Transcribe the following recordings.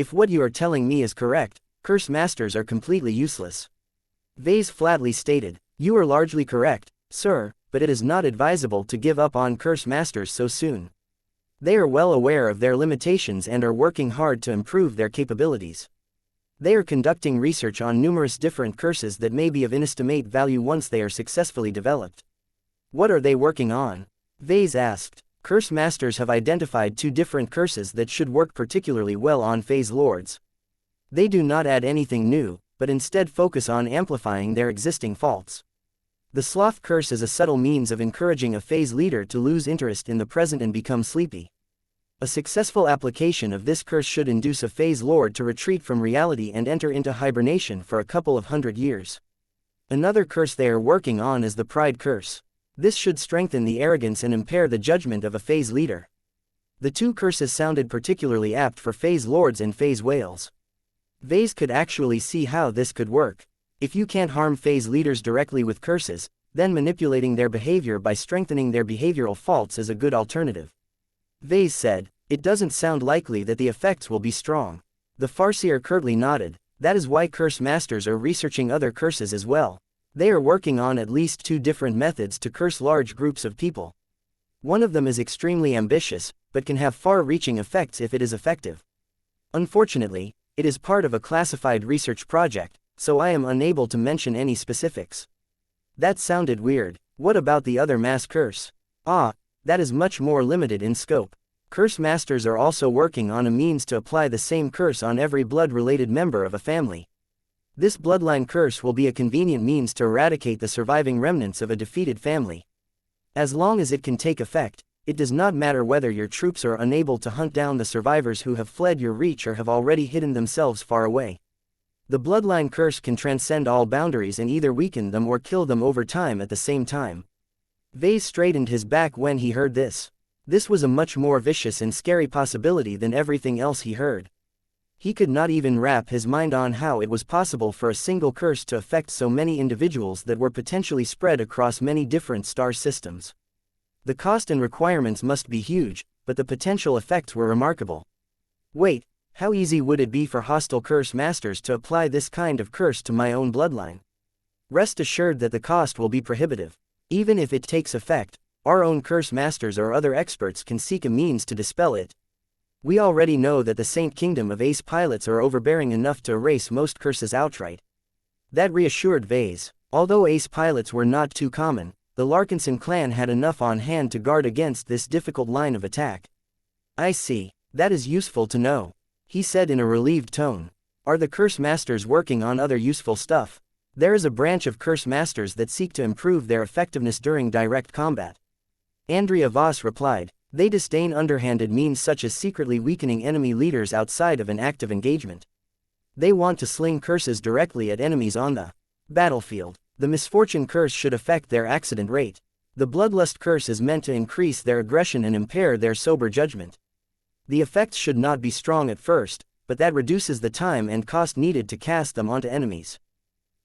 If what you are telling me is correct, curse masters are completely useless. Ves flatly stated, "You are largely correct, sir, but it is not advisable to give up on curse masters so soon. They are well aware of their limitations and are working hard to improve their capabilities. They are conducting research on numerous different curses that may be of inestimate value once they are successfully developed." "What are they working on?" Ves asked. "Curse masters have identified 2 different curses that should work particularly well on phase lords. They do not add anything new, but instead focus on amplifying their existing faults. The sloth curse is a subtle means of encouraging a phase leader to lose interest in the present and become sleepy. A successful application of this curse should induce a phase lord to retreat from reality and enter into hibernation for a couple of 100 years. Another curse they are working on is the pride curse. This should strengthen the arrogance and impair the judgment of a phase leader." The 2 curses sounded particularly apt for phase lords and phase whales. Ves could actually see how this could work. If you can't harm phase leaders directly with curses, then manipulating their behavior by strengthening their behavioral faults is a good alternative. Ves said, "It doesn't sound likely that the effects will be strong." The farseer curtly nodded. "That is why curse masters are researching other curses as well. They are working on at least 2 different methods to curse large groups of people. One of them is extremely ambitious, but can have far-reaching effects if it is effective. Unfortunately, it is part of a classified research project, so I am unable to mention any specifics." "That sounded weird. What about the other mass curse?" "Ah, that is much more limited in scope. Curse masters are also working on a means to apply the same curse on every blood-related member of a family. This bloodline curse will be a convenient means to eradicate the surviving remnants of a defeated family. As long as it can take effect, it does not matter whether your troops are unable to hunt down the survivors who have fled your reach or have already hidden themselves far away. The bloodline curse can transcend all boundaries and either weaken them or kill them over time at the same time." Ves straightened his back when he heard this. This was a much more vicious and scary possibility than everything else he heard. He could not even wrap his mind on how it was possible for a single curse to affect so many individuals that were potentially spread across many different star systems. The cost and requirements must be huge, but the potential effects were remarkable. "Wait, how easy would it be for hostile curse masters to apply this kind of curse to my own bloodline? Rest assured that the cost will be prohibitive. Even if it takes effect, our own curse masters or other experts can seek a means to dispel it. We already know that the Saint Kingdom of Ace pilots are overbearing enough to erase most curses outright." That reassured Ves. Although Ace pilots were not too common, the Larkinson clan had enough on hand to guard against this difficult line of attack. "I see. That is useful to know," he said in a relieved tone. "Are the curse masters working on other useful stuff?" "There is a branch of curse masters that seek to improve their effectiveness during direct combat," Andrea Voss replied. "They disdain underhanded means such as secretly weakening enemy leaders outside of an active engagement. They want to sling curses directly at enemies on the battlefield. The misfortune curse should affect their accident rate. The bloodlust curse is meant to increase their aggression and impair their sober judgment. The effects should not be strong at first, but that reduces the time and cost needed to cast them onto enemies."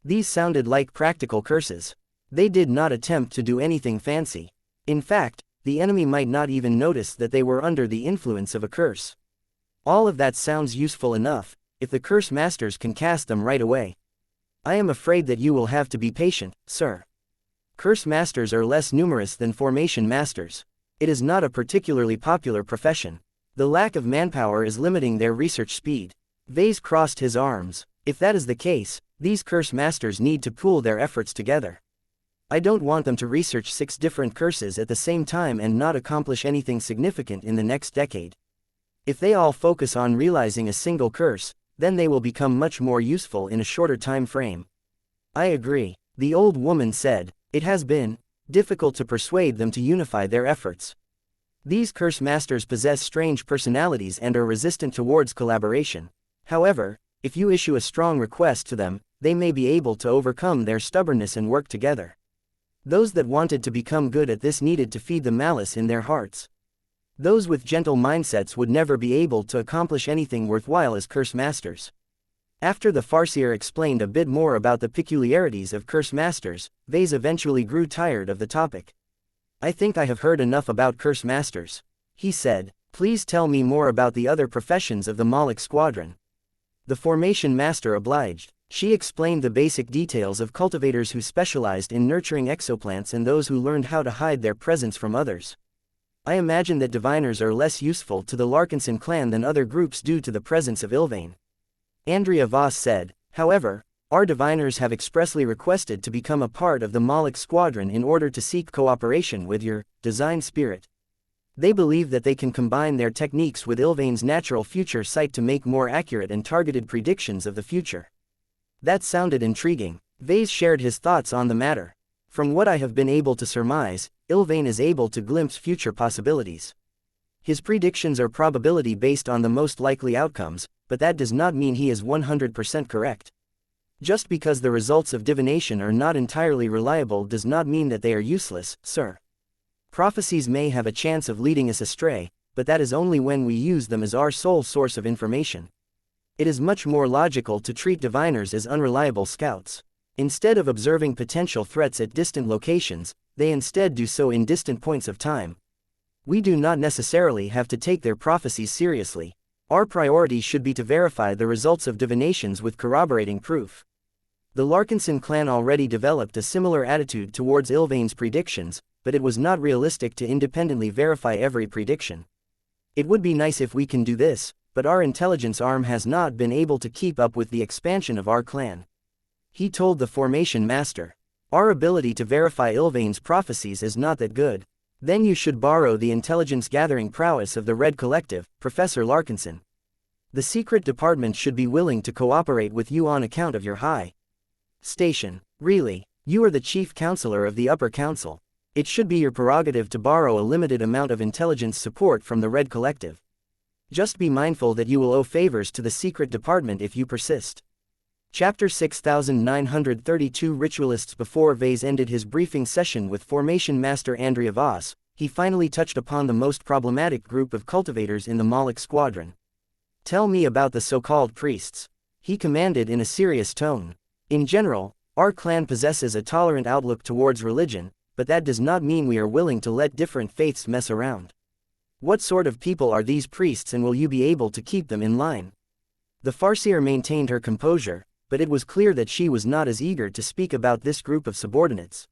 These sounded like practical curses. They did not attempt to do anything fancy. In fact, the enemy might not even notice that they were under the influence of a curse. All of that sounds useful enough, if the curse masters can cast them right away. "I am afraid that you will have to be patient, sir. Curse masters are less numerous than formation masters. It is not a particularly popular profession. The lack of manpower is limiting their research speed." Ves crossed his arms. "If that is the case, these curse masters need to pool their efforts together. I don't want them to research 6 different curses at the same time and not accomplish anything significant in the next decade. If they all focus on realizing a single curse, then they will become much more useful in a shorter time frame." "I agree," the old woman said. "It has been difficult to persuade them to unify their efforts. These curse masters possess strange personalities and are resistant towards collaboration. However, if you issue a strong request to them, they may be able to overcome their stubbornness and work together. Those that wanted to become good at this needed to feed the malice in their hearts. Those with gentle mindsets would never be able to accomplish anything worthwhile as curse masters." After the farseer explained a bit more about the peculiarities of curse masters, Ves eventually grew tired of the topic. "I think I have heard enough about curse masters," he said. "Please tell me more about the other professions of the Moloch Squadron." The formation master obliged. She explained the basic details of cultivators who specialized in nurturing exoplants and those who learned how to hide their presence from others. I imagine that diviners are less useful to the Larkinson clan than other groups due to the presence of Ilvain. Andrea Voss said, however, our diviners have expressly requested to become a part of the Mech squadron in order to seek cooperation with your design spirit. They believe that they can combine their techniques with Ilvain's natural future sight to make more accurate and targeted predictions of the future. That sounded intriguing. Ves shared his thoughts on the matter. From what I have been able to surmise, Ilvain is able to glimpse future possibilities. His predictions are probability based on the most likely outcomes, but that does not mean he is 100% correct. Just because the results of divination are not entirely reliable does not mean that they are useless, sir. Prophecies may have a chance of leading us astray, but that is only when we use them as our sole source of information. It is much more logical to treat diviners as unreliable scouts. Instead of observing potential threats at distant locations, they instead do so in distant points of time. We do not necessarily have to take their prophecies seriously. Our priority should be to verify the results of divinations with corroborating proof. The Larkinson clan already developed a similar attitude towards Ilvain's predictions, but it was not realistic to independently verify every prediction. It would be nice if we can do this, but our intelligence arm has not been able to keep up with the expansion of our clan. He told the formation master. Our ability to verify Ilvain's prophecies is not that good. Then you should borrow the intelligence-gathering prowess of the Red Collective, Professor Larkinson. The secret department should be willing to cooperate with you on account of your high station. Really, you are the chief counselor of the Upper Council. It should be your prerogative to borrow a limited amount of intelligence support from the Red Collective. Just be mindful that you will owe favors to the secret department if you persist. Chapter 6932 Ritualists. Before Ves ended his briefing session with Formation Master Andrea Voss, he finally touched upon the most problematic group of cultivators in the Mech squadron. Tell me about the so-called priests, he commanded in a serious tone. In general, our clan possesses a tolerant outlook towards religion, but that does not mean we are willing to let different faiths mess around. What sort of people are these priests, and will you be able to keep them in line? The Farseer maintained her composure, but it was clear that she was not as eager to speak about this group of subordinates.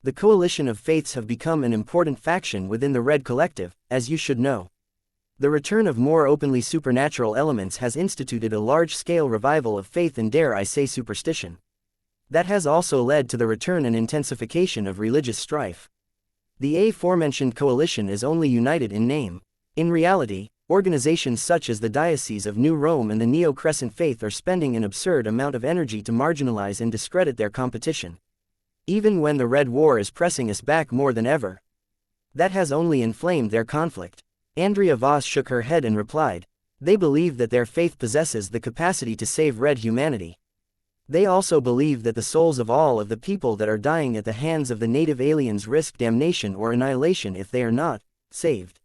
The coalition of faiths have become an important faction within the Red Collective, as you should know. The return of more openly supernatural elements has instituted a large-scale revival of faith and, dare I say, superstition. That has also led to the return and intensification of religious strife. The aforementioned coalition is only united in name. In reality, organizations such as the Diocese of New Rome and the Neo-Crescent Faith are spending an absurd amount of energy to marginalize and discredit their competition. Even when the Red War is pressing us back more than ever. That has only inflamed their conflict. Andrea Voss shook her head and replied, they believe that their faith possesses the capacity to save red humanity. They also believe that the souls of all of the people that are dying at the hands of the native aliens risk damnation or annihilation if they are not saved.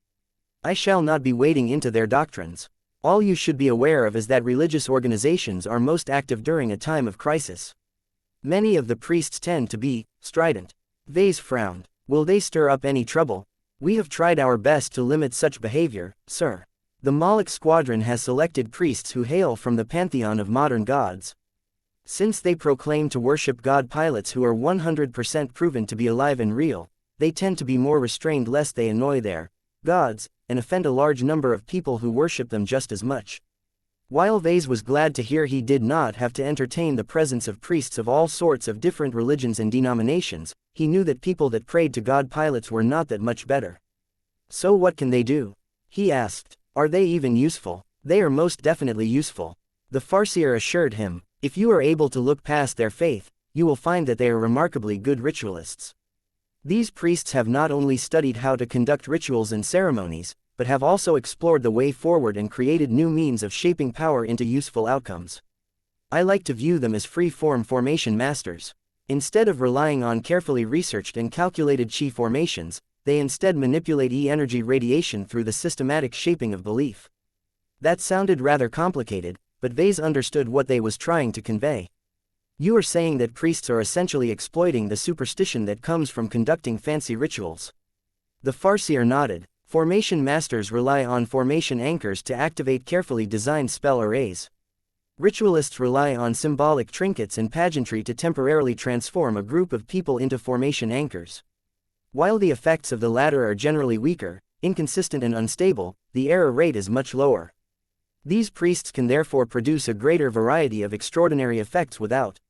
I shall not be wading into their doctrines. All you should be aware of is that religious organizations are most active during a time of crisis. Many of the priests tend to be strident. Ves frowned. Will they stir up any trouble? We have tried our best to limit such behavior, sir. The Mech squadron has selected priests who hail from the pantheon of modern gods. Since they proclaim to worship god pilots who are 100% proven to be alive and real, they tend to be more restrained lest they annoy their gods, and offend a large number of people who worship them just as much. While Ves was glad to hear he did not have to entertain the presence of priests of all sorts of different religions and denominations, he knew that people that prayed to god pilots were not that much better. So what can they do? He asked. Are they even useful? They are most definitely useful. The Farseer assured him. If you are able to look past their faith, you will find that they are remarkably good ritualists. These priests have not only studied how to conduct rituals and ceremonies, but have also explored the way forward and created new means of shaping power into useful outcomes. I like to view them as free-form formation masters. Instead of relying on carefully researched and calculated chi formations, they instead manipulate energy radiation through the systematic shaping of belief. That sounded rather complicated, but Ves understood what they was trying to convey. You are saying that priests are essentially exploiting the superstition that comes from conducting fancy rituals. The Farseer nodded. Formation masters rely on formation anchors to activate carefully designed spell arrays. Ritualists rely on symbolic trinkets and pageantry to temporarily transform a group of people into formation anchors. While the effects of the latter are generally weaker, inconsistent and unstable, the error rate is much lower. These priests can therefore produce a greater variety of extraordinary effects without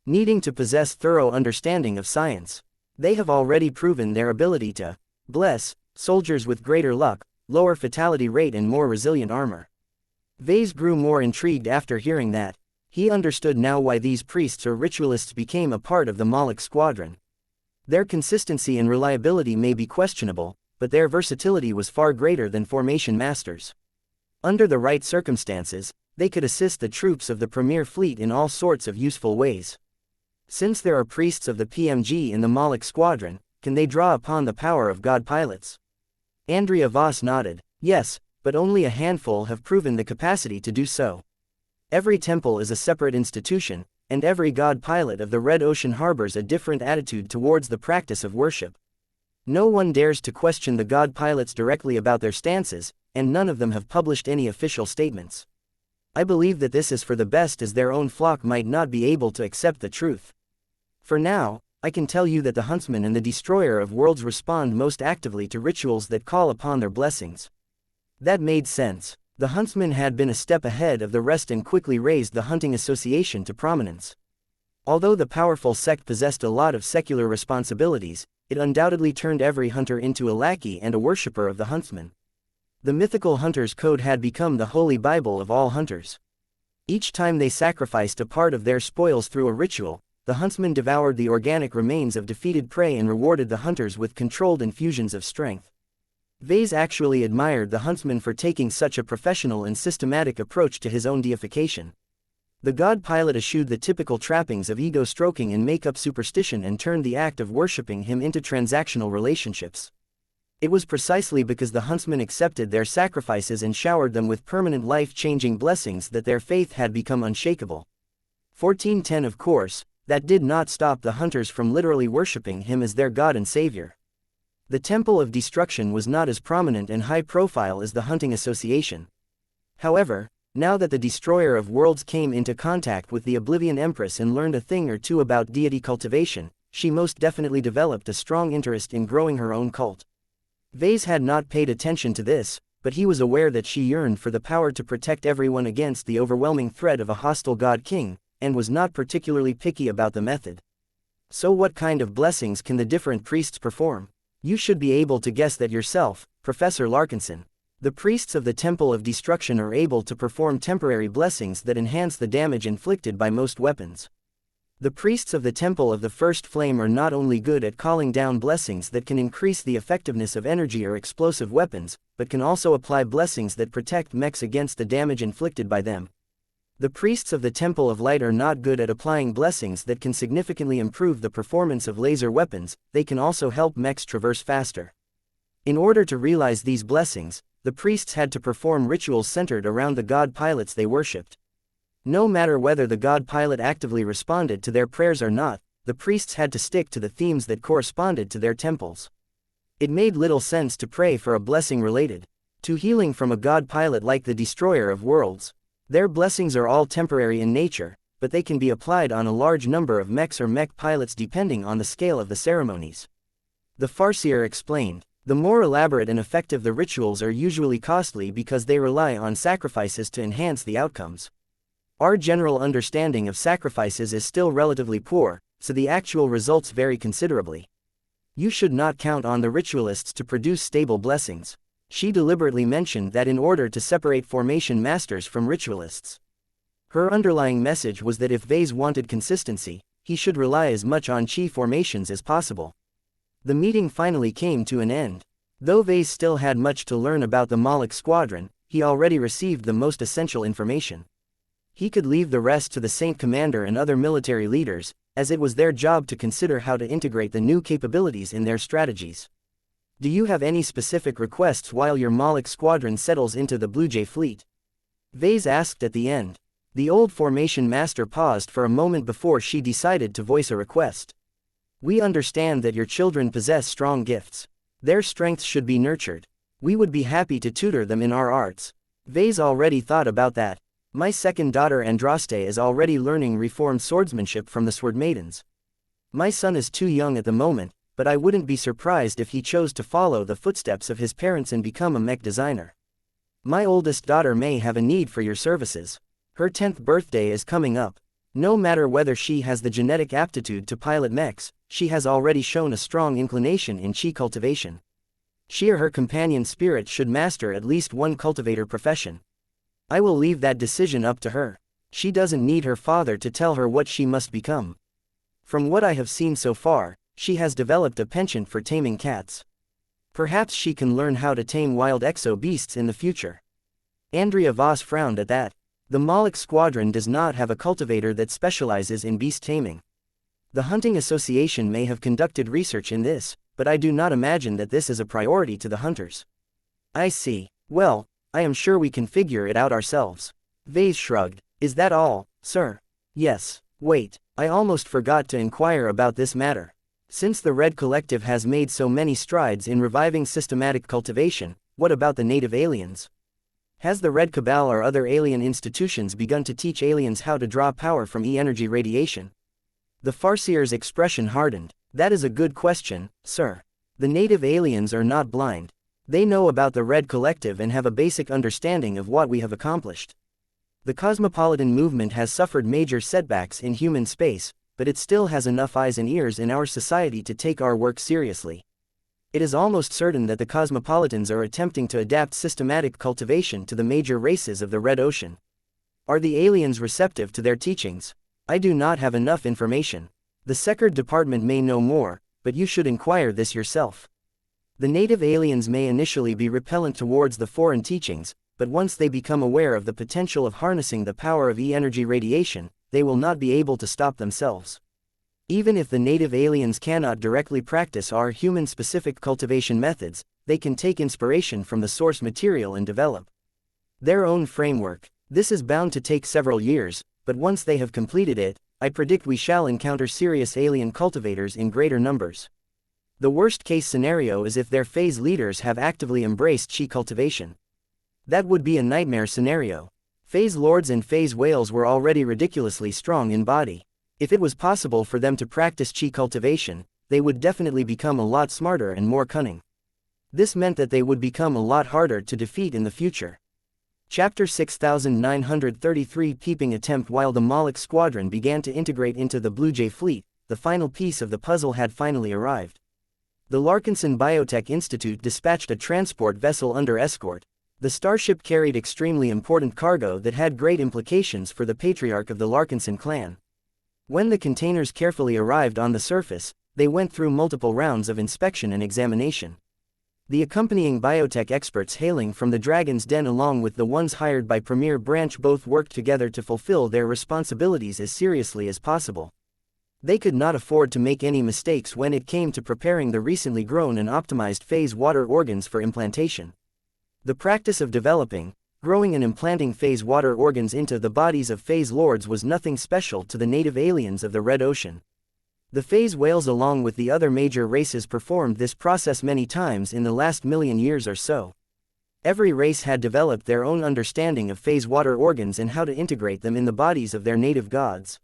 needing to possess thorough understanding of science. They have already proven their ability to bless soldiers with greater luck, lower fatality rate and more resilient armor. Ves grew more intrigued after hearing that. He understood now why these priests or ritualists became a part of the Mech squadron. Their consistency and reliability may be questionable, but their versatility was far greater than formation masters. Under the right circumstances, they could assist the troops of the Premier Fleet in all sorts of useful ways. Since there are priests of the PMG in the Mech squadron, can they draw upon the power of god pilots? Andrea Voss nodded. Yes, but only a handful have proven the capacity to do so. Every temple is a separate institution, and every god pilot of the Red Ocean harbors a different attitude towards the practice of worship. No one dares to question the god pilots directly about their stances, and none of them have published any official statements. I believe that this is for the best, as their own flock might not be able to accept the truth. For now, I can tell you that the huntsman and the destroyer of worlds respond most actively to rituals that call upon their blessings. That made sense. The huntsman had been a step ahead of the rest and quickly raised the hunting association to prominence. Although the powerful sect possessed a lot of secular responsibilities, it undoubtedly turned every hunter into a lackey and a worshipper of the huntsman. The mythical hunter's code had become the holy Bible of all hunters. Each time they sacrificed a part of their spoils through a ritual, the huntsman devoured the organic remains of defeated prey and rewarded the hunters with controlled infusions of strength. Ves actually admired the huntsman for taking such a professional and systematic approach to his own deification. The god pilot eschewed the typical trappings of ego stroking and make-up superstition and turned the act of worshipping him into transactional relationships. It was precisely because the huntsman accepted their sacrifices and showered them with permanent life-changing blessings that their faith had become unshakable. 1410 Of course, that did not stop the hunters from literally worshipping him as their god and savior. The Temple of Destruction was not as prominent and high-profile as the Hunting Association. However, now that the Destroyer of Worlds came into contact with the Oblivion Empress and learned a thing or two about deity cultivation, she most definitely developed a strong interest in growing her own cult. Ves had not paid attention to this, but he was aware that she yearned for the power to protect everyone against the overwhelming threat of a hostile god king, and was not particularly picky about the method. So what kind of blessings can the different priests perform? You should be able to guess that yourself, Professor Larkinson. The priests of the Temple of Destruction are able to perform temporary blessings that enhance the damage inflicted by most weapons. The priests of the Temple of the First Flame are not only good at calling down blessings that can increase the effectiveness of energy or explosive weapons, but can also apply blessings that protect mechs against the damage inflicted by them. The priests of the Temple of Light are not good at applying blessings that can significantly improve the performance of laser weapons. They can also help mechs traverse faster. In order to realize these blessings, the priests had to perform rituals centered around the god pilots they worshipped. No matter whether the god pilot actively responded to their prayers or not, the priests had to stick to the themes that corresponded to their temples. It made little sense to pray for a blessing related to healing from a god pilot like the Destroyer of Worlds. Their blessings are all temporary in nature, but they can be applied on a large number of mechs or mech pilots depending on the scale of the ceremonies. The Farseer explained, the more elaborate and effective the rituals are usually costly because they rely on sacrifices to enhance the outcomes. Our general understanding of sacrifices is still relatively poor, so the actual results vary considerably. You should not count on the ritualists to produce stable blessings. She deliberately mentioned that in order to separate formation masters from ritualists. Her underlying message was that if Ves wanted consistency, he should rely as much on chi formations as possible. The meeting finally came to an end. Though Ves still had much to learn about the Mech squadron, he already received the most essential information. He could leave the rest to the Saint Commander and other military leaders, as it was their job to consider how to integrate the new capabilities in their strategies. Do you have any specific requests while your Mech squadron settles into the Blue Jay fleet? Ves asked at the end. The old formation master paused for a moment before she decided to voice a request. We understand that your children possess strong gifts. Their strengths should be nurtured. We would be happy to tutor them in our arts. Ves already thought about that. My second daughter Andraste is already learning reformed swordsmanship from the sword maidens. My son is too young at the moment, but I wouldn't be surprised if he chose to follow the footsteps of his parents and become a mech designer. My oldest daughter may have a need for your services. Her 10th birthday is coming up. No matter whether she has the genetic aptitude to pilot mechs, she has already shown a strong inclination in chi cultivation. She or her companion spirit should master at least one cultivator profession. I will leave that decision up to her. She doesn't need her father to tell her what she must become. From what I have seen so far, she has developed a penchant for taming cats. Perhaps she can learn how to tame wild exo beasts in the future. Andrea Voss frowned at that. The Moloch Squadron does not have a cultivator that specializes in beast taming. The Hunting Association may have conducted research in this, but I do not imagine that this is a priority to the hunters. I see. Well, I am sure we can figure it out ourselves. Ves shrugged. Is that all, sir? Yes. Wait, I almost forgot to inquire about this matter. Since the Red Collective has made so many strides in reviving systematic cultivation, what about the native aliens? Has the Red Cabal or other alien institutions begun to teach aliens how to draw power from E-energy radiation? The Farseer's expression hardened. That is a good question, sir. The native aliens are not blind. They know about the Red Collective and have a basic understanding of what we have accomplished. The cosmopolitan movement has suffered major setbacks in human space, but it still has enough eyes and ears in our society to take our work seriously. It is almost certain that the cosmopolitans are attempting to adapt systematic cultivation to the major races of the Red Ocean. Are the aliens receptive to their teachings? I do not have enough information. The Second Department may know more, but you should inquire this yourself. The native aliens may initially be repellent towards the foreign teachings, but once they become aware of the potential of harnessing the power of E-energy radiation, they will not be able to stop themselves. Even if the native aliens cannot directly practice our human-specific cultivation methods, they can take inspiration from the source material and develop their own framework. This is bound to take several years, but once they have completed it, I predict we shall encounter serious alien cultivators in greater numbers. The worst-case scenario is if their phase leaders have actively embraced chi cultivation. That would be a nightmare scenario. Phase lords and phase whales were already ridiculously strong in body. If it was possible for them to practice chi cultivation, they would definitely become a lot smarter and more cunning. This meant that they would become a lot harder to defeat in the future. Chapter 6933 Peeping Attempt. While the Moloch Squadron began to integrate into the Blue Jay fleet, the final piece of the puzzle had finally arrived. The Larkinson Biotech Institute dispatched a transport vessel under escort. The starship carried extremely important cargo that had great implications for the patriarch of the Larkinson clan. When the containers carefully arrived on the surface, they went through multiple rounds of inspection and examination. The accompanying biotech experts hailing from the Dragon's Den along with the ones hired by Premier Branch both worked together to fulfill their responsibilities as seriously as possible. They could not afford to make any mistakes when it came to preparing the recently grown and optimized phase water organs for implantation. The practice of developing, growing and implanting phase water organs into the bodies of phase lords was nothing special to the native aliens of the Red Ocean. The phase whales along with the other major races performed this process many times in the last million years or so. Every race had developed their own understanding of phase water organs and how to integrate them in the bodies of their native gods.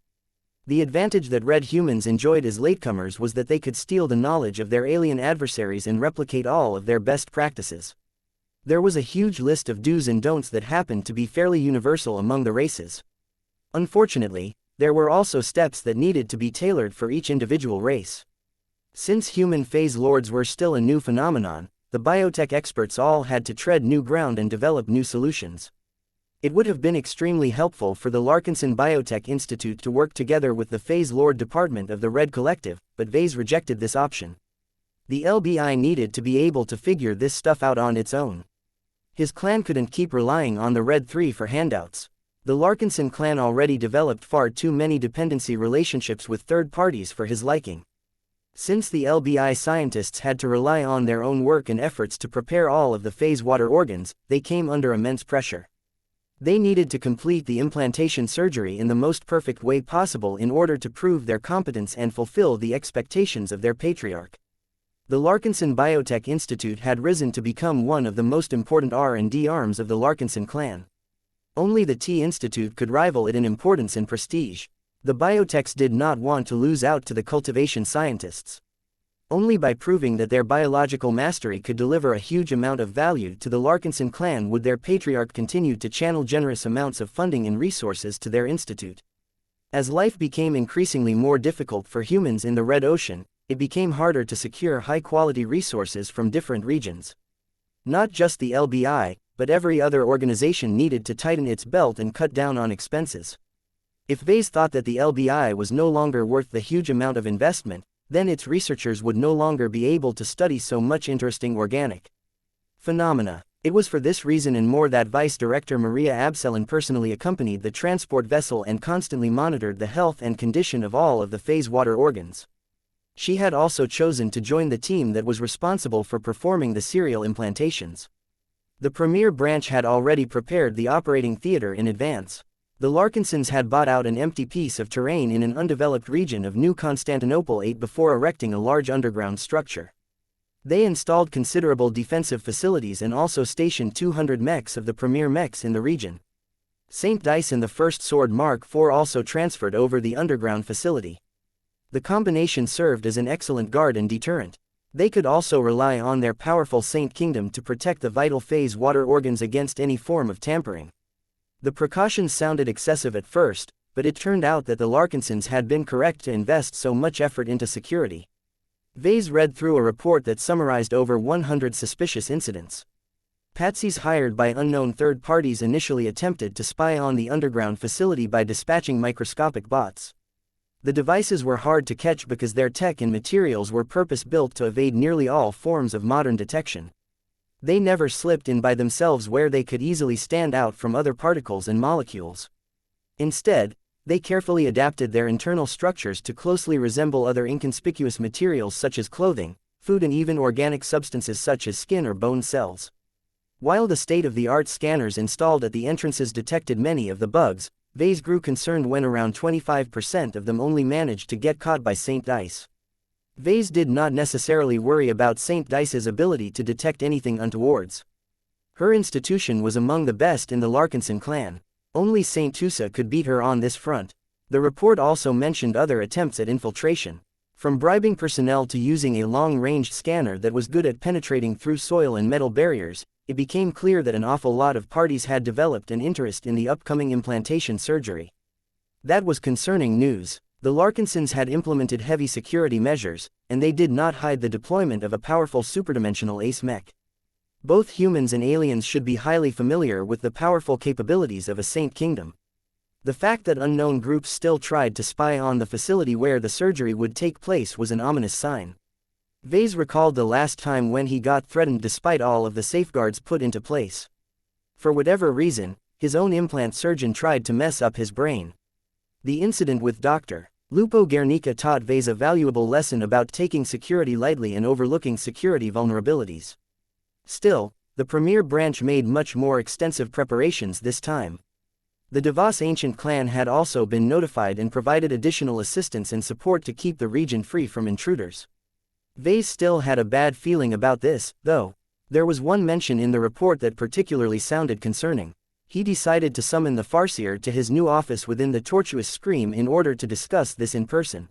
The advantage that red humans enjoyed as latecomers was that they could steal the knowledge of their alien adversaries and replicate all of their best practices. There was a huge list of do's and don'ts that happened to be fairly universal among the races. Unfortunately, there were also steps that needed to be tailored for each individual race. Since human phase lords were still a new phenomenon, the biotech experts all had to tread new ground and develop new solutions. It would have been extremely helpful for the Larkinson Biotech Institute to work together with the Phase Lord Department of the Red Collective, but Ves rejected this option. The LBI needed to be able to figure this stuff out on its own. His clan couldn't keep relying on the Red 3 for handouts. The Larkinson clan already developed far too many dependency relationships with third parties for his liking. Since the LBI scientists had to rely on their own work and efforts to prepare all of the phase water organs, they came under immense pressure. They needed to complete the implantation surgery in the most perfect way possible in order to prove their competence and fulfill the expectations of their patriarch. The Larkinson Biotech Institute had risen to become one of the most important R&D arms of the Larkinson clan. Only the Tea Institute could rival it in importance and prestige. The biotechs did not want to lose out to the cultivation scientists. Only by proving that their biological mastery could deliver a huge amount of value to the Larkinson clan would their patriarch continue to channel generous amounts of funding and resources to their institute. As life became increasingly more difficult for humans in the Red Ocean, it became harder to secure high-quality resources from different regions. Not just the LBI, but every other organization needed to tighten its belt and cut down on expenses. If Ves thought that the LBI was no longer worth the huge amount of investment, then its researchers would no longer be able to study so much interesting organic phenomena. It was for this reason and more that Vice Director Maria Absalon personally accompanied the transport vessel and constantly monitored the health and condition of all of the phase water organs. She had also chosen to join the team that was responsible for performing the serial implantations. The premier branch had already prepared the operating theater in advance. The Larkinsons had bought out an empty piece of terrain in an undeveloped region of New Constantinople 8 before erecting a large underground structure. They installed considerable defensive facilities and also stationed 200 mechs of the premier mechs in the region. St. Dice and the First Sword Mark IV also transferred over the underground facility. The combination served as an excellent guard and deterrent. They could also rely on their powerful Saint Kingdom to protect the vital phase water organs against any form of tampering. The precautions sounded excessive at first, but it turned out that the Larkinsons had been correct to invest so much effort into security. Ves read through a report that summarized over 100 suspicious incidents. Patsies hired by unknown third parties initially attempted to spy on the underground facility by dispatching microscopic bots. The devices were hard to catch because their tech and materials were purpose-built to evade nearly all forms of modern detection. They never slipped in by themselves where they could easily stand out from other particles and molecules. Instead, they carefully adapted their internal structures to closely resemble other inconspicuous materials such as clothing, food and even organic substances such as skin or bone cells. While the state-of-the-art scanners installed at the entrances detected many of the bugs, Ves grew concerned when around 25% of them only managed to get caught by St. Dice. Ves did not necessarily worry about St. Dice's ability to detect anything untowards. Her institution was among the best in the Larkinson clan. Only St. Tusa could beat her on this front. The report also mentioned other attempts at infiltration. From bribing personnel to using a long-range scanner that was good at penetrating through soil and metal barriers, it became clear that an awful lot of parties had developed an interest in the upcoming implantation surgery. That was concerning news. The Larkinsons had implemented heavy security measures, and they did not hide the deployment of a powerful superdimensional ace mech. Both humans and aliens should be highly familiar with the powerful capabilities of a Saint Kingdom. The fact that unknown groups still tried to spy on the facility where the surgery would take place was an ominous sign. Ves recalled the last time when he got threatened despite all of the safeguards put into place. For whatever reason, his own implant surgeon tried to mess up his brain. The incident with Dr. Lupo Guernica taught Ves a valuable lesson about taking security lightly and overlooking security vulnerabilities. Still, the premier branch made much more extensive preparations this time. The Devos ancient clan had also been notified and provided additional assistance and support to keep the region free from intruders. Ves still had a bad feeling about this, though. There was one mention in the report that particularly sounded concerning. He decided to summon the Farseer to his new office within the tortuous scream in order to discuss this in person.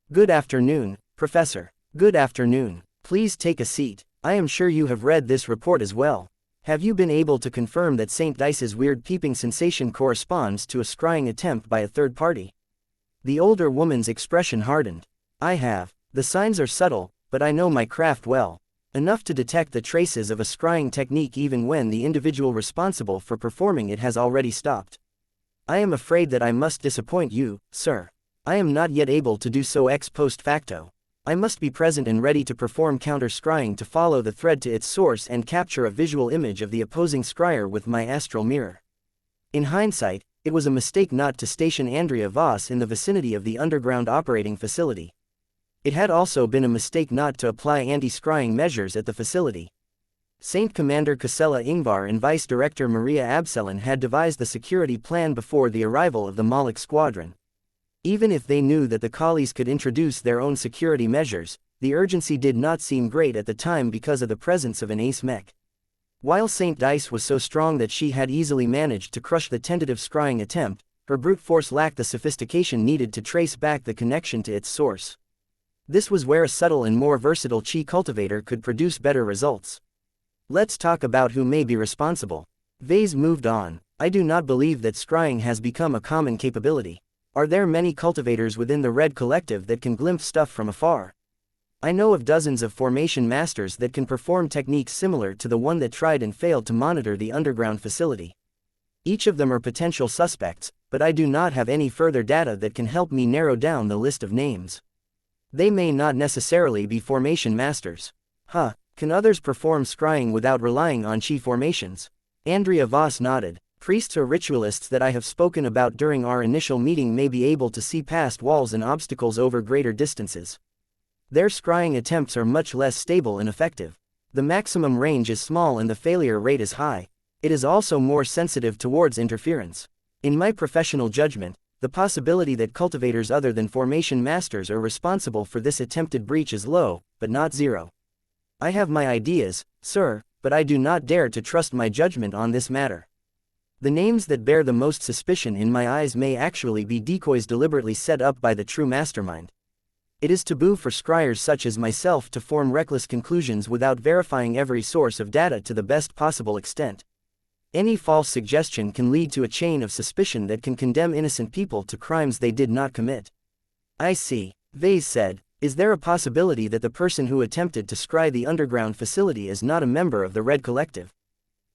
"Good afternoon, Professor. Good afternoon. Please take a seat. I am sure you have read this report as well. Have you been able to confirm that St. Dice's weird peeping sensation corresponds to a scrying attempt by a third party?" The older woman's expression hardened. "I have. The signs are subtle, but I know my craft well. Enough to detect the traces of a scrying technique even when the individual responsible for performing it has already stopped. I am afraid that I must disappoint you, sir. I am not yet able to do so ex post facto. I must be present and ready to perform counter-scrying to follow the thread to its source and capture a visual image of the opposing scryer with my astral mirror." In hindsight, it was a mistake not to station Andrea Voss in the vicinity of the underground operating facility. It had also been a mistake not to apply anti-scrying measures at the facility. Saint Commander Casella Ingvar and Vice Director Maria Absalon had devised the security plan before the arrival of the Moloch squadron. Even if they knew that the collies could introduce their own security measures, the urgency did not seem great at the time because of the presence of an ace mech. While Saint Dice was so strong that she had easily managed to crush the tentative scrying attempt, her brute force lacked the sophistication needed to trace back the connection to its source. This was where a subtle and more versatile chi cultivator could produce better results. Let's talk about who may be responsible. Ves moved on. I do not believe that scrying has become a common capability. Are there many cultivators within the Red Collective that can glimpse stuff from afar? I know of dozens of formation masters that can perform techniques similar to the one that tried and failed to monitor the underground facility. Each of them are potential suspects, but I do not have any further data that can help me narrow down the list of names. They may not necessarily be formation masters. Can others perform scrying without relying on chi formations? Andrea Voss nodded. Priests or ritualists that I have spoken about during our initial meeting may be able to see past walls and obstacles over greater distances. Their scrying attempts are much less stable and effective. The maximum range is small and the failure rate is high. It is also more sensitive towards interference. In my professional judgment, the possibility that cultivators other than formation masters are responsible for this attempted breach is low, but not zero. I have my ideas, sir, but I do not dare to trust my judgment on this matter. The names that bear the most suspicion in my eyes may actually be decoys deliberately set up by the true mastermind. It is taboo for scryers such as myself to form reckless conclusions without verifying every source of data to the best possible extent. Any false suggestion can lead to a chain of suspicion that can condemn innocent people to crimes they did not commit. I see, Ves said. Is there a possibility that the person who attempted to scry the underground facility is not a member of the Red Collective?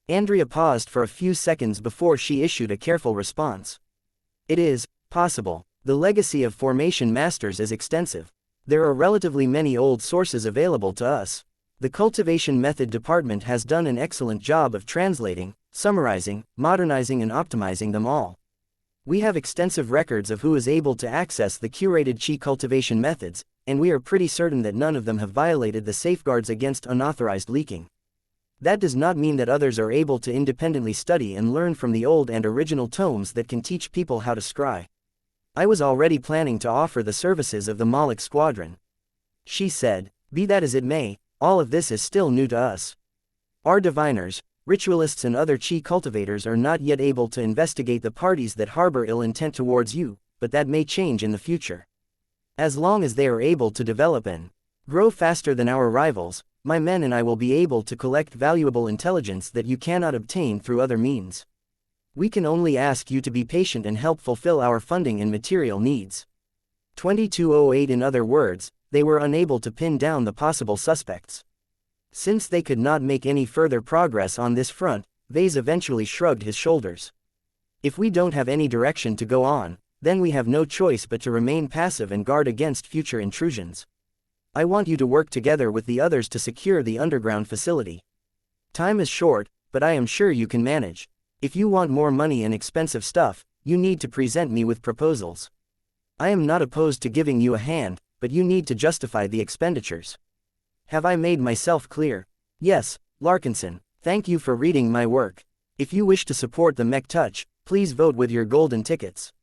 Andrea paused for a few seconds before she issued a careful response. It is possible. The legacy of formation masters is extensive. There are relatively many old sources available to us. The cultivation method department has done an excellent job of translating, summarizing, modernizing and optimizing them all. We have extensive records of who is able to access the curated chi cultivation methods, and we are pretty certain that none of them have violated the safeguards against unauthorized leaking. That does not mean that others are able to independently study and learn from the old and original tomes that can teach people how to scry. I was already planning to offer the services of the Moloch Squadron. She said, be that as it may, all of this is still new to us. Our diviners, ritualists and other chi cultivators are not yet able to investigate the parties that harbor ill intent towards you, but that may change in the future. As long as they are able to develop and grow faster than our rivals, my men and I will be able to collect valuable intelligence that you cannot obtain through other means. We can only ask you to be patient and help fulfill our funding and material needs. 2208. In other words, they were unable to pin down the possible suspects. Since they could not make any further progress on this front, Ves eventually shrugged his shoulders. If we don't have any direction to go on, then we have no choice but to remain passive and guard against future intrusions. I want you to work together with the others to secure the underground facility. Time is short, but I am sure you can manage. If you want more money and expensive stuff, you need to present me with proposals. I am not opposed to giving you a hand, but you need to justify the expenditures. Have I made myself clear? Yes, Larkinson, thank you for reading my work. If you wish to support the Mech Touch, please vote with your golden tickets.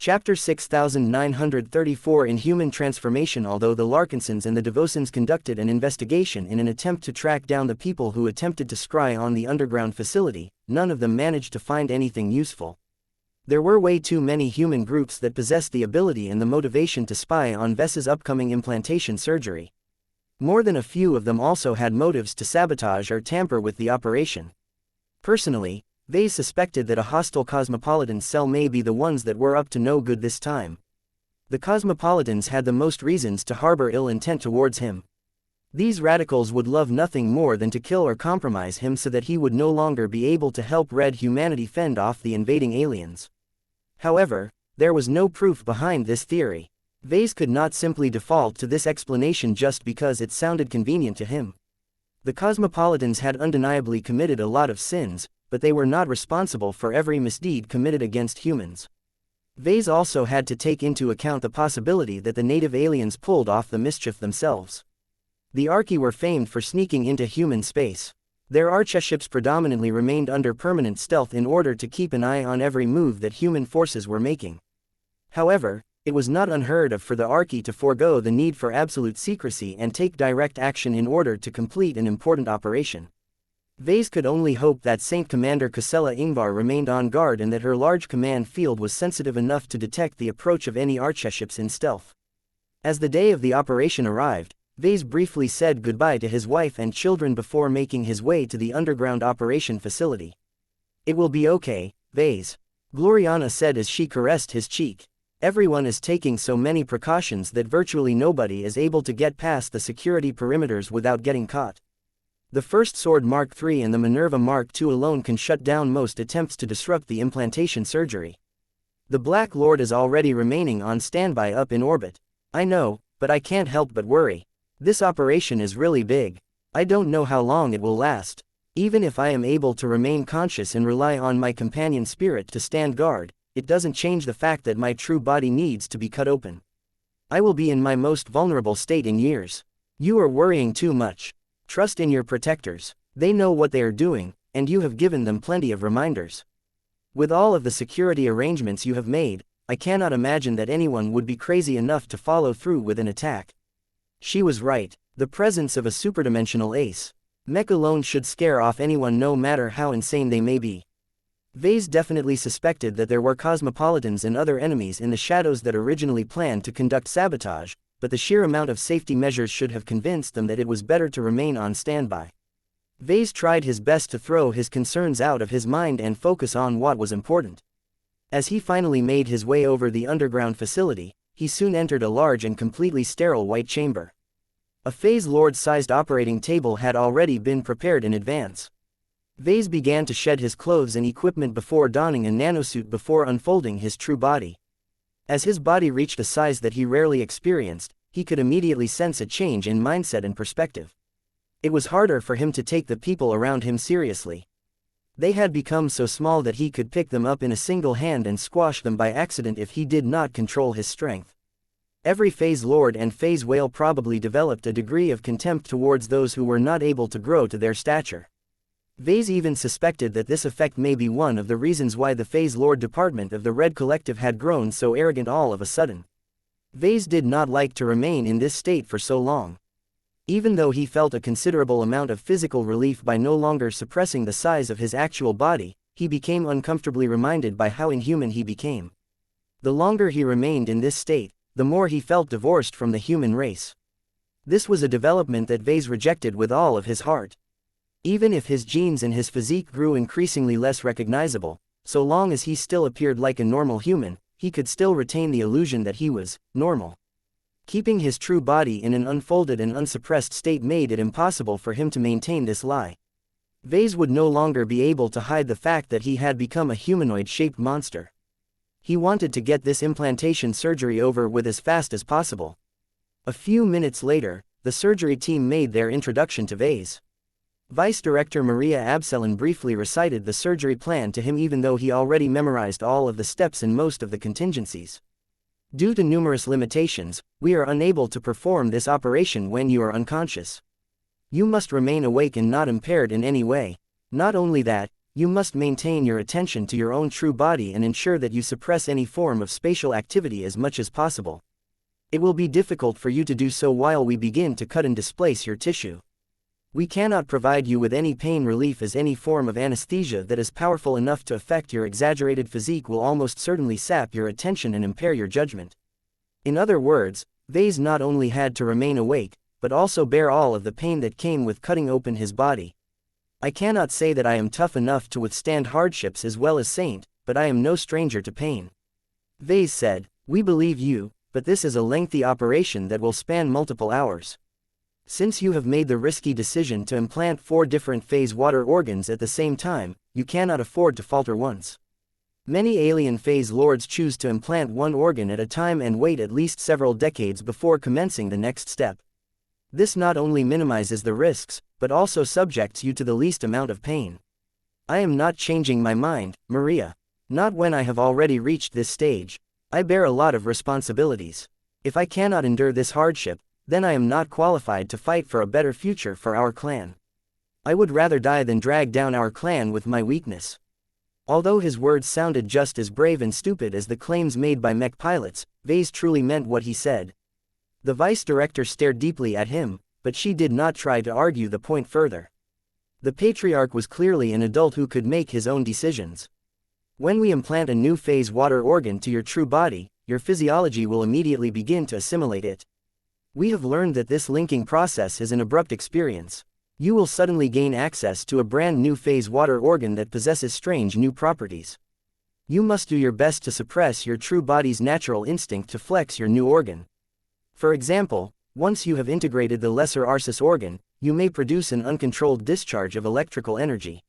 Chapter 6934. In Human Transformation. Although the Larkinsons and the Devosons conducted an investigation in an attempt to track down the people who attempted to scry on the underground facility, none of them managed to find anything useful. There were way too many human groups that possessed the ability and the motivation to spy on Ves's upcoming implantation surgery. More than a few of them also had motives to sabotage or tamper with the operation. Personally, Ves suspected that a hostile Cosmopolitan cell may be the ones that were up to no good this time. The Cosmopolitans had the most reasons to harbor ill intent towards him. These radicals would love nothing more than to kill or compromise him so that he would no longer be able to help red humanity fend off the invading aliens. However, there was no proof behind this theory. Ves could not simply default to this explanation just because it sounded convenient to him. The Cosmopolitans had undeniably committed a lot of sins, but they were not responsible for every misdeed committed against humans. Ves also had to take into account the possibility that the native aliens pulled off the mischief themselves. The Archi were famed for sneaking into human space. Their archships predominantly remained under permanent stealth in order to keep an eye on every move that human forces were making. However, it was not unheard of for the Archi to forego the need for absolute secrecy and take direct action in order to complete an important operation. Ves could only hope that Saint Commander Casella Ingvar remained on guard and that her large command field was sensitive enough to detect the approach of any archships in stealth. As the day of the operation arrived, Ves briefly said goodbye to his wife and children before making his way to the underground operation facility. "It will be okay, Ves," Gloriana said as she caressed his cheek. "Everyone is taking so many precautions that virtually nobody is able to get past the security perimeters without getting caught. The First Sword Mark III and the Minerva Mark II alone can shut down most attempts to disrupt the implantation surgery. The Black Lord is already remaining on standby up in orbit. I know, but I can't help but worry. This operation is really big. I don't know how long it will last. Even if I am able to remain conscious and rely on my companion spirit to stand guard, it doesn't change the fact that my true body needs to be cut open. I will be in my most vulnerable state in years. You are worrying too much. Trust in your protectors. They know what they are doing, and you have given them plenty of reminders. With all of the security arrangements you have made, I cannot imagine that anyone would be crazy enough to follow through with an attack." She was right. The presence of a superdimensional ace mech alone should scare off anyone no matter how insane they may be. Ves definitely suspected that there were cosmopolitans and other enemies in the shadows that originally planned to conduct sabotage, but the sheer amount of safety measures should have convinced them that it was better to remain on standby. Ves tried his best to throw his concerns out of his mind and focus on what was important. As he finally made his way over the underground facility, he soon entered a large and completely sterile white chamber. A Phase Lord-sized operating table had already been prepared in advance. Ves began to shed his clothes and equipment before donning a nanosuit before unfolding his true body. As his body reached a size that he rarely experienced, he could immediately sense a change in mindset and perspective. It was harder for him to take the people around him seriously. They had become so small that he could pick them up in a single hand and squash them by accident if he did not control his strength. Every Phase Lord and Phase Whale probably developed a degree of contempt towards those who were not able to grow to their stature. Ves even suspected that this effect may be one of the reasons why the Phase Lord department of the Red Collective had grown so arrogant all of a sudden. Ves did not like to remain in this state for so long. Even though he felt a considerable amount of physical relief by no longer suppressing the size of his actual body, he became uncomfortably reminded by how inhuman he became. The longer he remained in this state, the more he felt divorced from the human race. This was a development that Ves rejected with all of his heart. Even if his genes and his physique grew increasingly less recognizable, so long as he still appeared like a normal human, he could still retain the illusion that he was normal. Keeping his true body in an unfolded and unsuppressed state made it impossible for him to maintain this lie. Ves would no longer be able to hide the fact that he had become a humanoid-shaped monster. He wanted to get this implantation surgery over with as fast as possible. A few minutes later, the surgery team made their introduction to Ves. Vice Director Maria Absalon briefly recited the surgery plan to him even though he already memorized all of the steps and most of the contingencies. "Due to numerous limitations, we are unable to perform this operation when you are unconscious. You must remain awake and not impaired in any way. Not only that, you must maintain your attention to your own true body and ensure that you suppress any form of spatial activity as much as possible. It will be difficult for you to do so while we begin to cut and displace your tissue. We cannot provide you with any pain relief as any form of anesthesia that is powerful enough to affect your exaggerated physique will almost certainly sap your attention and impair your judgment." In other words, Ves not only had to remain awake, but also bear all of the pain that came with cutting open his body. "I cannot say that I am tough enough to withstand hardships as well as Saint, but I am no stranger to pain," Ves said. "We believe you, but this is a lengthy operation that will span multiple hours. Since you have made the risky decision to implant 4 different phase water organs at the same time, you cannot afford to falter once. Many alien phase lords choose to implant one organ at a time and wait at least several decades before commencing the next step. This not only minimizes the risks, but also subjects you to the least amount of pain. I am not changing my mind, Maria. Not when I have already reached this stage. I bear a lot of responsibilities. If I cannot endure this hardship, then I am not qualified to fight for a better future for our clan. I would rather die than drag down our clan with my weakness." Although his words sounded just as brave and stupid as the claims made by mech pilots, Ves truly meant what he said. The vice director stared deeply at him, but she did not try to argue the point further. The patriarch was clearly an adult who could make his own decisions. When we implant a new phase water organ to your true body, your physiology will immediately begin to assimilate it. We have learned that this linking process is an abrupt experience. You will suddenly gain access to a brand new phase water organ that possesses strange new properties. You must do your best to suppress your true body's natural instinct to flex your new organ. For example, once you have integrated the lesser arsis organ, you may produce an uncontrolled discharge of electrical energy.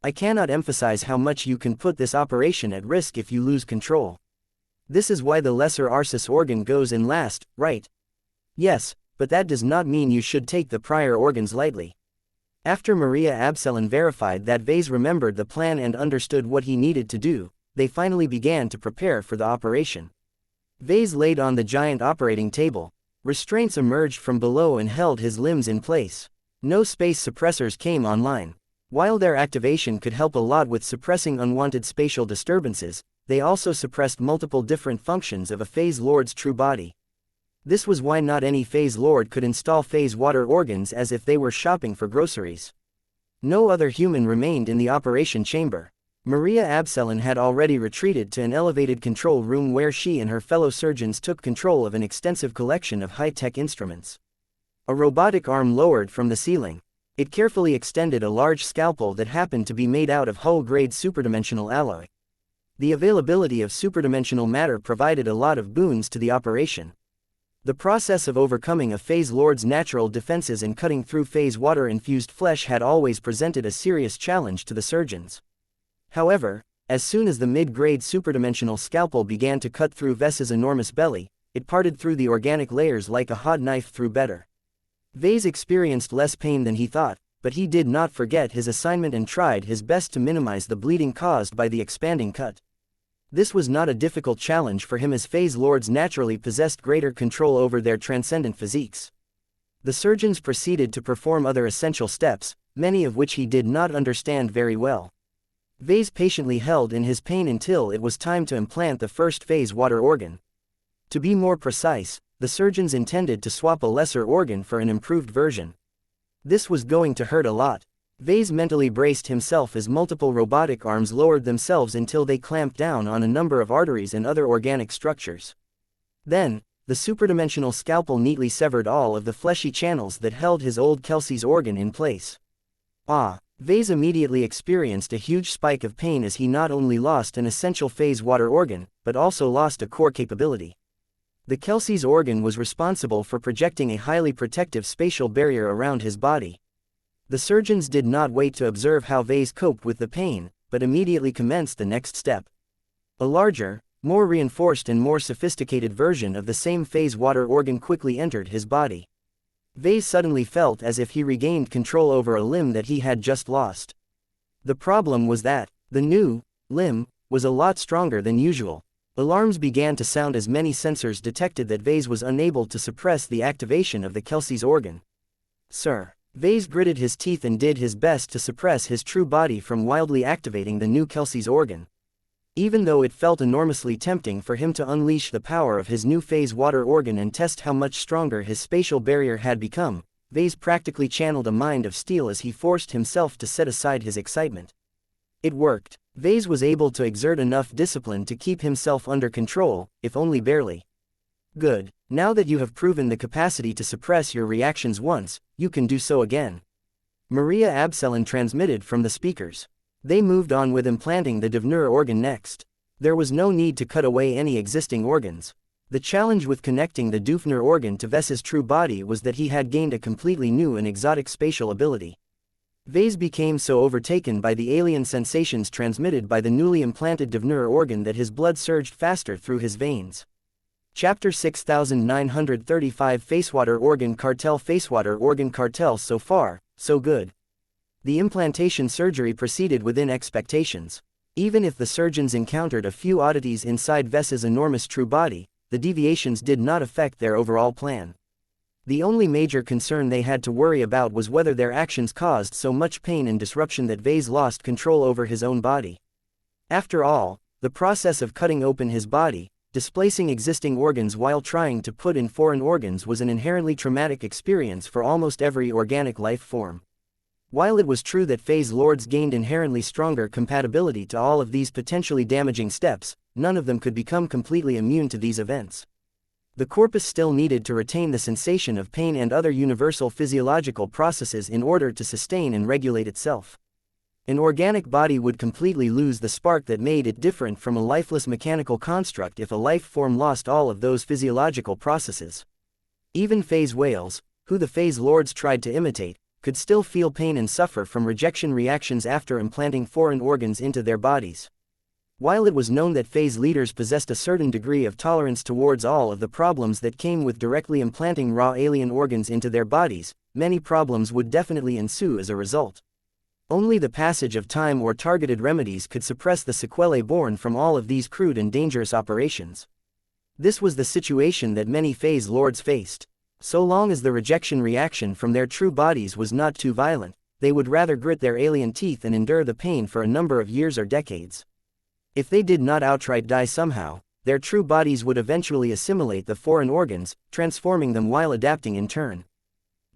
I cannot emphasize how much you can put this operation at risk if you lose control. This is why the lesser arsis organ goes in last, right? Yes, but that does not mean you should take the prior organs lightly. After Maria Absalon verified that Ves remembered the plan and understood what he needed to do, they finally began to prepare for the operation. Ves laid on the giant operating table. Restraints emerged from below and held his limbs in place. No space suppressors came online. While their activation could help a lot with suppressing unwanted spatial disturbances, they also suppressed multiple different functions of a phase lord's true body. This was why not any phase lord could install phase water organs as if they were shopping for groceries. No other human remained in the operation chamber. Maria Absalon had already retreated to an elevated control room where she and her fellow surgeons took control of an extensive collection of high-tech instruments. A robotic arm lowered from the ceiling. It carefully extended a large scalpel that happened to be made out of hull-grade superdimensional alloy. The availability of superdimensional matter provided a lot of boons to the operation. The process of overcoming a phase lord's natural defenses and cutting through phase water-infused flesh had always presented a serious challenge to the surgeons. However, as soon as the mid-grade superdimensional scalpel began to cut through Ves's enormous belly, it parted through the organic layers like a hot knife through butter. Ves experienced less pain than he thought, but he did not forget his assignment and tried his best to minimize the bleeding caused by the expanding cut. This was not a difficult challenge for him as phase lords naturally possessed greater control over their transcendent physiques. The surgeons proceeded to perform other essential steps, many of which he did not understand very well. Ves patiently held in his pain until it was time to implant the first phase water organ. To be more precise, the surgeons intended to swap a lesser organ for an improved version. This was going to hurt a lot. Ves mentally braced himself as multiple robotic arms lowered themselves until they clamped down on a number of arteries and other organic structures. Then, the superdimensional scalpel neatly severed all of the fleshy channels that held his old Kelsey's organ in place. Ves immediately experienced a huge spike of pain as he not only lost an essential phase water organ, but also lost a core capability. The Kelsey's organ was responsible for projecting a highly protective spatial barrier around his body. The surgeons did not wait to observe how Ves coped with the pain, but immediately commenced the next step. A larger, more reinforced and more sophisticated version of the same phase water organ quickly entered his body. Ves suddenly felt as if he regained control over a limb that he had just lost. The problem was that the new limb was a lot stronger than usual. Alarms began to sound as many sensors detected that Ves was unable to suppress the activation of the Kelsey's organ. Sir. Ves gritted his teeth and did his best to suppress his true body from wildly activating the new Kelsey's organ. Even though it felt enormously tempting for him to unleash the power of his new phase water organ and test how much stronger his spatial barrier had become, Ves practically channeled a mind of steel as he forced himself to set aside his excitement. It worked. Ves was able to exert enough discipline to keep himself under control, if only barely. Good. Now that you have proven the capacity to suppress your reactions once, you can do so again. Maria Absalon transmitted from the speakers. They moved on with implanting the Divner organ next. There was no need to cut away any existing organs. The challenge with connecting the Dufner organ to Ves's true body was that he had gained a completely new and exotic spatial ability. Ves became so overtaken by the alien sensations transmitted by the newly implanted Divner organ that his blood surged faster through his veins. Chapter 6935 Facewater Organ Cartel. Facewater Organ Cartel. So far, so good. The implantation surgery proceeded within expectations. Even if the surgeons encountered a few oddities inside Ves's enormous true body, the deviations did not affect their overall plan. The only major concern they had to worry about was whether their actions caused so much pain and disruption that Ves lost control over his own body. After all, the process of cutting open his body, displacing existing organs while trying to put in foreign organs was an inherently traumatic experience for almost every organic life form. While it was true that phase lords gained inherently stronger compatibility to all of these potentially damaging steps, none of them could become completely immune to these events. The corpus still needed to retain the sensation of pain and other universal physiological processes in order to sustain and regulate itself. An organic body would completely lose the spark that made it different from a lifeless mechanical construct if a life form lost all of those physiological processes. Even phase whales, who the phase lords tried to imitate, could still feel pain and suffer from rejection reactions after implanting foreign organs into their bodies. While it was known that phase leaders possessed a certain degree of tolerance towards all of the problems that came with directly implanting raw alien organs into their bodies, many problems would definitely ensue as a result. Only the passage of time or targeted remedies could suppress the sequelae born from all of these crude and dangerous operations. This was the situation that many phase lords faced. So long as the rejection reaction from their true bodies was not too violent, they would rather grit their alien teeth and endure the pain for a number of years or decades. If they did not outright die somehow, their true bodies would eventually assimilate the foreign organs, transforming them while adapting in turn.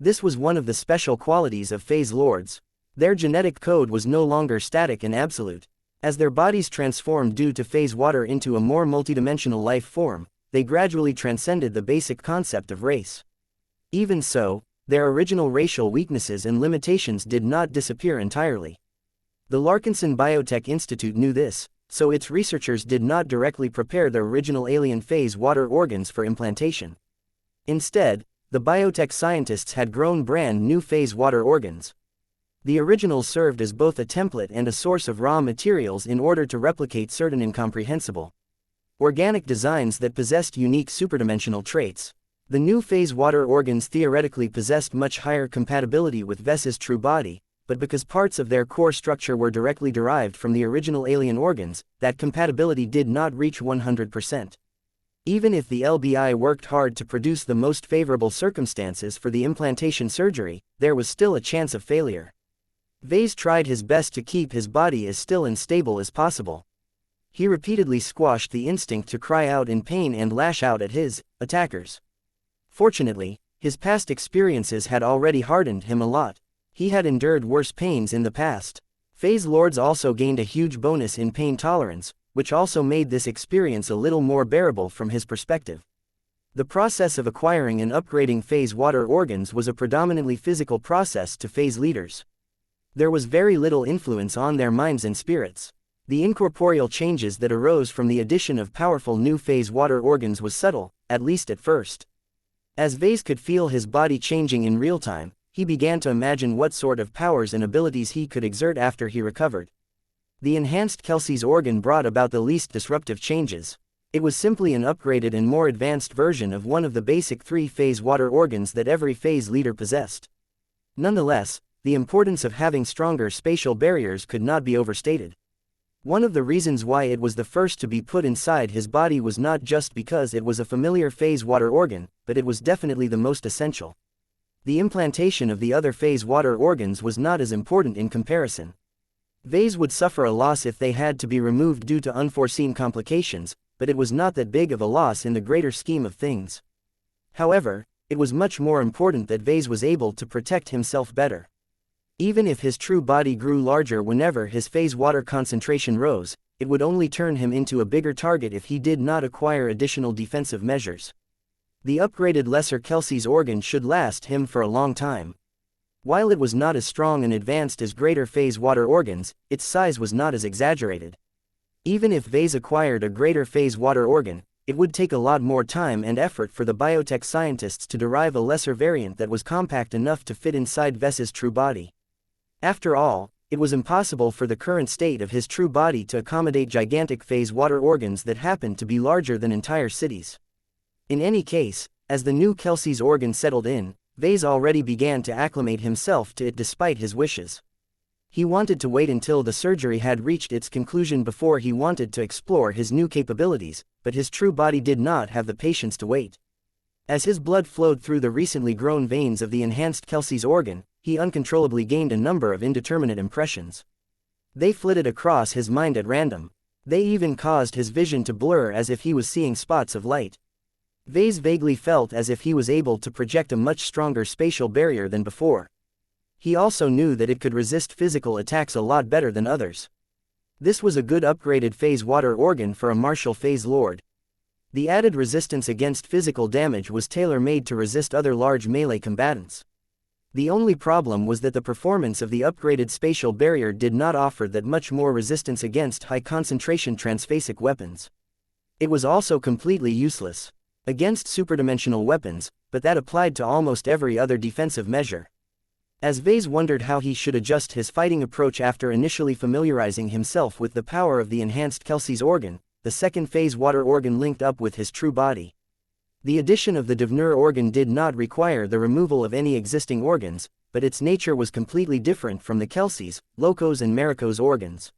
This was one of the special qualities of phase lords. Their genetic code was no longer static and absolute. As their bodies transformed due to phase water into a more multidimensional life form, they gradually transcended the basic concept of race. Even so, their original racial weaknesses and limitations did not disappear entirely. The Larkinson Biotech Institute knew this, so its researchers did not directly prepare the original alien phase water organs for implantation. Instead, the biotech scientists had grown brand new phase water organs. The originals served as both a template and a source of raw materials in order to replicate certain incomprehensible organic designs that possessed unique superdimensional traits. The new phase water organs theoretically possessed much higher compatibility with Ves's true body, but because parts of their core structure were directly derived from the original alien organs, that compatibility did not reach 100%. Even if the LBI worked hard to produce the most favorable circumstances for the implantation surgery, there was still a chance of failure. Ves tried his best to keep his body as still and stable as possible. He repeatedly squashed the instinct to cry out in pain and lash out at his attackers. Fortunately, his past experiences had already hardened him a lot. He had endured worse pains in the past. Phase lords also gained a huge bonus in pain tolerance, which also made this experience a little more bearable from his perspective. The process of acquiring and upgrading phase water organs was a predominantly physical process to phase leaders. There was very little influence on their minds and spirits. The incorporeal changes that arose from the addition of powerful new phase water organs was subtle, at least at first. As Ves could feel his body changing in real time, he began to imagine what sort of powers and abilities he could exert after he recovered. The enhanced Kelsey's organ brought about the least disruptive changes. It was simply an upgraded and more advanced version of one of the basic three-phase water organs that every phase leader possessed. Nonetheless, the importance of having stronger spatial barriers could not be overstated. One of the reasons why it was the first to be put inside his body was not just because it was a familiar phase water organ, but it was definitely the most essential. The implantation of the other phase water organs was not as important in comparison. Ves would suffer a loss if they had to be removed due to unforeseen complications, but it was not that big of a loss in the greater scheme of things. However, it was much more important that Ves was able to protect himself better. Even if his true body grew larger whenever his phase water concentration rose, it would only turn him into a bigger target if he did not acquire additional defensive measures. The upgraded lesser Kelsey's organ should last him for a long time. While it was not as strong and advanced as greater phase water organs, its size was not as exaggerated. Even if Ves acquired a greater phase water organ, it would take a lot more time and effort for the biotech scientists to derive a lesser variant that was compact enough to fit inside Ves's true body. After all, it was impossible for the current state of his true body to accommodate gigantic phase water organs that happened to be larger than entire cities. In any case, as the new Kelsey's organ settled in, Ves already began to acclimate himself to it despite his wishes. He wanted to wait until the surgery had reached its conclusion before he wanted to explore his new capabilities, but his true body did not have the patience to wait. As his blood flowed through the recently grown veins of the enhanced Kelsey's organ, he uncontrollably gained a number of indeterminate impressions. They flitted across his mind at random. They even caused his vision to blur as if he was seeing spots of light. Ves vaguely felt as if he was able to project a much stronger spatial barrier than before. He also knew that it could resist physical attacks a lot better than others. This was a good upgraded phase water organ for a martial phase lord. The added resistance against physical damage was tailor-made to resist other large melee combatants. The only problem was that the performance of the upgraded spatial barrier did not offer that much more resistance against high-concentration transphasic weapons. It was also completely useless against superdimensional weapons, but that applied to almost every other defensive measure. As Ves wondered how he should adjust his fighting approach after initially familiarizing himself with the power of the enhanced Kelsey's organ, the second phase water organ linked up with his true body. The addition of the Devner organ did not require the removal of any existing organs, but its nature was completely different from the Kelsey's, Locos and Mariko's organs.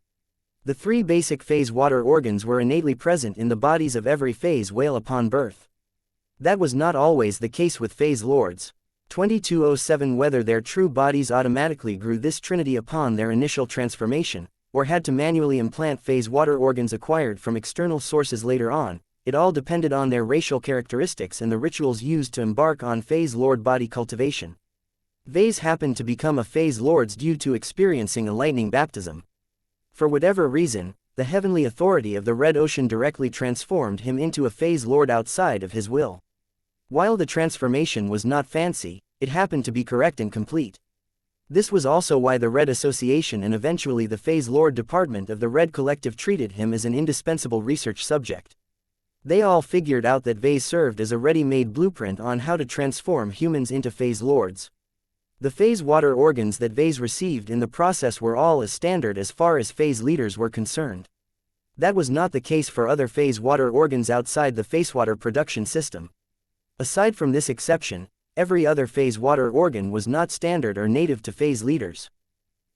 The three basic phase water organs were innately present in the bodies of every phase whale upon birth. That was not always the case with phase lords. 2207 whether their true bodies automatically grew this trinity upon their initial transformation, or had to manually implant phase water organs acquired from external sources later on. It all depended on their racial characteristics and the rituals used to embark on phase lord body cultivation. Ves happened to become a phase lord due to experiencing a lightning baptism. For whatever reason, the heavenly authority of the Red Ocean directly transformed him into a phase lord outside of his will. While the transformation was not fancy, it happened to be correct and complete. This was also why the Red Association and eventually the phase lord department of the Red Collective treated him as an indispensable research subject. They all figured out that Ves served as a ready-made blueprint on how to transform humans into phase lords. The phase water organs that Ves received in the process were all as standard as far as phase leaders were concerned. That was not the case for other phase water organs outside the phasewater production system. Aside from this exception, every other phase water organ was not standard or native to phase leaders.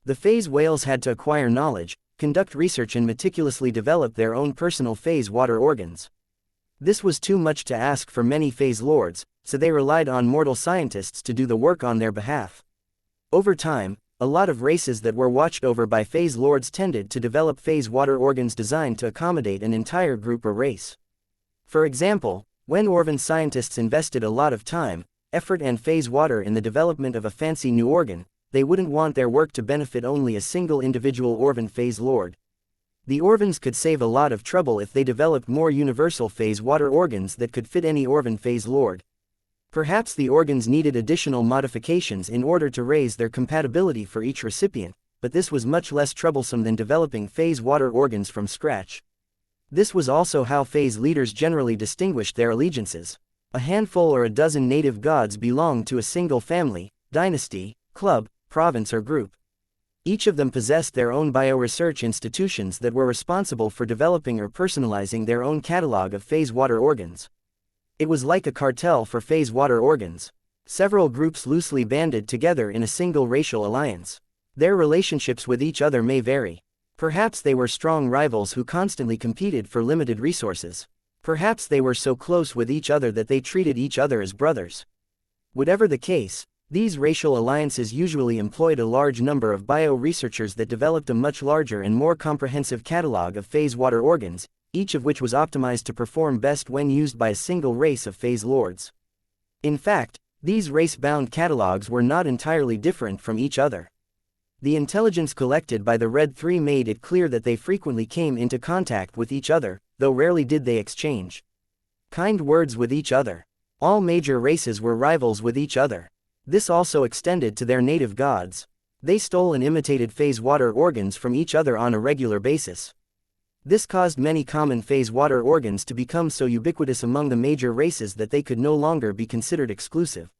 The phase whales had to acquire knowledge, conduct research and meticulously develop their own personal phase water organs. This was too much to ask for many phase lords, so they relied on mortal scientists to do the work on their behalf. Over time, a lot of races that were watched over by phase lords tended to develop phase water organs designed to accommodate an entire group or race. For example, when Orvan scientists invested a lot of time, effort and phase water in the development of a fancy new organ, they wouldn't want their work to benefit only a single individual Orvan phase lord. The Orvans could save a lot of trouble if they developed more universal phase water organs that could fit any Orvan phase lord. Perhaps the organs needed additional modifications in order to raise their compatibility for each recipient, but this was much less troublesome than developing phase water organs from scratch. This was also how phase leaders generally distinguished their allegiances. A handful or a dozen native gods belonged to a single family, dynasty, club, province or group. Each of them possessed their own bioresearch institutions that were responsible for developing or personalizing their own catalog of phase water organs. It was like a cartel for phase water organs. Several groups loosely banded together in a single racial alliance. Their relationships with each other may vary. Perhaps they were strong rivals who constantly competed for limited resources. Perhaps they were so close with each other that they treated each other as brothers. Whatever the case, these racial alliances usually employed a large number of bio-researchers that developed a much larger and more comprehensive catalog of phase water organs, each of which was optimized to perform best when used by a single race of phase lords. In fact, these race-bound catalogs were not entirely different from each other. The intelligence collected by the Red 3 made it clear that they frequently came into contact with each other, though rarely did they exchange kind words with each other. All major races were rivals with each other. This also extended to their native gods. They stole and imitated phase water organs from each other on a regular basis. This caused many common phase water organs to become so ubiquitous among the major races that they could no longer be considered exclusive.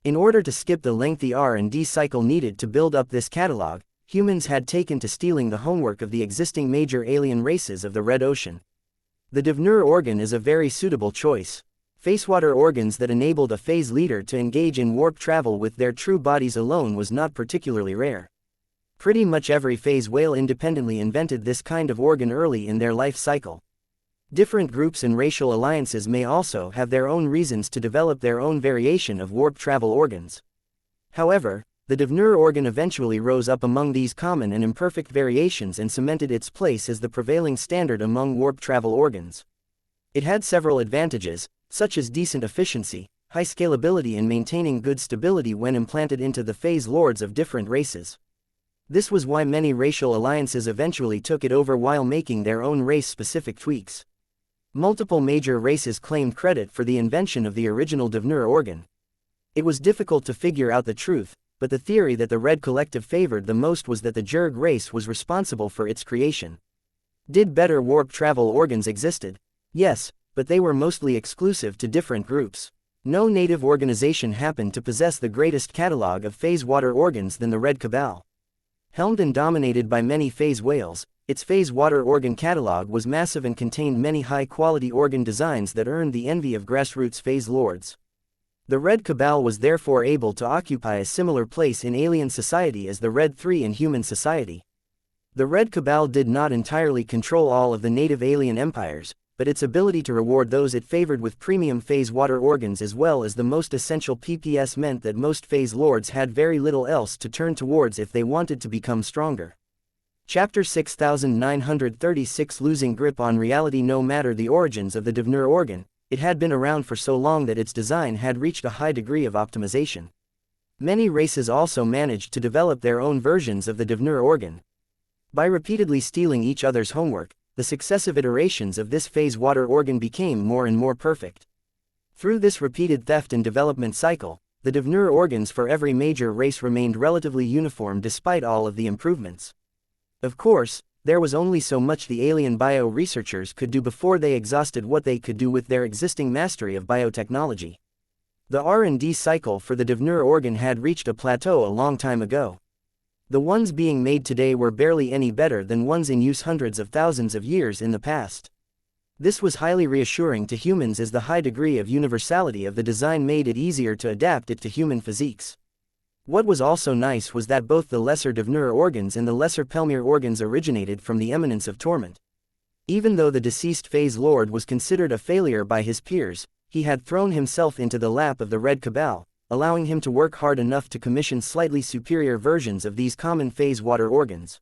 In order to skip the lengthy R&D cycle needed to build up this catalog, humans had taken to stealing the homework of the existing major alien races of the Red Ocean. The Devner organ is a very suitable choice. Phasewater organs that enabled a phase leader to engage in warp travel with their true bodies alone was not particularly rare. Pretty much every phase whale independently invented this kind of organ early in their life cycle. Different groups and racial alliances may also have their own reasons to develop their own variation of warp travel organs. However, the Devner organ eventually rose up among these common and imperfect variations and cemented its place as the prevailing standard among warp travel organs. It had several advantages, such as decent efficiency, high scalability and maintaining good stability when implanted into the phase lords of different races. This was why many racial alliances eventually took it over while making their own race-specific tweaks. Multiple major races claimed credit for the invention of the original Devenir organ. It was difficult to figure out the truth, but the theory that the Red Collective favored the most was that the Jurg race was responsible for its creation. Did better warp travel organs existed? Yes, but they were mostly exclusive to different groups. No native organization happened to possess the greatest catalog of phase water organs than the Red Cabal. Helmed and dominated by many phase whales, its phase water organ catalog was massive and contained many high-quality organ designs that earned the envy of grassroots phase lords. The Red Cabal was therefore able to occupy a similar place in alien society as the Red Three in human society. The Red Cabal did not entirely control all of the native alien empires, but its ability to reward those it favored with premium phase water organs as well as the most essential PPS meant that most phase lords had very little else to turn towards if they wanted to become stronger. Chapter 6936 Losing Grip on Reality. No matter the origins of the Devenir organ, it had been around for so long that its design had reached a high degree of optimization. Many races also managed to develop their own versions of the Devenir organ. By repeatedly stealing each other's homework, the successive iterations of this phase water organ became more and more perfect. Through this repeated theft and development cycle, the Devenir organs for every major race remained relatively uniform despite all of the improvements. Of course, there was only so much the alien bio-researchers could do before they exhausted what they could do with their existing mastery of biotechnology. The R&D cycle for the Devenir organ had reached a plateau a long time ago. The ones being made today were barely any better than ones in use hundreds of thousands of years in the past. This was highly reassuring to humans as the high degree of universality of the design made it easier to adapt it to human physiques. What was also nice was that both the lesser Devenir organs and the lesser Pelmir organs originated from the eminence of torment. Even though the deceased phase lord was considered a failure by his peers, he had thrown himself into the lap of the Red Cabal, allowing him to work hard enough to commission slightly superior versions of these common phase water organs.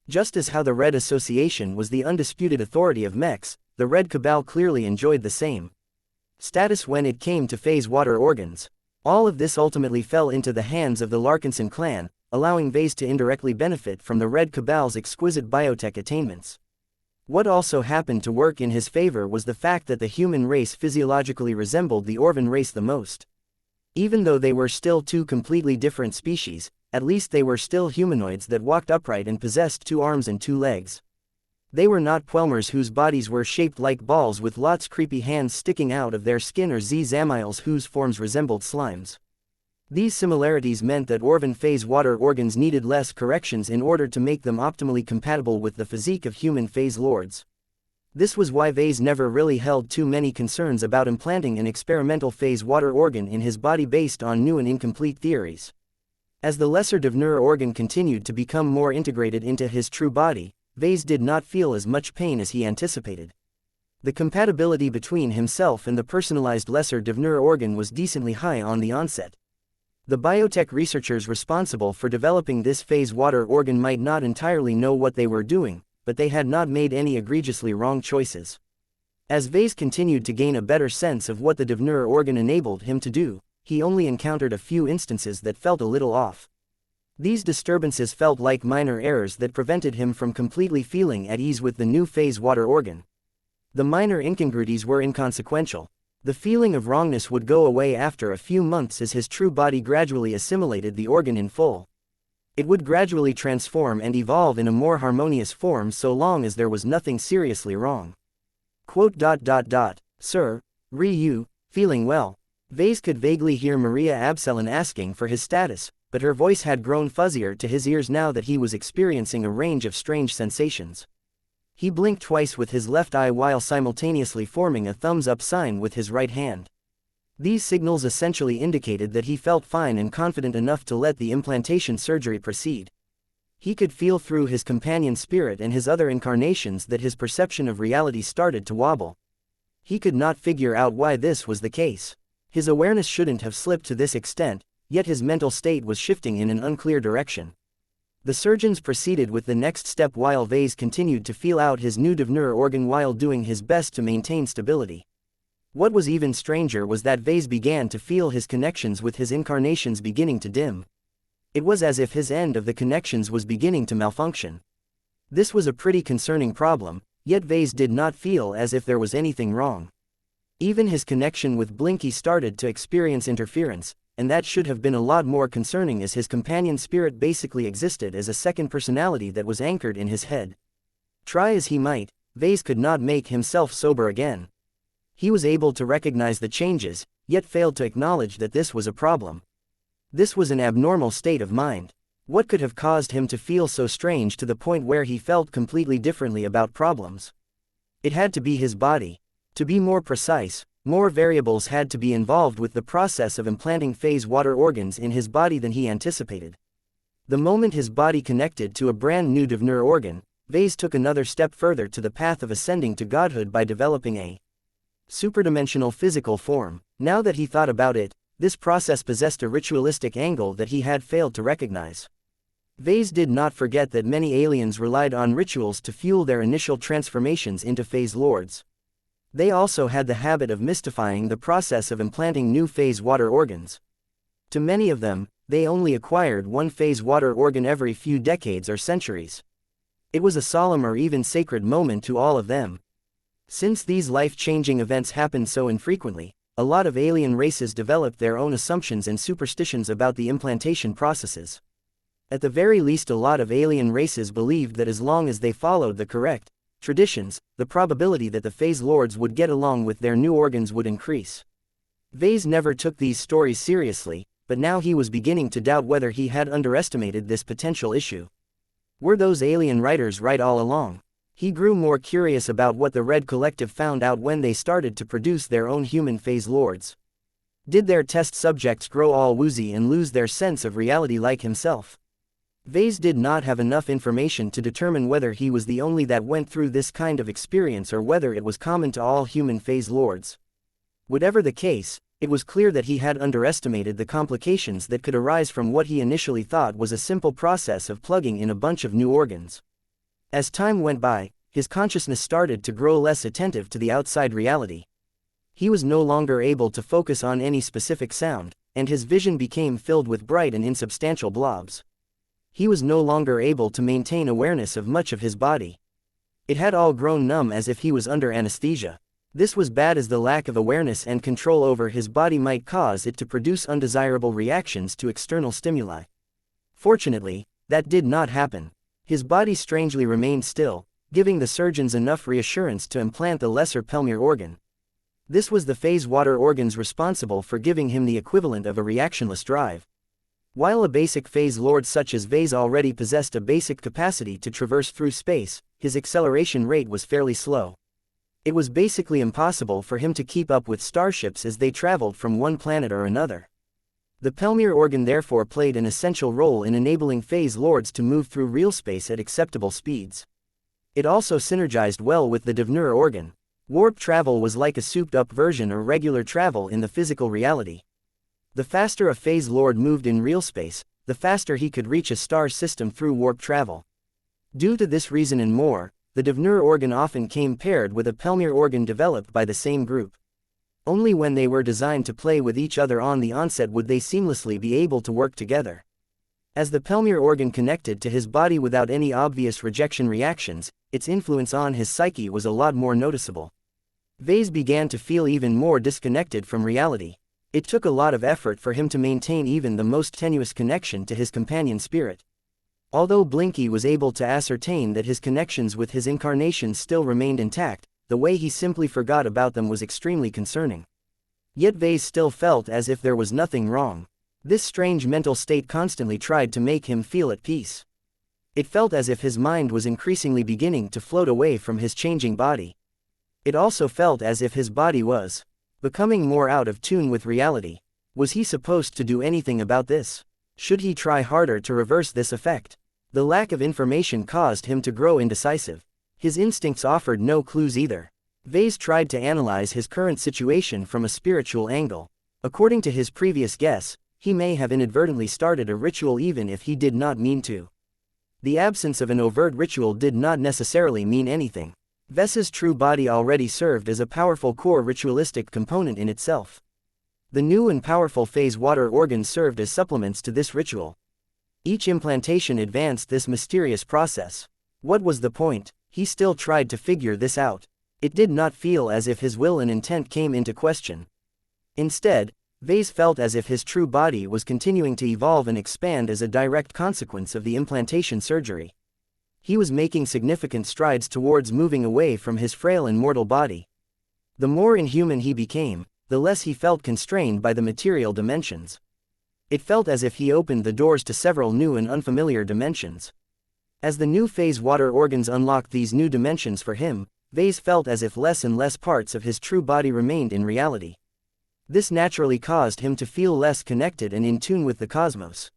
Just as how the Red Association was the undisputed authority of mechs, the Red Cabal clearly enjoyed the same status when it came to phase water organs. All of this ultimately fell into the hands of the Larkinson clan, allowing Ves to indirectly benefit from the Red Cabal's exquisite biotech attainments. What also happened to work in his favor was the fact that the human race physiologically resembled the Orvan race the most. Even though they were still two completely different species, at least they were still humanoids that walked upright and possessed 2 arms and 2 legs. They were not Pelmirs whose bodies were shaped like balls with lots creepy hands sticking out of their skin or Zamiles whose forms resembled slimes. These similarities meant that Orvan phase water organs needed less corrections in order to make them optimally compatible with the physique of human phase lords. This was why Ves never really held too many concerns about implanting an experimental phase water organ in his body based on new and incomplete theories. As the lesser Devenir organ continued to become more integrated into his true body, Ves did not feel as much pain as he anticipated. The compatibility between himself and the personalized lesser Devenir organ was decently high on the onset. The biotech researchers responsible for developing this phase water organ might not entirely know what they were doing, but they had not made any egregiously wrong choices. As Ves continued to gain a better sense of what the Devenir organ enabled him to do, he only encountered a few instances that felt a little off. These disturbances felt like minor errors that prevented him from completely feeling at ease with the new phase water organ. The minor incongruities were inconsequential. The feeling of wrongness would go away after a few months as his true body gradually assimilated the organ in full. It would gradually transform and evolve in a more harmonious form so long as there was nothing seriously wrong. Sir, Ryu, feeling well? Ves could vaguely hear Maria Absalon asking for his status, but her voice had grown fuzzier to his ears now that he was experiencing a range of strange sensations. He blinked twice with his left eye while simultaneously forming a thumbs-up sign with his right hand. These signals essentially indicated that he felt fine and confident enough to let the implantation surgery proceed. He could feel through his companion's spirit and his other incarnations that his perception of reality started to wobble. He could not figure out why this was the case. His awareness shouldn't have slipped to this extent, yet his mental state was shifting in an unclear direction. The surgeons proceeded with the next step while Ves continued to feel out his new Devenir organ while doing his best to maintain stability. What was even stranger was that Ves began to feel his connections with his incarnations beginning to dim. It was as if his end of the connections was beginning to malfunction. This was a pretty concerning problem, yet Ves did not feel as if there was anything wrong. Even his connection with Blinky started to experience interference, and that should have been a lot more concerning as his companion spirit basically existed as a second personality that was anchored in his head. Try as he might, Ves could not make himself sober again. He was able to recognize the changes, yet failed to acknowledge that this was a problem. This was an abnormal state of mind. What could have caused him to feel so strange to the point where he felt completely differently about problems? It had to be his body. To be more precise, more variables had to be involved with the process of implanting phase water organs in his body than he anticipated. The moment his body connected to a brand new Divner organ, Ves took another step further to the path of ascending to godhood by developing a superdimensional physical form. Now that he thought about it, this process possessed a ritualistic angle that he had failed to recognize. Ves did not forget that many aliens relied on rituals to fuel their initial transformations into phase lords. They also had the habit of mystifying the process of implanting new phase water organs. To many of them, they only acquired one phase water organ every few decades or centuries. It was a solemn or even sacred moment to all of them. Since these life-changing events happened so infrequently, a lot of alien races developed their own assumptions and superstitions about the implantation processes. At the very least, a lot of alien races believed that as long as they followed the correct traditions, the probability that the phase lords would get along with their new organs would increase. Ves never took these stories seriously, but now he was beginning to doubt whether he had underestimated this potential issue. Were those alien writers right all along? He grew more curious about what the Red Collective found out when they started to produce their own human phase lords. Did their test subjects grow all woozy and lose their sense of reality like himself? Ves did not have enough information to determine whether he was the only that went through this kind of experience or whether it was common to all human phase lords. Whatever the case, it was clear that he had underestimated the complications that could arise from what he initially thought was a simple process of plugging in a bunch of new organs. As time went by, his consciousness started to grow less attentive to the outside reality. He was no longer able to focus on any specific sound, and his vision became filled with bright and insubstantial blobs. He was no longer able to maintain awareness of much of his body. It had all grown numb as if he was under anesthesia. This was bad, as the lack of awareness and control over his body might cause it to produce undesirable reactions to external stimuli. Fortunately, that did not happen. His body strangely remained still, giving the surgeons enough reassurance to implant the lesser Pelmir organ. This was the phase water organs responsible for giving him the equivalent of a reactionless drive. While a basic phase lord such as Ves already possessed a basic capacity to traverse through space, his acceleration rate was fairly slow. It was basically impossible for him to keep up with starships as they traveled from one planet or another. The Pelmir organ therefore played an essential role in enabling phase lords to move through real space at acceptable speeds. It also synergized well with the Divner organ. Warp travel was like a souped-up version or regular travel in the physical reality. The faster a phase lord moved in real space, the faster he could reach a star system through warp travel. Due to this reason and more, the Divner organ often came paired with a Pelmir organ developed by the same group. Only when they were designed to play with each other on the onset would they seamlessly be able to work together. As the Pelmir organ connected to his body without any obvious rejection reactions, its influence on his psyche was a lot more noticeable. Ves began to feel even more disconnected from reality. It took a lot of effort for him to maintain even the most tenuous connection to his companion spirit. Although Blinky was able to ascertain that his connections with his incarnations still remained intact, the way he simply forgot about them was extremely concerning. Yet Ves still felt as if there was nothing wrong. This strange mental state constantly tried to make him feel at peace. It felt as if his mind was increasingly beginning to float away from his changing body. It also felt as if his body was becoming more out of tune with reality. Was he supposed to do anything about this? Should he try harder to reverse this effect? The lack of information caused him to grow indecisive. His instincts offered no clues either. Ves tried to analyze his current situation from a spiritual angle. According to his previous guess, he may have inadvertently started a ritual even if he did not mean to. The absence of an overt ritual did not necessarily mean anything. Ves's true body already served as a powerful core ritualistic component in itself. The new and powerful phase water organs served as supplements to this ritual. Each implantation advanced this mysterious process. What was the point? He still tried to figure this out. It did not feel as if his will and intent came into question. Instead, Ves felt as if his true body was continuing to evolve and expand as a direct consequence of the implantation surgery. He was making significant strides towards moving away from his frail and mortal body. The more inhuman he became, the less he felt constrained by the material dimensions. It felt as if he opened the doors to several new and unfamiliar dimensions. As the new phase water organs unlocked these new dimensions for him, Ves felt as if less and less parts of his true body remained in reality. This naturally caused him to feel less connected and in tune with the cosmos.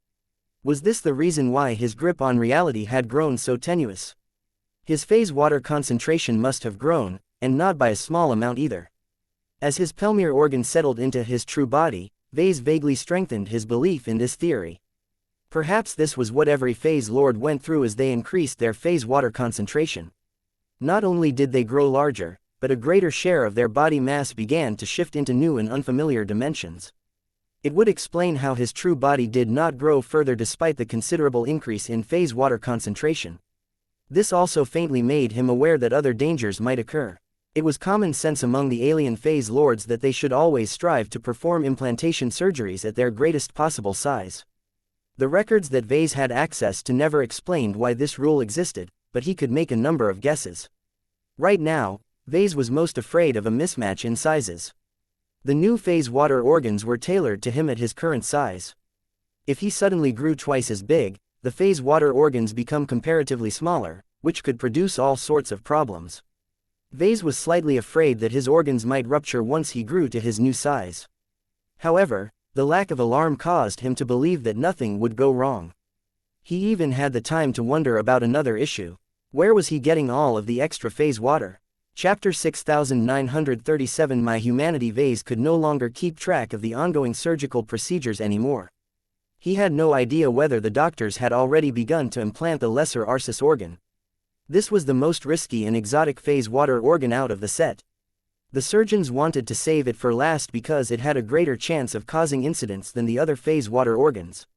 Was this the reason why his grip on reality had grown so tenuous? His phase water concentration must have grown, and not by a small amount either. As his Pelmir organ settled into his true body, Ves vaguely strengthened his belief in this theory. Perhaps this was what every phase lord went through as they increased their phase water concentration. Not only did they grow larger, but a greater share of their body mass began to shift into new and unfamiliar dimensions. It would explain how his true body did not grow further despite the considerable increase in phase water concentration. This also faintly made him aware that other dangers might occur. It was common sense among the alien phase lords that they should always strive to perform implantation surgeries at their greatest possible size. The records that Ves had access to never explained why this rule existed, but he could make a number of guesses. Right now, Ves was most afraid of a mismatch in sizes. The new phase water organs were tailored to him at his current size. If he suddenly grew twice as big, the phase water organs become comparatively smaller, which could produce all sorts of problems. Ves was slightly afraid that his organs might rupture once he grew to his new size. However, the lack of alarm caused him to believe that nothing would go wrong. He even had the time to wonder about another issue. Where was he getting all of the extra phase water? Chapter 6937. My humanity. Ves could no longer keep track of the ongoing surgical procedures anymore. He had no idea whether the doctors had already begun to implant the lesser Arsis organ. This was the most risky and exotic phase water organ out of the set. The surgeons wanted to save it for last because it had a greater chance of causing incidents than the other phase water organs.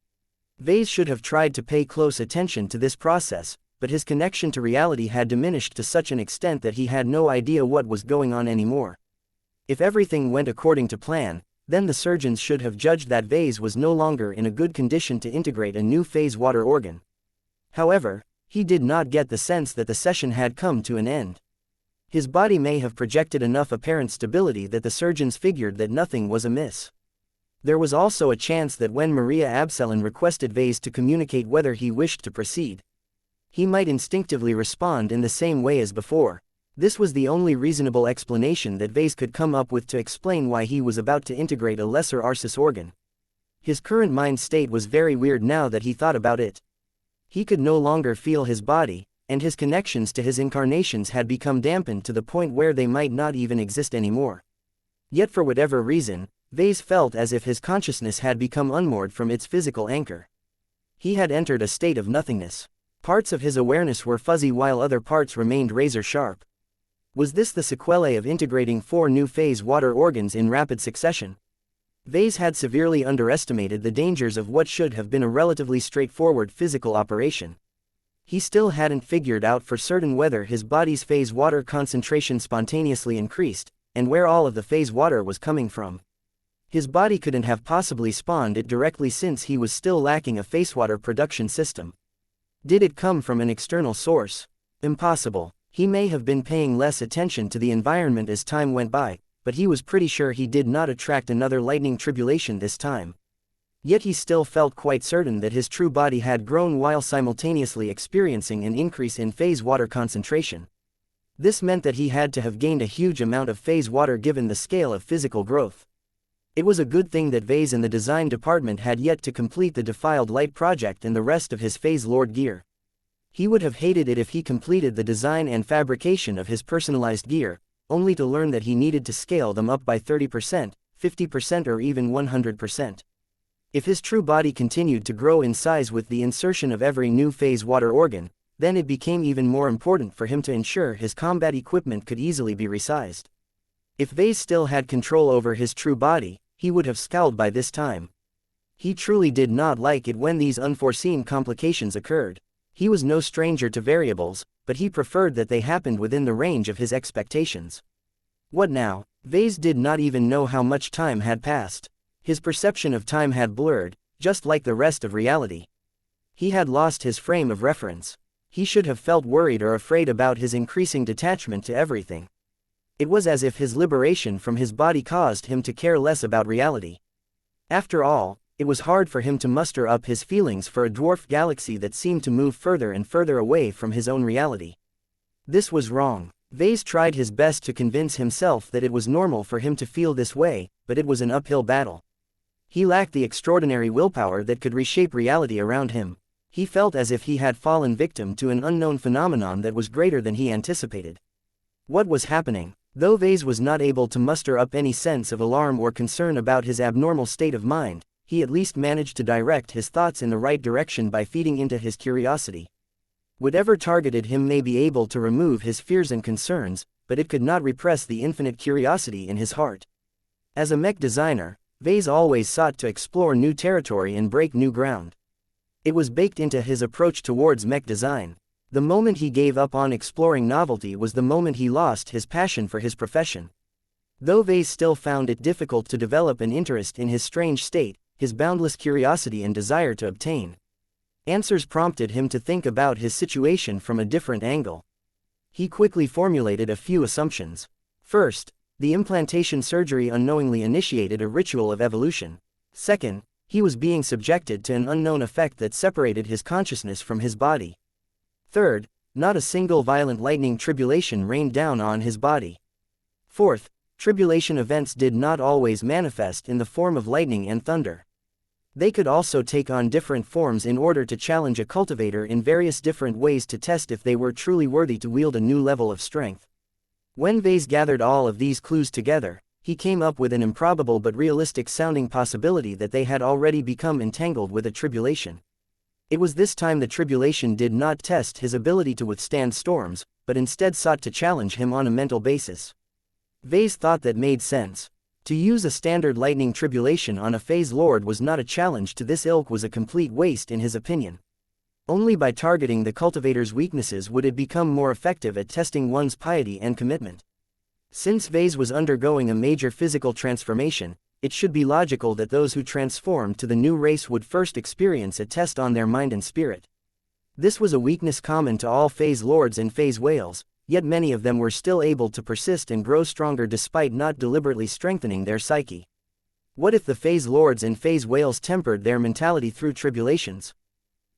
Ves should have tried to pay close attention to this process, but his connection to reality had diminished to such an extent that he had no idea what was going on anymore. If everything went according to plan, then the surgeons should have judged that Ves was no longer in a good condition to integrate a new phase water organ. However, he did not get the sense that the session had come to an end. His body may have projected enough apparent stability that the surgeons figured that nothing was amiss. There was also a chance that when Maria Absalon requested Ves to communicate whether he wished to proceed, he might instinctively respond in the same way as before. This was the only reasonable explanation that Ves could come up with to explain why he was about to integrate a lesser Arsis organ. His current mind state was very weird now that he thought about it. He could no longer feel his body, and his connections to his incarnations had become dampened to the point where they might not even exist anymore. Yet for whatever reason, Ves felt as if his consciousness had become unmoored from its physical anchor. He had entered a state of nothingness. Parts of his awareness were fuzzy while other parts remained razor-sharp. Was this the sequelae of integrating 4 new phase water organs in rapid succession? Ves had severely underestimated the dangers of what should have been a relatively straightforward physical operation. He still hadn't figured out for certain whether his body's phase water concentration spontaneously increased, and where all of the phase water was coming from. His body couldn't have possibly spawned it directly since he was still lacking a phase water production system. Did it come from an external source? Impossible. He may have been paying less attention to the environment as time went by, but he was pretty sure he did not attract another lightning tribulation this time. Yet he still felt quite certain that his true body had grown while simultaneously experiencing an increase in phase water concentration. This meant that he had to have gained a huge amount of phase water given the scale of physical growth. It was a good thing that Ves and the design department had yet to complete the Defiled Light project and the rest of his Phase Lord gear. He would have hated it if he completed the design and fabrication of his personalized gear, only to learn that he needed to scale them up by 30%, 50% or even 100%. If his true body continued to grow in size with the insertion of every new phase water organ, then it became even more important for him to ensure his combat equipment could easily be resized. If Ves still had control over his true body, he would have scowled by this time. He truly did not like it when these unforeseen complications occurred. He was no stranger to variables, but he preferred that they happened within the range of his expectations. What now? Ves did not even know how much time had passed. His perception of time had blurred, just like the rest of reality. He had lost his frame of reference. He should have felt worried or afraid about his increasing detachment to everything. It was as if his liberation from his body caused him to care less about reality. After all, it was hard for him to muster up his feelings for a dwarf galaxy that seemed to move further and further away from his own reality. This was wrong. Ves tried his best to convince himself that it was normal for him to feel this way, but it was an uphill battle. He lacked the extraordinary willpower that could reshape reality around him. He felt as if he had fallen victim to an unknown phenomenon that was greater than he anticipated. What was happening? Though Ves was not able to muster up any sense of alarm or concern about his abnormal state of mind, he at least managed to direct his thoughts in the right direction by feeding into his curiosity. Whatever targeted him may be able to remove his fears and concerns, but it could not repress the infinite curiosity in his heart. As a mech designer, Ves always sought to explore new territory and break new ground. It was baked into his approach towards mech design. The moment he gave up on exploring novelty was the moment he lost his passion for his profession. Though Ves still found it difficult to develop an interest in his strange state, his boundless curiosity and desire to obtain answers prompted him to think about his situation from a different angle. He quickly formulated a few assumptions. First, the implantation surgery unknowingly initiated a ritual of evolution. Second, he was being subjected to an unknown effect that separated his consciousness from his body. Third, not a single violent lightning tribulation rained down on his body. Fourth, tribulation events did not always manifest in the form of lightning and thunder. They could also take on different forms in order to challenge a cultivator in various different ways to test if they were truly worthy to wield a new level of strength. When Ves gathered all of these clues together, he came up with an improbable but realistic-sounding possibility that they had already become entangled with a tribulation. It was this time the tribulation did not test his ability to withstand storms, but instead sought to challenge him on a mental basis. Ves thought that made sense. To use a standard lightning tribulation on a phase lord was not a challenge to this ilk, was a complete waste in his opinion. Only by targeting the cultivator's weaknesses would it become more effective at testing one's piety and commitment. Since Ves was undergoing a major physical transformation, it should be logical that those who transformed to the new race would first experience a test on their mind and spirit. This was a weakness common to all phase lords and phase whales, yet many of them were still able to persist and grow stronger despite not deliberately strengthening their psyche. What if the phase lords and phase whales tempered their mentality through tribulations?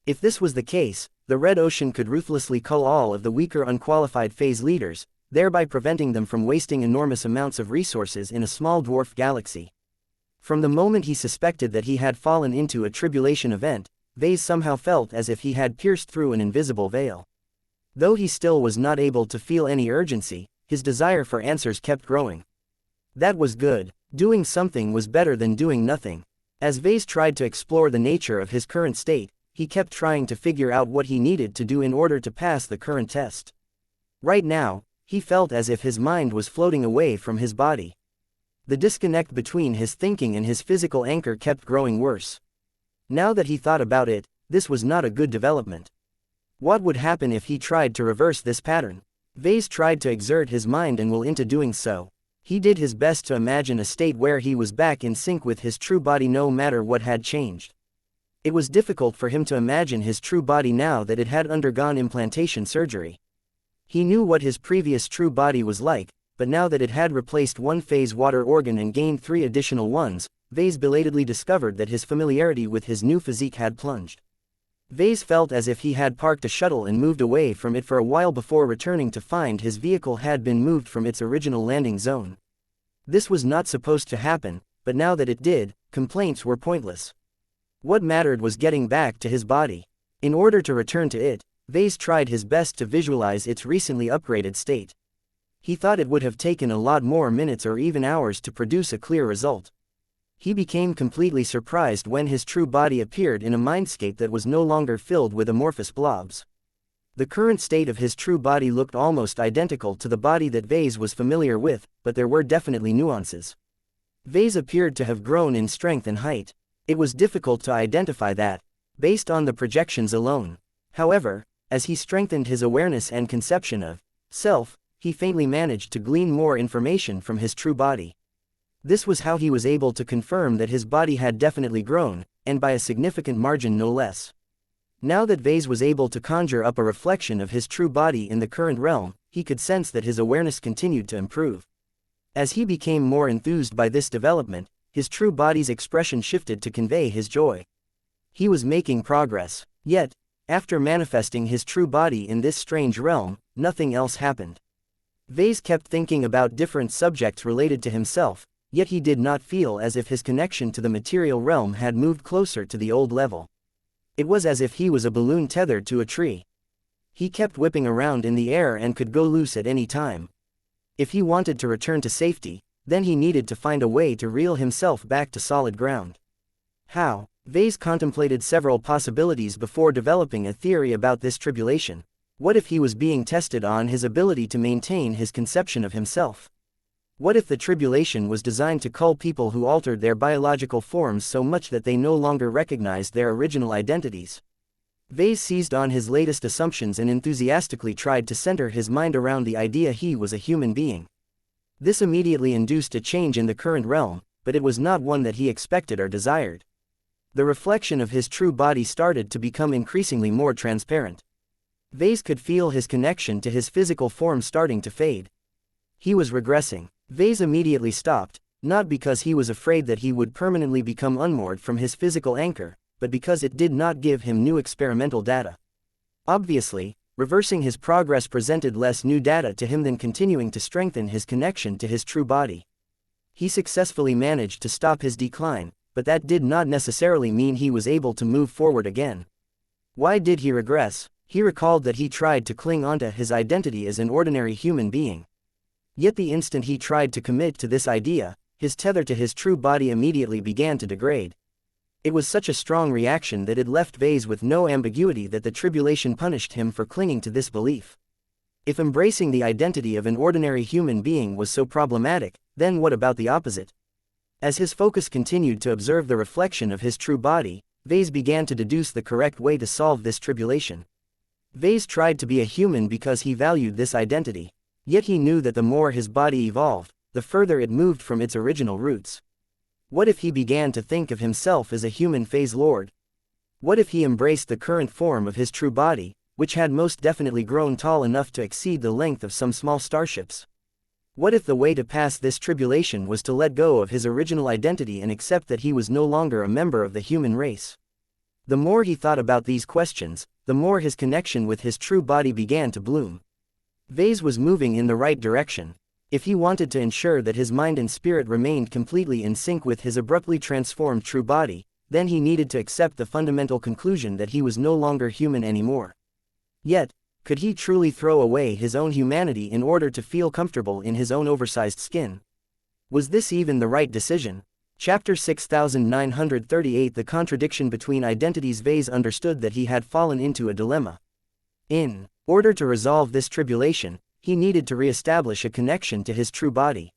If this was the case, the Red Ocean could ruthlessly cull all of the weaker unqualified phase leaders, thereby preventing them from wasting enormous amounts of resources in a small dwarf galaxy. From the moment he suspected that he had fallen into a tribulation event, Ves somehow felt as if he had pierced through an invisible veil. Though he still was not able to feel any urgency, his desire for answers kept growing. That was good. Doing something was better than doing nothing. As Ves tried to explore the nature of his current state, he kept trying to figure out what he needed to do in order to pass the current test. Right now, he felt as if his mind was floating away from his body. The disconnect between his thinking and his physical anchor kept growing worse. Now that he thought about it, this was not a good development. What would happen if he tried to reverse this pattern? Ves tried to exert his mind and will into doing so. He did his best to imagine a state where he was back in sync with his true body no matter what had changed. It was difficult for him to imagine his true body now that it had undergone implantation surgery. He knew what his previous true body was like, but now that it had replaced one phase water organ and gained 3 additional ones, Ves belatedly discovered that his familiarity with his new physique had plunged. Ves felt as if he had parked a shuttle and moved away from it for a while before returning to find his vehicle had been moved from its original landing zone. This was not supposed to happen, but now that it did, complaints were pointless. What mattered was getting back to his body. In order to return to it, Ves tried his best to visualize its recently upgraded state. He thought it would have taken a lot more minutes or even hours to produce a clear result. He became completely surprised when his true body appeared in a mindscape that was no longer filled with amorphous blobs. The current state of his true body looked almost identical to the body that Ves was familiar with, but there were definitely nuances. Ves appeared to have grown in strength and height. It was difficult to identify that, based on the projections alone. However, as he strengthened his awareness and conception of self, he faintly managed to glean more information from his true body. This was how he was able to confirm that his body had definitely grown, and by a significant margin no less. Now that Ves was able to conjure up a reflection of his true body in the current realm, he could sense that his awareness continued to improve. As he became more enthused by this development, his true body's expression shifted to convey his joy. He was making progress. Yet, after manifesting his true body in this strange realm, nothing else happened. Ves kept thinking about different subjects related to himself, yet he did not feel as if his connection to the material realm had moved closer to the old level. It was as if he was a balloon tethered to a tree. He kept whipping around in the air and could go loose at any time. If he wanted to return to safety, then he needed to find a way to reel himself back to solid ground. How? Ves contemplated several possibilities before developing a theory about this tribulation. What if he was being tested on his ability to maintain his conception of himself? What if the tribulation was designed to cull people who altered their biological forms so much that they no longer recognized their original identities? Ves seized on his latest assumptions and enthusiastically tried to center his mind around the idea he was a human being. This immediately induced a change in the current realm, but it was not one that he expected or desired. The reflection of his true body started to become increasingly more transparent. Ves could feel his connection to his physical form starting to fade. He was regressing. Ves immediately stopped, not because he was afraid that he would permanently become unmoored from his physical anchor, but because it did not give him new experimental data. Obviously, reversing his progress presented less new data to him than continuing to strengthen his connection to his true body. He successfully managed to stop his decline, but that did not necessarily mean he was able to move forward again. Why did he regress? He recalled that he tried to cling onto his identity as an ordinary human being. Yet the instant he tried to commit to this idea, his tether to his true body immediately began to degrade. It was such a strong reaction that it left Ves with no ambiguity that the tribulation punished him for clinging to this belief. If embracing the identity of an ordinary human being was so problematic, then what about the opposite? As his focus continued to observe the reflection of his true body, Ves began to deduce the correct way to solve this tribulation. Ves tried to be a human because he valued this identity. Yet he knew that the more his body evolved, the further it moved from its original roots. What if he began to think of himself as a human phase lord? What if he embraced the current form of his true body, which had most definitely grown tall enough to exceed the length of some small starships? What if the way to pass this tribulation was to let go of his original identity and accept that he was no longer a member of the human race? The more he thought about these questions, the more his connection with his true body began to bloom. Ves was moving in the right direction. If he wanted to ensure that his mind and spirit remained completely in sync with his abruptly transformed true body, then he needed to accept the fundamental conclusion that he was no longer human anymore. Yet, could he truly throw away his own humanity in order to feel comfortable in his own oversized skin? Was this even the right decision? Chapter 6938 The contradiction between identities. Ves understood that he had fallen into a dilemma. In order to resolve this tribulation, he needed to re-establish a connection to his true body.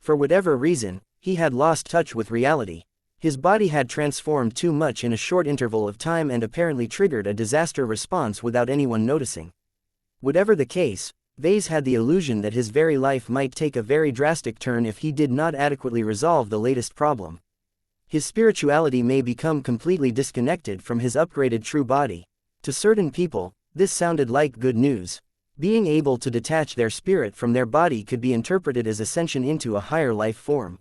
For whatever reason, he had lost touch with reality. His body had transformed too much in a short interval of time and apparently triggered a disaster response without anyone noticing. Whatever the case, Ves had the illusion that his very life might take a very drastic turn if he did not adequately resolve the latest problem. His spirituality may become completely disconnected from his upgraded true body. To certain people, this sounded like good news. Being able to detach their spirit from their body could be interpreted as ascension into a higher life form.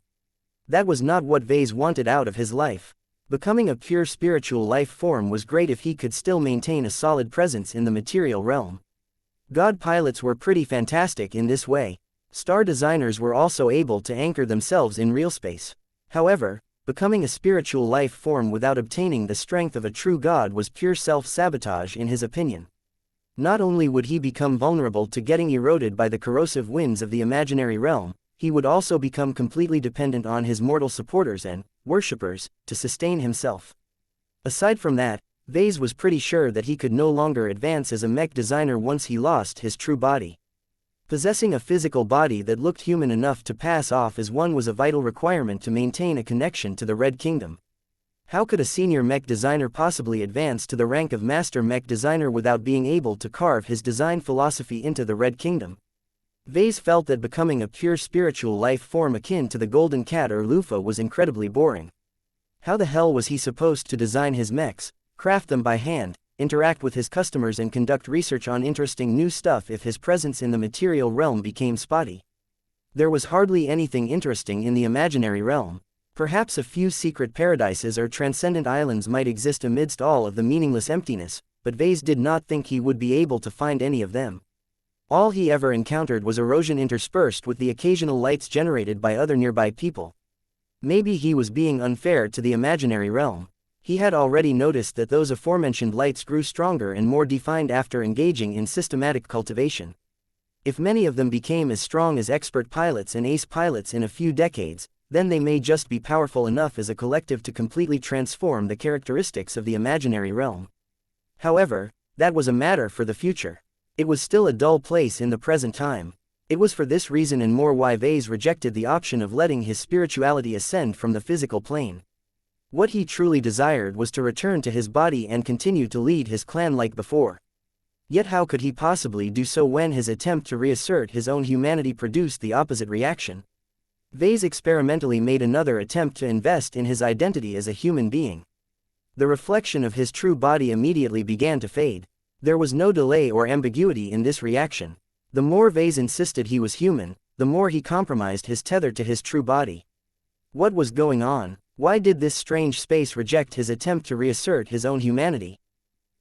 That was not what Ves wanted out of his life. Becoming a pure spiritual life form was great if he could still maintain a solid presence in the material realm. God pilots were pretty fantastic in this way. Star designers were also able to anchor themselves in real space. However, becoming a spiritual life form without obtaining the strength of a true god was pure self-sabotage in his opinion. Not only would he become vulnerable to getting eroded by the corrosive winds of the imaginary realm, he would also become completely dependent on his mortal supporters and worshippers to sustain himself. Aside from that, Ves was pretty sure that he could no longer advance as a mech designer once he lost his true body. Possessing a physical body that looked human enough to pass off as one was a vital requirement to maintain a connection to the Red Kingdom. How could a senior mech designer possibly advance to the rank of master mech designer without being able to carve his design philosophy into the Red Kingdom? Ves felt that becoming a pure spiritual life form akin to the golden cat or loofah was incredibly boring. How the hell was he supposed to design his mechs, craft them by hand, interact with his customers and conduct research on interesting new stuff if his presence in the material realm became spotty? There was hardly anything interesting in the imaginary realm. Perhaps a few secret paradises or transcendent islands might exist amidst all of the meaningless emptiness, but Ves did not think he would be able to find any of them. All he ever encountered was erosion interspersed with the occasional lights generated by other nearby people. Maybe he was being unfair to the imaginary realm. He had already noticed that those aforementioned lights grew stronger and more defined after engaging in systematic cultivation. If many of them became as strong as expert pilots and ace pilots in a few decades, then they may just be powerful enough as a collective to completely transform the characteristics of the imaginary realm. However, that was a matter for the future. It was still a dull place in the present time. It was for this reason and more why Ves rejected the option of letting his spirituality ascend from the physical plane. What he truly desired was to return to his body and continue to lead his clan like before. Yet how could he possibly do so when his attempt to reassert his own humanity produced the opposite reaction? Ves experimentally made another attempt to invest in his identity as a human being. The reflection of his true body immediately began to fade. There was no delay or ambiguity in this reaction. The more Ves insisted he was human, the more he compromised his tether to his true body. What was going on? Why did this strange space reject his attempt to reassert his own humanity?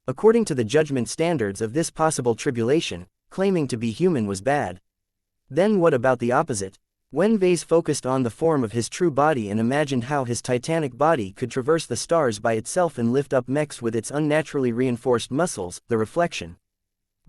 According to the judgment standards of this possible tribulation, claiming to be human was bad. Then what about the opposite? When Ves focused on the form of his true body and imagined how his titanic body could traverse the stars by itself and lift up mechs with its unnaturally reinforced muscles, the reflection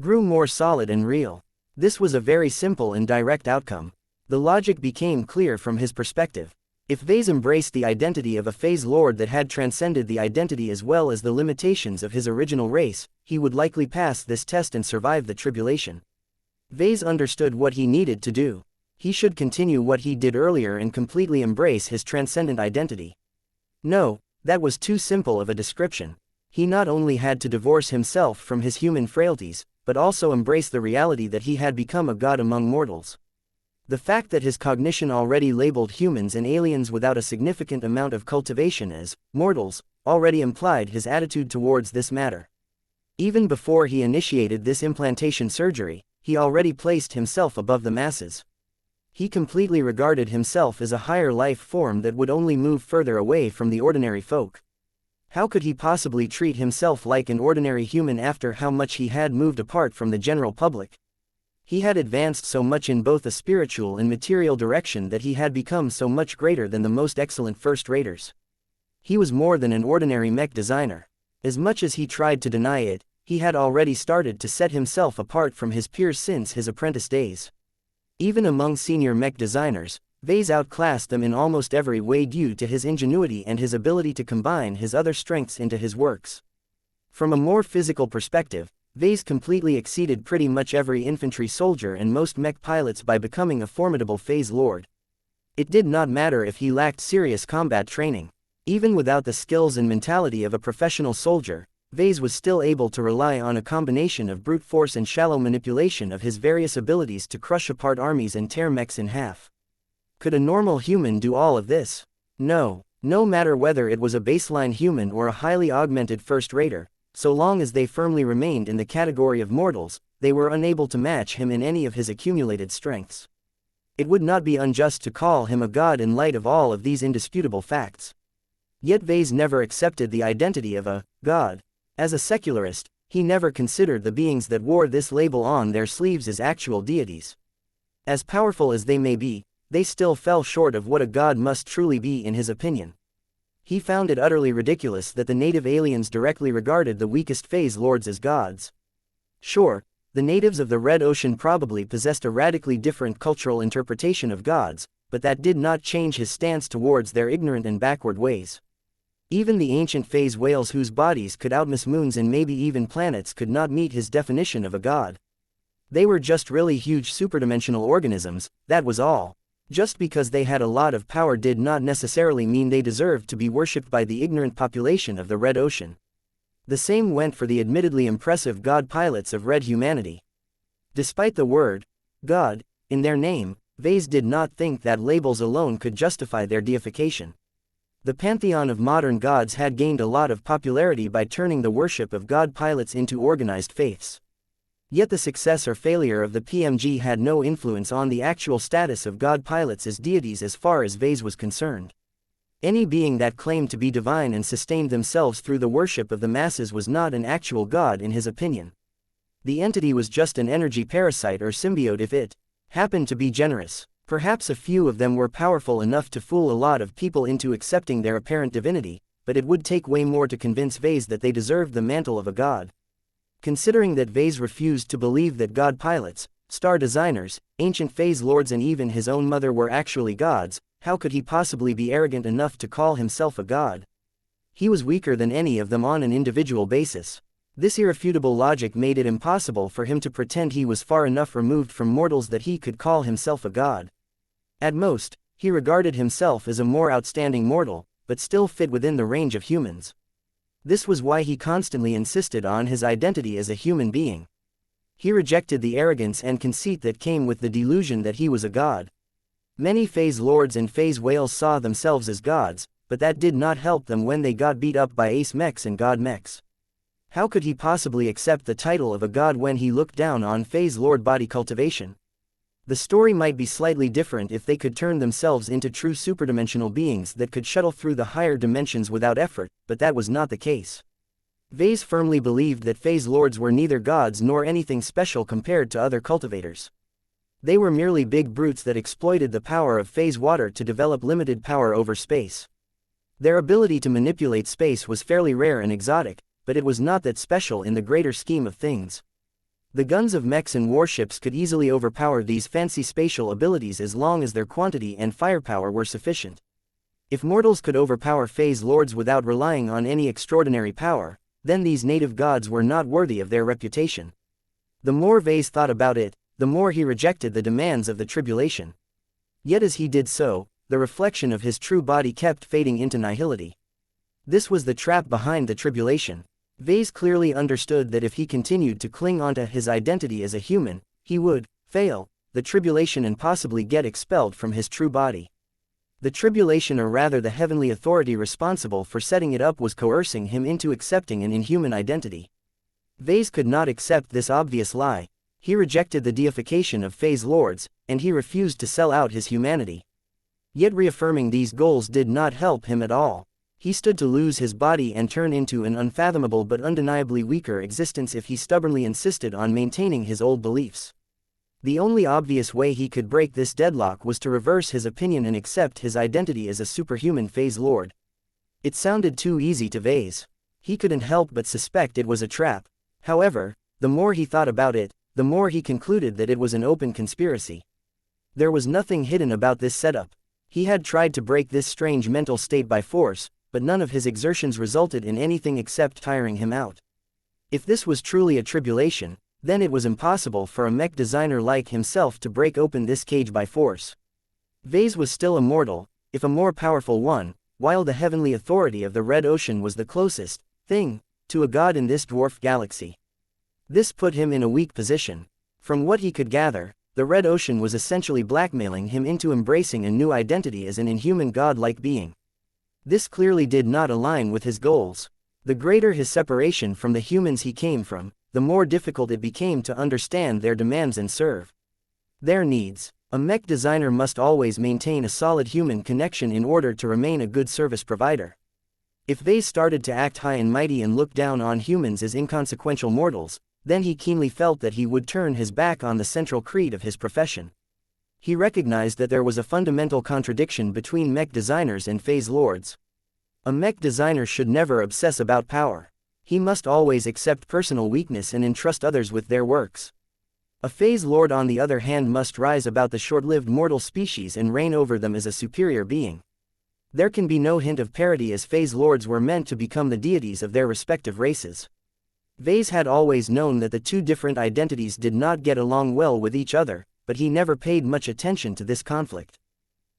grew more solid and real. This was a very simple and direct outcome. The logic became clear from his perspective. If Ves embraced the identity of a phase lord that had transcended the identity as well as the limitations of his original race, he would likely pass this test and survive the tribulation. Ves understood what he needed to do. He should continue what he did earlier and completely embrace his transcendent identity. No, that was too simple of a description. He not only had to divorce himself from his human frailties, but also embrace the reality that he had become a god among mortals. The fact that his cognition already labeled humans and aliens without a significant amount of cultivation as mortals already implied his attitude towards this matter. Even before he initiated this implantation surgery, he already placed himself above the masses. He completely regarded himself as a higher life form that would only move further away from the ordinary folk. How could he possibly treat himself like an ordinary human after how much he had moved apart from the general public? He had advanced so much in both a spiritual and material direction that he had become so much greater than the most excellent first-raters. He was more than an ordinary mech designer. As much as he tried to deny it, he had already started to set himself apart from his peers since his apprentice days. Even among senior mech designers, Ves outclassed them in almost every way due to his ingenuity and his ability to combine his other strengths into his works. From a more physical perspective, Ves completely exceeded pretty much every infantry soldier and most mech pilots by becoming a formidable phase lord. It did not matter if he lacked serious combat training. Even without the skills and mentality of a professional soldier, Ves was still able to rely on a combination of brute force and shallow manipulation of his various abilities to crush apart armies and tear mechs in half. Could a normal human do all of this? No. No matter whether it was a baseline human or a highly augmented first-rater, so long as they firmly remained in the category of mortals, they were unable to match him in any of his accumulated strengths. It would not be unjust to call him a god in light of all of these indisputable facts. Yet Ves never accepted the identity of a god. As a secularist, he never considered the beings that wore this label on their sleeves as actual deities. As powerful as they may be, they still fell short of what a god must truly be in his opinion. He found it utterly ridiculous that the native aliens directly regarded the weakest phase lords as gods. Sure, the natives of the Red Ocean probably possessed a radically different cultural interpretation of gods, but that did not change his stance towards their ignorant and backward ways. Even the ancient phase whales whose bodies could outmiss moons and maybe even planets could not meet his definition of a god. They were just really huge superdimensional organisms, that was all. Just because they had a lot of power did not necessarily mean they deserved to be worshipped by the ignorant population of the Red Ocean. The same went for the admittedly impressive god pilots of Red humanity. Despite the word God in their name, Ves did not think that labels alone could justify their deification. The pantheon of modern gods had gained a lot of popularity by turning the worship of god pilots into organized faiths. Yet the success or failure of the PMG had no influence on the actual status of god pilots as deities as far as Ves was concerned. Any being that claimed to be divine and sustained themselves through the worship of the masses was not an actual god in his opinion. The entity was just an energy parasite or symbiote if it happened to be generous. Perhaps a few of them were powerful enough to fool a lot of people into accepting their apparent divinity, but it would take way more to convince Ves that they deserved the mantle of a god. Considering that Ves refused to believe that god pilots, star designers, ancient phase lords and even his own mother were actually gods, how could he possibly be arrogant enough to call himself a god? He was weaker than any of them on an individual basis. This irrefutable logic made it impossible for him to pretend he was far enough removed from mortals that he could call himself a god. At most, he regarded himself as a more outstanding mortal, but still fit within the range of humans. This was why he constantly insisted on his identity as a human being. He rejected the arrogance and conceit that came with the delusion that he was a god. Many phase lords and phase whales saw themselves as gods, but that did not help them when they got beat up by ace mechs and god mechs. How could he possibly accept the title of a god when he looked down on phase lord body cultivation? The story might be slightly different if they could turn themselves into true superdimensional beings that could shuttle through the higher dimensions without effort, but that was not the case. Ves firmly believed that phase lords were neither gods nor anything special compared to other cultivators. They were merely big brutes that exploited the power of phase water to develop limited power over space. Their ability to manipulate space was fairly rare and exotic, but it was not that special in the greater scheme of things. The guns of mechs and warships could easily overpower these fancy spatial abilities as long as their quantity and firepower were sufficient. If mortals could overpower phase lords without relying on any extraordinary power, then these native gods were not worthy of their reputation. The more Ves thought about it, the more he rejected the demands of the tribulation. Yet as he did so, the reflection of his true body kept fading into nihility. This was the trap behind the tribulation. Ves clearly understood that if he continued to cling onto his identity as a human, he would fail the tribulation and possibly get expelled from his true body. The tribulation, or rather the heavenly authority responsible for setting it up, was coercing him into accepting an inhuman identity. Ves could not accept this obvious lie. He rejected the deification of phase lords, and he refused to sell out his humanity. Yet reaffirming these goals did not help him at all. He stood to lose his body and turn into an unfathomable but undeniably weaker existence if he stubbornly insisted on maintaining his old beliefs. The only obvious way he could break this deadlock was to reverse his opinion and accept his identity as a superhuman phase lord. It sounded too easy to Ves. He couldn't help but suspect it was a trap. However, the more he thought about it, the more he concluded that it was an open conspiracy. There was nothing hidden about this setup. He had tried to break this strange mental state by force, but none of his exertions resulted in anything except tiring him out. If this was truly a tribulation, then it was impossible for a mech designer like himself to break open this cage by force. Ves was still a mortal, if a more powerful one, while the heavenly authority of the Red Ocean was the closest thing to a god in this dwarfed galaxy. This put him in a weak position. From what he could gather, the Red Ocean was essentially blackmailing him into embracing a new identity as an inhuman god-like being. This clearly did not align with his goals. The greater his separation from the humans he came from, the more difficult it became to understand their demands and serve their needs. A mech designer must always maintain a solid human connection in order to remain a good service provider. If Ves started to act high and mighty and look down on humans as inconsequential mortals, then he keenly felt that he would turn his back on the central creed of his profession. He recognized that there was a fundamental contradiction between mech designers and phase lords. A mech designer should never obsess about power. He must always accept personal weakness and entrust others with their works. A phase lord, on the other hand, must rise above the short-lived mortal species and reign over them as a superior being. There can be no hint of parity, as phase lords were meant to become the deities of their respective races. Ves had always known that the two different identities did not get along well with each other, but he never paid much attention to this conflict.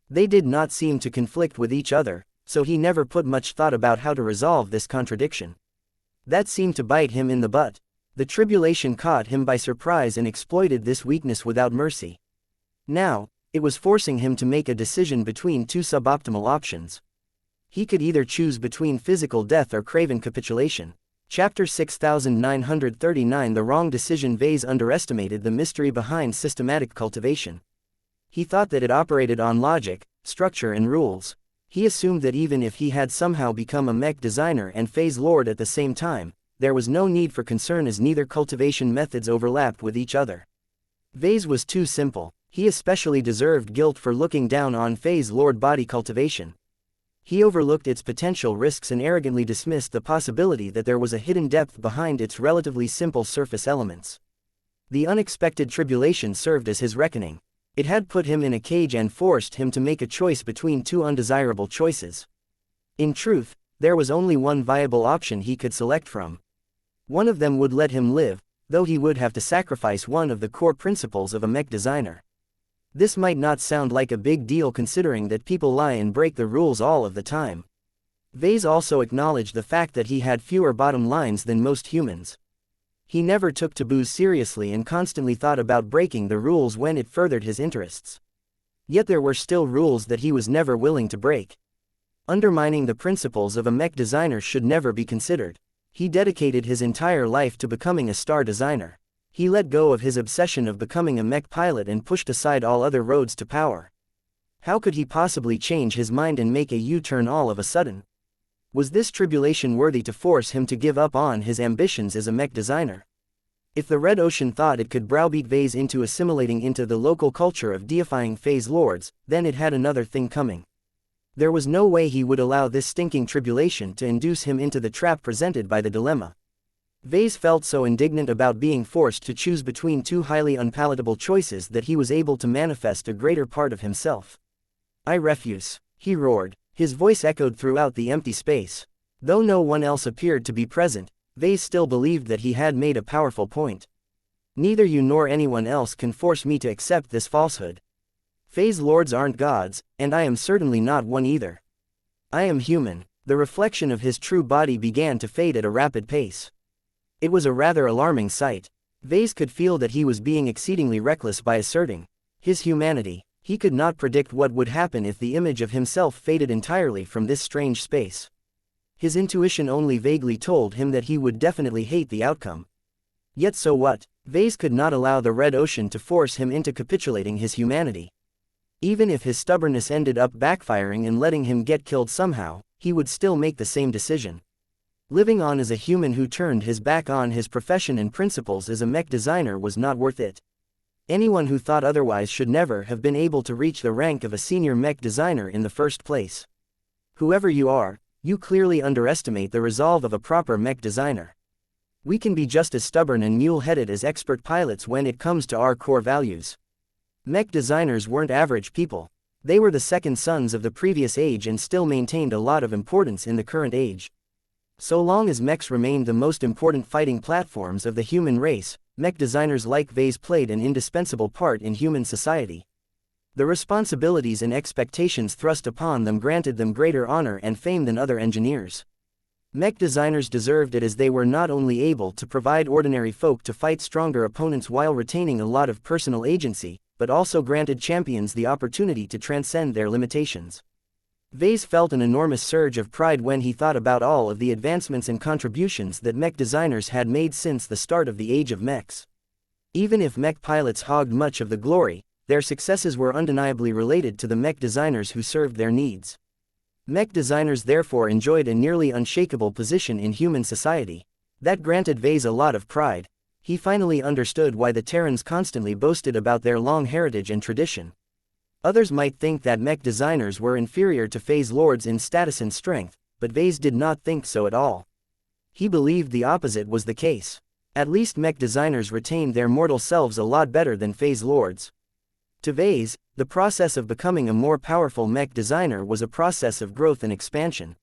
They did not seem to conflict with each other, so he never put much thought about how to resolve this contradiction. That seemed to bite him in the butt. The tribulation caught him by surprise and exploited this weakness without mercy. Now, it was forcing him to make a decision between two suboptimal options. He could either choose between physical death or craven capitulation. Chapter 6939. The wrong decision. Ves underestimated the mystery behind systematic cultivation. He thought that it operated on logic, structure and rules. He assumed that even if he had somehow become a mech designer and phase lord at the same time, there was no need for concern, as neither cultivation methods overlapped with each other. Ves was too simple. He especially deserved guilt for looking down on phase lord body cultivation. He overlooked its potential risks and arrogantly dismissed the possibility that there was a hidden depth behind its relatively simple surface elements. The unexpected tribulation served as his reckoning. It had put him in a cage and forced him to make a choice between two undesirable choices. In truth, there was only one viable option he could select from. One of them would let him live, though he would have to sacrifice one of the core principles of a mech designer. This might not sound like a big deal considering that people lie and break the rules all of the time. Ves also acknowledged the fact that he had fewer bottom lines than most humans. He never took taboos seriously and constantly thought about breaking the rules when it furthered his interests. Yet there were still rules that he was never willing to break. Undermining the principles of a mech designer should never be considered. He dedicated his entire life to becoming a star designer. He let go of his obsession of becoming a mech pilot and pushed aside all other roads to power. How could he possibly change his mind and make a U-turn all of a sudden? Was this tribulation worthy to force him to give up on his ambitions as a mech designer? If the Red Ocean thought it could browbeat Ves into assimilating into the local culture of deifying phase lords, then it had another thing coming. There was no way he would allow this stinking tribulation to induce him into the trap presented by the dilemma. Ves felt so indignant about being forced to choose between two highly unpalatable choices that he was able to manifest a greater part of himself. "I refuse," he roared. His voice echoed throughout the empty space. Though no one else appeared to be present, Ves still believed that he had made a powerful point. "Neither you nor anyone else can force me to accept this falsehood. Phase lords aren't gods, and I am certainly not one either. I am human." The reflection of his true body began to fade at a rapid pace. It was a rather alarming sight. Ves could feel that he was being exceedingly reckless by asserting his humanity. He could not predict what would happen if the image of himself faded entirely from this strange space. His intuition only vaguely told him that he would definitely hate the outcome. Yet so what? Ves could not allow the Red Ocean to force him into capitulating his humanity. Even if his stubbornness ended up backfiring and letting him get killed somehow, he would still make the same decision. Living on as a human who turned his back on his profession and principles as a mech designer was not worth it. Anyone who thought otherwise should never have been able to reach the rank of a senior mech designer in the first place. Whoever you are, you clearly underestimate the resolve of a proper mech designer. We can be just as stubborn and mule-headed as expert pilots when it comes to our core values. Mech designers weren't average people. They were the second sons of the previous age and still maintained a lot of importance in the current age. So long as mechs remained the most important fighting platforms of the human race, mech designers like Ves played an indispensable part in human society. The responsibilities and expectations thrust upon them granted them greater honor and fame than other engineers. Mech designers deserved it, as they were not only able to provide ordinary folk to fight stronger opponents while retaining a lot of personal agency, but also granted champions the opportunity to transcend their limitations. Ves felt an enormous surge of pride when he thought about all of the advancements and contributions that mech designers had made since the start of the age of mechs. Even if mech pilots hogged much of the glory, their successes were undeniably related to the mech designers who served their needs. Mech designers therefore enjoyed a nearly unshakable position in human society. That granted Ves a lot of pride. He finally understood why the Terrans constantly boasted about their long heritage and tradition. Others might think that mech designers were inferior to phase lords in status and strength, but Ves did not think so at all. He believed the opposite was the case. At least mech designers retained their mortal selves a lot better than phase lords. To Ves, The process of becoming a more powerful mech designer was a process of growth and expansion.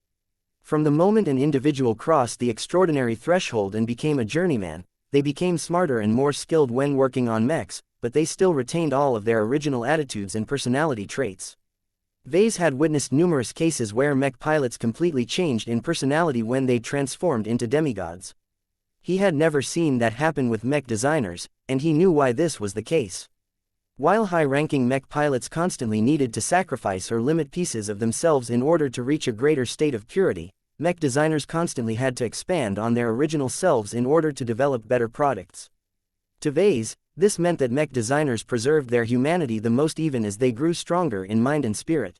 From the moment an individual crossed the extraordinary threshold and became a journeyman, they became smarter and more skilled when working on mechs, but they still retained all of their original attitudes and personality traits. Ves had witnessed numerous cases where mech pilots completely changed in personality when they transformed into demigods. He had never seen that happen with mech designers, and he knew why this was the case. While high-ranking mech pilots constantly needed to sacrifice or limit pieces of themselves in order to reach a greater state of purity, mech designers constantly had to expand on their original selves in order to develop better products. To Ves, this meant that mech designers preserved their humanity the most even as they grew stronger in mind and spirit.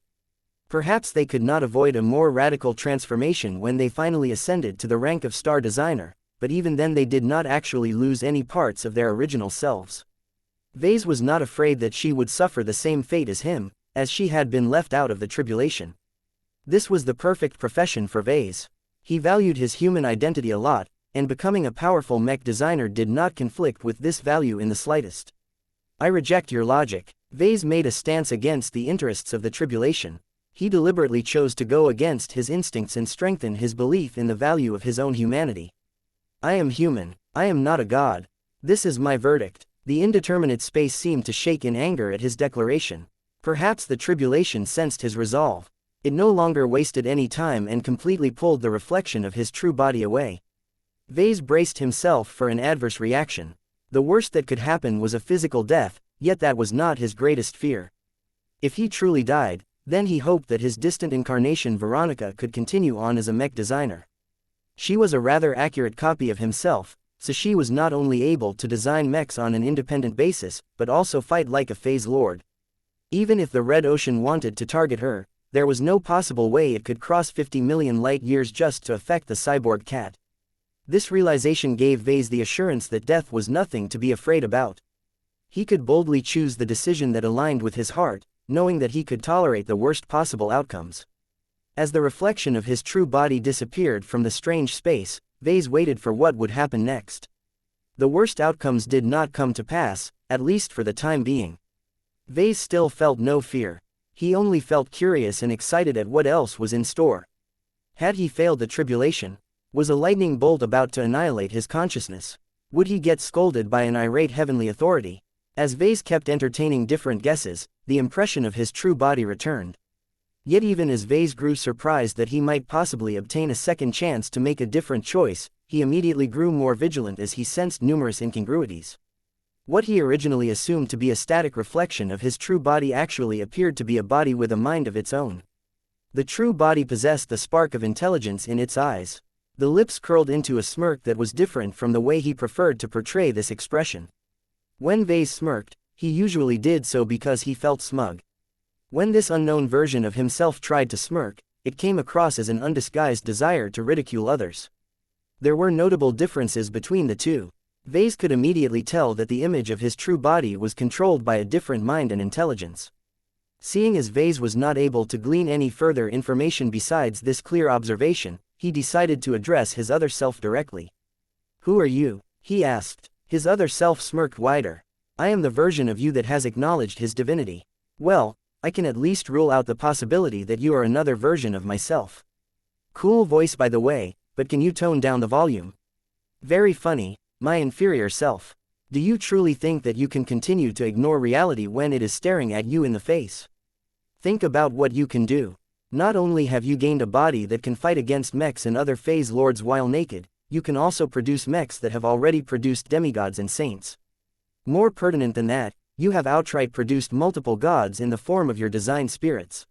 Perhaps they could not avoid a more radical transformation when they finally ascended to the rank of star designer, but even then they did not actually lose any parts of their original selves. Ves was not afraid that she would suffer the same fate as him, as she had been left out of the tribulation. This was the perfect profession for Ves. He valued his human identity a lot, and becoming a powerful mech designer did not conflict with this value in the slightest. I reject your logic. Ves made a stance against the interests of the tribulation. He deliberately chose to go against his instincts and strengthen his belief in the value of his own humanity. I am human. I am not a god. This is my verdict. The indeterminate space seemed to shake in anger at his declaration. Perhaps the tribulation sensed his resolve. It no longer wasted any time and completely pulled the reflection of his true body away. Ves braced himself for an adverse reaction. The worst that could happen was a physical death, yet that was not his greatest fear. If he truly died, then he hoped that his distant incarnation Veronica could continue on as a mech designer. She was a rather accurate copy of himself, so she was not only able to design mechs on an independent basis, but also fight like a phase lord. Even if the Red Ocean wanted to target her, there was no possible way it could cross 50 million light-years just to affect the cyborg cat. This realization gave Ves the assurance that death was nothing to be afraid about. He could boldly choose the decision that aligned with his heart, knowing that he could tolerate the worst possible outcomes. As the reflection of his true body disappeared from the strange space, Ves waited for what would happen next. The worst outcomes did not come to pass, at least for the time being. Ves still felt no fear. He only felt curious and excited at what else was in store. Had he failed the tribulation? Was a lightning bolt about to annihilate his consciousness? Would he get scolded by an irate heavenly authority? As Ves kept entertaining different guesses, the impression of his true body returned. Yet even as Ves grew surprised that he might possibly obtain a second chance to make a different choice, he immediately grew more vigilant as he sensed numerous incongruities. What he originally assumed to be a static reflection of his true body actually appeared to be a body with a mind of its own. The true body possessed the spark of intelligence in its eyes. The lips curled into a smirk that was different from the way he preferred to portray this expression. When Ves smirked, he usually did so because he felt smug. When this unknown version of himself tried to smirk, it came across as an undisguised desire to ridicule others. There were notable differences between the two. Ves could immediately tell that the image of his true body was controlled by a different mind and intelligence. Seeing as Ves was not able to glean any further information besides this clear observation, he decided to address his other self directly. "Who are you?" he asked. His other self smirked wider. "I am the version of you that has acknowledged his divinity." "Well, I can at least rule out the possibility that you are another version of myself." "Cool voice by the way, but can you tone down the volume?" "Very funny, my inferior self. Do you truly think that you can continue to ignore reality when it is staring at you in the face? Think about what you can do. Not only have you gained a body that can fight against mechs and other phase lords while naked, you can also produce mechs that have already produced demigods and saints. More pertinent than that, you have outright produced multiple gods in the form of your design spirits.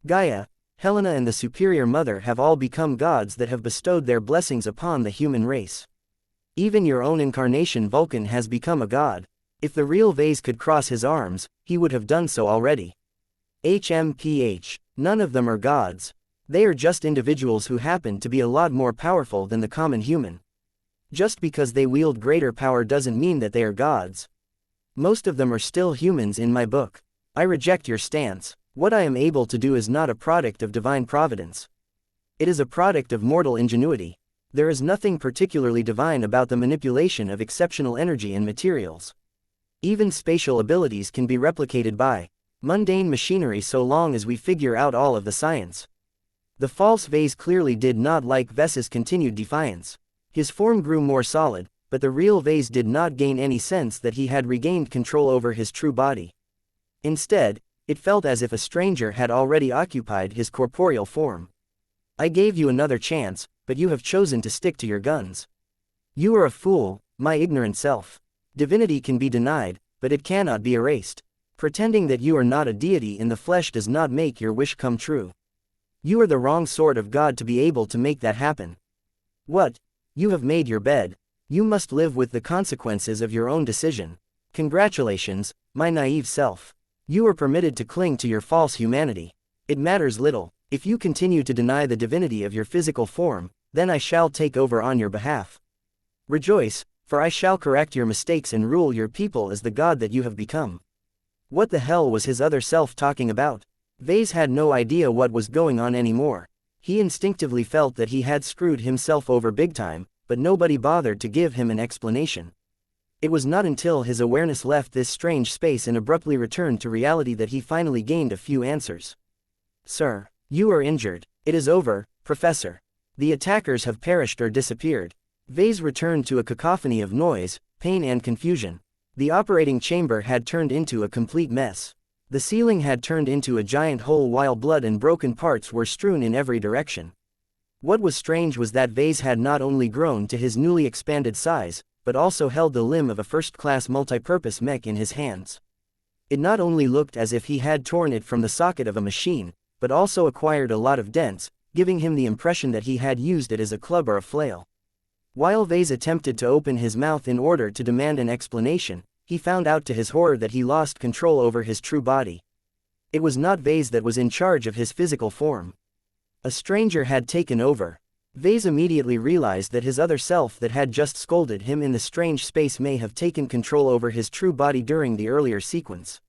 Gaia, Helena and the Superior Mother have all become gods that have bestowed their blessings upon the human race. Even your own incarnation Vulcan has become a god. If the real Ves could cross his arms, he would have done so already. HMPH. None of them are gods. They are just individuals who happen to be a lot more powerful than the common human. Just because they wield greater power doesn't mean that they are gods. Most of them are still humans in my book. I reject your stance. What I am able to do is not a product of divine providence. It is a product of mortal ingenuity. There is nothing particularly divine about the manipulation of exceptional energy and materials. Even spatial abilities can be replicated by Mundane machinery so long as we figure out all of the science. The false Ves clearly did not like Ves's continued defiance. His form grew more solid, but the real Ves did not gain any sense that he had regained control over his true body. Instead, it felt as if a stranger had already occupied his corporeal form. I gave you another chance, but you have chosen to stick to your guns. You are a fool, my ignorant self. Divinity can be denied, but it cannot be erased. Pretending that you are not a deity in the flesh does not make your wish come true. You are the wrong sort of god to be able to make that happen. What? You have made your bed. You must live with the consequences of your own decision. Congratulations, my naive self. You are permitted to cling to your false humanity. It matters little. If you continue to deny the divinity of your physical form, then I shall take over on your behalf. Rejoice, for I shall correct your mistakes and rule your people as the god that you have become. What the hell was his other self talking about? Ves had no idea what was going on anymore. He instinctively felt that he had screwed himself over big time, but nobody bothered to give him an explanation. It was not until his awareness left this strange space and abruptly returned to reality that he finally gained a few answers. Sir, you are injured. It is over, Professor. The attackers have perished or disappeared. Ves returned to a cacophony of noise, pain and confusion. The operating chamber had turned into a complete mess. The ceiling had turned into a giant hole while blood and broken parts were strewn in every direction. What was strange was that Ves had not only grown to his newly expanded size, but also held the limb of a first-class multi-purpose mech in his hands. It not only looked as if he had torn it from the socket of a machine, but also acquired a lot of dents, giving him the impression that he had used it as a club or a flail. While Ves attempted to open his mouth in order to demand an explanation, he found out to his horror that he lost control over his true body. It was not Ves that was in charge of his physical form. A stranger had taken over. Ves immediately realized that his other self that had just scolded him in the strange space may have taken control over his true body during the earlier sequence.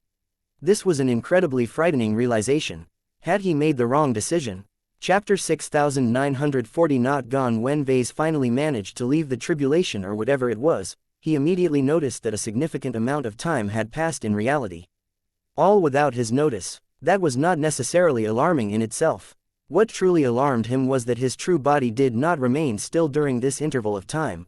This was an incredibly frightening realization. Had he made the wrong decision? Chapter 6940. Not gone. When Ves finally managed to leave the tribulation or whatever it was, he immediately noticed that a significant amount of time had passed in reality. All without his notice. That was not necessarily alarming in itself. What truly alarmed him was that his true body did not remain still during this interval of time.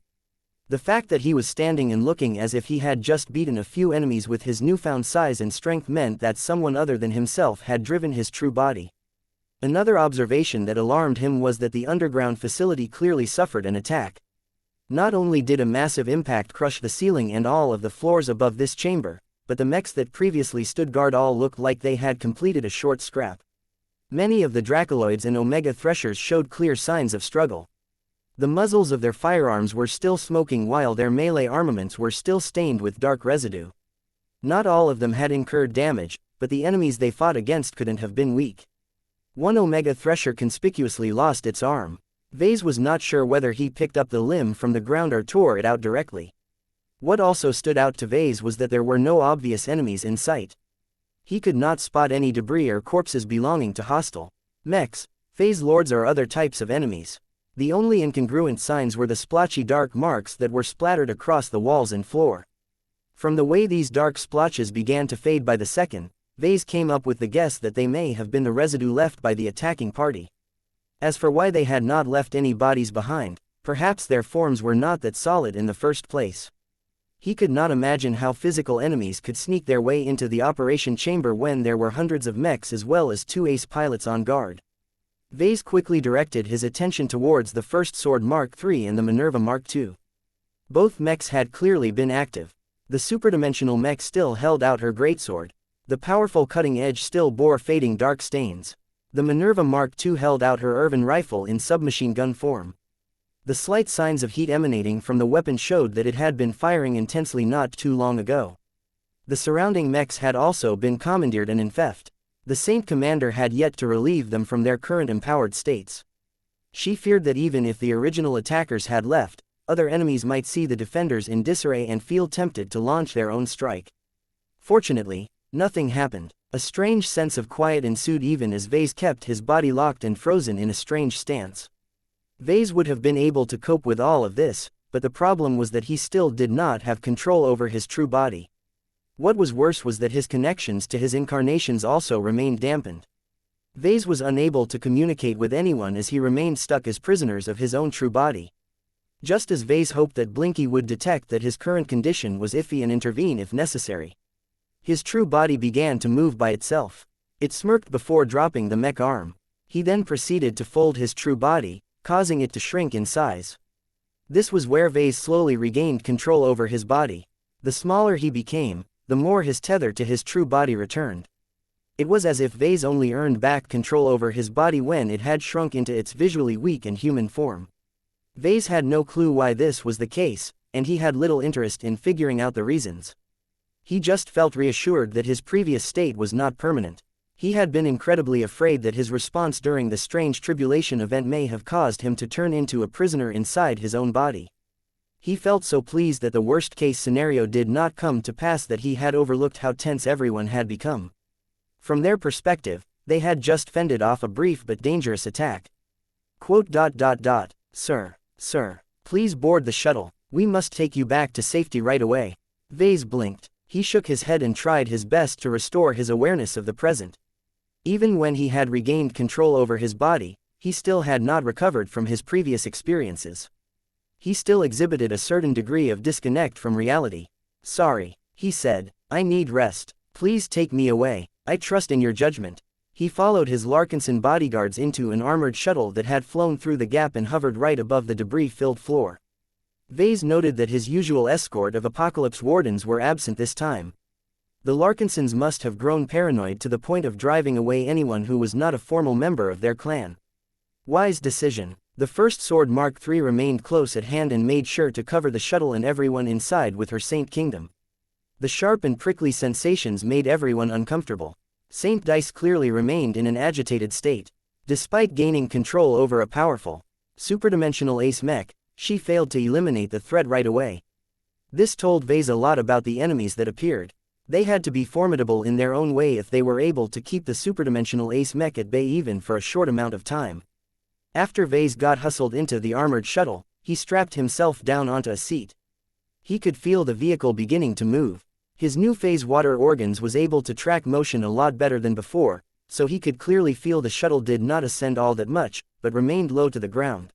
The fact that he was standing and looking as if he had just beaten a few enemies with his newfound size and strength meant that someone other than himself had driven his true body. Another observation that alarmed him was that the underground facility clearly suffered an attack. Not only did a massive impact crush the ceiling and all of the floors above this chamber, but the mechs that previously stood guard all looked like they had completed a short scrap. Many of the Dracoloids and Omega Threshers showed clear signs of struggle. The muzzles of their firearms were still smoking while their melee armaments were still stained with dark residue. Not all of them had incurred damage, but the enemies they fought against couldn't have been weak. One Omega Thresher conspicuously lost its arm. Ves was not sure whether he picked up the limb from the ground or tore it out directly. What also stood out to Ves was that there were no obvious enemies in sight. He could not spot any debris or corpses belonging to hostile mechs, phase lords or other types of enemies. The only incongruent signs were the splotchy dark marks that were splattered across the walls and floor. From the way these dark splotches began to fade by the second, Ves came up with the guess that they may have been the residue left by the attacking party. As for why they had not left any bodies behind, perhaps their forms were not that solid in the first place. He could not imagine how physical enemies could sneak their way into the operation chamber when there were hundreds of mechs as well as 2 ace pilots on guard. Ves quickly directed his attention towards the First Sword Mark III and the Minerva Mark II. Both mechs had clearly been active. The superdimensional mech still held out her greatsword. The powerful cutting edge still bore fading dark stains. The Minerva Mark II held out her Irvin rifle in submachine gun form. The slight signs of heat emanating from the weapon showed that it had been firing intensely not too long ago. The surrounding mechs had also been commandeered and in theft. The Saint Commander had yet to relieve them from their current empowered states. She feared that even if the original attackers had left, other enemies might see the defenders in disarray and feel tempted to launch their own strike. Fortunately, nothing happened. A strange sense of quiet ensued even as Ves kept his body locked and frozen in a strange stance. Ves would have been able to cope with all of this, but the problem was that he still did not have control over his true body. What was worse was that his connections to his incarnations also remained dampened. Ves was unable to communicate with anyone as he remained stuck as prisoners of his own true body. Just as Ves hoped that Blinky would detect that his current condition was iffy and intervene if necessary. His true body began to move by itself. It smirked before dropping the mech arm. He then proceeded to fold his true body, causing it to shrink in size. This was where Ves slowly regained control over his body. The smaller he became, the more his tether to his true body returned. It was as if Ves only earned back control over his body when it had shrunk into its visually weak and human form. Ves had no clue why this was the case, and he had little interest in figuring out the reasons. He just felt reassured that his previous state was not permanent. He had been incredibly afraid that his response during the strange tribulation event may have caused him to turn into a prisoner inside his own body. He felt so pleased that the worst-case scenario did not come to pass that he had overlooked how tense everyone had become. From their perspective, they had just fended off a brief but dangerous attack. Sir, please board the shuttle. We must take you back to safety right away. Ves blinked. He shook his head and tried his best to restore his awareness of the present. Even when he had regained control over his body, he still had not recovered from his previous experiences. He still exhibited a certain degree of disconnect from reality. Sorry, he said, I need rest. Please take me away. I trust in your judgment. He followed his Larkinson bodyguards into an armored shuttle that had flown through the gap and hovered right above the debris-filled floor. Ves noted that his usual escort of Apocalypse wardens were absent this time. The Larkinsons must have grown paranoid to the point of driving away anyone who was not a formal member of their clan. Wise decision. The First Sword Mark III remained close at hand and made sure to cover the shuttle and everyone inside with her Saint Kingdom. The sharp and prickly sensations made everyone uncomfortable. Saint Dice clearly remained in an agitated state. Despite gaining control over a powerful, superdimensional ace mech, she failed to eliminate the threat right away. This told Ves a lot about the enemies that appeared. They had to be formidable in their own way if they were able to keep the superdimensional ace mech at bay even for a short amount of time. After Ves got hustled into the armored shuttle, he strapped himself down onto a seat. He could feel the vehicle beginning to move. His new phase water organs was able to track motion a lot better than before, so he could clearly feel the shuttle did not ascend all that much, but remained low to the ground.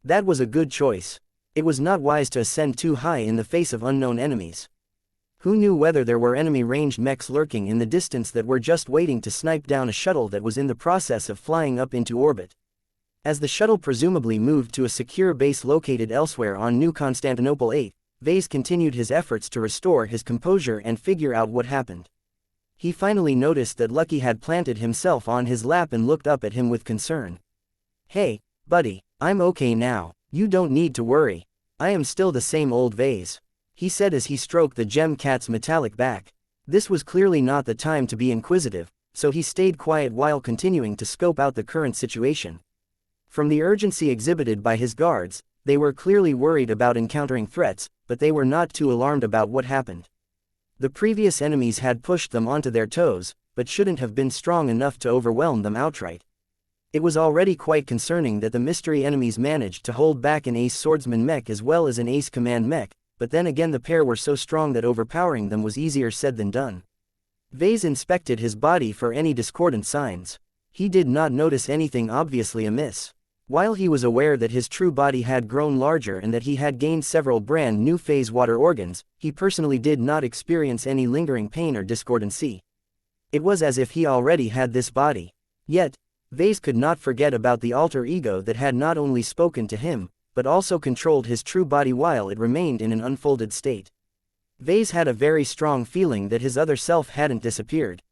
That was a good choice. It was not wise to ascend too high in the face of unknown enemies. Who knew whether there were enemy ranged mechs lurking in the distance that were just waiting to snipe down a shuttle that was in the process of flying up into orbit. As the shuttle presumably moved to a secure base located elsewhere on New Constantinople 8, Ves continued his efforts to restore his composure and figure out what happened. He finally noticed that Lucky had planted himself on his lap and looked up at him with concern. Hey, buddy, I'm okay now, you don't need to worry. I am still the same old Ves, he said as he stroked the gem cat's metallic back. This was clearly not the time to be inquisitive, so he stayed quiet while continuing to scope out the current situation. From the urgency exhibited by his guards, they were clearly worried about encountering threats, but they were not too alarmed about what happened. The previous enemies had pushed them onto their toes, but shouldn't have been strong enough to overwhelm them outright. It was already quite concerning that the mystery enemies managed to hold back an ace swordsman mech as well as an ace command mech, but then again the pair were so strong that overpowering them was easier said than done. Ves inspected his body for any discordant signs. He did not notice anything obviously amiss. While he was aware that his true body had grown larger and that he had gained several brand new phase water organs, he personally did not experience any lingering pain or discordancy. It was as if he already had this body. Yet, Ves could not forget about the alter ego that had not only spoken to him, but also controlled his true body while it remained in an unfolded state. Ves had a very strong feeling that his other self hadn't disappeared.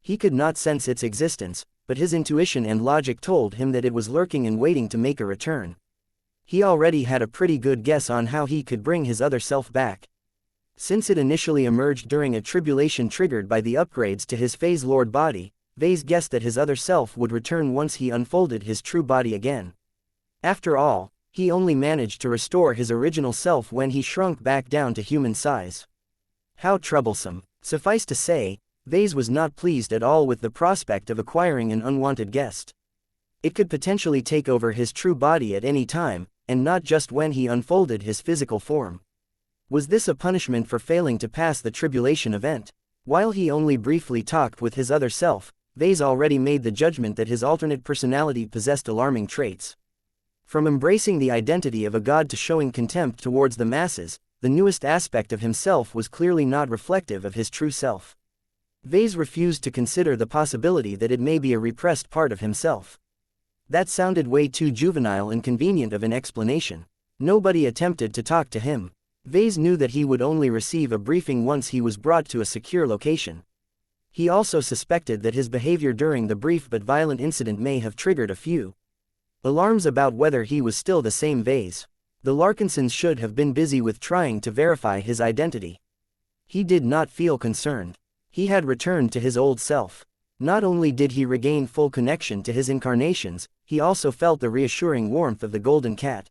He could not sense its existence, but his intuition and logic told him that it was lurking and waiting to make a return. He already had a pretty good guess on how he could bring his other self back. Since it initially emerged during a tribulation triggered by the upgrades to his phase lord body, Ves guessed that his other self would return once he unfolded his true body again. After all, he only managed to restore his original self when he shrunk back down to human size. How troublesome. Suffice to say, Ves was not pleased at all with the prospect of acquiring an unwanted guest. It could potentially take over his true body at any time, and not just when he unfolded his physical form. Was this a punishment for failing to pass the tribulation event? While he only briefly talked with his other self, Ves already made the judgment that his alternate personality possessed alarming traits. From embracing the identity of a god to showing contempt towards the masses, the newest aspect of himself was clearly not reflective of his true self. Ves refused to consider the possibility that it may be a repressed part of himself. That sounded way too juvenile and convenient of an explanation. Nobody attempted to talk to him. Ves knew that he would only receive a briefing once he was brought to a secure location. He also suspected that his behavior during the brief but violent incident may have triggered a few alarms about whether he was still the same Ves. The Larkinsons should have been busy with trying to verify his identity. He did not feel concerned. He had returned to his old self. Not only did he regain full connection to his incarnations, he also felt the reassuring warmth of the golden cat.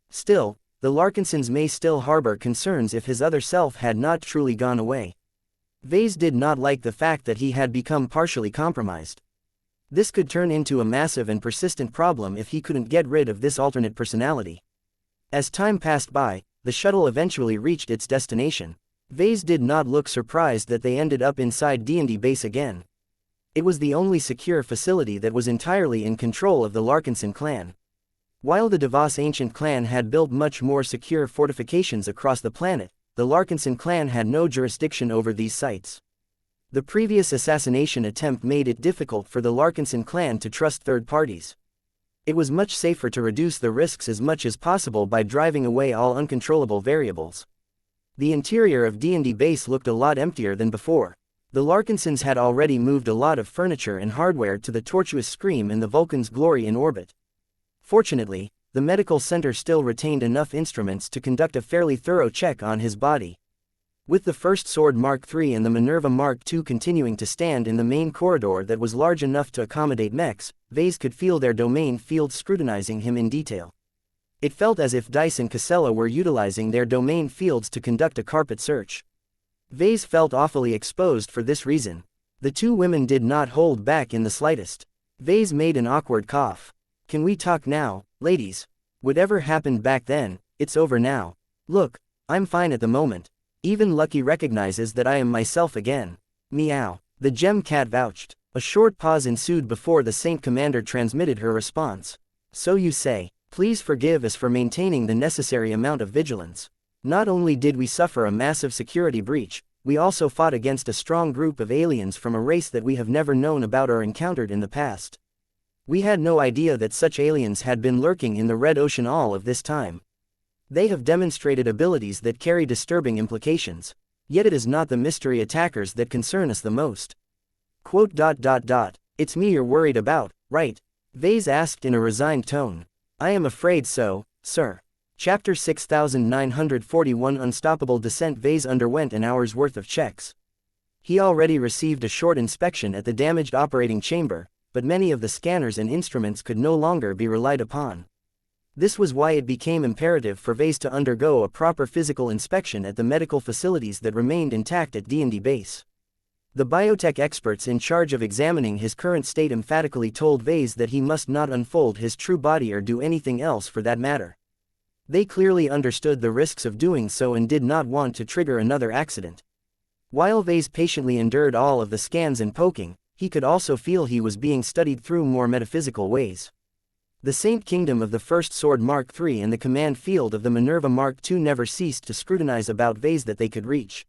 Still, the Larkinsons may still harbor concerns if his other self had not truly gone away. Ves did not like the fact that he had become partially compromised. This could turn into a massive and persistent problem if he couldn't get rid of this alternate personality. As time passed by, the shuttle eventually reached its destination. Ves did not look surprised that they ended up inside D&D base again. It was the only secure facility that was entirely in control of the Larkinson clan. While the Devos ancient clan had built much more secure fortifications across the planet, the Larkinson clan had no jurisdiction over these sites. The previous assassination attempt made it difficult for the Larkinson clan to trust third parties. It was much safer to reduce the risks as much as possible by driving away all uncontrollable variables. The interior of D&D base looked a lot emptier than before. The Larkinsons had already moved a lot of furniture and hardware to the tortuous Scream and the Vulcan's Glory in orbit. Fortunately, the medical center still retained enough instruments to conduct a fairly thorough check on his body. With the First Sword Mark III and the Minerva Mark II continuing to stand in the main corridor that was large enough to accommodate mechs, Ves could feel their domain fields scrutinizing him in detail. It felt as if Dice and Casella were utilizing their domain fields to conduct a carpet search. Ves felt awfully exposed for this reason. The two women did not hold back in the slightest. Ves made an awkward cough. "Can we talk now, ladies? Whatever happened back then, it's over now. Look, I'm fine at the moment. Even Lucky recognizes that I am myself again. Meow." The gem cat vouched. A short pause ensued before the Saint Commander transmitted her response. "So you say. Please forgive us for maintaining the necessary amount of vigilance. Not only did we suffer a massive security breach, we also fought against a strong group of aliens from a race that we have never known about or encountered in the past. We had no idea that such aliens had been lurking in the Red Ocean all of this time. They have demonstrated abilities that carry disturbing implications. Yet it is not the mystery attackers that concern us the most." "It's me you're worried about, right?" Ves asked in a resigned tone. "I am afraid so, sir." Chapter 6941 Unstoppable Descent. Ves underwent an hour's worth of checks. He already received a short inspection at the damaged operating chamber, but many of the scanners and instruments could no longer be relied upon. This was why it became imperative for Ves to undergo a proper physical inspection at the medical facilities that remained intact at D&D base. The biotech experts in charge of examining his current state emphatically told Ves that he must not unfold his true body or do anything else for that matter. They clearly understood the risks of doing so and did not want to trigger another accident. While Ves patiently endured all of the scans and poking, he could also feel he was being studied through more metaphysical ways. The Saint Kingdom of the First Sword Mark III and the command field of the Minerva Mark II never ceased to scrutinize about Ves that they could reach.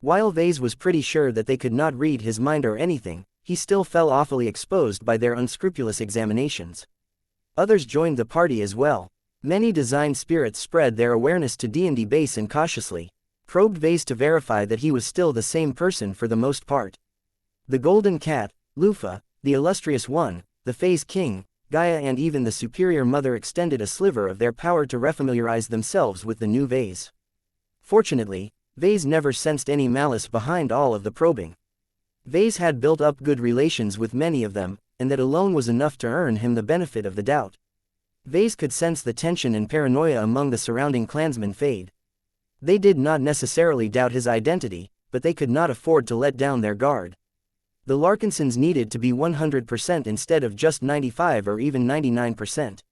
While Ves was pretty sure that they could not read his mind or anything, he still felt awfully exposed by their unscrupulous examinations. Others joined the party as well. Many design spirits spread their awareness to D&D base and cautiously probed Ves to verify that he was still the same person for the most part. The Golden Cat, Lufa, the Illustrious One, the Phase King, Gaia and even the Superior Mother extended a sliver of their power to refamiliarize themselves with the new Ves. Fortunately, Ves never sensed any malice behind all of the probing. Ves had built up good relations with many of them, and that alone was enough to earn him the benefit of the doubt. Ves could sense the tension and paranoia among the surrounding clansmen fade. They did not necessarily doubt his identity, but they could not afford to let down their guard. The Larkinsons needed to be 100% instead of just 95 or even 99%.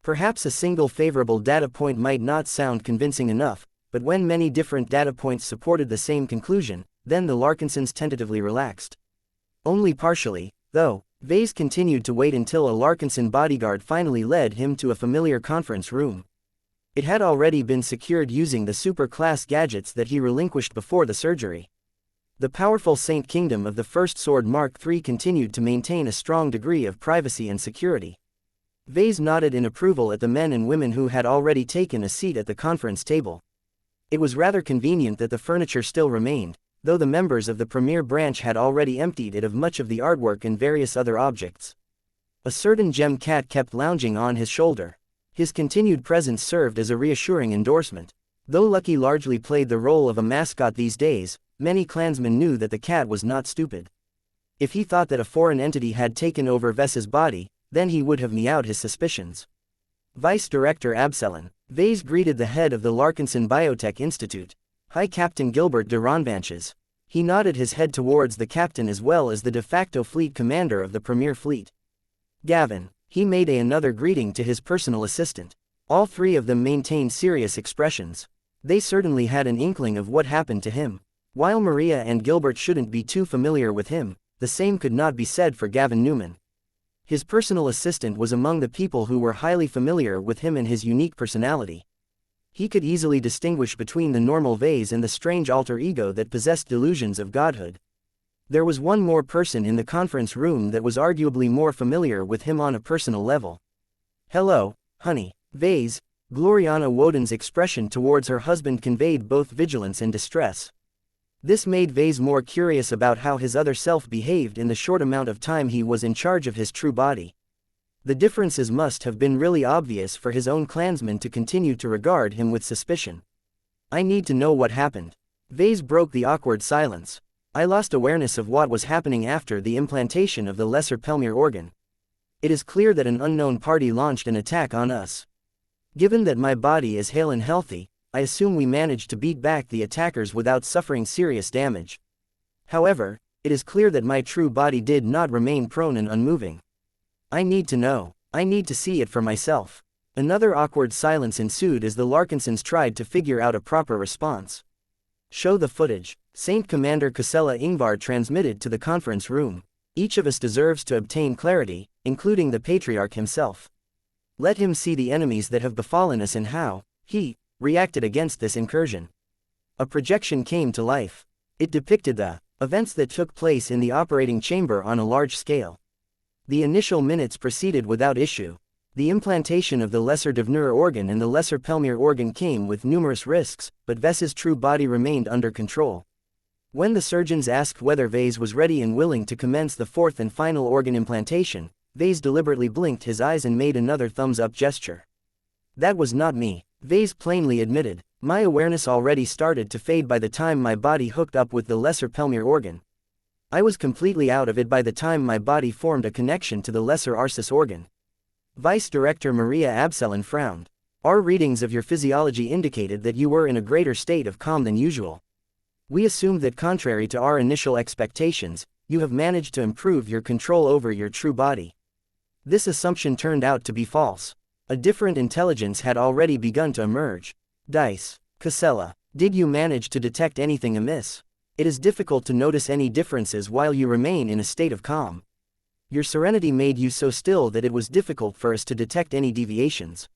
Perhaps a single favorable data point might not sound convincing enough, but when many different data points supported the same conclusion, then the Larkinsons tentatively relaxed. Only partially, though. Ves continued to wait until a Larkinson bodyguard finally led him to a familiar conference room. It had already been secured using the super-class gadgets that he relinquished before the surgery. The powerful Saint Kingdom of the First Sword Mark III continued to maintain a strong degree of privacy and security. Ves nodded in approval at the men and women who had already taken a seat at the conference table. It was rather convenient that the furniture still remained, though the members of the premier branch had already emptied it of much of the artwork and various other objects. A certain gem cat kept lounging on his shoulder. His continued presence served as a reassuring endorsement. Though Lucky largely played the role of a mascot these days, many clansmen knew that the cat was not stupid. If he thought that a foreign entity had taken over Ves's body, then he would have meowed his suspicions. Vice Director Absalon. Ves greeted the head of the Larkinson Biotech Institute, High Captain Gilbert de Ronvanches. He nodded his head towards the captain as well as the de facto fleet commander of the Premier Fleet. Gavin. He made another greeting to his personal assistant. All three of them maintained serious expressions. They certainly had an inkling of what happened to him. While Maria and Gilbert shouldn't be too familiar with him, the same could not be said for Gavin Newman. His personal assistant was among the people who were highly familiar with him and his unique personality. He could easily distinguish between the normal Ves and the strange alter ego that possessed delusions of godhood. There was one more person in the conference room that was arguably more familiar with him on a personal level. "Hello, honey." Ves, Gloriana Woden's expression towards her husband conveyed both vigilance and distress. This made Ves more curious about how his other self behaved in the short amount of time he was in charge of his true body. The differences must have been really obvious for his own clansmen to continue to regard him with suspicion. "I need to know what happened." Ves broke the awkward silence. "I lost awareness of what was happening after the implantation of the lesser Pelmir organ. It is clear that an unknown party launched an attack on us. Given that my body is hale and healthy, I assume we managed to beat back the attackers without suffering serious damage. However, it is clear that my true body did not remain prone and unmoving. I need to know. I need to see it for myself." Another awkward silence ensued as the Larkinsons tried to figure out a proper response. "Show the footage," Saint Commander Casella Ingvar transmitted to the conference room. "Each of us deserves to obtain clarity, including the Patriarch himself. Let him see the enemies that have befallen us and how he reacted against this incursion." A projection came to life. It depicted the events that took place in the operating chamber on a large scale. The initial minutes proceeded without issue. The implantation of the lesser Devnur organ and the lesser Pelmir organ came with numerous risks, but Ves's true body remained under control. When the surgeons asked whether Ves was ready and willing to commence the fourth and final organ implantation, Ves deliberately blinked his eyes and made another thumbs-up gesture. "That was not me," Ves plainly admitted. "My awareness already started to fade by the time my body hooked up with the lesser Pelmir organ. I was completely out of it by the time my body formed a connection to the lesser Arsis organ." Vice Director Maria Absalon frowned. "Our readings of your physiology indicated that you were in a greater state of calm than usual. We assumed that contrary to our initial expectations, you have managed to improve your control over your true body. This assumption turned out to be false. A different intelligence had already begun to emerge." Dice. Casella. "Did you manage to detect anything amiss? It is difficult to notice any differences while you remain in a state of calm. Your serenity made you so still that it was difficult for us to detect any deviations.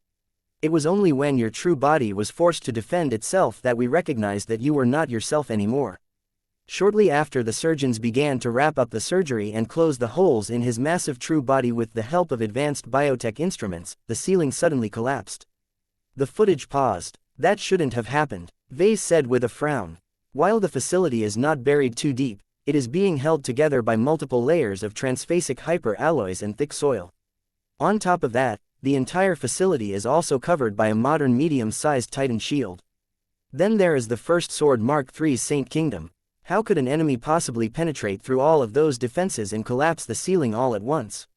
It was only when your true body was forced to defend itself that we recognized that you were not yourself anymore." Shortly after the surgeons began to wrap up the surgery and close the holes in his massive true body with the help of advanced biotech instruments, the ceiling suddenly collapsed. The footage paused. "That shouldn't have happened," Ves said with a frown. "While the facility is not buried too deep, it is being held together by multiple layers of transphasic hyper-alloys and thick soil. On top of that, the entire facility is also covered by a modern medium-sized Titan shield. Then there is the First Sword Mark III's Saint Kingdom. How could an enemy possibly penetrate through all of those defenses and collapse the ceiling all at once?"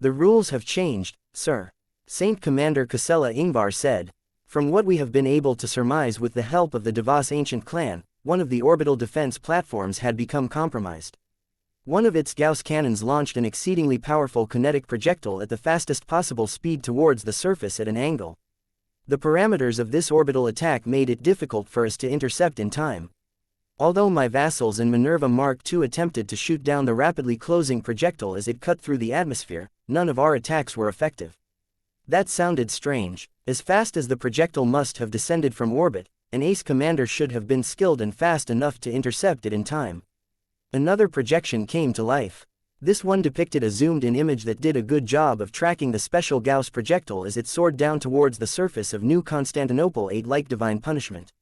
"The rules have changed, sir," Saint Commander Casella Ingvar said. "From what we have been able to surmise with the help of the Devas ancient clan, one of the orbital defense platforms had become compromised. One of its Gauss cannons launched an exceedingly powerful kinetic projectile at the fastest possible speed towards the surface at an angle. The parameters of this orbital attack made it difficult for us to intercept in time. Although my vassals and Minerva Mark II attempted to shoot down the rapidly closing projectile as it cut through the atmosphere, none of our attacks were effective. That sounded strange. As fast as the projectile must have descended from orbit, an ace commander should have been skilled and fast enough to intercept it in time. Another projection came to life. This one depicted a zoomed-in image that did a good job of tracking the special Gauss projectile as it soared down towards the surface of New Constantinople 8 like divine punishment.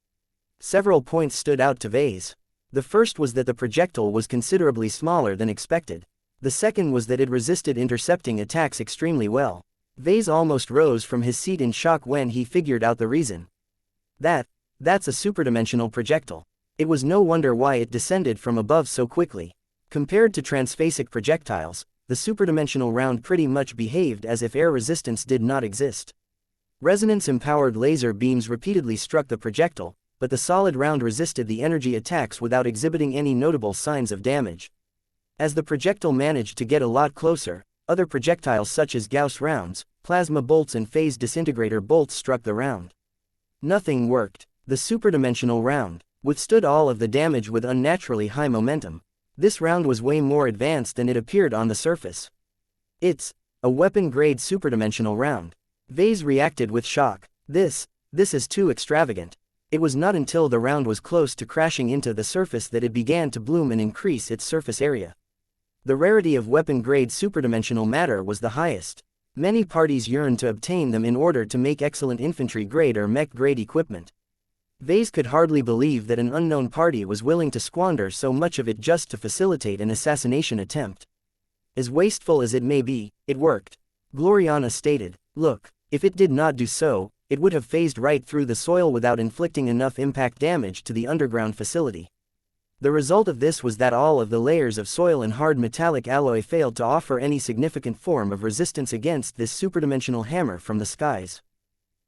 Several points stood out to Ves. The first was that the projectile was considerably smaller than expected. The second was that it resisted intercepting attacks extremely well. Ves almost rose from his seat in shock when he figured out the reason. That's a superdimensional projectile. It was no wonder why it descended from above so quickly. Compared to transphasic projectiles, the superdimensional round pretty much behaved as if air resistance did not exist. Resonance-empowered laser beams repeatedly struck the projectile, but the solid round resisted the energy attacks without exhibiting any notable signs of damage. As the projectile managed to get a lot closer, other projectiles such as Gauss rounds, plasma bolts and phase disintegrator bolts struck the round. Nothing worked. The superdimensional round withstood all of the damage with unnaturally high momentum. This round was way more advanced than it appeared on the surface. It's a weapon-grade superdimensional round. Ves reacted with shock. This is too extravagant. It was not until the round was close to crashing into the surface that it began to bloom and increase its surface area. The rarity of weapon-grade superdimensional matter was the highest. Many parties yearned to obtain them in order to make excellent infantry-grade or mech-grade equipment. Ves could hardly believe that an unknown party was willing to squander so much of it just to facilitate an assassination attempt. As wasteful as it may be, it worked. Gloriana stated, "Look, if it did not do so, it would have phased right through the soil without inflicting enough impact damage to the underground facility." The result of this was that all of the layers of soil and hard metallic alloy failed to offer any significant form of resistance against this superdimensional hammer from the skies.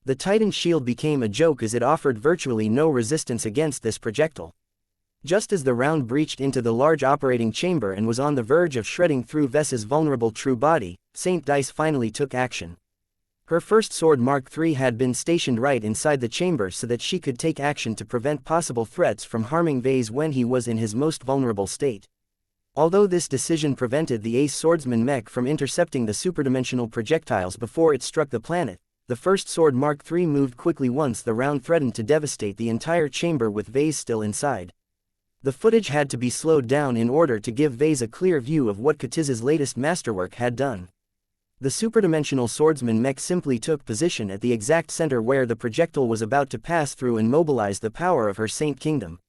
The Titan shield became a joke as it offered virtually no resistance against this projectile. Just as the round breached into the large operating chamber and was on the verge of shredding through Ves's vulnerable true body, Saint Dice finally took action. Her first sword Mark III had been stationed right inside the chamber so that she could take action to prevent possible threats from harming Ves when he was in his most vulnerable state. Although this decision prevented the ace swordsman Mech from intercepting the superdimensional projectiles before it struck the planet, the first sword Mark III moved quickly once the round threatened to devastate the entire chamber with Ves still inside. The footage had to be slowed down in order to give Ves a clear view of what Katiz's latest masterwork had done. The superdimensional swordsman Mech simply took position at the exact center where the projectile was about to pass through and mobilize the power of her Saint Kingdom.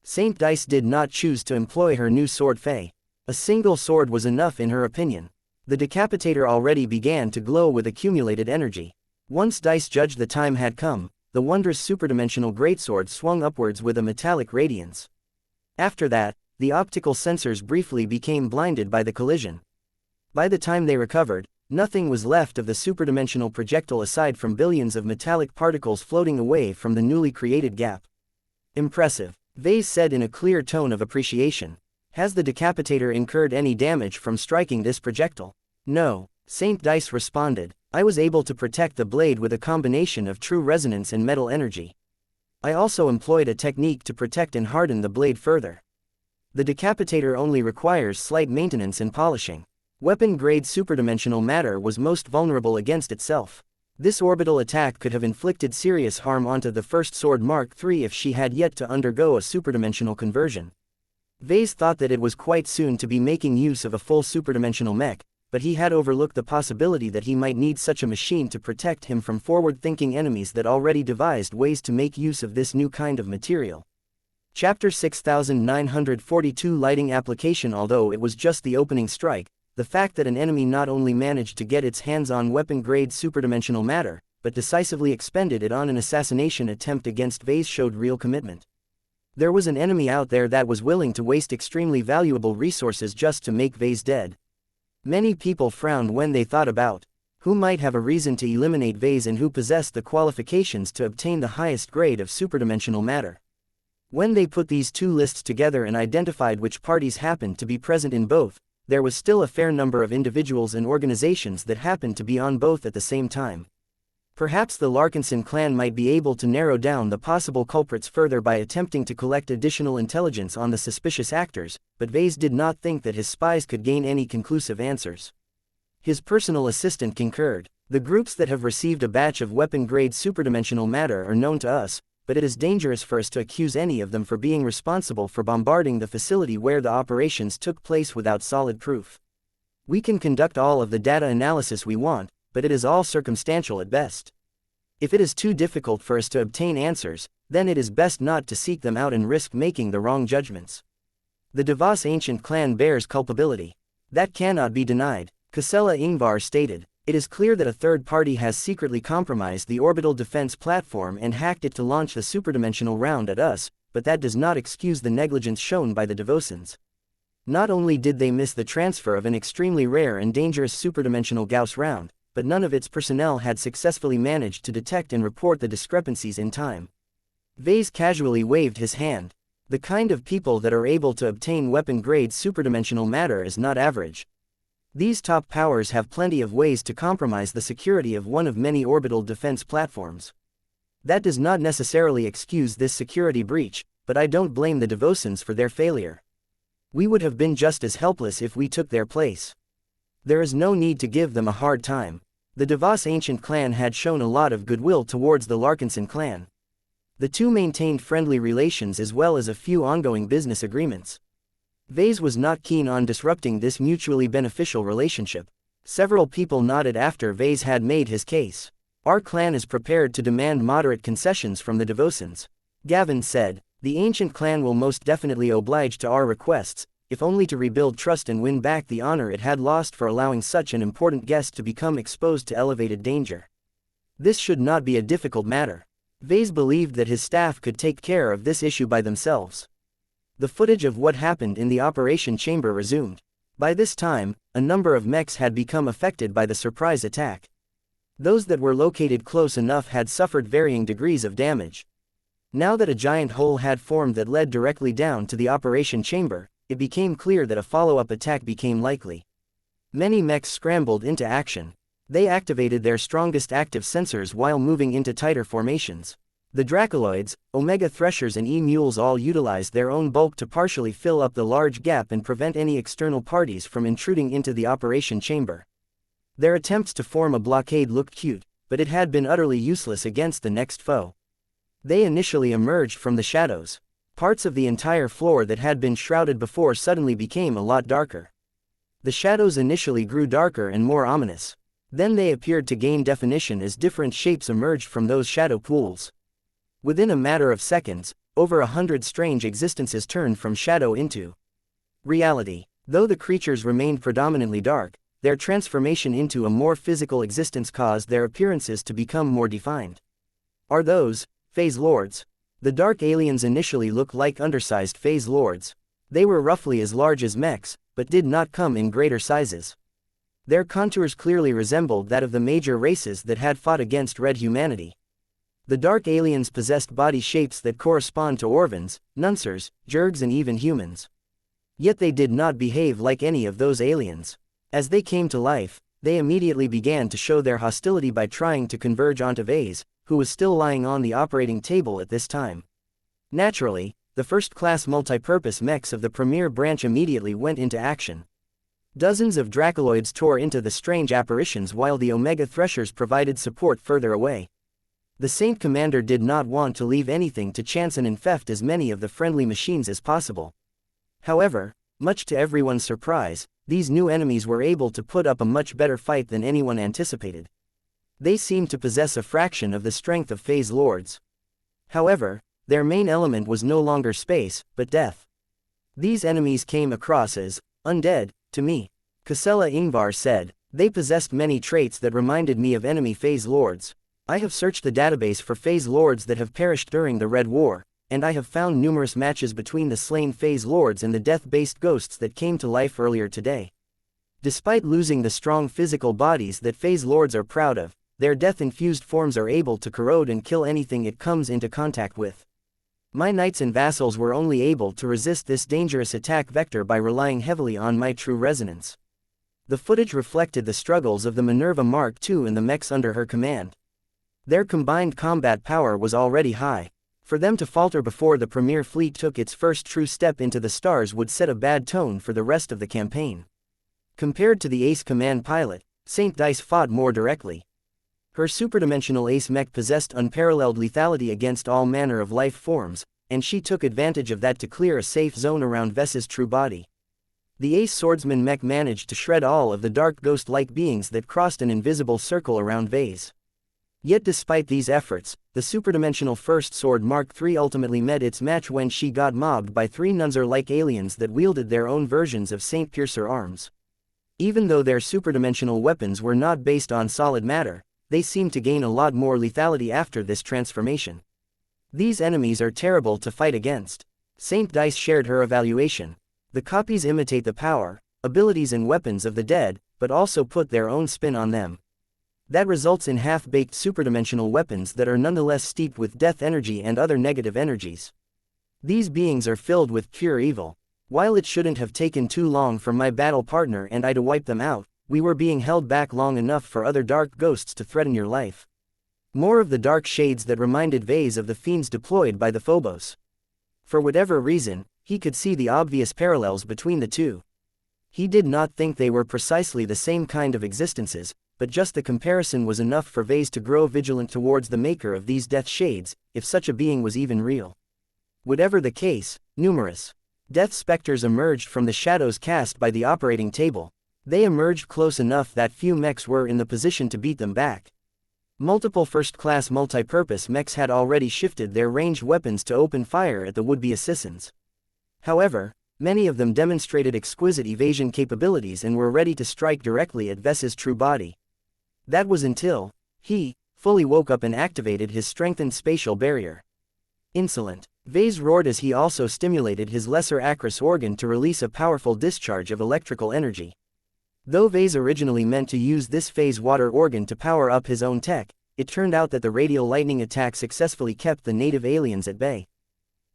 Saint Dice did not choose to employ her new sword Fey. A single sword was enough in her opinion. The decapitator already began to glow with accumulated energy. Once Dice judged the time had come, the wondrous superdimensional greatsword swung upwards with a metallic radiance. After that, the optical sensors briefly became blinded by the collision. By the time they recovered, nothing was left of the superdimensional projectile aside from billions of metallic particles floating away from the newly created gap. "Impressive," Ves said in a clear tone of appreciation. "Has the decapitator incurred any damage from striking this projectile?" "No," Saint Dice responded. "I was able to protect the blade with a combination of true resonance and metal energy. I also employed a technique to protect and harden the blade further. The decapitator only requires slight maintenance and polishing." Weapon-grade superdimensional matter was most vulnerable against itself. This orbital attack could have inflicted serious harm onto the first sword Mark III if she had yet to undergo a superdimensional conversion. Ves thought that it was quite soon to be making use of a full superdimensional mech, but he had overlooked the possibility that he might need such a machine to protect him from forward-thinking enemies that already devised ways to make use of this new kind of material. Chapter 6942 Lighting Application. Although it was just the opening strike, the fact that an enemy not only managed to get its hands on weapon-grade superdimensional matter, but decisively expended it on an assassination attempt against Ves showed real commitment. There was an enemy out there that was willing to waste extremely valuable resources just to make Ves dead. Many people frowned when they thought about who might have a reason to eliminate Ves and who possessed the qualifications to obtain the highest grade of superdimensional matter. When they put these two lists together and identified which parties happened to be present in both, there was still a fair number of individuals and organizations that happened to be on both at the same time. Perhaps the Larkinson clan might be able to narrow down the possible culprits further by attempting to collect additional intelligence on the suspicious actors, but Ves did not think that his spies could gain any conclusive answers. His personal assistant concurred. The groups that have received a batch of weapon-grade superdimensional matter are known to us, but it is dangerous for us to accuse any of them for being responsible for bombarding the facility where the operations took place without solid proof. We can conduct all of the data analysis we want, but it is all circumstantial at best. If it is too difficult for us to obtain answers, then it is best not to seek them out and risk making the wrong judgments. The Ves ancient clan bears culpability. That cannot be denied, xianxia stated. It is clear that a third party has secretly compromised the orbital defense platform and hacked it to launch the superdimensional round at us, but that does not excuse the negligence shown by the Devosans. Not only did they miss the transfer of an extremely rare and dangerous superdimensional Gauss round, but none of its personnel had successfully managed to detect and report the discrepancies in time. Ves casually waved his hand. The kind of people that are able to obtain weapon-grade superdimensional matter is not average. These top powers have plenty of ways to compromise the security of one of many orbital defense platforms. That does not necessarily excuse this security breach, but I don't blame the Devosans for their failure. We would have been just as helpless if we took their place. There is no need to give them a hard time. The Ves ancient clan had shown a lot of goodwill towards the Larkinson clan. The two maintained friendly relations as well as a few ongoing business agreements. Ves was not keen on disrupting this mutually beneficial relationship. Several people nodded after Ves had made his case. Our clan is prepared to demand moderate concessions from the Devosans. Gavin said, the ancient clan will most definitely oblige to our requests, if only to rebuild trust and win back the honor it had lost for allowing such an important guest to become exposed to elevated danger. This should not be a difficult matter. Ves believed that his staff could take care of this issue by themselves. The footage of what happened in the operation chamber resumed. By this time, a number of mechs had become affected by the surprise attack. Those that were located close enough had suffered varying degrees of damage. Now that a giant hole had formed that led directly down to the operation chamber, it became clear that a follow-up attack became likely. Many mechs scrambled into action. They activated their strongest active sensors while moving into tighter formations. The Dracoloids, Omega Threshers and E-Mules all utilized their own bulk to partially fill up the large gap and prevent any external parties from intruding into the operation chamber. Their attempts to form a blockade looked cute, but it had been utterly useless against the next foe. They initially emerged from the shadows. Parts of the entire floor that had been shrouded before suddenly became a lot darker. The shadows initially grew darker and more ominous. Then they appeared to gain definition as different shapes emerged from those shadow pools. Within a matter of seconds, over 100 strange existences turned from shadow into reality. Though the creatures remained predominantly dark, their transformation into a more physical existence caused their appearances to become more defined. Are those phase lords? The dark aliens initially looked like undersized phase lords. They were roughly as large as mechs, but did not come in greater sizes. Their contours clearly resembled that of the major races that had fought against red humanity. The dark aliens possessed body shapes that correspond to Orvans, Nuncers, Jurgs and even humans. Yet they did not behave like any of those aliens. As they came to life, they immediately began to show their hostility by trying to converge onto Ves, who was still lying on the operating table at this time. Naturally, the first-class multipurpose mechs of the premier branch immediately went into action. Dozens of Dracoloids tore into the strange apparitions while the Omega Threshers provided support further away. The Saint Commander did not want to leave anything to chance and infect as many of the friendly machines as possible. However, much to everyone's surprise, these new enemies were able to put up a much better fight than anyone anticipated. They seemed to possess a fraction of the strength of phase lords. However, their main element was no longer space, but death. These enemies came across as undead to me. xianxia said, they possessed many traits that reminded me of enemy phase lords. I have searched the database for phase lords that have perished during the Red War, and I have found numerous matches between the slain phase lords and the death-based ghosts that came to life earlier today. Despite losing the strong physical bodies that phase lords are proud of, their death-infused forms are able to corrode and kill anything it comes into contact with. My knights and vassals were only able to resist this dangerous attack vector by relying heavily on my true resonance. The footage reflected the struggles of the Minerva Mark II and the mechs under her command. Their combined combat power was already high. For them to falter before the Premier Fleet took its first true step into the stars would set a bad tone for the rest of the campaign. Compared to the Ace Command pilot, Saint Dice fought more directly. Her superdimensional Ace Mech possessed unparalleled lethality against all manner of life forms, and she took advantage of that to clear a safe zone around Ves's true body. The Ace Swordsman Mech managed to shred all of the dark ghost-like beings that crossed an invisible circle around Ves. Yet despite these efforts, the superdimensional First Sword Mark III ultimately met its match when she got mobbed by 3 Nunzer-like aliens that wielded their own versions of Saint Piercer arms. Even though their superdimensional weapons were not based on solid matter, they seemed to gain a lot more lethality after this transformation. These enemies are terrible to fight against. Saint Dice shared her evaluation. The copies imitate the power, abilities and weapons of the dead, but also put their own spin on them. That results in half-baked superdimensional weapons that are nonetheless steeped with death energy and other negative energies. These beings are filled with pure evil. While it shouldn't have taken too long for my battle partner and I to wipe them out, we were being held back long enough for other dark ghosts to threaten your life. More of the dark shades that reminded Ves of the fiends deployed by the Phobos. For whatever reason, he could see the obvious parallels between the two. He did not think they were precisely the same kind of existences, but just the comparison was enough for Ves to grow vigilant towards the maker of these death shades, if such a being was even real. Whatever the case, numerous death specters emerged from the shadows cast by the operating table. They emerged close enough that few mechs were in the position to beat them back. Multiple first-class multi-purpose mechs had already shifted their ranged weapons to open fire at the would-be assassins. However, many of them demonstrated exquisite evasion capabilities and were ready to strike directly at Ves's true body. That was until he fully woke up and activated his strengthened spatial barrier. Insolent, Ves roared as he also stimulated his lesser acris organ to release a powerful discharge of electrical energy. Though Ves originally meant to use this phase water organ to power up his own tech, it turned out that the radial lightning attack successfully kept the native aliens at bay.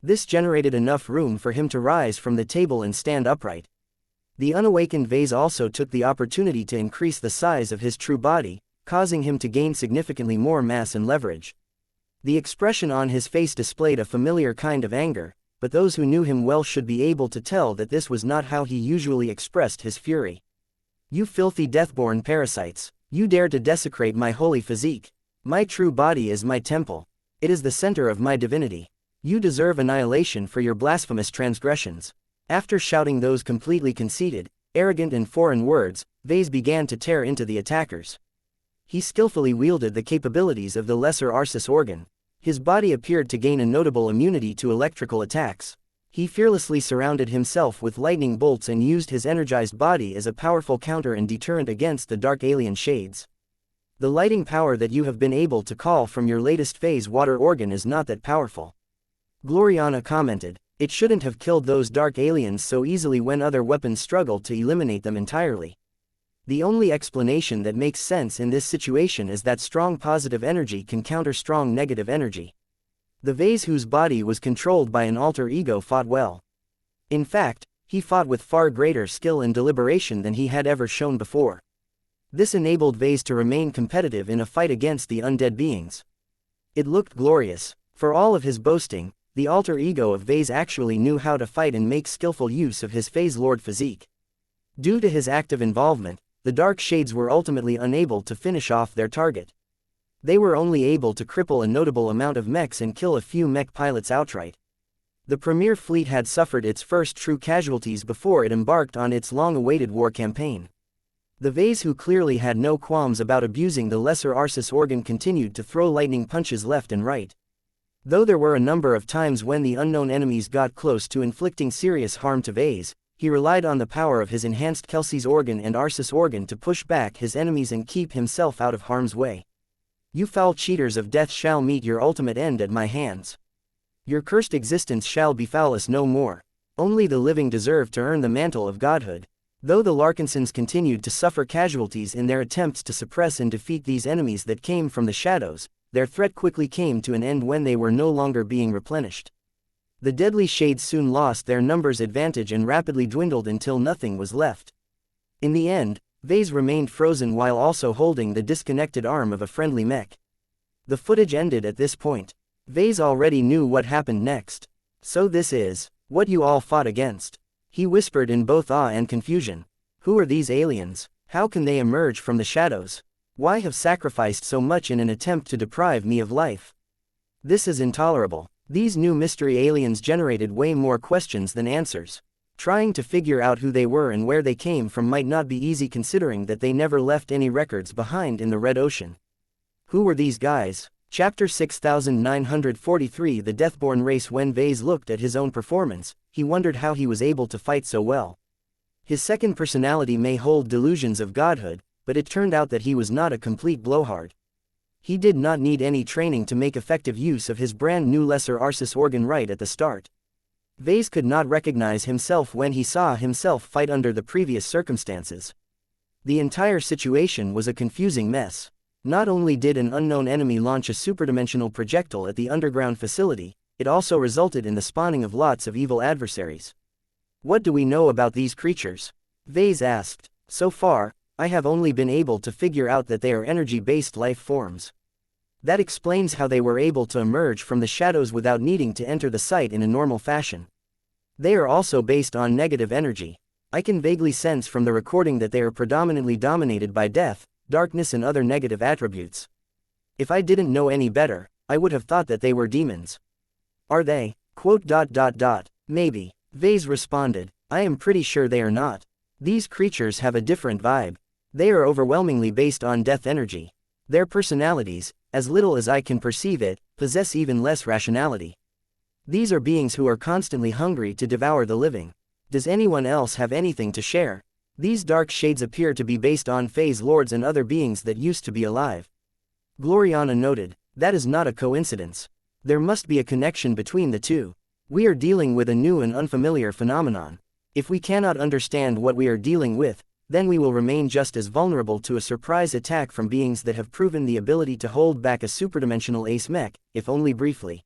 This generated enough room for him to rise from the table and stand upright. The unawakened Ves also took the opportunity to increase the size of his true body, causing him to gain significantly more mass and leverage. The expression on his face displayed a familiar kind of anger, but those who knew him well should be able to tell that this was not how he usually expressed his fury. You filthy deathborn parasites, you dare to desecrate my holy physique. My true body is my temple. It is the center of my divinity. You deserve annihilation for your blasphemous transgressions. After shouting those completely conceited, arrogant and foreign words, Ves began to tear into the attackers. He skillfully wielded the capabilities of the lesser Arsis organ. His body appeared to gain a notable immunity to electrical attacks. He fearlessly surrounded himself with lightning bolts and used his energized body as a powerful counter and deterrent against the dark alien shades. The lighting power that you have been able to call from your latest phase water organ is not that powerful. Gloriana commented. It shouldn't have killed those dark aliens so easily when other weapons struggled to eliminate them entirely. The only explanation that makes sense in this situation is that strong positive energy can counter strong negative energy. The Ves whose body was controlled by an alter ego fought well. In fact, he fought with far greater skill and deliberation than he had ever shown before. This enabled Ves to remain competitive in a fight against the undead beings. It looked glorious. For all of his boasting, the alter ego of Ves actually knew how to fight and make skillful use of his Phase Lord physique. Due to his active involvement, the Dark Shades were ultimately unable to finish off their target. They were only able to cripple a notable amount of mechs and kill a few mech pilots outright. The Premier Fleet had suffered its first true casualties before it embarked on its long-awaited war campaign. The Ves who clearly had no qualms about abusing the lesser Arsis organ continued to throw lightning punches left and right. Though there were a number of times when the unknown enemies got close to inflicting serious harm to Ves, he relied on the power of his enhanced Kelsey's organ and Arsis organ to push back his enemies and keep himself out of harm's way. You foul cheaters of death shall meet your ultimate end at my hands. Your cursed existence shall be foulest no more. Only the living deserve to earn the mantle of godhood. Though the Larkinsons continued to suffer casualties in their attempts to suppress and defeat these enemies that came from the shadows, their threat quickly came to an end when they were no longer being replenished. The deadly shades soon lost their numbers advantage and rapidly dwindled until nothing was left. In the end, Ves remained frozen while also holding the disconnected arm of a friendly mech. The footage ended at this point. Ves already knew what happened next. So this is what you all fought against. He whispered in both awe and confusion. Who are these aliens? How can they emerge from the shadows? Why have sacrificed so much in an attempt to deprive me of life? This is intolerable. These new mystery aliens generated way more questions than answers. Trying to figure out who they were and where they came from might not be easy considering that they never left any records behind in the Red Ocean. Who were these guys? Chapter 6943 The Deathborn Race. When Ves looked at his own performance, he wondered how he was able to fight so well. His second personality may hold delusions of godhood, but it turned out that he was not a complete blowhard. He did not need any training to make effective use of his brand new lesser Arsis organ right at the start. Ves could not recognize himself when he saw himself fight under the previous circumstances. The entire situation was a confusing mess. Not only did an unknown enemy launch a superdimensional projectile at the underground facility, it also resulted in the spawning of lots of evil adversaries. What do we know about these creatures? Ves asked. So far, I have only been able to figure out that they are energy-based life forms. That explains how they were able to emerge from the shadows without needing to enter the site in a normal fashion. They are also based on negative energy. I can vaguely sense from the recording that they are predominantly dominated by death, darkness and other negative attributes. If I didn't know any better, I would have thought that they were demons. Are they? Maybe. Ves responded. I am pretty sure they are not. These creatures have a different vibe. They are overwhelmingly based on death energy. Their personalities, as little as I can perceive it, possess even less rationality. These are beings who are constantly hungry to devour the living. Does anyone else have anything to share? These dark shades appear to be based on phase lords and other beings that used to be alive. Gloriana noted. That is not a coincidence. There must be a connection between the two. We are dealing with a new and unfamiliar phenomenon. If we cannot understand what we are dealing with, then we will remain just as vulnerable to a surprise attack from beings that have proven the ability to hold back a superdimensional ace mech, if only briefly.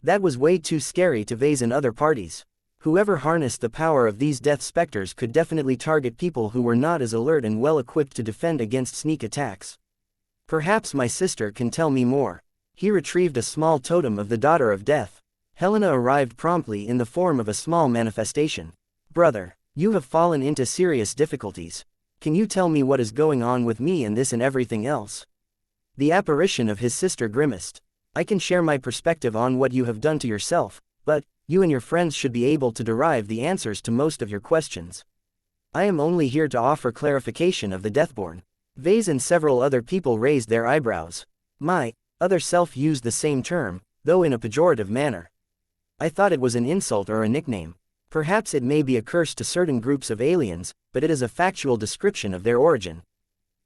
That was way too scary to Ves and other parties. Whoever harnessed the power of these death specters could definitely target people who were not as alert and well equipped to defend against sneak attacks. Perhaps my sister can tell me more. He retrieved a small totem of the Daughter of Death. Helena arrived promptly in the form of a small manifestation. Brother, you have fallen into serious difficulties. Can you tell me what is going on with me and this and everything else? The apparition of his sister grimaced. I can share my perspective on what you have done to yourself, but you and your friends should be able to derive the answers to most of your questions. I am only here to offer clarification of the Deathborn. Ves and several other people raised their eyebrows. My other self used the same term, though in a pejorative manner. I thought it was an insult or a nickname. Perhaps it may be a curse to certain groups of aliens, but it is a factual description of their origin.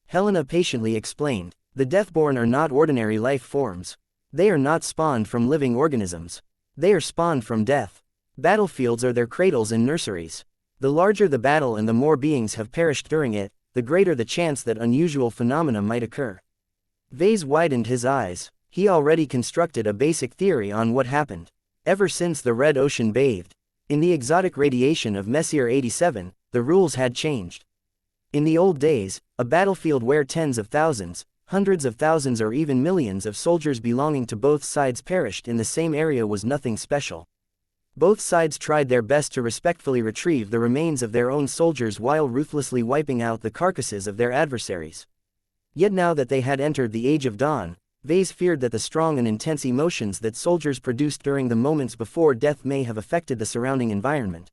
Helena patiently explained. The Deathborn are not ordinary life forms. They are not spawned from living organisms. They are spawned from death. Battlefields are their cradles and nurseries. The larger the battle and the more beings have perished during it, the greater the chance that unusual phenomena might occur. Ves widened his eyes. He already constructed a basic theory on what happened. Ever since the Red Ocean bathed in the exotic radiation of Messier 87, the rules had changed. In the old days, a battlefield where tens of thousands, hundreds of thousands or even millions of soldiers belonging to both sides perished in the same area was nothing special. Both sides tried their best to respectfully retrieve the remains of their own soldiers while ruthlessly wiping out the carcasses of their adversaries. Yet now that they had entered the Age of Dawn, Ves feared that the strong and intense emotions that soldiers produced during the moments before death may have affected the surrounding environment.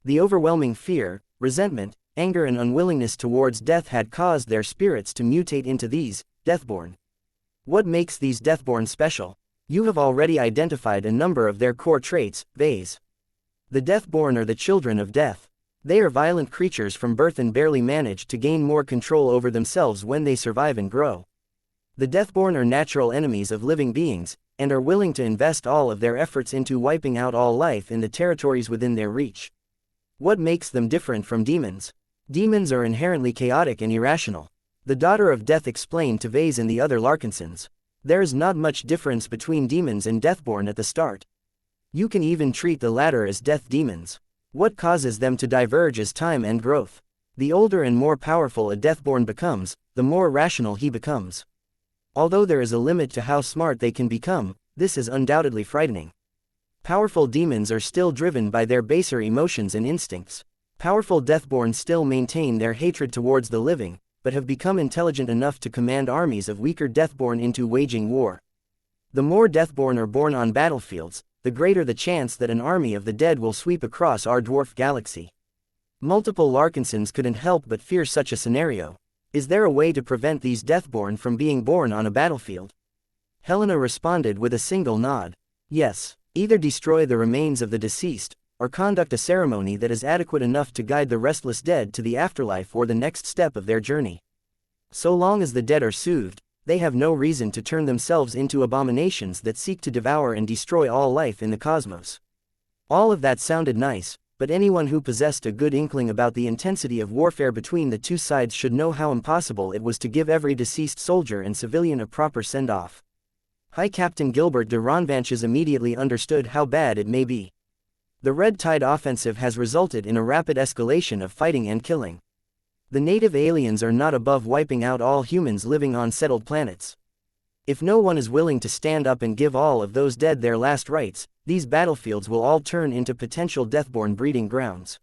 The overwhelming fear, resentment, anger and unwillingness towards death had caused their spirits to mutate into these Deathborn. What makes these Deathborn special? You have already identified a number of their core traits, Ves. The Deathborn are the children of death. They are violent creatures from birth and barely manage to gain more control over themselves when they survive and grow. The Deathborn are natural enemies of living beings, and are willing to invest all of their efforts into wiping out all life in the territories within their reach. What makes them different from demons? Demons are inherently chaotic and irrational. The Daughter of Death explained to Ves and the other Larkinsons. There is not much difference between demons and Deathborn at the start. You can even treat the latter as death demons. What causes them to diverge is time and growth. The older and more powerful a Deathborn becomes, the more rational he becomes. Although there is a limit to how smart they can become, this is undoubtedly frightening. Powerful demons are still driven by their baser emotions and instincts. Powerful Deathborn still maintain their hatred towards the living, but have become intelligent enough to command armies of weaker Deathborn into waging war. The more Deathborn are born on battlefields, the greater the chance that an army of the dead will sweep across our dwarf galaxy. Multiple Larkinsons couldn't help but fear such a scenario. Is there a way to prevent these Deathborn from being born on a battlefield? Helena responded with a single nod. Yes, either destroy the remains of the deceased, or conduct a ceremony that is adequate enough to guide the restless dead to the afterlife or the next step of their journey. So long as the dead are soothed, they have no reason to turn themselves into abominations that seek to devour and destroy all life in the cosmos. All of that sounded nice, but anyone who possessed a good inkling about the intensity of warfare between the two sides should know how impossible it was to give every deceased soldier and civilian a proper send-off. High Captain Gilbert de Ronvanches immediately understood how bad it may be. The Red Tide offensive has resulted in a rapid escalation of fighting and killing. The native aliens are not above wiping out all humans living on settled planets. If no one is willing to stand up and give all of those dead their last rites, these battlefields will all turn into potential Deathborn breeding grounds.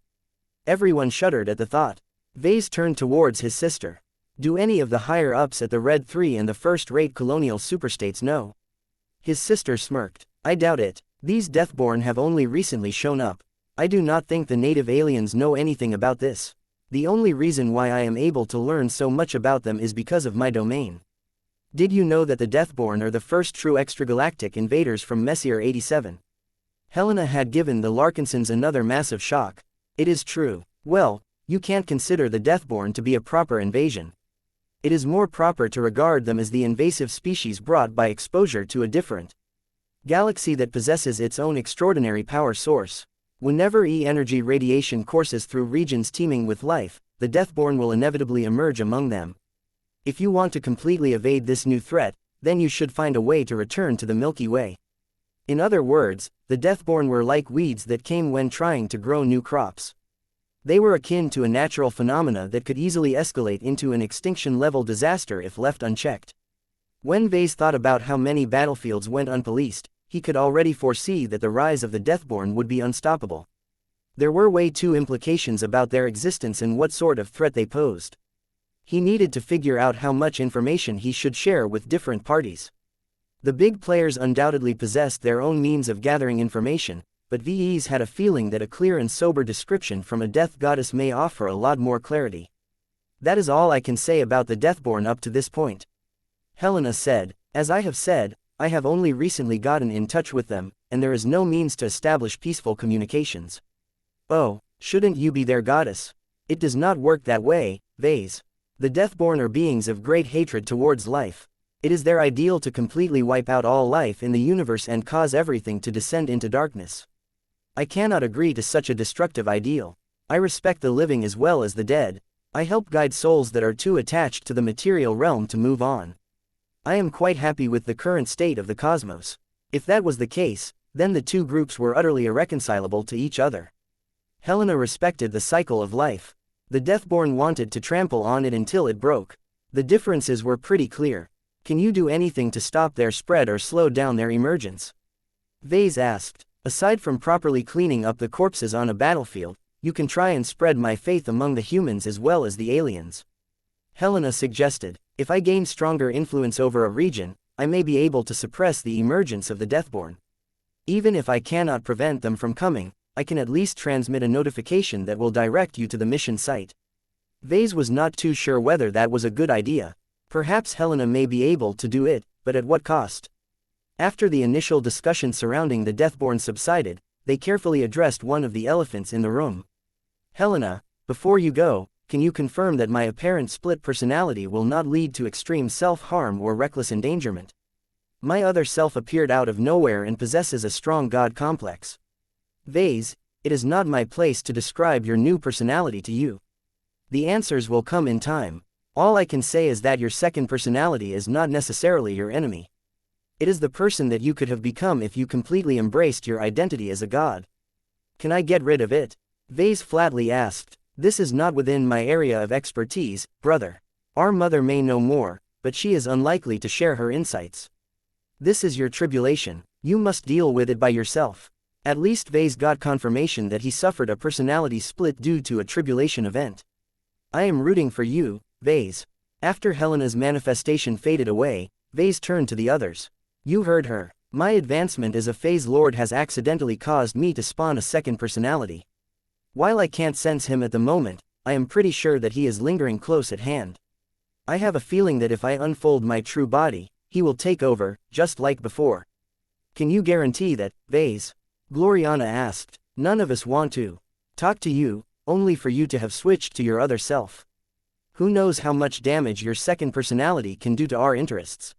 Everyone shuddered at the thought. Ves turned towards his sister. Do any of the higher-ups at the Red 3 and the first-rate colonial superstates know? His sister smirked. I doubt it. These Deathborn have only recently shown up. I do not think the native aliens know anything about this. The only reason why I am able to learn so much about them is because of my domain. Did you know that the Deathborn are the first true extragalactic invaders from Messier 87? Helena had given the Larkinsons another massive shock. It is true. Well, you can't consider the Deathborn to be a proper invasion. It is more proper to regard them as the invasive species brought by exposure to a different galaxy that possesses its own extraordinary power source. Whenever E-energy radiation courses through regions teeming with life, the Deathborn will inevitably emerge among them. If you want to completely evade this new threat, then you should find a way to return to the Milky Way. In other words, the Deathborn were like weeds that came when trying to grow new crops. They were akin to a natural phenomena that could easily escalate into an extinction-level disaster if left unchecked. When Ves thought about how many battlefields went unpoliced, he could already foresee that the rise of the Deathborn would be unstoppable. There were way too implications about their existence and what sort of threat they posed. He needed to figure out how much information he should share with different parties. The big players undoubtedly possessed their own means of gathering information, but VEs had a feeling that a clear and sober description from a death goddess may offer a lot more clarity. That is all I can say about the Deathborn up to this point. Helena said, as I have said, I have only recently gotten in touch with them, and there is no means to establish peaceful communications. Oh, shouldn't you be their goddess? It does not work that way, Ves. The Deathborn are beings of great hatred towards life. It is their ideal to completely wipe out all life in the universe and cause everything to descend into darkness. I cannot agree to such a destructive ideal. I respect the living as well as the dead. I help guide souls that are too attached to the material realm to move on. I am quite happy with the current state of the cosmos. If that was the case, then the two groups were utterly irreconcilable to each other. Helena respected the cycle of life. The Deathborn wanted to trample on it until it broke. The differences were pretty clear. Can you do anything to stop their spread or slow down their emergence? Ves asked. Aside from properly cleaning up the corpses on a battlefield, you can try and spread my faith among the humans as well as the aliens. Helena suggested. If I gain stronger influence over a region, I may be able to suppress the emergence of the Deathborn. Even if I cannot prevent them from coming, I can at least transmit a notification that will direct you to the mission site. Ves was not too sure whether that was a good idea. Perhaps Helena may be able to do it, but at what cost? After the initial discussion surrounding the Deathborn subsided, they carefully addressed one of the elephants in the room. Helena, before you go, can you confirm that my apparent split personality will not lead to extreme self-harm or reckless endangerment? My other self appeared out of nowhere and possesses a strong god complex. Ves, it is not my place to describe your new personality to you. The answers will come in time. All I can say is that your second personality is not necessarily your enemy. It is the person that you could have become if you completely embraced your identity as a god. Can I get rid of it? Ves flatly asked. This is not within my area of expertise, brother. Our mother may know more, but she is unlikely to share her insights. This is your tribulation. You must deal with it by yourself. At least Ves got confirmation that he suffered a personality split due to a tribulation event. I am rooting for you, Ves. After Helena's manifestation faded away, Ves turned to the others. You heard her. My advancement as a phase lord has accidentally caused me to spawn a second personality. While I can't sense him at the moment, I am pretty sure that he is lingering close at hand. I have a feeling that if I unfold my true body, he will take over, just like before. Can you guarantee that, Ves? Gloriana asked. None of us want to talk to you, only for you to have switched to your other self. Who knows how much damage your second personality can do to our interests?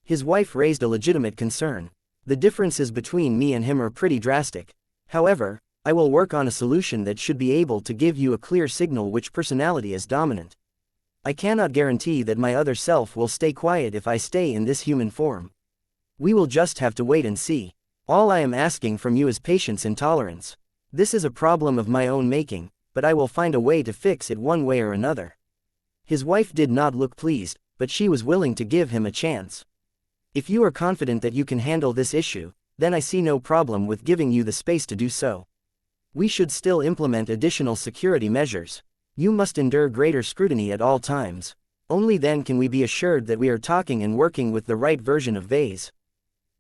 His wife raised a legitimate concern. The differences between me and him are pretty drastic. However, I will work on a solution that should be able to give you a clear signal which personality is dominant. I cannot guarantee that my other self will stay quiet if I stay in this human form. We will just have to wait and see. All I am asking from you is patience and tolerance. This is a problem of my own making, but I will find a way to fix it one way or another. His wife did not look pleased, but she was willing to give him a chance. If you are confident that you can handle this issue, then I see no problem with giving you the space to do so. We should still implement additional security measures. You must endure greater scrutiny at all times. Only then can we be assured that we are talking and working with the right version of Ves.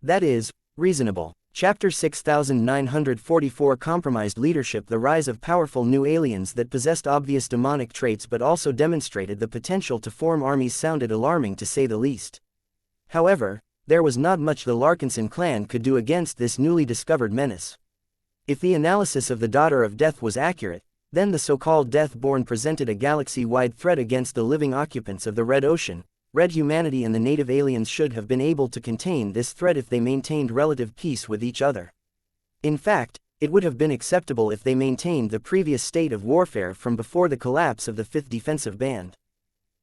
That is, reasonable. Chapter 6944 Compromised Leadership. The rise of powerful new aliens that possessed obvious demonic traits but also demonstrated the potential to form armies sounded alarming to say the least. However, there was not much the Larkinson clan could do against this newly discovered menace. If the analysis of the Daughter of Death was accurate, then the so-called Deathborn presented a galaxy-wide threat against the living occupants of the Red Ocean. Red humanity and the native aliens should have been able to contain this threat if they maintained relative peace with each other. In fact, it would have been acceptable if they maintained the previous state of warfare from before the collapse of the 5th Defensive Band.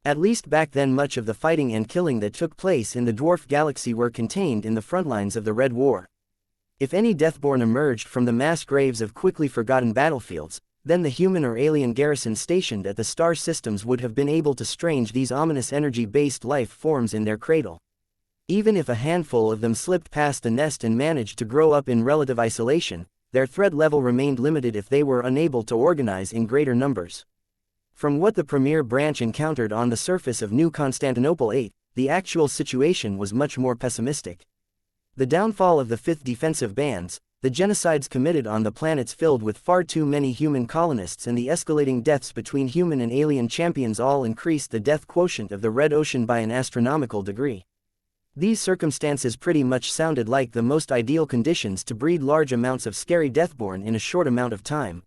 At least back then much of the fighting and killing that took place in the Dwarf Galaxy were contained in the front lines of the Red War. If any Deathborn emerged from the mass graves of quickly forgotten battlefields, then the human or alien garrison stationed at the star systems would have been able to strange these ominous energy-based life forms in their cradle. Even if a handful of them slipped past the nest and managed to grow up in relative isolation, their threat level remained limited if they were unable to organize in greater numbers. From what the Premier Branch encountered on the surface of New Constantinople 8, the actual situation was much more pessimistic. The downfall of the 5th Defensive Bands, the genocides committed on the planets filled with far too many human colonists and the escalating deaths between human and alien champions all increased the death quotient of the Red Ocean by an astronomical degree. These circumstances pretty much sounded like the most ideal conditions to breed large amounts of scary Deathborn in a short amount of time.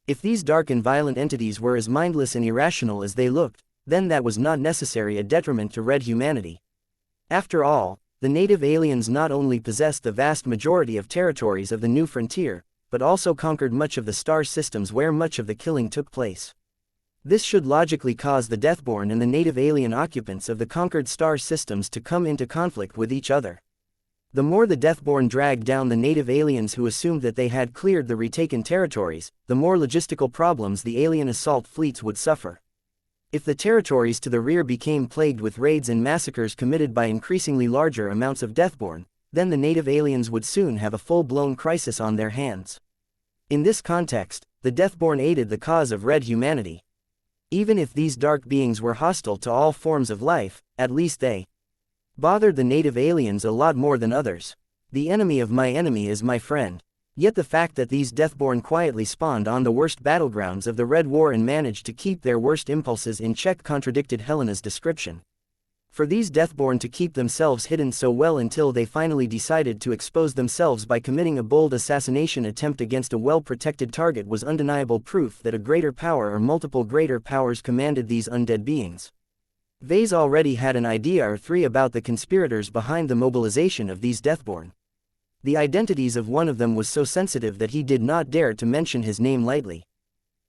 If these dark and violent entities were as mindless and irrational as they looked, then that was not necessarily a detriment to red humanity. After all, the native aliens not only possessed the vast majority of territories of the new frontier, but also conquered much of the star systems where much of the killing took place. This should logically cause the Deathborn and the native alien occupants of the conquered star systems to come into conflict with each other. The more the Deathborn dragged down the native aliens who assumed that they had cleared the retaken territories, the more logistical problems the alien assault fleets would suffer. If the territories to the rear became plagued with raids and massacres committed by increasingly larger amounts of Deathborn, then the native aliens would soon have a full-blown crisis on their hands. In this context, the Deathborn aided the cause of red humanity. Even if these dark beings were hostile to all forms of life, at least they bothered the native aliens a lot more than others. The enemy of my enemy is my friend. Yet the fact that these Deathborn quietly spawned on the worst battlegrounds of the Red War and managed to keep their worst impulses in check contradicted Helena's description. For these Deathborn to keep themselves hidden so well until they finally decided to expose themselves by committing a bold assassination attempt against a well-protected target was undeniable proof that a greater power or multiple greater powers commanded these undead beings. Ves already had an idea or three about the conspirators behind the mobilization of these Deathborn. The identities of one of them was so sensitive that he did not dare to mention his name lightly.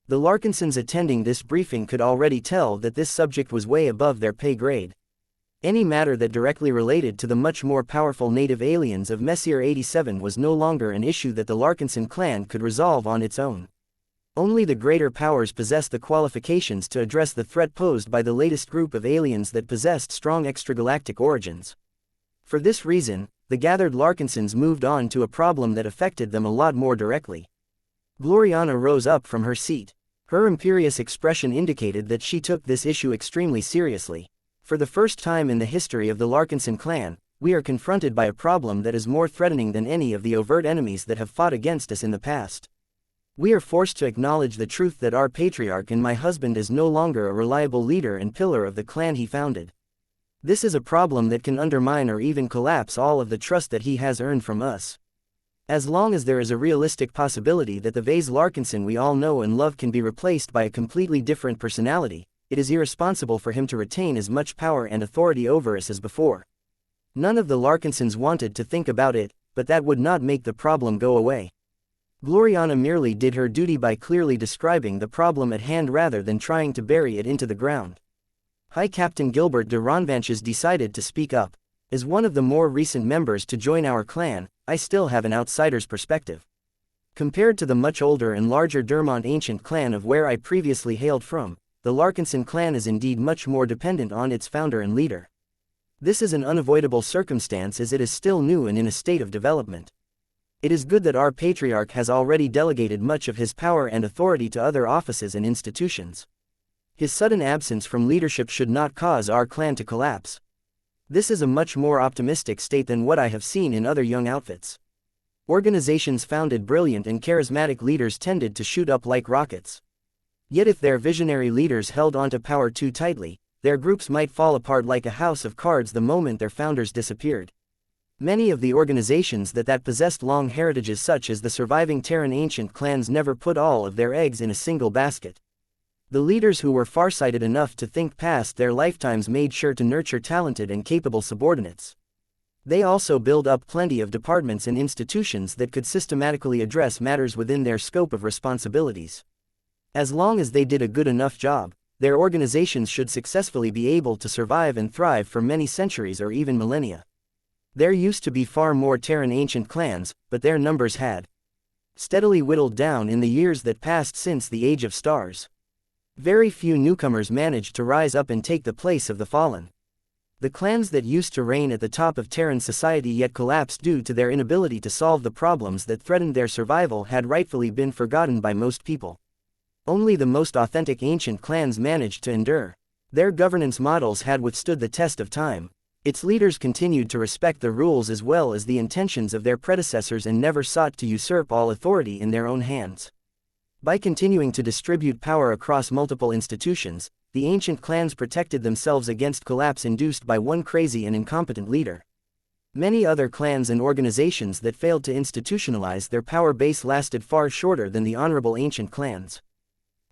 The Larkinsons attending this briefing could already tell that this subject was way above their pay grade. Any matter that directly related to the much more powerful native aliens of Messier 87 was no longer an issue that the Larkinson clan could resolve on its own. Only the greater powers possess the qualifications to address the threat posed by the latest group of aliens that possessed strong extragalactic origins. For this reason, the gathered Larkinsons moved on to a problem that affected them a lot more directly. Gloriana rose up from her seat. Her imperious expression indicated that she took this issue extremely seriously. For the first time in the history of the Larkinson clan, we are confronted by a problem that is more threatening than any of the overt enemies that have fought against us in the past. We are forced to acknowledge the truth that our patriarch and my husband is no longer a reliable leader and pillar of the clan he founded. This is a problem that can undermine or even collapse all of the trust that he has earned from us. As long as there is a realistic possibility that the Ves Larkinson we all know and love can be replaced by a completely different personality, it is irresponsible for him to retain as much power and authority over us as before. None of the Larkinsons wanted to think about it, but that would not make the problem go away. Gloriana merely did her duty by clearly describing the problem at hand rather than trying to bury it into the ground. High Captain Gilbert de Ronvanches decided to speak up. As one of the more recent members to join our clan, I still have an outsider's perspective. Compared to the much older and larger Dermont ancient clan of where I previously hailed from, the Larkinson clan is indeed much more dependent on its founder and leader. This is an unavoidable circumstance as it is still new and in a state of development. It is good that our patriarch has already delegated much of his power and authority to other offices and institutions. His sudden absence from leadership should not cause our clan to collapse. This is a much more optimistic state than what I have seen in other young outfits. Organizations founded brilliant and charismatic leaders tended to shoot up like rockets. Yet if their visionary leaders held onto power too tightly, their groups might fall apart like a house of cards the moment their founders disappeared. Many of the organizations that possessed long heritages such as the surviving Terran ancient clans never put all of their eggs in a single basket. The leaders who were farsighted enough to think past their lifetimes made sure to nurture talented and capable subordinates. They also built up plenty of departments and institutions that could systematically address matters within their scope of responsibilities. As long as they did a good enough job, their organizations should successfully be able to survive and thrive for many centuries or even millennia. There used to be far more Terran ancient clans, but their numbers had steadily whittled down in the years that passed since the Age of Stars. Very few newcomers managed to rise up and take the place of the fallen. The clans that used to reign at the top of Terran society yet collapsed due to their inability to solve the problems that threatened their survival had rightfully been forgotten by most people. Only the most authentic ancient clans managed to endure. Their governance models had withstood the test of time. Its leaders continued to respect the rules as well as the intentions of their predecessors and never sought to usurp all authority in their own hands. By continuing to distribute power across multiple institutions, the ancient clans protected themselves against collapse induced by one crazy and incompetent leader. Many other clans and organizations that failed to institutionalize their power base lasted far shorter than the honorable ancient clans.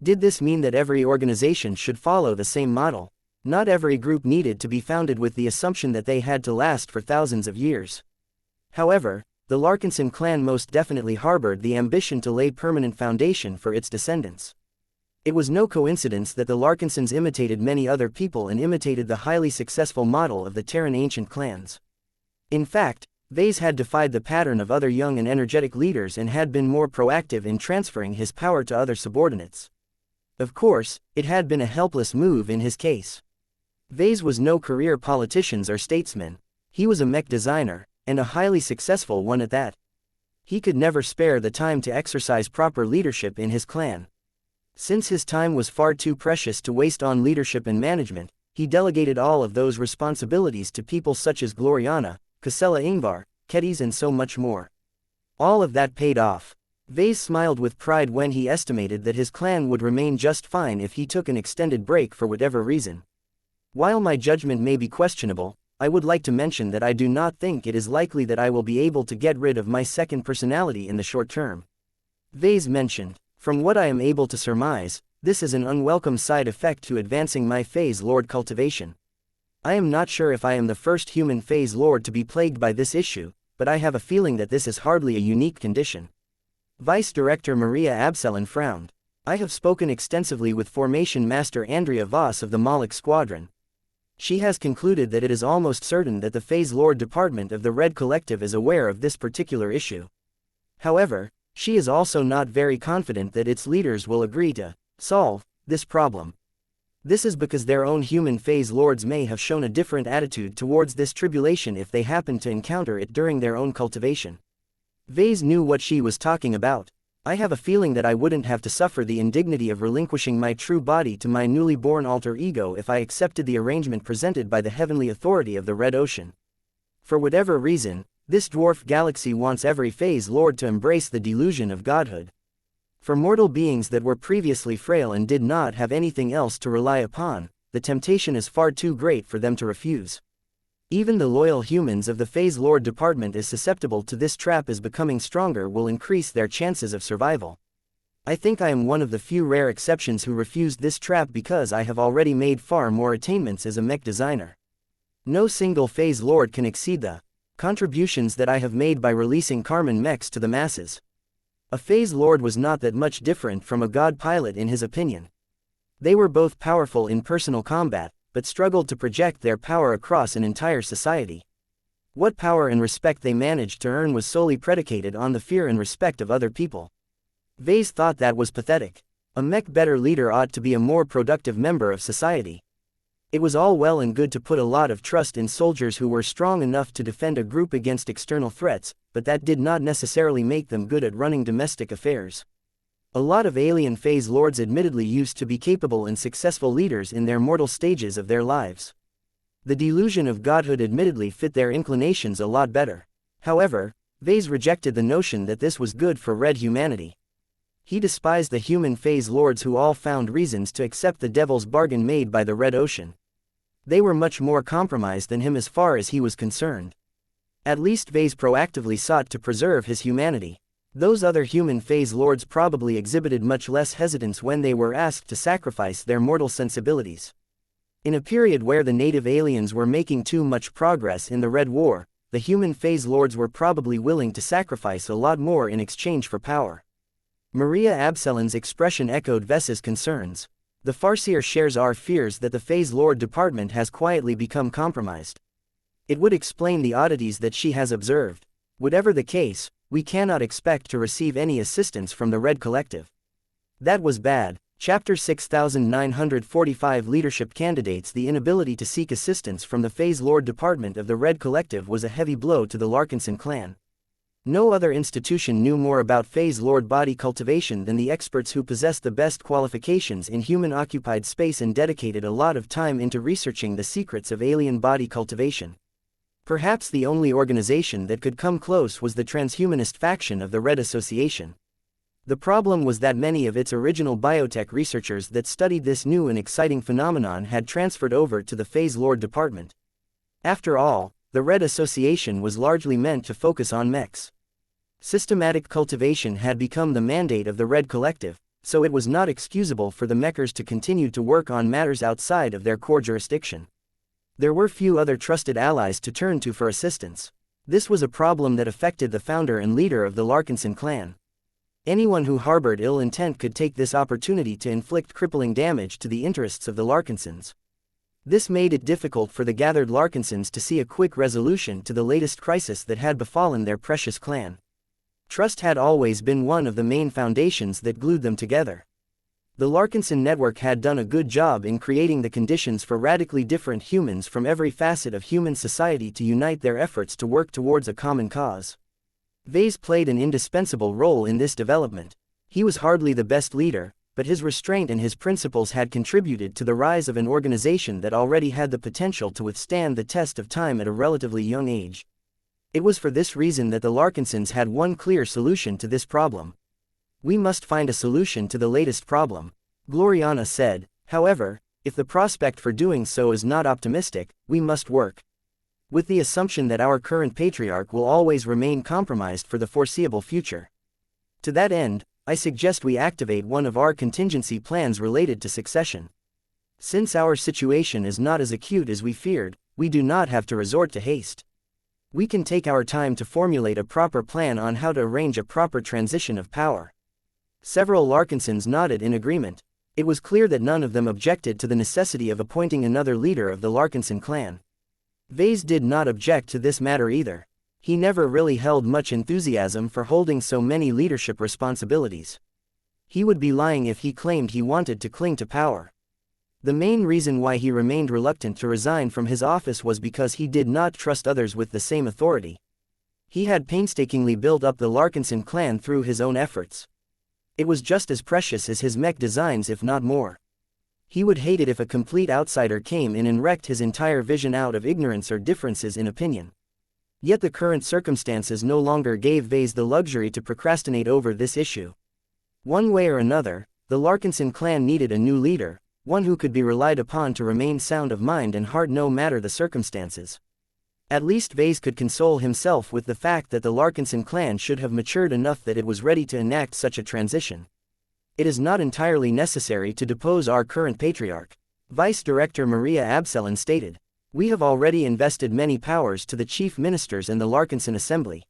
Did this mean that every organization should follow the same model? Not every group needed to be founded with the assumption that they had to last for thousands of years. However, the Larkinson clan most definitely harbored the ambition to lay permanent foundation for its descendants. It was no coincidence that the Larkinsons imitated many other people and imitated the highly successful model of the Terran ancient clans. In fact, Ves had defied the pattern of other young and energetic leaders and had been more proactive in transferring his power to other subordinates. Of course, it had been a helpless move in his case. Ves was no career politician or statesman. He was a mech designer, and a highly successful one at that. He could never spare the time to exercise proper leadership in his clan. Since his time was far too precious to waste on leadership and management, he delegated all of those responsibilities to people such as Gloriana, Casella Ingvar, Kedis and so much more. All of that paid off. Ves smiled with pride when he estimated that his clan would remain just fine if he took an extended break for whatever reason. While my judgment may be questionable, I would like to mention that I do not think it is likely that I will be able to get rid of my second personality in the short term. Ves mentioned, from what I am able to surmise, this is an unwelcome side effect to advancing my Phase Lord cultivation. I am not sure if I am the first human Phase Lord to be plagued by this issue, but I have a feeling that this is hardly a unique condition. Vice Director Maria Absalon frowned. I have spoken extensively with Formation Master Andrea Voss of the Moloch Squadron. She has concluded that it is almost certain that the Phase Lord Department of the Red Collective is aware of this particular issue. However, She is also not very confident that its leaders will agree to solve this problem. This is because their own human phase lords may have shown a different attitude towards this tribulation if they happened to encounter it during their own cultivation. Ves knew what she was talking about. I have a feeling that I wouldn't have to suffer the indignity of relinquishing my true body to my newly born alter ego if I accepted the arrangement presented by the heavenly authority of the Red Ocean. For whatever reason, this dwarf galaxy wants every phase lord to embrace the delusion of godhood. For mortal beings that were previously frail and did not have anything else to rely upon, the temptation is far too great for them to refuse. Even the loyal humans of the Phase Lord department is susceptible to this trap, as becoming stronger will increase their chances of survival. I think I am one of the few rare exceptions who refused this trap because I have already made far more attainments as a mech designer. No single Phase Lord can exceed the contributions that I have made by releasing Carmen mechs to the masses. A Phase Lord was not that much different from a god pilot in his opinion. They were both powerful in personal combat, but struggled to project their power across an entire society. What power and respect they managed to earn was solely predicated on the fear and respect of other people. Ves thought that was pathetic. A mech better leader ought to be a more productive member of society. It was all well and good to put a lot of trust in soldiers who were strong enough to defend a group against external threats, but that did not necessarily make them good at running domestic affairs. A lot of alien phase lords admittedly used to be capable and successful leaders in their mortal stages of their lives. The delusion of godhood admittedly fit their inclinations a lot better. However, Ves rejected the notion that this was good for red humanity. He despised the human phase lords who all found reasons to accept the devil's bargain made by the Red Ocean. They were much more compromised than him as far as he was concerned. At least Ves proactively sought to preserve his humanity. Those other human phase lords probably exhibited much less hesitance when they were asked to sacrifice their mortal sensibilities. In a period where the native aliens were making too much progress in the Red War, the human phase lords were probably willing to sacrifice a lot more in exchange for power. Maria Abselin's expression echoed Ves's concerns. The Farseer shares our fears that the phase lord department has quietly become compromised. It would explain the oddities that she has observed. Whatever the case, we cannot expect to receive any assistance from the Red Collective. That was bad. Chapter 6945 Leadership Candidates. The inability to seek assistance from the Phase Lord Department of the Red Collective was a heavy blow to the Larkinson clan. No other institution knew more about Phase Lord body cultivation than the experts who possessed the best qualifications in human-occupied space and dedicated a lot of time into researching the secrets of alien body cultivation. Perhaps the only organization that could come close was the transhumanist faction of the Red Association. The problem was that many of its original biotech researchers that studied this new and exciting phenomenon had transferred over to the Phase Lord department. After all, the Red Association was largely meant to focus on mechs. Systematic cultivation had become the mandate of the Red Collective, so it was not excusable for the mechers to continue to work on matters outside of their core jurisdiction. There were few other trusted allies to turn to for assistance. This was a problem that affected the founder and leader of the Larkinson clan. Anyone who harbored ill intent could take this opportunity to inflict crippling damage to the interests of the Larkinsons. This made it difficult for the gathered Larkinsons to see a quick resolution to the latest crisis that had befallen their precious clan. Trust had always been one of the main foundations that glued them together. The Larkinson network had done a good job in creating the conditions for radically different humans from every facet of human society to unite their efforts to work towards a common cause. Ves played an indispensable role in this development. He was hardly the best leader, but his restraint and his principles had contributed to the rise of an organization that already had the potential to withstand the test of time at a relatively young age. It was for this reason that the Larkinsons had one clear solution to this problem. We must find a solution to the latest problem, Gloriana said. However, if the prospect for doing so is not optimistic, we must work with the assumption that our current patriarch will always remain compromised for the foreseeable future. To that end, I suggest we activate one of our contingency plans related to succession. Since our situation is not as acute as we feared, we do not have to resort to haste. We can take our time to formulate a proper plan on how to arrange a proper transition of power. Several Larkinsons nodded in agreement. It was clear that none of them objected to the necessity of appointing another leader of the Larkinson clan. Ves did not object to this matter either. He never really held much enthusiasm for holding so many leadership responsibilities. He would be lying if he claimed he wanted to cling to power. The main reason why he remained reluctant to resign from his office was because he did not trust others with the same authority. He had painstakingly built up the Larkinson clan through his own efforts. It was just as precious as his mech designs, if not more. He would hate it if a complete outsider came in and wrecked his entire vision out of ignorance or differences in opinion. Yet the current circumstances no longer gave Ves the luxury to procrastinate over this issue. One way or another, the Larkinson clan needed a new leader, one who could be relied upon to remain sound of mind and heart no matter the circumstances. At least Ves could console himself with the fact that the Larkinson clan should have matured enough that it was ready to enact such a transition. It is not entirely necessary to depose our current patriarch, Vice Director Maria Absalon stated. We have already invested many powers to the chief ministers and the Larkinson Assembly.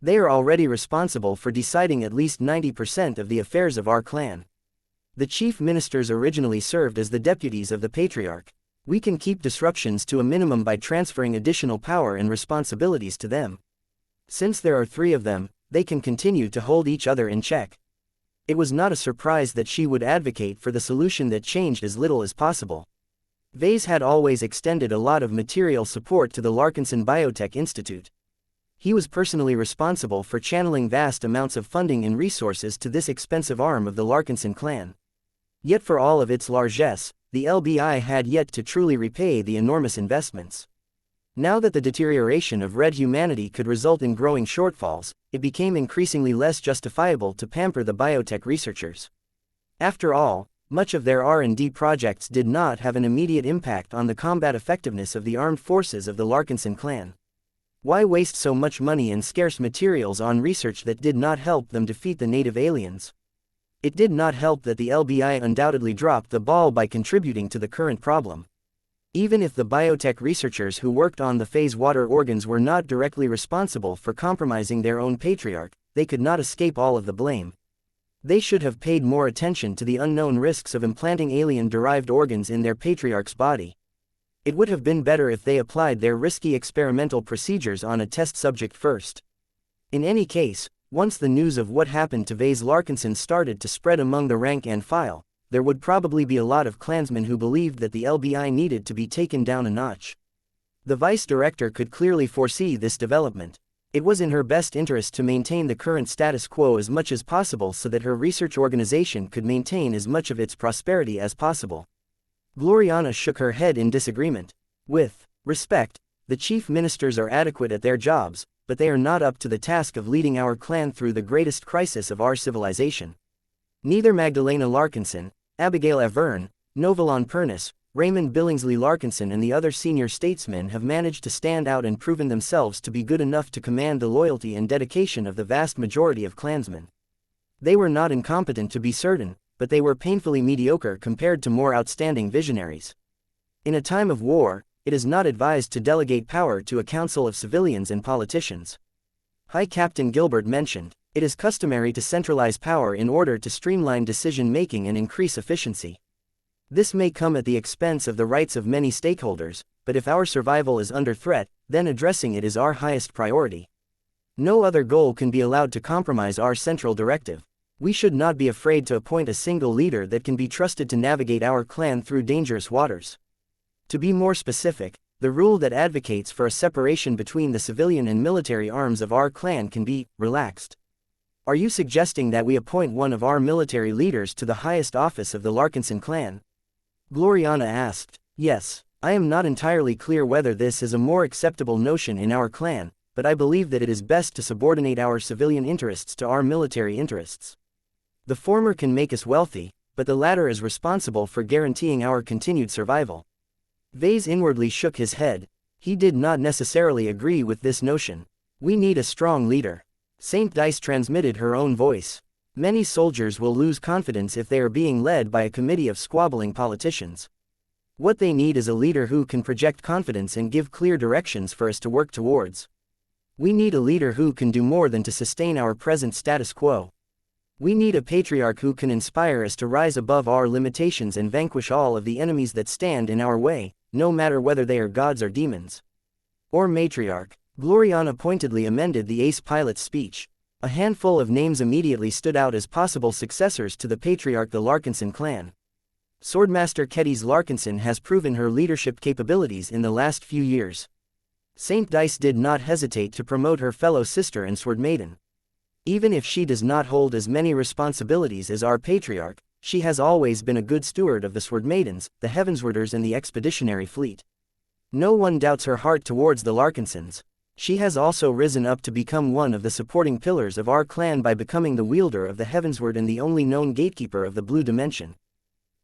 They are already responsible for deciding at least 90% of the affairs of our clan. The chief ministers originally served as the deputies of the patriarch. We can keep disruptions to a minimum by transferring additional power and responsibilities to them. Since there are 3 of them, they can continue to hold each other in check. It was not a surprise that she would advocate for the solution that changed as little as possible. Ves had always extended a lot of material support to the Larkinson Biotech Institute. He was personally responsible for channeling vast amounts of funding and resources to this expensive arm of the Larkinson clan. Yet for all of its largesse, the LBI had yet to truly repay the enormous investments. Now that the deterioration of red humanity could result in growing shortfalls, it became increasingly less justifiable to pamper the biotech researchers. After all, much of their R&D projects did not have an immediate impact on the combat effectiveness of the armed forces of the Larkinson clan. Why waste so much money and scarce materials on research that did not help them defeat the native aliens? It did not help that the LBI undoubtedly dropped the ball by contributing to the current problem. Even if the biotech researchers who worked on the phase water organs were not directly responsible for compromising their own patriarch, they could not escape all of the blame. They should have paid more attention to the unknown risks of implanting alien-derived organs in their patriarch's body. It would have been better if they applied their risky experimental procedures on a test subject first. In any case, once the news of what happened to Ves Larkinson started to spread among the rank and file, there would probably be a lot of clansmen who believed that the LBI needed to be taken down a notch. The vice director could clearly foresee this development. It was in her best interest to maintain the current status quo as much as possible so that her research organization could maintain as much of its prosperity as possible. Gloriana shook her head in disagreement. With respect, the chief ministers are adequate at their jobs, but they are not up to the task of leading our clan through the greatest crisis of our civilization. Neither Magdalena Larkinson, Abigail Avern, Novalon Pernis, Raymond Billingsley Larkinson and the other senior statesmen have managed to stand out and proven themselves to be good enough to command the loyalty and dedication of the vast majority of clansmen. They were not incompetent to be certain, but they were painfully mediocre compared to more outstanding visionaries. In a time of war, it is not advised to delegate power to a council of civilians and politicians. High Captain Gilbert mentioned, it is customary to centralize power in order to streamline decision-making and increase efficiency. This may come at the expense of the rights of many stakeholders, but if our survival is under threat, then addressing it is our highest priority. No other goal can be allowed to compromise our central directive. We should not be afraid to appoint a single leader that can be trusted to navigate our clan through dangerous waters. To be more specific, the rule that advocates for a separation between the civilian and military arms of our clan can be relaxed. Are you suggesting that we appoint one of our military leaders to the highest office of the Larkinson clan? Gloriana asked. Yes, I am not entirely clear whether this is a more acceptable notion in our clan, but I believe that it is best to subordinate our civilian interests to our military interests. The former can make us wealthy, but the latter is responsible for guaranteeing our continued survival. Ves inwardly shook his head. He did not necessarily agree with this notion. We need a strong leader. Saint Dice transmitted her own voice. Many soldiers will lose confidence if they are being led by a committee of squabbling politicians. What they need is a leader who can project confidence and give clear directions for us to work towards. We need a leader who can do more than to sustain our present status quo. We need a patriarch who can inspire us to rise above our limitations and vanquish all of the enemies that stand in our way, no matter whether they are gods or demons. Or matriarch. Gloriana pointedly amended the ace pilot's speech. A handful of names immediately stood out as possible successors to the patriarch the Larkinson clan. Swordmaster Ves Larkinson has proven her leadership capabilities in the last few years. Saint Dice did not hesitate to promote her fellow sister and sword maiden. Even if she does not hold as many responsibilities as our patriarch, she has always been a good steward of the sword maidens, the Heavenswarders and the expeditionary fleet. No one doubts her heart towards the Larkinsons. She has also risen up to become one of the supporting pillars of our clan by becoming the wielder of the Heavensward and the only known gatekeeper of the Blue Dimension.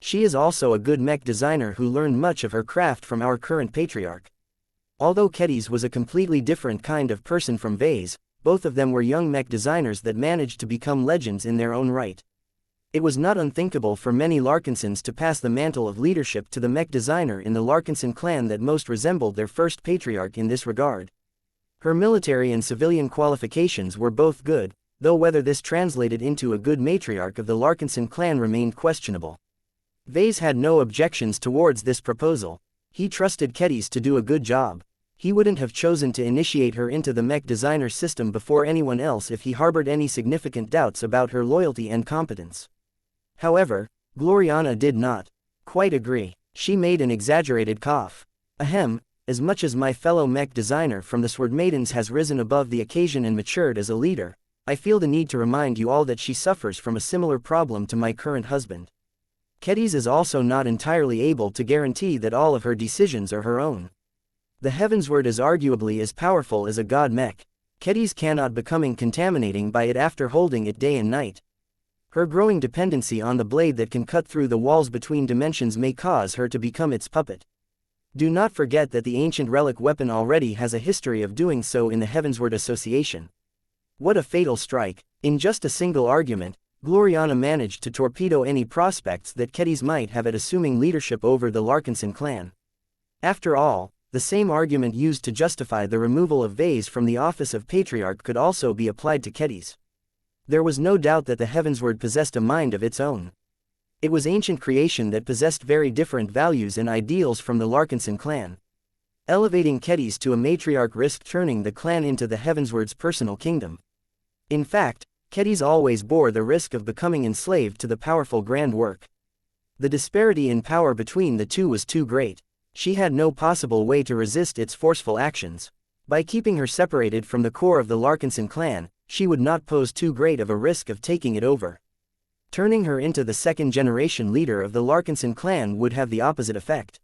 She is also a good mech designer who learned much of her craft from our current patriarch. Although Ves was a completely different kind of person from Ves, both of them were young mech designers that managed to become legends in their own right. It was not unthinkable for many Larkinsons to pass the mantle of leadership to the mech designer in the Larkinson clan that most resembled their first patriarch in this regard. Her military and civilian qualifications were both good, though whether this translated into a good matriarch of the Larkinson clan remained questionable. Ves had no objections towards this proposal. He trusted Ves to do a good job. He wouldn't have chosen to initiate her into the mech designer system before anyone else if he harbored any significant doubts about her loyalty and competence. However, Gloriana did not quite agree. She made an exaggerated cough. Ahem. As much as my fellow mech designer from the Sword Maidens has risen above the occasion and matured as a leader, I feel the need to remind you all that she suffers from a similar problem to my current husband. Ves is also not entirely able to guarantee that all of her decisions are her own. The Heavensward is arguably as powerful as a god mech. Ves cannot becoming contaminating by it after holding it day and night. Her growing dependency on the blade that can cut through the walls between dimensions may cause her to become its puppet. Do not forget that the ancient relic weapon already has a history of doing so in the Heavensward Association. What a fatal strike! In just a single argument, Gloriana managed to torpedo any prospects that Ves might have at assuming leadership over the Larkinson clan. After all, the same argument used to justify the removal of Ves from the office of Patriarch could also be applied to Ves. There was no doubt that the Heavensward possessed a mind of its own. It was ancient creation that possessed very different values and ideals from the Larkinson clan. Elevating Ves to a matriarch risked turning the clan into the Heavensward's personal kingdom. In fact, Ves always bore the risk of becoming enslaved to the powerful Grand Work. The disparity in power between the two was too great. She had no possible way to resist its forceful actions. By keeping her separated from the core of the Larkinson clan, she would not pose too great of a risk of taking it over. Turning her into the second-generation leader of the Larkinson clan would have the opposite effect.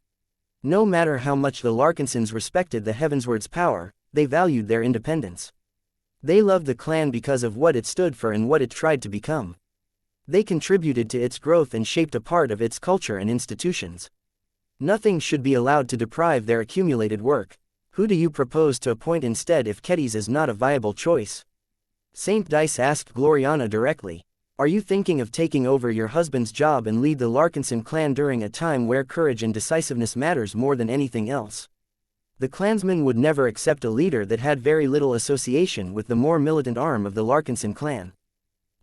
No matter how much the Larkinsons respected the Heavensward's power, they valued their independence. They loved the clan because of what it stood for and what it tried to become. They contributed to its growth and shaped a part of its culture and institutions. Nothing should be allowed to deprive their accumulated work. Who do you propose to appoint instead if Ves is not a viable choice? Saint Dice asked Gloriana directly. Are you thinking of taking over your husband's job and lead the Larkinson clan during a time where courage and decisiveness matters more than anything else? The clansmen would never accept a leader that had very little association with the more militant arm of the Larkinson clan.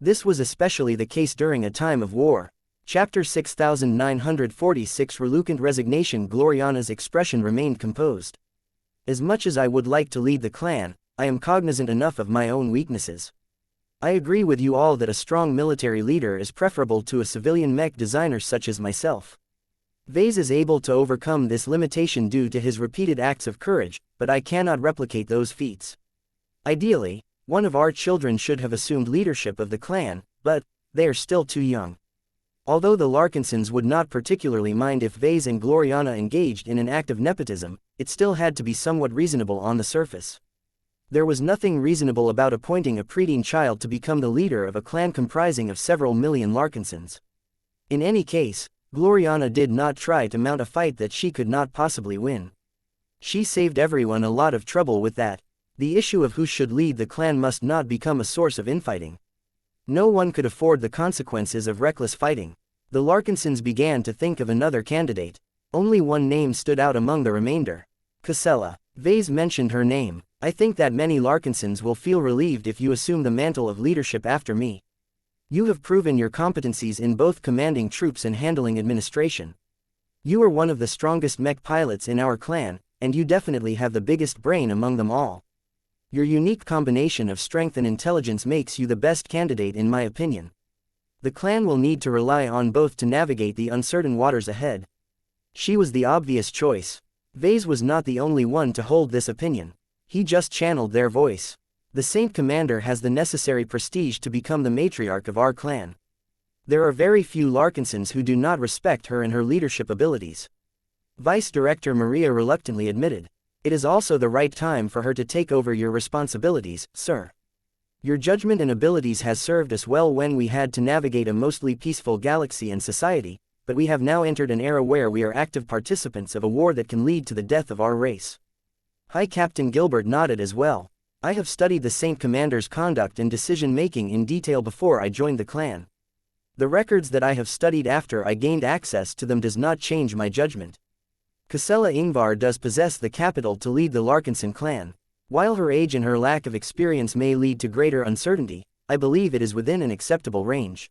This was especially the case during a time of war. Chapter 6946 Reluctant Resignation. Gloriana's expression remained composed. As much as I would like to lead the clan, I am cognizant enough of my own weaknesses. I agree with you all that a strong military leader is preferable to a civilian mech designer such as myself. Ves is able to overcome this limitation due to his repeated acts of courage, but I cannot replicate those feats. Ideally, one of our children should have assumed leadership of the clan, but they are still too young. Although the Larkinsons would not particularly mind if Ves and Gloriana engaged in an act of nepotism, it still had to be somewhat reasonable on the surface. There was nothing reasonable about appointing a preteen child to become the leader of a clan comprising of several million Larkinsons. In any case, Gloriana did not try to mount a fight that she could not possibly win. She saved everyone a lot of trouble with that. The issue of who should lead the clan must not become a source of infighting. No one could afford the consequences of reckless fighting. The Larkinsons began to think of another candidate. Only one name stood out among the remainder. Casella. Ves mentioned her name. I think that many Larkinsons will feel relieved if you assume the mantle of leadership after me. You have proven your competencies in both commanding troops and handling administration. You are one of the strongest mech pilots in our clan, and you definitely have the biggest brain among them all. Your unique combination of strength and intelligence makes you the best candidate in my opinion. The clan will need to rely on both to navigate the uncertain waters ahead. She was the obvious choice. Ves was not the only one to hold this opinion. He just channeled their voice. The Saint Commander has the necessary prestige to become the matriarch of our clan. There are very few Larkinsons who do not respect her and her leadership abilities. Vice Director Maria reluctantly admitted. It is also the right time for her to take over your responsibilities, sir. Your judgment and abilities has served us well when we had to navigate a mostly peaceful galaxy and society, but we have now entered an era where we are active participants of a war that can lead to the death of our race. High Captain Gilbert nodded as well. I have studied the Saint Commander's conduct and decision-making in detail before I joined the clan. The records that I have studied after I gained access to them does not change my judgment. Casella Ingvar does possess the capital to lead the Larkinson clan. While her age and her lack of experience may lead to greater uncertainty, I believe it is within an acceptable range.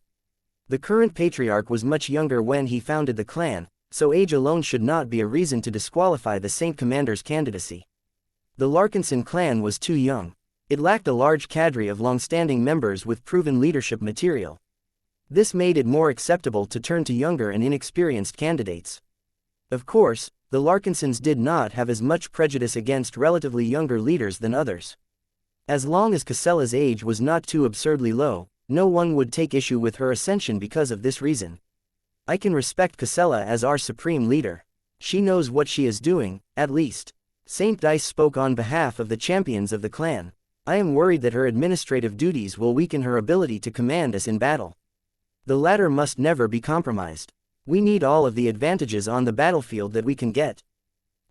The current patriarch was much younger when he founded the clan, so age alone should not be a reason to disqualify the Saint Commander's candidacy. The Larkinson clan was too young. It lacked a large cadre of long-standing members with proven leadership material. This made it more acceptable to turn to younger and inexperienced candidates. Of course, the Larkinsons did not have as much prejudice against relatively younger leaders than others. As long as Casella's age was not too absurdly low, no one would take issue with her ascension because of this reason. I can respect Casella as our supreme leader. She knows what she is doing, at least. Saint Dice spoke on behalf of the champions of the clan. I am worried that her administrative duties will weaken her ability to command us in battle. The latter must never be compromised. We need all of the advantages on the battlefield that we can get.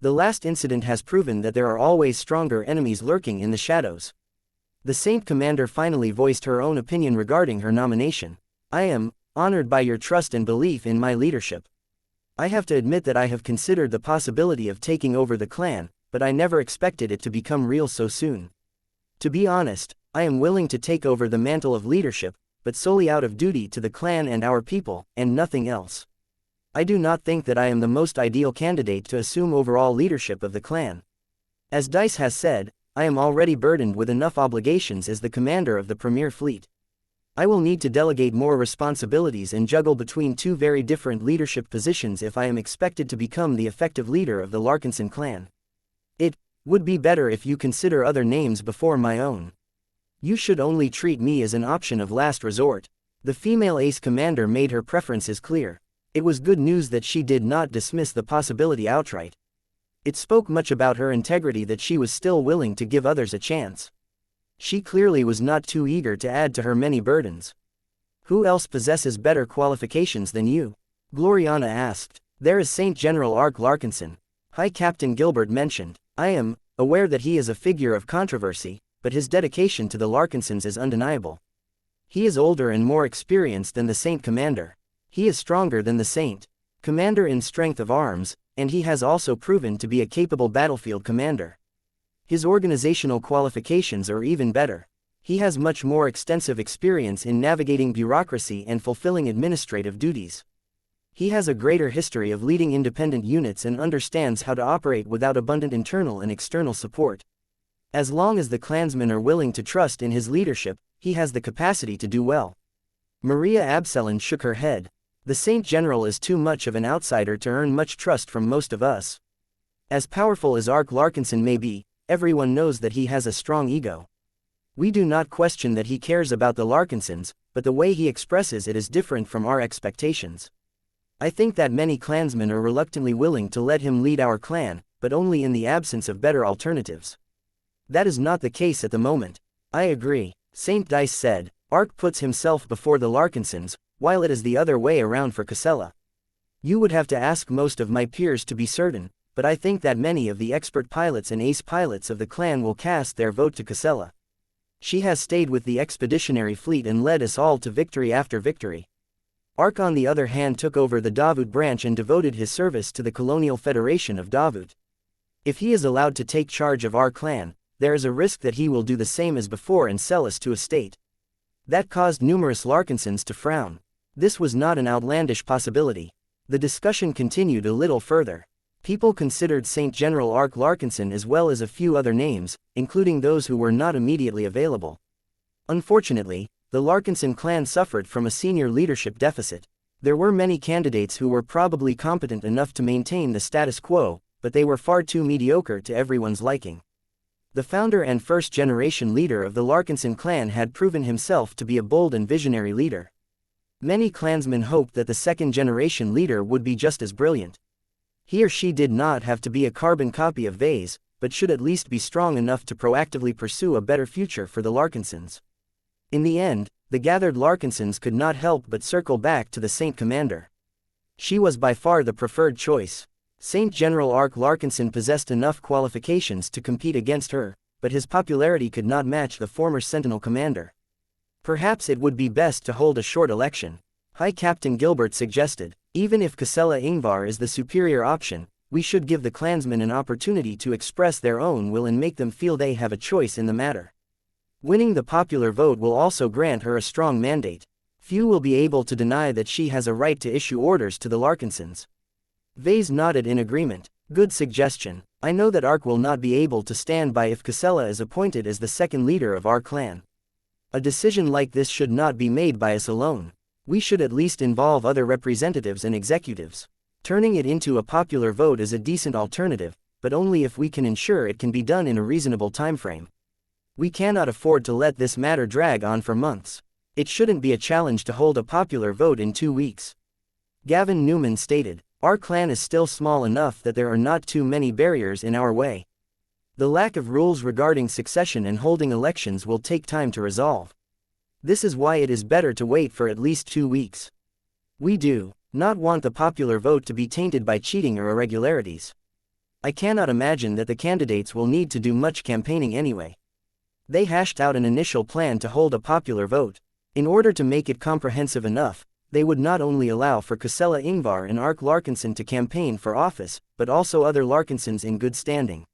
The last incident has proven that there are always stronger enemies lurking in the shadows. The Saint Commander finally voiced her own opinion regarding her nomination. I am honored by your trust and belief in my leadership. I have to admit that I have considered the possibility of taking over the clan, but I never expected it to become real so soon. To be honest, I am willing to take over the mantle of leadership, but solely out of duty to the clan and our people, and nothing else. I do not think that I am the most ideal candidate to assume overall leadership of the clan. As Dice has said, I am already burdened with enough obligations as the commander of the Premier Fleet. I will need to delegate more responsibilities and juggle between two very different leadership positions if I am expected to become the effective leader of the Larkinson clan. It would be better if you consider other names before my own. You should only treat me as an option of last resort. The female ace commander made her preferences clear. It was good news that she did not dismiss the possibility outright. It spoke much about her integrity that she was still willing to give others a chance. She clearly was not too eager to add to her many burdens. Who else possesses better qualifications than you? Gloriana asked. There is Saint General Ark Larkinson. High Captain Gilbert mentioned. I am aware that he is a figure of controversy, but his dedication to the Larkinsons is undeniable. He is older and more experienced than the Saint Commander. He is stronger than the Saint Commander in strength of arms, and he has also proven to be a capable battlefield commander. His organizational qualifications are even better. He has much more extensive experience in navigating bureaucracy and fulfilling administrative duties. He has a greater history of leading independent units and understands how to operate without abundant internal and external support. As long as the clansmen are willing to trust in his leadership, he has the capacity to do well. Maria Absalon shook her head. The Saint General is too much of an outsider to earn much trust from most of us. As powerful as Ark Larkinson may be, everyone knows that he has a strong ego. We do not question that he cares about the Larkinsons, but the way he expresses it is different from our expectations. I think that many clansmen are reluctantly willing to let him lead our clan, but only in the absence of better alternatives. That is not the case at the moment. I agree, Saint Dice said. Ark puts himself before the Larkinsons, while it is the other way around for Casella. You would have to ask most of my peers to be certain, but I think that many of the expert pilots and ace pilots of the clan will cast their vote to Casella. She has stayed with the expeditionary fleet and led us all to victory after victory. Ark on the other hand took over the Davut branch and devoted his service to the Colonial Federation of Davut. If he is allowed to take charge of our clan, there is a risk that he will do the same as before and sell us to a state. That caused numerous Larkinsons to frown. This was not an outlandish possibility. The discussion continued a little further. People considered Saint General Ark Larkinson as well as a few other names, including those who were not immediately available. Unfortunately, the Larkinson clan suffered from a senior leadership deficit. There were many candidates who were probably competent enough to maintain the status quo, but they were far too mediocre to everyone's liking. The founder and first-generation leader of the Larkinson clan had proven himself to be a bold and visionary leader. Many clansmen hoped that the second-generation leader would be just as brilliant. He or she did not have to be a carbon copy of Ves, but should at least be strong enough to proactively pursue a better future for the Larkinsons. In the end, the gathered Larkinsons could not help but circle back to the Saint Commander. She was by far the preferred choice. Saint General Ark Larkinson possessed enough qualifications to compete against her, but his popularity could not match the former Sentinel Commander. Perhaps it would be best to hold a short election, High Captain Gilbert suggested. Even if Colossal Ingvar is the superior option, we should give the clansmen an opportunity to express their own will and make them feel they have a choice in the matter. Winning the popular vote will also grant her a strong mandate. Few will be able to deny that she has a right to issue orders to the Larkinsons. Ves nodded in agreement. Good suggestion. I know that Ark will not be able to stand by if Colossal is appointed as the second leader of our clan. A decision like this should not be made by us alone. We should at least involve other representatives and executives. Turning it into a popular vote is a decent alternative, but only if we can ensure it can be done in a reasonable timeframe. We cannot afford to let this matter drag on for months. It shouldn't be a challenge to hold a popular vote in 2 weeks. Gavin Newman stated, "Our clan is still small enough that there are not too many barriers in our way. The lack of rules regarding succession and holding elections will take time to resolve. This is why it is better to wait for at least 2 weeks. We do not want the popular vote to be tainted by cheating or irregularities. I cannot imagine that the candidates will need to do much campaigning anyway." They hashed out an initial plan to hold a popular vote. In order to make it comprehensive enough, they would not only allow for Colossal Ingvar and Ark Larkinson to campaign for office, but also other Larkinsons in good standing.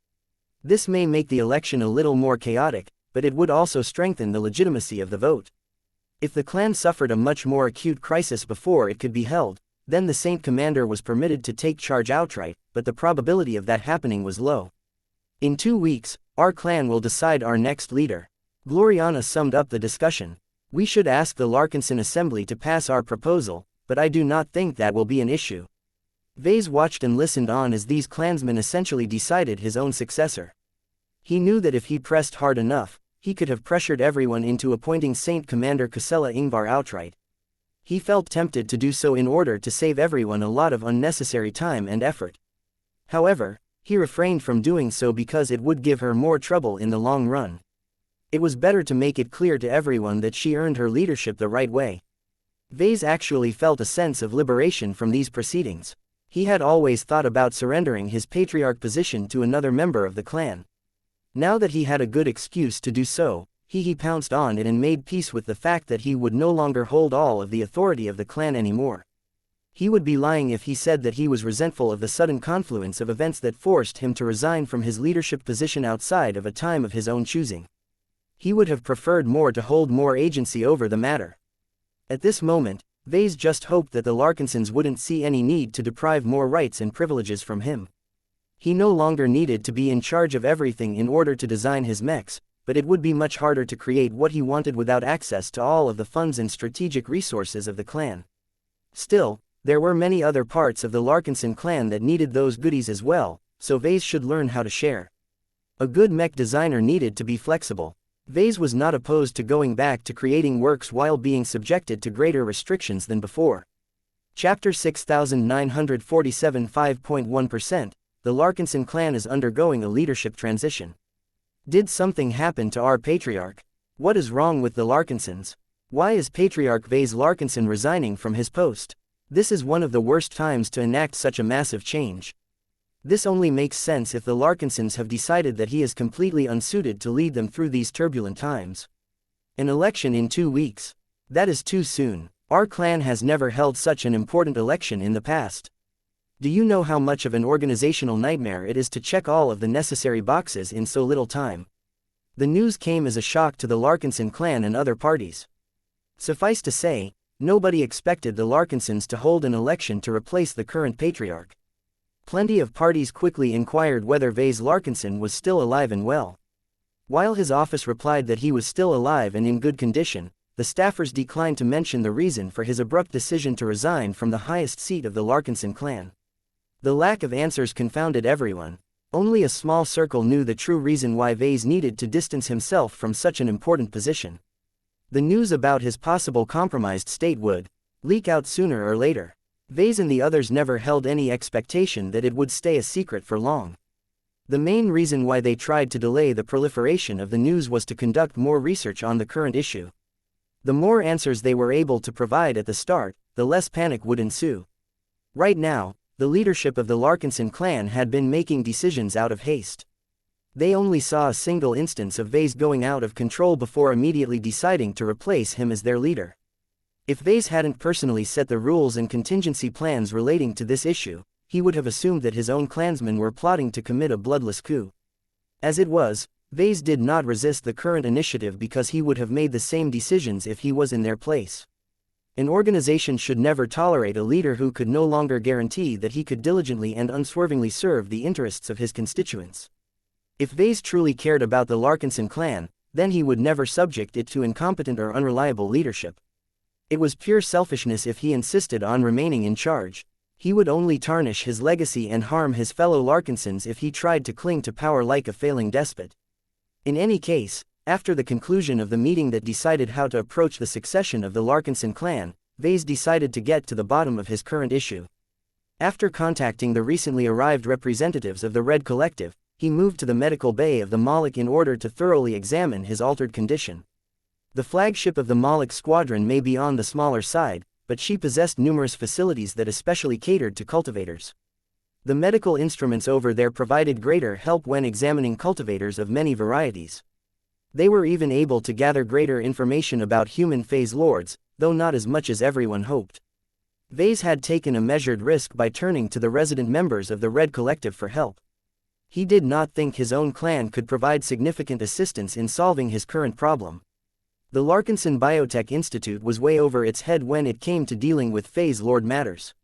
This may make the election a little more chaotic, but it would also strengthen the legitimacy of the vote. If the clan suffered a much more acute crisis before it could be held, then the Saint Commander was permitted to take charge outright, but the probability of that happening was low. In 2 weeks, our clan will decide our next leader. Gloriana summed up the discussion. We should ask the Larkinson Assembly to pass our proposal, but I do not think that will be an issue. Ves watched and listened on as these clansmen essentially decided his own successor. He knew that if he pressed hard enough, he could have pressured everyone into appointing Saint Commander Colossal Ingvar outright. He felt tempted to do so in order to save everyone a lot of unnecessary time and effort. However, he refrained from doing so because it would give her more trouble in the long run. It was better to make it clear to everyone that she earned her leadership the right way. Ves actually felt a sense of liberation from these proceedings. He had always thought about surrendering his patriarch position to another member of the clan. Now that he had a good excuse to do so, he pounced on it and made peace with the fact that he would no longer hold all of the authority of the clan anymore. He would be lying if he said that he was resentful of the sudden confluence of events that forced him to resign from his leadership position outside of a time of his own choosing. He would have preferred more to hold more agency over the matter. At this moment, Ves just hoped that the Larkinsons wouldn't see any need to deprive more rights and privileges from him. He no longer needed to be in charge of everything in order to design his mechs, but it would be much harder to create what he wanted without access to all of the funds and strategic resources of the clan. Still, there were many other parts of the Larkinson clan that needed those goodies as well, so Ves should learn how to share. A good mech designer needed to be flexible. Ves was not opposed to going back to creating works while being subjected to greater restrictions than before. Chapter 6947 5.1%. The Larkinson clan is undergoing a leadership transition. Did something happen to our patriarch? What is wrong with the Larkinsons? Why is Patriarch Ves Larkinson resigning from his post? This is one of the worst times to enact such a massive change. This only makes sense if the Larkinsons have decided that he is completely unsuited to lead them through these turbulent times. An election in 2 weeks. That is too soon. Our clan has never held such an important election in the past. Do you know how much of an organizational nightmare it is to check all of the necessary boxes in so little time? The news came as a shock to the Larkinson clan and other parties. Suffice to say, nobody expected the Larkinsons to hold an election to replace the current patriarch. Plenty of parties quickly inquired whether Ves Larkinson was still alive and well. While his office replied that he was still alive and in good condition, the staffers declined to mention the reason for his abrupt decision to resign from the highest seat of the Larkinson clan. The lack of answers confounded everyone. Only a small circle knew the true reason why Ves needed to distance himself from such an important position. The news about his possible compromised state would leak out sooner or later. Ves and the others never held any expectation that it would stay a secret for long. The main reason why they tried to delay the proliferation of the news was to conduct more research on the current issue. The more answers they were able to provide at the start, the less panic would ensue. Right now, the leadership of the Larkinson clan had been making decisions out of haste. They only saw a single instance of Ves going out of control before immediately deciding to replace him as their leader. If Ves hadn't personally set the rules and contingency plans relating to this issue, he would have assumed that his own clansmen were plotting to commit a bloodless coup. As it was, Ves did not resist the current initiative because he would have made the same decisions if he was in their place. An organization should never tolerate a leader who could no longer guarantee that he could diligently and unswervingly serve the interests of his constituents. If Ves truly cared about the Larkinson clan, then he would never subject it to incompetent or unreliable leadership. It was pure selfishness if he insisted on remaining in charge. He would only tarnish his legacy and harm his fellow Larkinsons if he tried to cling to power like a failing despot. In any case, after the conclusion of the meeting that decided how to approach the succession of the Larkinson clan, Ves decided to get to the bottom of his current issue. After contacting the recently arrived representatives of the Red Collective, he moved to the medical bay of the Moloch in order to thoroughly examine his altered condition. The flagship of the Moloch squadron may be on the smaller side, but she possessed numerous facilities that especially catered to cultivators. The medical instruments over there provided greater help when examining cultivators of many varieties. They were even able to gather greater information about human phase lords, though not as much as everyone hoped. Ves had taken a measured risk by turning to the resident members of the Red Collective for help. He did not think his own clan could provide significant assistance in solving his current problem. The Larkinson Biotech Institute was way over its head when it came to dealing with phase lord matters.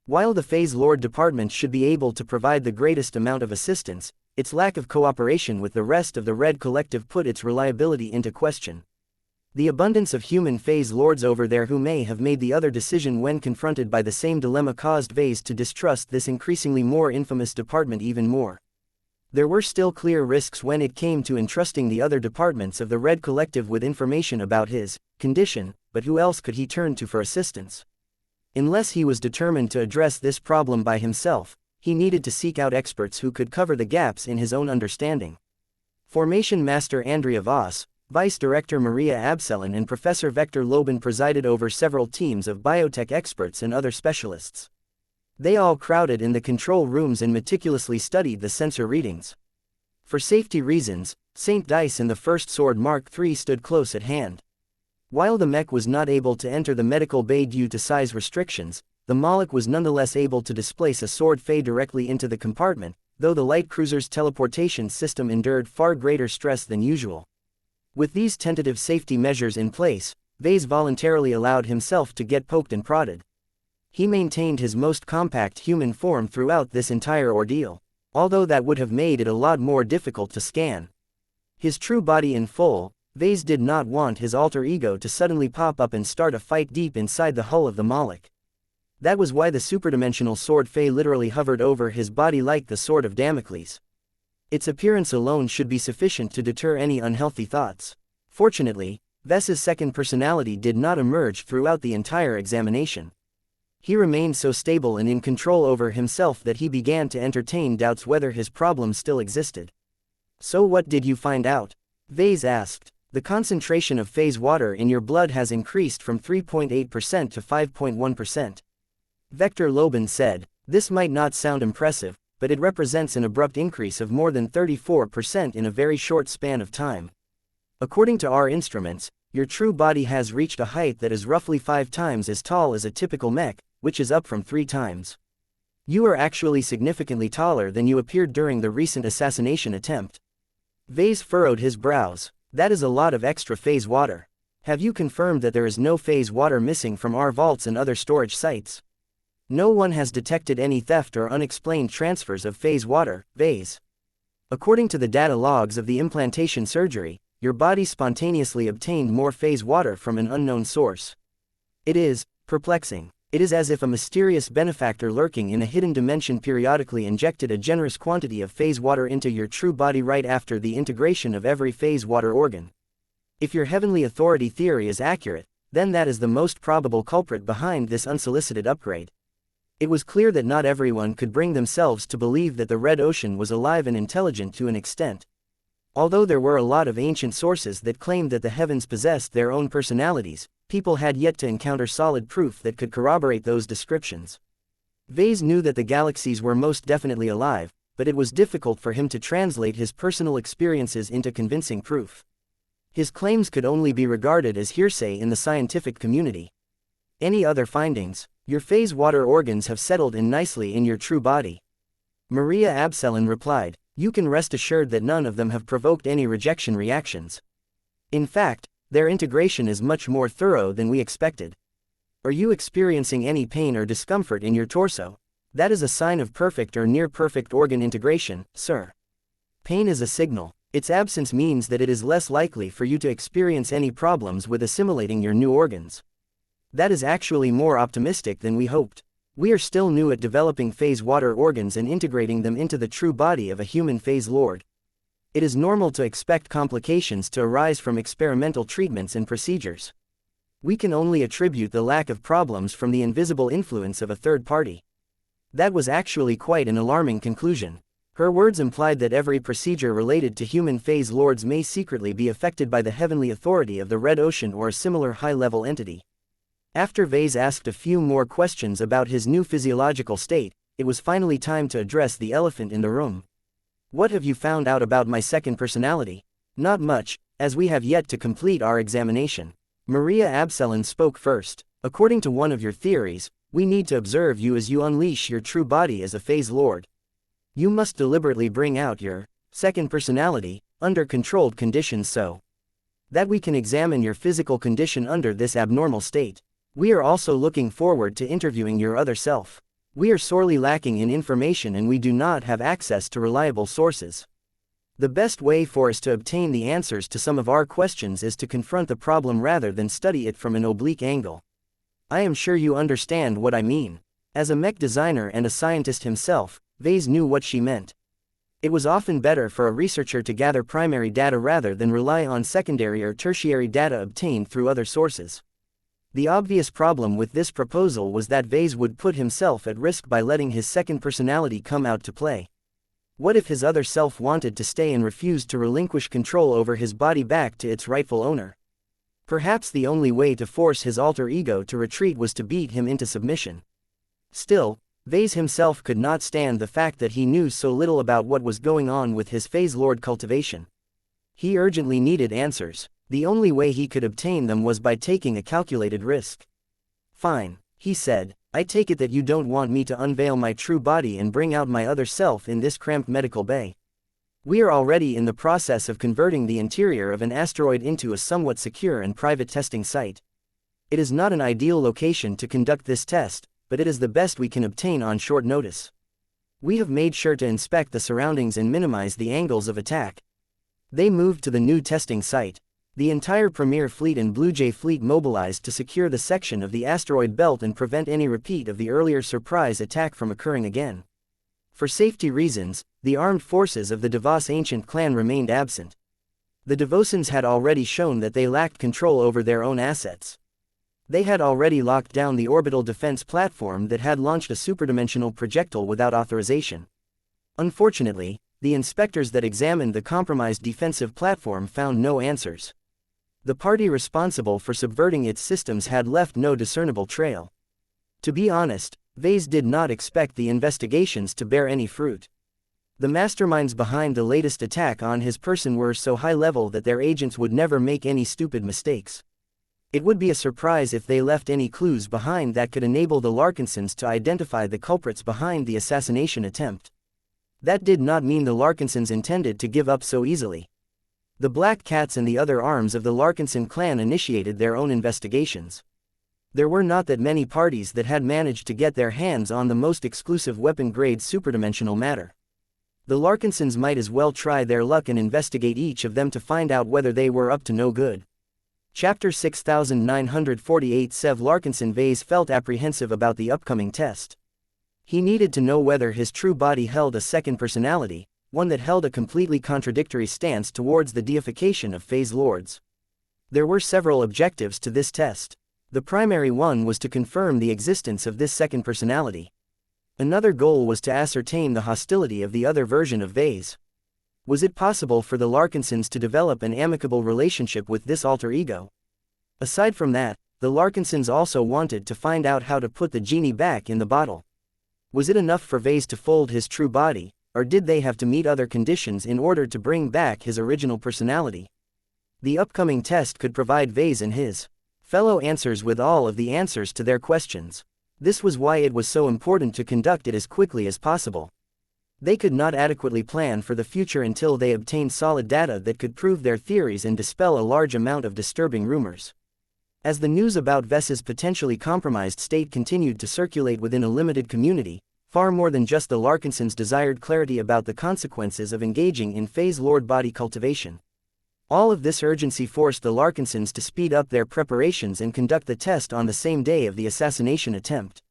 While the phase lord department should be able to provide the greatest amount of assistance, its lack of cooperation with the rest of the Red Collective put its reliability into question. The abundance of human phase lords over there who may have made the other decision when confronted by the same dilemma caused Ves to distrust this increasingly more infamous department even more. There were still clear risks when it came to entrusting the other departments of the Red Collective with information about his condition, but who else could he turn to for assistance? Unless he was determined to address this problem by himself, he needed to seek out experts who could cover the gaps in his own understanding. Formation Master Andrea Voss, Vice Director Maria Absalon and Professor Vector Loban presided over several teams of biotech experts and other specialists. They all crowded in the control rooms and meticulously studied the sensor readings. For safety reasons, St. Dice and the First Sword Mark III stood close at hand. While the Mech was not able to enter the medical bay due to size restrictions, the Moloch was nonetheless able to displace a sword fey directly into the compartment, though the light cruiser's teleportation system endured far greater stress than usual. With these tentative safety measures in place, Ves voluntarily allowed himself to get poked and prodded. He maintained his most compact human form throughout this entire ordeal, although that would have made it a lot more difficult to scan. His true body in full, Ves did not want his alter ego to suddenly pop up and start a fight deep inside the hull of the Moloch. That was why the superdimensional sword fey literally hovered over his body like the sword of Damocles. Its appearance alone should be sufficient to deter any unhealthy thoughts. Fortunately, Ves's second personality did not emerge throughout the entire examination. He remained so stable and in control over himself that he began to entertain doubts whether his problem still existed. "So what did you find out?" Ves asked. "The concentration of phase water in your blood has increased from 3.8% to 5.1%. Vector Loban said. "This might not sound impressive, but it represents an abrupt increase of more than 34% in a very short span of time. According to our instruments, your true body has reached a height that is roughly 5 times as tall as a typical mech, which is up from 3 times. You are actually significantly taller than you appeared during the recent assassination attempt." Ves furrowed his brows. "That is a lot of extra phase water. Have you confirmed that there is no phase water missing from our vaults and other storage sites?" No one has detected any theft or unexplained transfers of phase water, Ves. According to the data logs of the implantation surgery, your body spontaneously obtained more phase water from an unknown source. It is perplexing. It is as if a mysterious benefactor lurking in a hidden dimension periodically injected a generous quantity of phase water into your true body right after the integration of every phase water organ. If your heavenly authority theory is accurate, then that is the most probable culprit behind this unsolicited upgrade. It was clear that not everyone could bring themselves to believe that the Red Ocean was alive and intelligent to an extent. Although there were a lot of ancient sources that claimed that the heavens possessed their own personalities, people had yet to encounter solid proof that could corroborate those descriptions. Ves knew that the galaxies were most definitely alive, but it was difficult for him to translate his personal experiences into convincing proof. His claims could only be regarded as hearsay in the scientific community. Any other findings? Your phase water organs have settled in nicely in your true body. Maria Absalon replied, you can rest assured that none of them have provoked any rejection reactions. In fact, their integration is much more thorough than we expected. Are you experiencing any pain or discomfort in your torso? That is a sign of perfect or near perfect organ integration, sir. Pain is a signal. Its absence means that it is less likely for you to experience any problems with assimilating your new organs. That is actually more optimistic than we hoped. We are still new at developing phase water organs and integrating them into the true body of a human phase lord. It is normal to expect complications to arise from experimental treatments and procedures. We can only attribute the lack of problems from the invisible influence of a third party. That was actually quite an alarming conclusion. Her words implied that every procedure related to human phase lords may secretly be affected by the heavenly authority of the Red Ocean or a similar high-level entity. After Ves asked a few more questions about his new physiological state, it was finally time to address the elephant in the room. What have you found out about my second personality? Not much, as we have yet to complete our examination. Maria Absalon spoke first. According to one of your theories, we need to observe you as you unleash your true body as a phase lord. You must deliberately bring out your second personality under controlled conditions so that we can examine your physical condition under this abnormal state. We are also looking forward to interviewing your other self. We are sorely lacking in information and we do not have access to reliable sources. The best way for us to obtain the answers to some of our questions is to confront the problem rather than study it from an oblique angle. I am sure you understand what I mean. As a mech designer and a scientist himself, Ves knew what she meant. It was often better for a researcher to gather primary data rather than rely on secondary or tertiary data obtained through other sources. The obvious problem with this proposal was that Ves would put himself at risk by letting his second personality come out to play. What if his other self wanted to stay and refused to relinquish control over his body back to its rightful owner? Perhaps the only way to force his alter ego to retreat was to beat him into submission. Still, Ves himself could not stand the fact that he knew so little about what was going on with his phase lord cultivation. He urgently needed answers. The only way he could obtain them was by taking a calculated risk. Fine, he said, I take it that you don't want me to unveil my true body and bring out my other self in this cramped medical bay. We are already in the process of converting the interior of an asteroid into a somewhat secure and private testing site. It is not an ideal location to conduct this test, but it is the best we can obtain on short notice. We have made sure to inspect the surroundings and minimize the angles of attack. They moved to the new testing site. The entire Premier Fleet and Blue Jay Fleet mobilized to secure the section of the asteroid belt and prevent any repeat of the earlier surprise attack from occurring again. For safety reasons, the armed forces of the Devos ancient clan remained absent. The Devosans had already shown that they lacked control over their own assets. They had already locked down the orbital defense platform that had launched a superdimensional projectile without authorization. Unfortunately, the inspectors that examined the compromised defensive platform found no answers. The party responsible for subverting its systems had left no discernible trail. To be honest, Ves did not expect the investigations to bear any fruit. The masterminds behind the latest attack on his person were so high level that their agents would never make any stupid mistakes. It would be a surprise if they left any clues behind that could enable the Larkinsons to identify the culprits behind the assassination attempt. That did not mean the Larkinsons intended to give up so easily. The Black Cats and the other arms of the Larkinson clan initiated their own investigations. There were not that many parties that had managed to get their hands on the most exclusive weapon-grade superdimensional matter. The Larkinsons might as well try their luck and investigate each of them to find out whether they were up to no good. Chapter 6948 Ves Larkinson. Ves felt apprehensive about the upcoming test. He needed to know whether his true body held a second personality, one that held a completely contradictory stance towards the deification of phase lords. There were several objectives to this test. The primary one was to confirm the existence of this second personality. Another goal was to ascertain the hostility of the other version of Ves. Was it possible for the Larkinsons to develop an amicable relationship with this alter ego? Aside from that, the Larkinsons also wanted to find out how to put the genie back in the bottle. Was it enough for Ves to fold his true body, or did they have to meet other conditions in order to bring back his original personality? The upcoming test could provide Ves and his fellow answers with all of the answers to their questions. This was why it was so important to conduct it as quickly as possible. They could not adequately plan for the future until they obtained solid data that could prove their theories and dispel a large amount of disturbing rumors. As the news about Ves's potentially compromised state continued to circulate within a limited community, far more than just the Larkinsons desired clarity about the consequences of engaging in phase lord body cultivation. All of this urgency forced the Larkinsons to speed up their preparations and conduct the test on the same day of the assassination attempt.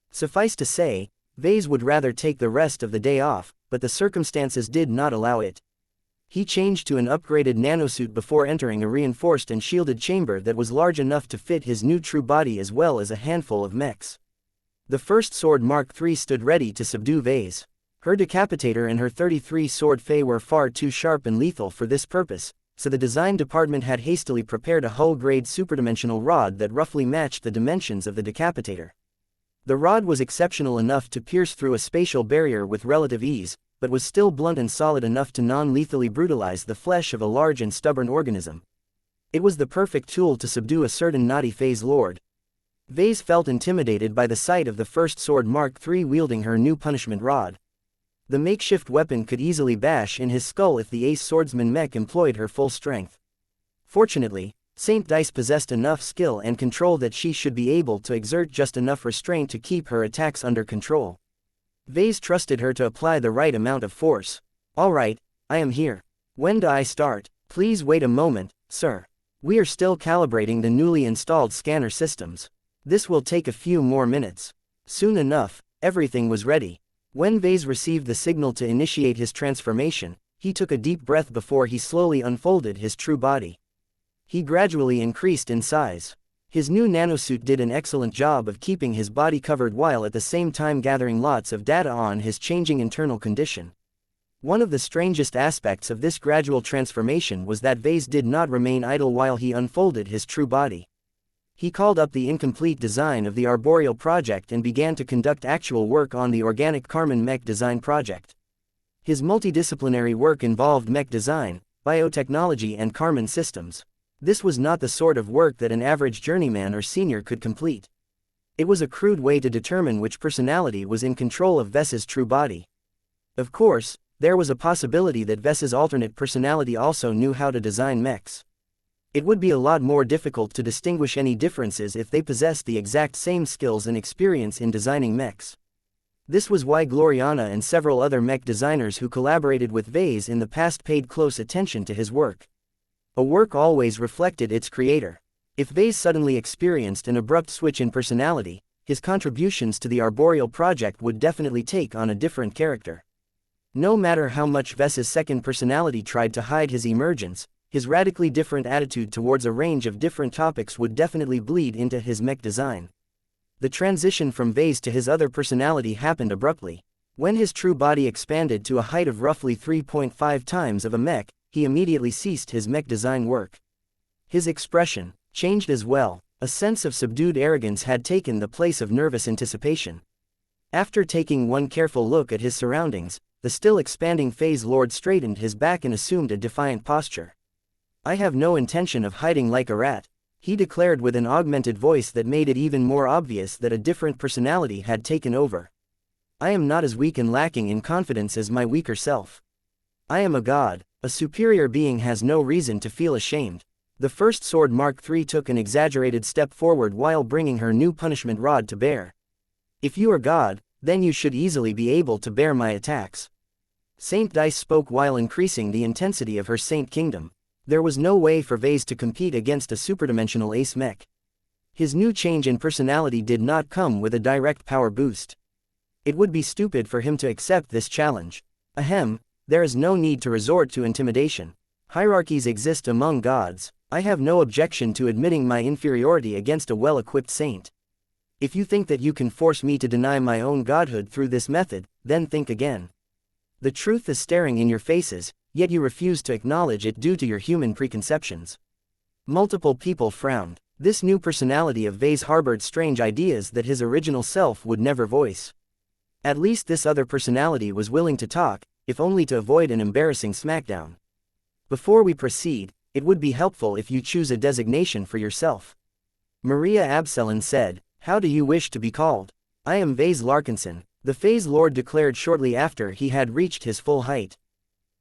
Suffice to say, Ves would rather take the rest of the day off, but the circumstances did not allow it. He changed to an upgraded nanosuit before entering a reinforced and shielded chamber that was large enough to fit his new true body as well as a handful of mechs. The first sword Mark III stood ready to subdue Ves. Her decapitator and her 33 sword Fey were far too sharp and lethal for this purpose, so the design department had hastily prepared a hull-grade superdimensional rod that roughly matched the dimensions of the decapitator. The rod was exceptional enough to pierce through a spatial barrier with relative ease, but was still blunt and solid enough to non-lethally brutalize the flesh of a large and stubborn organism. It was the perfect tool to subdue a certain naughty phase lord. Ves felt intimidated by the sight of the first sword Mark III wielding her new punishment rod. The makeshift weapon could easily bash in his skull if the ace swordsman Mech employed her full strength. Fortunately, Saint Dice possessed enough skill and control that she should be able to exert just enough restraint to keep her attacks under control. Ves trusted her to apply the right amount of force. "All right, I am here. When do I start?" "Please wait a moment, sir. We are still calibrating the newly installed scanner systems. This will take a few more minutes." Soon enough, everything was ready. When Ves received the signal to initiate his transformation, he took a deep breath before he slowly unfolded his true body. He gradually increased in size. His new nanosuit did an excellent job of keeping his body covered while at the same time gathering lots of data on his changing internal condition. One of the strangest aspects of this gradual transformation was that Ves did not remain idle while he unfolded his true body. He called up the incomplete design of the Arboreal project and began to conduct actual work on the organic Carmen Mech design project. His multidisciplinary work involved mech design, biotechnology and Carmen systems. This was not the sort of work that an average journeyman or senior could complete. It was a crude way to determine which personality was in control of Ves's true body. Of course, there was a possibility that Ves's alternate personality also knew how to design mechs. It would be a lot more difficult to distinguish any differences if they possessed the exact same skills and experience in designing mechs. This was why Gloriana and several other mech designers who collaborated with Ves in the past paid close attention to his work. A work always reflected its creator. If Ves suddenly experienced an abrupt switch in personality, his contributions to the Arboreal project would definitely take on a different character. No matter how much Ves's second personality tried to hide his emergence, his radically different attitude towards a range of different topics would definitely bleed into his mech design. The transition from Ves to his other personality happened abruptly. When his true body expanded to a height of roughly 3.5 times of a mech, he immediately ceased his mech design work. His expression changed as well. A sense of subdued arrogance had taken the place of nervous anticipation. After taking one careful look at his surroundings, the still expanding phase lord straightened his back and assumed a defiant posture. "I have no intention of hiding like a rat," he declared with an augmented voice that made it even more obvious that a different personality had taken over. "I am not as weak and lacking in confidence as my weaker self. I am a god. A superior being has no reason to feel ashamed. The first sword Mark III took an exaggerated step forward while bringing her new punishment rod to bear. If you are God, then you should easily be able to bear my attacks. Saint Dice spoke while increasing the intensity of her Saint Kingdom. There was no way for Ves to compete against a superdimensional ace mech. His new change in personality did not come with a direct power boost. It would be stupid for him to accept this challenge. Ahem, there is no need to resort to intimidation. Hierarchies exist among gods. I have no objection to admitting my inferiority against a well-equipped saint. If you think that you can force me to deny my own godhood through this method, then think again. The truth is staring in your faces, yet you refuse to acknowledge it due to your human preconceptions. Multiple people frowned. This new personality of Ves harbored strange ideas that his original self would never voice. At least this other personality was willing to talk, if only to avoid an embarrassing smackdown. Before we proceed, it would be helpful if you choose a designation for yourself. Maria Absalon said, "How do you wish to be called?" "I am Ves Larkinson," the Phase Lord declared shortly after he had reached his full height.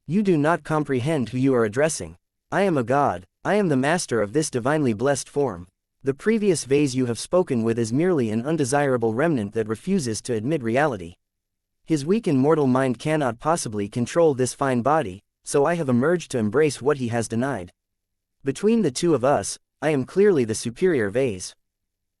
"You do not comprehend who you are addressing. I am a god. I am the master of this divinely blessed form. The previous Ves you have spoken with is merely an undesirable remnant that refuses to admit reality. His weak and mortal mind cannot possibly control this fine body, so I have emerged to embrace what he has denied. Between the two of us, I am clearly the superior Ves.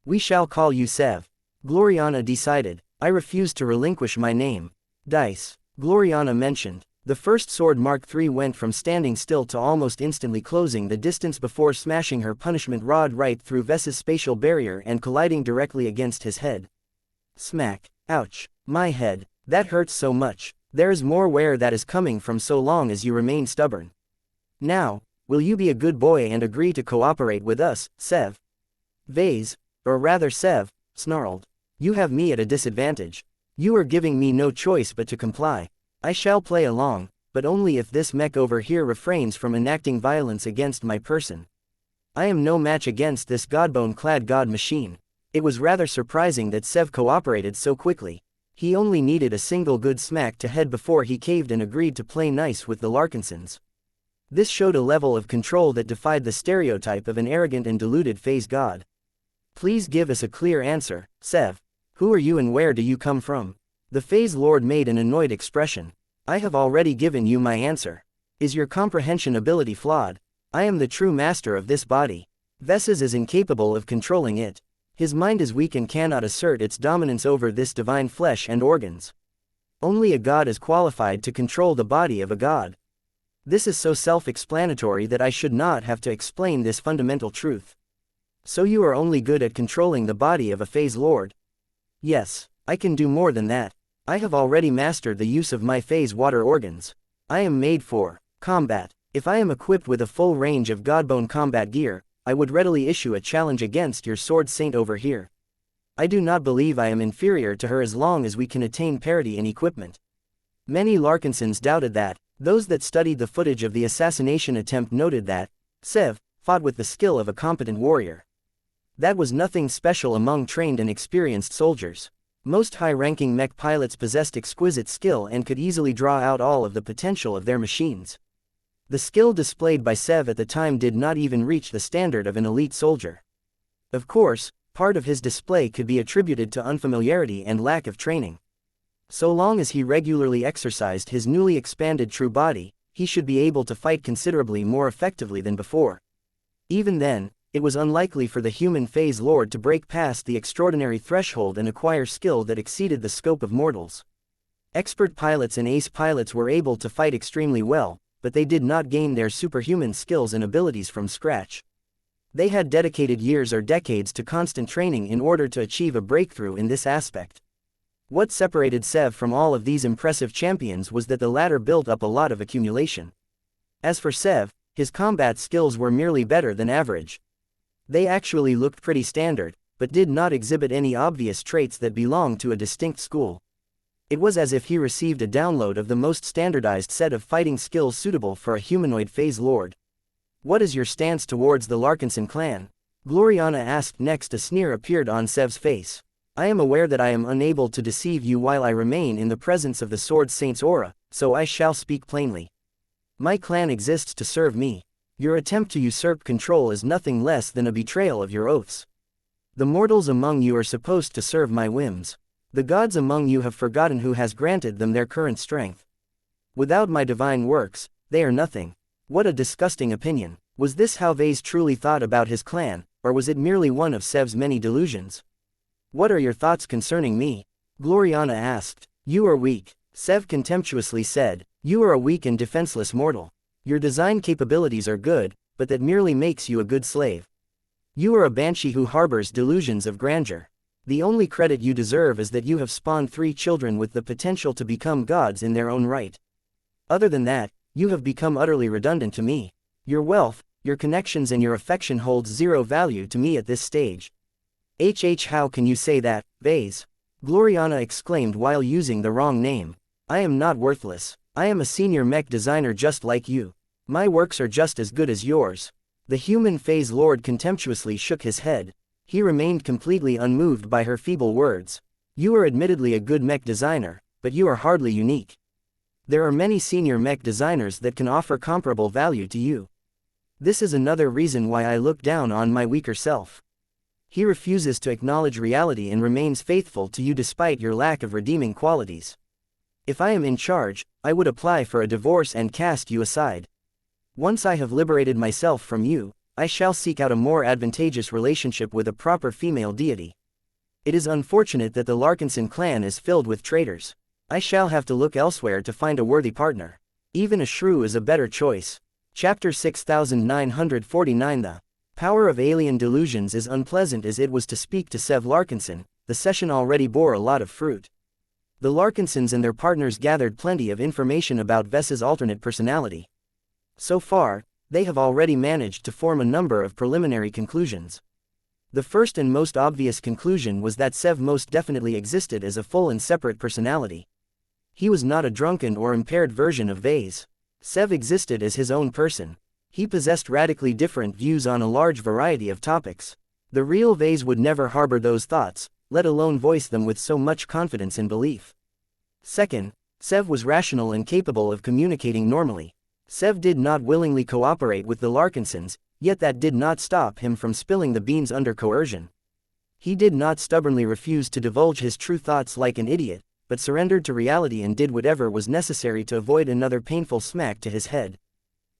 We shall call you Sev." Gloriana decided. "I refuse to relinquish my name." "Dice," Gloriana mentioned. The first sword Mark III went from standing still to almost instantly closing the distance before smashing her punishment rod right through Ves's spatial barrier and colliding directly against his head. Smack. Ouch. My head. That hurts so much. There is more where that is coming from so long as you remain stubborn. Now, will you be a good boy and agree to cooperate with us, Sev?" Ves, or rather Sev, snarled. "You have me at a disadvantage. You are giving me no choice but to comply. I shall play along, but only if this mech over here refrains from enacting violence against my person. I am no match against this godbone-clad god machine." It was rather surprising that Sev cooperated so quickly. He only needed a single good smack to head before he caved and agreed to play nice with the Larkinsons. This showed a level of control that defied the stereotype of an arrogant and deluded phase god. "Please give us a clear answer, Sev. Who are you and where do you come from?" The Phase Lord made an annoyed expression. "I have already given you my answer. Is your comprehension ability flawed? I am the true master of this body. Ves's is incapable of controlling it. His mind is weak and cannot assert its dominance over this divine flesh and organs. Only a god is qualified to control the body of a god. This is so self-explanatory that I should not have to explain this fundamental truth. So you are only good at controlling the body of a Phase Lord?" "Yes, I can do more than that. I have already mastered the use of my phase water organs. I am made for combat. If I am equipped with a full range of godbone combat gear, I would readily issue a challenge against your sword saint over here. I do not believe I am inferior to her as long as we can attain parity in equipment." Many Larkinsons doubted that. Those that studied the footage of the assassination attempt noted that Sev fought with the skill of a competent warrior. That was nothing special among trained and experienced soldiers. Most high-ranking mech pilots possessed exquisite skill and could easily draw out all of the potential of their machines. The skill displayed by Sev at the time did not even reach the standard of an elite soldier. Of course, part of his display could be attributed to unfamiliarity and lack of training. So long as he regularly exercised his newly expanded true body, he should be able to fight considerably more effectively than before. Even then, it was unlikely for the human Phase Lord to break past the extraordinary threshold and acquire skill that exceeded the scope of mortals. Expert pilots and ace pilots were able to fight extremely well, but they did not gain their superhuman skills and abilities from scratch. They had dedicated years or decades to constant training in order to achieve a breakthrough in this aspect. What separated Sev from all of these impressive champions was that the latter built up a lot of accumulation. As for Sev, his combat skills were merely better than average. They actually looked pretty standard, but did not exhibit any obvious traits that belonged to a distinct school. It was as if he received a download of the most standardized set of fighting skills suitable for a humanoid Phase Lord. "What is your stance towards the Larkinson clan?" Gloriana asked next. A sneer appeared on Sev's face. "I am aware that I am unable to deceive you while I remain in the presence of the Sword Saint's aura, so I shall speak plainly. My clan exists to serve me. Your attempt to usurp control is nothing less than a betrayal of your oaths. The mortals among you are supposed to serve my whims. The gods among you have forgotten who has granted them their current strength. Without my divine works, they are nothing. What a disgusting opinion. Was this how Ves truly thought about his clan, or was it merely one of Sev's many delusions? What are your thoughts concerning me? Gloriana asked. You are weak, Sev contemptuously said. You are a weak and defenseless mortal. Your design capabilities are good, but that merely makes you a good slave. You are a banshee who harbors delusions of grandeur. The only credit you deserve is that you have spawned 3 children with the potential to become gods in their own right. Other than that, you have become utterly redundant to me. Your wealth, your connections and your affection holds 0 value to me at this stage. How can you say that, Ves? Gloriana exclaimed while using the wrong name. I am not worthless. I am a senior mech designer just like you. My works are just as good as yours. The human phase lord contemptuously shook his head. He remained completely unmoved by her feeble words. You are admittedly a good mech designer, but you are hardly unique. There are many senior mech designers that can offer comparable value to you. This is another reason why I look down on my weaker self. He refuses to acknowledge reality and remains faithful to you despite your lack of redeeming qualities. If I am in charge, I would apply for a divorce and cast you aside. Once I have liberated myself from you, I shall seek out a more advantageous relationship with a proper female deity. It is unfortunate that the Larkinson clan is filled with traitors. I shall have to look elsewhere to find a worthy partner. Even a shrew is a better choice. Chapter 6949. The power of alien delusions. As unpleasant as it was to speak to Ves Larkinson, the session already bore a lot of fruit. The Larkinsons and their partners gathered plenty of information about Ves's alternate personality. So far, they have already managed to form a number of preliminary conclusions. The first and most obvious conclusion was that Sev most definitely existed as a full and separate personality. He was not a drunken or impaired version of Ves. Sev existed as his own person. He possessed radically different views on a large variety of topics. The real Ves would never harbor those thoughts, let alone voice them with so much confidence and belief. Second, Sev was rational and capable of communicating normally. Sev did not willingly cooperate with the Larkinsons, yet that did not stop him from spilling the beans under coercion. He did not stubbornly refuse to divulge his true thoughts like an idiot, but surrendered to reality and did whatever was necessary to avoid another painful smack to his head.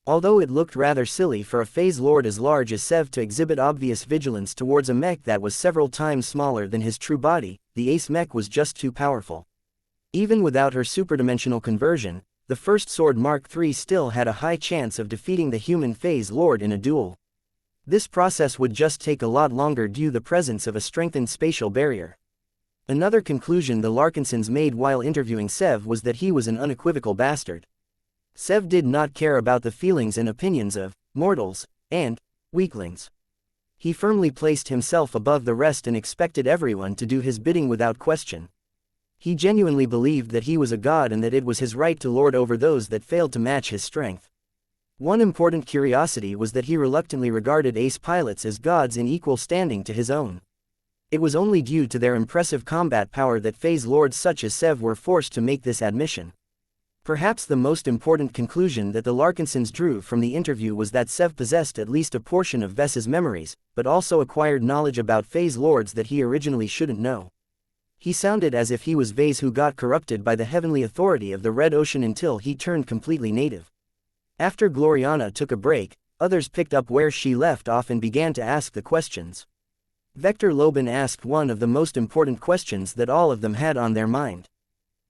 Although it looked rather silly for a phase lord as large as Sev to exhibit obvious vigilance towards a mech that was several times smaller than his true body, the ace mech was just too powerful. Even without her superdimensional conversion, the First Sword Mark III still had a high chance of defeating the human phase lord in a duel. This process would just take a lot longer due to the presence of a strengthened spatial barrier. Another conclusion the Larkinsons made while interviewing Sev was that he was an unequivocal bastard. Sev did not care about the feelings and opinions of mortals and weaklings. He firmly placed himself above the rest and expected everyone to do his bidding without question. He genuinely believed that he was a god and that it was his right to lord over those that failed to match his strength. One important curiosity was that he reluctantly regarded ace pilots as gods in equal standing to his own. It was only due to their impressive combat power that phase lords such as Sev were forced to make this admission. Perhaps the most important conclusion that the Larkinsons drew from the interview was that Sev possessed at least a portion of Ves's memories, but also acquired knowledge about phase lords that he originally shouldn't know. He sounded as if he was Ves who got corrupted by the heavenly authority of the Red Ocean until he turned completely native. After Gloriana took a break, others picked up where she left off and began to ask the questions. Vector Loban asked one of the most important questions that all of them had on their mind.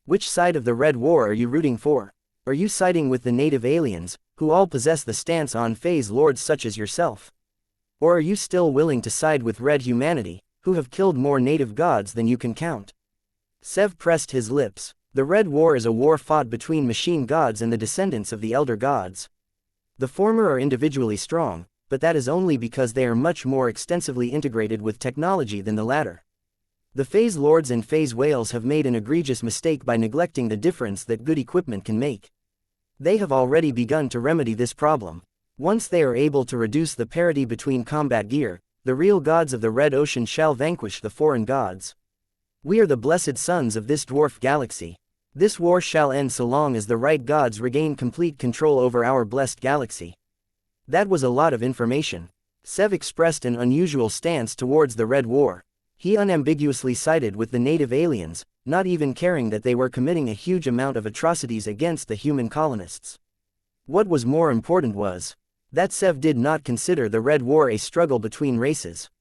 Which side of the Red War are you rooting for? Are you siding with the native aliens, who all possess the stance on phase lords such as yourself? Or are you still willing to side with Red humanity, who have killed more native gods than you can count? Sev pressed his lips. The Red War is a war fought between machine gods and the descendants of the elder gods. The former are individually strong, but that is only because they are much more extensively integrated with technology than the latter. The phase lords and phase whales have made an egregious mistake by neglecting the difference that good equipment can make. They have already begun to remedy this problem. Once they are able to reduce the parity between combat gear, the real gods of the Red Ocean shall vanquish the foreign gods. We are the blessed sons of this dwarf galaxy. This war shall end so long as the right gods regain complete control over our blessed galaxy. That was a lot of information. Sev expressed an unusual stance towards the Red War. He unambiguously sided with the native aliens, not even caring that they were committing a huge amount of atrocities against the human colonists. What was more important was that Sev did not consider the Red War a struggle between races.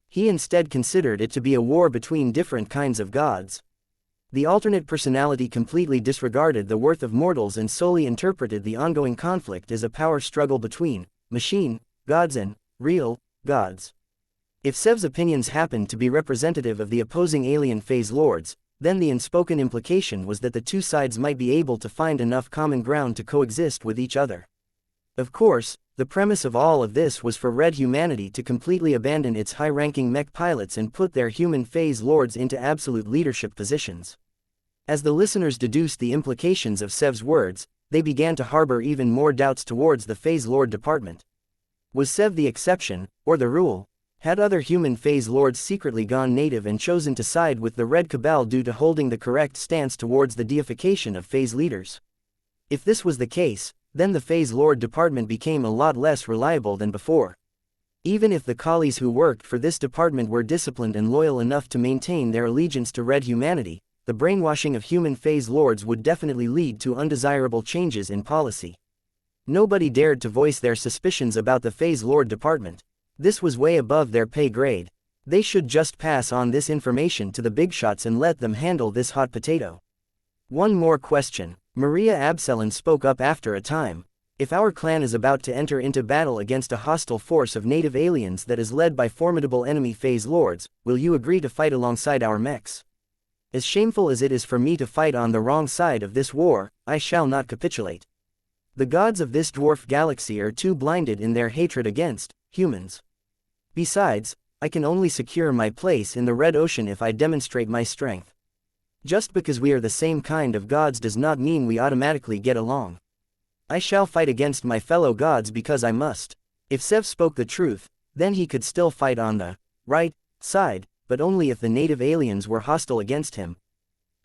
He instead considered it to be a war between different kinds of gods. The alternate personality completely disregarded the worth of mortals and solely interpreted the ongoing conflict as a power struggle between machine gods and real gods. If Sev's opinions happened to be representative of the opposing alien phase lords, then the unspoken implication was that the two sides might be able to find enough common ground to coexist with each other. Of course, the premise of all of this was for Red humanity to completely abandon its high-ranking mech pilots and put their human phase lords into absolute leadership positions. As the listeners deduced the implications of Sev's words, they began to harbor even more doubts towards the phase lord department. Was Sev the exception, or the rule? Had other human phase lords secretly gone native and chosen to side with the Red Cabal due to holding the correct stance towards the deification of phase leaders? If this was the case, then the phase lord department became a lot less reliable than before. Even if the collies who worked for this department were disciplined and loyal enough to maintain their allegiance to Red humanity, the brainwashing of human phase lords would definitely lead to undesirable changes in policy. Nobody dared to voice their suspicions about the phase lord department. This was way above their pay grade. They should just pass on this information to the big shots and let them handle this hot potato. One more question. Maria Absalon spoke up after a time. If our clan is about to enter into battle against a hostile force of native aliens that is led by formidable enemy phase lords, will you agree to fight alongside our mechs? As shameful as it is for me to fight on the wrong side of this war, I shall not capitulate. The gods of this dwarf galaxy are too blinded in their hatred against humans. Besides, I can only secure my place in the Red Ocean if I demonstrate my strength. Just because we are the same kind of gods does not mean we automatically get along. I shall fight against my fellow gods because I must. If Sev spoke the truth, then he could still fight on the right side, but only if the native aliens were hostile against him.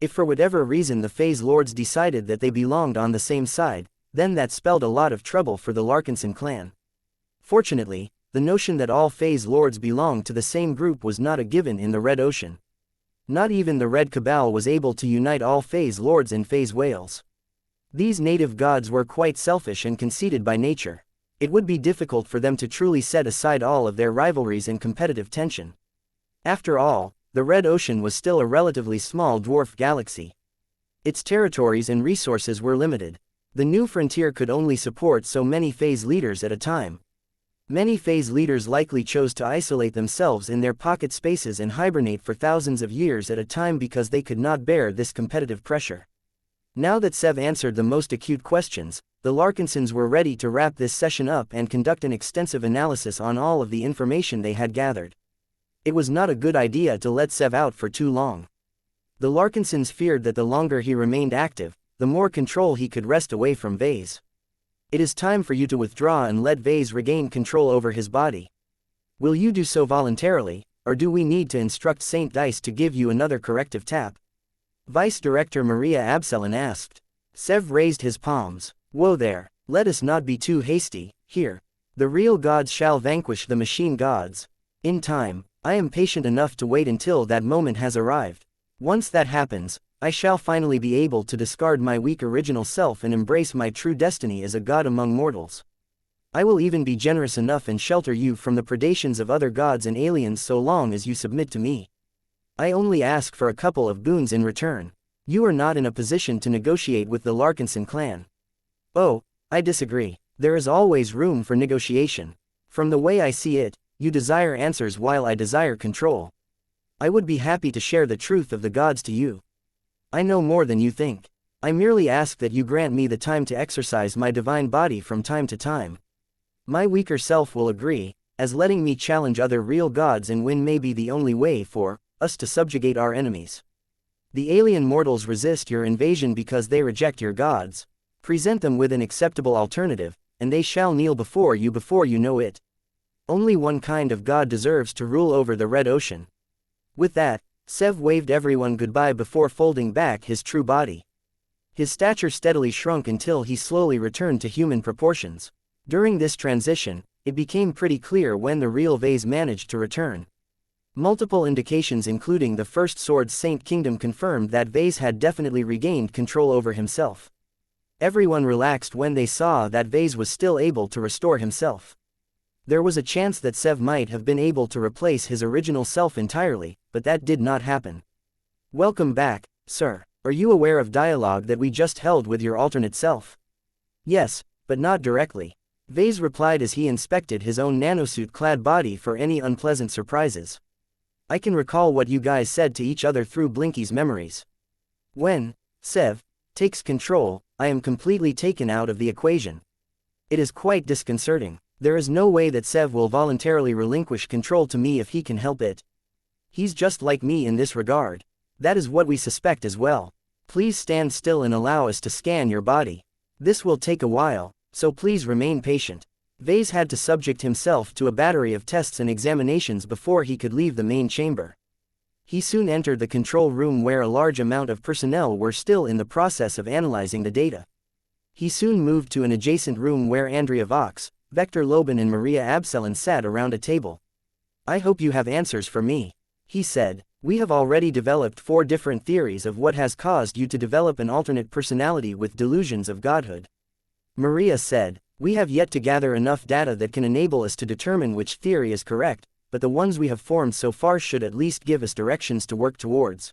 If for whatever reason the phase lords decided that they belonged on the same side, then that spelled a lot of trouble for the Larkinson clan. Fortunately, the notion that all phase lords belonged to the same group was not a given in the Red Ocean. Not even the Red Cabal was able to unite all phase lords and phase whales. These native gods were quite selfish and conceited by nature. It would be difficult for them to truly set aside all of their rivalries and competitive tension. After all, the Red Ocean was still a relatively small dwarf galaxy. Its territories and resources were limited. The new frontier could only support so many phase leaders at a time. Many phase leaders likely chose to isolate themselves in their pocket spaces and hibernate for thousands of years at a time because they could not bear this competitive pressure. Now that Sev answered the most acute questions, the Larkinsons were ready to wrap this session up and conduct an extensive analysis on all of the information they had gathered. It was not a good idea to let Sev out for too long. The Larkinsons feared that the longer he remained active, the more control he could wrest away from Ves. It is time for you to withdraw and let Ves regain control over his body. Will you do so voluntarily, or do we need to instruct Saint Dice to give you another corrective tap? Vice Director Maria Absalon asked. Sev raised his palms. Whoa there, let us not be too hasty, here. The real gods shall vanquish the machine gods. In time, I am patient enough to wait until that moment has arrived. Once that happens, I shall finally be able to discard my weak original self and embrace my true destiny as a god among mortals. I will even be generous enough and shelter you from the predations of other gods and aliens so long as you submit to me. I only ask for a couple of boons in return. You are not in a position to negotiate with the Larkinson clan. Oh, I disagree. There is always room for negotiation. From the way I see it, you desire answers while I desire control. I would be happy to share the truth of the gods to you. I know more than you think. I merely ask that you grant me the time to exercise my divine body from time to time. My weaker self will agree, as letting me challenge other real gods and win may be the only way for us to subjugate our enemies. The alien mortals resist your invasion because they reject your gods. Present them with an acceptable alternative, and they shall kneel before you know it. Only one kind of god deserves to rule over the Red Ocean. With that, Sev waved everyone goodbye before folding back his true body. His stature steadily shrunk until he slowly returned to human proportions. During this transition, it became pretty clear when the real Ves managed to return. Multiple indications including the First Sword Saint Kingdom confirmed that Ves had definitely regained control over himself. Everyone relaxed when they saw that Ves was still able to restore himself. There was a chance that Sev might have been able to replace his original self entirely, but that did not happen. "Welcome back, sir. Are you aware of dialogue that we just held with your alternate self?" "Yes, but not directly," Ves replied as he inspected his own nanosuit-clad body for any unpleasant surprises. "I can recall what you guys said to each other through Blinky's memories. When Sev takes control, I am completely taken out of the equation. It is quite disconcerting. There is no way that Sev will voluntarily relinquish control to me if he can help it. He's just like me in this regard. That is what we suspect as well. Please stand still and allow us to scan your body. This will take a while, so please remain patient." Ves had to subject himself to a battery of tests and examinations before he could leave the main chamber. He soon entered the control room where a large amount of personnel were still in the process of analyzing the data. He soon moved to an adjacent room where Andrea Vox, Vector Loban and Maria Absalon sat around a table. "I hope you have answers for me," he said. "We have already developed 4 different theories of what has caused you to develop an alternate personality with delusions of godhood." Maria said, "We have yet to gather enough data that can enable us to determine which theory is correct, but the ones we have formed so far should at least give us directions to work towards."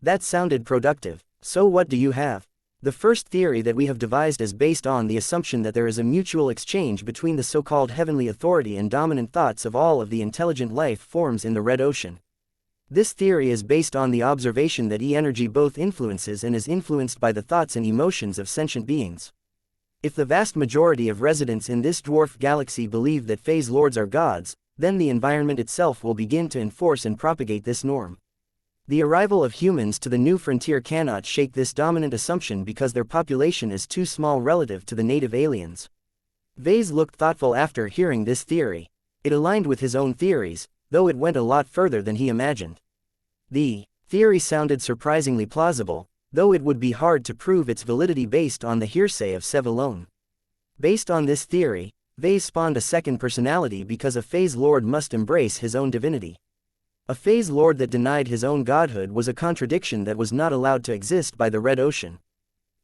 That sounded productive. "So what do you have?" "The first theory that we have devised is based on the assumption that there is a mutual exchange between the so-called heavenly authority and dominant thoughts of all of the intelligent life forms in the Red Ocean. This theory is based on the observation that E-energy both influences and is influenced by the thoughts and emotions of sentient beings. If the vast majority of residents in this dwarf galaxy believe that phase lords are gods, then the environment itself will begin to enforce and propagate this norm. The arrival of humans to the new frontier cannot shake this dominant assumption because their population is too small relative to the native aliens." Ves looked thoughtful after hearing this theory. It aligned with his own theories, though it went a lot further than he imagined. The theory sounded surprisingly plausible, though it would be hard to prove its validity based on the hearsay of Sev alone. Based on this theory, Ves spawned a second personality because a phase lord must embrace his own divinity. A phase lord that denied his own godhood was a contradiction that was not allowed to exist by the Red Ocean.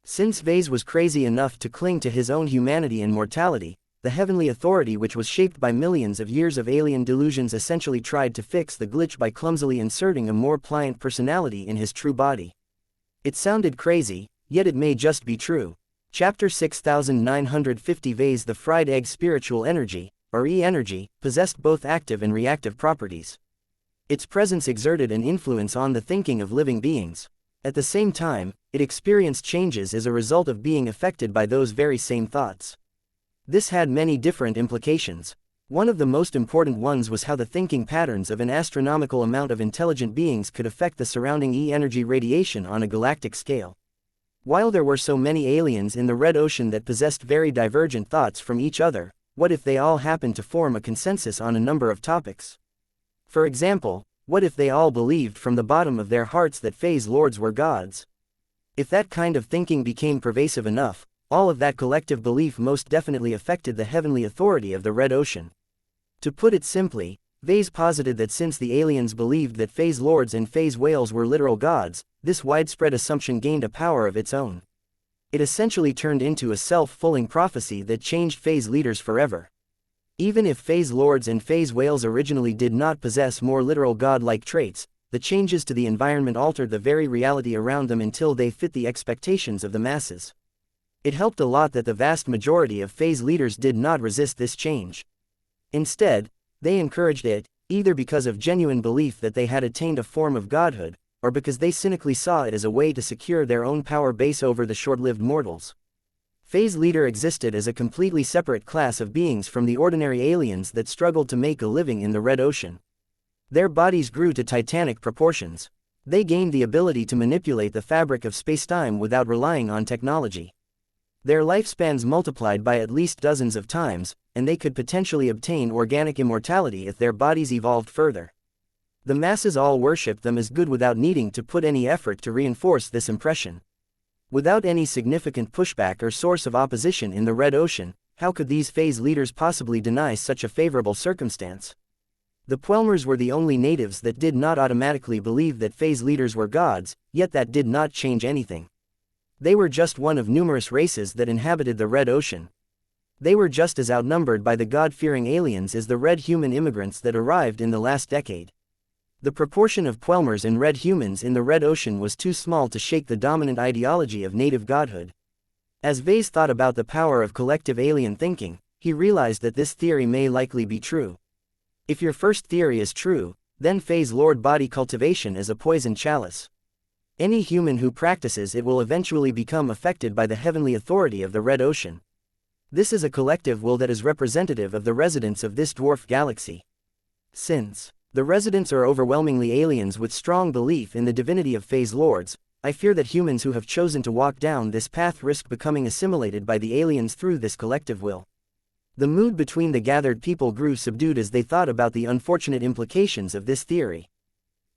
Since Ves was crazy enough to cling to his own humanity and mortality, the heavenly authority which was shaped by millions of years of alien delusions essentially tried to fix the glitch by clumsily inserting a more pliant personality in his true body. It sounded crazy, yet it may just be true. Chapter 6950 Ves the fried egg spiritual energy, or E-energy, possessed both active and reactive properties. Its presence exerted an influence on the thinking of living beings. At the same time, it experienced changes as a result of being affected by those very same thoughts. This had many different implications. One of the most important ones was how the thinking patterns of an astronomical amount of intelligent beings could affect the surrounding E-energy radiation on a galactic scale. While there were so many aliens in the Red Ocean that possessed very divergent thoughts from each other, what if they all happened to form a consensus on a number of topics? For example, what if they all believed from the bottom of their hearts that phase lords were gods? If that kind of thinking became pervasive enough, all of that collective belief most definitely affected the heavenly authority of the Red Ocean. To put it simply, Ves posited that since the aliens believed that phase lords and phase whales were literal gods, this widespread assumption gained a power of its own. It essentially turned into a self-fulfilling prophecy that changed phase leaders forever. Even if phase lords and phase whales originally did not possess more literal god-like traits, the changes to the environment altered the very reality around them until they fit the expectations of the masses. It helped a lot that the vast majority of phase leaders did not resist this change. Instead, they encouraged it, either because of genuine belief that they had attained a form of godhood, or because they cynically saw it as a way to secure their own power base over the short-lived mortals. Phase leader existed as a completely separate class of beings from the ordinary aliens that struggled to make a living in the Red Ocean. Their bodies grew to titanic proportions. They gained the ability to manipulate the fabric of spacetime without relying on technology. Their lifespans multiplied by at least dozens of times, and they could potentially obtain organic immortality if their bodies evolved further. The masses all worshipped them as good without needing to put any effort to reinforce this impression. Without any significant pushback or source of opposition in the Red Ocean, how could these phase leaders possibly deny such a favorable circumstance? The Puelmers were the only natives that did not automatically believe that phase leaders were gods, yet that did not change anything. They were just one of numerous races that inhabited the Red Ocean. They were just as outnumbered by the God-fearing aliens as the red human immigrants that arrived in the last decade. The proportion of Puelmers and red humans in the Red Ocean was too small to shake the dominant ideology of native godhood. As Ves thought about the power of collective alien thinking, he realized that this theory may likely be true. If your first theory is true, then phase lord body cultivation is a poison chalice. Any human who practices it will eventually become affected by the heavenly authority of the Red Ocean. This is a collective will that is representative of the residents of this dwarf galaxy. Since the residents are overwhelmingly aliens with strong belief in the divinity of phase lords, I fear that humans who have chosen to walk down this path risk becoming assimilated by the aliens through this collective will. The mood between the gathered people grew subdued as they thought about the unfortunate implications of this theory.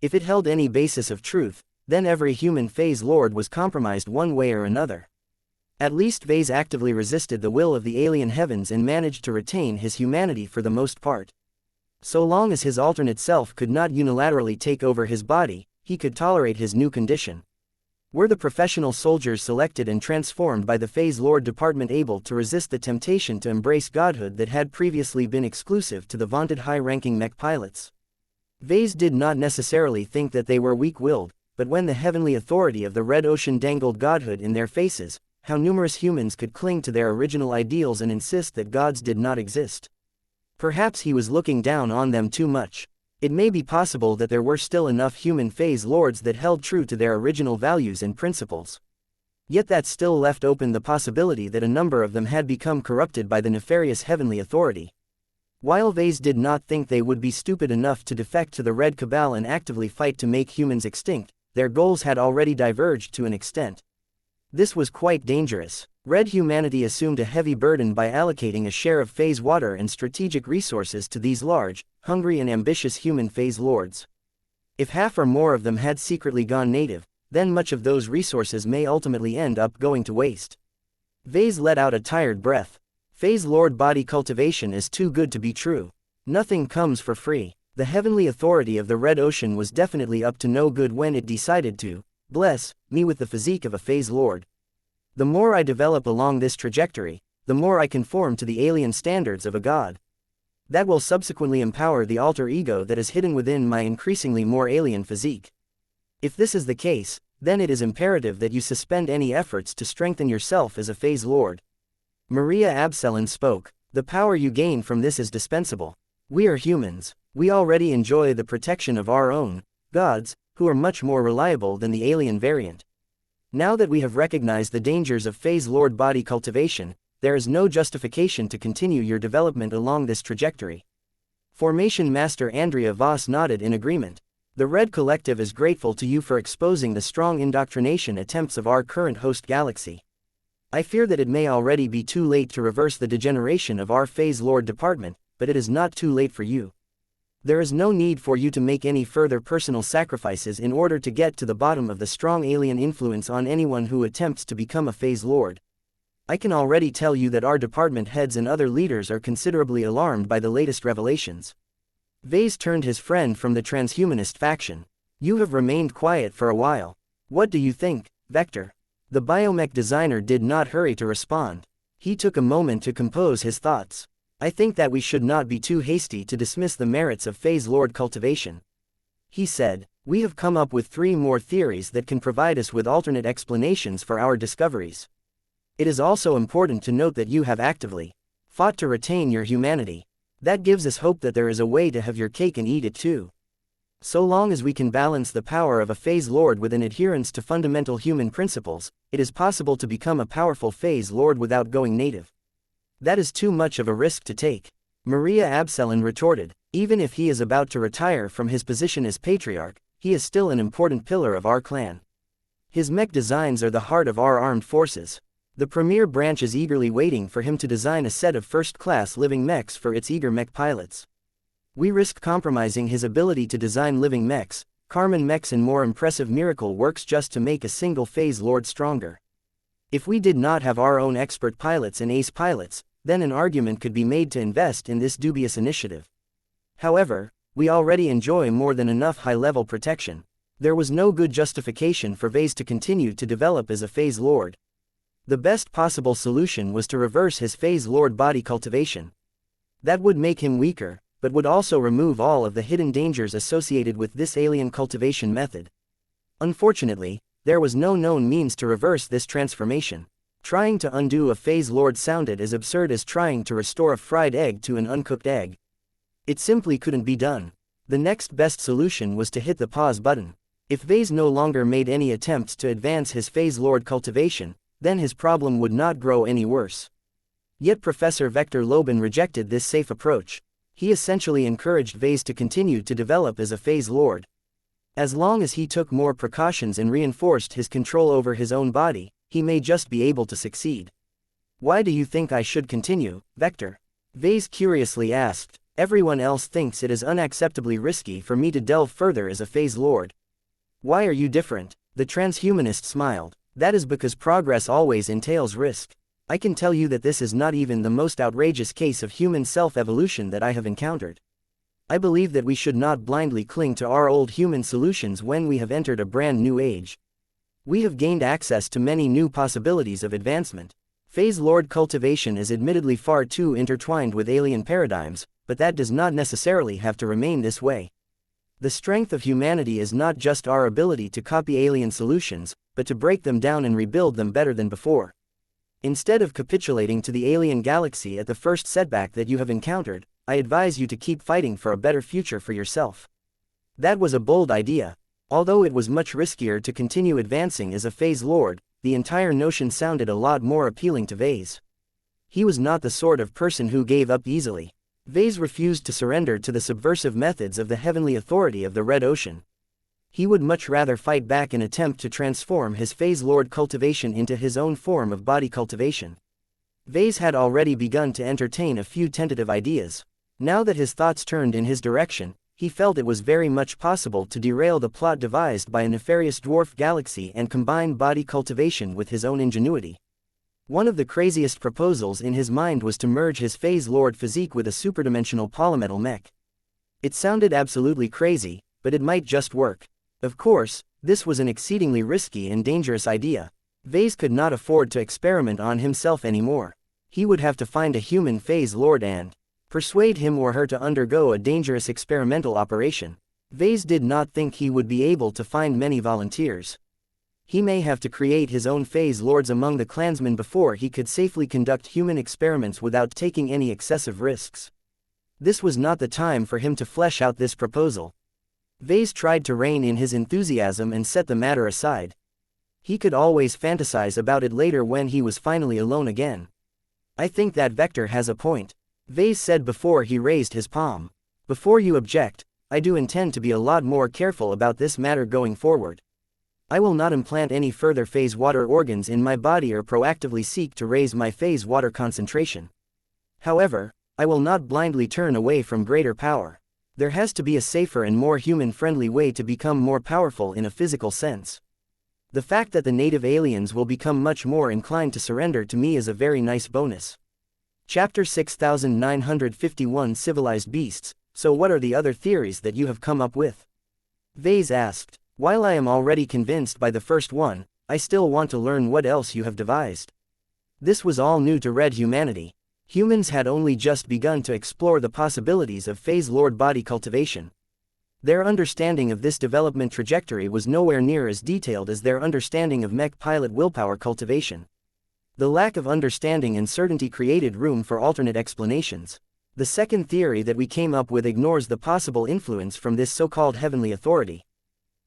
If it held any basis of truth, then every human phase lord was compromised one way or another. At least Ves actively resisted the will of the alien heavens and managed to retain his humanity for the most part. So long as his alternate self could not unilaterally take over his body, he could tolerate his new condition. Were the professional soldiers selected and transformed by the phase lord department able to resist the temptation to embrace godhood that had previously been exclusive to the vaunted high-ranking mech pilots? Ves did not necessarily think that they were weak-willed, but when the heavenly authority of the Red Ocean dangled godhood in their faces, how numerous humans could cling to their original ideals and insist that gods did not exist. Perhaps he was looking down on them too much. It may be possible that there were still enough human phase lords that held true to their original values and principles. Yet that still left open the possibility that a number of them had become corrupted by the nefarious heavenly authority. While Ves did not think they would be stupid enough to defect to the Red Cabal and actively fight to make humans extinct, their goals had already diverged to an extent. This was quite dangerous. Red humanity assumed a heavy burden by allocating a share of phase water and strategic resources to these large, hungry and ambitious human phase lords. If half or more of them had secretly gone native, then much of those resources may ultimately end up going to waste. Ves let out a tired breath. Phase lord body cultivation is too good to be true. Nothing comes for free. The heavenly authority of the Red Ocean was definitely up to no good when it decided to bless me with the physique of a phase lord. The more I develop along this trajectory, the more I conform to the alien standards of a god. That will subsequently empower the alter ego that is hidden within my increasingly more alien physique. If this is the case, then it is imperative that you suspend any efforts to strengthen yourself as a phase lord. Maria Absalon spoke. The power you gain from this is dispensable. We are humans. We already enjoy the protection of our own gods, who are much more reliable than the alien variant. Now that we have recognized the dangers of phase lord body cultivation, there is no justification to continue your development along this trajectory. Formation Master Andrea Voss nodded in agreement. The Red Collective is grateful to you for exposing the strong indoctrination attempts of our current host galaxy. I fear that it may already be too late to reverse the degeneration of our phase lord department, but it is not too late for you. There is no need for you to make any further personal sacrifices in order to get to the bottom of the strong alien influence on anyone who attempts to become a phase lord. I can already tell you that our department heads and other leaders are considerably alarmed by the latest revelations. Ves turned his friend from the transhumanist faction. You have remained quiet for a while. What do you think, Vector? The biomech designer did not hurry to respond. He took a moment to compose his thoughts. I think that we should not be too hasty to dismiss the merits of phase lord cultivation. He said, we have come up with 3 more theories that can provide us with alternate explanations for our discoveries. It is also important to note that you have actively fought to retain your humanity. That gives us hope that there is a way to have your cake and eat it too. So long as we can balance the power of a phase lord with an adherence to fundamental human principles, it is possible to become a powerful phase lord without going native. That is too much of a risk to take. Maria Absalon retorted, even if he is about to retire from his position as patriarch, he is still an important pillar of our clan. His mech designs are the heart of our armed forces. The premier branch is eagerly waiting for him to design a set of first-class living mechs for its eager mech pilots. We risk compromising his ability to design living mechs, Carmen mechs and more impressive miracle works just to make a single phase lord stronger. If we did not have our own expert pilots and ace pilots, then an argument could be made to invest in this dubious initiative. However, we already enjoy more than enough high-level protection. There was no good justification for Ves to continue to develop as a phase lord. The best possible solution was to reverse his phase lord body cultivation. That would make him weaker, but would also remove all of the hidden dangers associated with this alien cultivation method. Unfortunately, there was no known means to reverse this transformation. Trying to undo a phase lord sounded as absurd as trying to restore a fried egg to an uncooked egg. It simply couldn't be done. The next best solution was to hit the pause button. If Ves no longer made any attempts to advance his phase lord cultivation, then his problem would not grow any worse. Yet Professor Vector Loban rejected this safe approach. He essentially encouraged Ves to continue to develop as a phase lord. As long as he took more precautions and reinforced his control over his own body, he may just be able to succeed. Why do you think I should continue, Vector? Ves curiously asked. Everyone else thinks it is unacceptably risky for me to delve further as a phase lord. Why are you different? The transhumanist smiled. That is because progress always entails risk. I can tell you that this is not even the most outrageous case of human self-evolution that I have encountered. I believe that we should not blindly cling to our old human solutions when we have entered a brand new age. We have gained access to many new possibilities of advancement. Phase lord cultivation is admittedly far too intertwined with alien paradigms, but that does not necessarily have to remain this way. The strength of humanity is not just our ability to copy alien solutions, but to break them down and rebuild them better than before. Instead of capitulating to the alien galaxy at the first setback that you have encountered, I advise you to keep fighting for a better future for yourself. That was a bold idea. Although it was much riskier to continue advancing as a phase lord, the entire notion sounded a lot more appealing to Ves. He was not the sort of person who gave up easily. Ves refused to surrender to the subversive methods of the heavenly authority of the Red Ocean. He would much rather fight back and attempt to transform his phase lord cultivation into his own form of body cultivation. Ves had already begun to entertain a few tentative ideas. Now that his thoughts turned in his direction, he felt it was very much possible to derail the plot devised by a nefarious dwarf galaxy and combine body cultivation with his own ingenuity. One of the craziest proposals in his mind was to merge his phase lord physique with a superdimensional polymetal mech. It sounded absolutely crazy, but it might just work. Of course, this was an exceedingly risky and dangerous idea. Ves could not afford to experiment on himself anymore. He would have to find a human phase lord and persuade him or her to undergo a dangerous experimental operation. Ves did not think he would be able to find many volunteers. He may have to create his own phase lords among the clansmen before he could safely conduct human experiments without taking any excessive risks. This was not the time for him to flesh out this proposal. Ves tried to rein in his enthusiasm and set the matter aside. He could always fantasize about it later when he was finally alone again. I think that Vector has a point, Ves said before he raised his palm. Before you object, I do intend to be a lot more careful about this matter going forward. I will not implant any further phase water organs in my body or proactively seek to raise my phase water concentration. However, I will not blindly turn away from greater power. There has to be a safer and more human-friendly way to become more powerful in a physical sense. The fact that the native aliens will become much more inclined to surrender to me is a very nice bonus. Chapter 6951 Civilized Beasts. So what are the other theories that you have come up with? Ves asked. While I am already convinced by the first one, I still want to learn what else you have devised. This was all new to Red humanity. Humans had only just begun to explore the possibilities of phase lord body cultivation. Their understanding of this development trajectory was nowhere near as detailed as their understanding of mech pilot willpower cultivation. The lack of understanding and certainty created room for alternate explanations. The second theory that we came up with ignores the possible influence from this so-called heavenly authority.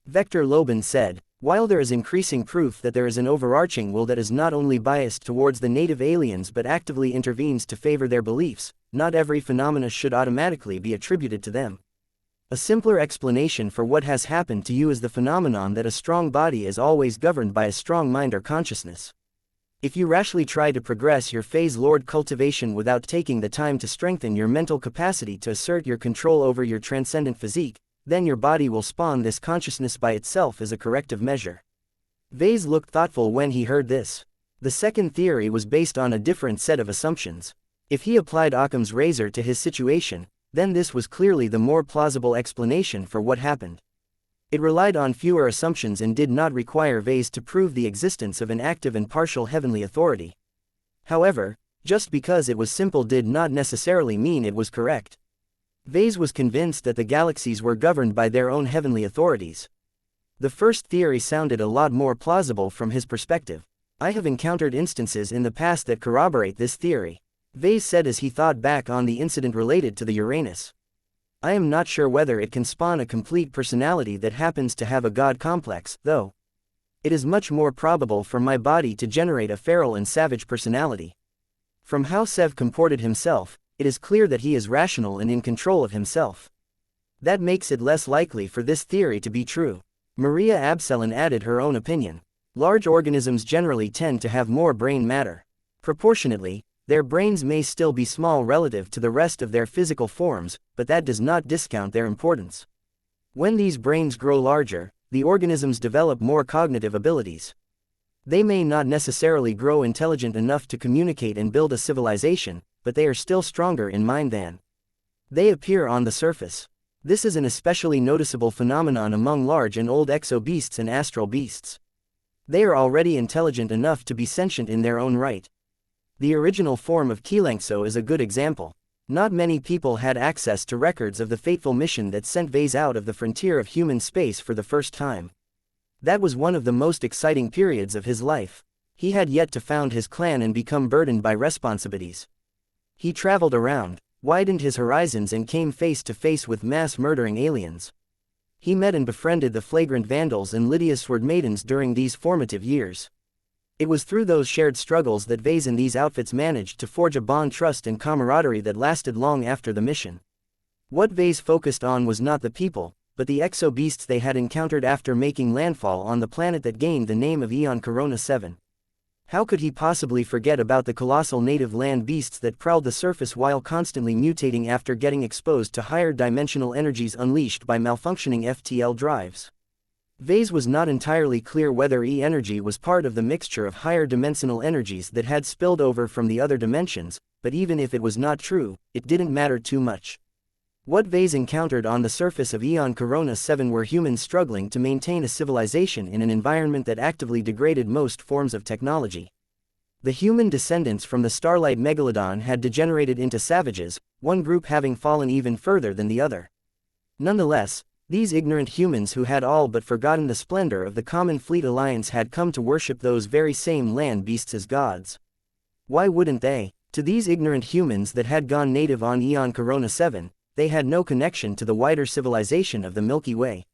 Vector Loban said, while there is increasing proof that there is an overarching will that is not only biased towards the native aliens but actively intervenes to favor their beliefs, not every phenomena should automatically be attributed to them. A simpler explanation for what has happened to you is the phenomenon that a strong body is always governed by a strong mind or consciousness. If you rashly try to progress your phase lord cultivation without taking the time to strengthen your mental capacity to assert your control over your transcendent physique, then your body will spawn this consciousness by itself as a corrective measure. Ves looked thoughtful when he heard this. The second theory was based on a different set of assumptions. If he applied Occam's razor to his situation, then this was clearly the more plausible explanation for what happened. It relied on fewer assumptions and did not require Ves to prove the existence of an active and partial heavenly authority. However, just because it was simple did not necessarily mean it was correct. Ves was convinced that the galaxies were governed by their own heavenly authorities. The first theory sounded a lot more plausible from his perspective. I have encountered instances in the past that corroborate this theory, Ves said as he thought back on the incident related to the Uranus. I am not sure whether it can spawn a complete personality that happens to have a god complex, though. It is much more probable for my body to generate a feral and savage personality. From how Sev comported himself, it is clear that he is rational and in control of himself. That makes it less likely for this theory to be true. Maria Absalon added her own opinion. Large organisms generally tend to have more brain matter. Proportionately, their brains may still be small relative to the rest of their physical forms, but that does not discount their importance. When these brains grow larger, the organisms develop more cognitive abilities. They may not necessarily grow intelligent enough to communicate and build a civilization, but they are still stronger in mind than they appear on the surface. This is an especially noticeable phenomenon among large and old exo-beasts and astral beasts. They are already intelligent enough to be sentient in their own right. The original form of xianxia is a good example. Not many people had access to records of the fateful mission that sent Ves out of the frontier of human space for the first time. That was one of the most exciting periods of his life. He had yet to found his clan and become burdened by responsibilities. He traveled around, widened his horizons and came face to face with mass-murdering aliens. He met and befriended the flagrant vandals and Lydia sword maidens during these formative years. It was through those shared struggles that Ves and these outfits managed to forge a bond of trust and camaraderie that lasted long after the mission. What Ves focused on was not the people, but the exo-beasts they had encountered after making landfall on the planet that gained the name of Aeon Corona 7. How could he possibly forget about the colossal native land beasts that prowled the surface while constantly mutating after getting exposed to higher dimensional energies unleashed by malfunctioning FTL drives? Ves was not entirely clear whether E-energy was part of the mixture of higher dimensional energies that had spilled over from the other dimensions, but even if it was not true, it didn't matter too much. What Ves encountered on the surface of Aeon Corona 7 were humans struggling to maintain a civilization in an environment that actively degraded most forms of technology. The human descendants from the Starlight Megalodon had degenerated into savages, one group having fallen even further than the other. Nonetheless, these ignorant humans who had all but forgotten the splendor of the Common Fleet Alliance had come to worship those very same land beasts as gods. Why wouldn't they? To these ignorant humans that had gone native on Aeon Corona 7, they had no connection to the wider civilization of the Milky Way.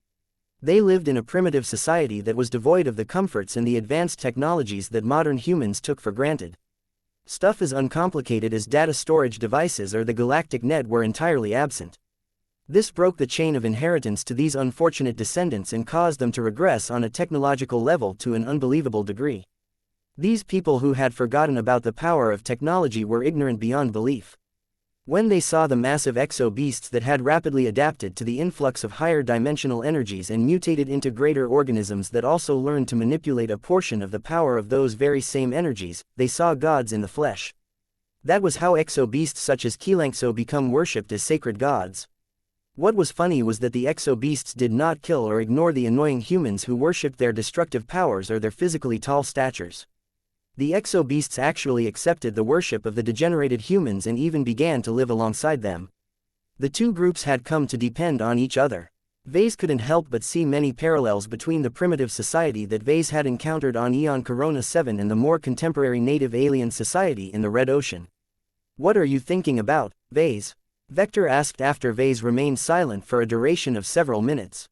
They lived in a primitive society that was devoid of the comforts and the advanced technologies that modern humans took for granted. Stuff as uncomplicated as data storage devices or the galactic net were entirely absent. This broke the chain of inheritance to these unfortunate descendants and caused them to regress on a technological level to an unbelievable degree. These people who had forgotten about the power of technology were ignorant beyond belief. When they saw the massive exo-beasts that had rapidly adapted to the influx of higher dimensional energies and mutated into greater organisms that also learned to manipulate a portion of the power of those very same energies, they saw gods in the flesh. That was how exo-beasts such as xianxia become worshipped as sacred gods. What was funny was that the exo-beasts did not kill or ignore the annoying humans who worshipped their destructive powers or their physically tall statures. The exo-beasts actually accepted the worship of the degenerated humans and even began to live alongside them. The two groups had come to depend on each other. Ves couldn't help but see many parallels between the primitive society that Ves had encountered on Aeon Corona 7 and the more contemporary native alien society in the Red Ocean. "What are you thinking about, Ves?" Vector asked after Ves remained silent for a duration of several minutes.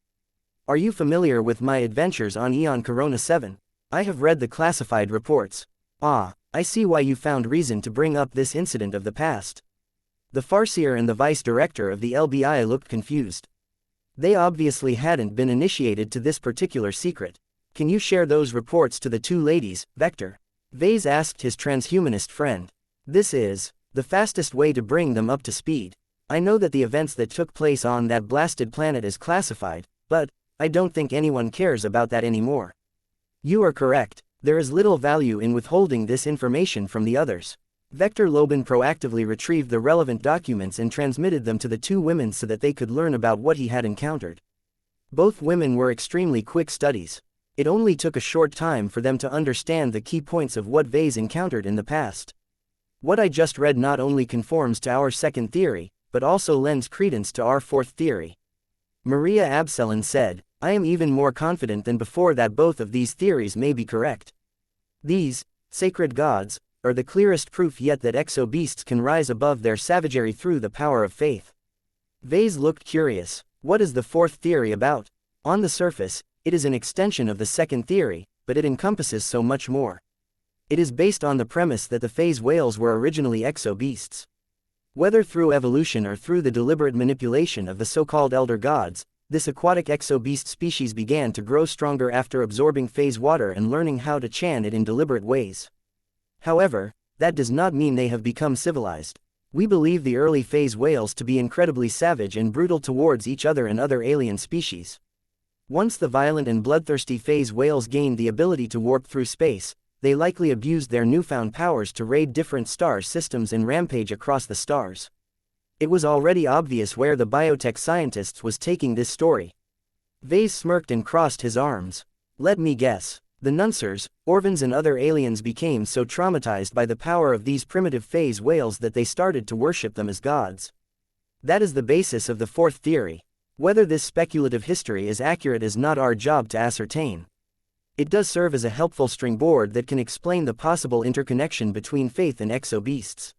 "Are you familiar with my adventures on Aeon Corona 7? I have read the classified reports." "Ah, I see why you found reason to bring up this incident of the past." The Farseer and the vice director of the LBI looked confused. They obviously hadn't been initiated to this particular secret. "Can you share those reports to the two ladies, Vector?" Ves asked his transhumanist friend. "This is the fastest way to bring them up to speed. I know that the events that took place on that blasted planet is classified, but I don't think anyone cares about that anymore." "You are correct. There is little value in withholding this information from the others. Vector Loban proactively retrieved the relevant documents and transmitted them to the two women so that they could learn about what he had encountered. Both women were extremely quick studies. It only took a short time for them to understand the key points of what Ves encountered in the past. What I just read not only conforms to our second theory, but also lends credence to our fourth theory. Maria Absalon said, I am even more confident than before that both of these theories may be correct. These, sacred gods, are the clearest proof yet that exo-beasts can rise above their savagery through the power of faith. Ves looked curious. What is the fourth theory about? On the surface, it is an extension of the second theory, but it encompasses so much more. It is based on the premise that the phase whales were originally exo-beasts. Whether through evolution or through the deliberate manipulation of the so-called elder gods, this aquatic exo-beast species began to grow stronger after absorbing phase water and learning how to chant it in deliberate ways. However, that does not mean they have become civilized. We believe the early phase whales to be incredibly savage and brutal towards each other and other alien species. Once the violent and bloodthirsty phase whales gained the ability to warp through space, they likely abused their newfound powers to raid different star systems and rampage across the stars. It was already obvious where the biotech scientists was taking this story. Ves smirked and crossed his arms. Let me guess. The Nunsers, Orvans and other aliens became so traumatized by the power of these primitive phase whales that they started to worship them as gods. That is the basis of the fourth theory. Whether this speculative history is accurate is not our job to ascertain. It does serve as a helpful springboard that can explain the possible interconnection between faith and exo-beasts.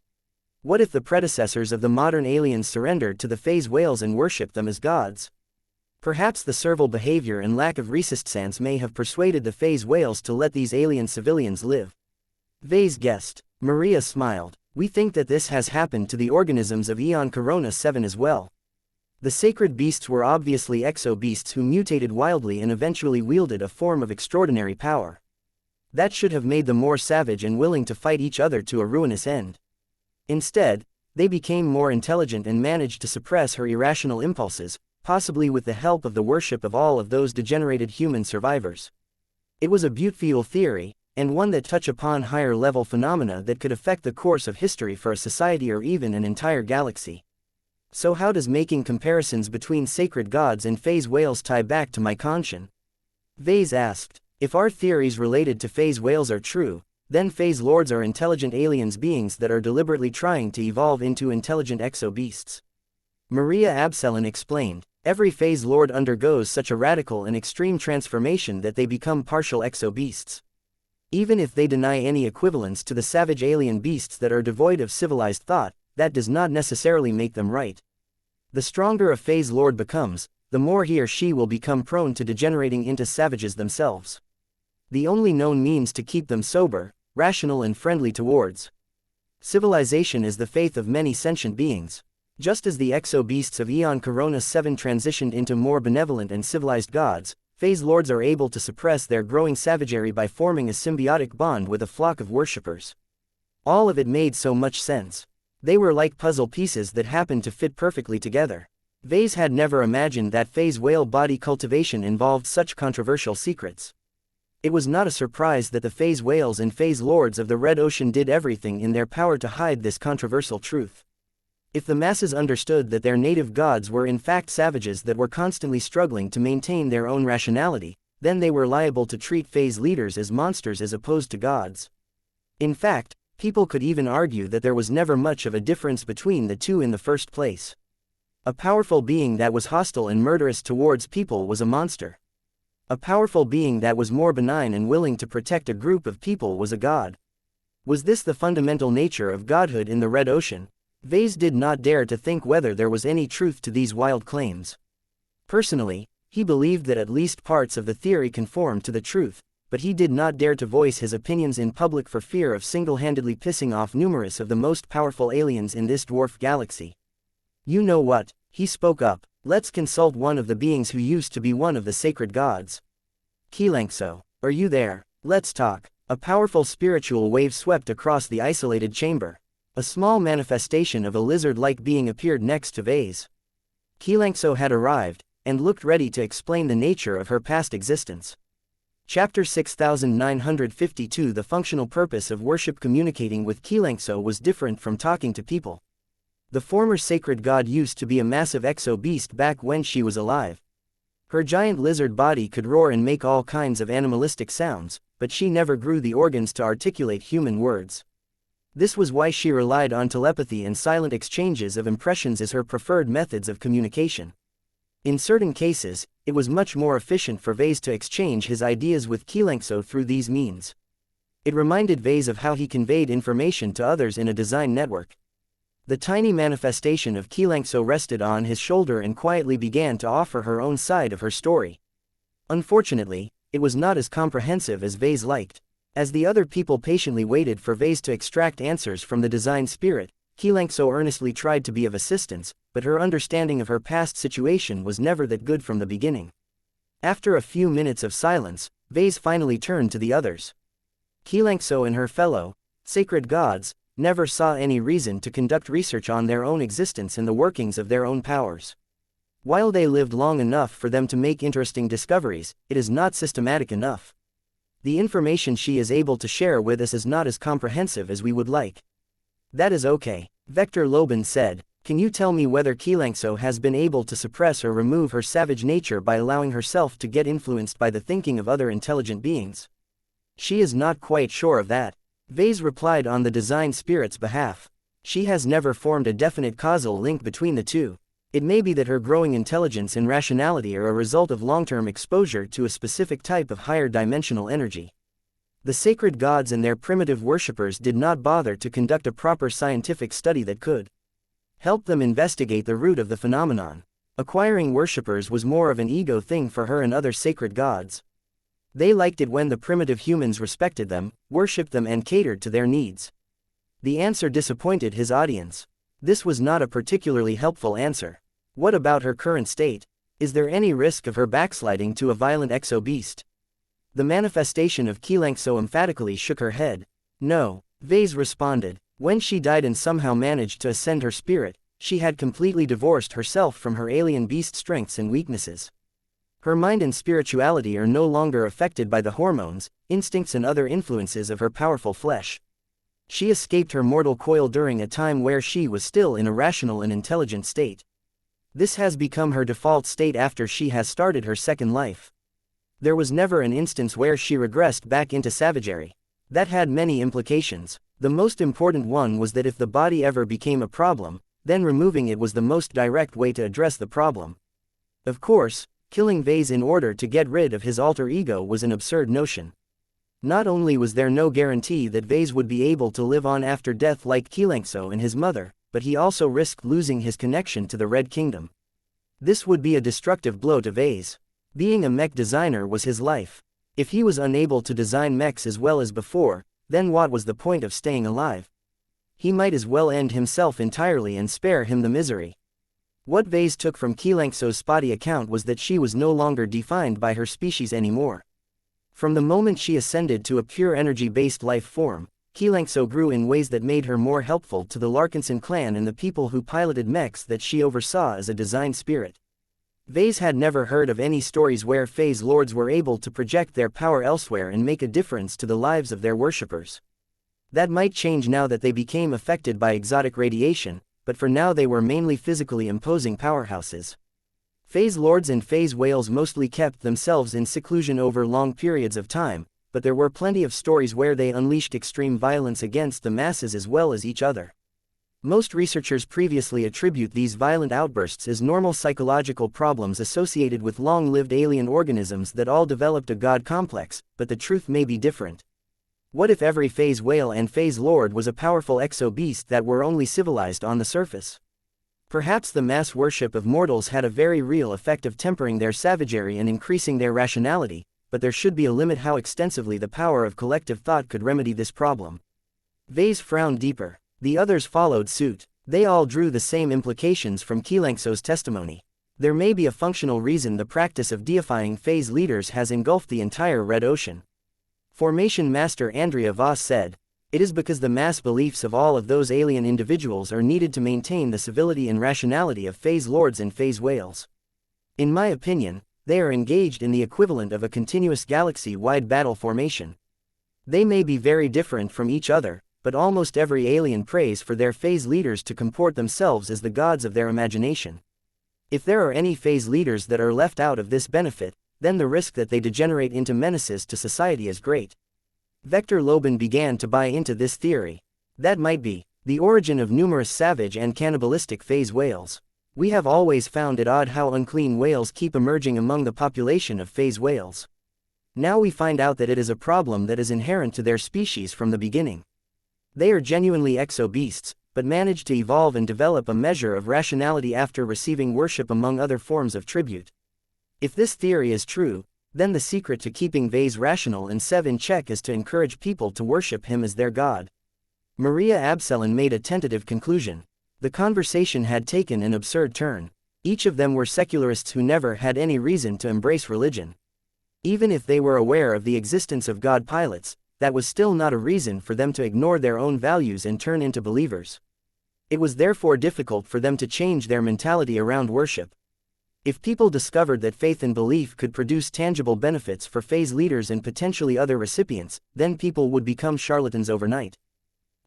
What if the predecessors of the modern aliens surrendered to the phase whales and worshipped them as gods? Perhaps the servile behavior and lack of resistance may have persuaded the phase whales to let these alien civilians live. Ves guessed. Maria smiled. We think that this has happened to the organisms of Eon Corona 7 as well. The sacred beasts were obviously exo-beasts who mutated wildly and eventually wielded a form of extraordinary power. That should have made them more savage and willing to fight each other to a ruinous end. Instead, they became more intelligent and managed to suppress her irrational impulses, possibly with the help of the worship of all of those degenerated human survivors. It was a beautiful theory, and one that touched upon higher-level phenomena that could affect the course of history for a society or even an entire galaxy. So how does making comparisons between sacred gods and phase whales tie back to my conscience? Ves asked. If our theories related to phase whales are true, then phase lords are intelligent aliens beings that are deliberately trying to evolve into intelligent exo-beasts. Maria Absalon explained. Every phase lord undergoes such a radical and extreme transformation that they become partial exo-beasts. Even if they deny any equivalence to the savage alien beasts that are devoid of civilized thought, that does not necessarily make them right. The stronger a phase lord becomes, the more he or she will become prone to degenerating into savages themselves. The only known means to keep them sober, rational and friendly towards civilization is the faith of many sentient beings. Just as the exo-beasts of Eon Corona 7 transitioned into more benevolent and civilized gods, phase lords are able to suppress their growing savagery by forming a symbiotic bond with a flock of worshippers. All of it made so much sense. They were like puzzle pieces that happened to fit perfectly together. Ves had never imagined that phase whale body cultivation involved such controversial secrets. It was not a surprise that the phase whales and phase lords of the Red Ocean did everything in their power to hide this controversial truth. If the masses understood that their native gods were in fact savages that were constantly struggling to maintain their own rationality, then they were liable to treat phase leaders as monsters as opposed to gods. In fact, people could even argue that there was never much of a difference between the two in the first place. A powerful being that was hostile and murderous towards people was a monster. A powerful being that was more benign and willing to protect a group of people was a god. Was this the fundamental nature of godhood in the Red Ocean? Ves did not dare to think whether there was any truth to these wild claims. Personally, he believed that at least parts of the theory conformed to the truth, but he did not dare to voice his opinions in public for fear of single-handedly pissing off numerous of the most powerful aliens in this dwarf galaxy. You know what? He spoke up. Let's consult one of the beings who used to be one of the sacred gods. xianxia, are you there? Let's talk. A powerful spiritual wave swept across the isolated chamber. A small manifestation of a lizard-like being appeared next to Ves. xianxia had arrived, and looked ready to explain the nature of her past existence. Chapter 6952. The functional purpose of worship. Communicating with xianxia was different from talking to people. The former sacred god used to be a massive exo-beast back when she was alive. Her giant lizard body could roar and make all kinds of animalistic sounds, but she never grew the organs to articulate human words. This was why she relied on telepathy and silent exchanges of impressions as her preferred methods of communication. In certain cases, it was much more efficient for Ves to exchange his ideas with xianxia through these means. It reminded Ves of how he conveyed information to others in a design network. The tiny manifestation of xianxia rested on his shoulder and quietly began to offer her own side of her story. Unfortunately, it was not as comprehensive as Ves liked. As the other people patiently waited for Ves to extract answers from the design spirit, xianxia earnestly tried to be of assistance, but her understanding of her past situation was never that good from the beginning. After a few minutes of silence, Ves finally turned to the others. Xianxia and her fellow sacred gods never saw any reason to conduct research on their own existence and the workings of their own powers. While they lived long enough for them to make interesting discoveries, it is not systematic enough. The information she is able to share with us is not as comprehensive as we would like. That is okay, Vector Loban said. Can you tell me whether xianxia has been able to suppress or remove her savage nature by allowing herself to get influenced by the thinking of other intelligent beings? She is not quite sure of that. Ves replied on the design spirit's behalf. She has never formed a definite causal link between the two. It may be that her growing intelligence and rationality are a result of long-term exposure to a specific type of higher dimensional energy. The sacred gods and their primitive worshippers did not bother to conduct a proper scientific study that could help them investigate the root of the phenomenon. Acquiring worshippers was more of an ego thing for her and other sacred gods. They liked it when the primitive humans respected them, worshipped them and catered to their needs. The answer disappointed his audience. This was not a particularly helpful answer. What about her current state? Is there any risk of her backsliding to a violent exo-beast? The manifestation of xianxia emphatically shook her head. No, Ves responded. When she died and somehow managed to ascend her spirit, she had completely divorced herself from her alien beast strengths and weaknesses. Her mind and spirituality are no longer affected by the hormones, instincts and other influences of her powerful flesh. She escaped her mortal coil during a time where she was still in a rational and intelligent state. This has become her default state after she has started her second life. There was never an instance where she regressed back into savagery. That had many implications. The most important one was that if the body ever became a problem, then removing it was the most direct way to address the problem. Of course, killing Ves in order to get rid of his alter ego was an absurd notion. Not only was there no guarantee that Ves would be able to live on after death like xianxia and his mother, but he also risked losing his connection to the Red Kingdom. This would be a destructive blow to Ves. Being a mech designer was his life. If he was unable to design mechs as well as before, then what was the point of staying alive? He might as well end himself entirely and spare him the misery. What Ves took from xianxia's spotty account was that she was no longer defined by her species anymore. From the moment she ascended to a pure energy-based life form, xianxia grew in ways that made her more helpful to the Larkinson clan and the people who piloted mechs that she oversaw as a design spirit. Ves had never heard of any stories where phase lords were able to project their power elsewhere and make a difference to the lives of their worshippers. That might change now that they became affected by exotic radiation, but for now they were mainly physically imposing powerhouses. Phase lords and phase whales mostly kept themselves in seclusion over long periods of time, but there were plenty of stories where they unleashed extreme violence against the masses as well as each other. Most researchers previously attribute these violent outbursts as normal psychological problems associated with long-lived alien organisms that all developed a god complex, but the truth may be different. What if every phase whale and phase lord was a powerful exo-beast that were only civilized on the surface? Perhaps the mass worship of mortals had a very real effect of tempering their savagery and increasing their rationality, but there should be a limit how extensively the power of collective thought could remedy this problem. Ves frowned deeper. The others followed suit. They all drew the same implications from xianxia's testimony. There may be a functional reason the practice of deifying phase leaders has engulfed the entire Red Ocean. Formation Master Andrea Voss said, "It is because the mass beliefs of all of those alien individuals are needed to maintain the civility and rationality of phase lords and phase whales. In my opinion, They are engaged in the equivalent of a continuous galaxy-wide battle formation. They may be very different from each other, but almost every alien prays for their phase leaders to comport themselves as the gods of their imagination. If there are any phase leaders that are left out of this benefit, then the risk that they degenerate into menaces to society is great. Vector Loban began to buy into this theory. That might be the origin of numerous savage and cannibalistic phase whales. We have always found it odd how unclean whales keep emerging among the population of phase whales. Now we find out that it is a problem that is inherent to their species from the beginning. They are genuinely exo-beasts, but manage to evolve and develop a measure of rationality after receiving worship among other forms of tribute. If this theory is true, then the secret to keeping Ves rational and Sev in check is to encourage people to worship him as their god. Maria Absalon made a tentative conclusion. The conversation had taken an absurd turn. Each of them were secularists who never had any reason to embrace religion. Even if they were aware of the existence of god pilots, that was still not a reason for them to ignore their own values and turn into believers. It was therefore difficult for them to change their mentality around worship. If people discovered that faith and belief could produce tangible benefits for phase leaders and potentially other recipients, then people would become charlatans overnight.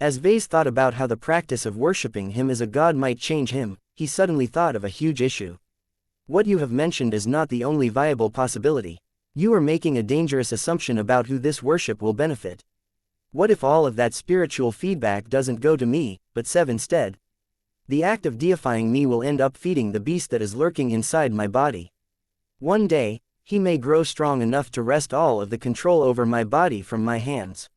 As Ves thought about how the practice of worshipping him as a god might change him, he suddenly thought of a huge issue. What you have mentioned is not the only viable possibility. You are making a dangerous assumption about who this worship will benefit. What if all of that spiritual feedback doesn't go to me, but Sev instead? The act of deifying me will end up feeding the beast that is lurking inside my body. One day, he may grow strong enough to wrest all of the control over my body from my hands.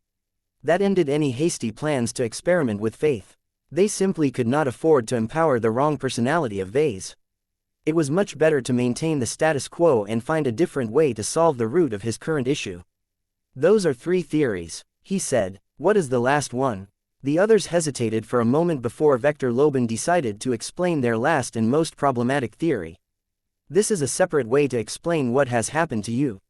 That ended any hasty plans to experiment with faith. They simply could not afford to empower the wrong personality of Ves. It was much better to maintain the status quo and find a different way to solve the root of his current issue. Those are 3 theories, he said. What is the last one? The others hesitated for a moment before Vector Loban decided to explain their last and most problematic theory. This is a separate way to explain what has happened to you.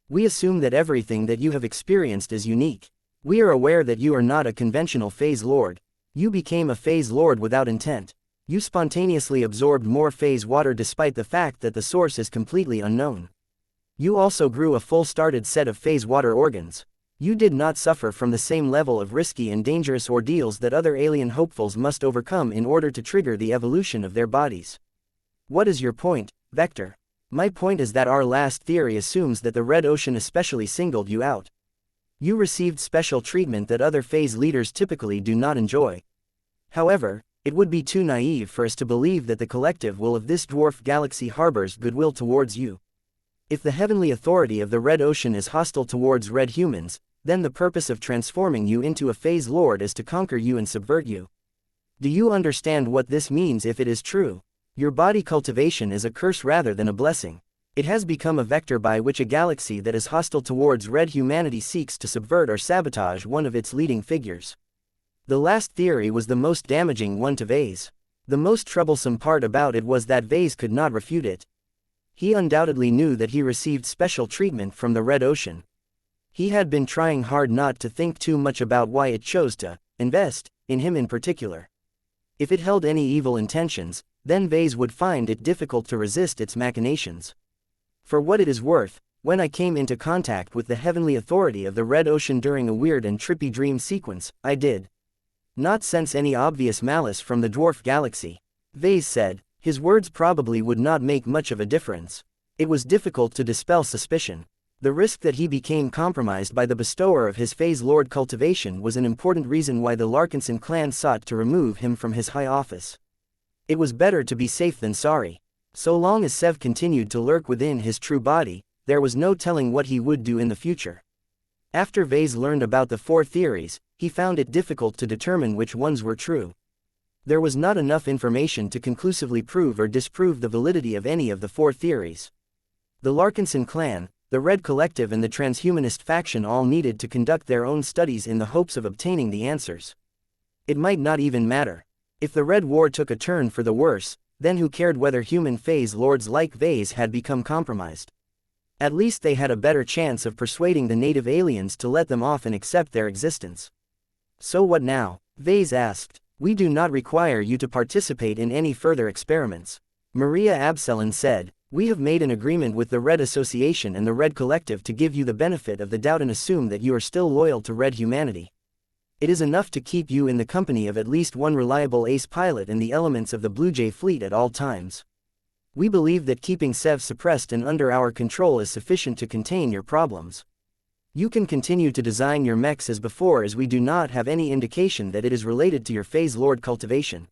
We assume that everything that you have experienced is unique. We are aware that you are not a conventional phase lord. You became a phase lord without intent. You spontaneously absorbed more phase water despite the fact that the source is completely unknown. You also grew a full-started set of phase water organs. You did not suffer from the same level of risky and dangerous ordeals that other alien hopefuls must overcome in order to trigger the evolution of their bodies. What is your point, Vector? My point is that our last theory assumes that the Red Ocean especially singled you out. You received special treatment that other phase leaders typically do not enjoy. However, it would be too naive for us to believe that the collective will of this dwarf galaxy harbors goodwill towards you. If the heavenly authority of the Red Ocean is hostile towards red humans, then the purpose of transforming you into a phase lord is to conquer you and subvert you. Do you understand what this means if it is true? Your body cultivation is a curse rather than a blessing. It has become a vector by which a galaxy that is hostile towards red humanity seeks to subvert or sabotage one of its leading figures. The last theory was the most damaging one to Ves. The most troublesome part about it was that Ves could not refute it. He undoubtedly knew that he received special treatment from the Red Ocean. He had been trying hard not to think too much about why it chose to invest in him in particular. If it held any evil intentions, then Ves would find it difficult to resist its machinations. For what it is worth, when I came into contact with the heavenly authority of the Red Ocean during a weird and trippy dream sequence, I did not sense any obvious malice from the dwarf galaxy. Ves said. His words probably would not make much of a difference. It was difficult to dispel suspicion. The risk that he became compromised by the bestower of his phase lord cultivation was an important reason why the Larkinson clan sought to remove him from his high office. It was better to be safe than sorry. So long as Sev continued to lurk within his true body, there was no telling what he would do in the future. After Ves learned about the 4 theories, he found it difficult to determine which ones were true. There was not enough information to conclusively prove or disprove the validity of any of the 4 theories. The Larkinson clan, the Red Collective and the transhumanist faction all needed to conduct their own studies in the hopes of obtaining the answers. It might not even matter. If the Red War took a turn for the worse, then who cared whether human phase lords like Ves had become compromised? At least they had a better chance of persuading the native aliens to let them off and accept their existence. So what now? Ves asked. We do not require you to participate in any further experiments. Maria Absalon said. We have made an agreement with the Red Association and the Red Collective to give you the benefit of the doubt and assume that you are still loyal to Red humanity. It is enough to keep you in the company of at least one reliable ace pilot and the elements of the Blue Jay fleet at all times. We believe that keeping Sev suppressed and under our control is sufficient to contain your problems. You can continue to design your mechs as before, as we do not have any indication that it is related to your phase lord cultivation.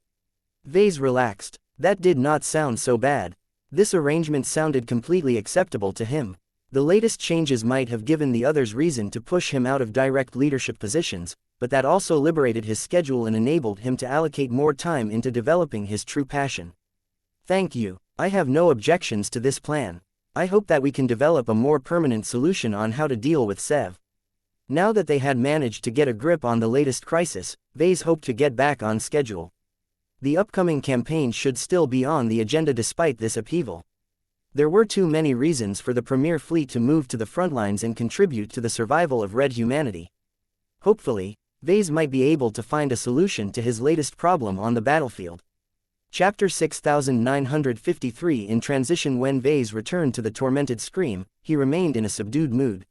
Ves relaxed. That did not sound so bad. This arrangement sounded completely acceptable to him. The latest changes might have given the others reason to push him out of direct leadership positions, but that also liberated his schedule and enabled him to allocate more time into developing his true passion. Thank you. I have no objections to this plan. I hope that we can develop a more permanent solution on how to deal with Sev. Now that they had managed to get a grip on the latest crisis, Ves hoped to get back on schedule. The upcoming campaign should still be on the agenda despite this upheaval. There were too many reasons for the Premier Fleet to move to the front lines and contribute to the survival of Red humanity. Hopefully, Ves might be able to find a solution to his latest problem on the battlefield. Chapter 6953. In transition. When Ves returned to the tormented Scream, he remained in a subdued mood.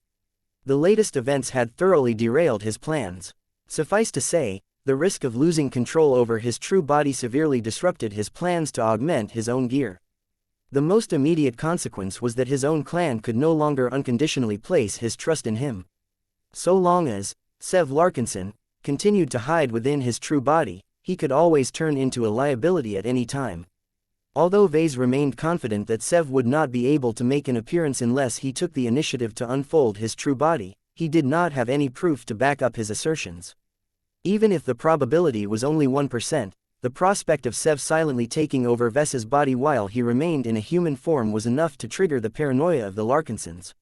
The latest events had thoroughly derailed his plans. Suffice to say, the risk of losing control over his true body severely disrupted his plans to augment his own gear. The most immediate consequence was that his own clan could no longer unconditionally place his trust in him. So long as Ves Larkinson continued to hide within his true body, he could always turn into a liability at any time. Although Ves remained confident that Sev would not be able to make an appearance unless he took the initiative to unfold his true body, he did not have any proof to back up his assertions. Even if the probability was only 1%, the prospect of Sev silently taking over Ves's body while he remained in a human form was enough to trigger the paranoia of the Larkinsons.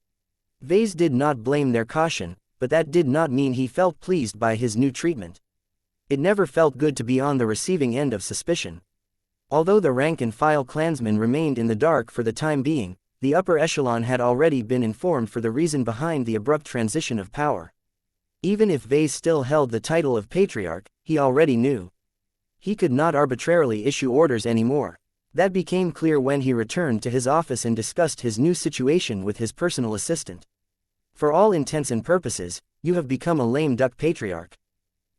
Ves did not blame their caution, but that did not mean he felt pleased by his new treatment. It never felt good to be on the receiving end of suspicion. Although the rank-and-file clansmen remained in the dark for the time being, the upper echelon had already been informed for the reason behind the abrupt transition of power. Even if Ves still held the title of Patriarch, he already knew. He could not arbitrarily issue orders anymore. That became clear when he returned to his office and discussed his new situation with his personal assistant. For all intents and purposes, you have become a lame duck patriarch.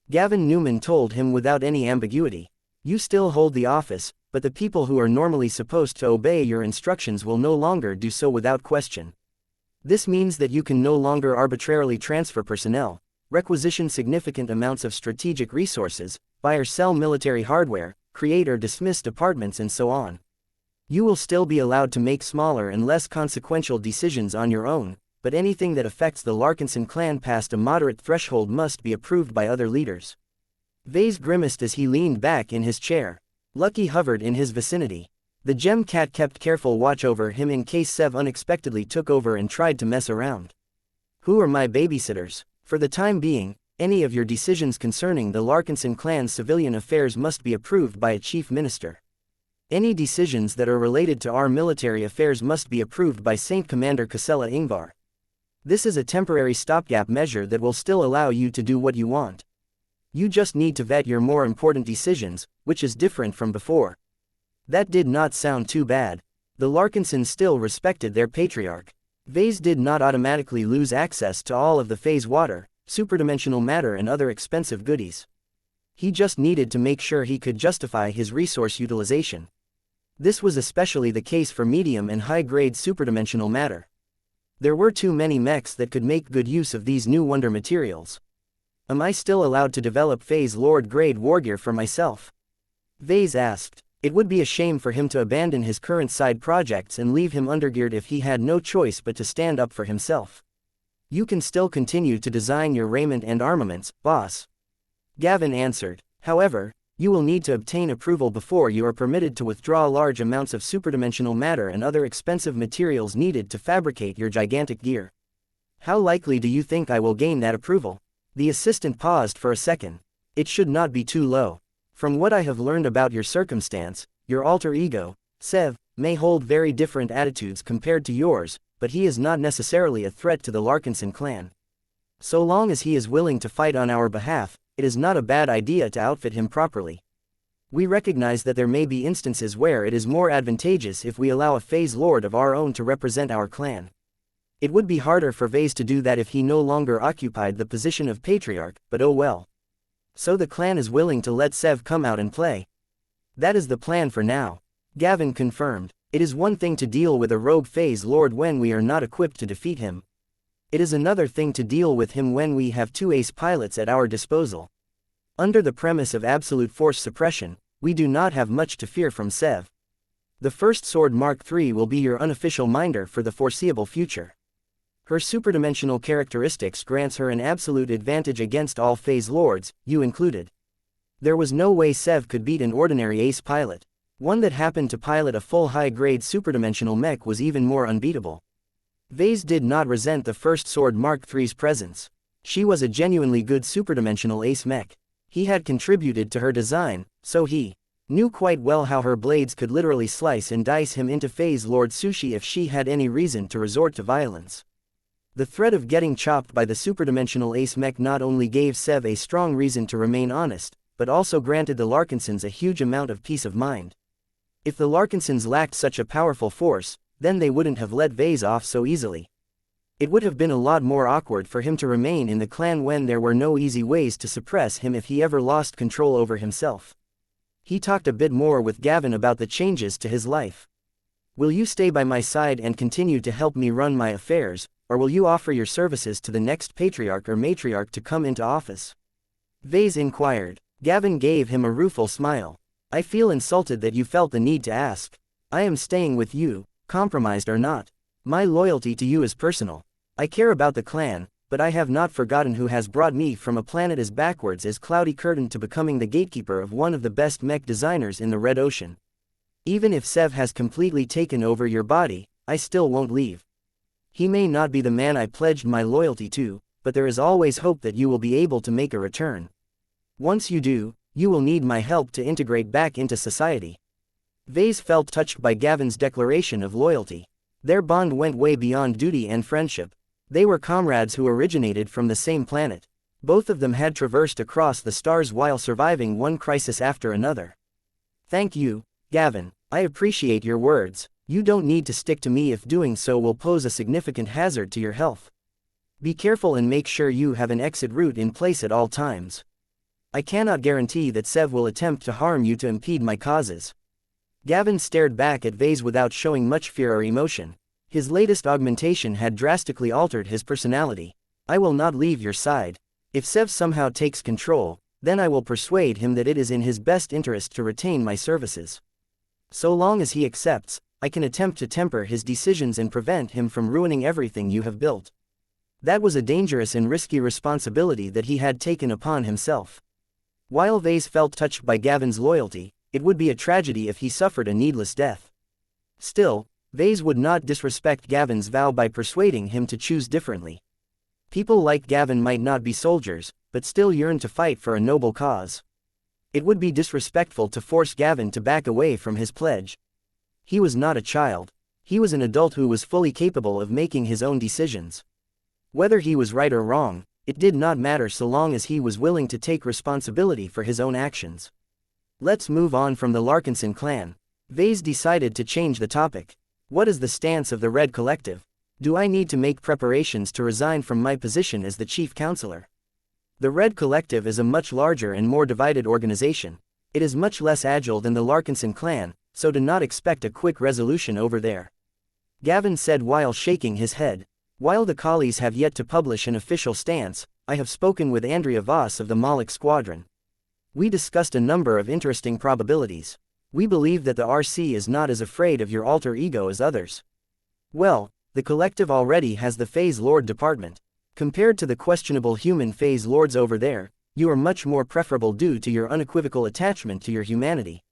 Gavin Newman told him without any ambiguity. You still hold the office, but the people who are normally supposed to obey your instructions will no longer do so without question. This means that you can no longer arbitrarily transfer personnel, requisition significant amounts of strategic resources, buy or sell military hardware, create or dismiss departments and so on. You will still be allowed to make smaller and less consequential decisions on your own, but anything that affects the Larkinson clan past a moderate threshold must be approved by other leaders. Ves grimaced as he leaned back in his chair. Lucky hovered in his vicinity. The gem cat kept careful watch over him in case Sev unexpectedly took over and tried to mess around. Who are my babysitters? For the time being, any of your decisions concerning the Larkinson clan's civilian affairs must be approved by a chief minister. Any decisions that are related to our military affairs must be approved by Saint Commander Casella Ingvar. This is a temporary stopgap measure that will still allow you to do what you want. You just need to vet your more important decisions, which is different from before. That did not sound too bad. The Larkinsons still respected their patriarch. Ves did not automatically lose access to all of the phase water, superdimensional matter and other expensive goodies. He just needed to make sure he could justify his resource utilization. This was especially the case for medium and high-grade superdimensional matter. There were too many mechs that could make good use of these new wonder materials. Am I still allowed to develop phase lord grade wargear for myself? Ves asked. It would be a shame for him to abandon his current side projects and leave him undergeared if he had no choice but to stand up for himself. You can still continue to design your raiment and armaments, boss. Gavin answered. However, you will need to obtain approval before you are permitted to withdraw large amounts of superdimensional matter and other expensive materials needed to fabricate your gigantic gear. How likely do you think I will gain that approval? The assistant paused for a second. It should not be too low. From what I have learned about your circumstance, your alter ego, Sev, may hold very different attitudes compared to yours, but he is not necessarily a threat to the Larkinson clan. So long as he is willing to fight on our behalf, it is not a bad idea to outfit him properly. We recognize that there may be instances where it is more advantageous if we allow a phase lord of our own to represent our clan. It would be harder for Ves to do that if he no longer occupied the position of patriarch, but oh well. So the clan is willing to let Sev come out and play. That is the plan for now. Gavin confirmed. It is one thing to deal with a rogue phase lord when we are not equipped to defeat him. It is another thing to deal with him when we have 2 ace pilots at our disposal. Under the premise of absolute force suppression, we do not have much to fear from Sev. The First Sword Mark III will be your unofficial minder for the foreseeable future. Her superdimensional characteristics grants her an absolute advantage against all phase lords, you included. There was no way Sev could beat an ordinary ace pilot. One that happened to pilot a full high-grade superdimensional mech was even more unbeatable. Ves did not resent the First Sword Mark III's presence. She was a genuinely good superdimensional ace mech. He had contributed to her design, so he knew quite well how her blades could literally slice and dice him into phase lord sushi if she had any reason to resort to violence. The threat of getting chopped by the superdimensional ace mech not only gave Sev a strong reason to remain honest, but also granted the Larkinsons a huge amount of peace of mind. If the Larkinsons lacked such a powerful force, then they wouldn't have let Ves off so easily. It would have been a lot more awkward for him to remain in the clan when there were no easy ways to suppress him if he ever lost control over himself. He talked a bit more with Gavin about the changes to his life. Will you stay by my side and continue to help me run my affairs, or will you offer your services to the next patriarch or matriarch to come into office? Ves inquired. Gavin gave him a rueful smile. I feel insulted that you felt the need to ask. I am staying with you, compromised or not. My loyalty to you is personal. I care about the clan, but I have not forgotten who has brought me from a planet as backwards as Cloudy Curtain to becoming the gatekeeper of one of the best mech designers in the Red Ocean. Even if Sev has completely taken over your body, I still won't leave. He may not be the man I pledged my loyalty to, but there is always hope that you will be able to make a return. Once you do, you will need my help to integrate back into society. Ves felt touched by Gavin's declaration of loyalty. Their bond went way beyond duty and friendship. They were comrades who originated from the same planet. Both of them had traversed across the stars while surviving one crisis after another. Thank you, Gavin. I appreciate your words. You don't need to stick to me if doing so will pose a significant hazard to your health. Be careful and make sure you have an exit route in place at all times. I cannot guarantee that Sev will attempt to harm you to impede my causes. Gavin stared back at Ves without showing much fear or emotion. His latest augmentation had drastically altered his personality. I will not leave your side. If Sev somehow takes control, then I will persuade him that it is in his best interest to retain my services. So long as he accepts, I can attempt to temper his decisions and prevent him from ruining everything you have built. That was a dangerous and risky responsibility that he had taken upon himself. While Ves felt touched by Gavin's loyalty, it would be a tragedy if he suffered a needless death. Still, Ves would not disrespect Gavin's vow by persuading him to choose differently. People like Gavin might not be soldiers, but still yearn to fight for a noble cause. It would be disrespectful to force Gavin to back away from his pledge. He was not a child. He was an adult who was fully capable of making his own decisions. Whether he was right or wrong, it did not matter so long as he was willing to take responsibility for his own actions. Let's move on from the Larkinson clan. Ves decided to change the topic. What is the stance of the Red Collective? Do I need to make preparations to resign from my position as the chief counselor? The Red Collective is a much larger and more divided organization. It is much less agile than the Larkinson clan, so do not expect a quick resolution over there. Gavin said while shaking his head. While the collies have yet to publish an official stance, I have spoken with Andrea Voss of the Moloch Squadron. We discussed a number of interesting probabilities. We believe that the RC is not as afraid of your alter ego as others. Well, the collective already has the Phase Lord department. Compared to the questionable human Phase Lords over there, you are much more preferable due to your unequivocal attachment to your humanity.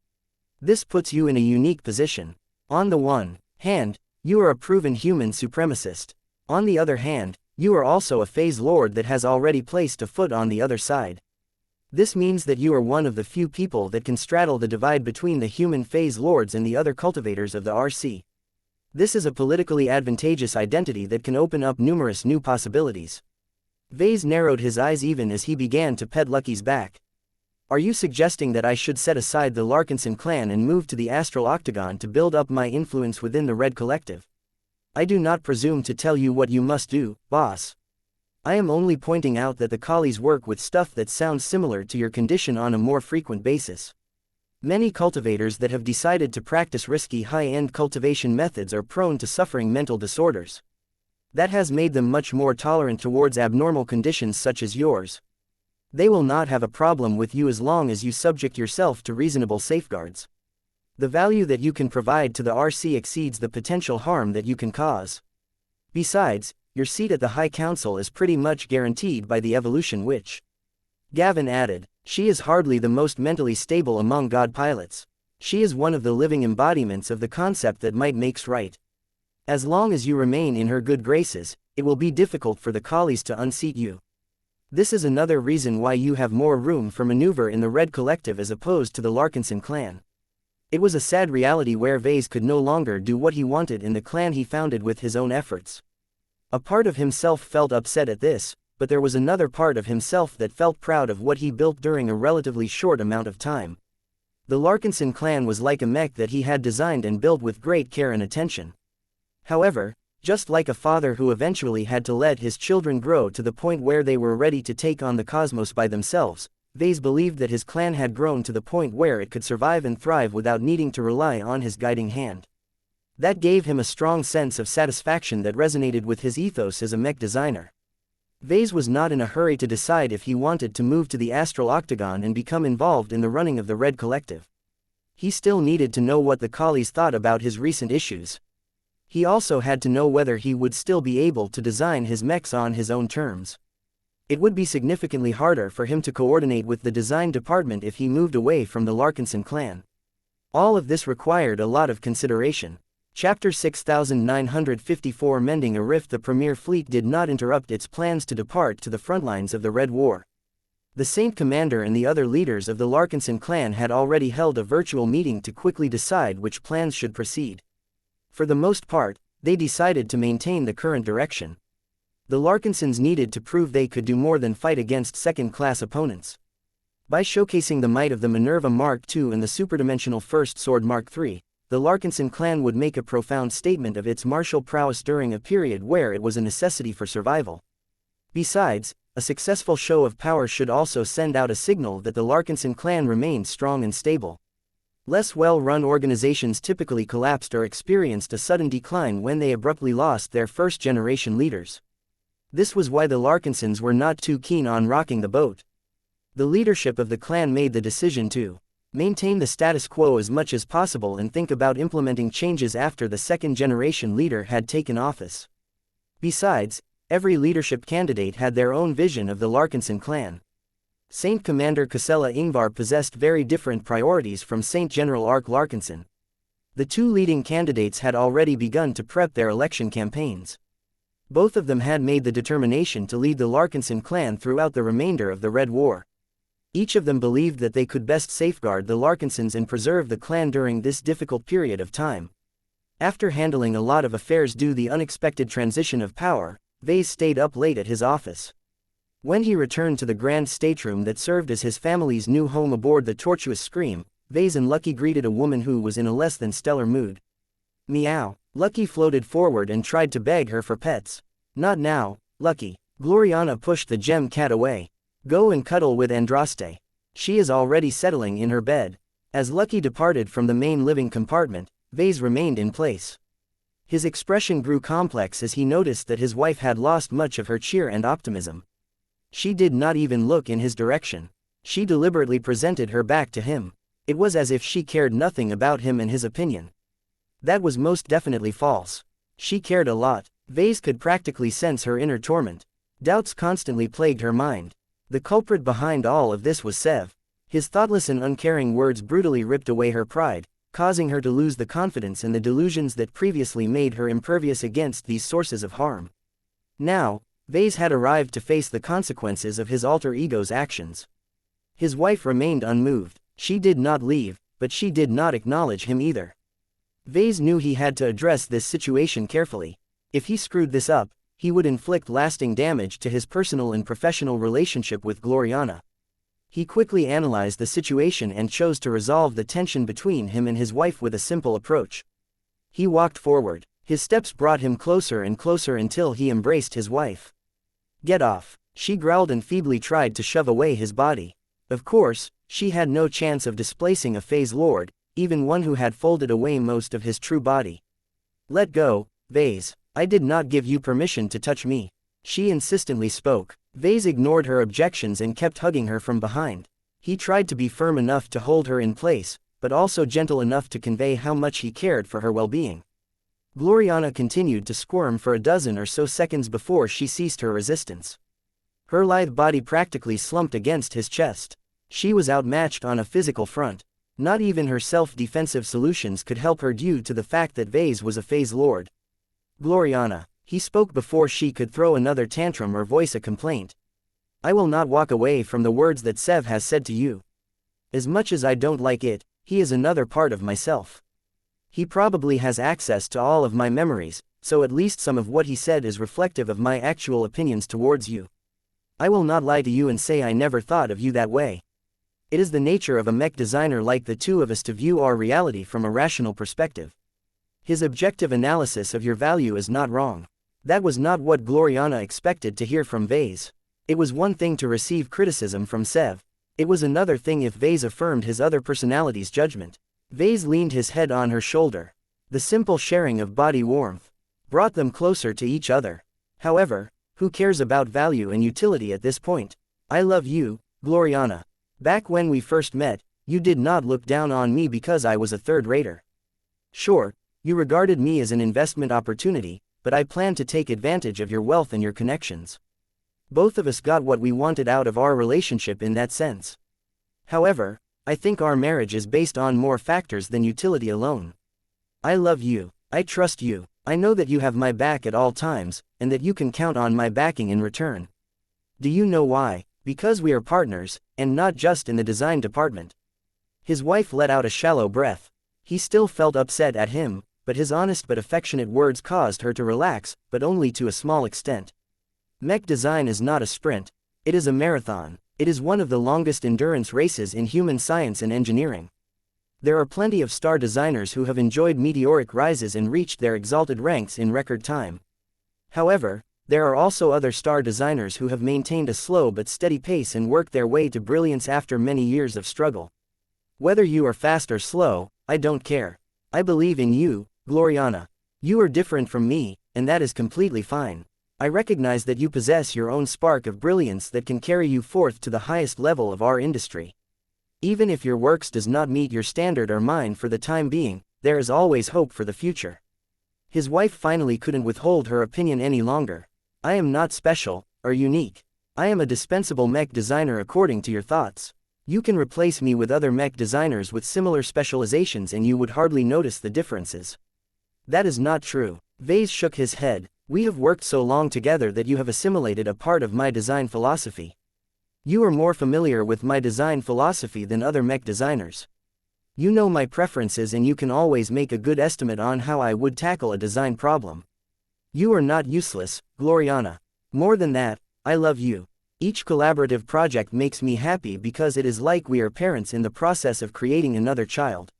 This puts you in a unique position. On the one hand, you are a proven human supremacist. On the other hand, you are also a Phase Lord that has already placed a foot on the other side. This means that you are one of the few people that can straddle the divide between the human Phase Lords and the other cultivators of the RC. This is a politically advantageous identity that can open up numerous new possibilities. Ves narrowed his eyes even as he began to pet Lucky's back. Are you suggesting that I should set aside the Larkinson clan and move to the Astral Octagon to build up my influence within the Red Collective? I do not presume to tell you what you must do, boss. I am only pointing out that the collies work with stuff that sounds similar to your condition on a more frequent basis. Many cultivators that have decided to practice risky high-end cultivation methods are prone to suffering mental disorders. That has made them much more tolerant towards abnormal conditions such as yours. They will not have a problem with you as long as you subject yourself to reasonable safeguards. The value that you can provide to the RC exceeds the potential harm that you can cause. Besides, your seat at the High Council is pretty much guaranteed by the evolution which. Gavin added, she is hardly the most mentally stable among god pilots. She is one of the living embodiments of the concept that might makes right. As long as you remain in her good graces, it will be difficult for the collies to unseat you. This is another reason why you have more room for maneuver in the Red Collective as opposed to the Larkinson clan. It was a sad reality where Ves could no longer do what he wanted in the clan he founded with his own efforts. A part of himself felt upset at this, but there was another part of himself that felt proud of what he built during a relatively short amount of time. The Larkinson clan was like a mech that he had designed and built with great care and attention. However, just like a father who eventually had to let his children grow to the point where they were ready to take on the cosmos by themselves, Ves believed that his clan had grown to the point where it could survive and thrive without needing to rely on his guiding hand. That gave him a strong sense of satisfaction that resonated with his ethos as a mech designer. Ves was not in a hurry to decide if he wanted to move to the Astral Octagon and become involved in the running of the Red Collective. He still needed to know what the collies thought about his recent issues. He also had to know whether he would still be able to design his mechs on his own terms. It would be significantly harder for him to coordinate with the design department if he moved away from the Larkinson clan. All of this required a lot of consideration. Chapter 6954 Mending a Rift. The Premier Fleet did not interrupt its plans to depart to the front lines of the Red War. The Saint Commander and the other leaders of the Larkinson clan had already held a virtual meeting to quickly decide which plans should proceed. For the most part, they decided to maintain the current direction. The Larkinsons needed to prove they could do more than fight against second-class opponents. By showcasing the might of the Minerva Mark II and the superdimensional First Sword Mark III, the Larkinson clan would make a profound statement of its martial prowess during a period where it was a necessity for survival. Besides, a successful show of power should also send out a signal that the Larkinson clan remained strong and stable. Less well-run organizations typically collapsed or experienced a sudden decline when they abruptly lost their first-generation leaders. This was why the Larkinsons were not too keen on rocking the boat. The leadership of the clan made the decision to maintain the status quo as much as possible and think about implementing changes after the second-generation leader had taken office. Besides, every leadership candidate had their own vision of the Larkinson clan. Saint Commander Casella Ingvar possessed very different priorities from Saint General Ark Larkinson. The two leading candidates had already begun to prep their election campaigns. Both of them had made the determination to lead the Larkinson clan throughout the remainder of the Red War. Each of them believed that they could best safeguard the Larkinsons and preserve the clan during this difficult period of time. After handling a lot of affairs due to the unexpected transition of power, Ves stayed up late at his office. When he returned to the grand stateroom that served as his family's new home aboard the tortuous Scream, Ves and Lucky greeted a woman who was in a less than stellar mood. Meow. Lucky floated forward and tried to beg her for pets. Not now, Lucky. Gloriana pushed the gem cat away. Go and cuddle with Andraste. She is already settling in her bed. As Lucky departed from the main living compartment, Ves remained in place. His expression grew complex as he noticed that his wife had lost much of her cheer and optimism. She did not even look in his direction. She deliberately presented her back to him. It was as if she cared nothing about him and his opinion. That was most definitely false. She cared a lot. Ves could practically sense her inner torment. Doubts constantly plagued her mind. The culprit behind all of this was Sev. His thoughtless and uncaring words brutally ripped away her pride, causing her to lose the confidence and the delusions that previously made her impervious against these sources of harm. Now, Ves had arrived to face the consequences of his alter ego's actions. His wife remained unmoved. She did not leave, but she did not acknowledge him either. Ves knew he had to address this situation carefully. If he screwed this up, he would inflict lasting damage to his personal and professional relationship with Gloriana. He quickly analyzed the situation and chose to resolve the tension between him and his wife with a simple approach. He walked forward. His steps brought him closer and closer until he embraced his wife. "Get off," she growled and feebly tried to shove away his body. Of course, she had no chance of displacing a Phase Lord, even one who had folded away most of his true body. "Let go, Ves. I did not give you permission to touch me," she insistently spoke. Ves ignored her objections and kept hugging her from behind. He tried to be firm enough to hold her in place, but also gentle enough to convey how much he cared for her well-being. Gloriana continued to squirm for a dozen or so seconds before she ceased her resistance. Her lithe body practically slumped against his chest. She was outmatched on a physical front. Not even her self-defensive solutions could help her due to the fact that Ves was a Phase Lord. "Gloriana," he spoke before she could throw another tantrum or voice a complaint. "I will not walk away from the words that Sev has said to you. As much as I don't like it, he is another part of myself. He probably has access to all of my memories, so at least some of what he said is reflective of my actual opinions towards you. I will not lie to you and say I never thought of you that way. It is the nature of a mech designer like the two of us to view our reality from a rational perspective. His objective analysis of your value is not wrong." That was not what Gloriana expected to hear from Ves. It was one thing to receive criticism from Sev. It was another thing if Ves affirmed his other personality's judgment. Ves leaned his head on her shoulder. The simple sharing of body warmth brought them closer to each other. However, who cares about value and utility at this point? "I love you, Gloriana. Back when we first met, you did not look down on me because I was a third-rater. Sure, you regarded me as an investment opportunity, but I planned to take advantage of your wealth and your connections. Both of us got what we wanted out of our relationship in that sense. However, I think our marriage is based on more factors than utility alone. I love you, I trust you, I know that you have my back at all times, and that you can count on my backing in return. Do you know why? Because we are partners, and not just in the design department." His wife let out a shallow breath. He still felt upset at him, but his honest but affectionate words caused her to relax, but only to a small extent. Mech design is not a sprint. It is a marathon. It is one of the longest endurance races in human science and engineering. There are plenty of star designers who have enjoyed meteoric rises and reached their exalted ranks in record time. However, there are also other star designers who have maintained a slow but steady pace and worked their way to brilliance after many years of struggle. Whether you are fast or slow, I don't care. I believe in you, Gloriana. You are different from me, and that is completely fine. I recognize that you possess your own spark of brilliance that can carry you forth to the highest level of our industry. Even if your works does not meet your standard or mine for the time being, there is always hope for the future. His wife finally couldn't withhold her opinion any longer. I am not special, or unique. I am a dispensable mech designer according to your thoughts. You can replace me with other mech designers with similar specializations and you would hardly notice the differences. That is not true. Ves shook his head. We have worked so long together that you have assimilated a part of my design philosophy. You are more familiar with my design philosophy than other mech designers. You know my preferences and you can always make a good estimate on how I would tackle a design problem. You are not useless, Gloriana. More than that, I love you. Each collaborative project makes me happy because it is like we are parents in the process of creating another child.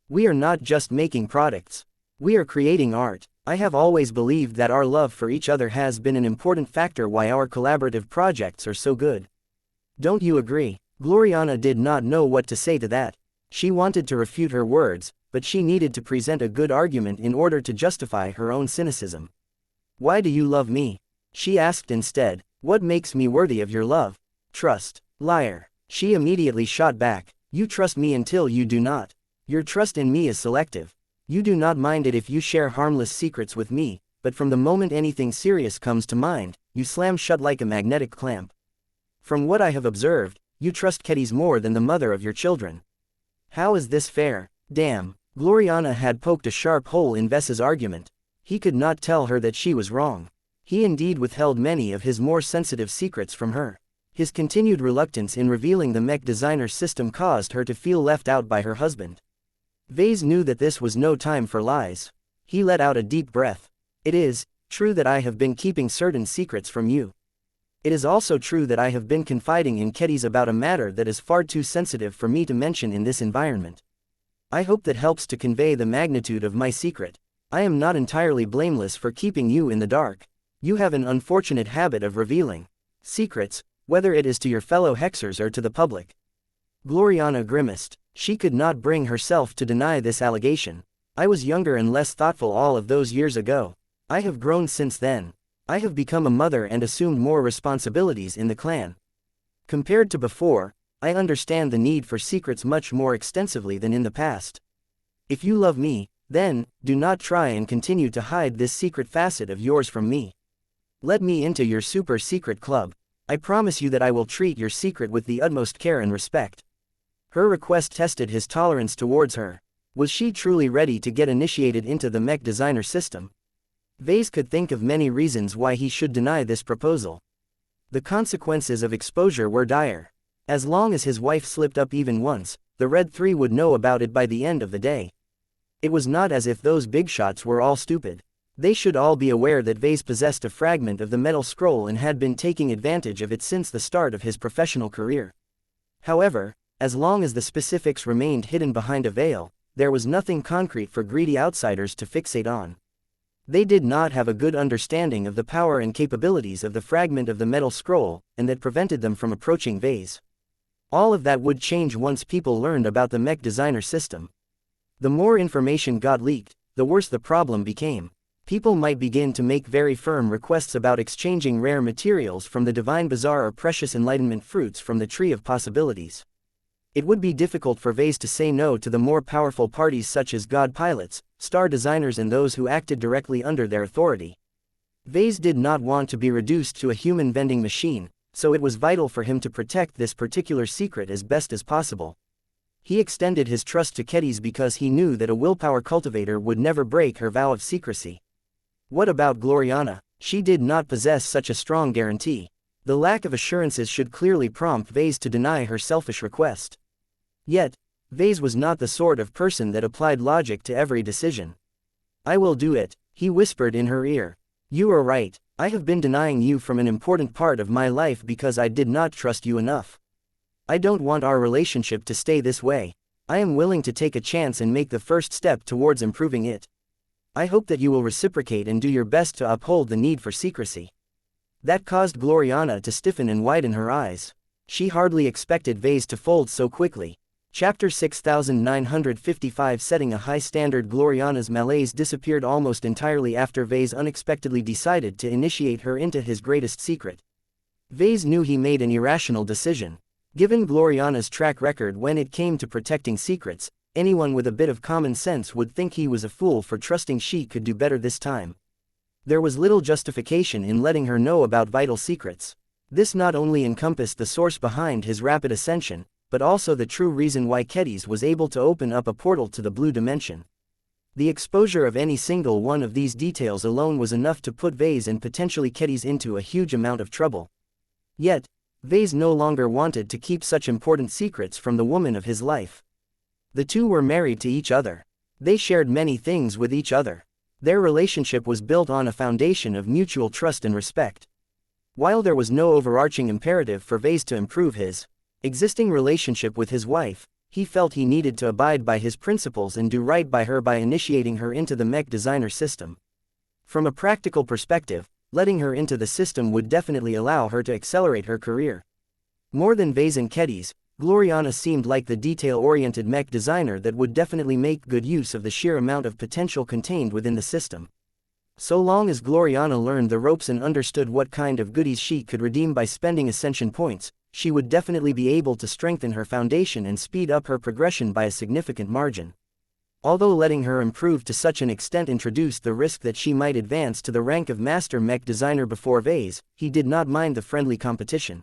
We are not just making products. We are creating art. I have always believed that our love for each other has been an important factor why our collaborative projects are so good. Don't you agree? Gloriana did not know what to say to that. She wanted to refute her words, but she needed to present a good argument in order to justify her own cynicism. Why do you love me? She asked instead. What makes me worthy of your love? Trust. Liar. She immediately shot back. You trust me until you do not. Your trust in me is selective. You do not mind it if you share harmless secrets with me, but from the moment anything serious comes to mind, you slam shut like a magnetic clamp. From what I have observed, you trust Kedis more than the mother of your children. How is this fair? Damn. Gloriana had poked a sharp hole in Ves's argument. He could not tell her that she was wrong. He indeed withheld many of his more sensitive secrets from her. His continued reluctance in revealing the mech designer's system caused her to feel left out by her husband. Ves knew that this was no time for lies. He let out a deep breath. It is true that I have been keeping certain secrets from you. It is also true that I have been confiding in Kedis about a matter that is far too sensitive for me to mention in this environment. I hope that helps to convey the magnitude of my secret. I am not entirely blameless for keeping you in the dark. You have an unfortunate habit of revealing secrets, whether it is to your fellow hexers or to the public. Gloriana grimaced. She could not bring herself to deny this allegation. I was younger and less thoughtful all of those years ago. I have grown since then. I have become a mother and assumed more responsibilities in the clan. Compared to before, I understand the need for secrets much more extensively than in the past. If you love me, then, do not try and continue to hide this secret facet of yours from me. Let me into your super secret club. I promise you that I will treat your secret with the utmost care and respect. Her request tested his tolerance towards her. Was she truly ready to get initiated into the mech designer system? Ves could think of many reasons why he should deny this proposal. The consequences of exposure were dire. As long as his wife slipped up even once, the Red Three would know about it by the end of the day. It was not as if those big shots were all stupid. They should all be aware that Ves possessed a fragment of the metal scroll and had been taking advantage of it since the start of his professional career. However, as long as the specifics remained hidden behind a veil, there was nothing concrete for greedy outsiders to fixate on. They did not have a good understanding of the power and capabilities of the fragment of the metal scroll, and that prevented them from approaching Ves. All of that would change once people learned about the mech designer system. The more information got leaked, the worse the problem became. People might begin to make very firm requests about exchanging rare materials from the Divine Bazaar or precious enlightenment fruits from the Tree of Possibilities. It would be difficult for Ves to say no to the more powerful parties such as god pilots, star designers and those who acted directly under their authority. Ves did not want to be reduced to a human vending machine, so it was vital for him to protect this particular secret as best as possible. He extended his trust to Kedis because he knew that a willpower cultivator would never break her vow of secrecy. What about Gloriana? She did not possess such a strong guarantee. The lack of assurances should clearly prompt Ves to deny her selfish request. Yet, Ves was not the sort of person that applied logic to every decision. I will do it, he whispered in her ear. You are right, I have been denying you from an important part of my life because I did not trust you enough. I don't want our relationship to stay this way. I am willing to take a chance and make the first step towards improving it. I hope that you will reciprocate and do your best to uphold the need for secrecy. That caused Gloriana to stiffen and widen her eyes. She hardly expected Ves to fold so quickly. Chapter 6955. Setting a high standard. Gloriana's malaise disappeared almost entirely after Ves unexpectedly decided to initiate her into his greatest secret. Ves knew he made an irrational decision. Given Gloriana's track record when it came to protecting secrets, anyone with a bit of common sense would think he was a fool for trusting she could do better this time. There was little justification in letting her know about vital secrets. This not only encompassed the source behind his rapid ascension, but also the true reason why Kedis was able to open up a portal to the blue dimension. The exposure of any single one of these details alone was enough to put Ves and potentially Kedis into a huge amount of trouble. Yet, Ves no longer wanted to keep such important secrets from the woman of his life. The two were married to each other. They shared many things with each other. Their relationship was built on a foundation of mutual trust and respect. While there was no overarching imperative for Ves to improve his existing relationship with his wife, he felt he needed to abide by his principles and do right by her by initiating her into the mech designer system. From a practical perspective, letting her into the system would definitely allow her to accelerate her career. More than Ves and Kedis, Gloriana seemed like the detail-oriented mech designer that would definitely make good use of the sheer amount of potential contained within the system. So long as Gloriana learned the ropes and understood what kind of goodies she could redeem by spending ascension points, she would definitely be able to strengthen her foundation and speed up her progression by a significant margin. Although letting her improve to such an extent introduced the risk that she might advance to the rank of master mech designer before Ves, he did not mind the friendly competition.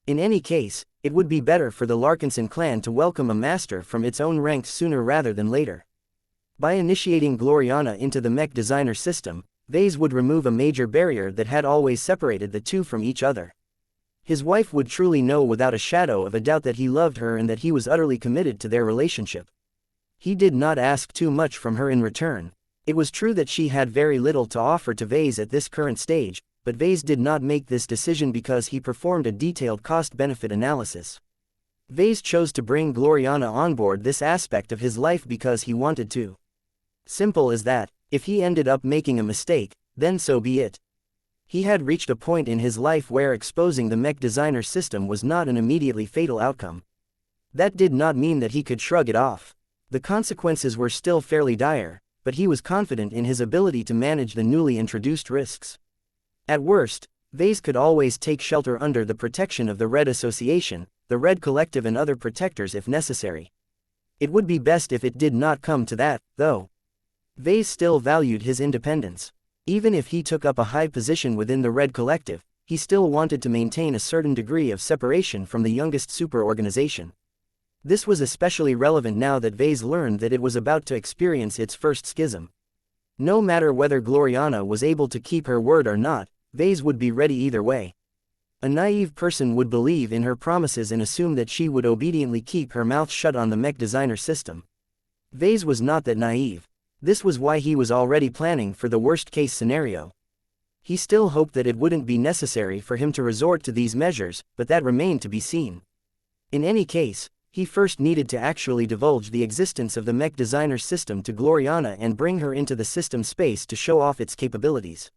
In any case, it would be better for the Larkinson clan to welcome a master from its own ranks sooner rather than later. By initiating Gloriana into the mech designer system, Ves would remove a major barrier that had always separated the two from each other. His wife would truly know without a shadow of a doubt that he loved her and that he was utterly committed to their relationship. He did not ask too much from her in return. It was true that she had very little to offer to Ves at this current stage, but Ves did not make this decision because he performed a detailed cost-benefit analysis. Ves chose to bring Gloriana on board this aspect of his life because he wanted to. Simple as that. If he ended up making a mistake, then so be it. He had reached a point in his life where exposing the mech designer system was not an immediately fatal outcome. That did not mean that he could shrug it off. The consequences were still fairly dire, but he was confident in his ability to manage the newly introduced risks. At worst, Ves could always take shelter under the protection of the Red Association, the Red Collective and other protectors if necessary. It would be best if it did not come to that, though. Ves still valued his independence. Even if he took up a high position within the Red Collective, he still wanted to maintain a certain degree of separation from the youngest superorganization. This was especially relevant now that Ves learned that it was about to experience its first schism. No matter whether Gloriana was able to keep her word or not, Ves would be ready either way. A naive person would believe in her promises and assume that she would obediently keep her mouth shut on the mech designer system. Ves was not that naive. This was why he was already planning for the worst-case scenario. He still hoped that it wouldn't be necessary for him to resort to these measures, but that remained to be seen. In any case, he first needed to actually divulge the existence of the mech designer system to Gloriana and bring her into the system space to show off its capabilities.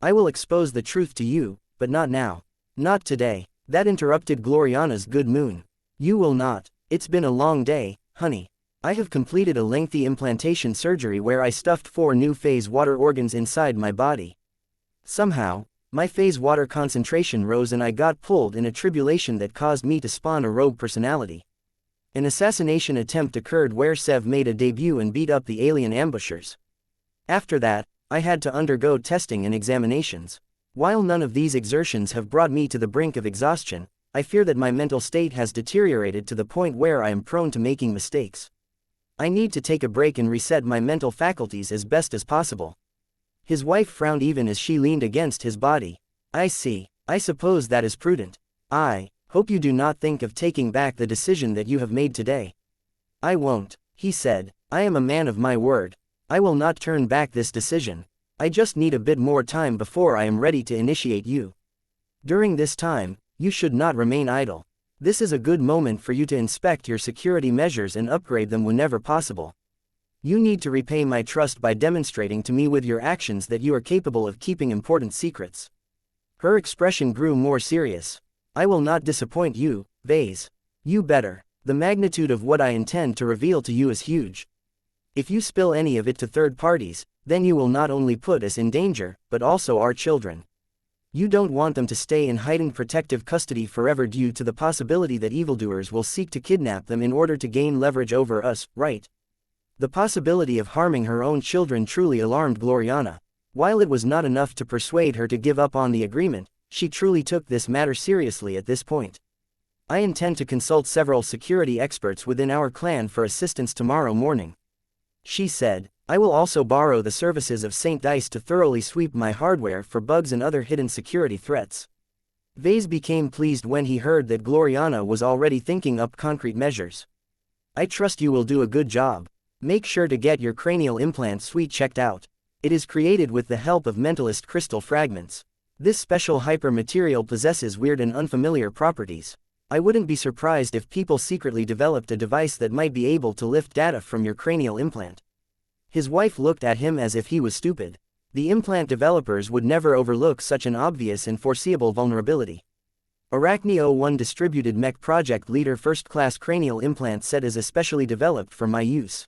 I will expose the truth to you, but not now. Not today. That interrupted Gloriana's good moon. You will not. It's been a long day, honey. I have completed a lengthy implantation surgery where I stuffed 4 new phase water organs inside my body. Somehow, my phase water concentration rose and I got pulled in a tribulation that caused me to spawn a rogue personality. An assassination attempt occurred where Sev made a debut and beat up the alien ambushers. After that, I had to undergo testing and examinations. While none of these exertions have brought me to the brink of exhaustion, I fear that my mental state has deteriorated to the point where I am prone to making mistakes. I need to take a break and reset my mental faculties as best as possible. His wife frowned even as she leaned against his body. I see. I suppose that is prudent. I hope you do not think of taking back the decision that you have made today. I won't, he said. I am a man of my word. I will not turn back this decision. I just need a bit more time before I am ready to initiate you. During this time, you should not remain idle. This is a good moment for you to inspect your security measures and upgrade them whenever possible. You need to repay my trust by demonstrating to me with your actions that you are capable of keeping important secrets. Her expression grew more serious. I will not disappoint you, Ves. You better. The magnitude of what I intend to reveal to you is huge. If you spill any of it to third parties, then you will not only put us in danger, but also our children. You don't want them to stay in heightened protective custody forever due to the possibility that evildoers will seek to kidnap them in order to gain leverage over us, right? The possibility of harming her own children truly alarmed Gloriana. While it was not enough to persuade her to give up on the agreement, she truly took this matter seriously at this point. I intend to consult several security experts within our clan for assistance tomorrow morning. She said, I will also borrow the services of Saint Dice to thoroughly sweep my hardware for bugs and other hidden security threats. Ves became pleased when he heard that Gloriana was already thinking up concrete measures. I trust you will do a good job. Make sure to get your cranial implant suite checked out. It is created with the help of mentalist crystal fragments. This special hyper-material possesses weird and unfamiliar properties. I wouldn't be surprised if people secretly developed a device that might be able to lift data from your cranial implant. His wife looked at him as if he was stupid. The implant developers would never overlook such an obvious and foreseeable vulnerability. Arachne-01 distributed mech project leader first-class cranial implant set is especially developed for my use.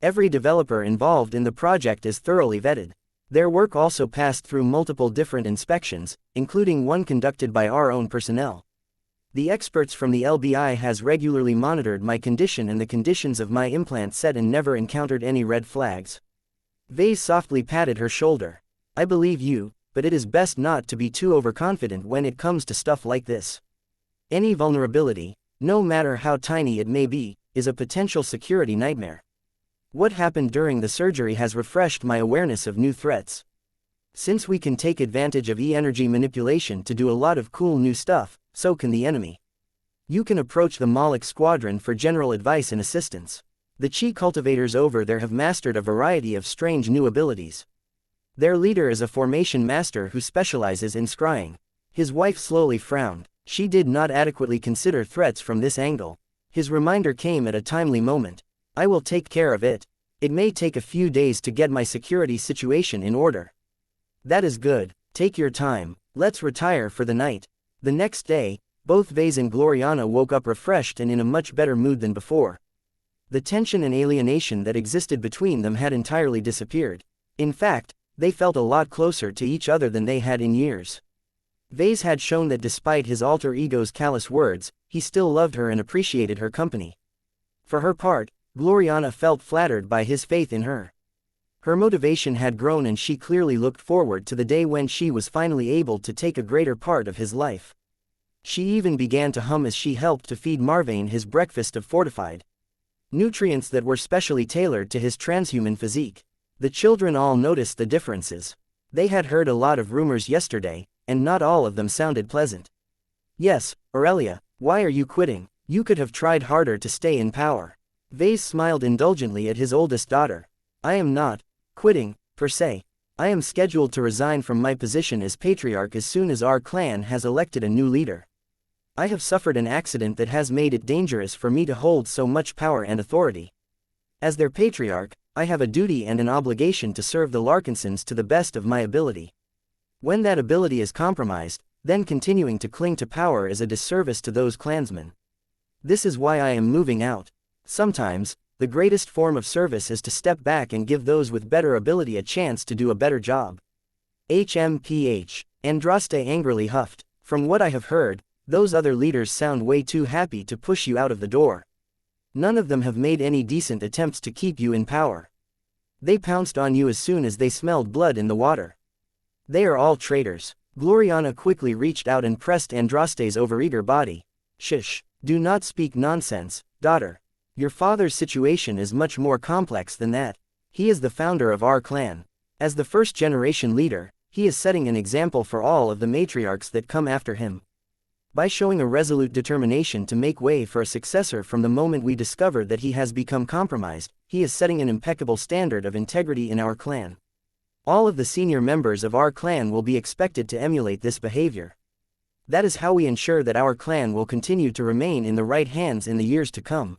Every developer involved in the project is thoroughly vetted. Their work also passed through multiple different inspections, including one conducted by our own personnel. The experts from the LBI has regularly monitored my condition and the conditions of my implant set and never encountered any red flags. Ves softly patted her shoulder. I believe you, but it is best not to be too overconfident when it comes to stuff like this. Any vulnerability, no matter how tiny it may be, is a potential security nightmare. What happened during the surgery has refreshed my awareness of new threats. Since we can take advantage of E-energy manipulation to do a lot of cool new stuff, so can the enemy. You can approach the Moloch squadron for general advice and assistance. The Chi cultivators over there have mastered a variety of strange new abilities. Their leader is a formation master who specializes in scrying. His wife slowly frowned. She did not adequately consider threats from this angle. His reminder came at a timely moment. I will take care of it. It may take a few days to get my security situation in order. That is good. Take your time. Let's retire for the night. The next day, both Ves and Gloriana woke up refreshed and in a much better mood than before. The tension and alienation that existed between them had entirely disappeared. In fact, they felt a lot closer to each other than they had in years. Ves had shown that despite his alter ego's callous words, he still loved her and appreciated her company. For her part, Gloriana felt flattered by his faith in her. Her motivation had grown and she clearly looked forward to the day when she was finally able to take a greater part of his life. She even began to hum as she helped to feed Marvain his breakfast of fortified nutrients that were specially tailored to his transhuman physique. The children all noticed the differences. They had heard a lot of rumors yesterday, and not all of them sounded pleasant. Yes, Aurelia, why are you quitting? You could have tried harder to stay in power. Ves smiled indulgently at his oldest daughter. I am not quitting, per se. I am scheduled to resign from my position as patriarch as soon as our clan has elected a new leader. I have suffered an accident that has made it dangerous for me to hold so much power and authority. As their patriarch, I have a duty and an obligation to serve the Larkinsons to the best of my ability. When that ability is compromised, then continuing to cling to power is a disservice to those clansmen. This is why I am moving out. Sometimes, the greatest form of service is to step back and give those with better ability a chance to do a better job. HMPH. Andraste angrily huffed. From what I have heard, those other leaders sound way too happy to push you out of the door. None of them have made any decent attempts to keep you in power. They pounced on you as soon as they smelled blood in the water. They are all traitors. Gloriana quickly reached out and pressed Andraste's overeager body. Shush. Do not speak nonsense, daughter. Your father's situation is much more complex than that. He is the founder of our clan. As the first-generation leader, he is setting an example for all of the matriarchs that come after him. By showing a resolute determination to make way for a successor from the moment we discover that he has become compromised, he is setting an impeccable standard of integrity in our clan. All of the senior members of our clan will be expected to emulate this behavior. That is how we ensure that our clan will continue to remain in the right hands in the years to come.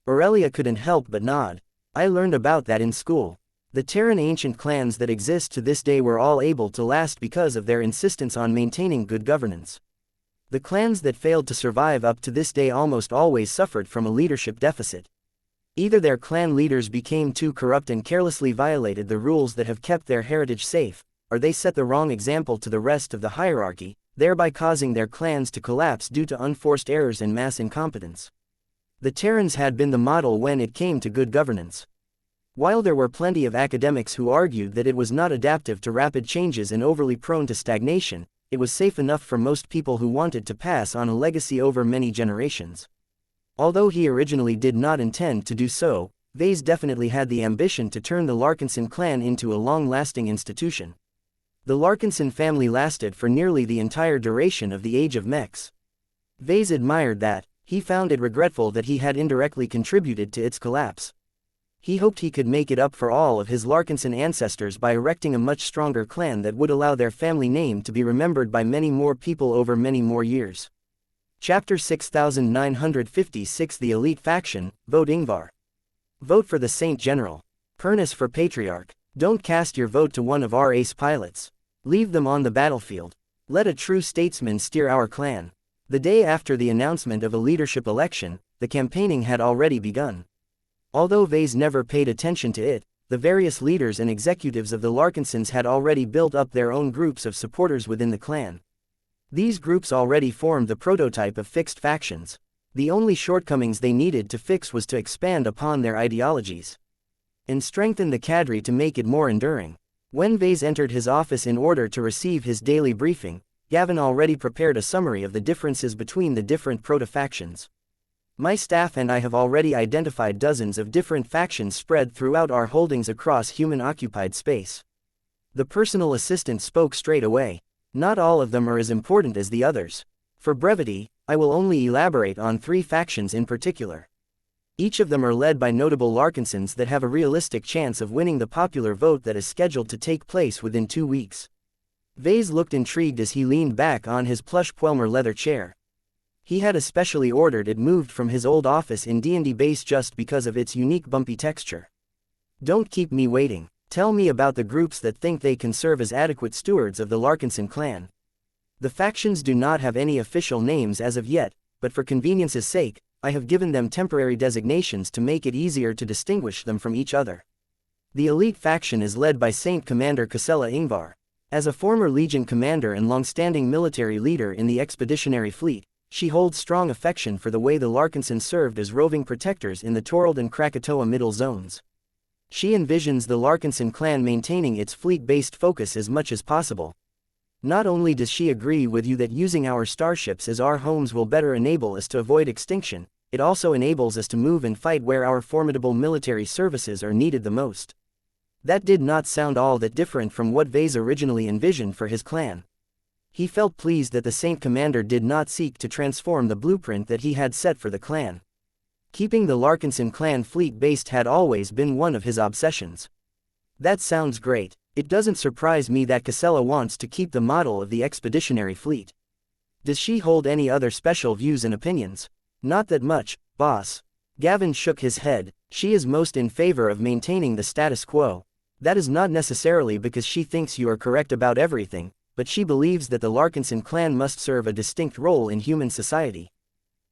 Aurelia couldn't help but nod. I learned about that in school. The Terran ancient clans that exist to this day were all able to last because of their insistence on maintaining good governance. The clans that failed to survive up to this day almost always suffered from a leadership deficit. Either their clan leaders became too corrupt and carelessly violated the rules that have kept their heritage safe, or they set the wrong example to the rest of the hierarchy, thereby causing their clans to collapse due to unforced errors and mass incompetence. The Terrans had been the model when it came to good governance. While there were plenty of academics who argued that it was not adaptive to rapid changes and overly prone to stagnation, it was safe enough for most people who wanted to pass on a legacy over many generations. Although he originally did not intend to do so, Ves definitely had the ambition to turn the Larkinson clan into a long-lasting institution. The Larkinson family lasted for nearly the entire duration of the Age of Mechs. Ves admired that. He found it regretful that he had indirectly contributed to its collapse. He hoped he could make it up for all of his Larkinson ancestors by erecting a much stronger clan that would allow their family name to be remembered by many more people over many more years. Chapter 6956 The Elite Faction, Vote Ingvar. Vote for the Saint General. Pernus for Patriarch. Don't cast your vote to one of our ace pilots. Leave them on the battlefield. Let a true statesman steer our clan. The day after the announcement of a leadership election, the campaigning had already begun. Although Ves never paid attention to it, the various leaders and executives of the Larkinsons had already built up their own groups of supporters within the clan. These groups already formed the prototype of fixed factions. The only shortcomings they needed to fix was to expand upon their ideologies and strengthen the cadre to make it more enduring. When Ves entered his office in order to receive his daily briefing, Gavin already prepared a summary of the differences between the different proto-factions. My staff and I have already identified dozens of different factions spread throughout our holdings across human-occupied space. The personal assistant spoke straight away. Not all of them are as important as the others. For brevity, I will only elaborate on 3 factions in particular. Each of them are led by notable Larkinsons that have a realistic chance of winning the popular vote that is scheduled to take place within 2 weeks. Ves looked intrigued as he leaned back on his plush Puelmer leather chair. He had especially ordered it moved from his old office in D&D base just because of its unique bumpy texture. Don't keep me waiting. Tell me about the groups that think they can serve as adequate stewards of the Larkinson clan. The factions do not have any official names as of yet, but for convenience's sake, I have given them temporary designations to make it easier to distinguish them from each other. The elite faction is led by Saint Commander Casella Ingvar. As a former Legion commander and long-standing military leader in the Expeditionary Fleet, she holds strong affection for the way the Larkinsons served as roving protectors in the Torald and Krakatoa middle zones. She envisions the Larkinson clan maintaining its fleet-based focus as much as possible. Not only does she agree with you that using our starships as our homes will better enable us to avoid extinction, it also enables us to move and fight where our formidable military services are needed the most. That did not sound all that different from what Ves originally envisioned for his clan. He felt pleased that the Saint Commander did not seek to transform the blueprint that he had set for the clan. Keeping the Larkinson clan fleet-based had always been one of his obsessions. That sounds great. It doesn't surprise me that Casella wants to keep the model of the Expeditionary Fleet. Does she hold any other special views and opinions? Not that much, boss. Gavin shook his head. She is most in favor of maintaining the status quo. That is not necessarily because she thinks you are correct about everything, but she believes that the Larkinson clan must serve a distinct role in human society.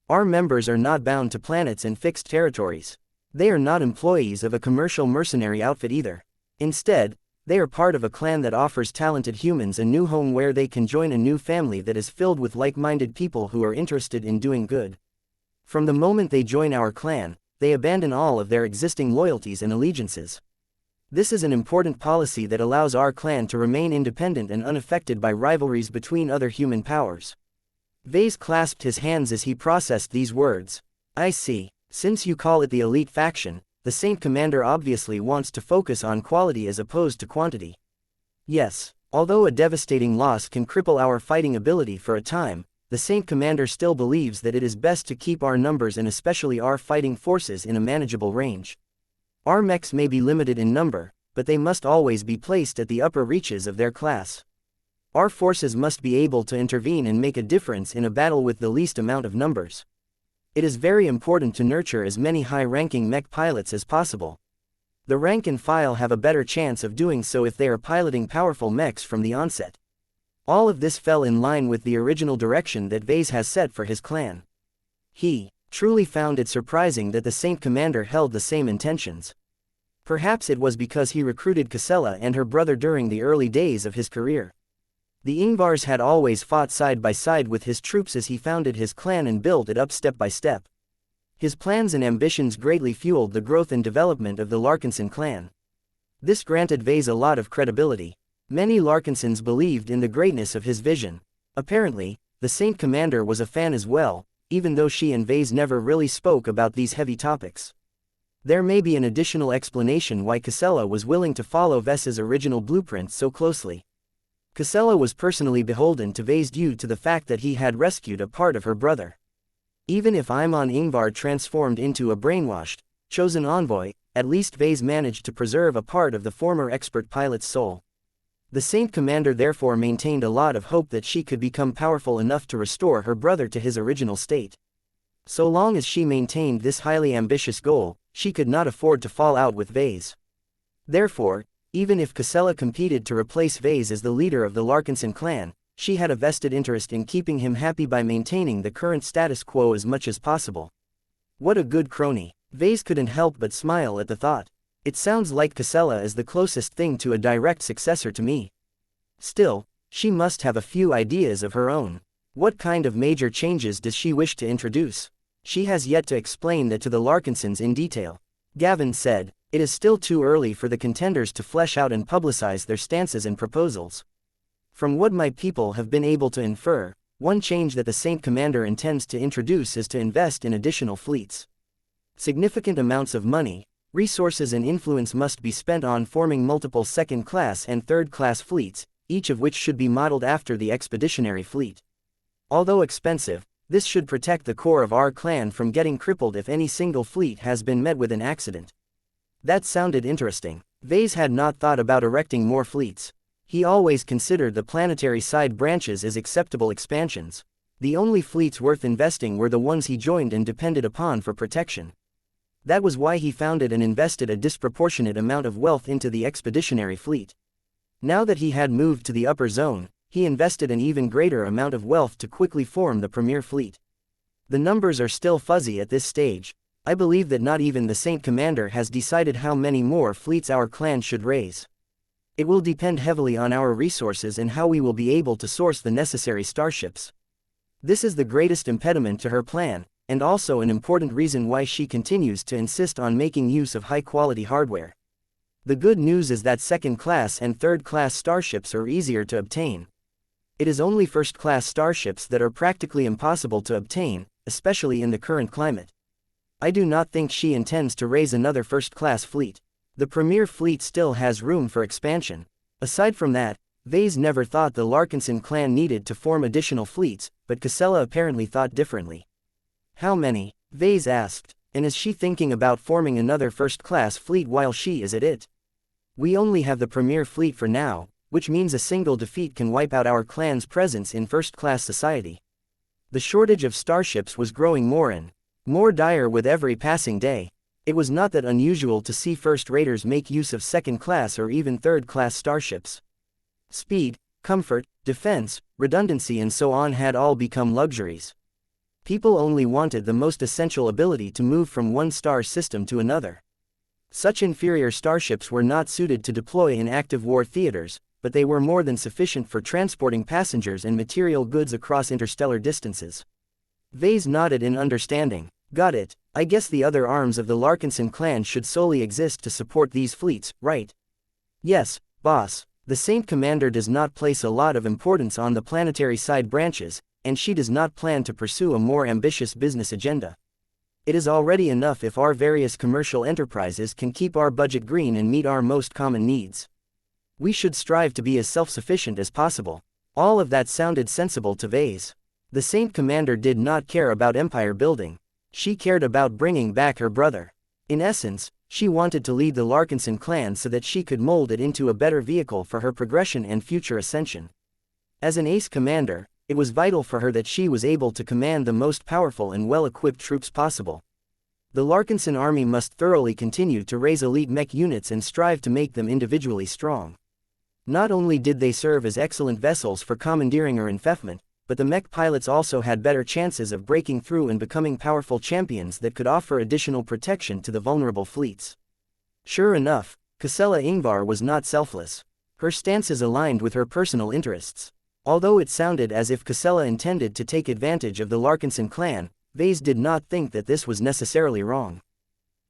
Our members are not bound to planets and fixed territories. They are not employees of a commercial mercenary outfit either. Instead, they are part of a clan that offers talented humans a new home where they can join a new family that is filled with like-minded people who are interested in doing good. From the moment they join our clan, they abandon all of their existing loyalties and allegiances. This is an important policy that allows our clan to remain independent and unaffected by rivalries between other human powers. Ves clasped his hands as he processed these words. I see. Since you call it the elite faction, the Saint Commander obviously wants to focus on quality as opposed to quantity. Yes, although a devastating loss can cripple our fighting ability for a time, the Saint Commander still believes that it is best to keep our numbers and especially our fighting forces in a manageable range. Our mechs may be limited in number, but they must always be placed at the upper reaches of their class. Our forces must be able to intervene and make a difference in a battle with the least amount of numbers. It is very important to nurture as many high-ranking mech pilots as possible. The rank and file have a better chance of doing so if they are piloting powerful mechs from the onset. All of this fell in line with the original direction that Ves has set for his clan. He truly found it surprising that the Saint Commander held the same intentions. Perhaps it was because he recruited Casella and her brother during the early days of his career. The Ingvars had always fought side by side with his troops as he founded his clan and built it up step by step. His plans and ambitions greatly fueled the growth and development of the Larkinson clan. This granted Ves a lot of credibility. Many Larkinsons believed in the greatness of his vision. Apparently, the Saint Commander was a fan as well, even though she and Ves never really spoke about these heavy topics. There may be an additional explanation why Casella was willing to follow Ves's original blueprint so closely. Casella was personally beholden to Ves due to the fact that he had rescued a part of her brother. Even if Imon Ingvar transformed into a brainwashed, chosen envoy, at least Ves managed to preserve a part of the former expert pilot's soul. The Saint Commander therefore maintained a lot of hope that she could become powerful enough to restore her brother to his original state. So long as she maintained this highly ambitious goal, she could not afford to fall out with Ves. Therefore, even if Casella competed to replace Ves as the leader of the Larkinson clan, she had a vested interest in keeping him happy by maintaining the current status quo as much as possible. What a good crony. Ves couldn't help but smile at the thought. It sounds like Casella is the closest thing to a direct successor to me. Still, she must have a few ideas of her own. What kind of major changes does she wish to introduce? She has yet to explain that to the Larkinsons in detail. Gavin said, it is still too early for the contenders to flesh out and publicize their stances and proposals. From what my people have been able to infer, one change that the Saint Commander intends to introduce is to invest in additional fleets. Significant amounts of money, resources and influence must be spent on forming multiple second-class and third-class fleets, each of which should be modeled after the Expeditionary Fleet. Although expensive, This should protect the core of our clan from getting crippled if any single fleet has been met with an accident. That sounded interesting. Ves had not thought about erecting more fleets. He always considered the planetary side branches as acceptable expansions. The only fleets worth investing were the ones he joined and depended upon for protection. That was why he founded and invested a disproportionate amount of wealth into the expeditionary fleet. Now that he had moved to the upper zone, he invested an even greater amount of wealth to quickly form the premier fleet. The numbers are still fuzzy at this stage. I believe that not even the Saint Commander has decided how many more fleets our clan should raise. It will depend heavily on our resources and how we will be able to source the necessary starships. This is the greatest impediment to her plan, and also an important reason why she continues to insist on making use of high-quality hardware. The good news is that second-class and third-class starships are easier to obtain. It is only first-class starships that are practically impossible to obtain, especially in the current climate. I do not think she intends to raise another first-class fleet. The premier fleet still has room for expansion. Aside from that, Ves never thought the Larkinson clan needed to form additional fleets, but Casella apparently thought differently. How many? Ves asked. And is she thinking about forming another first-class fleet while she is at it? We only have the premier fleet for now, which means a single defeat can wipe out our clan's presence in first-class society. The shortage of starships was growing more and more dire with every passing day. It was not that unusual to see first-raters make use of second-class or even third-class starships. Speed, comfort, defense, redundancy and so on had all become luxuries. People only wanted the most essential ability to move from one star system to another. Such inferior starships were not suited to deploy in active war theaters, but they were more than sufficient for transporting passengers and material goods across interstellar distances. Ves nodded in understanding. Got it. I guess the other arms of the Larkinson clan should solely exist to support these fleets, right? Yes, boss. The Saint Commander does not place a lot of importance on the planetary side branches, and she does not plan to pursue a more ambitious business agenda. It is already enough if our various commercial enterprises can keep our budget green and meet our most common needs. We should strive to be as self-sufficient as possible. All of that sounded sensible to Ves. The Saint Commander did not care about empire building. She cared about bringing back her brother. In essence, she wanted to lead the Larkinson clan so that she could mold it into a better vehicle for her progression and future ascension. As an ace commander, it was vital for her that she was able to command the most powerful and well-equipped troops possible. The Larkinson army must thoroughly continue to raise elite mech units and strive to make them individually strong. Not only did they serve as excellent vessels for commandeering or enfeoffment, but the mech pilots also had better chances of breaking through and becoming powerful champions that could offer additional protection to the vulnerable fleets. Sure enough, Casella Ingvar was not selfless. Her stances aligned with her personal interests. Although it sounded as if Casella intended to take advantage of the Larkinson clan, Ves did not think that this was necessarily wrong.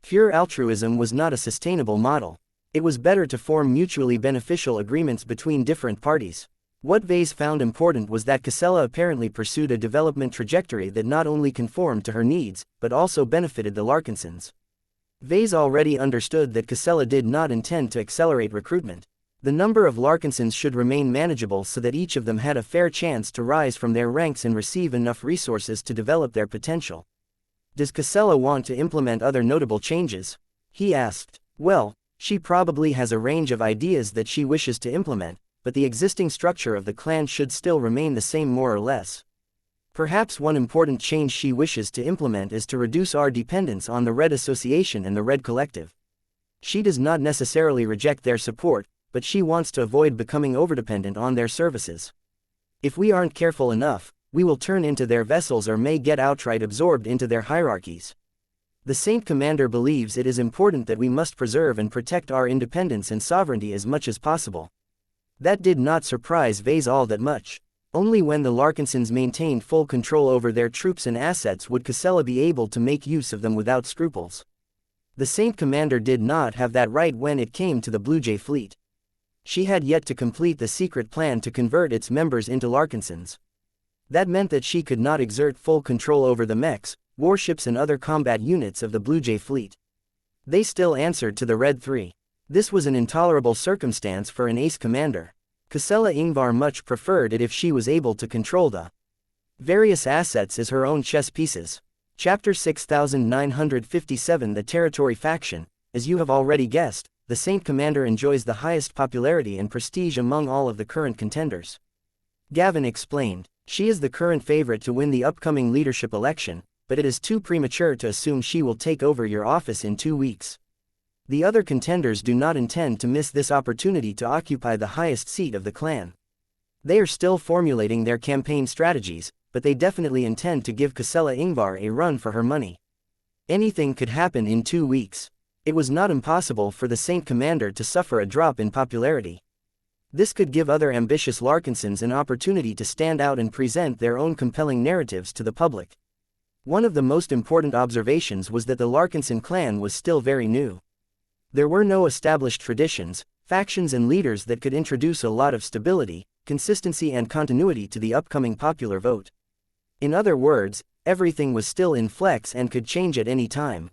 Pure altruism was not a sustainable model. It was better to form mutually beneficial agreements between different parties. What Ves found important was that Casella apparently pursued a development trajectory that not only conformed to her needs, but also benefited the Larkinsons. Ves already understood that Casella did not intend to accelerate recruitment. The number of Larkinsons should remain manageable so that each of them had a fair chance to rise from their ranks and receive enough resources to develop their potential. Does Casella want to implement other notable changes? He asked. Well, she probably has a range of ideas that she wishes to implement, but the existing structure of the clan should still remain the same more or less. Perhaps one important change she wishes to implement is to reduce our dependence on the Red Association and the Red Collective. She does not necessarily reject their support, but she wants to avoid becoming overdependent on their services. If we aren't careful enough, we will turn into their vessels or may get outright absorbed into their hierarchies. The Saint Commander believes it is important that we must preserve and protect our independence and sovereignty as much as possible. That did not surprise Ves all that much. Only when the Larkinsons maintained full control over their troops and assets would Casella be able to make use of them without scruples. The Saint Commander did not have that right when it came to the Blue Jay fleet. She had yet to complete the secret plan to convert its members into Larkinsons. That meant that she could not exert full control over the mechs, warships and other combat units of the Blue Jay fleet. They still answered to the Red 3. This was an intolerable circumstance for an ace commander. Casella Ingvar much preferred it if she was able to control the Various assets is her own chess pieces. Chapter 6957 The Territory Faction. As you have already guessed, the Saint Commander enjoys the highest popularity and prestige among all of the current contenders. Gavin explained. She is the current favorite to win the upcoming leadership election, but it is too premature to assume she will take over your office in 2 weeks. The other contenders do not intend to miss this opportunity to occupy the highest seat of the clan. They are still formulating their campaign strategies, but they definitely intend to give Gisela Ingvar a run for her money. Anything could happen in 2 weeks. It was not impossible for the Saint Commander to suffer a drop in popularity. This could give other ambitious Larkinsons an opportunity to stand out and present their own compelling narratives to the public. One of the most important observations was that the Larkinson clan was still very new. There were no established traditions, factions and leaders that could introduce a lot of stability, consistency and continuity to the upcoming popular vote. In other words, everything was still in flux and could change at any time.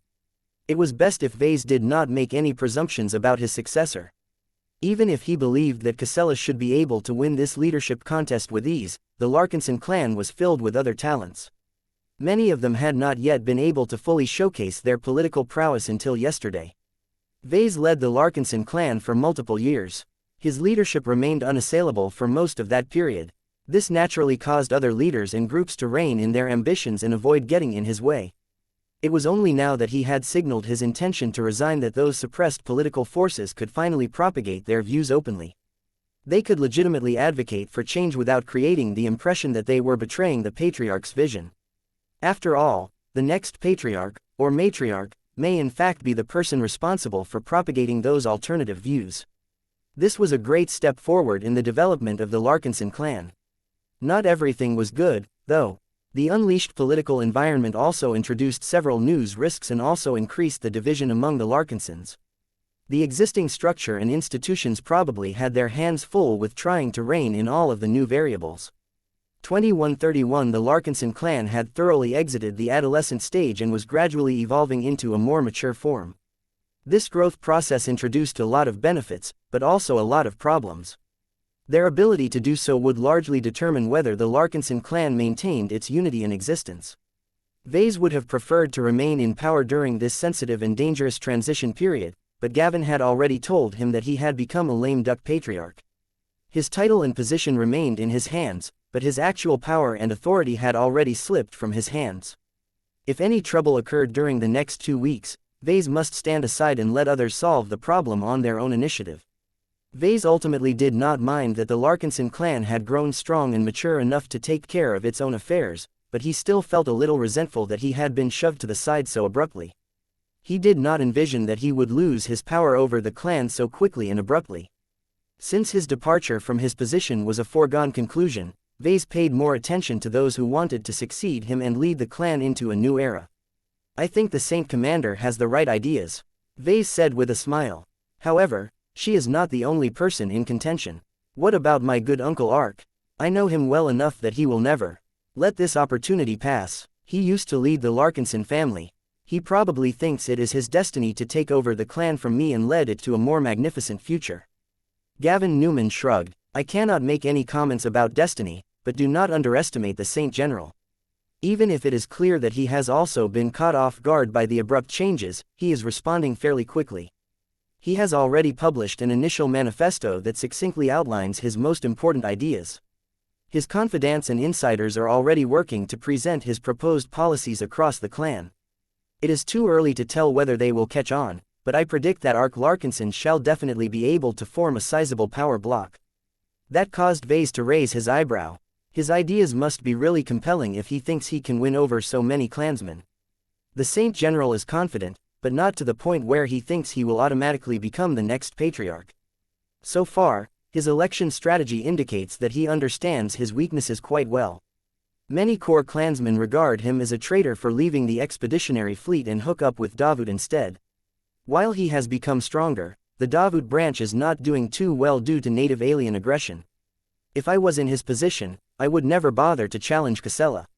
It was best if Ves did not make any presumptions about his successor. Even if he believed that Gisela should be able to win this leadership contest with ease, the Larkinson clan was filled with other talents. Many of them had not yet been able to fully showcase their political prowess until yesterday. Ves led the Larkinson clan for multiple years. His leadership remained unassailable for most of that period. This naturally caused other leaders and groups to rein in their ambitions and avoid getting in his way. It was only now that he had signaled his intention to resign that those suppressed political forces could finally propagate their views openly. They could legitimately advocate for change without creating the impression that they were betraying the patriarch's vision. After all, the next patriarch, or matriarch, may in fact be the person responsible for propagating those alternative views. This was a great step forward in the development of the Larkinson clan. Not everything was good, though. The unleashed political environment also introduced several new risks and also increased the division among the Larkinsons. The existing structure and institutions probably had their hands full with trying to rein in all of the new variables. 2131 The Larkinson clan had thoroughly exited the adolescent stage and was gradually evolving into a more mature form. This growth process introduced a lot of benefits, but also a lot of problems. Their ability to do so would largely determine whether the Larkinson clan maintained its unity in existence. Ves would have preferred to remain in power during this sensitive and dangerous transition period, but Gavin had already told him that he had become a lame duck patriarch. His title and position remained in his hands, but his actual power and authority had already slipped from his hands. If any trouble occurred during the next 2 weeks, Ves must stand aside and let others solve the problem on their own initiative. Ves ultimately did not mind that the Larkinson clan had grown strong and mature enough to take care of its own affairs, but he still felt a little resentful that he had been shoved to the side so abruptly. He did not envision that he would lose his power over the clan so quickly and abruptly. Since his departure from his position was a foregone conclusion, Ves paid more attention to those who wanted to succeed him and lead the clan into a new era. I think the Saint Commander has the right ideas, Ves said with a smile. However, she is not the only person in contention. What about my good Uncle Ark? I know him well enough that he will never let this opportunity pass. He used to lead the Larkinson family. He probably thinks it is his destiny to take over the clan from me and lead it to a more magnificent future. Gavin Newman shrugged. I cannot make any comments about destiny, but do not underestimate the Saint General. Even if it is clear that he has also been caught off guard by the abrupt changes, he is responding fairly quickly. He has already published an initial manifesto that succinctly outlines his most important ideas. His confidants and insiders are already working to present his proposed policies across the clan. It is too early to tell whether they will catch on, but I predict that Ark Larkinson shall definitely be able to form a sizable power block. That caused Ves to raise his eyebrow. His ideas must be really compelling if he thinks he can win over so many clansmen. The Saint General is confident, but not to the point where he thinks he will automatically become the next patriarch. So far, his election strategy indicates that he understands his weaknesses quite well. Many core clansmen regard him as a traitor for leaving the expeditionary fleet and hook up with Davut instead. While he has become stronger, the Davut branch is not doing too well due to native alien aggression. If I was in his position, I would never bother to challenge Gisela.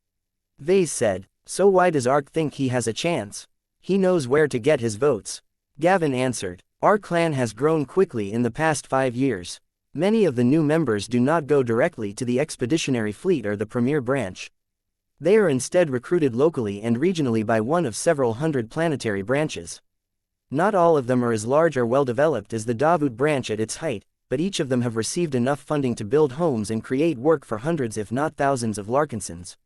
Ves said, so why does Ark think he has a chance? He knows where to get his votes. Gavin answered, our clan has grown quickly in the past 5 years. Many of the new members do not go directly to the expeditionary fleet or the premier branch. They are instead recruited locally and regionally by one of several hundred planetary branches. Not all of them are as large or well-developed as the Davut branch at its height, but each of them have received enough funding to build homes and create work for hundreds if not thousands of Larkinsons.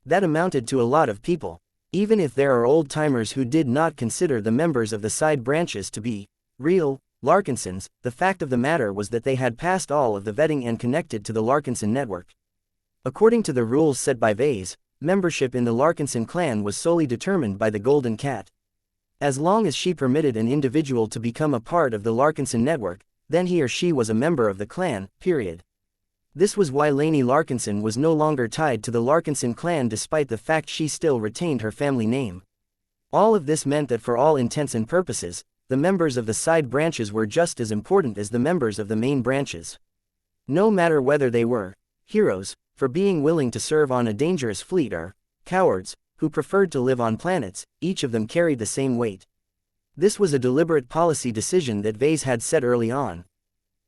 That amounted to a lot of people. Even if there are old-timers who did not consider the members of the side branches to be real Larkinsons, the fact of the matter was that they had passed all of the vetting and connected to the Larkinson network. According to the rules set by Ves, membership in the Larkinson clan was solely determined by the Golden Cat. As long as she permitted an individual to become a part of the Larkinson network, then he or she was a member of the clan, period. This was why Lainey Larkinson was no longer tied to the Larkinson clan despite the fact she still retained her family name. All of this meant that for all intents and purposes, the members of the side branches were just as important as the members of the main branches. No matter whether they were heroes, for being willing to serve on a dangerous fleet, or cowards, who preferred to live on planets, each of them carried the same weight. This was a deliberate policy decision that Ves had set early on.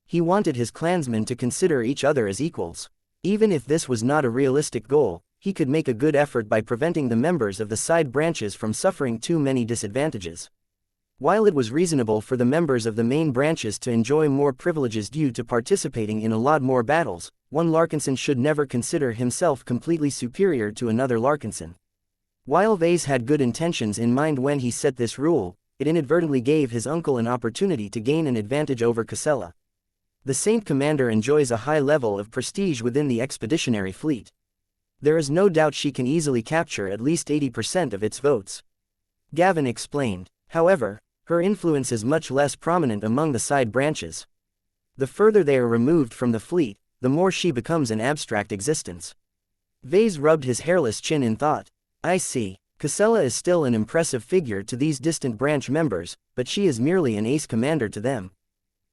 He wanted his clansmen to consider each other as equals. Even if this was not a realistic goal, he could make a good effort by preventing the members of the side branches from suffering too many disadvantages. While it was reasonable for the members of the main branches to enjoy more privileges due to participating in a lot more battles, one Larkinson should never consider himself completely superior to another Larkinson. While Ves had good intentions in mind when he set this rule, it inadvertently gave his uncle an opportunity to gain an advantage over Casella. The Saint Commander enjoys a high level of prestige within the expeditionary fleet. There is no doubt she can easily capture at least 80% of its votes. Gavin explained. However, her influence is much less prominent among the side branches. The further they are removed from the fleet, the more she becomes an abstract existence. Ves rubbed his hairless chin in thought. I see. Casella is still an impressive figure to these distant branch members, but she is merely an ace commander to them.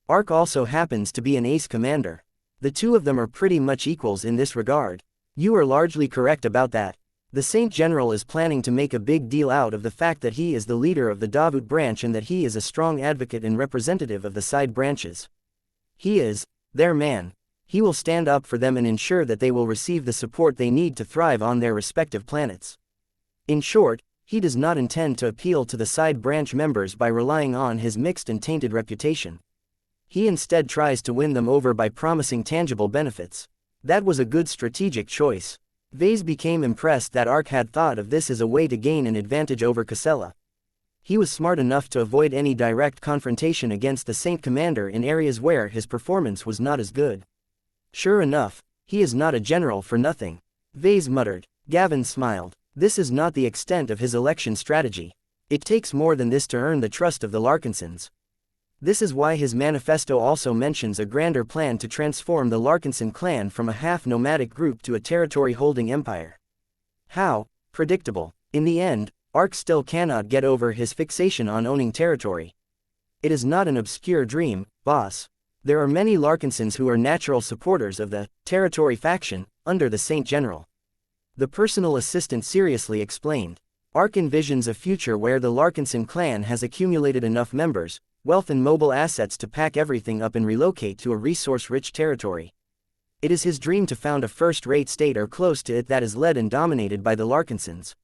Ark also happens to be an ace commander. The two of them are pretty much equals in this regard. You are largely correct about that. The Saint General is planning to make a big deal out of the fact that he is the leader of the Davut branch and that he is a strong advocate and representative of the side branches. He is their man. He will stand up for them and ensure that they will receive the support they need to thrive on their respective planets. In short, he does not intend to appeal to the side branch members by relying on his mixed and tainted reputation. He instead tries to win them over by promising tangible benefits. That was a good strategic choice. Ves became impressed that Ark had thought of this as a way to gain an advantage over Casella. He was smart enough to avoid any direct confrontation against the Saint Commander in areas where his performance was not as good. Sure enough, he is not a general for nothing. Ves muttered. Gavin smiled. This is not the extent of his election strategy. It takes more than this to earn the trust of the Larkinsons. This is why his manifesto also mentions a grander plan to transform the Larkinson clan from a half-nomadic group to a territory-holding empire. How? Predictable. In the end, Ark still cannot get over his fixation on owning territory. It is not an obscure dream, boss. There are many Larkinsons who are natural supporters of the territory faction under the Saint General. The personal assistant seriously explained. Ark envisions a future where the Larkinson clan has accumulated enough members, wealth and mobile assets to pack everything up and relocate to a resource-rich territory. It is his dream to found a first-rate state or close to it that is led and dominated by the Larkinsons.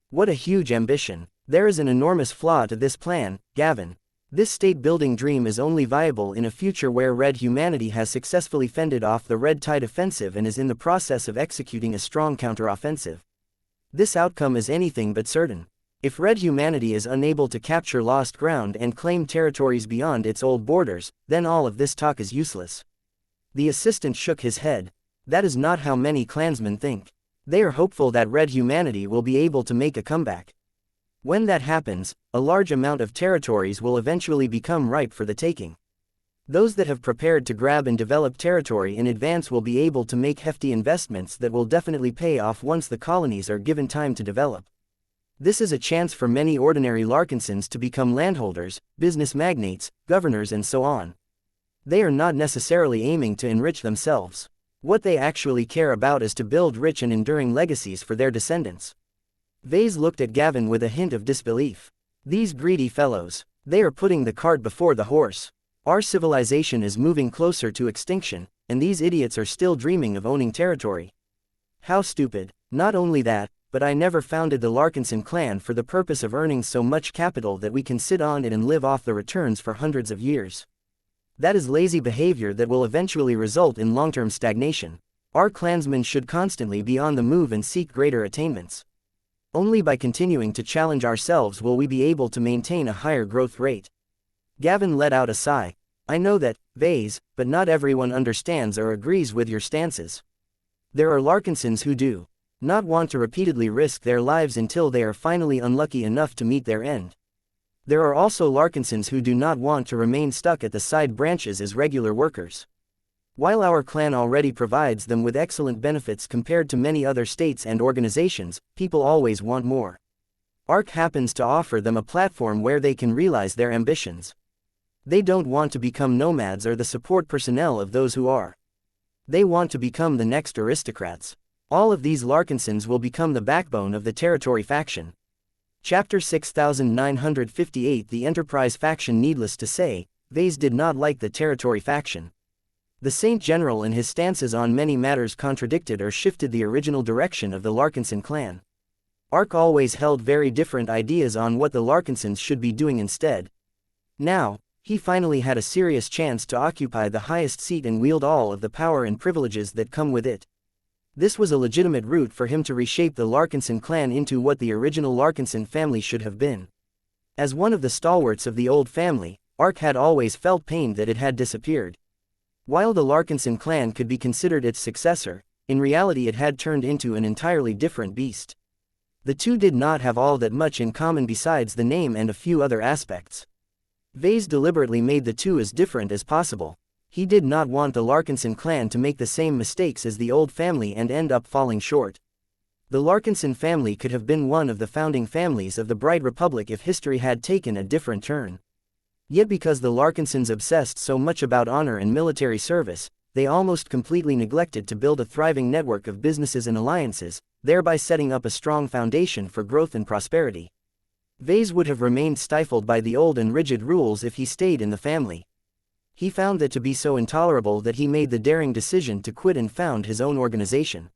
What a huge ambition. There is an enormous flaw to this plan, Gavin. This state-building dream is only viable in a future where Red humanity has successfully fended off the Red Tide offensive and is in the process of executing a strong counteroffensive. This outcome is anything but certain. If Red humanity is unable to capture lost ground and claim territories beyond its old borders, then all of this talk is useless. The assistant shook his head. That is not how many clansmen think. They are hopeful that Red humanity will be able to make a comeback. When that happens, a large amount of territories will eventually become ripe for the taking. Those that have prepared to grab and develop territory in advance will be able to make hefty investments that will definitely pay off once the colonies are given time to develop. This is a chance for many ordinary Larkinsons to become landholders, business magnates, governors and so on. They are not necessarily aiming to enrich themselves. What they actually care about is to build rich and enduring legacies for their descendants. Ves looked at Gavin with a hint of disbelief. These greedy fellows. They are putting the cart before the horse. Our civilization is moving closer to extinction, and these idiots are still dreaming of owning territory. How stupid. Not only that, but I never founded the Larkinson clan for the purpose of earning so much capital that we can sit on it and live off the returns for hundreds of years. That is lazy behavior that will eventually result in long-term stagnation. Our clansmen should constantly be on the move and seek greater attainments. Only by continuing to challenge ourselves will we be able to maintain a higher growth rate. Gavin let out a sigh. I know that, Ves, but not everyone understands or agrees with your stances. There are Larkinsons who do not want to repeatedly risk their lives until they are finally unlucky enough to meet their end. There are also Larkinsons who do not want to remain stuck at the side branches as regular workers. While our clan already provides them with excellent benefits compared to many other states and organizations, people always want more. ARC happens to offer them a platform where they can realize their ambitions. They don't want to become nomads or the support personnel of those who are. They want to become the next aristocrats. All of these Larkinsons will become the backbone of the territory faction. Chapter 6958 The Enterprise Faction. Needless to say, Ves did not like the territory faction. The Saint General and his stances on many matters contradicted or shifted the original direction of the Larkinson clan. ARC always held very different ideas on what the Larkinsons should be doing instead. Now, he finally had a serious chance to occupy the highest seat and wield all of the power and privileges that come with it. This was a legitimate route for him to reshape the Larkinson clan into what the original Larkinson family should have been. As one of the stalwarts of the old family, ARC had always felt pained that it had disappeared. While the Larkinson clan could be considered its successor, in reality it had turned into an entirely different beast. The two did not have all that much in common besides the name and a few other aspects. Ves deliberately made the two as different as possible. He did not want the Larkinson clan to make the same mistakes as the old family and end up falling short. The Larkinson family could have been one of the founding families of the Bright Republic if history had taken a different turn. Yet because the Larkinsons obsessed so much about honor and military service, they almost completely neglected to build a thriving network of businesses and alliances, thereby setting up a strong foundation for growth and prosperity. Ves would have remained stifled by the old and rigid rules if he stayed in the family. He found that to be so intolerable that he made the daring decision to quit and found his own organization.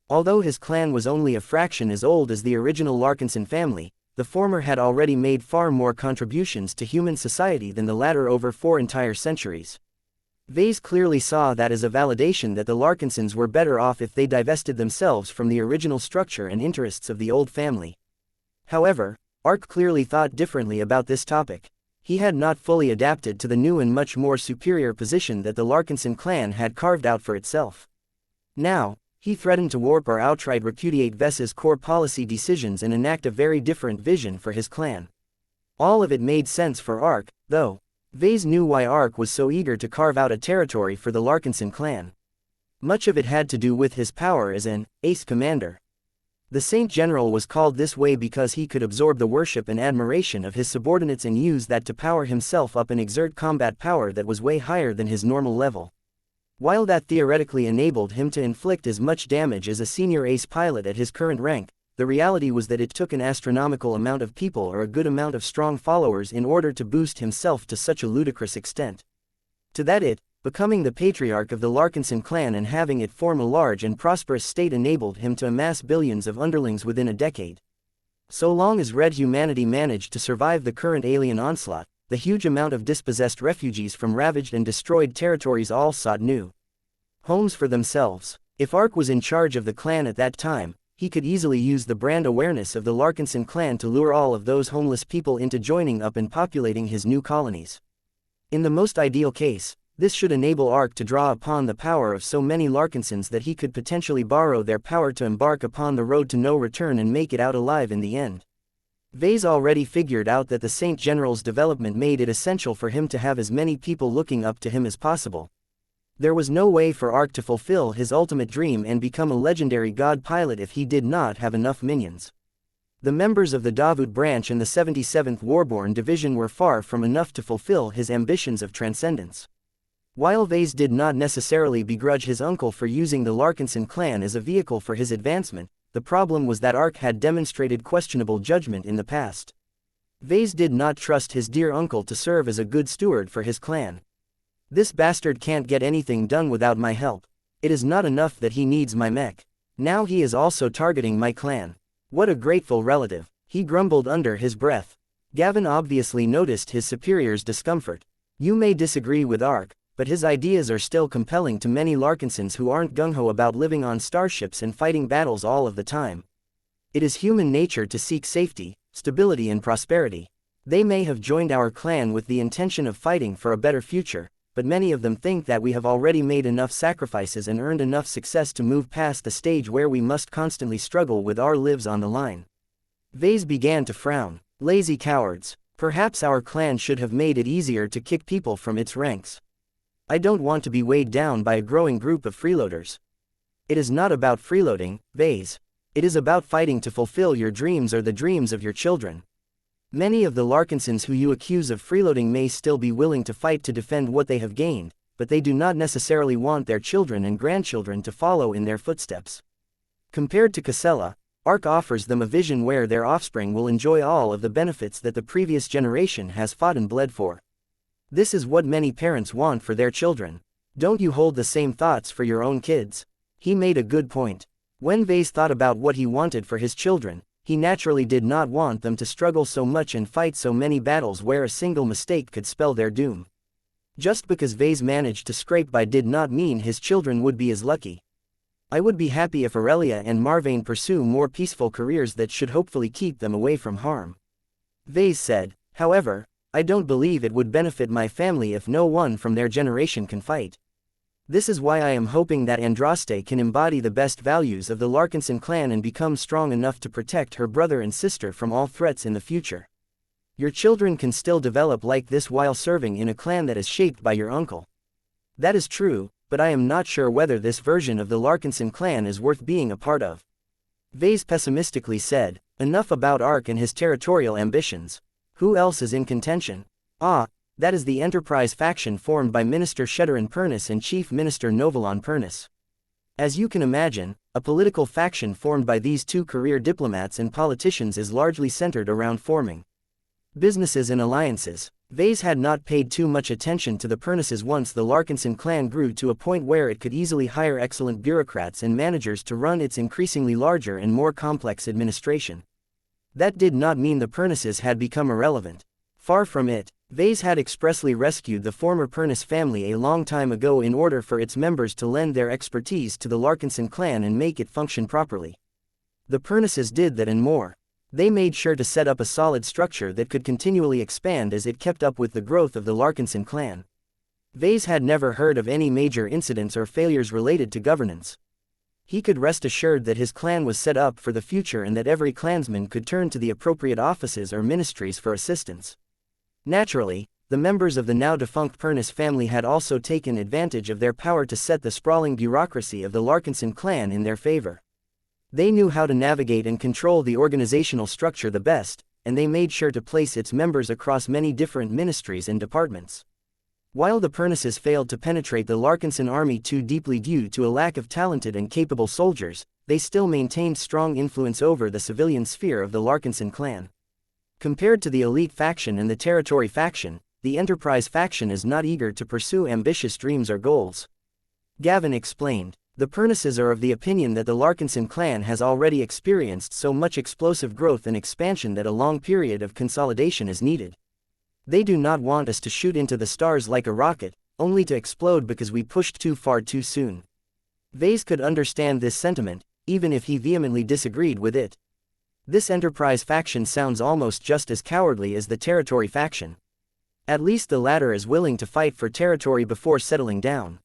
Although his clan was only a fraction as old as the original Larkinson family, the former had already made far more contributions to human society than the latter over 4 entire centuries. Ves clearly saw that as a validation that the Larkinsons were better off if they divested themselves from the original structure and interests of the old family. However, ARC clearly thought differently about this topic. He had not fully adapted to the new and much more superior position that the Larkinson clan had carved out for itself. Now, he threatened to warp or outright repudiate Ves's core policy decisions and enact a very different vision for his clan. All of it made sense for ARC, though. Ves knew why ARC was so eager to carve out a territory for the Larkinson clan. Much of it had to do with his power as an ace commander. The Saint General was called this way because he could absorb the worship and admiration of his subordinates and use that to power himself up and exert combat power that was way higher than his normal level. While that theoretically enabled him to inflict as much damage as a senior ace pilot at his current rank, the reality was that it took an astronomical amount of people or a good amount of strong followers in order to boost himself to such a ludicrous extent. To that it, becoming the patriarch of the Larkinson clan and having it form a large and prosperous state enabled him to amass billions of underlings within a decade. So long as Red humanity managed to survive the current alien onslaught, the huge amount of dispossessed refugees from ravaged and destroyed territories all sought new homes for themselves. If ARC was in charge of the clan at that time, he could easily use the brand awareness of the Larkinson clan to lure all of those homeless people into joining up and populating his new colonies. In the most ideal case, this should enable ARC to draw upon the power of so many Larkinsons that he could potentially borrow their power to embark upon the road to no return and make it out alive in the end. Ves already figured out that the Saint General's development made it essential for him to have as many people looking up to him as possible. There was no way for ARC to fulfill his ultimate dream and become a legendary god pilot if he did not have enough minions. The members of the Davut branch and the 77th Warborn Division were far from enough to fulfill his ambitions of transcendence. While Ves did not necessarily begrudge his uncle for using the Larkinson clan as a vehicle for his advancement, the problem was that ARC had demonstrated questionable judgment in the past. Ves did not trust his dear uncle to serve as a good steward for his clan. This bastard can't get anything done without my help. It is not enough that he needs my mech. Now he is also targeting my clan. What a grateful relative, he grumbled under his breath. Gavin obviously noticed his superior's discomfort. You may disagree with Ark, but his ideas are still compelling to many Larkinsons who aren't gung-ho about living on starships and fighting battles all of the time. It is human nature to seek safety, stability and prosperity. They may have joined our clan with the intention of fighting for a better future, but many of them think that we have already made enough sacrifices and earned enough success to move past the stage where we must constantly struggle with our lives on the line. Ves began to frown. Lazy cowards. Perhaps our clan should have made it easier to kick people from its ranks. I don't want to be weighed down by a growing group of freeloaders. It is not about freeloading, Ves. It is about fighting to fulfill your dreams or the dreams of your children. Many of the Larkinsons who you accuse of freeloading may still be willing to fight to defend what they have gained, but they do not necessarily want their children and grandchildren to follow in their footsteps. Compared to Casella, Ark offers them a vision where their offspring will enjoy all of the benefits that the previous generation has fought and bled for. This is what many parents want for their children. Don't you hold the same thoughts for your own kids? He made a good point. When Ves thought about what he wanted for his children, he naturally did not want them to struggle so much and fight so many battles where a single mistake could spell their doom. Just because Ves managed to scrape by did not mean his children would be as lucky. I would be happy if Aurelia and Marvane pursue more peaceful careers that should hopefully keep them away from harm. Ves said, however, I don't believe it would benefit my family if no one from their generation can fight. This is why I am hoping that Andraste can embody the best values of the Larkinson clan and become strong enough to protect her brother and sister from all threats in the future. Your children can still develop like this while serving in a clan that is shaped by your uncle. That is true, but I am not sure whether this version of the Larkinson clan is worth being a part of. Ves pessimistically said, enough about Ark and his territorial ambitions. Who else is in contention? That is the Enterprise faction formed by Minister Sheddarin Pernus and Chief Minister Novalon Pernus. As you can imagine, a political faction formed by these two career diplomats and politicians is largely centered around forming businesses and alliances. Ves had not paid too much attention to the Pernuses once the Larkinson clan grew to a point where it could easily hire excellent bureaucrats and managers to run its increasingly larger and more complex administration. That did not mean the Pernuses had become irrelevant. Far from it. Ves had expressly rescued the former Pernus family a long time ago in order for its members to lend their expertise to the Larkinson clan and make it function properly. The Pernuses did that and more. They made sure to set up a solid structure that could continually expand as it kept up with the growth of the Larkinson clan. Ves had never heard of any major incidents or failures related to governance. He could rest assured that his clan was set up for the future and that every clansman could turn to the appropriate offices or ministries for assistance. Naturally, the members of the now-defunct Pernus family had also taken advantage of their power to set the sprawling bureaucracy of the Larkinson clan in their favor. They knew how to navigate and control the organizational structure the best, and they made sure to place its members across many different ministries and departments. While the Pernuses failed to penetrate the Larkinson army too deeply due to a lack of talented and capable soldiers, they still maintained strong influence over the civilian sphere of the Larkinson clan. Compared to the elite faction and the territory faction, the Enterprise faction is not eager to pursue ambitious dreams or goals. Gavin explained, the Pernuses are of the opinion that the Larkinson clan has already experienced so much explosive growth and expansion that a long period of consolidation is needed. They do not want us to shoot into the stars like a rocket, only to explode because we pushed too far too soon. Ves could understand this sentiment, even if he vehemently disagreed with it. This Enterprise faction sounds almost just as cowardly as the territory faction. At least the latter is willing to fight for territory before settling down.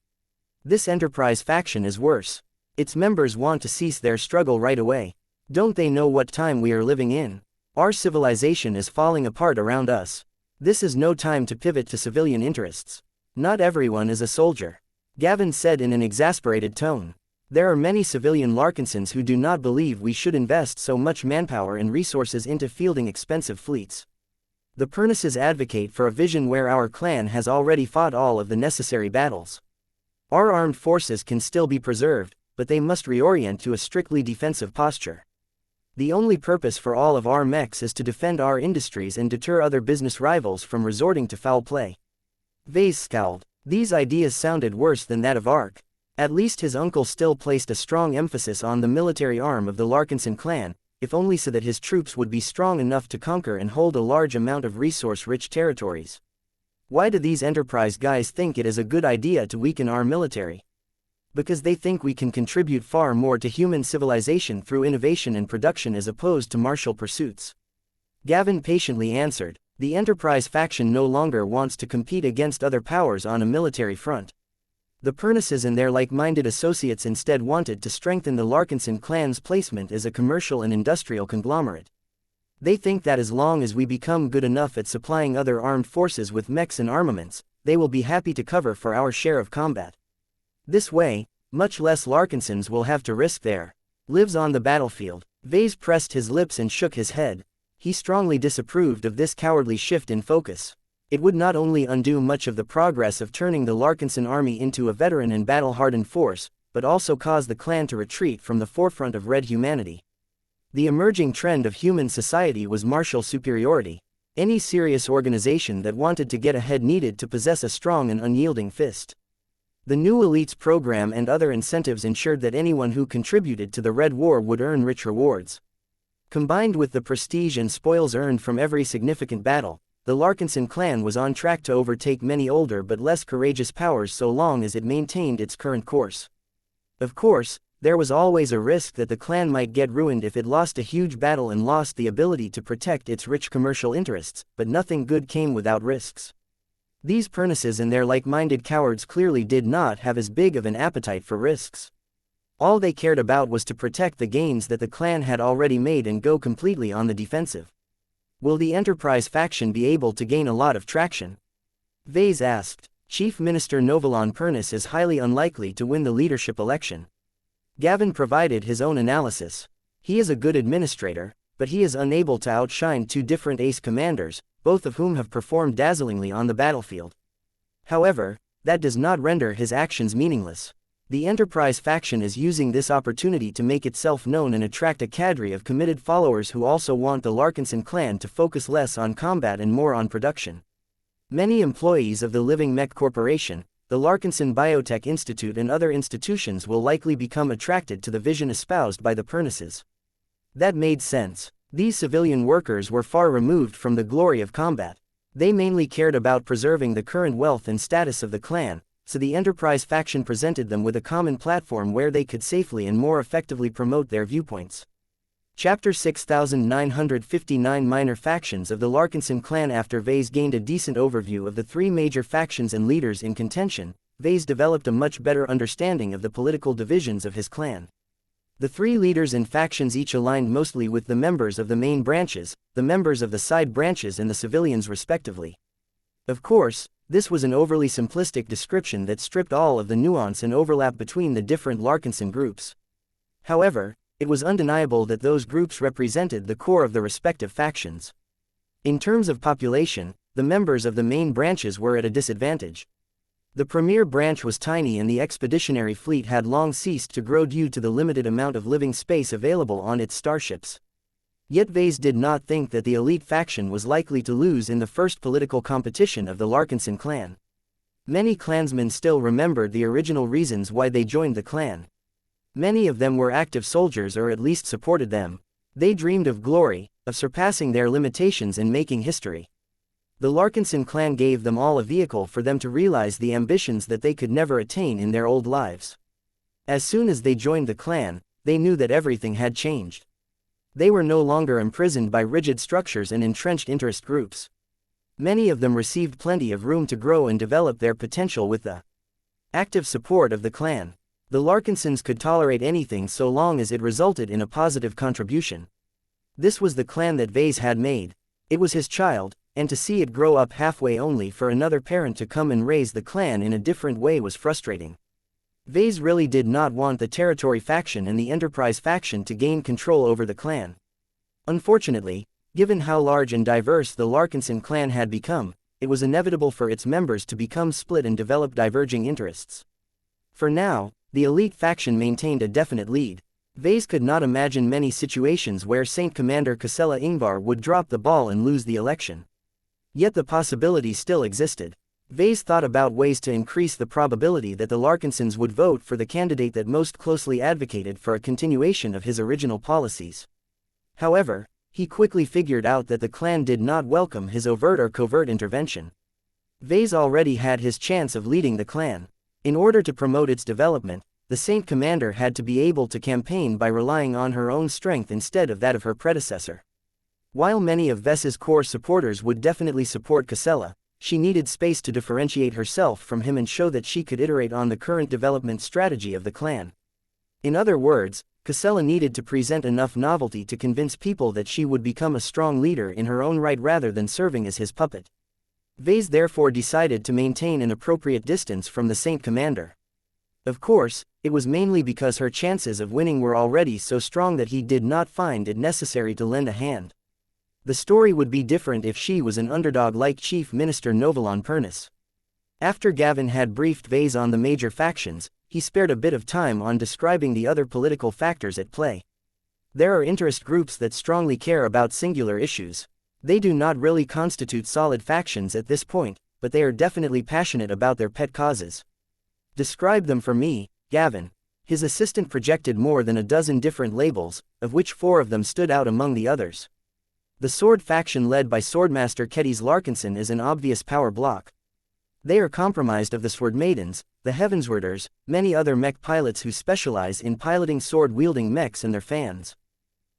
This Enterprise faction is worse. Its members want to cease their struggle right away. Don't they know what time we are living in? Our civilization is falling apart around us. This is no time to pivot to civilian interests. Not everyone is a soldier. Gavin said in an exasperated tone. There are many civilian Larkinsons who do not believe we should invest so much manpower and resources into fielding expensive fleets. The Pernuses advocate for a vision where our clan has already fought all of the necessary battles. Our armed forces can still be preserved, but they must reorient to a strictly defensive posture. The only purpose for all of our mechs is to defend our industries and deter other business rivals from resorting to foul play. Ves scowled. These ideas sounded worse than that of Ark. At least his uncle still placed a strong emphasis on the military arm of the Larkinson clan. if only so that his troops would be strong enough to conquer and hold a large amount of resource-rich territories. Why do these enterprise guys think it is a good idea to weaken our military? Because they think we can contribute far more to human civilization through innovation and production as opposed to martial pursuits. Gavin patiently answered, the Enterprise faction no longer wants to compete against other powers on a military front. The Pernices and their like-minded associates instead wanted to strengthen the Larkinson clan's placement as a commercial and industrial conglomerate. They think that as long as we become good enough at supplying other armed forces with mechs and armaments, they will be happy to cover for our share of combat. This way, much less Larkinsons will have to risk their lives on the battlefield. Ves pressed his lips and shook his head. He strongly disapproved of this cowardly shift in focus. It would not only undo much of the progress of turning the Larkinson army into a veteran and battle-hardened force, but also cause the clan to retreat from the forefront of red humanity. The emerging trend of human society was martial superiority. Any serious organization that wanted to get ahead needed to possess a strong and unyielding fist. The new elites program and other incentives ensured that anyone who contributed to the Red War would earn rich rewards. Combined with the prestige and spoils earned from every significant battle, the Larkinson clan was on track to overtake many older but less courageous powers so long as it maintained its current course. Of course, there was always a risk that the clan might get ruined if it lost a huge battle and lost the ability to protect its rich commercial interests, but nothing good came without risks. These Pernices and their like-minded cowards clearly did not have as big of an appetite for risks. All they cared about was to protect the gains that the clan had already made and go completely on the defensive. Will the Enterprise faction be able to gain a lot of traction? Ves asked. Chief Minister Novalon Pernis is highly unlikely to win the leadership election. Gavin provided his own analysis. He is a good administrator, but he is unable to outshine two different ace commanders, both of whom have performed dazzlingly on the battlefield. However, that does not render his actions meaningless. The Enterprise faction is using this opportunity to make itself known and attract a cadre of committed followers who also want the Larkinson clan to focus less on combat and more on production. Many employees of the Living Mech Corporation, the Larkinson Biotech Institute and other institutions will likely become attracted to the vision espoused by the Pernices. That made sense. These civilian workers were far removed from the glory of combat. They mainly cared about preserving the current wealth and status of the clan, so the Enterprise faction presented them with a common platform where they could safely and more effectively promote their viewpoints. Chapter 6959 Minor Factions of the Larkinson clan. After Ves gained a decent overview of the three major factions and leaders in contention, Ves developed a much better understanding of the political divisions of his clan. The three leaders and factions each aligned mostly with the members of the main branches, the members of the side branches and the civilians respectively. Of course, this was an overly simplistic description that stripped all of the nuance and overlap between the different Larkinson groups. However, it was undeniable that those groups represented the core of the respective factions. In terms of population, the members of the main branches were at a disadvantage. The premier branch was tiny and the expeditionary fleet had long ceased to grow due to the limited amount of living space available on its starships. Yet Ves did not think that the elite faction was likely to lose in the first political competition of the Larkinson clan. Many clansmen still remembered the original reasons why they joined the clan. Many of them were active soldiers or at least supported them. They dreamed of glory, of surpassing their limitations and making history. The Larkinson clan gave them all a vehicle for them to realize the ambitions that they could never attain in their old lives. As soon as they joined the clan, they knew that everything had changed. They were no longer imprisoned by rigid structures and entrenched interest groups. Many of them received plenty of room to grow and develop their potential with the active support of the clan. The Larkinsons could tolerate anything so long as it resulted in a positive contribution. This was the clan that Ves had made. It was his child, and to see it grow up halfway only for another parent to come and raise the clan in a different way was frustrating. Ves really did not want the Territory faction and the Enterprise faction to gain control over the clan. Unfortunately, given how large and diverse the Larkinson clan had become, it was inevitable for its members to become split and develop diverging interests. For now, the elite faction maintained a definite lead. Ves could not imagine many situations where Saint Commander Casella Ingvar would drop the ball and lose the election. Yet the possibility still existed. Ves thought about ways to increase the probability that the Larkinsons would vote for the candidate that most closely advocated for a continuation of his original policies. However, he quickly figured out that the clan did not welcome his overt or covert intervention. Ves already had his chance of leading the clan. In order to promote its development, the Saint Commander had to be able to campaign by relying on her own strength instead of that of her predecessor. While many of Ves's core supporters would definitely support Casella, she needed space to differentiate herself from him and show that she could iterate on the current development strategy of the clan. In other words, Casella needed to present enough novelty to convince people that she would become a strong leader in her own right rather than serving as his puppet. Ves therefore decided to maintain an appropriate distance from the Saint Commander. Of course, it was mainly because her chances of winning were already so strong that he did not find it necessary to lend a hand. The story would be different if she was an underdog like Chief Minister Novalon Pernis. After Gavin had briefed Ves on the major factions, he spared a bit of time on describing the other political factors at play. There are interest groups that strongly care about singular issues. They do not really constitute solid factions at this point, but they are definitely passionate about their pet causes. Describe them for me, Gavin. His assistant projected more than a dozen different labels, of which 4 of them stood out among the others. The Sword faction led by Swordmaster Ves Larkinson is an obvious power block. They are comprised of the Sword Maidens, the Heavenswarders, many other mech pilots who specialize in piloting sword-wielding mechs and their fans.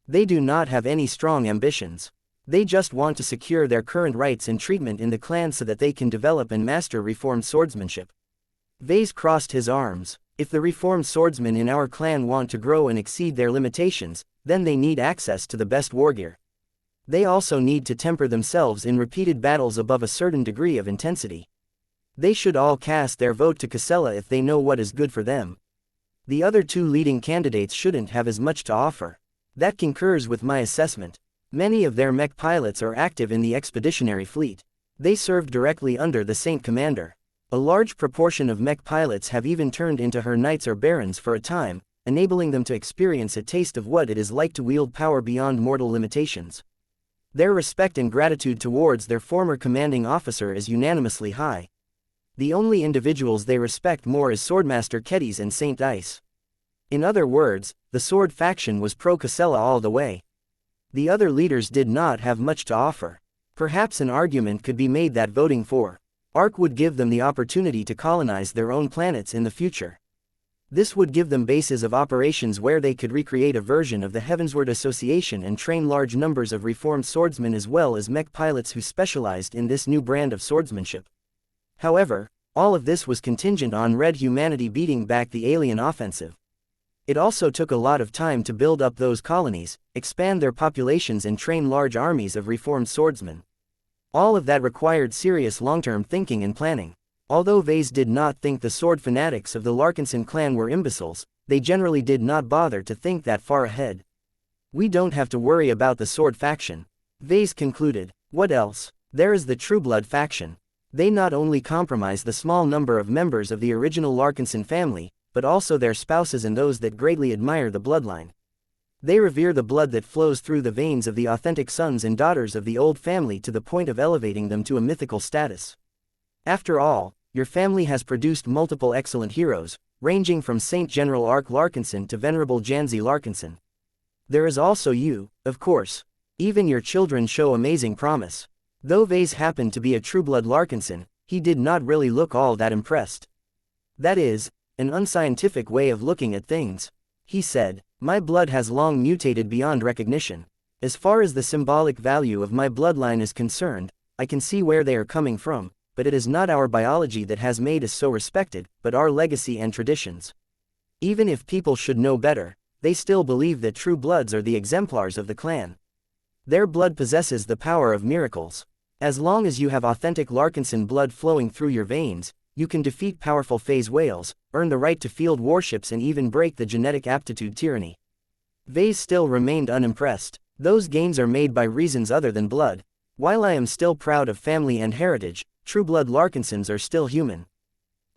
They do not have any strong ambitions. They just want to secure their current rights and treatment in the clan so that they can develop and master reformed swordsmanship. Ves crossed his arms. If the reformed swordsmen in our clan want to grow and exceed their limitations, then they need access to the best wargear. They also need to temper themselves in repeated battles above a certain degree of intensity. They should all cast their vote to Casella if they know what is good for them. The other 2 leading candidates shouldn't have as much to offer. That concurs with my assessment. Many of their mech pilots are active in the expeditionary fleet. They served directly under the Saint Commander. A large proportion of mech pilots have even turned into her knights or barons for a time, enabling them to experience a taste of what it is like to wield power beyond mortal limitations. Their respect and gratitude towards their former commanding officer is unanimously high. The only individuals they respect more is Swordmaster Ves and Saint Ice. In other words, the Sword faction was pro-Casella all the way. The other leaders did not have much to offer. Perhaps an argument could be made that voting for Ark would give them the opportunity to colonize their own planets in the future. This would give them bases of operations where they could recreate a version of the Heavensward Association and train large numbers of reformed swordsmen as well as mech pilots who specialized in this new brand of swordsmanship. However, all of this was contingent on Red humanity beating back the alien offensive. It also took a lot of time to build up those colonies, expand their populations and train large armies of reformed swordsmen. All of that required serious long-term thinking and planning. Although Ves did not think the sword fanatics of the Larkinson clan were imbeciles, they generally did not bother to think that far ahead. We don't have to worry about the sword faction. Ves concluded. What else? There is the Trueblood faction. They not only comprise the small number of members of the original Larkinson family, but also their spouses and those that greatly admire the bloodline. They revere the blood that flows through the veins of the authentic sons and daughters of the old family to the point of elevating them to a mythical status. After all, your family has produced multiple excellent heroes, ranging from Saint General Ark Larkinson to Venerable Janzi Larkinson. There is also you, of course. Even your children show amazing promise. Though Ves happened to be a Trueblood Larkinson, he did not really look all that impressed. That is, an unscientific way of looking at things. He said, my blood has long mutated beyond recognition. As far as the symbolic value of my bloodline is concerned, I can see where they are coming from, but it is not our biology that has made us so respected, but our legacy and traditions. Even if people should know better, they still believe that true bloods are the exemplars of the clan. Their blood possesses the power of miracles. As long as you have authentic Larkinson blood flowing through your veins, you can defeat powerful phase whales, earn the right to field warships and even break the genetic aptitude tyranny. Ves still remained unimpressed. Those gains are made by reasons other than blood. While I am still proud of family and heritage, true-blood Larkinsons are still human.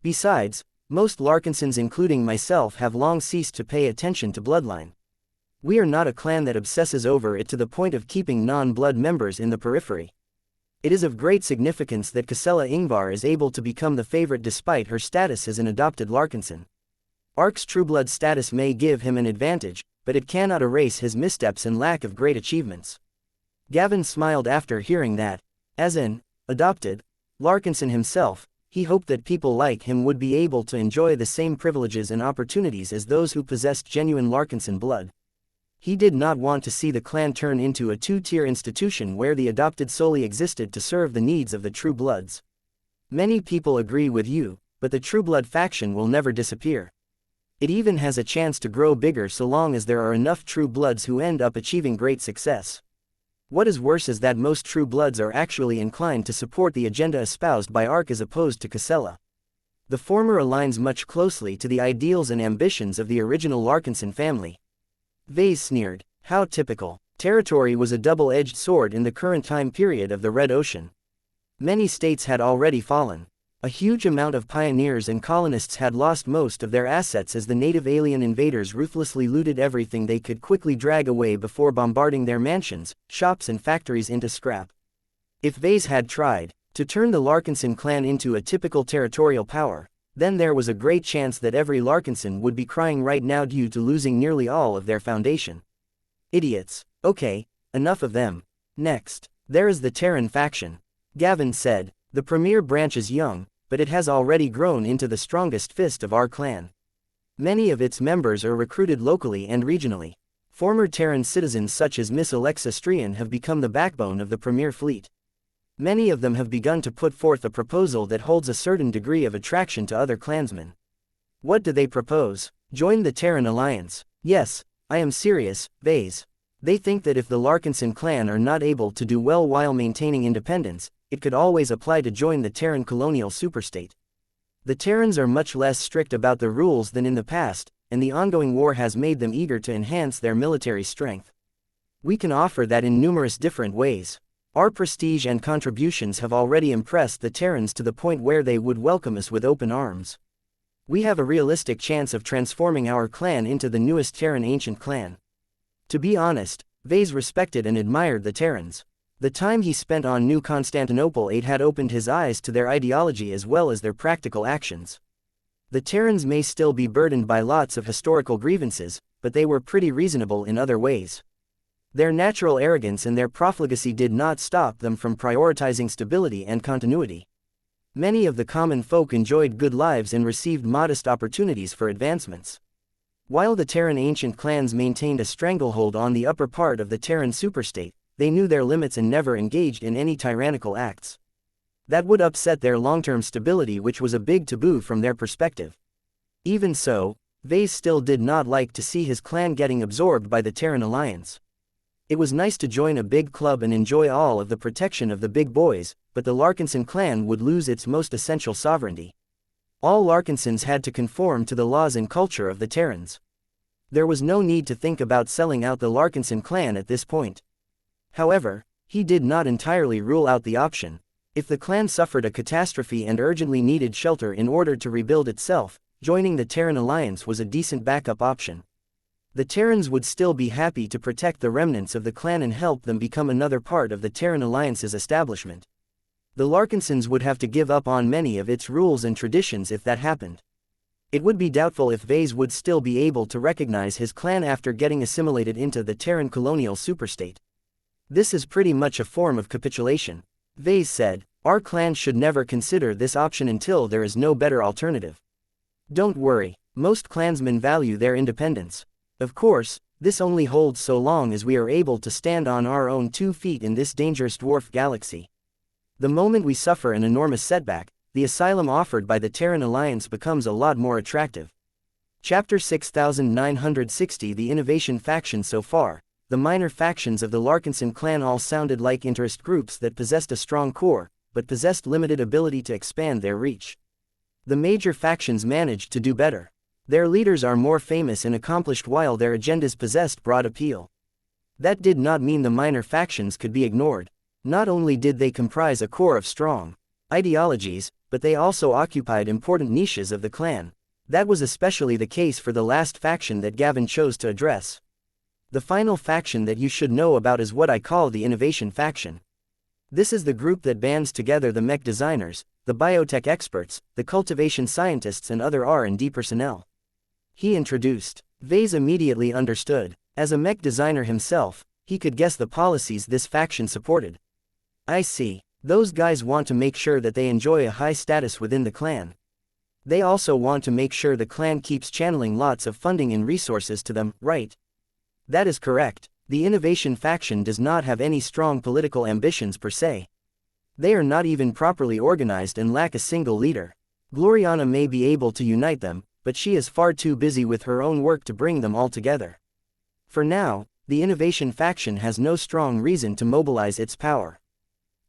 Besides, most Larkinsons including myself have long ceased to pay attention to bloodline. We are not a clan that obsesses over it to the point of keeping non-blood members in the periphery. It is of great significance that Casella Ingvar is able to become the favorite despite her status as an adopted Larkinson. Ark's trueblood status may give him an advantage, but it cannot erase his missteps and lack of great achievements. Gavin smiled after hearing that. As an adopted Larkinson himself, he hoped that people like him would be able to enjoy the same privileges and opportunities as those who possessed genuine Larkinson blood. He did not want to see the clan turn into a two-tier institution where the adopted solely existed to serve the needs of the True Bloods. Many people agree with you, but the True Blood faction will never disappear. It even has a chance to grow bigger so long as there are enough True Bloods who end up achieving great success. What is worse is that most True Bloods are actually inclined to support the agenda espoused by Ark as opposed to Casella. The former aligns much closely to the ideals and ambitions of the original Larkinson family. Ves sneered. How typical. Territory was a double-edged sword in the current time period of the Red Ocean. Many states had already fallen. A huge amount of pioneers and colonists had lost most of their assets as the native alien invaders ruthlessly looted everything they could quickly drag away before bombarding their mansions, shops and factories into scrap. If Ves had tried to turn the Larkinson clan into a typical territorial power, then there was a great chance that every Larkinson would be crying right now due to losing nearly all of their foundation. Idiots. Okay, enough of them. Next, there is the Terran faction. Gavin said, the premier branch is young, but it has already grown into the strongest fist of our clan. Many of its members are recruited locally and regionally. Former Terran citizens such as Miss Alexa Strian have become the backbone of the premier fleet. Many of them have begun to put forth a proposal that holds a certain degree of attraction to other clansmen. What do they propose? Join the Terran Alliance. Yes, I am serious, Ves. They think that if the Larkinson clan are not able to do well while maintaining independence, it could always apply to join the Terran colonial superstate. The Terrans are much less strict about the rules than in the past, and the ongoing war has made them eager to enhance their military strength. We can offer that in numerous different ways. Our prestige and contributions have already impressed the Terrans to the point where they would welcome us with open arms. We have a realistic chance of transforming our clan into the newest Terran ancient clan. To be honest, Ves respected and admired the Terrans. The time he spent on New Constantinople had opened his eyes to their ideology as well as their practical actions. The Terrans may still be burdened by lots of historical grievances, but they were pretty reasonable in other ways. Their natural arrogance and their profligacy did not stop them from prioritizing stability and continuity. Many of the common folk enjoyed good lives and received modest opportunities for advancements. While the Terran ancient clans maintained a stranglehold on the upper part of the Terran superstate, they knew their limits and never engaged in any tyrannical acts. That would upset their long-term stability, which was a big taboo from their perspective. Even so, Ves still did not like to see his clan getting absorbed by the Terran alliance. It was nice to join a big club and enjoy all of the protection of the big boys, but the Larkinson clan would lose its most essential sovereignty. All Larkinsons had to conform to the laws and culture of the Terrans. There was no need to think about selling out the Larkinson clan at this point. However, he did not entirely rule out the option. If the clan suffered a catastrophe and urgently needed shelter in order to rebuild itself, joining the Terran alliance was a decent backup option. The Terrans would still be happy to protect the remnants of the clan and help them become another part of the Terran alliance's establishment. The Larkinsons would have to give up on many of its rules and traditions if that happened. It would be doubtful if Ves would still be able to recognize his clan after getting assimilated into the Terran colonial superstate. This is pretty much a form of capitulation. Ves said, our clan should never consider this option until there is no better alternative. Don't worry, most clansmen value their independence. Of course, this only holds so long as we are able to stand on our own 2 feet in this dangerous dwarf galaxy. The moment we suffer an enormous setback, the asylum offered by the Terran Alliance becomes a lot more attractive. Chapter 6960. The Innovation Faction. So far, the minor factions of the Larkinson clan all sounded like interest groups that possessed a strong core, but possessed limited ability to expand their reach. The major factions managed to do better. Their leaders are more famous and accomplished while their agendas possessed broad appeal. That did not mean the minor factions could be ignored. Not only did they comprise a core of strong ideologies, but they also occupied important niches of the clan. That was especially the case for the last faction that Gavin chose to address. The final faction that you should know about is what I call the Innovation Faction. This is the group that bands together the mech designers, the biotech experts, the cultivation scientists and other R&D personnel. He introduced. Ves immediately understood. As a mech designer himself, he could guess the policies this faction supported. I see. Those guys want to make sure that they enjoy a high status within the clan. They also want to make sure the clan keeps channeling lots of funding and resources to them, right? That is correct. The innovation faction does not have any strong political ambitions per se. They are not even properly organized and lack a single leader. Gloriana may be able to unite them, but she is far too busy with her own work to bring them all together. For now, the innovation faction has no strong reason to mobilize its power.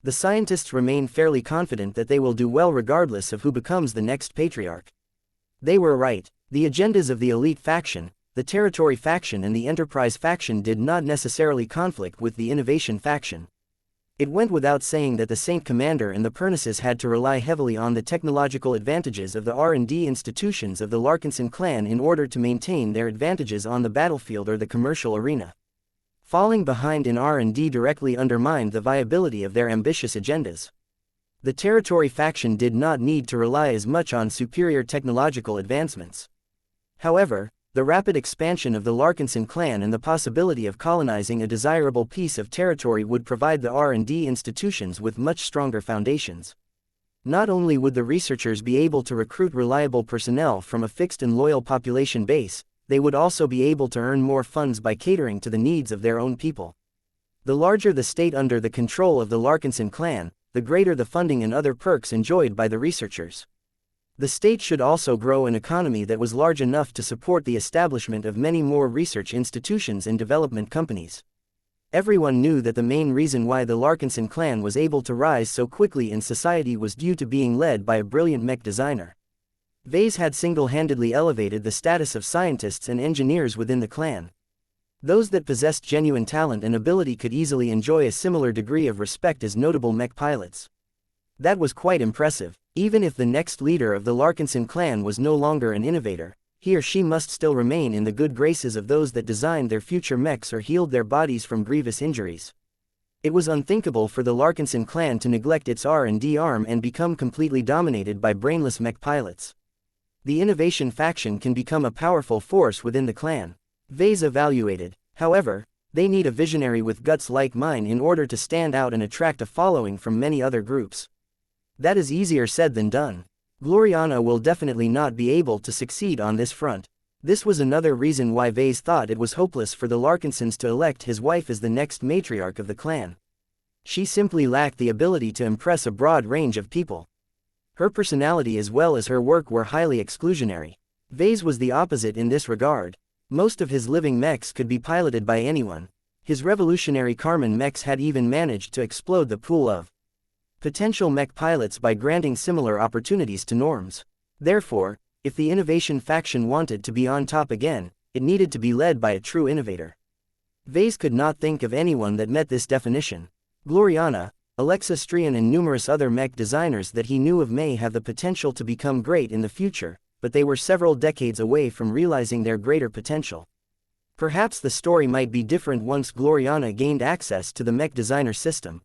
The scientists remain fairly confident that they will do well regardless of who becomes the next patriarch. They were right. The agendas of the elite faction, the territory faction and the enterprise faction did not necessarily conflict with the innovation faction. It went without saying that the Saint Commander and the Pernices had to rely heavily on the technological advantages of the R&D institutions of the Larkinson clan in order to maintain their advantages on the battlefield or the commercial arena. Falling behind in R&D directly undermined the viability of their ambitious agendas. The territory faction did not need to rely as much on superior technological advancements. However, the rapid expansion of the Larkinson clan and the possibility of colonizing a desirable piece of territory would provide the R&D institutions with much stronger foundations. Not only would the researchers be able to recruit reliable personnel from a fixed and loyal population base, they would also be able to earn more funds by catering to the needs of their own people. The larger the state under the control of the Larkinson clan, the greater the funding and other perks enjoyed by the researchers. The state should also grow an economy that was large enough to support the establishment of many more research institutions and development companies. Everyone knew that the main reason why the Larkinson clan was able to rise so quickly in society was due to being led by a brilliant mech designer. Ves had single-handedly elevated the status of scientists and engineers within the clan. Those that possessed genuine talent and ability could easily enjoy a similar degree of respect as notable mech pilots. That was quite impressive. Even if the next leader of the Larkinson clan was no longer an innovator, he or she must still remain in the good graces of those that designed their future mechs or healed their bodies from grievous injuries. It was unthinkable for the Larkinson clan to neglect its R&D arm and become completely dominated by brainless mech pilots. The innovation faction can become a powerful force within the clan. Ves evaluated. However, they need a visionary with guts like mine in order to stand out and attract a following from many other groups. That is easier said than done. Gloriana will definitely not be able to succeed on this front. This was another reason why Ves thought it was hopeless for the Larkinsons to elect his wife as the next matriarch of the clan. She simply lacked the ability to impress a broad range of people. Her personality as well as her work were highly exclusionary. Ves was the opposite in this regard. Most of his living mechs could be piloted by anyone. His revolutionary Carmen mechs had even managed to explode the pool of potential mech pilots by granting similar opportunities to norms. Therefore, if the innovation faction wanted to be on top again, it needed to be led by a true innovator. Ves could not think of anyone that met this definition. Gloriana, Alexa Strian and numerous other mech designers that he knew of may have the potential to become great in the future, but they were several decades away from realizing their greater potential. Perhaps the story might be different once Gloriana gained access to the mech designer system.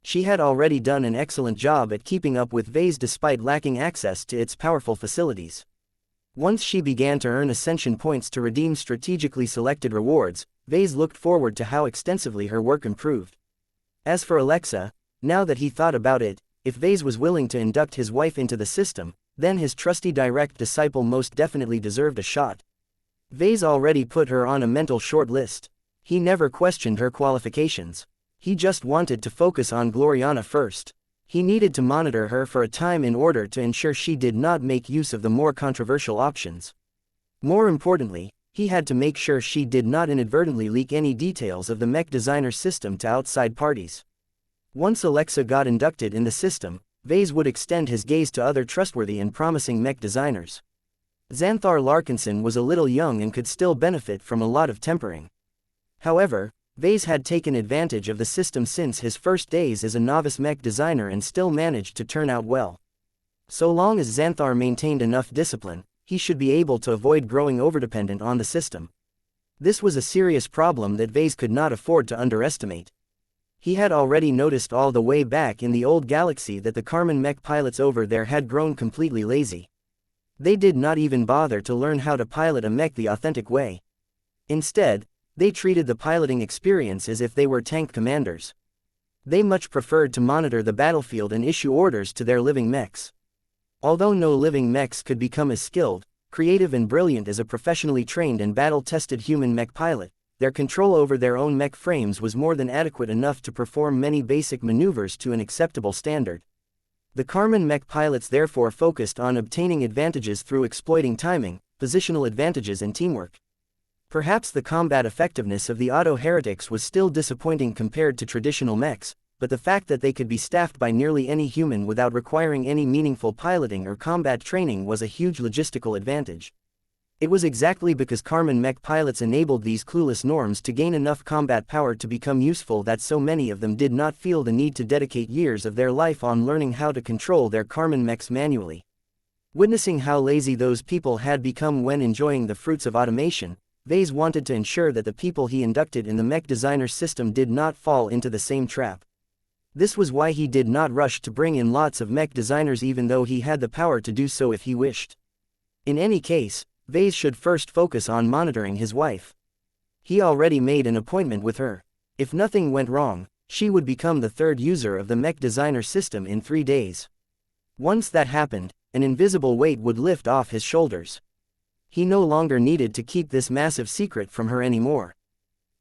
She had already done an excellent job at keeping up with Ves despite lacking access to its powerful facilities. Once she began to earn ascension points to redeem strategically selected rewards, Ves looked forward to how extensively her work improved. As for Alexa, now that he thought about it, if Ves was willing to induct his wife into the system, then his trusty direct disciple most definitely deserved a shot. Ves already put her on a mental short list. He never questioned her qualifications. He just wanted to focus on Gloriana first. He needed to monitor her for a time in order to ensure she did not make use of the more controversial options. More importantly, he had to make sure she did not inadvertently leak any details of the mech designer system to outside parties. Once Alexa got inducted in the system, Ves would extend his gaze to other trustworthy and promising mech designers. Xanthar Larkinson was a little young and could still benefit from a lot of tempering. However, Ves had taken advantage of the system since his first days as a novice mech designer and still managed to turn out well. So long as Xanthar maintained enough discipline, he should be able to avoid growing overdependent on the system. This was a serious problem that Ves could not afford to underestimate. He had already noticed all the way back in the old galaxy that the Carmen mech pilots over there had grown completely lazy. They did not even bother to learn how to pilot a mech the authentic way. Instead, they treated the piloting experience as if they were tank commanders. They much preferred to monitor the battlefield and issue orders to their living mechs. Although no living mechs could become as skilled, creative and brilliant as a professionally trained and battle-tested human mech pilot, their control over their own mech frames was more than adequate enough to perform many basic maneuvers to an acceptable standard. The Karman mech pilots therefore focused on obtaining advantages through exploiting timing, positional advantages and teamwork. Perhaps the combat effectiveness of the auto-heretics was still disappointing compared to traditional mechs, but the fact that they could be staffed by nearly any human without requiring any meaningful piloting or combat training was a huge logistical advantage. It was exactly because Karman mech pilots enabled these clueless norms to gain enough combat power to become useful that so many of them did not feel the need to dedicate years of their life on learning how to control their Karman mechs manually. Witnessing how lazy those people had become when enjoying the fruits of automation, Ves wanted to ensure that the people he inducted in the mech designer system did not fall into the same trap. This was why he did not rush to bring in lots of mech designers even though he had the power to do so if he wished. In any case, Ves should first focus on monitoring his wife. He already made an appointment with her. If nothing went wrong, she would become the third user of the mech designer system in 3 days. Once that happened, an invisible weight would lift off his shoulders. He no longer needed to keep this massive secret from her anymore.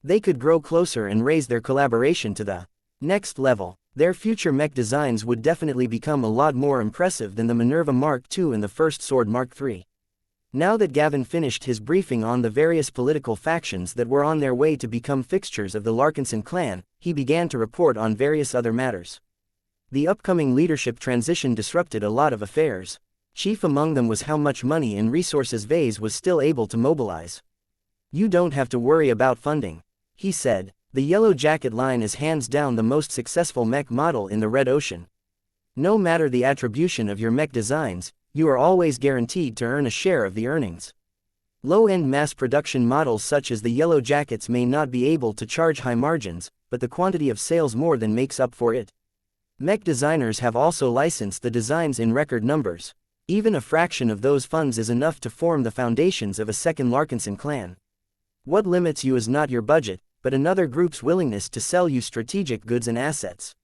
They could grow closer and raise their collaboration to the next level. Their future mech designs would definitely become a lot more impressive than the Minerva Mark II and the First Sword Mark III. Now that Gavin finished his briefing on the various political factions that were on their way to become fixtures of the Larkinson clan, he began to report on various other matters. The upcoming leadership transition disrupted a lot of affairs. Chief among them was how much money and resources Ves was still able to mobilize. "You don't have to worry about funding," he said. "The Yellow Jacket line is hands down the most successful mech model in the Red Ocean. No matter the attribution of your mech designs, you are always guaranteed to earn a share of the earnings. Low-end mass production models such as the Yellow Jackets may not be able to charge high margins, but the quantity of sales more than makes up for it. Mech designers have also licensed the designs in record numbers. Even a fraction of those funds is enough to form the foundations of a second Larkinson clan. What limits you is not your budget, but another group's willingness to sell you strategic goods and assets."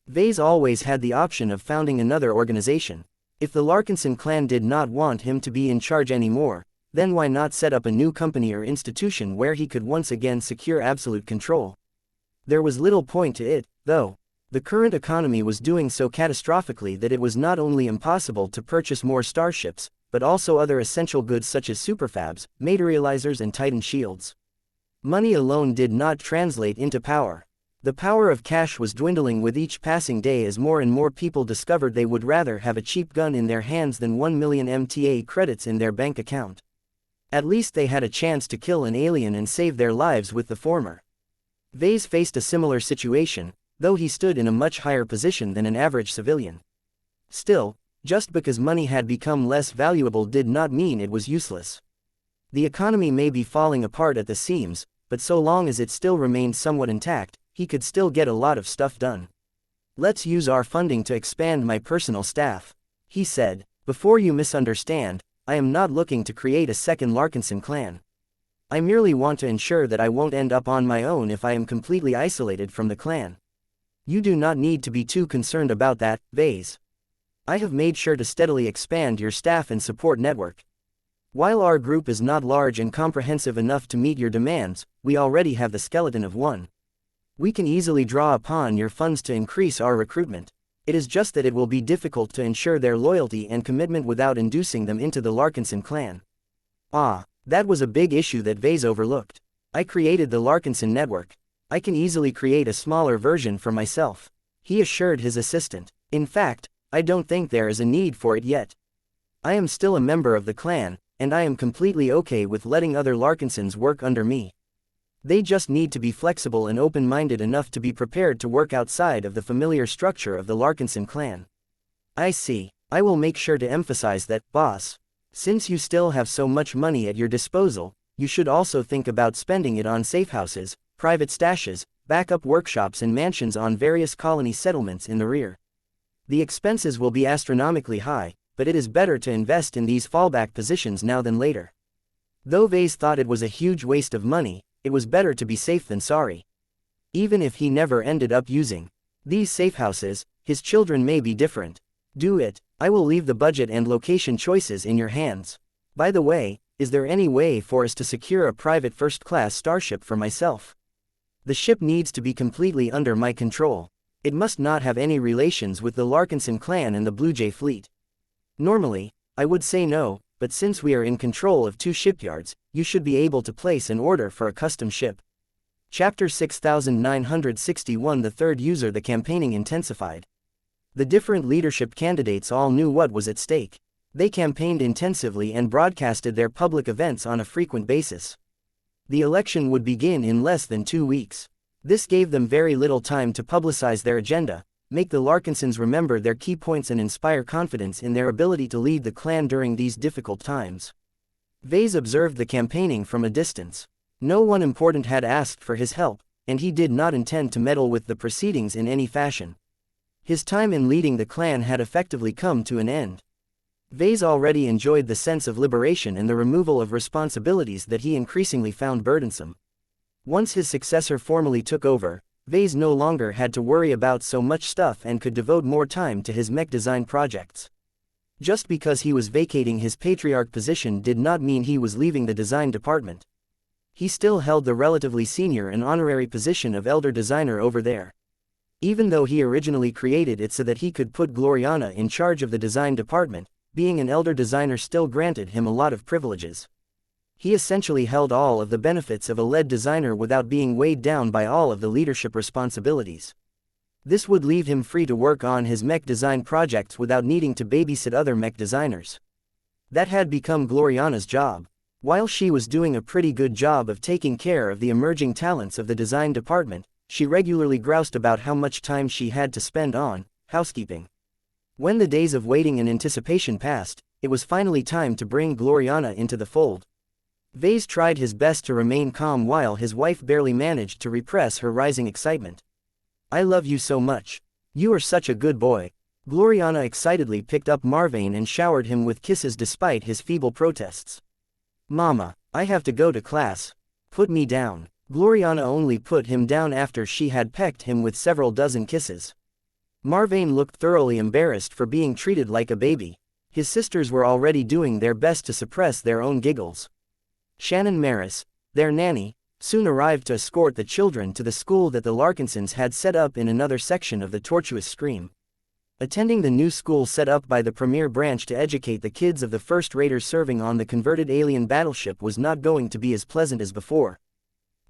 Ves always had the option of founding another organization. If the Larkinson clan did not want him to be in charge anymore, then why not set up a new company or institution where he could once again secure absolute control? There was little point to it, though. The current economy was doing so catastrophically that it was not only impossible to purchase more starships, but also other essential goods such as superfabs, materializers and Titan shields. Money alone did not translate into power. The power of cash was dwindling with each passing day as more and more people discovered they would rather have a cheap gun in their hands than 1 million MTA credits in their bank account. At least they had a chance to kill an alien and save their lives with the former. Ves faced a similar situation, though he stood in a much higher position than an average civilian. Still, just because money had become less valuable did not mean it was useless. The economy may be falling apart at the seams, but so long as it still remained somewhat intact, he could still get a lot of stuff done. "Let's use our funding to expand my personal staff," he said. "Before you misunderstand, I am not looking to create a second Larkinson clan. I merely want to ensure that I won't end up on my own if I am completely isolated from the clan. You do not need to be too concerned about that, Ves. I have made sure to steadily expand your staff and support network. While our group is not large and comprehensive enough to meet your demands, we already have the skeleton of one. We can easily draw upon your funds to increase our recruitment. It is just that it will be difficult to ensure their loyalty and commitment without inducing them into the Larkinson clan." That was a big issue that Ves overlooked. "I created the Larkinson network. I can easily create a smaller version for myself," he assured his assistant. "In fact, I don't think there is a need for it yet. I am still a member of the clan, and I am completely okay with letting other Larkinsons work under me. They just need to be flexible and open-minded enough to be prepared to work outside of the familiar structure of the Larkinson clan." "I see. I will make sure to emphasize that, boss. Since you still have so much money at your disposal, you should also think about spending it on safehouses, private stashes, backup workshops and mansions on various colony settlements in the rear. The expenses will be astronomically high, but it is better to invest in these fallback positions now than later. Though Ves thought it was a huge waste of money, it was better to be safe than sorry. Even if he never ended up using these safe houses, his children may be different. Do it. I will leave the budget and location choices in your hands. By the way, is there any way for us to secure a private first-class starship for myself? The ship needs to be completely under my control. It must not have any relations with the Larkinson clan and the Blue Jay fleet. Normally, I would say no, but since we are in control of 2 shipyards, you should be able to place an order for a custom ship. Chapter 6961. The third user. The campaigning intensified. The different leadership candidates all knew what was at stake. They campaigned intensively and broadcasted their public events on a frequent basis. The election would begin in less than 2 weeks. This gave them very little time to publicize their agenda, make the Larkinsons remember their key points and inspire confidence in their ability to lead the clan during these difficult times. Ves observed the campaigning from a distance. No one important had asked for his help, and he did not intend to meddle with the proceedings in any fashion. His time in leading the clan had effectively come to an end. Ves already enjoyed the sense of liberation and the removal of responsibilities that he increasingly found burdensome. Once his successor formally took over, Ves no longer had to worry about so much stuff and could devote more time to his mech design projects. Just because he was vacating his patriarch position did not mean he was leaving the design department. He still held the relatively senior and honorary position of elder designer over there. Even though he originally created it so that he could put Gloriana in charge of the design department, being an elder designer still granted him a lot of privileges. He essentially held all of the benefits of a lead designer without being weighed down by all of the leadership responsibilities. This would leave him free to work on his mech design projects without needing to babysit other mech designers. That had become Gloriana's job. While she was doing a pretty good job of taking care of the emerging talents of the design department, she regularly groused about how much time she had to spend on housekeeping. When the days of waiting and anticipation passed, it was finally time to bring Gloriana into the fold. Ves tried his best to remain calm while his wife barely managed to repress her rising excitement. "I love you so much. You are such a good boy." Gloriana excitedly picked up Marvane and showered him with kisses despite his feeble protests. "Mama, I have to go to class. Put me down." Gloriana only put him down after she had pecked him with several dozen kisses. Marvane looked thoroughly embarrassed for being treated like a baby. His sisters were already doing their best to suppress their own giggles. Shannon Maris, their nanny, soon arrived to escort the children to the school that the Larkinsons had set up in another section of the tortuous stream. Attending the new school set up by the premier branch to educate the kids of the first raiders serving on the converted alien battleship was not going to be as pleasant as before.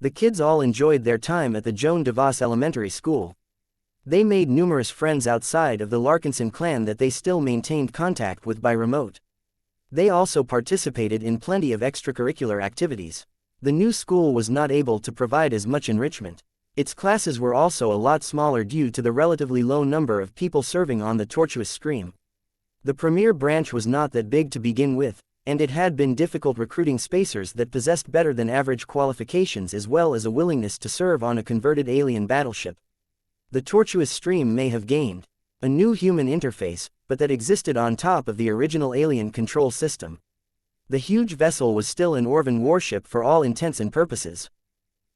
The kids all enjoyed their time at the Joan de Vos Elementary School. They made numerous friends outside of the Larkinson clan that they still maintained contact with by remote. They also participated in plenty of extracurricular activities. The new school was not able to provide as much enrichment. Its classes were also a lot smaller due to the relatively low number of people serving on the tortuous stream. The premier branch was not that big to begin with, and it had been difficult recruiting spacers that possessed better than average qualifications as well as a willingness to serve on a converted alien battleship. The tortuous stream may have gained a new human interface, but that existed on top of the original alien control system. The huge vessel was still an Orvan warship for all intents and purposes.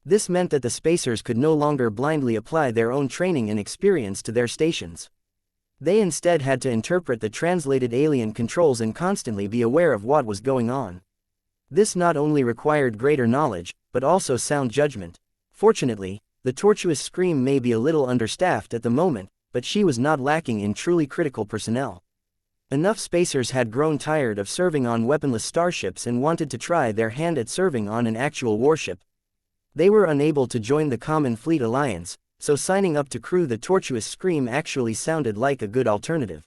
This meant that the spacers could no longer blindly apply their own training and experience to their stations. They instead had to interpret the translated alien controls and constantly be aware of what was going on. This not only required greater knowledge, but also sound judgment. Fortunately, the tortuous stream may be a little understaffed at the moment, but she was not lacking in truly critical personnel. Enough spacers had grown tired of serving on weaponless starships and wanted to try their hand at serving on an actual warship. They were unable to join the Common Fleet Alliance, so signing up to crew the tortuous stream actually sounded like a good alternative.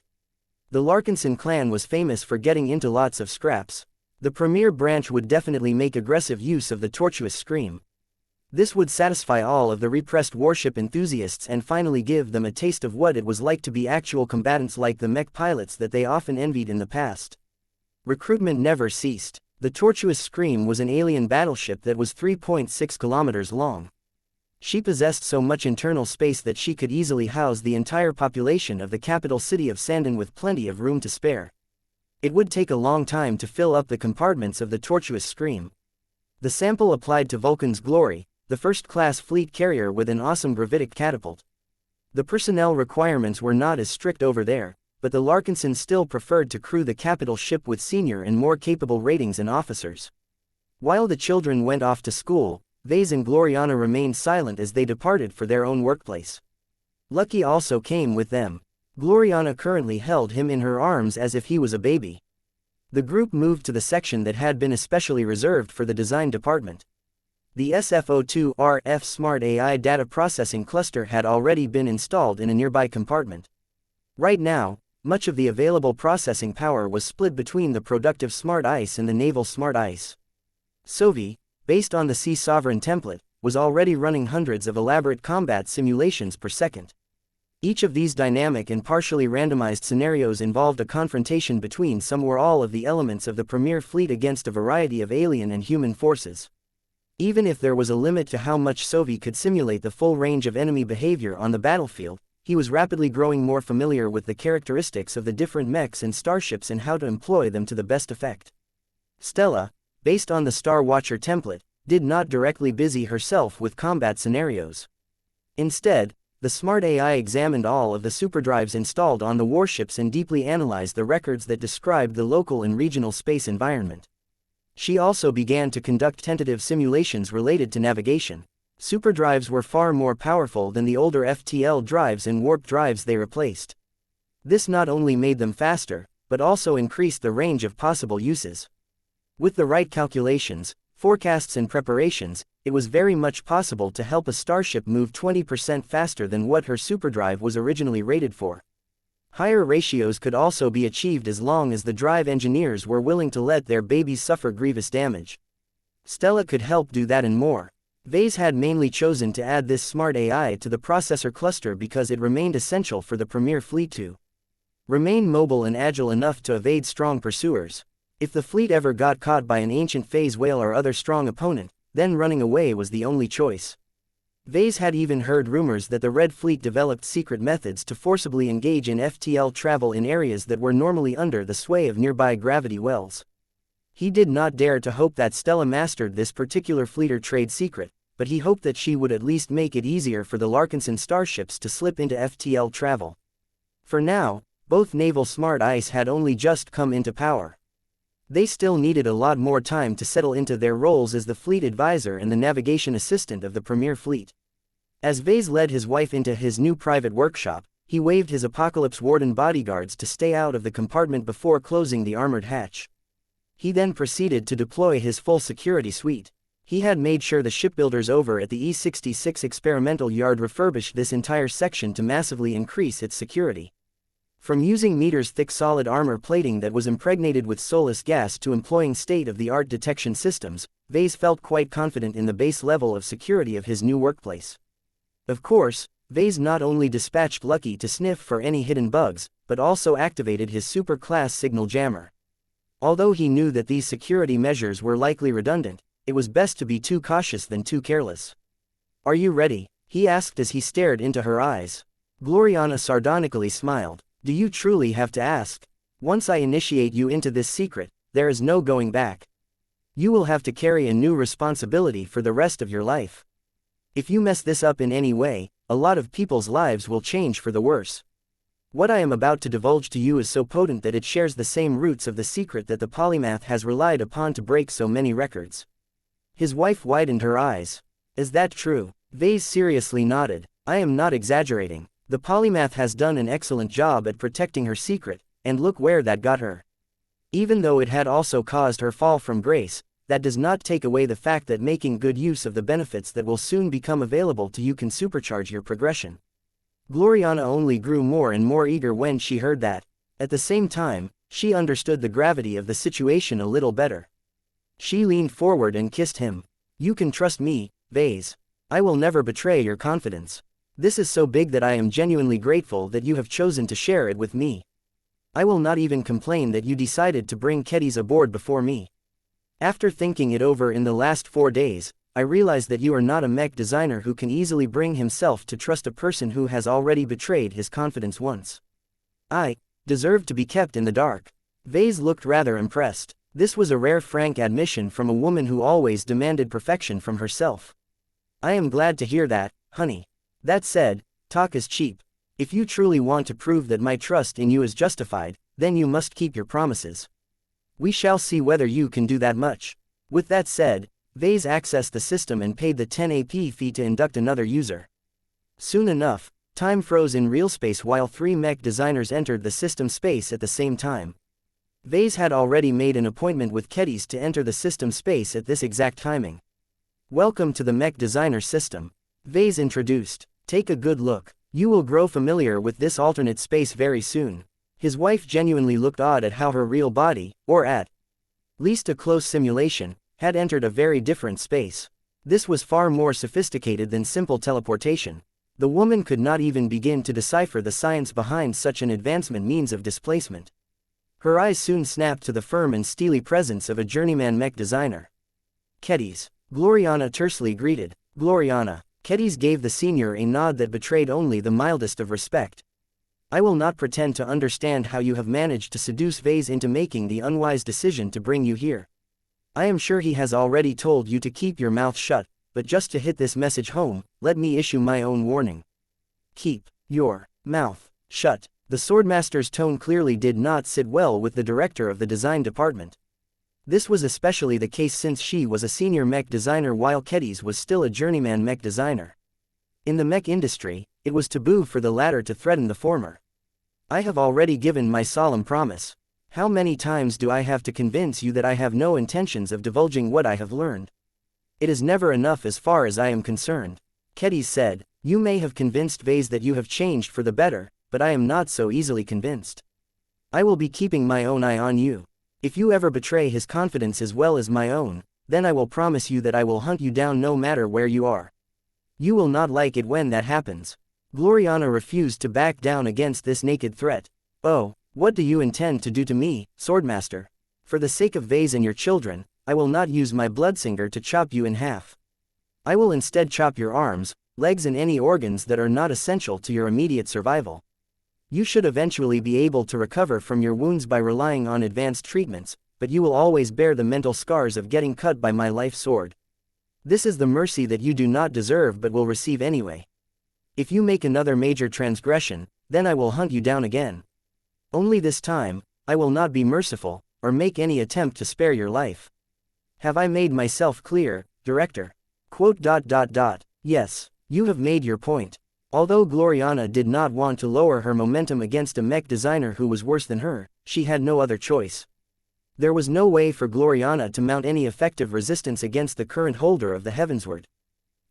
The Larkinson clan was famous for getting into lots of scraps. The premier branch would definitely make aggressive use of the tortuous stream. This would satisfy all of the repressed warship enthusiasts and finally give them a taste of what it was like to be actual combatants like the mech pilots that they often envied in the past. Recruitment never ceased. The tortuous stream was an alien battleship that was 3.6 kilometers long. She possessed so much internal space that she could easily house the entire population of the capital city of Sandon with plenty of room to spare. It would take a long time to fill up the compartments of the tortuous stream. The sample applied to Vulcan's Glory, the first-class fleet carrier with an awesome gravitic catapult. The personnel requirements were not as strict over there, but the Larkinson still preferred to crew the capital ship with senior and more capable ratings and officers. While the children went off to school, Ves and Gloriana remained silent as they departed for their own workplace. Lucky also came with them. Gloriana currently held him in her arms as if he was a baby. The group moved to the section that had been especially reserved for the design department. The SFO2RF Smart AI data processing cluster had already been installed in a nearby compartment. Right now, much of the available processing power was split between the productive Smart ICE and the naval Smart ICE. Sovi, based on the Sea Sovereign template, was already running hundreds of elaborate combat simulations per second. Each of these dynamic and partially randomized scenarios involved a confrontation between some or all of the elements of the Premier Fleet against a variety of alien and human forces. Even if there was a limit to how much Sovi could simulate the full range of enemy behavior on the battlefield, he was rapidly growing more familiar with the characteristics of the different mechs and starships and how to employ them to the best effect. Stella, based on the Star Watcher template, did not directly busy herself with combat scenarios. Instead, the Smart AI examined all of the superdrives installed on the warships and deeply analyzed the records that described the local and regional space environment. She also began to conduct tentative simulations related to navigation. Superdrives were far more powerful than the older FTL drives and warp drives they replaced. This not only made them faster, but also increased the range of possible uses. With the right calculations, forecasts and preparations, it was very much possible to help a starship move 20% faster than what her superdrive was originally rated for. Higher ratios could also be achieved as long as the drive engineers were willing to let their babies suffer grievous damage. Stella could help do that and more. Ves had mainly chosen to add this Smart AI to the processor cluster because it remained essential for the Premier Fleet to remain mobile and agile enough to evade strong pursuers. If the fleet ever got caught by an ancient phase whale or other strong opponent, then running away was the only choice. Ves had even heard rumors that the Red Fleet developed secret methods to forcibly engage in FTL travel in areas that were normally under the sway of nearby gravity wells. He did not dare to hope that Stella mastered this particular fleeter trade secret, but he hoped that she would at least make it easier for the Larkinson starships to slip into FTL travel. For now, both naval Smart ICE had only just come into power. They still needed a lot more time to settle into their roles as the fleet advisor and the navigation assistant of the Premier Fleet. As Ves led his wife into his new private workshop, he waved his Apocalypse Warden bodyguards to stay out of the compartment before closing the armored hatch. He then proceeded to deploy his full security suite. He had made sure the shipbuilders over at the E66 experimental yard refurbished this entire section to massively increase its security. From using meters-thick solid armor plating that was impregnated with soulless gas to employing state-of-the-art detection systems, Ves felt quite confident in the base level of security of his new workplace. Of course, Ves not only dispatched Lucky to sniff for any hidden bugs, but also activated his super-class signal jammer. Although he knew that these security measures were likely redundant, it was best to be too cautious than too careless. "Are you ready?" he asked as he stared into her eyes. Gloriana sardonically smiled. "Do you truly have to ask? Once I initiate you into this secret, there is no going back. You will have to carry a new responsibility for the rest of your life. If you mess this up in any way, a lot of people's lives will change for the worse. What I am about to divulge to you is so potent that it shares the same roots of the secret that the polymath has relied upon to break so many records." His wife widened her eyes. "Is that true?" Ves seriously nodded. "I am not exaggerating. The polymath has done an excellent job at protecting her secret, and look where that got her. Even though it had also caused her fall from grace, that does not take away the fact that making good use of the benefits that will soon become available to you can supercharge your progression." Gloriana only grew more and more eager when she heard that. At the same time, she understood the gravity of the situation a little better. She leaned forward and kissed him. "You can trust me, Ves. I will never betray your confidence. This is so big that I am genuinely grateful that you have chosen to share it with me. I will not even complain that you decided to bring Keddies aboard before me. After thinking it over in the last 4 days, I realize that you are not a mech designer who can easily bring himself to trust a person who has already betrayed his confidence once. I deserve to be kept in the dark." Ves looked rather impressed. This was a rare frank admission from a woman who always demanded perfection from herself. I am glad to hear that, honey. That said, talk is cheap. If you truly want to prove that my trust in you is justified, then you must keep your promises. We shall see whether you can do that much. With that said, Ves accessed the system and paid the 10 AP fee to induct another user. Soon enough, time froze in real space while 3 mech designers entered the system space at the same time. Ves had already made an appointment with Kedis to enter the system space at this exact timing. Welcome to the mech designer system. Ves introduced. Take a good look. You will grow familiar with this alternate space very soon. His wife genuinely looked awed at how her real body, or at least a close simulation, had entered a very different space. This was far more sophisticated than simple teleportation. The woman could not even begin to decipher the science behind such an advancement means of displacement. Her eyes soon snapped to the firm and steely presence of a journeyman mech designer. Kedis. Gloriana tersely greeted. Gloriana. Kedis gave the senior a nod that betrayed only the mildest of respect. I will not pretend to understand how you have managed to seduce Ves into making the unwise decision to bring you here. I am sure he has already told you to keep your mouth shut, but just to hit this message home, let me issue my own warning. Keep your mouth shut. The Swordmaster's tone clearly did not sit well with the director of the design department. This was especially the case since she was a senior mech designer while Kedis was still a journeyman mech designer. In the mech industry, it was taboo for the latter to threaten the former. I have already given my solemn promise. How many times do I have to convince you that I have no intentions of divulging what I have learned? It is never enough as far as I am concerned. Kedis said, you may have convinced Ves that you have changed for the better, but I am not so easily convinced. I will be keeping my own eye on you. If you ever betray his confidence as well as my own, then I will promise you that I will hunt you down no matter where you are. You will not like it when that happens. Gloriana refused to back down against this naked threat. Oh, what do you intend to do to me, Swordmaster? For the sake of Ves and your children, I will not use my bloodsinger to chop you in half. I will instead chop your arms, legs and any organs that are not essential to your immediate survival. You should eventually be able to recover from your wounds by relying on advanced treatments, but you will always bear the mental scars of getting cut by my life sword. This is the mercy that you do not deserve but will receive anyway. If you make another major transgression, then I will hunt you down again. Only this time, I will not be merciful, or make any attempt to spare your life. Have I made myself clear, Director? Yes, you have made your point. Although Gloriana did not want to lower her momentum against a mech designer who was worse than her, she had no other choice. There was no way for Gloriana to mount any effective resistance against the current holder of the Heavensward.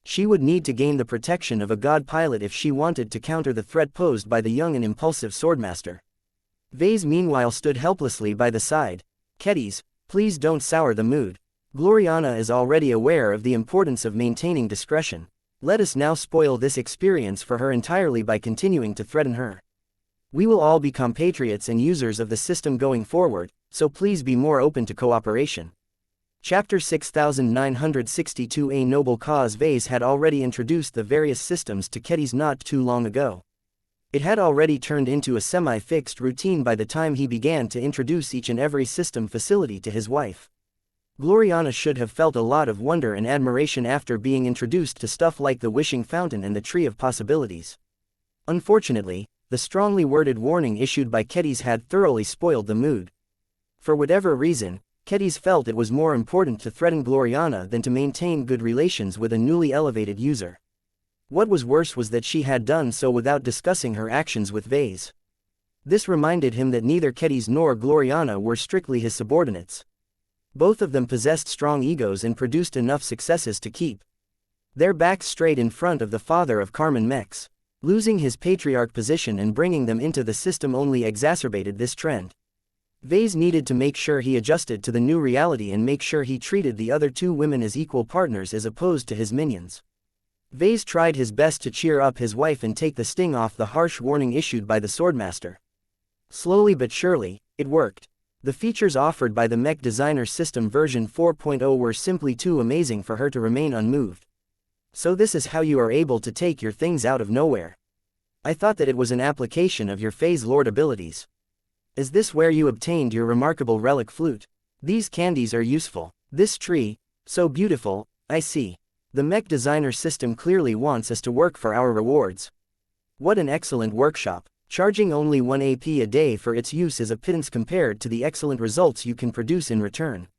She would need to gain the protection of a god pilot if she wanted to counter the threat posed by the young and impulsive Swordmaster. Ves meanwhile stood helplessly by the side. Kedis, please don't sour the mood. Gloriana is already aware of the importance of maintaining discretion. Let us now spoil this experience for her entirely by continuing to threaten her. We will all be compatriots and users of the system going forward, so please be more open to cooperation. Chapter 6962. A Noble Cause. Ves had already introduced the various systems to Kedis not too long ago. It had already turned into a semi-fixed routine by the time he began to introduce each and every system facility to his wife. Gloriana should have felt a lot of wonder and admiration after being introduced to stuff like the Wishing Fountain and the Tree of Possibilities. Unfortunately, the strongly worded warning issued by Kedis had thoroughly spoiled the mood. For whatever reason, Kedis felt it was more important to threaten Gloriana than to maintain good relations with a newly elevated user. What was worse was that she had done so without discussing her actions with Ves. This reminded him that neither Kedis nor Gloriana were strictly his subordinates. Both of them possessed strong egos and produced enough successes to keep their backs straight in front of the father of Carmen Mechs. Losing his patriarch position and bringing them into the system only exacerbated this trend. Ves needed to make sure he adjusted to the new reality and make sure he treated the other two women as equal partners as opposed to his minions. Ves tried his best to cheer up his wife and take the sting off the harsh warning issued by the Swordmaster. Slowly but surely, it worked. The features offered by the Mech Designer System version 4.0 were simply too amazing for her to remain unmoved. So this is how you are able to take your things out of nowhere. I thought that it was an application of your Phase Lord abilities. Is this where you obtained your remarkable relic flute? These candies are useful. This tree, so beautiful, I see. The mech designer system clearly wants us to work for our rewards. What an excellent workshop. Charging only 1 AP a day for its use is a pittance compared to the excellent results you can produce in return.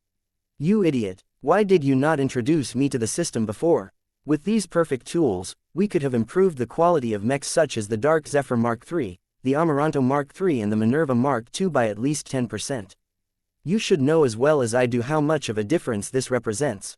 You idiot, why did you not introduce me to the system before? With these perfect tools, we could have improved the quality of mechs such as the Dark Zephyr Mark III, the Amaranto Mark III and the Minerva Mark II by at least 10%. You should know as well as I do how much of a difference this represents.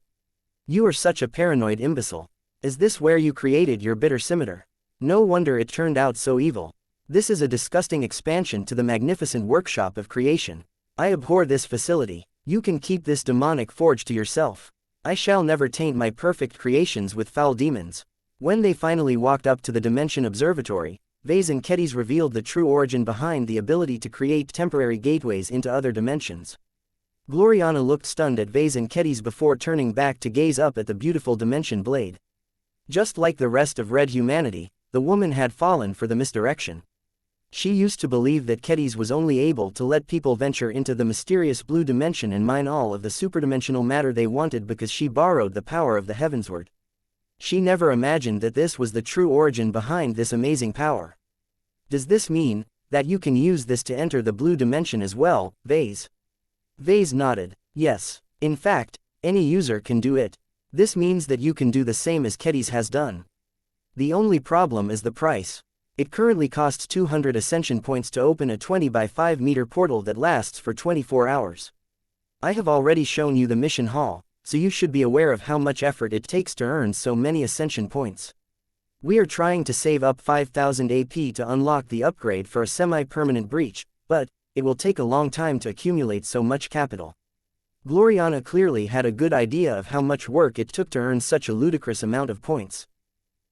You are such a paranoid imbecile. Is this where you created your bitter scimitar? No wonder it turned out so evil. This is a disgusting expansion to the magnificent workshop of creation. I abhor this facility. You can keep this demonic forge to yourself. I shall never taint my perfect creations with foul demons. When they finally walked up to the Dimension Observatory, Ves and Kedis revealed the true origin behind the ability to create temporary gateways into other dimensions. Gloriana looked stunned at Ves and Kedis before turning back to gaze up at the beautiful dimension blade. Just like the rest of red humanity, the woman had fallen for the misdirection. She used to believe that Kedis was only able to let people venture into the mysterious blue dimension and mine all of the superdimensional matter they wanted because she borrowed the power of the heavensward. She never imagined that this was the true origin behind this amazing power. Does this mean that you can use this to enter the blue dimension as well, Ves? Ves nodded. Yes. In fact, any user can do it. This means that you can do the same as Kedis has done. The only problem is the price. It currently costs 200 ascension points to open a 20 by 5 meter portal that lasts for 24 hours. I have already shown you the mission hall, so you should be aware of how much effort it takes to earn so many ascension points. We are trying to save up 5,000 AP to unlock the upgrade for a semi-permanent breach, but it will take a long time to accumulate so much capital. Gloriana clearly had a good idea of how much work it took to earn such a ludicrous amount of points.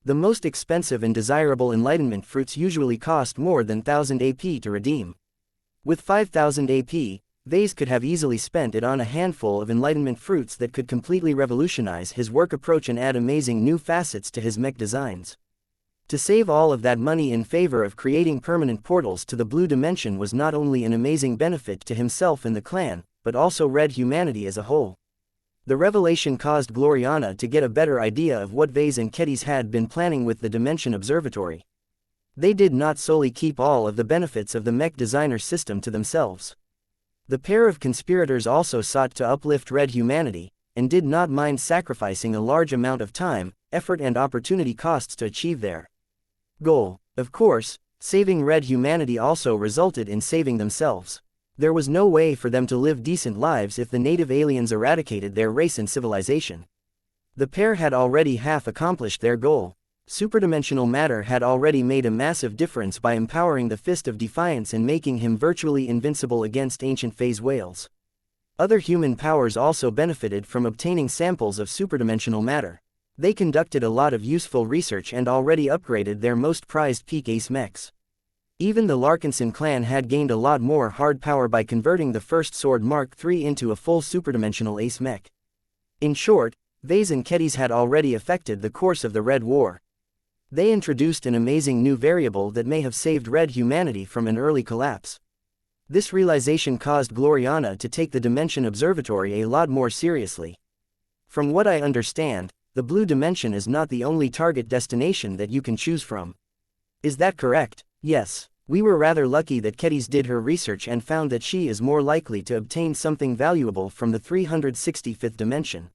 The most expensive and desirable enlightenment fruits usually cost more than 1,000 AP to redeem. With 5,000 AP, Ves could have easily spent it on a handful of enlightenment fruits that could completely revolutionize his work approach and add amazing new facets to his mech designs. To save all of that money in favor of creating permanent portals to the blue dimension was not only an amazing benefit to himself and the clan, but also red humanity as a whole. The revelation caused Gloriana to get a better idea of what Ves and Kedis had been planning with the Dimension Observatory. They did not solely keep all of the benefits of the mech designer system to themselves. The pair of conspirators also sought to uplift red humanity, and did not mind sacrificing a large amount of time, effort and opportunity costs to achieve their goal. Of course, saving red humanity also resulted in saving themselves. There was no way for them to live decent lives if the native aliens eradicated their race and civilization. The pair had already half accomplished their goal. Superdimensional matter had already made a massive difference by empowering the Fist of Defiance and making him virtually invincible against ancient phase whales. Other human powers also benefited from obtaining samples of superdimensional matter. They conducted a lot of useful research and already upgraded their most prized peak ace mechs. Even the Larkinson clan had gained a lot more hard power by converting the first sword Mark III into a full superdimensional ace mech. In short, Ves and Kedis had already affected the course of the Red War. They introduced an amazing new variable that may have saved red humanity from an early collapse. This realization caused Gloriana to take the Dimension Observatory a lot more seriously. From what I understand, the blue dimension is not the only target destination that you can choose from. Is that correct? Yes. We were rather lucky that Kedis did her research and found that she is more likely to obtain something valuable from the 365th dimension.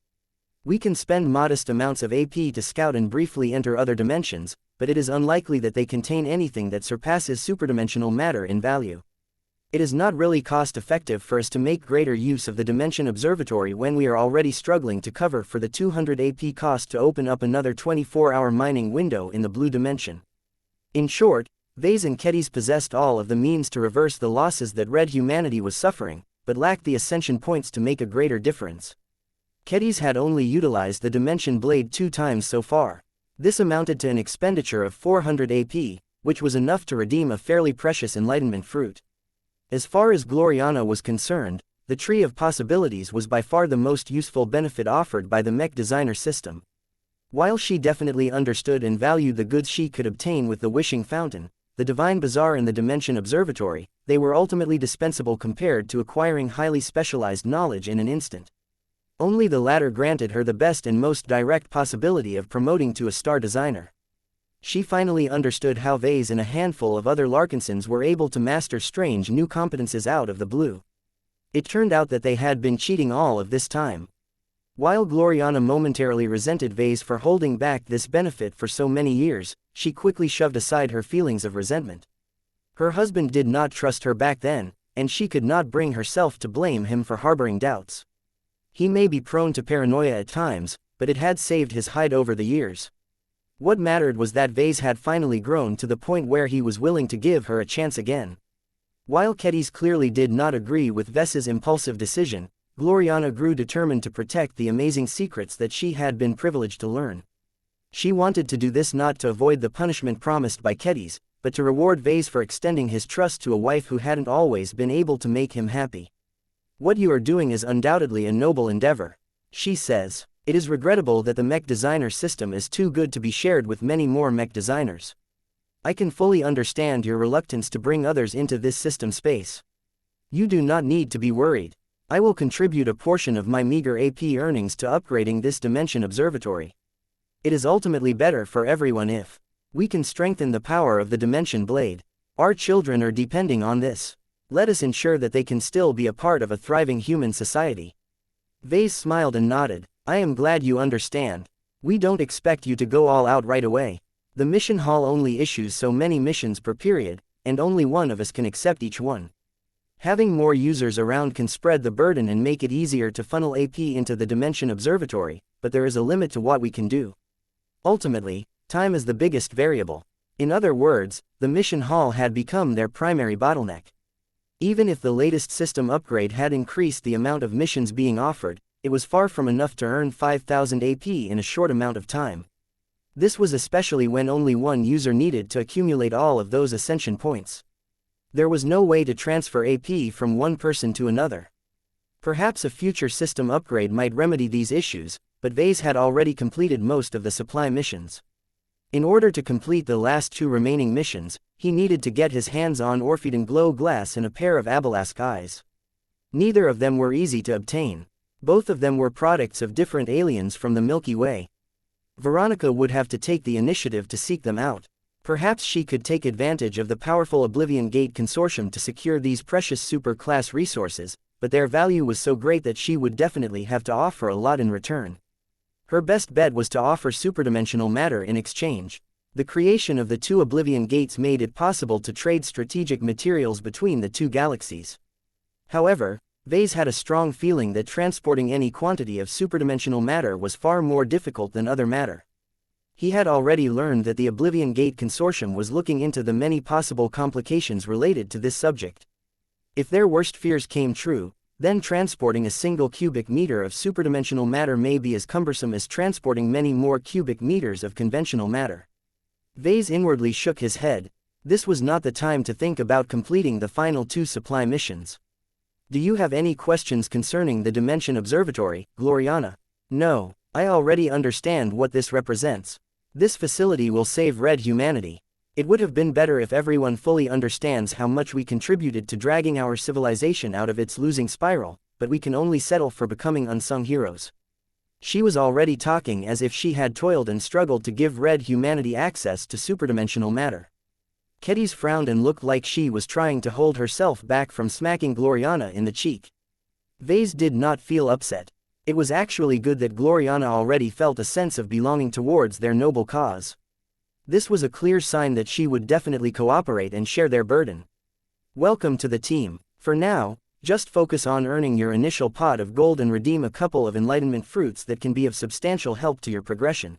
We can spend modest amounts of AP to scout and briefly enter other dimensions, but it is unlikely that they contain anything that surpasses superdimensional matter in value. It is not really cost-effective for us to make greater use of the Dimension Observatory when we are already struggling to cover for the 200 AP cost to open up another 24-hour mining window in the blue dimension. In short, Ves and Kedis possessed all of the means to reverse the losses that red humanity was suffering, but lacked the ascension points to make a greater difference. Kedis had only utilized the Dimension Blade 2 times so far. This amounted to an expenditure of 400 AP, which was enough to redeem a fairly precious enlightenment fruit. As far as Gloriana was concerned, the Tree of Possibilities was by far the most useful benefit offered by the mech designer system. While she definitely understood and valued the goods she could obtain with the Wishing Fountain, the Divine Bazaar and the Dimension Observatory, they were ultimately dispensable compared to acquiring highly specialized knowledge in an instant. Only the latter granted her the best and most direct possibility of promoting to a star designer. She finally understood how Ves and a handful of other Larkinsons were able to master strange new competences out of the blue. It turned out that they had been cheating all of this time. While Gloriana momentarily resented Ves for holding back this benefit for so many years, she quickly shoved aside her feelings of resentment. Her husband did not trust her back then, and she could not bring herself to blame him for harboring doubts. He may be prone to paranoia at times, but it had saved his hide over the years. What mattered was that Ves had finally grown to the point where he was willing to give her a chance again. While Kedis clearly did not agree with Ves's impulsive decision, Gloriana grew determined to protect the amazing secrets that she had been privileged to learn. She wanted to do this not to avoid the punishment promised by Kedis, but to reward Ves for extending his trust to a wife who hadn't always been able to make him happy. "What you are doing is undoubtedly a noble endeavor," she says. "It is regrettable that the mech designer system is too good to be shared with many more mech designers. I can fully understand your reluctance to bring others into this system space. You do not need to be worried. I will contribute a portion of my meager AP earnings to upgrading this dimension observatory. It is ultimately better for everyone if we can strengthen the power of the dimension blade. Our children are depending on this. Let us ensure that they can still be a part of a thriving human society." Ves smiled and nodded. "I am glad you understand. We don't expect you to go all out right away. The mission hall only issues so many missions per period, and only one of us can accept each one. Having more users around can spread the burden and make it easier to funnel AP into the Dimension Observatory, but there is a limit to what we can do. Ultimately, time is the biggest variable." In other words, the mission hall had become their primary bottleneck. Even if the latest system upgrade had increased the amount of missions being offered, it was far from enough to earn 5,000 AP in a short amount of time. This was especially when only one user needed to accumulate all of those ascension points. There was no way to transfer AP from one person to another. Perhaps a future system upgrade might remedy these issues, but Ves had already completed most of the supply missions. In order to complete the last two remaining missions, he needed to get his hands on Orphedan glow glass and a pair of Abelisk eyes. Neither of them were easy to obtain. Both of them were products of different aliens from the Milky Way. Veronica would have to take the initiative to seek them out. Perhaps she could take advantage of the powerful Oblivion Gate Consortium to secure these precious super-class resources, but their value was so great that she would definitely have to offer a lot in return. Her best bet was to offer superdimensional matter in exchange. The creation of the two Oblivion Gates made it possible to trade strategic materials between the two galaxies. However, Ves had a strong feeling that transporting any quantity of superdimensional matter was far more difficult than other matter. He had already learned that the Oblivion Gate Consortium was looking into the many possible complications related to this subject. If their worst fears came true, then transporting a single cubic meter of superdimensional matter may be as cumbersome as transporting many more cubic meters of conventional matter. Ves inwardly shook his head. This was not the time to think about completing the final two supply missions. "Do you have any questions concerning the Dimension Observatory, Gloriana?" "No, I already understand what this represents. This facility will save red humanity. It would have been better if everyone fully understands how much we contributed to dragging our civilization out of its losing spiral, but we can only settle for becoming unsung heroes." She was already talking as if she had toiled and struggled to give red humanity access to superdimensional matter. Kedis frowned and looked like she was trying to hold herself back from smacking Gloriana in the cheek. Ves did not feel upset. It was actually good that Gloriana already felt a sense of belonging towards their noble cause. This was a clear sign that she would definitely cooperate and share their burden. "Welcome to the team. For now, just focus on earning your initial pot of gold and redeem a couple of enlightenment fruits that can be of substantial help to your progression.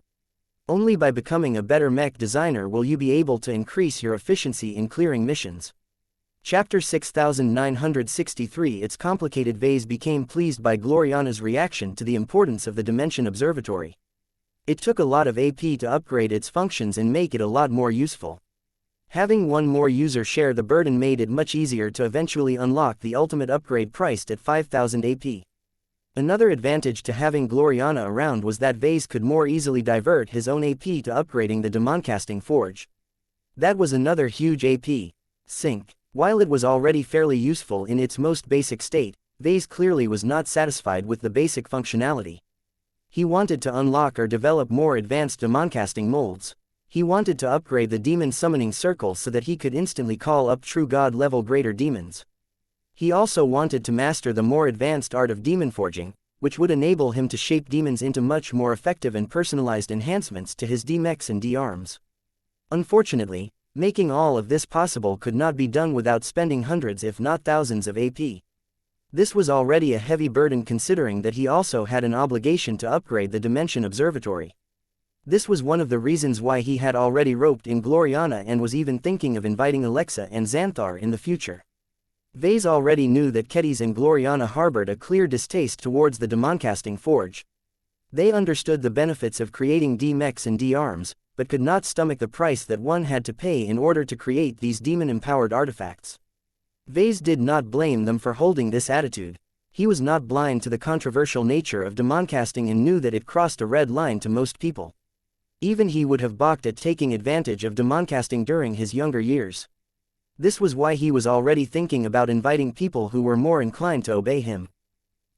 Only by becoming a better mech designer will you be able to increase your efficiency in clearing missions." Chapter 6963. It's complicated. Ves became pleased by Gloriana's reaction to the importance of the Dimension Observatory. It took a lot of AP to upgrade its functions and make it a lot more useful. Having one more user share the burden made it much easier to eventually unlock the ultimate upgrade priced at 5,000 AP. Another advantage to having Gloriana around was that Ves could more easily divert his own AP to upgrading the Demoncasting Forge. That was another huge AP sink. While it was already fairly useful in its most basic state, Ves clearly was not satisfied with the basic functionality. He wanted to unlock or develop more advanced demoncasting molds. He wanted to upgrade the demon summoning circle so that he could instantly call up true god level greater demons. He also wanted to master the more advanced art of demon forging, which would enable him to shape demons into much more effective and personalized enhancements to his D-mechs and D-arms. Unfortunately, making all of this possible could not be done without spending hundreds if not thousands of AP. This was already a heavy burden considering that he also had an obligation to upgrade the Dimension Observatory. This was one of the reasons why he had already roped in Gloriana and was even thinking of inviting Alexa and Xanthar in the future. Ves already knew that Ketis and Gloriana harbored a clear distaste towards the demoncasting forge. They understood the benefits of creating D-mechs and D-arms, but could not stomach the price that one had to pay in order to create these demon-empowered artifacts. Ves did not blame them for holding this attitude. He was not blind to the controversial nature of demoncasting and knew that it crossed a red line to most people. Even he would have balked at taking advantage of demoncasting during his younger years. This was why he was already thinking about inviting people who were more inclined to obey him.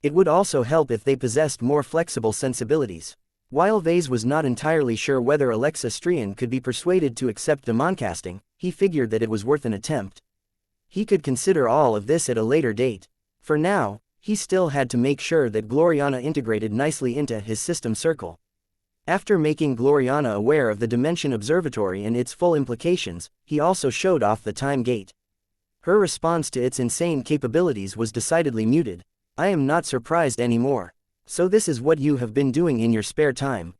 It would also help if they possessed more flexible sensibilities. While Ves was not entirely sure whether Alexa Strian could be persuaded to accept demoncasting, he figured that it was worth an attempt. He could consider all of this at a later date. For now, he still had to make sure that Gloriana integrated nicely into his system circle. After making Gloriana aware of the Dimension Observatory and its full implications, he also showed off the time gate. Her response to its insane capabilities was decidedly muted. "I am not surprised anymore. So this is what you have been doing in your spare time.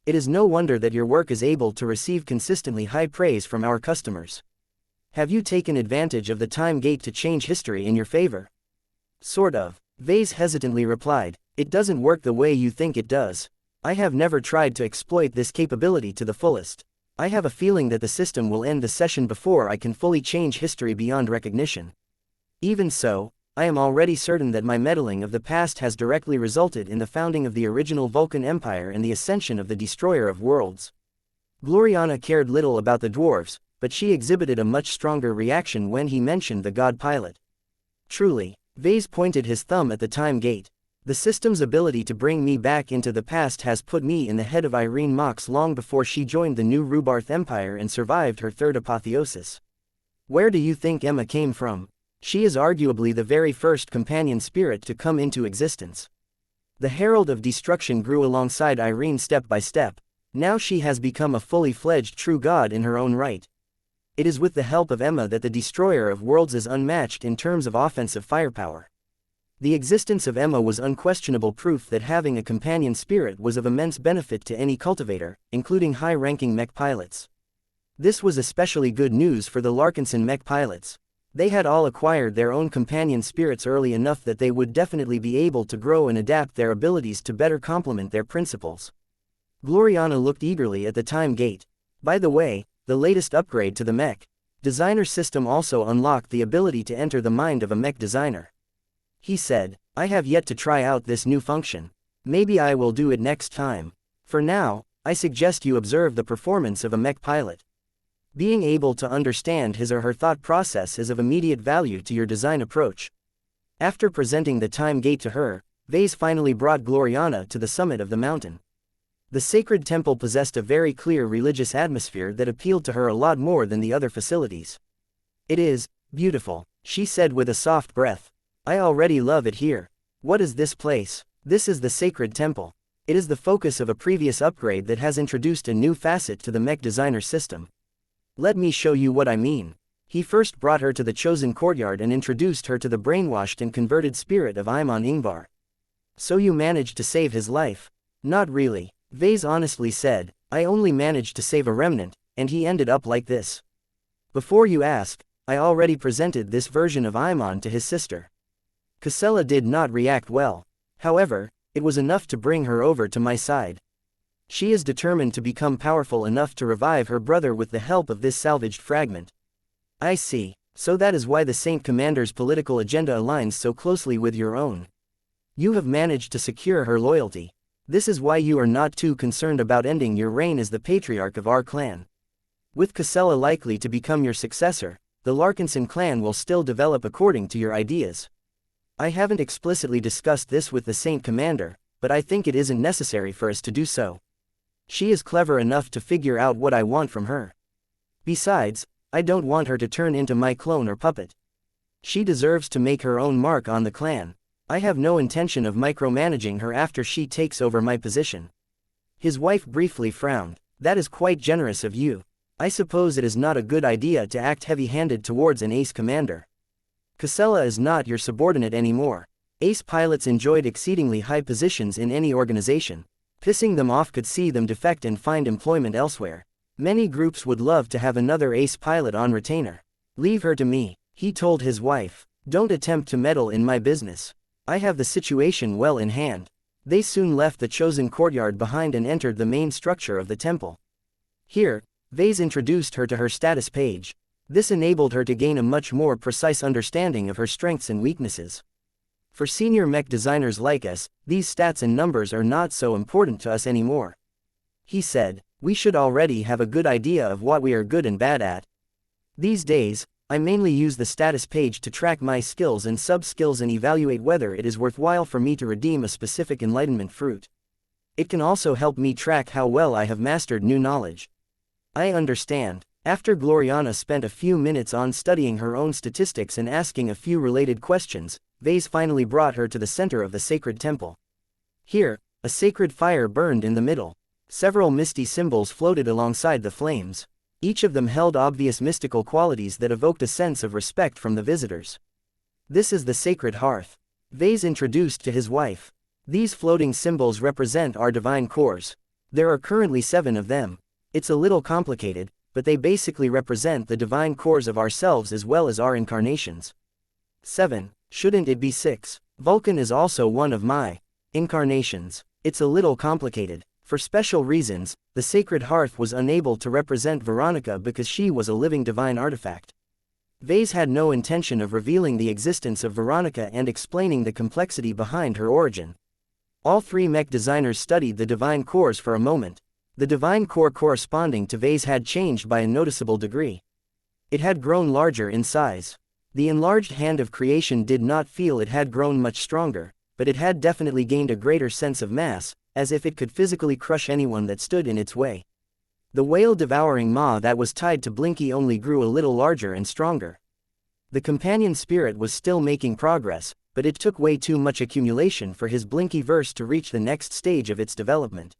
It is no wonder that your work is able to receive consistently high praise from our customers. Have you taken advantage of the time gate to change history in your favor?" "Sort of," Ves hesitantly replied. "It doesn't work the way you think it does. I have never tried to exploit this capability to the fullest. I have a feeling that the system will end the session before I can fully change history beyond recognition. Even so, I am already certain that my meddling of the past has directly resulted in the founding of the original Vulcan Empire and the ascension of the Destroyer of Worlds." Gloriana cared little about the dwarves, but she exhibited a much stronger reaction when he mentioned the god pilot. "Truly," Ves pointed his thumb at the time gate. "The system's ability to bring me back into the past has put me in the head of Irene Mox long before she joined the new Rubarth Empire and survived her third apotheosis. Where do you think Emma came from? She is arguably the very first companion spirit to come into existence. The Herald of Destruction grew alongside Irene step by step. Now she has become a fully fledged true god in her own right. It is with the help of Emma that the Destroyer of Worlds is unmatched in terms of offensive firepower. The existence of Emma was unquestionable proof that having a companion spirit was of immense benefit to any cultivator, including high-ranking mech pilots. This was especially good news for the Larkinson mech pilots. They had all acquired their own companion spirits early enough that they would definitely be able to grow and adapt their abilities to better complement their principles. Gloriana looked eagerly at the time gate. By the way, the latest upgrade to the mech designer system also unlocked the ability to enter the mind of a mech designer. He said, "I have yet to try out this new function. Maybe I will do it next time. For now, I suggest you observe the performance of a mech pilot. Being able to understand his or her thought process is of immediate value to your design approach." After presenting the time gate to her, Ves finally brought Gloriana to the summit of the mountain. The sacred temple possessed a very clear religious atmosphere that appealed to her a lot more than the other facilities. "It is beautiful," she said with a soft breath. "I already love it here. What is this place?" "This is the sacred temple. It is the focus of a previous upgrade that has introduced a new facet to the mech designer system. Let me show you what I mean." He first brought her to the chosen courtyard and introduced her to the brainwashed and converted spirit of Imon Ingvar. "So you managed to save his life?" "Not really," Ves honestly said. "I only managed to save a remnant, and he ended up like this. Before you ask, I already presented this version of Imon to his sister." Casella did not react well. However, it was enough to bring her over to my side. She is determined to become powerful enough to revive her brother with the help of this salvaged fragment. "I see, so that is why the Saint Commander's political agenda aligns so closely with your own. You have managed to secure her loyalty. This is why you are not too concerned about ending your reign as the patriarch of our clan." With Casella likely to become your successor, the Larkinson clan will still develop according to your ideas. I haven't explicitly discussed this with the Saint Commander, but I think it isn't necessary for us to do so. She is clever enough to figure out what I want from her. Besides, I don't want her to turn into my clone or puppet. She deserves to make her own mark on the clan. I have no intention of micromanaging her after she takes over my position. His wife briefly frowned. That is quite generous of you. I suppose it is not a good idea to act heavy-handed towards an ace commander. Casella is not your subordinate anymore. Ace pilots enjoyed exceedingly high positions in any organization. Pissing them off could see them defect and find employment elsewhere. Many groups would love to have another ace pilot on retainer. Leave her to me, he told his wife. Don't attempt to meddle in my business. I have the situation well in hand. They soon left the chosen courtyard behind and entered the main structure of the temple. Here, Ves introduced her to her status page. This enabled her to gain a much more precise understanding of her strengths and weaknesses. For senior mech designers like us, these stats and numbers are not so important to us anymore. He said, we should already have a good idea of what we are good and bad at. These days, I mainly use the status page to track my skills and sub-skills and evaluate whether it is worthwhile for me to redeem a specific enlightenment fruit. It can also help me track how well I have mastered new knowledge. I understand. After Gloriana spent a few minutes on studying her own statistics and asking a few related questions, Ves finally brought her to the center of the sacred temple. Here, a sacred fire burned in the middle. Several misty symbols floated alongside the flames. Each of them held obvious mystical qualities that evoked a sense of respect from the visitors. This is the sacred hearth. Ves introduced to his wife. These floating symbols represent our divine cores. There are currently 7 of them. It's a little complicated, but they basically represent the divine cores of ourselves as well as our incarnations. 7. Shouldn't it be 6? Vulcan is also one of my incarnations. It's a little complicated. For special reasons, the sacred hearth was unable to represent Veronica because she was a living divine artifact. Ves had no intention of revealing the existence of Veronica and explaining the complexity behind her origin. All 3 mech designers studied the divine cores for a moment. The divine core corresponding to Ves had changed by a noticeable degree. It had grown larger in size. The enlarged hand of creation did not feel it had grown much stronger, but it had definitely gained a greater sense of mass, as if it could physically crush anyone that stood in its way. The whale-devouring maw that was tied to Blinky only grew a little larger and stronger. The companion spirit was still making progress, but it took way too much accumulation for his Blinky verse to reach the next stage of its development.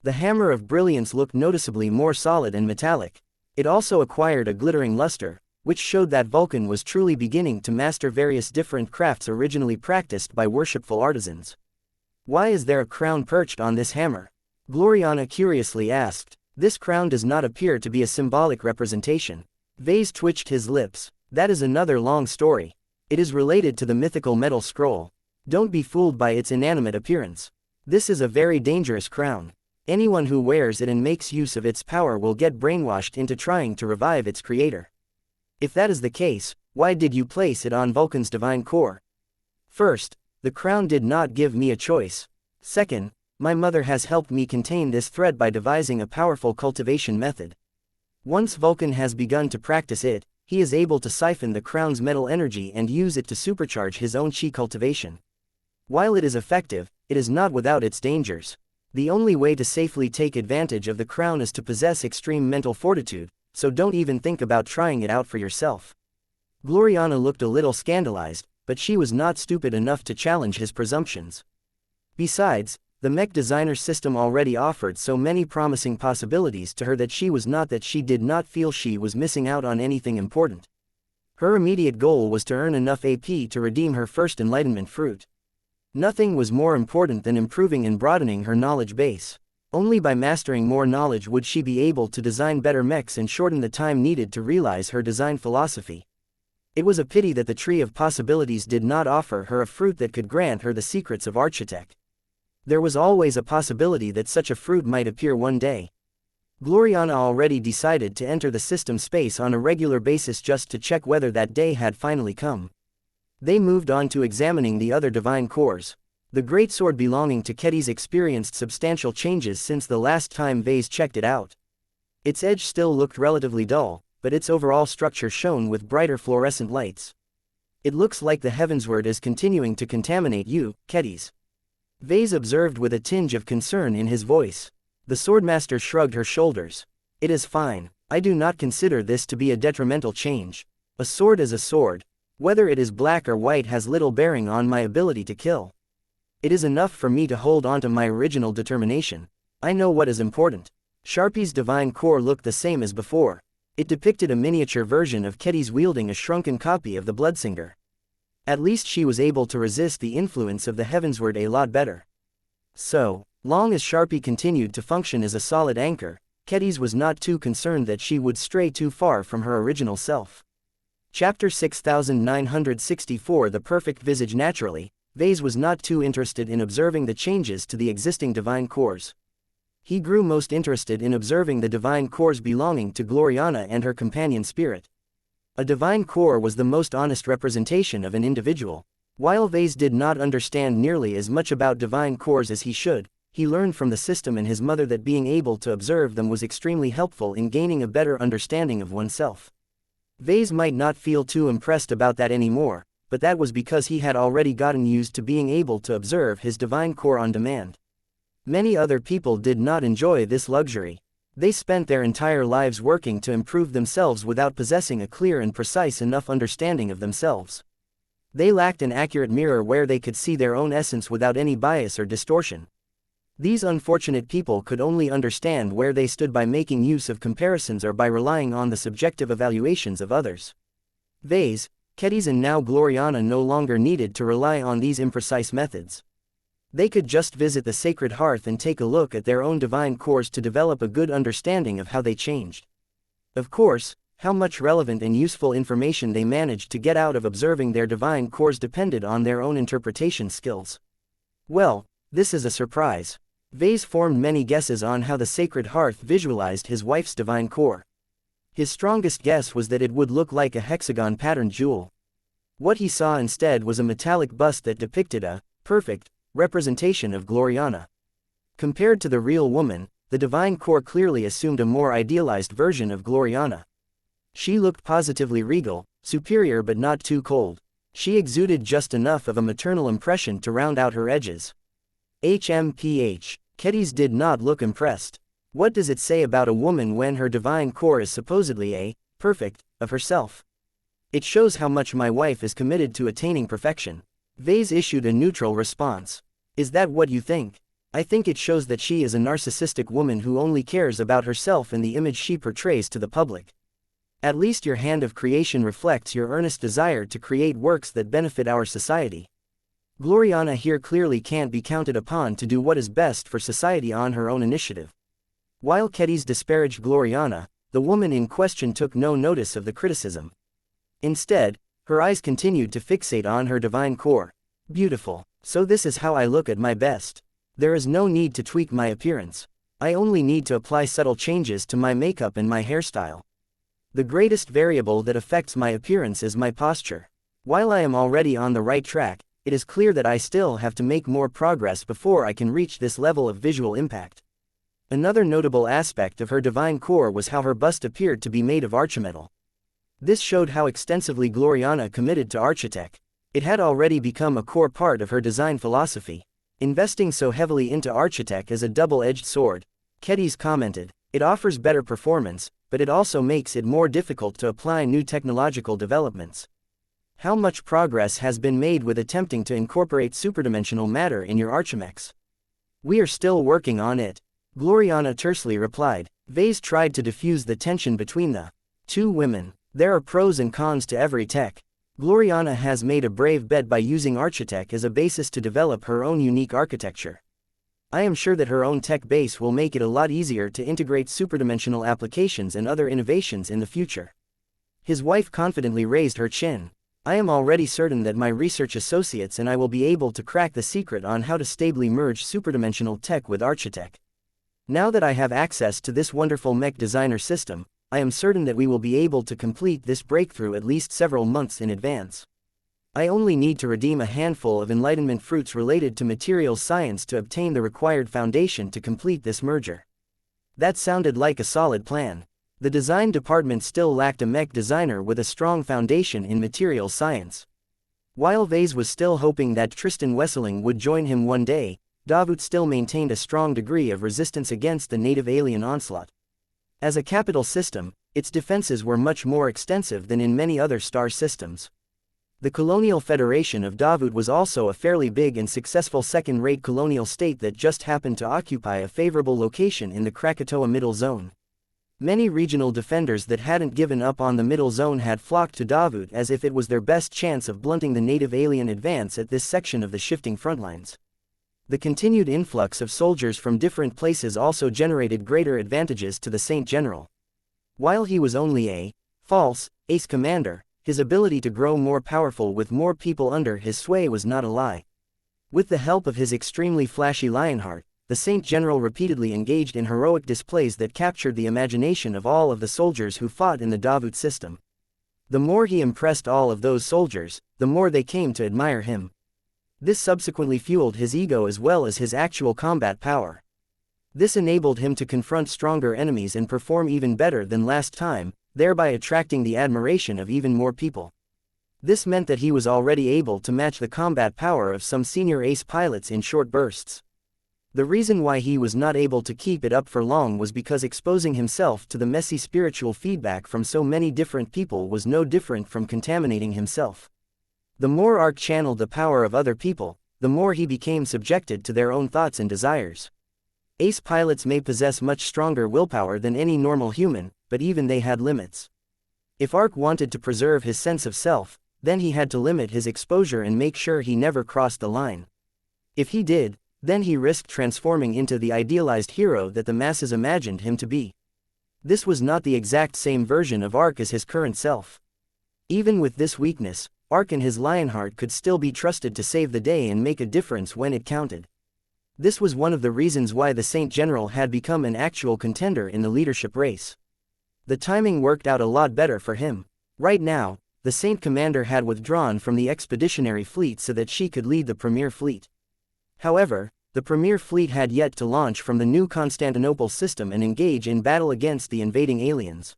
The hammer of brilliance looked noticeably more solid and metallic. It also acquired a glittering luster, which showed that Vulcan was truly beginning to master various different crafts originally practiced by worshipful artisans. Why is there a crown perched on this hammer? Gloriana curiously asked. This crown does not appear to be a symbolic representation. Ves twitched his lips. That is another long story. It is related to the mythical metal scroll. Don't be fooled by its inanimate appearance. This is a very dangerous crown. Anyone who wears it and makes use of its power will get brainwashed into trying to revive its creator. If that is the case, why did you place it on Vulcan's divine core? First, the crown did not give me a choice. Second, my mother has helped me contain this thread by devising a powerful cultivation method. Once Vulcan has begun to practice it, he is able to siphon the crown's metal energy and use it to supercharge his own chi cultivation. While it is effective, it is not without its dangers. The only way to safely take advantage of the crown is to possess extreme mental fortitude, so don't even think about trying it out for yourself. Gloriana looked a little scandalized, but she was not stupid enough to challenge his presumptions. Besides, the mech designer system already offered so many promising possibilities to her that she did not feel she was missing out on anything important. Her immediate goal was to earn enough AP to redeem her first enlightenment fruit. Nothing was more important than improving and broadening her knowledge base. Only by mastering more knowledge would she be able to design better mechs and shorten the time needed to realize her design philosophy. It was a pity that the tree of possibilities did not offer her a fruit that could grant her the secrets of Architect. There was always a possibility that such a fruit might appear one day. Gloriana already decided to enter the system space on a regular basis just to check whether that day had finally come. They moved on to examining the other divine cores. The great sword belonging to Kedis experienced substantial changes since the last time Ves checked it out. Its edge still looked relatively dull, but its overall structure shone with brighter fluorescent lights. It looks like the heavensward is continuing to contaminate you, Kedis. Ves observed with a tinge of concern in his voice. The swordmaster shrugged her shoulders. It is fine. I do not consider this to be a detrimental change. A sword is a sword. Whether it is black or white has little bearing on my ability to kill. It is enough for me to hold on to my original determination. I know what is important. Sharpie's divine core looked the same as before. It depicted a miniature version of Kedis wielding a shrunken copy of the Bloodsinger. At least she was able to resist the influence of the heavensward a lot better. So long as Sharpie continued to function as a solid anchor, Kedis was not too concerned that she would stray too far from her original self. Chapter 6964 The Perfect Visage Naturally, Ves was not too interested in observing the changes to the existing divine cores. He grew most interested in observing the divine cores belonging to Gloriana and her companion spirit. A divine core was the most honest representation of an individual. While Ves did not understand nearly as much about divine cores as he should, he learned from the system and his mother that being able to observe them was extremely helpful in gaining a better understanding of oneself. Ves might not feel too impressed about that anymore, but that was because he had already gotten used to being able to observe his divine core on demand. Many other people did not enjoy this luxury. They spent their entire lives working to improve themselves without possessing a clear and precise enough understanding of themselves. They lacked an accurate mirror where they could see their own essence without any bias or distortion. These unfortunate people could only understand where they stood by making use of comparisons or by relying on the subjective evaluations of others. Ves, Kedis and now Gloriana no longer needed to rely on these imprecise methods. They could just visit the sacred hearth and take a look at their own divine cores to develop a good understanding of how they changed. Of course, how much relevant and useful information they managed to get out of observing their divine cores depended on their own interpretation skills. Well, this is a surprise. Ves formed many guesses on how the sacred hearth visualized his wife's divine core. His strongest guess was that it would look like a hexagon-patterned jewel. What he saw instead was a metallic bust that depicted a perfect representation of Gloriana. Compared to the real woman, the divine core clearly assumed a more idealized version of Gloriana. She looked positively regal, superior but not too cold. She exuded just enough of a maternal impression to round out her edges. HMPH. Kedis did not look impressed. What does it say about a woman when her divine core is supposedly a perfect of herself? It shows how much my wife is committed to attaining perfection. Ves issued a neutral response. Is that what you think? I think it shows that she is a narcissistic woman who only cares about herself and the image she portrays to the public. At least your hand of creation reflects your earnest desire to create works that benefit our society. Gloriana here clearly can't be counted upon to do what is best for society on her own initiative. While Kedis disparaged Gloriana, the woman in question took no notice of the criticism. Instead, her eyes continued to fixate on her divine core. Beautiful. So this is how I look at my best. There is no need to tweak my appearance. I only need to apply subtle changes to my makeup and my hairstyle. The greatest variable that affects my appearance is my posture. While I am already on the right track, it is clear that I still have to make more progress before I can reach this level of visual impact. Another notable aspect of her divine core was how her bust appeared to be made of archimetal. This showed how extensively Gloriana committed to architect. It had already become a core part of her design philosophy. Investing so heavily into architect as a double-edged sword, Kedis commented, it offers better performance, but it also makes it more difficult to apply new technological developments. How much progress has been made with attempting to incorporate superdimensional matter in your archimechs? We are still working on it. Gloriana tersely replied. Ves tried to diffuse the tension between the two women. There are pros and cons to every tech. Gloriana has made a brave bet by using architect as a basis to develop her own unique architecture. I am sure that her own tech base will make it a lot easier to integrate superdimensional applications and other innovations in the future. His wife confidently raised her chin. I am already certain that my research associates and I will be able to crack the secret on how to stably merge superdimensional tech with architect. Now that I have access to this wonderful mech designer system, I am certain that we will be able to complete this breakthrough at least several months in advance. I only need to redeem a handful of enlightenment fruits related to materials science to obtain the required foundation to complete this merger. That sounded like a solid plan. The design department still lacked a mech designer with a strong foundation in material science. While Ves was still hoping that Tristan Wesseling would join him one day, Davut still maintained a strong degree of resistance against the native alien onslaught. As a capital system, its defenses were much more extensive than in many other star systems. The Colonial Federation of Davut was also a fairly big and successful second-rate colonial state that just happened to occupy a favorable location in the Krakatoa Middle Zone. Many regional defenders that hadn't given up on the Middle Zone had flocked to Davut as if it was their best chance of blunting the native alien advance at this section of the shifting frontlines. The continued influx of soldiers from different places also generated greater advantages to the Saint General. While he was only a false ace commander, his ability to grow more powerful with more people under his sway was not a lie. With the help of his extremely flashy Lionheart, the Saint General repeatedly engaged in heroic displays that captured the imagination of all of the soldiers who fought in the Davut system. The more he impressed all of those soldiers, the more they came to admire him. This subsequently fueled his ego as well as his actual combat power. This enabled him to confront stronger enemies and perform even better than last time, thereby attracting the admiration of even more people. This meant that he was already able to match the combat power of some senior ace pilots in short bursts. The reason why he was not able to keep it up for long was because exposing himself to the messy spiritual feedback from so many different people was no different from contaminating himself. The more Ark channeled the power of other people, the more he became subjected to their own thoughts and desires. Ace pilots may possess much stronger willpower than any normal human, but even they had limits. If Ark wanted to preserve his sense of self, then he had to limit his exposure and make sure he never crossed the line. If he did, then he risked transforming into the idealized hero that the masses imagined him to be. This was not the exact same version of Ark as his current self. Even with this weakness, Ark and his Lionheart could still be trusted to save the day and make a difference when it counted. This was one of the reasons why the Saint General had become an actual contender in the leadership race. The timing worked out a lot better for him. Right now, the Saint Commander had withdrawn from the expeditionary fleet so that she could lead the Premier Fleet. However, the Premier Fleet had yet to launch from the new Constantinople system and engage in battle against the invading aliens.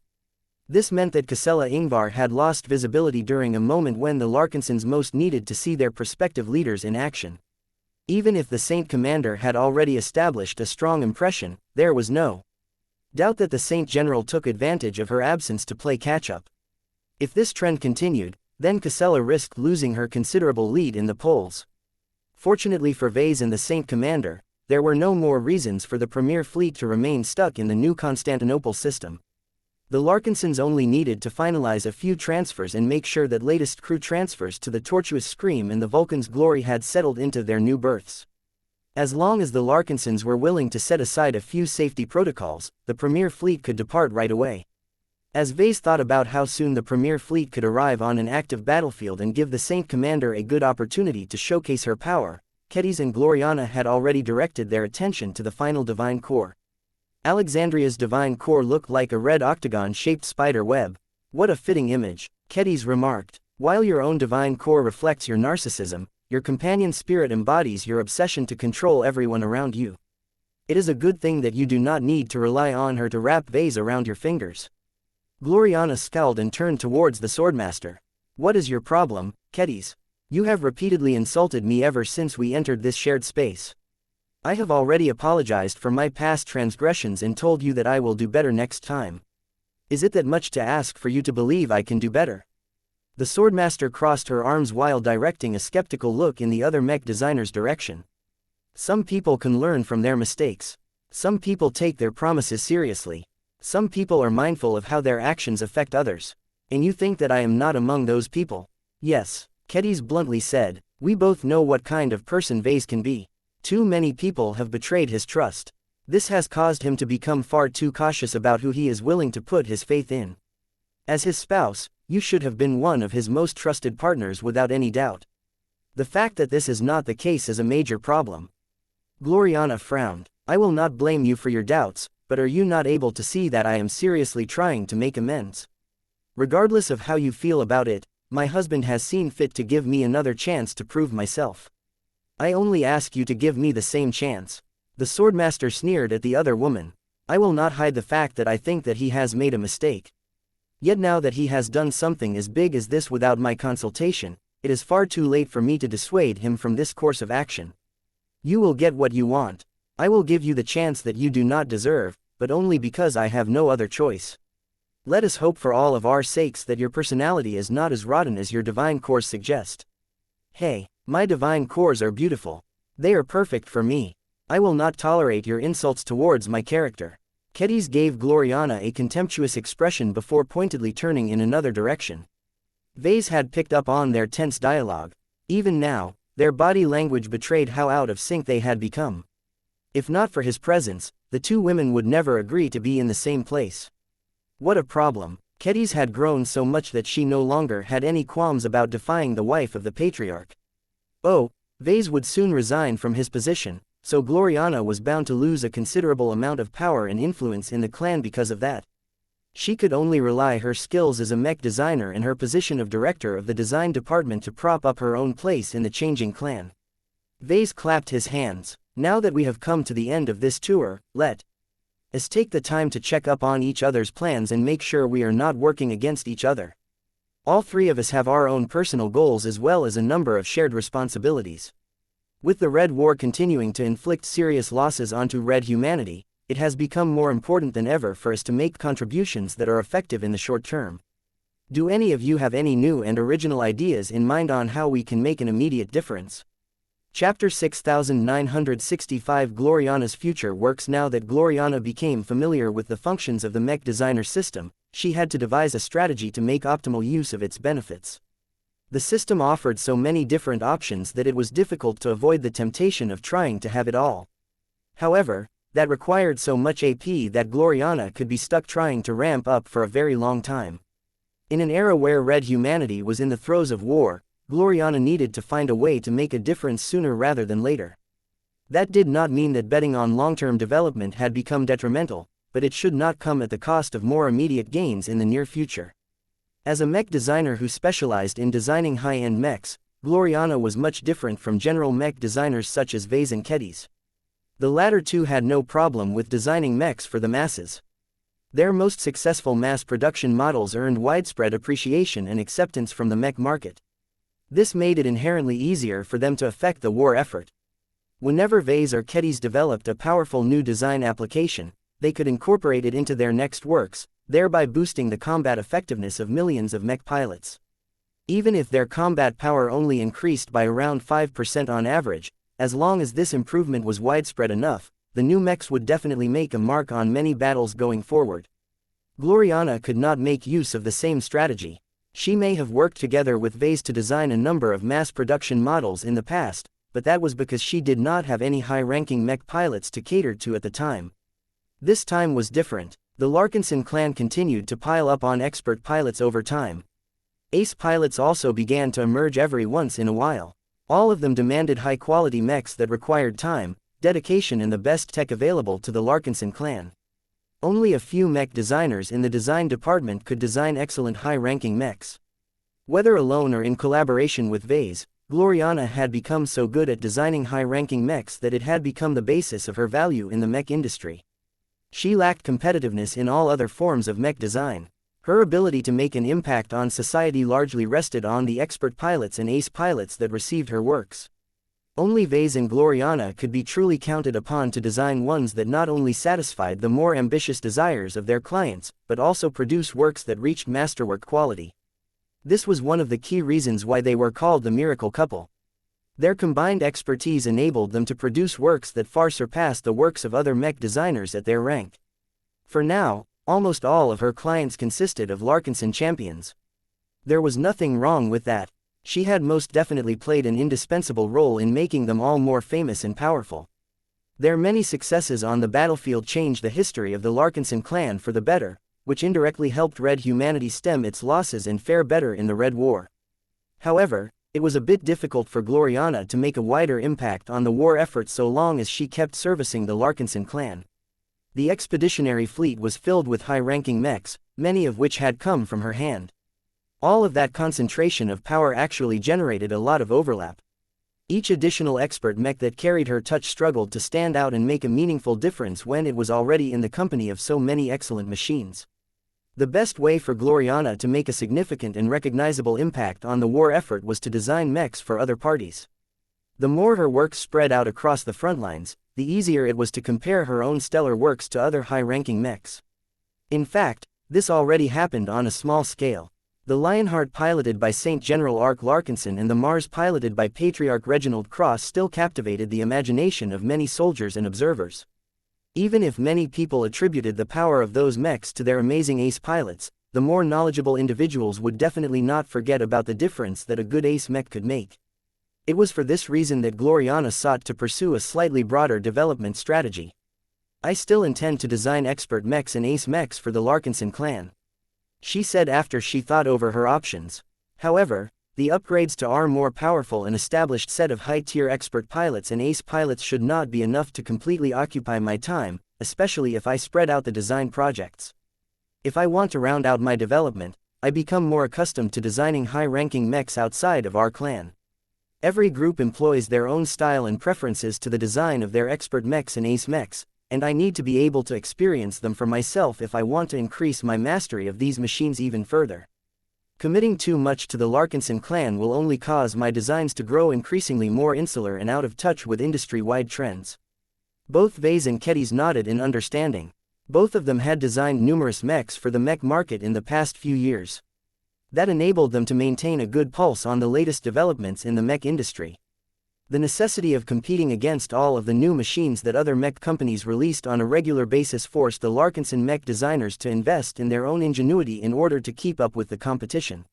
This meant that Casella Ingvar had lost visibility during a moment when the Larkinsons most needed to see their prospective leaders in action. Even if the Saint Commander had already established a strong impression, there was no doubt that the Saint General took advantage of her absence to play catch-up. If this trend continued, then Casella risked losing her considerable lead in the polls. Fortunately for Ves and the Saint Commander, there were no more reasons for the Premier Fleet to remain stuck in the new Constantinople system. The Larkinsons only needed to finalize a few transfers and make sure that latest crew transfers to the Tortuous Scream and the Vulcan's Glory had settled into their new berths. As long as the Larkinsons were willing to set aside a few safety protocols, the Premier Fleet could depart right away. As Ves thought about how soon the Premier Fleet could arrive on an active battlefield and give the Saint Commander a good opportunity to showcase her power, Ketis and Gloriana had already directed their attention to the final Divine Core. Alexandria's Divine Core looked like a red octagon-shaped spider web. What a fitting image, Ketis remarked. While your own Divine Core reflects your narcissism, your companion spirit embodies your obsession to control everyone around you. It is a good thing that you do not need to rely on her to wrap Ves around your fingers. Gloriana scowled and turned towards the Swordmaster. What is your problem, Ketis? You have repeatedly insulted me ever since we entered this shared space. I have already apologized for my past transgressions and told you that I will do better next time. Is it that much to ask for you to believe I can do better? The Swordmaster crossed her arms while directing a skeptical look in the other mech designer's direction. Some people can learn from their mistakes. Some people take their promises seriously. Some people are mindful of how their actions affect others. And you think that I am not among those people? Yes, Ketis bluntly said. We both know what kind of person Ves can be. Too many people have betrayed his trust. This has caused him to become far too cautious about who he is willing to put his faith in. As his spouse, you should have been one of his most trusted partners without any doubt. The fact that this is not the case is a major problem. Gloriana frowned. I will not blame you for your doubts, but are you not able to see that I am seriously trying to make amends? Regardless of how you feel about it, my husband has seen fit to give me another chance to prove myself. I only ask you to give me the same chance. The Swordmaster sneered at the other woman. I will not hide the fact that I think that he has made a mistake. Yet now that he has done something as big as this without my consultation, it is far too late for me to dissuade him from this course of action. You will get what you want. I will give you the chance that you do not deserve, but only because I have no other choice. Let us hope for all of our sakes that your personality is not as rotten as your divine cores suggest. Hey, my divine cores are beautiful. They are perfect for me. I will not tolerate your insults towards my character. Kedis gave Gloriana a contemptuous expression before pointedly turning in another direction. Ves had picked up on their tense dialogue. Even now, their body language betrayed how out of sync they had become. If not for his presence, the two women would never agree to be in the same place. What a problem. Kedis had grown so much that she no longer had any qualms about defying the wife of the patriarch. Oh, Ves would soon resign from his position, so Gloriana was bound to lose a considerable amount of power and influence in the clan because of that. She could only rely her skills as a mech designer and her position of director of the design department to prop up her own place in the changing clan. Ves clapped his hands. Now that we have come to the end of this tour, let us take the time to check up on each other's plans and make sure we are not working against each other. All three of us have our own personal goals as well as a number of shared responsibilities. With the Red War continuing to inflict serious losses onto Red humanity, it has become more important than ever for us to make contributions that are effective in the short term. Do any of you have any new and original ideas in mind on how we can make an immediate difference? Chapter 6965 Gloriana's future works. Now that Gloriana became familiar with the functions of the mech designer system, she had to devise a strategy to make optimal use of its benefits. The system offered so many different options that it was difficult to avoid the temptation of trying to have it all. However, that required so much AP that Gloriana could be stuck trying to ramp up for a very long time. In an era where Red humanity was in the throes of war, Gloriana needed to find a way to make a difference sooner rather than later. That did not mean that betting on long-term development had become detrimental, but it should not come at the cost of more immediate gains in the near future. As a mech designer who specialized in designing high-end mechs, Gloriana was much different from general mech designers such as Ves and Kedis. The latter two had no problem with designing mechs for the masses. Their most successful mass production models earned widespread appreciation and acceptance from the mech market. This made it inherently easier for them to affect the war effort. Whenever Ves or Kedis developed a powerful new design application, they could incorporate it into their next works, thereby boosting the combat effectiveness of millions of mech pilots. Even if their combat power only increased by around 5% on average, as long as this improvement was widespread enough, the new mechs would definitely make a mark on many battles going forward. Gloriana could not make use of the same strategy. She may have worked together with Ves to design a number of mass production models in the past, but that was because she did not have any high-ranking mech pilots to cater to at the time. This time was different. The Larkinson clan continued to pile up on expert pilots over time. Ace pilots also began to emerge every once in a while. All of them demanded high-quality mechs that required time, dedication and the best tech available to the Larkinson clan. Only a few mech designers in the design department could design excellent high-ranking mechs. Whether alone or in collaboration with Ves, Gloriana had become so good at designing high-ranking mechs that it had become the basis of her value in the mech industry. She lacked competitiveness in all other forms of mech design. Her ability to make an impact on society largely rested on the expert pilots and ace pilots that received her works. Only Ves and Gloriana could be truly counted upon to design ones that not only satisfied the more ambitious desires of their clients, but also produce works that reached masterwork quality. This was one of the key reasons why they were called the miracle couple. Their combined expertise enabled them to produce works that far surpassed the works of other mech designers at their rank. For now, almost all of her clients consisted of Larkinson champions. There was nothing wrong with that. She had most definitely played an indispensable role in making them all more famous and powerful. Their many successes on the battlefield changed the history of the Larkinson clan for the better, which indirectly helped Red humanity stem its losses and fare better in the Red War. However, it was a bit difficult for Gloriana to make a wider impact on the war effort so long as she kept servicing the Larkinson clan. The expeditionary fleet was filled with high-ranking mechs, many of which had come from her hand. All of that concentration of power actually generated a lot of overlap. Each additional expert mech that carried her touch struggled to stand out and make a meaningful difference when it was already in the company of so many excellent machines. The best way for Gloriana to make a significant and recognizable impact on the war effort was to design mechs for other parties. The more her works spread out across the front lines, the easier it was to compare her own stellar works to other high-ranking mechs. In fact, this already happened on a small scale. The Lionheart piloted by Saint General Ark Larkinson and the Mars piloted by Patriarch Reginald Cross still captivated the imagination of many soldiers and observers. Even if many people attributed the power of those mechs to their amazing ace pilots, the more knowledgeable individuals would definitely not forget about the difference that a good ace mech could make. It was for this reason that Gloriana sought to pursue a slightly broader development strategy. I still intend to design expert mechs and ace mechs for the Larkinson clan, she said after she thought over her options. However, the upgrades to our more powerful and established set of high-tier expert pilots and ace pilots should not be enough to completely occupy my time, especially if I spread out the design projects. If I want to round out my development, I become more accustomed to designing high-ranking mechs outside of our clan. Every group employs their own style and preferences to the design of their expert mechs and ace mechs, and I need to be able to experience them for myself if I want to increase my mastery of these machines even further. Committing too much to the Larkinson clan will only cause my designs to grow increasingly more insular and out of touch with industry-wide trends. Both Ves and Kedis nodded in understanding. Both of them had designed numerous mechs for the mech market in the past few years. That enabled them to maintain a good pulse on the latest developments in the mech industry. The necessity of competing against all of the new machines that other mech companies released on a regular basis forced the Larkinson mech designers to invest in their own ingenuity in order to keep up with the competition.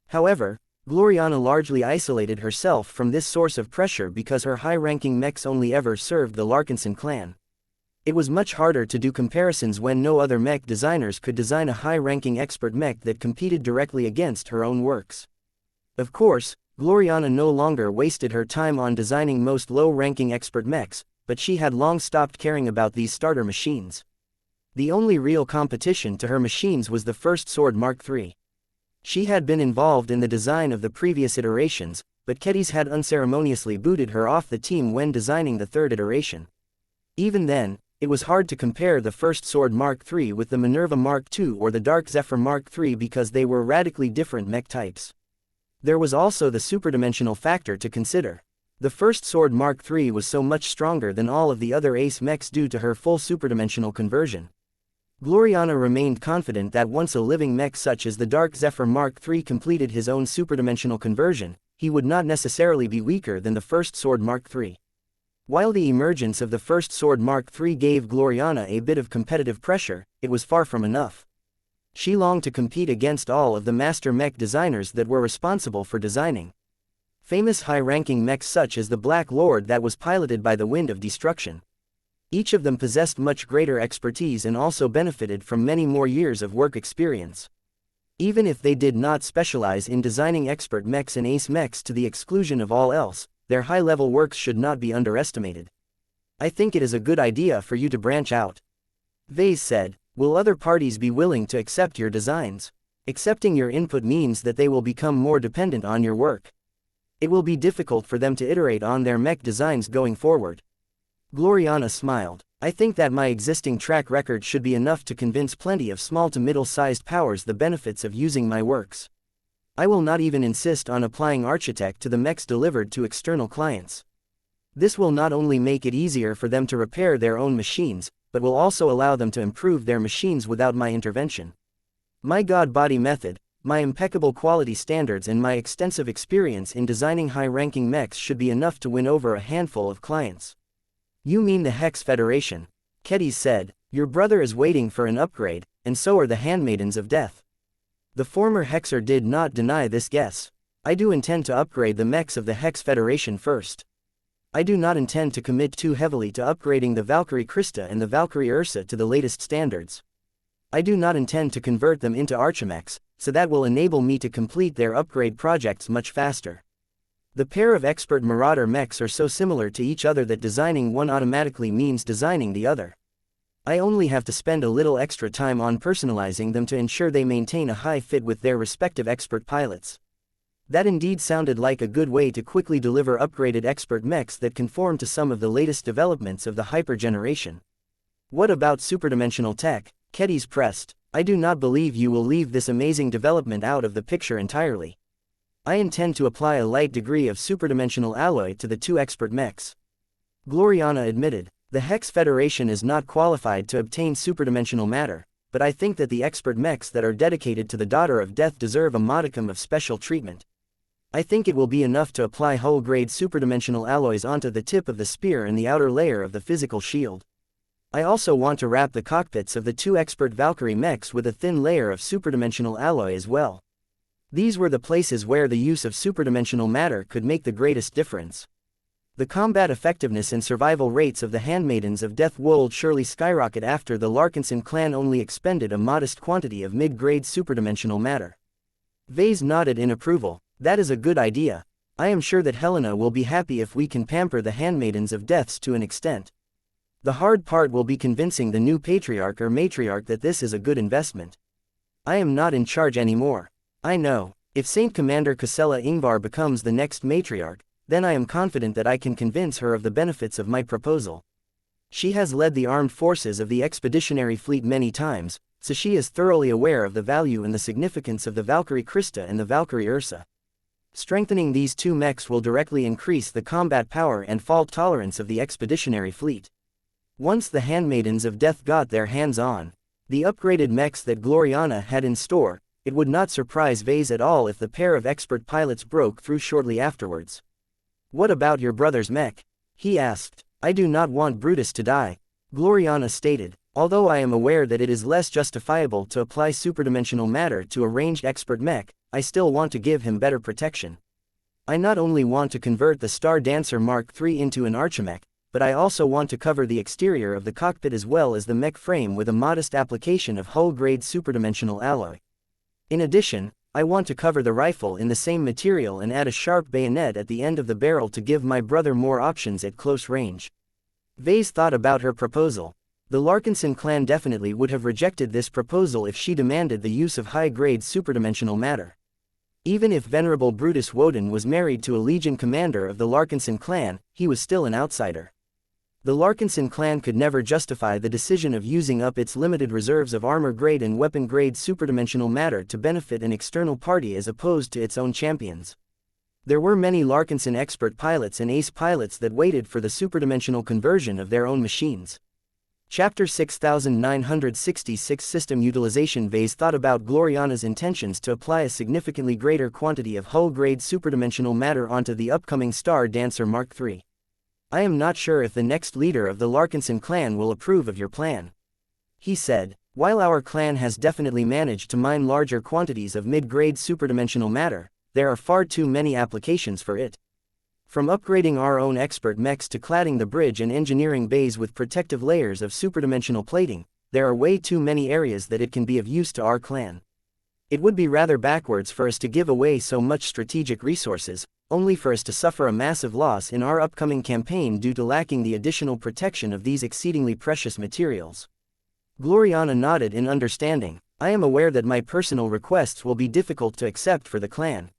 However, Gloriana largely isolated herself from this source of pressure because her high-ranking mechs only ever served the Larkinson clan. It was much harder to do comparisons when no other mech designers could design a high-ranking expert mech that competed directly against her own works. Of course, Gloriana no longer wasted her time on designing most low-ranking expert mechs, but she had long stopped caring about these starter machines. The only real competition to her machines was the First Sword Mark III. She had been involved in the design of the previous iterations, but Kedis had unceremoniously booted her off the team when designing the third iteration. Even then, it was hard to compare the First Sword Mark III with the Minerva Mark II or the Dark Zephyr Mark III because they were radically different mech types. There was also the superdimensional factor to consider. The First Sword Mark III was so much stronger than all of the other ace mechs due to her full superdimensional conversion. Gloriana remained confident that once a living mech such as the Dark Zephyr Mark III completed his own superdimensional conversion, he would not necessarily be weaker than the First Sword Mark III. While the emergence of the First Sword Mark III gave Gloriana a bit of competitive pressure, it was far from enough. She longed to compete against all of the master mech designers that were responsible for designing famous high-ranking mechs such as the Black Lord that was piloted by the Wind of Destruction. Each of them possessed much greater expertise and also benefited from many more years of work experience. Even if they did not specialize in designing expert mechs and ace mechs to the exclusion of all else, their high-level works should not be underestimated. I think it is a good idea for you to branch out, Ves said. Will other parties be willing to accept your designs? Accepting your input means that they will become more dependent on your work. It will be difficult for them to iterate on their mech designs going forward. Gloriana smiled. I think that my existing track record should be enough to convince plenty of small to middle-sized powers the benefits of using my works. I will not even insist on applying Architect to the mechs delivered to external clients. This will not only make it easier for them to repair their own machines, but will also allow them to improve their machines without my intervention. My God-body method, my impeccable quality standards and my extensive experience in designing high-ranking mechs should be enough to win over a handful of clients. You mean the Hex Federation? Kedis said. Your brother is waiting for an upgrade, and so are the Handmaidens of Death. The former Hexer did not deny this guess. I do intend to upgrade the mechs of the Hex Federation first. I do not intend to commit too heavily to upgrading the Valkyrie Krista and the Valkyrie Ursa to the latest standards. I do not intend to convert them into Archimechs, so that will enable me to complete their upgrade projects much faster. The pair of expert Marauder mechs are so similar to each other that designing one automatically means designing the other. I only have to spend a little extra time on personalizing them to ensure they maintain a high fit with their respective expert pilots. That indeed sounded like a good way to quickly deliver upgraded expert mechs that conform to some of the latest developments of the hyper generation. What about superdimensional tech? Kedis pressed. I do not believe you will leave this amazing development out of the picture entirely. I intend to apply a light degree of superdimensional alloy to the two expert mechs. Gloriana admitted, the Hex Federation is not qualified to obtain superdimensional matter, but I think that the expert mechs that are dedicated to the Daughter of Death deserve a modicum of special treatment. I think it will be enough to apply whole-grade superdimensional alloys onto the tip of the spear and the outer layer of the physical shield. I also want to wrap the cockpits of the two expert Valkyrie mechs with a thin layer of superdimensional alloy as well. These were the places where the use of superdimensional matter could make the greatest difference. The combat effectiveness and survival rates of the Handmaidens of Death would surely skyrocket after the Larkinson clan only expended a modest quantity of mid-grade superdimensional matter. Ves nodded in approval. That is a good idea. I am sure that Helena will be happy if we can pamper the Handmaidens of Deaths to an extent. The hard part will be convincing the new patriarch or matriarch that this is a good investment. I am not in charge anymore. I know, if Saint Commander Casella Ingvar becomes the next matriarch, then I am confident that I can convince her of the benefits of my proposal. She has led the armed forces of the expeditionary fleet many times, so she is thoroughly aware of the value and the significance of the Valkyrie Krista and the Valkyrie Ursa. Strengthening these two mechs will directly increase the combat power and fault tolerance of the expeditionary fleet. Once the Handmaidens of Death got their hands on the upgraded mechs that Gloriana had in store, it would not surprise Ves at all if the pair of expert pilots broke through shortly afterwards. What about your brother's mech? He asked. I do not want Brutus to die, Gloriana stated, although I am aware that it is less justifiable to apply superdimensional matter to a ranged expert mech, I still want to give him better protection. I not only want to convert the Star Dancer Mark III into an archimech, but I also want to cover the exterior of the cockpit as well as the mech frame with a modest application of hull-grade superdimensional alloy. In addition, I want to cover the rifle in the same material and add a sharp bayonet at the end of the barrel to give my brother more options at close range. Ves thought about her proposal. The Larkinson clan definitely would have rejected this proposal if she demanded the use of high-grade superdimensional matter. Even if Venerable Brutus Woden was married to a legion commander of the Larkinson clan, he was still an outsider. The Larkinson clan could never justify the decision of using up its limited reserves of armor-grade and weapon-grade superdimensional matter to benefit an external party as opposed to its own champions. There were many Larkinson expert pilots and ace pilots that waited for the superdimensional conversion of their own machines. Chapter 6966 System Utilization. Ves thought about Gloriana's intentions to apply a significantly greater quantity of hull-grade superdimensional matter onto the upcoming Star Dancer Mark III. I am not sure if the next leader of the Larkinson clan will approve of your plan. He said, while our clan has definitely managed to mine larger quantities of mid-grade superdimensional matter, there are far too many applications for it. From upgrading our own expert mechs to cladding the bridge and engineering bays with protective layers of superdimensional plating, there are way too many areas that it can be of use to our clan. It would be rather backwards for us to give away so much strategic resources, only for us to suffer a massive loss in our upcoming campaign due to lacking the additional protection of these exceedingly precious materials. Gloriana nodded in understanding. I am aware that my personal requests will be difficult to accept for the clan.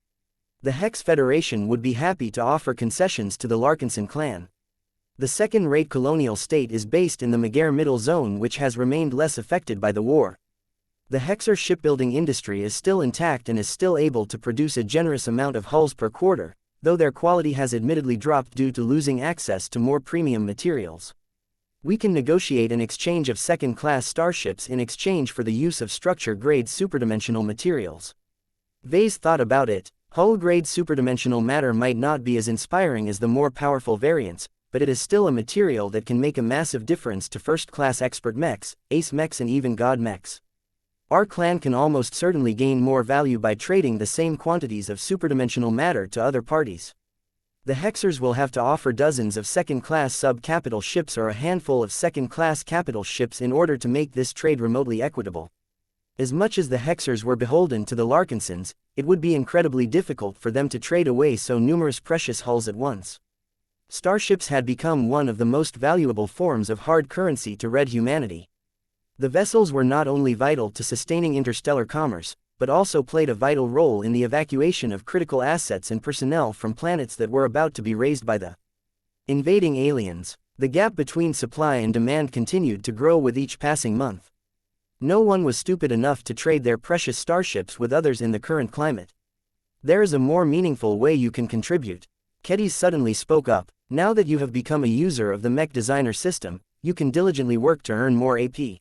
The Hex Federation would be happy to offer concessions to the Larkinson clan. The second-rate colonial state is based in the Megare Middle Zone, which has remained less affected by the war. The Hexer shipbuilding industry is still intact and is still able to produce a generous amount of hulls per quarter, though their quality has admittedly dropped due to losing access to more premium materials. We can negotiate an exchange of second-class starships in exchange for the use of structure-grade superdimensional materials. Ves thought about it. Hull-grade superdimensional matter might not be as inspiring as the more powerful variants, but it is still a material that can make a massive difference to first-class expert mechs, ace mechs and even god mechs. Our clan can almost certainly gain more value by trading the same quantities of superdimensional matter to other parties. The Hexers will have to offer dozens of second-class sub-capital ships or a handful of second-class capital ships in order to make this trade remotely equitable. As much as the Hexers were beholden to the Larkinsons, it would be incredibly difficult for them to trade away so numerous precious hulls at once. Starships had become one of the most valuable forms of hard currency to red humanity. The vessels were not only vital to sustaining interstellar commerce, but also played a vital role in the evacuation of critical assets and personnel from planets that were about to be razed by the invading aliens. The gap between supply and demand continued to grow with each passing month. No one was stupid enough to trade their precious starships with others in the current climate. There is a more meaningful way you can contribute. Kedis suddenly spoke up. Now that you have become a user of the Mech Designer system, you can diligently work to earn more AP.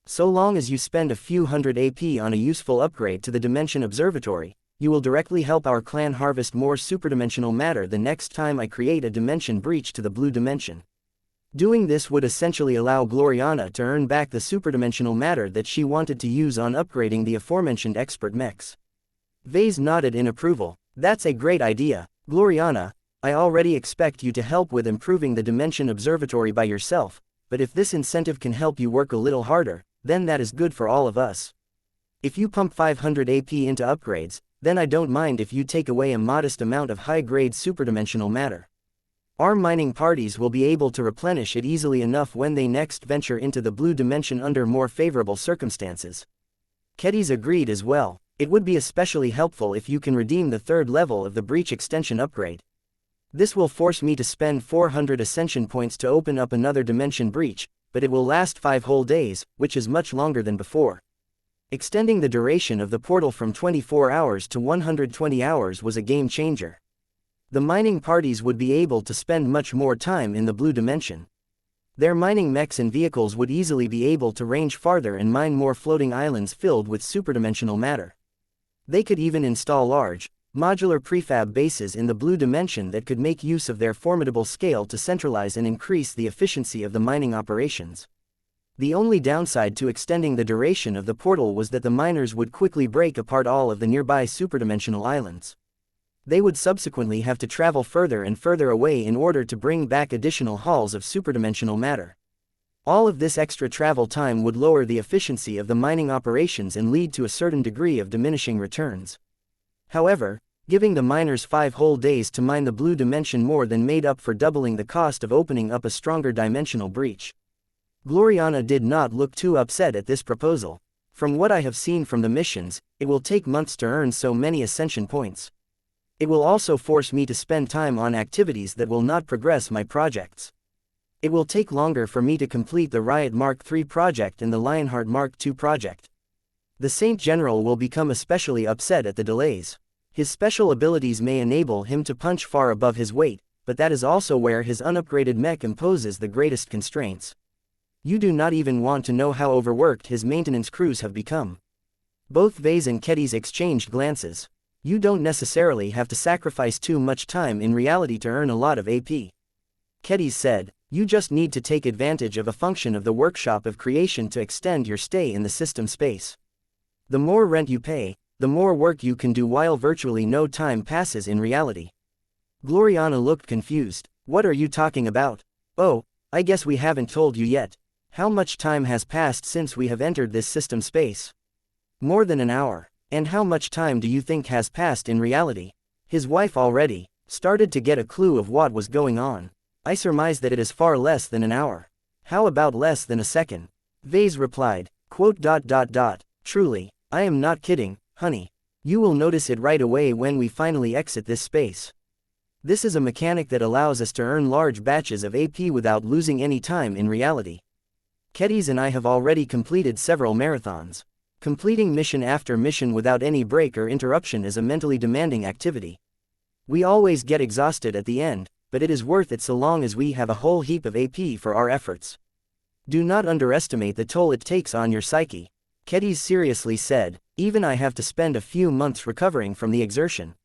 So long as you spend a few hundred AP on a useful upgrade to the Dimension Observatory, you will directly help our clan harvest more superdimensional matter the next time I create a dimension breach to the blue dimension. Doing this would essentially allow Gloriana to earn back the superdimensional matter that she wanted to use on upgrading the aforementioned expert mechs. Ves nodded in approval. That's a great idea, Gloriana. I already expect you to help with improving the Dimension Observatory by yourself, but if this incentive can help you work a little harder, then that is good for all of us. If you pump 500 AP into upgrades, then I don't mind if you take away a modest amount of high-grade superdimensional matter. Our mining parties will be able to replenish it easily enough when they next venture into the blue dimension under more favorable circumstances. Kedis agreed as well. It would be especially helpful if you can redeem the third level of the breach extension upgrade. This will force me to spend 400 ascension points to open up another dimension breach, but it will last 5 whole days, which is much longer than before. Extending the duration of the portal from 24 hours to 120 hours was a game changer. The mining parties would be able to spend much more time in the blue dimension. Their mining mechs and vehicles would easily be able to range farther and mine more floating islands filled with superdimensional matter. They could even install large, modular prefab bases in the blue dimension that could make use of their formidable scale to centralize and increase the efficiency of the mining operations. The only downside to extending the duration of the portal was that the miners would quickly break apart all of the nearby superdimensional islands. They would subsequently have to travel further and further away in order to bring back additional hauls of superdimensional matter. All of this extra travel time would lower the efficiency of the mining operations and lead to a certain degree of diminishing returns. However, giving the miners 5 whole days to mine the blue dimension more than made up for doubling the cost of opening up a stronger dimensional breach. Gloriana did not look too upset at this proposal. From what I have seen from the missions, it will take months to earn so many ascension points. It will also force me to spend time on activities that will not progress my projects. It will take longer for me to complete the Riot Mark III project and the Lionheart Mark II project. The Saint General will become especially upset at the delays. His special abilities may enable him to punch far above his weight, but that is also where his unupgraded mech imposes the greatest constraints. You do not even want to know how overworked his maintenance crews have become. Both Ves and Kedis exchanged glances. You don't necessarily have to sacrifice too much time in reality to earn a lot of AP. Kedis said, you just need to take advantage of a function of the workshop of creation to extend your stay in the system space. The more rent you pay, the more work you can do while virtually no time passes in reality. Gloriana looked confused. What are you talking about? Oh, I guess we haven't told you yet. How much time has passed since we have entered this system space? More than an hour. And how much time do you think has passed in reality? His wife already started to get a clue of what was going on. I surmise that it is far less than an hour. How about less than a second? Ves replied, quote, Truly, I am not kidding, honey. You will notice it right away when we finally exit this space. This is a mechanic that allows us to earn large batches of AP without losing any time in reality. Kedis and I have already completed several marathons. Completing mission after mission without any break or interruption is a mentally demanding activity. We always get exhausted at the end, but it is worth it so long as we have a whole heap of AP for our efforts. Do not underestimate the toll it takes on your psyche. Kedis seriously said, even I have to spend a few months recovering from the exertion.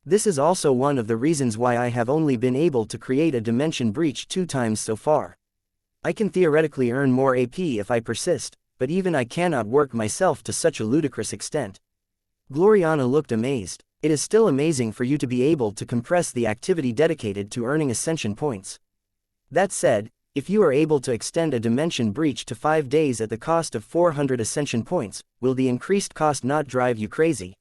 This is also one of the reasons why I have only been able to create a dimension breach 2 times so far. I can theoretically earn more AP if I persist, but even I cannot work myself to such a ludicrous extent. Gloriana looked amazed. It is still amazing for you to be able to compress the activity dedicated to earning ascension points. That said, if you are able to extend a dimension breach to 5 days at the cost of 400 ascension points, will the increased cost not drive you crazy?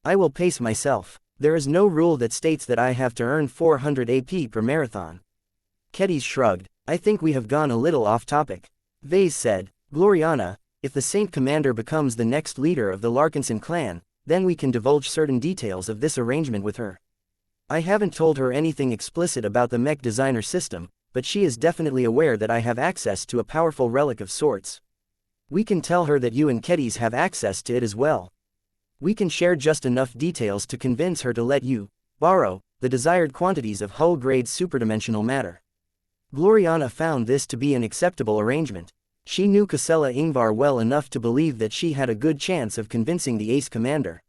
I will pace myself. There is no rule that states that I have to earn 400 AP per marathon. Kedis shrugged. I think we have gone a little off topic. Ves said, Gloriana, If the Saint Commander becomes the next leader of the Larkinson clan, then we can divulge certain details of this arrangement with her. I haven't told her anything explicit about the mech designer system, but she is definitely aware that I have access to a powerful relic of sorts. We can tell her that you and Kedis have access to it as well. We can share just enough details to convince her to let you borrow the desired quantities of hull-grade superdimensional matter. Gloriana found this to be an acceptable arrangement. She knew Casella Ingvar well enough to believe that she had a good chance of convincing the Ace Commander.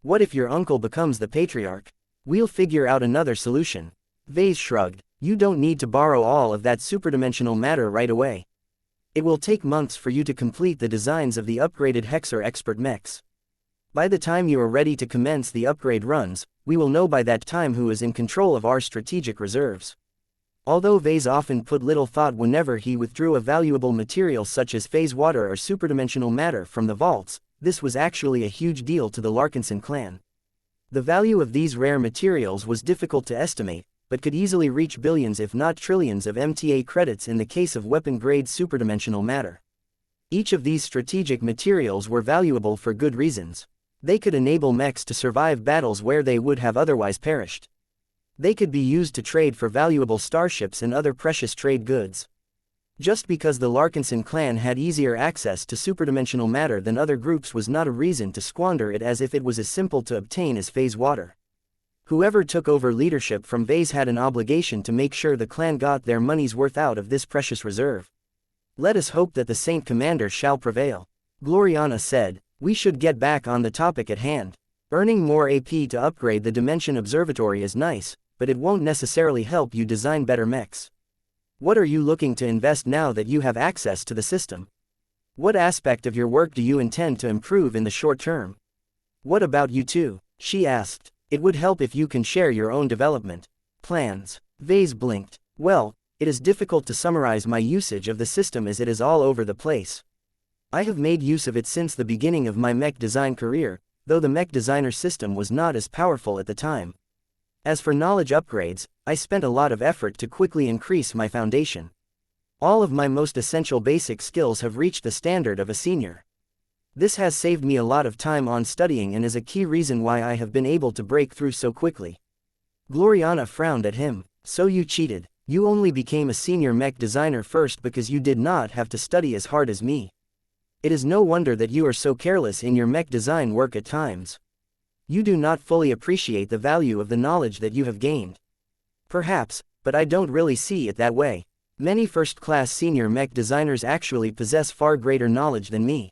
What if your uncle becomes the Patriarch? We'll figure out another solution. Ves shrugged. You don't need to borrow all of that superdimensional matter right away. It will take months for you to complete the designs of the upgraded Hexer expert mechs. By the time you are ready to commence the upgrade runs, we will know by that time who is in control of our strategic reserves. Although Ves often put little thought whenever he withdrew a valuable material such as phase water or superdimensional matter from the vaults, this was actually a huge deal to the Larkinson clan. The value of these rare materials was difficult to estimate, but could easily reach billions if not trillions of MTA credits in the case of weapon-grade superdimensional matter. Each of these strategic materials were valuable for good reasons. They could enable mechs to survive battles where they would have otherwise perished. They could be used to trade for valuable starships and other precious trade goods. Just because the Larkinson clan had easier access to superdimensional matter than other groups was not a reason to squander it as if it was as simple to obtain as phase water. Whoever took over leadership from Ves had an obligation to make sure the clan got their money's worth out of this precious reserve. Let us hope that the Saint Commander shall prevail. Gloriana said, we should get back on the topic at hand. Earning more AP to upgrade the Dimension Observatory is nice, but it won't necessarily help you design better mechs. What are you looking to invest now that you have access to the system? What aspect of your work do you intend to improve in the short term? What about you too? She asked. It would help if you can share your own development plans. Ves blinked. Well, it is difficult to summarize my usage of the system as it is all over the place. I have made use of it since the beginning of my mech design career, though the mech designer system was not as powerful at the time. As for knowledge upgrades, I spent a lot of effort to quickly increase my foundation. All of my most essential basic skills have reached the standard of a senior. This has saved me a lot of time on studying and is a key reason why I have been able to break through so quickly. Gloriana frowned at him. So you cheated. You only became a senior mech designer first because you did not have to study as hard as me. It is no wonder that you are so careless in your mech design work at times. You do not fully appreciate the value of the knowledge that you have gained. Perhaps, but I don't really see it that way. Many first-class senior mech designers actually possess far greater knowledge than me.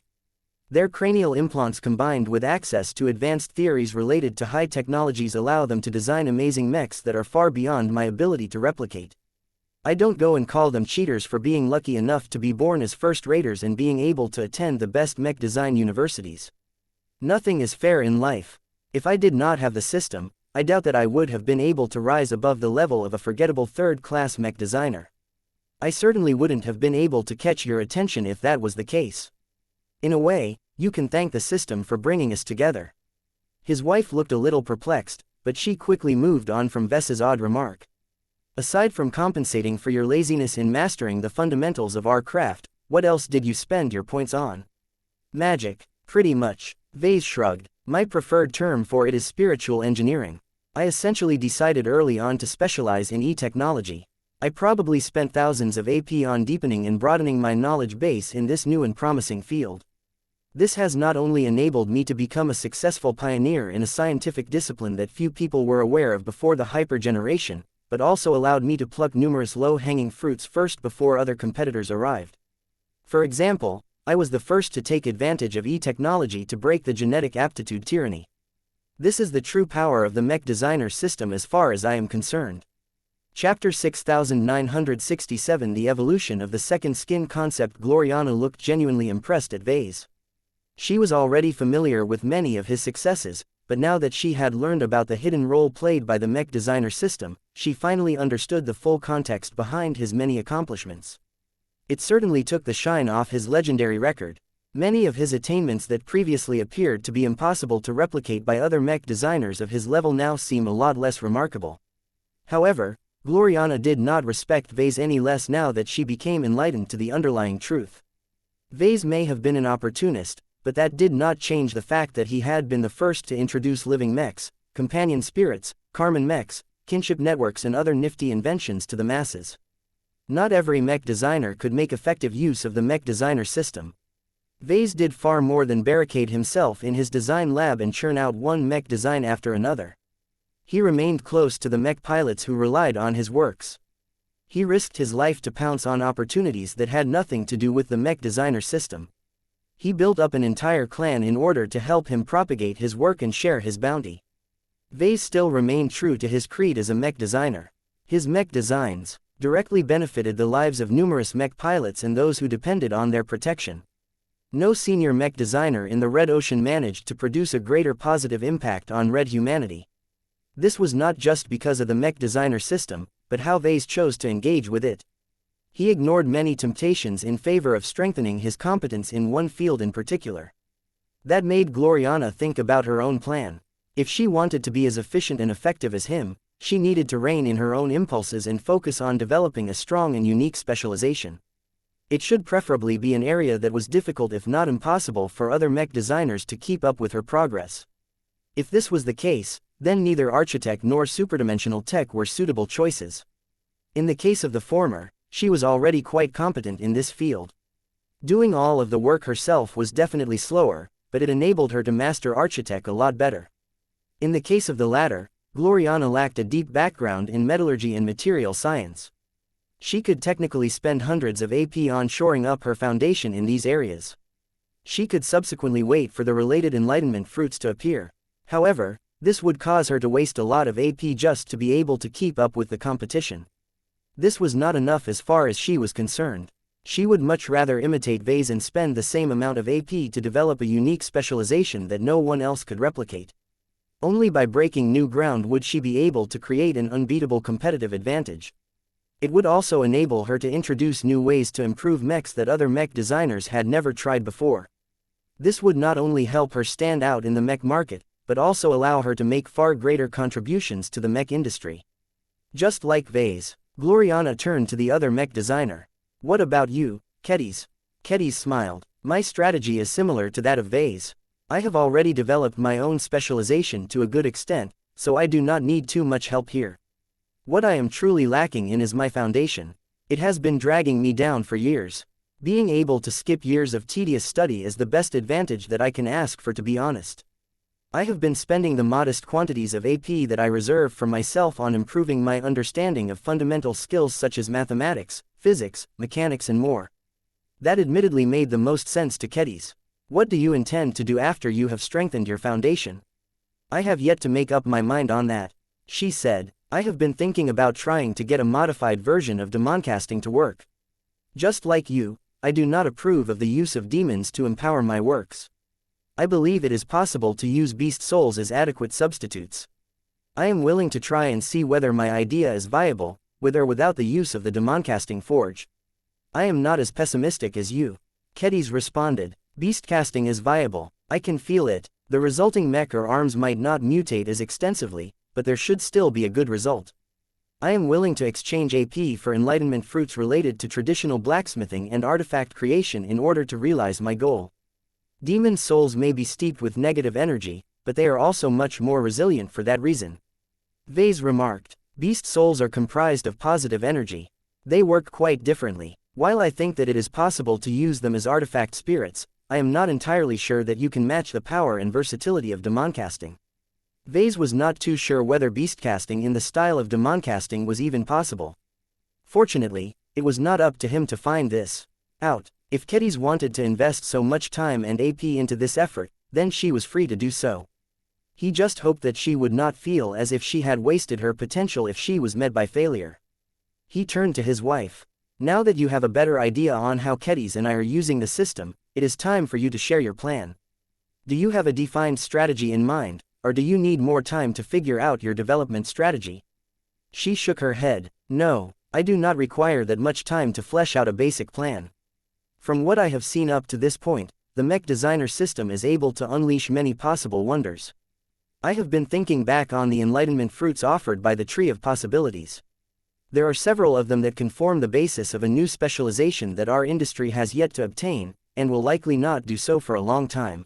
Their cranial implants combined with access to advanced theories related to high technologies allow them to design amazing mechs that are far beyond my ability to replicate. I don't go and call them cheaters for being lucky enough to be born as first-raters and being able to attend the best mech design universities. Nothing is fair in life. If I did not have the system, I doubt that I would have been able to rise above the level of a forgettable third-class mech designer. I certainly wouldn't have been able to catch your attention if that was the case. In a way, you can thank the system for bringing us together. His wife looked a little perplexed, but she quickly moved on from Ves's odd remark. Aside from compensating for your laziness in mastering the fundamentals of our craft, what else did you spend your points on? Magic, pretty much. Ves shrugged. My preferred term for it is spiritual engineering. I essentially decided early on to specialize in e-technology. I probably spent thousands of AP on deepening and broadening my knowledge base in this new and promising field. This has not only enabled me to become a successful pioneer in a scientific discipline that few people were aware of before the hyper-generation, but also allowed me to pluck numerous low-hanging fruits first before other competitors arrived. For example, I was the first to take advantage of e-technology to break the genetic aptitude tyranny. This is the true power of the mech designer system as far as I am concerned. Chapter 6967 The Evolution of the Second Skin Concept. Gloriana looked genuinely impressed at Ves. She was already familiar with many of his successes, but now that she had learned about the hidden role played by the mech designer system, she finally understood the full context behind his many accomplishments. It certainly took the shine off his legendary record. Many of his attainments that previously appeared to be impossible to replicate by other mech designers of his level now seem a lot less remarkable. However, Gloriana did not respect Ves any less now that she became enlightened to the underlying truth. Ves may have been an opportunist, but that did not change the fact that he had been the first to introduce living mechs, companion spirits, Karman mechs, kinship networks and other nifty inventions to the masses. Not every mech designer could make effective use of the mech designer system. Ves did far more than barricade himself in his design lab and churn out one mech design after another. He remained close to the mech pilots who relied on his works. He risked his life to pounce on opportunities that had nothing to do with the mech designer system. He built up an entire clan in order to help him propagate his work and share his bounty. Ves still remained true to his creed as a mech designer. His mech designs directly benefited the lives of numerous mech pilots and those who depended on their protection. No senior mech designer in the Red Ocean managed to produce a greater positive impact on Red humanity. This was not just because of the mech designer system, but how Ves chose to engage with it. He ignored many temptations in favor of strengthening his competence in one field in particular. That made Gloriana think about her own plan. If she wanted to be as efficient and effective as him, she needed to rein in her own impulses and focus on developing a strong and unique specialization. It should preferably be an area that was difficult if not impossible for other mech designers to keep up with her progress. If this was the case, then neither architect nor superdimensional tech were suitable choices. In the case of the former, she was already quite competent in this field. Doing all of the work herself was definitely slower, but it enabled her to master architect a lot better. In the case of the latter, Gloriana lacked a deep background in metallurgy and material science. She could technically spend hundreds of AP on shoring up her foundation in these areas. She could subsequently wait for the related enlightenment fruits to appear. However, this would cause her to waste a lot of AP just to be able to keep up with the competition. This was not enough as far as she was concerned. She would much rather imitate Ves and spend the same amount of AP to develop a unique specialization that no one else could replicate. Only by breaking new ground would she be able to create an unbeatable competitive advantage. It would also enable her to introduce new ways to improve mechs that other mech designers had never tried before. This would not only help her stand out in the mech market, but also allow her to make far greater contributions to the mech industry. Just like Ves, Gloriana turned to the other mech designer. "What about you, Kedis?" Kedis smiled. "My strategy is similar to that of Ves. I have already developed my own specialization to a good extent, so I do not need too much help here. What I am truly lacking in is my foundation. It has been dragging me down for years. Being able to skip years of tedious study is the best advantage that I can ask for, to be honest. I have been spending the modest quantities of AP that I reserve for myself on improving my understanding of fundamental skills such as mathematics, physics, mechanics and more." That admittedly made the most sense to Kedis. "What do you intend to do after you have strengthened your foundation?" "I have yet to make up my mind on that," she said. "I have been thinking about trying to get a modified version of demoncasting to work. Just like you, I do not approve of the use of demons to empower my works. I believe it is possible to use beast souls as adequate substitutes. I am willing to try and see whether my idea is viable, with or without the use of the demoncasting forge." "I am not as pessimistic as you," Kedis responded. "Beast casting is viable. I can feel it. The resulting mech or arms might not mutate as extensively, but there should still be a good result. I am willing to exchange AP for enlightenment fruits related to traditional blacksmithing and artifact creation in order to realize my goal. Demon souls may be steeped with negative energy, but they are also much more resilient for that reason." Ves remarked. "Beast souls are comprised of positive energy. They work quite differently. While I think that it is possible to use them as artifact spirits, I am not entirely sure that you can match the power and versatility of demoncasting." Ves was not too sure whether beastcasting in the style of demoncasting was even possible. Fortunately, it was not up to him to find this out. If Kedis wanted to invest so much time and AP into this effort, then she was free to do so. He just hoped that she would not feel as if she had wasted her potential if she was met by failure. He turned to his wife. "Now that you have a better idea on how Kedis and I are using the system, it is time for you to share your plan. Do you have a defined strategy in mind, or do you need more time to figure out your development strategy?" She shook her head. "No, I do not require that much time to flesh out a basic plan. From what I have seen up to this point, the mech designer system is able to unleash many possible wonders. I have been thinking back on the enlightenment fruits offered by the Tree of Possibilities. There are several of them that can form the basis of a new specialization that our industry has yet to obtain, and will likely not do so for a long time.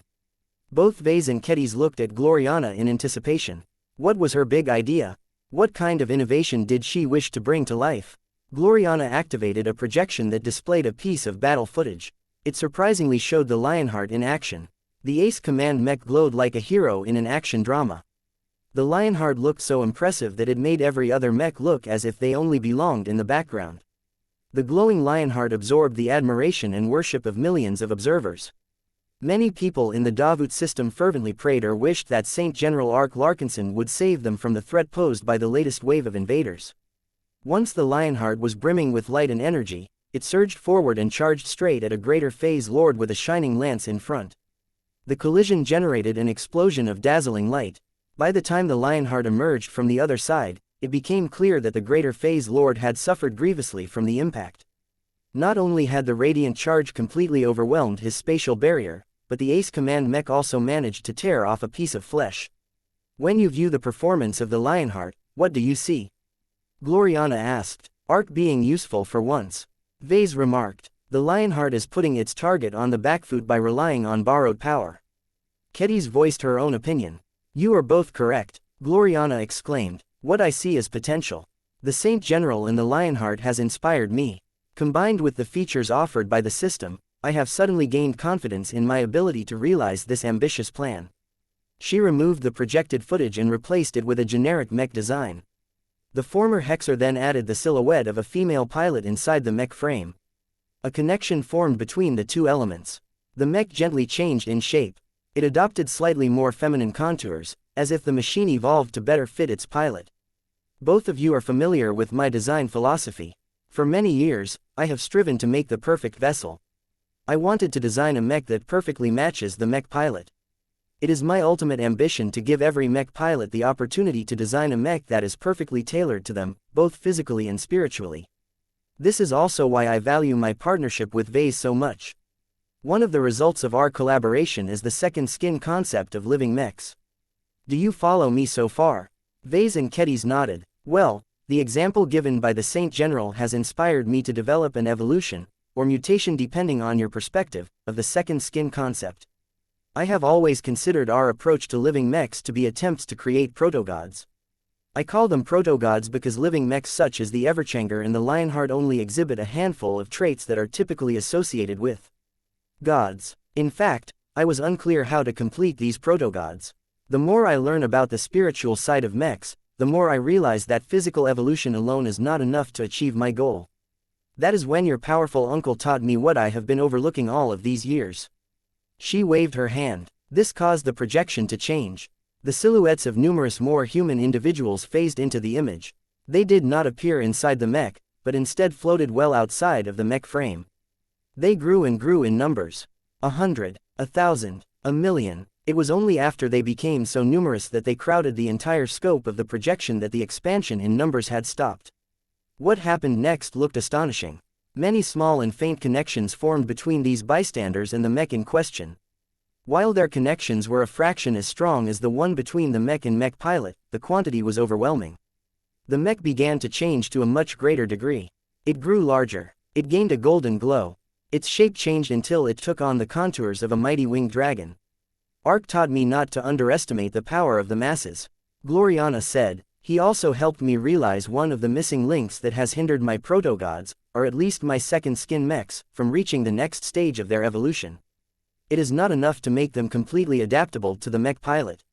Both Ves and Kedis looked at Gloriana in anticipation. What was her big idea? What kind of innovation did she wish to bring to life? Gloriana activated a projection that displayed a piece of battle footage. It surprisingly showed the Lionheart in action. The Ace Command mech glowed like a hero in an action drama. The Lionheart looked so impressive that it made every other mech look as if they only belonged in the background. The glowing Lionheart absorbed the admiration and worship of millions of observers. Many people in the Davut system fervently prayed or wished that Saint General Larkinson would save them from the threat posed by the latest wave of invaders. Once the Lionheart was brimming with light and energy, it surged forward and charged straight at a greater phase lord with a shining lance in front. The collision generated an explosion of dazzling light. By the time the Lionheart emerged from the other side, it became clear that the greater phase lord had suffered grievously from the impact. Not only had the radiant charge completely overwhelmed his spatial barrier, but the Ace Command mech also managed to tear off a piece of flesh. When you view the performance of the Lionheart, what do you see? Gloriana asked. Arc being useful for once. Ves remarked. The Lionheart is putting its target on the back foot by relying on borrowed power. Kedis voiced her own opinion. You are both correct, Gloriana exclaimed. What I see is potential. The Saint General in the Lionheart has inspired me. Combined with the features offered by the system, I have suddenly gained confidence in my ability to realize this ambitious plan. She removed the projected footage and replaced it with a generic mech design. The former hexer then added the silhouette of a female pilot inside the mech frame. A connection formed between the two elements. The mech gently changed in shape. It adopted slightly more feminine contours, as if the machine evolved to better fit its pilot. Both of you are familiar with my design philosophy. For many years, I have striven to make the perfect vessel. I wanted to design a mech that perfectly matches the mech pilot. It is my ultimate ambition to give every mech pilot the opportunity to design a mech that is perfectly tailored to them, both physically and spiritually. This is also why I value my partnership with Ves so much. One of the results of our collaboration is the second skin concept of living mechs. Do you follow me so far? Ves and Kedis nodded. Well, the example given by the Saint General has inspired me to develop an evolution, or mutation depending on your perspective, of the second skin concept. I have always considered our approach to living mechs to be attempts to create proto-gods. I call them proto-gods because living mechs such as the Everchanger and the Lionheart only exhibit a handful of traits that are typically associated with gods. In fact, I was unclear how to complete these proto-gods. The more I learn about the spiritual side of mechs, the more I realize that physical evolution alone is not enough to achieve my goal. That is when your powerful uncle taught me what I have been overlooking all of these years. She waved her hand. This caused the projection to change. The silhouettes of numerous more human individuals phased into the image. They did not appear inside the mech, but instead floated well outside of the mech frame. They grew and grew in numbers. 100, 1,000, 1,000,000. It was only after they became so numerous that they crowded the entire scope of the projection that the expansion in numbers had stopped. What happened next looked astonishing. Many small and faint connections formed between these bystanders and the mech in question. While their connections were a fraction as strong as the one between the mech and mech pilot, the quantity was overwhelming. The mech began to change to a much greater degree. It grew larger. It gained a golden glow. Its shape changed until it took on the contours of a mighty winged dragon. Arc taught me not to underestimate the power of the masses. Gloriana said. He also helped me realize one of the missing links that has hindered my proto-gods, or at least my second skin mechs, from reaching the next stage of their evolution. It is not enough to make them completely adaptable to the mech pilot.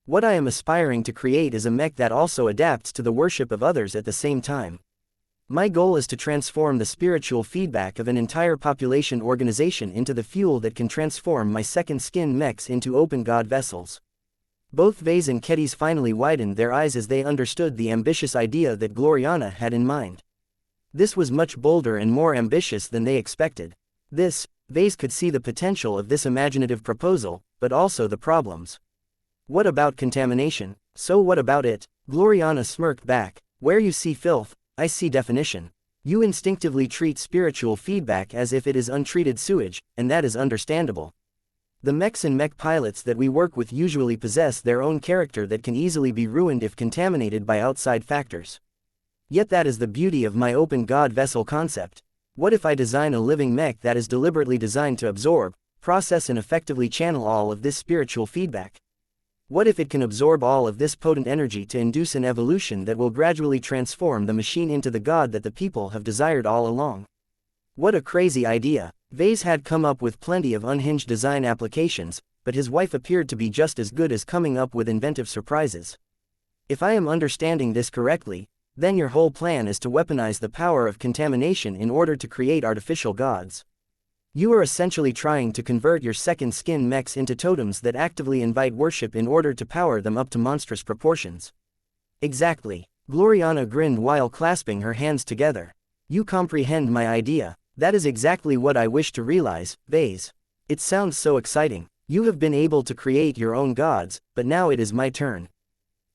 What I am aspiring to create is a mech that also adapts to the worship of others at the same time. My goal is to transform the spiritual feedback of an entire population organization into the fuel that can transform my second skin mechs into open god vessels. Both Ves and Kedis finally widened their eyes as they understood the ambitious idea that Gloriana had in mind. This was much bolder and more ambitious than they expected. Ves could see the potential of this imaginative proposal, but also the problems. What about contamination? So what about it? Gloriana smirked back. Where you see filth, I see definition. You instinctively treat spiritual feedback as if it is untreated sewage, and that is understandable. The mechs and mech pilots that we work with usually possess their own character that can easily be ruined if contaminated by outside factors. Yet that is the beauty of my open god vessel concept. What if I design a living mech that is deliberately designed to absorb, process and effectively channel all of this spiritual feedback? What if it can absorb all of this potent energy to induce an evolution that will gradually transform the machine into the god that the people have desired all along? What a crazy idea! Ves had come up with plenty of unhinged design applications, but his wife appeared to be just as good as coming up with inventive surprises. If I am understanding this correctly, then your whole plan is to weaponize the power of contamination in order to create artificial gods. You are essentially trying to convert your second skin mechs into totems that actively invite worship in order to power them up to monstrous proportions. Exactly. Gloriana grinned while clasping her hands together. You comprehend my idea. That is exactly what I wish to realize, Ves. It sounds so exciting. You have been able to create your own gods, but now it is my turn.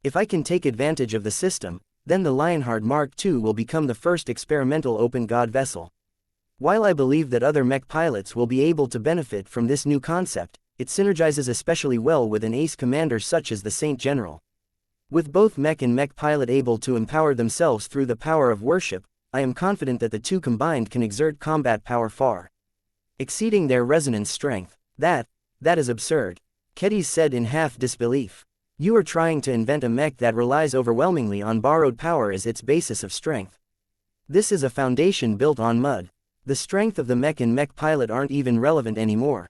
If I can take advantage of the system, then the Lionheart Mark II will become the first experimental open god vessel. While I believe that other mech pilots will be able to benefit from this new concept, it synergizes especially well with an ace commander such as the Saint General. With both mech and mech pilot able to empower themselves through the power of worship, I am confident that the two combined can exert combat power far exceeding their resonance strength. That is absurd. Kedis said in half disbelief. You are trying to invent a mech that relies overwhelmingly on borrowed power as its basis of strength. This is a foundation built on mud. The strength of the mech and mech pilot aren't even relevant anymore.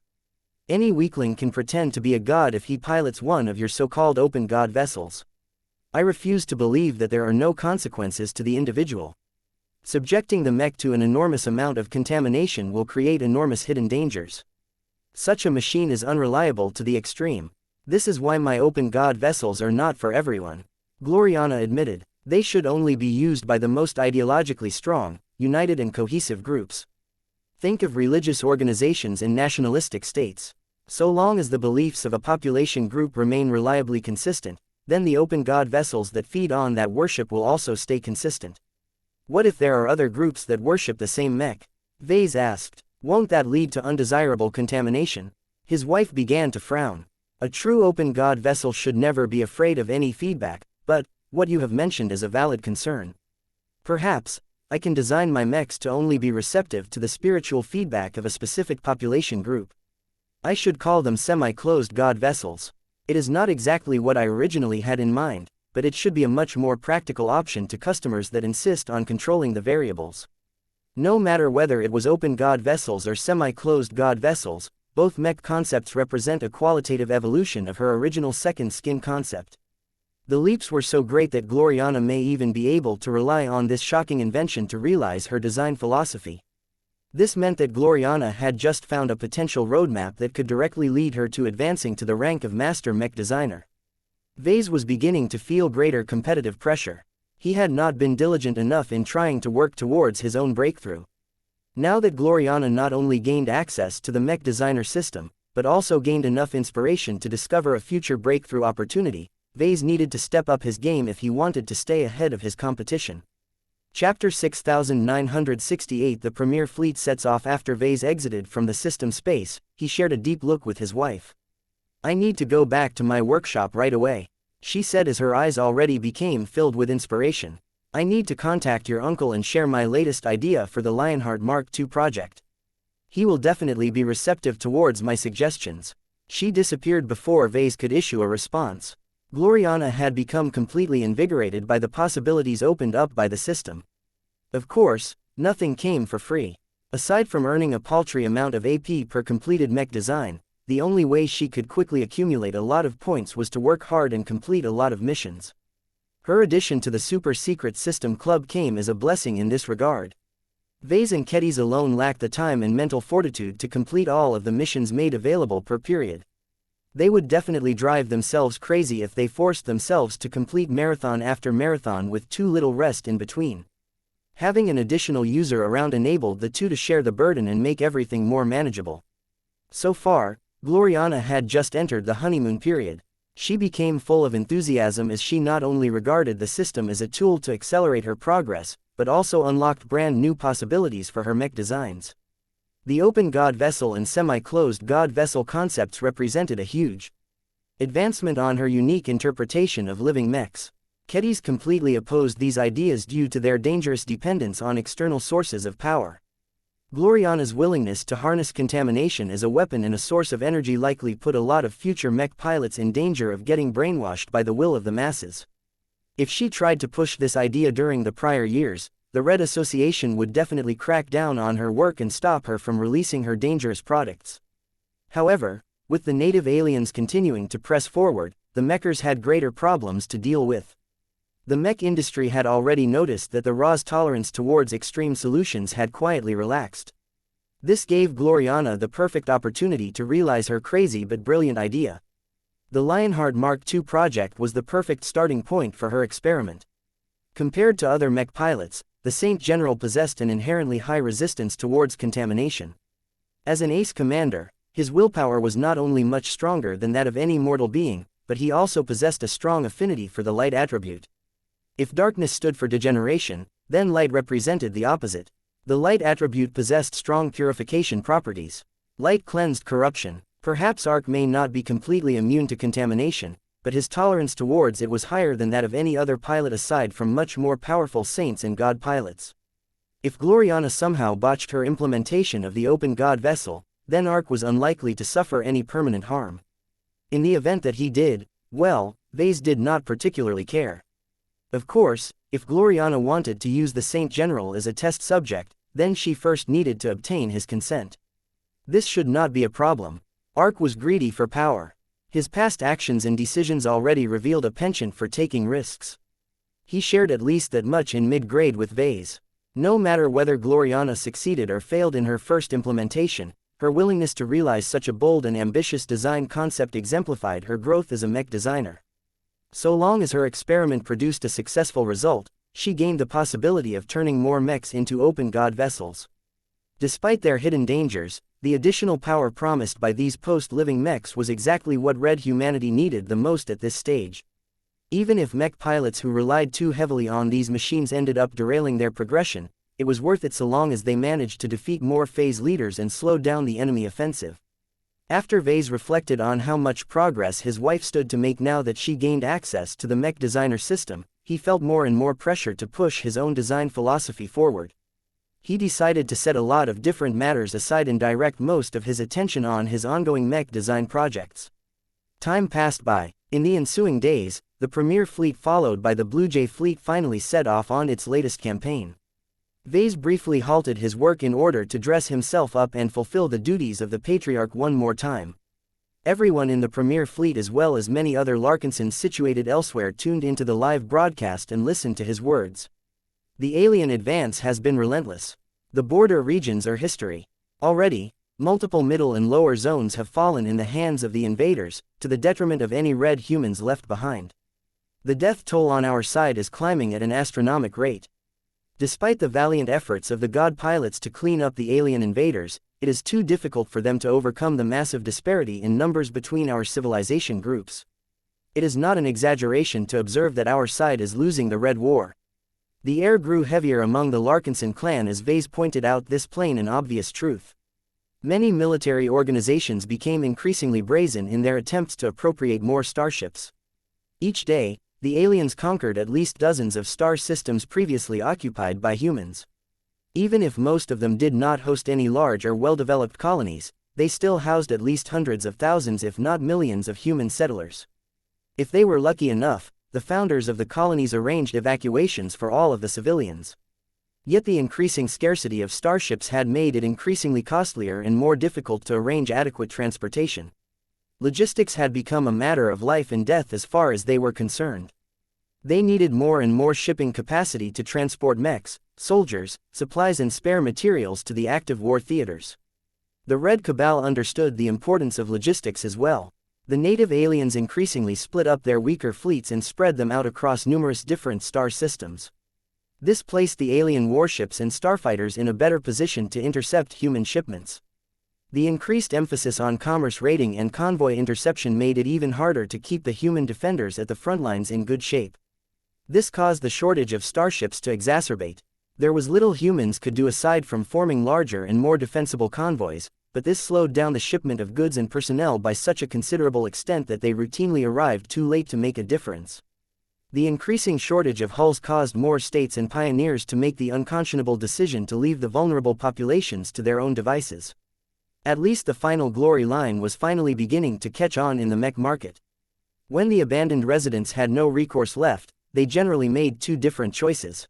Any weakling can pretend to be a god if he pilots one of your so-called open god vessels. I refuse to believe that there are no consequences to the individual. Subjecting the mech to an enormous amount of contamination will create enormous hidden dangers. Such a machine is unreliable to the extreme. This is why my open god vessels are not for everyone. Gloriana admitted. They should only be used by the most ideologically strong, united and cohesive groups. Think of religious organizations in nationalistic states. So long as the beliefs of a population group remain reliably consistent, then the open god vessels that feed on that worship will also stay consistent. What if there are other groups that worship the same mech? Ves asked. Won't that lead to undesirable contamination? His wife began to frown. A true open god vessel should never be afraid of any feedback, but what you have mentioned is a valid concern. Perhaps I can design my mechs to only be receptive to the spiritual feedback of a specific population group. I should call them semi-closed god vessels. It is not exactly what I originally had in mind, but it should be a much more practical option to customers that insist on controlling the variables. No matter whether it was open god vessels or semi-closed god vessels, both mech concepts represent a qualitative evolution of her original second skin concept. The leaps were so great that Gloriana may even be able to rely on this shocking invention to realize her design philosophy. This meant that Gloriana had just found a potential roadmap that could directly lead her to advancing to the rank of master mech designer. Ves was beginning to feel greater competitive pressure. He had not been diligent enough in trying to work towards his own breakthrough. Now that Gloriana not only gained access to the mech designer system, but also gained enough inspiration to discover a future breakthrough opportunity, Ves needed to step up his game if he wanted to stay ahead of his competition. Chapter 6968. The Premier Fleet sets off. After Ves exited from the system space, he shared a deep look with his wife. I need to go back to my workshop right away, she said as her eyes already became filled with inspiration. I need to contact your uncle and share my latest idea for the Lionheart Mark II project. He will definitely be receptive towards my suggestions. She disappeared before Ves could issue a response. Gloriana had become completely invigorated by the possibilities opened up by the system. Of course, nothing came for free. Aside from earning a paltry amount of AP per completed mech design, the only way she could quickly accumulate a lot of points was to work hard and complete a lot of missions. Her addition to the super secret system club came as a blessing in this regard. Ves and Kedis alone lacked the time and mental fortitude to complete all of the missions made available per period. They would definitely drive themselves crazy if they forced themselves to complete marathon after marathon with too little rest in between. Having an additional user around enabled the two to share the burden and make everything more manageable. So far, Gloriana had just entered the honeymoon period. She became full of enthusiasm as she not only regarded the system as a tool to accelerate her progress, but also unlocked brand new possibilities for her mech designs. The open god vessel and semi-closed god vessel concepts represented a huge advancement on her unique interpretation of living mechs. Kedis completely opposed these ideas due to their dangerous dependence on external sources of power. Gloriana's willingness to harness contamination as a weapon and a source of energy likely put a lot of future mech pilots in danger of getting brainwashed by the will of the masses. If she tried to push this idea during the prior years, the Red Association would definitely crack down on her work and stop her from releasing her dangerous products. However, with the native aliens continuing to press forward, the mechers had greater problems to deal with. The mech industry had already noticed that the Ra's tolerance towards extreme solutions had quietly relaxed. This gave Gloriana the perfect opportunity to realize her crazy but brilliant idea. The Lionheart Mark II project was the perfect starting point for her experiment. Compared to other mech pilots, the Saint General possessed an inherently high resistance towards contamination. As an ace commander, his willpower was not only much stronger than that of any mortal being, but he also possessed a strong affinity for the light attribute. If darkness stood for degeneration, then light represented the opposite. The light attribute possessed strong purification properties. Light cleansed corruption. Perhaps Ark may not be completely immune to contamination, but his tolerance towards it was higher than that of any other pilot aside from much more powerful saints and god pilots. If Gloriana somehow botched her implementation of the open god vessel, then Ark was unlikely to suffer any permanent harm. In the event that he did, well, Ves did not particularly care. Of course, if Gloriana wanted to use the Saint General as a test subject, then she first needed to obtain his consent. This should not be a problem. Ark was greedy for power. His past actions and decisions already revealed a penchant for taking risks. He shared at least that much in mid-grade with Ves. No matter whether Gloriana succeeded or failed in her first implementation, her willingness to realize such a bold and ambitious design concept exemplified her growth as a mech designer. So long as her experiment produced a successful result, she gained the possibility of turning more mechs into open god vessels. Despite their hidden dangers, the additional power promised by these post-living mechs was exactly what Red humanity needed the most at this stage. Even if mech pilots who relied too heavily on these machines ended up derailing their progression, it was worth it so long as they managed to defeat more phase leaders and slow down the enemy offensive. After Ves reflected on how much progress his wife stood to make now that she gained access to the mech designer system, he felt more and more pressure to push his own design philosophy forward. He decided to set a lot of different matters aside and direct most of his attention on his ongoing mech design projects. Time passed by. In the ensuing days, the Premier Fleet followed by the Blue Jay Fleet finally set off on its latest campaign. Ves briefly halted his work in order to dress himself up and fulfill the duties of the Patriarch one more time. Everyone in the Premier Fleet as well as many other Larkinsons situated elsewhere tuned into the live broadcast and listened to his words. The alien advance has been relentless. The border regions are history. Already, multiple middle and lower zones have fallen in the hands of the invaders, to the detriment of any red humans left behind. The death toll on our side is climbing at an astronomical rate. Despite the valiant efforts of the god pilots to clean up the alien invaders, it is too difficult for them to overcome the massive disparity in numbers between our civilization groups. It is not an exaggeration to observe that our side is losing the Red War. The air grew heavier among the Larkinson clan as Ves pointed out this plain and obvious truth. Many military organizations became increasingly brazen in their attempts to appropriate more starships. Each day, the aliens conquered at least dozens of star systems previously occupied by humans. Even if most of them did not host any large or well-developed colonies, they still housed at least hundreds of thousands if not millions of human settlers. If they were lucky enough, the founders of the colonies arranged evacuations for all of the civilians. Yet the increasing scarcity of starships had made it increasingly costlier and more difficult to arrange adequate transportation. Logistics had become a matter of life and death as far as they were concerned. They needed more and more shipping capacity to transport mechs, soldiers, supplies and spare materials to the active war theaters. The Red Cabal understood the importance of logistics as well. The native aliens increasingly split up their weaker fleets and spread them out across numerous different star systems. This placed the alien warships and starfighters in a better position to intercept human shipments. The increased emphasis on commerce raiding and convoy interception made it even harder to keep the human defenders at the front lines in good shape. This caused the shortage of starships to exacerbate. There was little humans could do aside from forming larger and more defensible convoys, but this slowed down the shipment of goods and personnel by such a considerable extent that they routinely arrived too late to make a difference. The increasing shortage of hulls caused more states and pioneers to make the unconscionable decision to leave the vulnerable populations to their own devices. At least the final glory line was finally beginning to catch on in the mech market. When the abandoned residents had no recourse left, they generally made two different choices.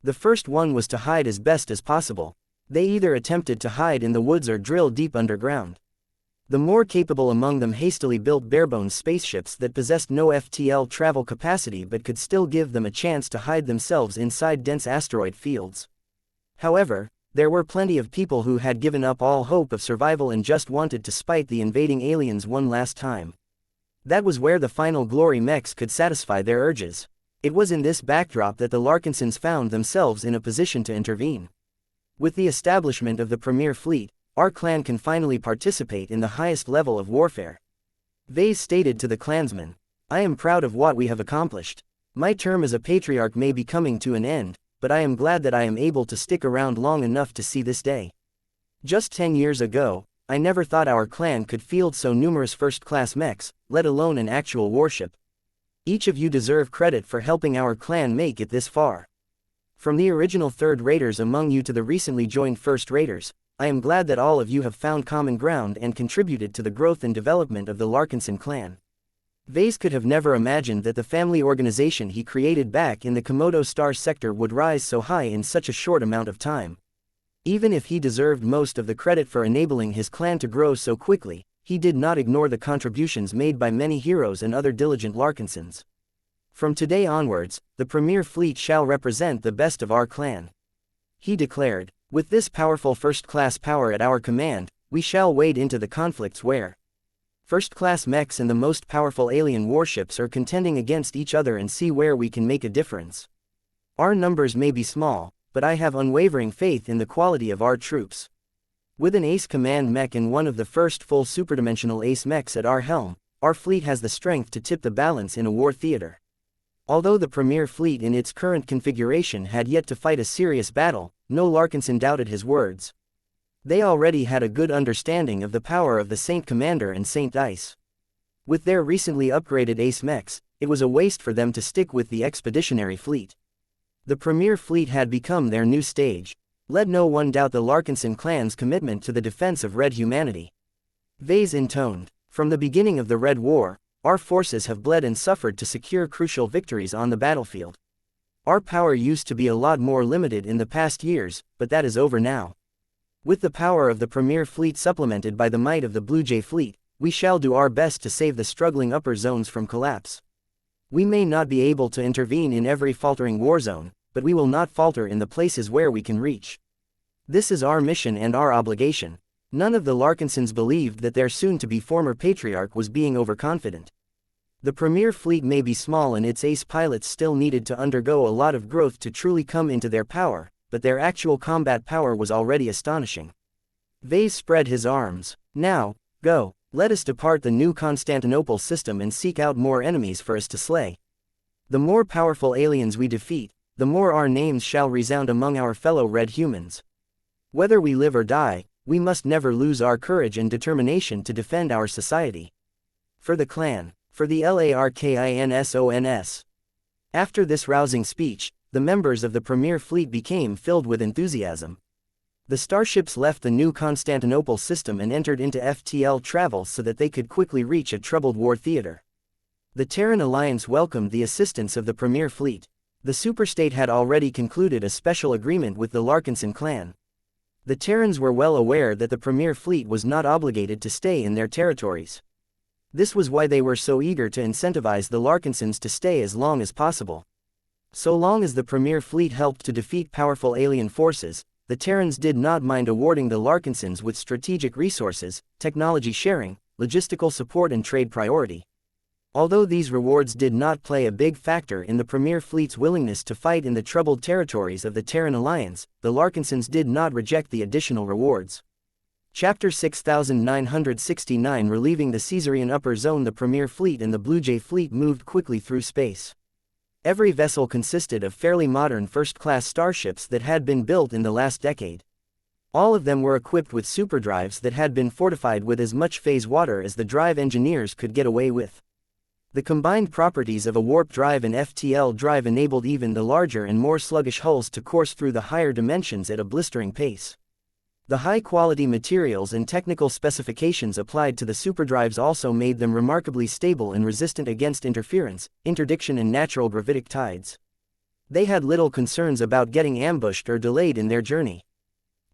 The first one was to hide as best as possible. They either attempted to hide in the woods or drill deep underground. The more capable among them hastily built barebones spaceships that possessed no FTL travel capacity but could still give them a chance to hide themselves inside dense asteroid fields. However, there were plenty of people who had given up all hope of survival and just wanted to spite the invading aliens one last time. That was where the final glory mechs could satisfy their urges. It was in this backdrop that the Larkinsons found themselves in a position to intervene. With the establishment of the Premier Fleet, our clan can finally participate in the highest level of warfare. Ves stated to the clansmen, "I am proud of what we have accomplished. My term as a patriarch may be coming to an end, but I am glad that I am able to stick around long enough to see this day. Just 10 years ago, I never thought our clan could field so numerous first-class mechs, let alone an actual warship. Each of you deserve credit for helping our clan make it this far. From the original third raiders among you to the recently joined first raiders, I am glad that all of you have found common ground and contributed to the growth and development of the Larkinson clan." Ves could have never imagined that the family organization he created back in the Komodo Star sector would rise so high in such a short amount of time. Even if he deserved most of the credit for enabling his clan to grow so quickly, he did not ignore the contributions made by many heroes and other diligent Larkinsons. "From today onwards, the Premier Fleet shall represent the best of our clan," he declared. "With this powerful first-class power at our command, we shall wade into the conflicts where first-class mechs and the most powerful alien warships are contending against each other and see where we can make a difference. Our numbers may be small, but I have unwavering faith in the quality of our troops. With an ace command mech and one of the first full superdimensional ace mechs at our helm, our fleet has the strength to tip the balance in a war theater." Although the Premier Fleet in its current configuration had yet to fight a serious battle, no Larkinson doubted his words. They already had a good understanding of the power of the Saint Commander and Saint Ice. With their recently upgraded ace mechs, it was a waste for them to stick with the expeditionary fleet. The Premier Fleet had become their new stage. Let no one doubt the Larkinson clan's commitment to the defense of Red humanity. Ves intoned, "From the beginning of the Red War, our forces have bled and suffered to secure crucial victories on the battlefield. Our power used to be a lot more limited in the past years, but that is over now. With the power of the Premier Fleet supplemented by the might of the Blue Jay Fleet, we shall do our best to save the struggling upper zones from collapse. We may not be able to intervene in every faltering war zone, but we will not falter in the places where we can reach. This is our mission and our obligation." None of the Larkinsons believed that their soon-to-be former patriarch was being overconfident. The Premier Fleet may be small and its ace pilots still needed to undergo a lot of growth to truly come into their power, but their actual combat power was already astonishing. Ves spread his arms. "Now, go, let us depart the new Constantinople system and seek out more enemies for us to slay. The more powerful aliens we defeat, the more our names shall resound among our fellow red humans. Whether we live or die, we must never lose our courage and determination to defend our society. For the clan, for the Larkinsons." After this rousing speech, the members of the Premier Fleet became filled with enthusiasm. The starships left the new Constantinople system and entered into FTL travel so that they could quickly reach a troubled war theater. The Terran Alliance welcomed the assistance of the Premier Fleet. The superstate had already concluded a special agreement with the Larkinson clan. The Terrans were well aware that the Premier Fleet was not obligated to stay in their territories. This was why they were so eager to incentivize the Larkinsons to stay as long as possible. So long as the Premier Fleet helped to defeat powerful alien forces, the Terrans did not mind awarding the Larkinsons with strategic resources, technology sharing, logistical support and trade priority. Although these rewards did not play a big factor in the Premier Fleet's willingness to fight in the troubled territories of the Terran Alliance, the Larkinsons did not reject the additional rewards. Chapter 6969 Relieving the Caesarian Upper Zone. The Premier Fleet and the Blue Jay Fleet moved quickly through space. Every vessel consisted of fairly modern first-class starships that had been built in the last decade. All of them were equipped with superdrives that had been fortified with as much phase water as the drive engineers could get away with. The combined properties of a warp drive and FTL drive enabled even the larger and more sluggish hulls to course through the higher dimensions at a blistering pace. The high-quality materials and technical specifications applied to the superdrives also made them remarkably stable and resistant against interference, interdiction and natural gravitic tides. They had little concerns about getting ambushed or delayed in their journey.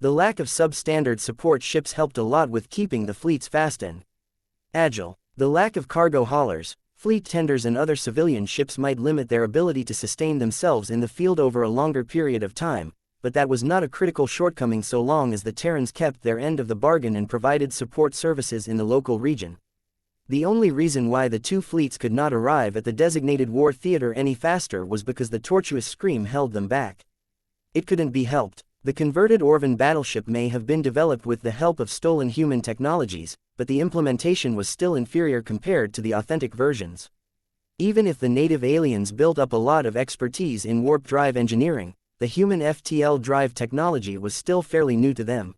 The lack of substandard support ships helped a lot with keeping the fleets fast and agile. The lack of cargo haulers, fleet tenders and other civilian ships might limit their ability to sustain themselves in the field over a longer period of time, but that was not a critical shortcoming so long as the Terrans kept their end of the bargain and provided support services in the local region. The only reason why the two fleets could not arrive at the designated war theater any faster was because the tortuous scream held them back. It couldn't be helped. The converted Orvan battleship may have been developed with the help of stolen human technologies, but the implementation was still inferior compared to the authentic versions. Even if the native aliens built up a lot of expertise in warp drive engineering, the human FTL drive technology was still fairly new to them.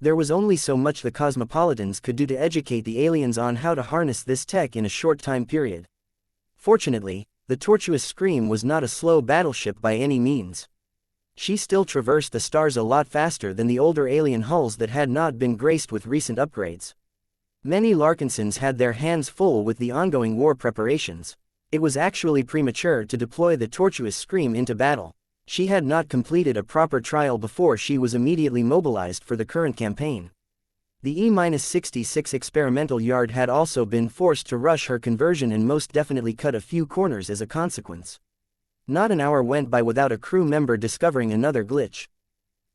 There was only so much the cosmopolitans could do to educate the aliens on how to harness this tech in a short time period. Fortunately, the tortuous scream was not a slow battleship by any means. She still traversed the stars a lot faster than the older alien hulls that had not been graced with recent upgrades. Many Larkinsons had their hands full with the ongoing war preparations. It was actually premature to deploy the tortuous scream into battle. She had not completed a proper trial before she was immediately mobilized for the current campaign. The E-66 experimental yard had also been forced to rush her conversion and most definitely cut a few corners as a consequence. Not an hour went by without a crew member discovering another glitch.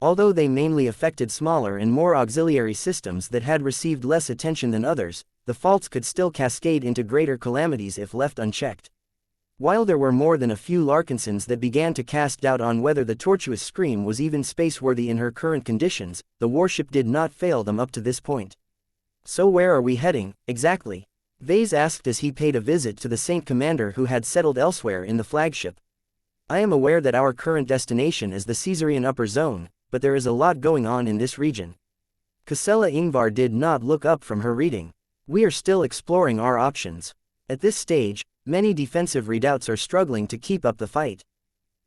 Although they mainly affected smaller and more auxiliary systems that had received less attention than others, the faults could still cascade into greater calamities if left unchecked. While there were more than a few Larkinsons that began to cast doubt on whether the tortuous scream was even space-worthy in her current conditions, the warship did not fail them up to this point. "So where are we heading, exactly?" Ves asked as he paid a visit to the Saint Commander who had settled elsewhere in the flagship. "I am aware that our current destination is the Caesarian Upper Zone, but there is a lot going on in this region." Casella Ingvar did not look up from her reading. "We are still exploring our options. At this stage, many defensive redoubts are struggling to keep up the fight.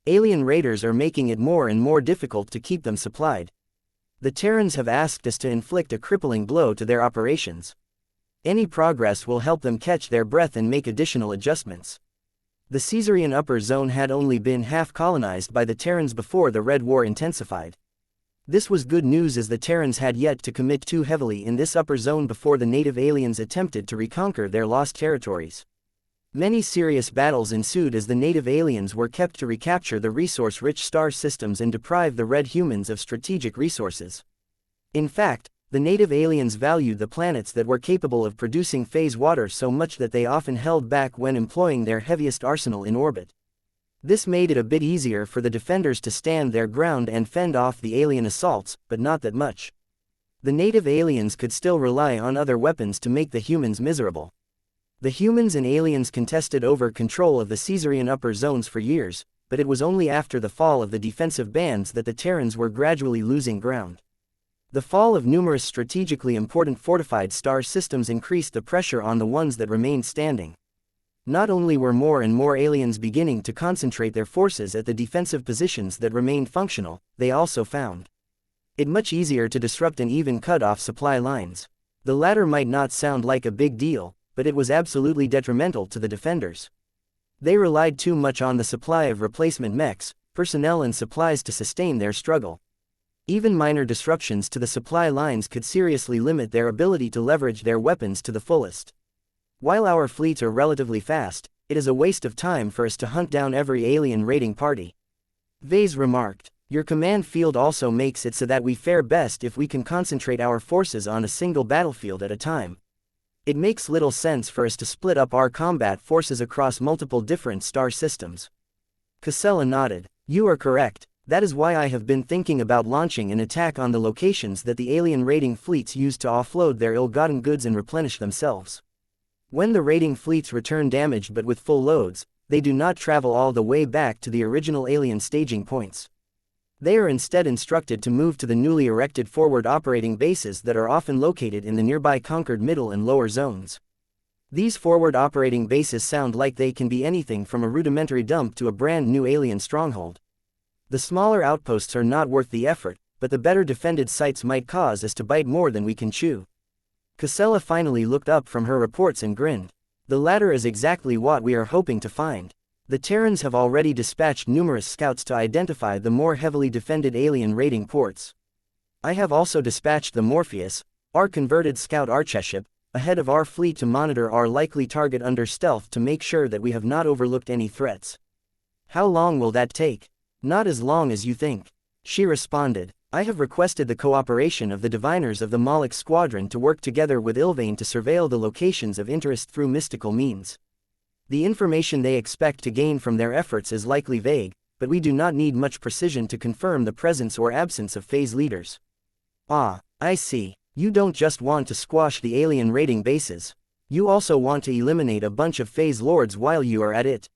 Alien raiders are making it more and more difficult to keep them supplied. The Terrans have asked us to inflict a crippling blow to their operations. Any progress will help them catch their breath and make additional adjustments." The Caesarian Upper Zone had only been half colonized by the Terrans before the Red War intensified. This was good news as the Terrans had yet to commit too heavily in this upper zone before the native aliens attempted to reconquer their lost territories. Many serious battles ensued as the native aliens were kept to recapture the resource-rich star systems and deprive the red humans of strategic resources. In fact, the native aliens valued the planets that were capable of producing phase water so much that they often held back when employing their heaviest arsenal in orbit. This made it a bit easier for the defenders to stand their ground and fend off the alien assaults, but not that much. The native aliens could still rely on other weapons to make the humans miserable. The humans and aliens contested over control of the Caesarian upper zones for years, but it was only after the fall of the defensive bands that the Terrans were gradually losing ground. The fall of numerous strategically important fortified star systems increased the pressure on the ones that remained standing. Not only were more and more aliens beginning to concentrate their forces at the defensive positions that remained functional, they also found it much easier to disrupt and even cut off supply lines. The latter might not sound like a big deal, but it was absolutely detrimental to the defenders. They relied too much on the supply of replacement mechs, personnel and supplies to sustain their struggle. Even minor disruptions to the supply lines could seriously limit their ability to leverage their weapons to the fullest. While our fleets are relatively fast, it is a waste of time for us to hunt down every alien raiding party. Ves remarked, "Your command field also makes it so that we fare best if we can concentrate our forces on a single battlefield at a time. It makes little sense for us to split up our combat forces across multiple different star systems." Casella nodded. "You are correct. That is why I have been thinking about launching an attack on the locations that the alien raiding fleets use to offload their ill-gotten goods and replenish themselves. When the raiding fleets return damaged but with full loads, they do not travel all the way back to the original alien staging points. They are instead instructed to move to the newly erected forward operating bases that are often located in the nearby conquered middle and lower zones. These forward operating bases sound like they can be anything from a rudimentary dump to a brand new alien stronghold. The smaller outposts are not worth the effort, but the better defended sites might cause us to bite more than we can chew. Casella finally looked up from her reports and grinned. The latter is exactly what we are hoping to find. The Terrans have already dispatched numerous scouts to identify the more heavily defended alien raiding ports. I have also dispatched the Morpheus, our converted scout archship, ahead of our fleet to monitor our likely target under stealth to make sure that we have not overlooked any threats. How long will that take? Not as long as you think. She responded. I have requested the cooperation of the diviners of the Moloch squadron to work together with Ilvain to surveil the locations of interest through mystical means. The information they expect to gain from their efforts is likely vague, but we do not need much precision to confirm the presence or absence of phase leaders. Ah, I see. You don't just want to squash the alien raiding bases. You also want to eliminate a bunch of phase lords while you are at it.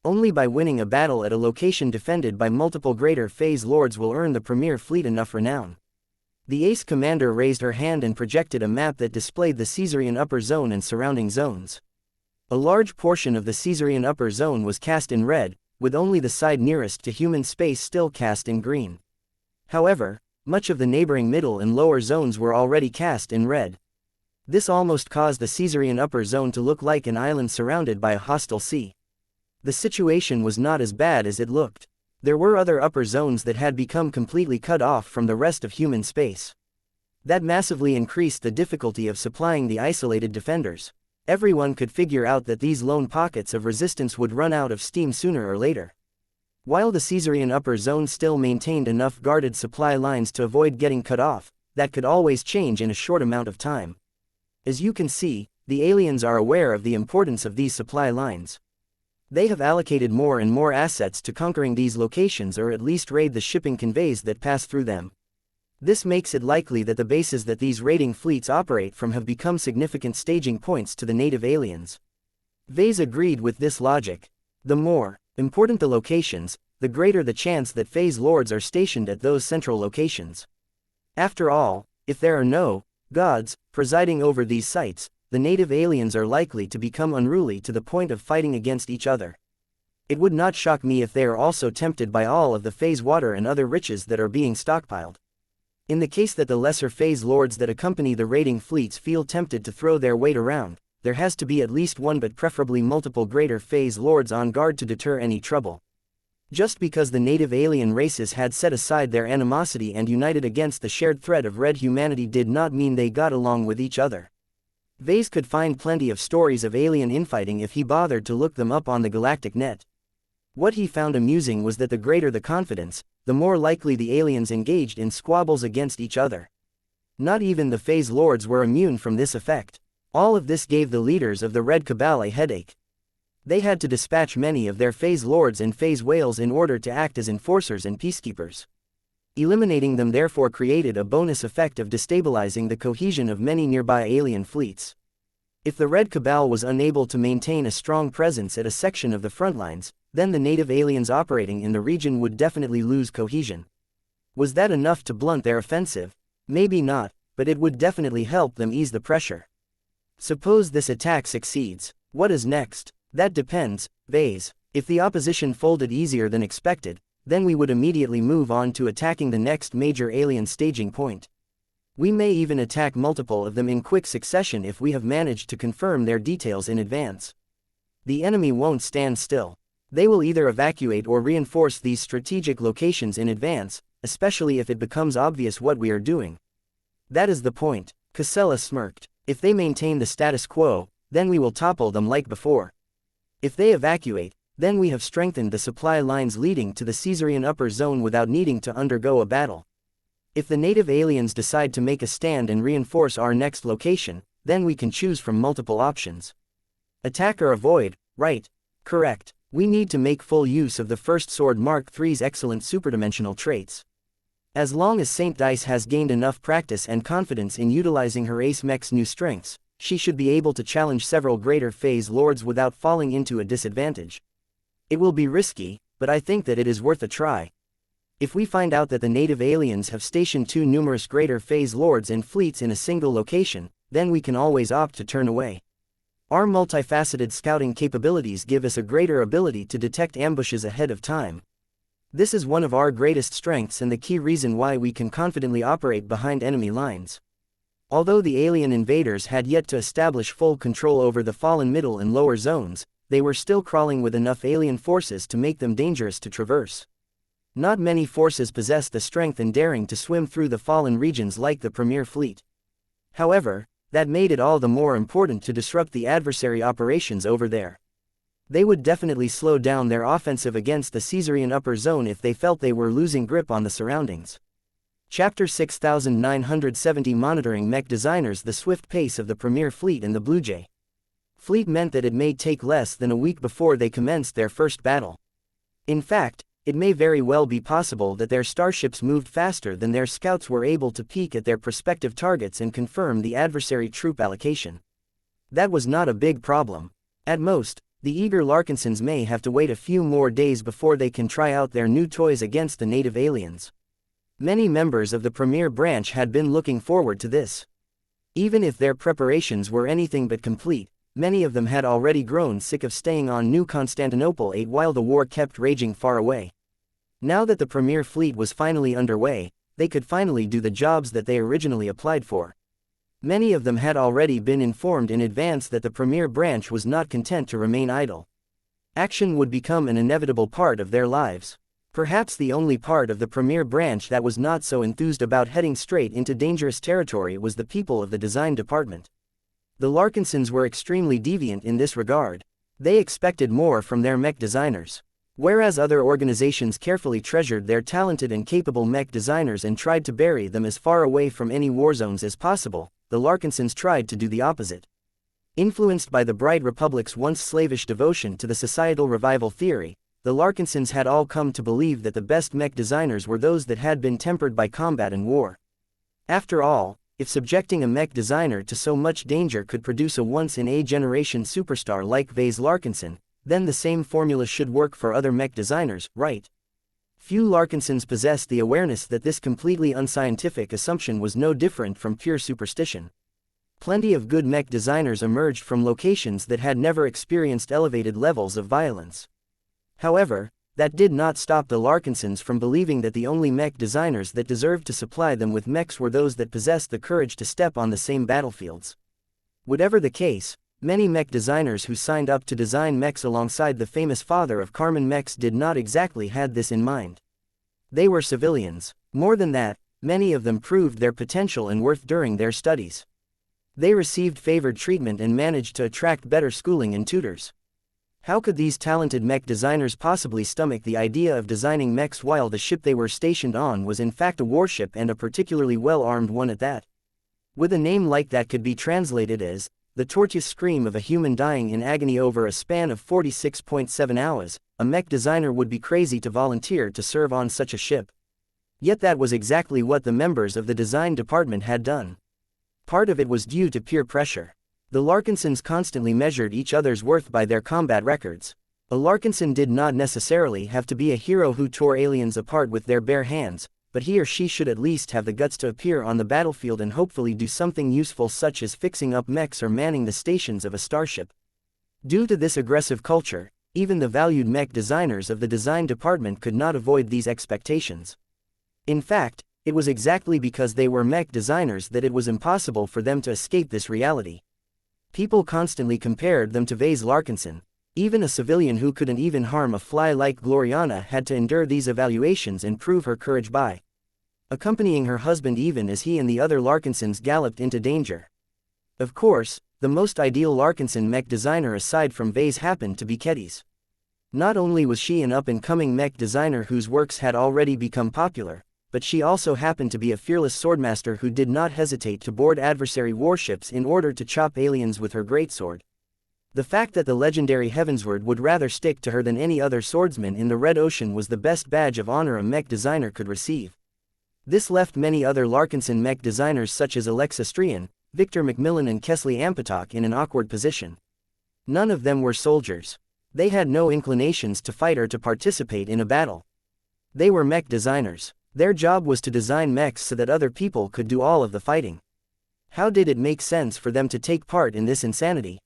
Only by winning a battle at a location defended by multiple greater phase lords will earn the premier fleet enough renown. The ace commander raised her hand and projected a map that displayed the Caesarian upper zone and surrounding zones. A large portion of the Caesarian upper zone was cast in red, with only the side nearest to human space still cast in green. However, much of the neighboring middle and lower zones were already cast in red. This almost caused the Caesarian upper zone to look like an island surrounded by a hostile sea. The situation was not as bad as it looked. There were other upper zones that had become completely cut off from the rest of human space. That massively increased the difficulty of supplying the isolated defenders. Everyone could figure out that these lone pockets of resistance would run out of steam sooner or later. While the Caesarian upper zone still maintained enough guarded supply lines to avoid getting cut off, that could always change in a short amount of time. As you can see, the aliens are aware of the importance of these supply lines. They have allocated more and more assets to conquering these locations or at least raid the shipping conveys that pass through them. This makes it likely that the bases that these raiding fleets operate from have become significant staging points to the native aliens. Ves agreed with this logic. The more important the locations, the greater the chance that phase lords are stationed at those central locations. After all, if there are no gods presiding over these sites, the native aliens are likely to become unruly to the point of fighting against each other. It would not shock me if they are also tempted by all of the phase water and other riches that are being stockpiled. In the case that the lesser phase lords that accompany the raiding fleets feel tempted to throw their weight around, there has to be at least one but preferably multiple greater phase lords on guard to deter any trouble. Just because the native alien races had set aside their animosity and united against the shared threat of red humanity did not mean they got along with each other. Ves could find plenty of stories of alien infighting if he bothered to look them up on the galactic net. What he found amusing was that the greater the confidence, the more likely the aliens engaged in squabbles against each other. Not even the phase lords were immune from this effect. All of this gave the leaders of the Red Cabal a headache. They had to dispatch many of their phase lords and phase whales in order to act as enforcers and peacekeepers. Eliminating them therefore created a bonus effect of destabilizing the cohesion of many nearby alien fleets. If the Red Cabal was unable to maintain a strong presence at a section of the front lines, then the native aliens operating in the region would definitely lose cohesion. Was that enough to blunt their offensive? Maybe not, but it would definitely help them ease the pressure. Suppose this attack succeeds. What is next? That depends, Ves. If the opposition folded easier than expected, then we would immediately move on to attacking the next major alien staging point. We may even attack multiple of them in quick succession if we have managed to confirm their details in advance. The enemy won't stand still. They will either evacuate or reinforce these strategic locations in advance, especially if it becomes obvious what we are doing. That is the point. Casella smirked. If they maintain the status quo, then we will topple them like before. If they evacuate, then we have strengthened the supply lines leading to the Caesarian upper zone without needing to undergo a battle. If the native aliens decide to make a stand and reinforce our next location, then we can choose from multiple options. Attack or avoid, right? Correct. We need to make full use of the First Sword Mark III's excellent superdimensional traits. As long as Saint Dice has gained enough practice and confidence in utilizing her ace mech's new strengths, she should be able to challenge several greater phase lords without falling into a disadvantage. It will be risky, but I think that it is worth a try. If we find out that the native aliens have stationed too numerous greater phase lords and fleets in a single location, then we can always opt to turn away. Our multifaceted scouting capabilities give us a greater ability to detect ambushes ahead of time. This is one of our greatest strengths and the key reason why we can confidently operate behind enemy lines. Although the alien invaders had yet to establish full control over the fallen middle and lower zones, they were still crawling with enough alien forces to make them dangerous to traverse. Not many forces possessed the strength and daring to swim through the fallen regions like the Premier Fleet. However, that made it all the more important to disrupt the adversary operations over there. They would definitely slow down their offensive against the Caesarian upper zone if they felt they were losing grip on the surroundings. Chapter 6970 Monitoring Mech Designers. The swift pace of the Premier Fleet and the Bluejay Fleet meant that it may take less than a week before they commenced their first battle. In fact, it may very well be possible that their starships moved faster than their scouts were able to peek at their prospective targets and confirm the adversary troop allocation. That was not a big problem. At most, the eager Larkinsons may have to wait a few more days before they can try out their new toys against the native aliens. Many members of the Premier Branch had been looking forward to this. Even if their preparations were anything but complete, many of them had already grown sick of staying on New Constantinople 8 while the war kept raging far away. Now that the Premier Fleet was finally underway, they could finally do the jobs that they originally applied for. Many of them had already been informed in advance that the Premier Branch was not content to remain idle. Action would become an inevitable part of their lives. Perhaps the only part of the Premier Branch that was not so enthused about heading straight into dangerous territory was the people of the design department. The Larkinsons were extremely deviant in this regard. They expected more from their mech designers. Whereas other organizations carefully treasured their talented and capable mech designers and tried to bury them as far away from any war zones as possible, the Larkinsons tried to do the opposite. Influenced by the Bright Republic's once slavish devotion to the societal revival theory, the Larkinsons had all come to believe that the best mech designers were those that had been tempered by combat and war. After all, if subjecting a mech designer to so much danger could produce a once-in-a-generation superstar like Ves Larkinson, then the same formula should work for other mech designers, right? Few Larkinsons possessed the awareness that this completely unscientific assumption was no different from pure superstition. Plenty of good mech designers emerged from locations that had never experienced elevated levels of violence. However, that did not stop the Larkinsons from believing that the only mech designers that deserved to supply them with mechs were those that possessed the courage to step on the same battlefields. Whatever the case, many mech designers who signed up to design mechs alongside the famous father of Carmen Mechs did not exactly had this in mind. They were civilians. More than that, many of them proved their potential and worth during their studies. They received favored treatment and managed to attract better schooling and tutors. How could these talented mech designers possibly stomach the idea of designing mechs while the ship they were stationed on was in fact a warship and a particularly well-armed one at that? With a name like that could be translated as the tortuous scream of a human dying in agony over a span of 46.7 hours, a mech designer would be crazy to volunteer to serve on such a ship. Yet that was exactly what the members of the design department had done. Part of it was due to peer pressure. The Larkinsons constantly measured each other's worth by their combat records. A Larkinson did not necessarily have to be a hero who tore aliens apart with their bare hands, but he or she should at least have the guts to appear on the battlefield and hopefully do something useful such as fixing up mechs or manning the stations of a starship. Due to this aggressive culture, even the valued mech designers of the design department could not avoid these expectations. In fact, it was exactly because they were mech designers that it was impossible for them to escape this reality. People constantly compared them to Ves Larkinson. Even a civilian who couldn't even harm a fly like Gloriana had to endure these evaluations and prove her courage by accompanying her husband even as he and the other Larkinsons galloped into danger. Of course, the most ideal Larkinson mech designer aside from Ves happened to be Kedis. Not only was she an up-and-coming mech designer whose works had already become popular, but she also happened to be a fearless swordmaster who did not hesitate to board adversary warships in order to chop aliens with her greatsword. The fact that the legendary Heavensward would rather stick to her than any other swordsman in the Red Ocean was the best badge of honor a mech designer could receive. This left many other Larkinson mech designers such as Alexa Strian, Victor Macmillan and Kesley Ampetok in an awkward position. None of them were soldiers. They had no inclinations to fight or to participate in a battle. They were mech designers. Their job was to design mechs so that other people could do all of the fighting. How did it make sense for them to take part in this insanity?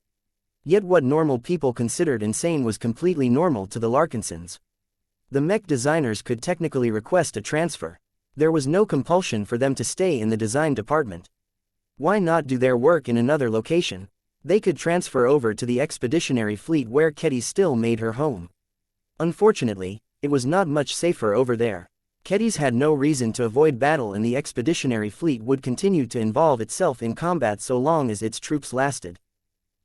Yet what normal people considered insane was completely normal to the Larkinsons. The mech designers could technically request a transfer. There was no compulsion for them to stay in the design department. Why not do their work in another location? They could transfer over to the expeditionary fleet where Ketty still made her home. Unfortunately, it was not much safer over there. Ketty's had no reason to avoid battle, and the expeditionary fleet would continue to involve itself in combat so long as its troops lasted.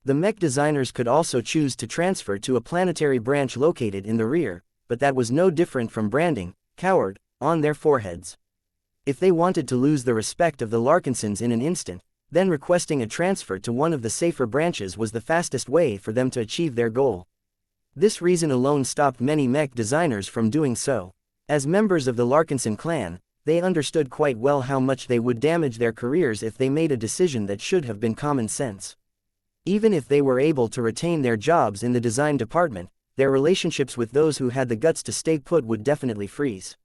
The mech designers could also choose to transfer to a planetary branch located in the rear, but that was no different from branding, coward, on their foreheads. If they wanted to lose the respect of the Larkinsons in an instant, then requesting a transfer to one of the safer branches was the fastest way for them to achieve their goal. This reason alone stopped many mech designers from doing so. As members of the Larkinson clan, they understood quite well how much they would damage their careers if they made a decision that should have been common sense. Even if they were able to retain their jobs in the design department, their relationships with those who had the guts to stay put would definitely freeze.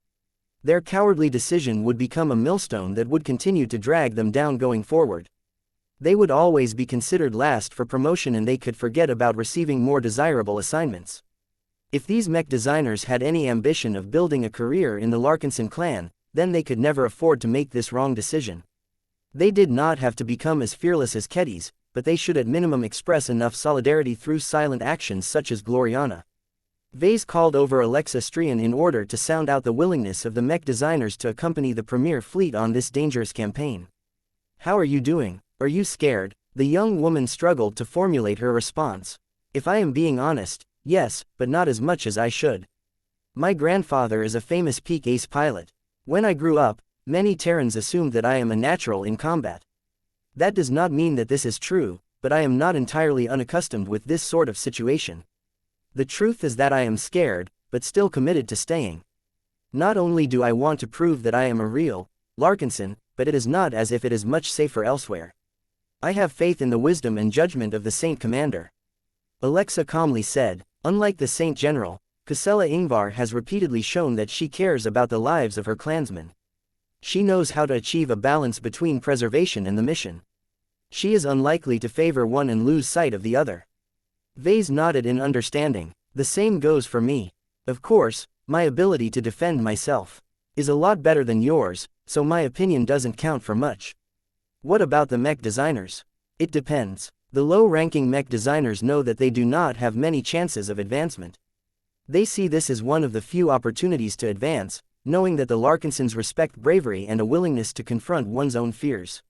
Their cowardly decision would become a millstone that would continue to drag them down going forward. They would always be considered last for promotion, and they could forget about receiving more desirable assignments. If these mech designers had any ambition of building a career in the Larkinson clan, then they could never afford to make this wrong decision. They did not have to become as fearless as Ketty's, but they should at minimum express enough solidarity through silent actions such as Gloriana. Ves called over Alexa Strian in order to sound out the willingness of the mech designers to accompany the premier fleet on this dangerous campaign. "How are you doing? Are you scared?" The young woman struggled to formulate her response. "If I am being honest, yes, but not as much as I should. My grandfather is a famous peak ace pilot. When I grew up, many Terrans assumed that I am a natural in combat. That does not mean that this is true, but I am not entirely unaccustomed with this sort of situation. The truth is that I am scared, but still committed to staying. Not only do I want to prove that I am a real Larkinson, but it is not as if it is much safer elsewhere. I have faith in the wisdom and judgment of the Saint Commander." Alexa calmly said. Unlike the Saint General, Kusela Ingvar has repeatedly shown that she cares about the lives of her clansmen. She knows how to achieve a balance between preservation and the mission. She is unlikely to favor one and lose sight of the other. Ves nodded in understanding. "The same goes for me. Of course, my ability to defend myself is a lot better than yours, so my opinion doesn't count for much." "What about the mech designers?" "It depends. The low-ranking mech designers know that they do not have many chances of advancement. They see this as one of the few opportunities to advance, knowing that the Larkinsons respect bravery and a willingness to confront one's own fears.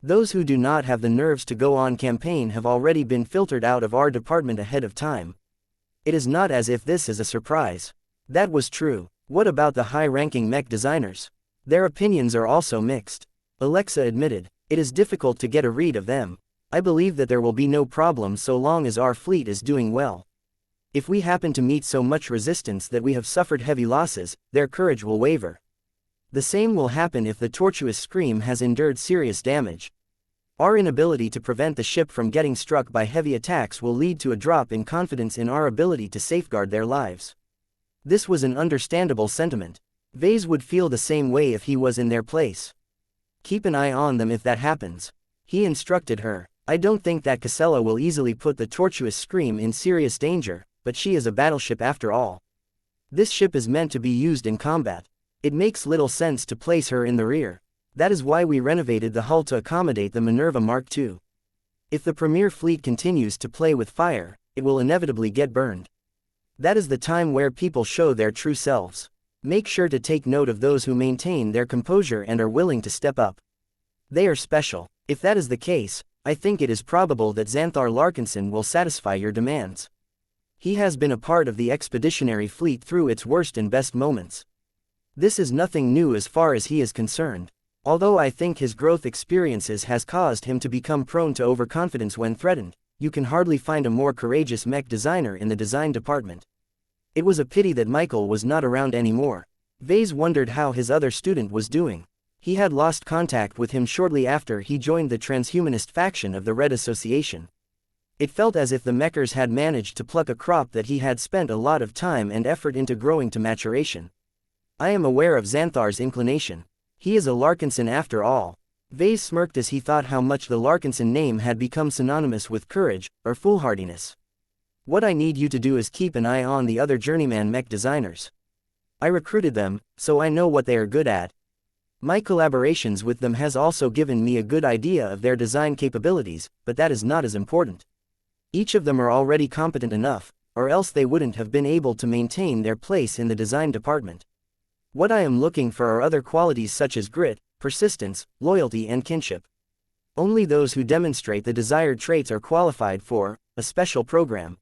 Those who do not have the nerves to go on campaign have already been filtered out of our department ahead of time. It is not as if this is a surprise." That was true. "What about the high-ranking mech designers?" "Their opinions are also mixed," Alexa admitted. "It is difficult to get a read of them. I believe that there will be no problem so long as our fleet is doing well. If we happen to meet so much resistance that we have suffered heavy losses, their courage will waver. The same will happen if the tortuous scream has endured serious damage. Our inability to prevent the ship from getting struck by heavy attacks will lead to a drop in confidence in our ability to safeguard their lives." This was an understandable sentiment. Ves would feel the same way if he was in their place. "Keep an eye on them if that happens," he instructed her. "I don't think that Kusela will easily put the tortuous scream in serious danger, but she is a battleship after all. This ship is meant to be used in combat. It makes little sense to place her in the rear. That is why we renovated the hull to accommodate the Minerva Mark II. If the Premier Fleet continues to play with fire, it will inevitably get burned. That is the time where people show their true selves. Make sure to take note of those who maintain their composure and are willing to step up. They are special. If that is the case, I think it is probable that Xanthar Larkinson will satisfy your demands. He has been a part of the expeditionary fleet through its worst and best moments. This is nothing new as far as he is concerned. Although I think his growth experiences has caused him to become prone to overconfidence when threatened, you can hardly find a more courageous mech designer in the design department." It was a pity that Michael was not around anymore. Ves wondered how his other student was doing. He had lost contact with him shortly after he joined the transhumanist faction of the Red Association. It felt as if the mechers had managed to pluck a crop that he had spent a lot of time and effort into growing to maturation. "I am aware of Xanthar's inclination. He is a Larkinson after all. Ves smirked as he thought how much the Larkinson name had become synonymous with courage, or foolhardiness. What I need you to do is keep an eye on the other journeyman mech designers. I recruited them, so I know what they are good at. My collaborations with them has also given me a good idea of their design capabilities, but that is not as important. Each of them are already competent enough, or else they wouldn't have been able to maintain their place in the design department. What I am looking for are other qualities such as grit, persistence, loyalty and kinship. Only those who demonstrate the desired traits are qualified for a special program.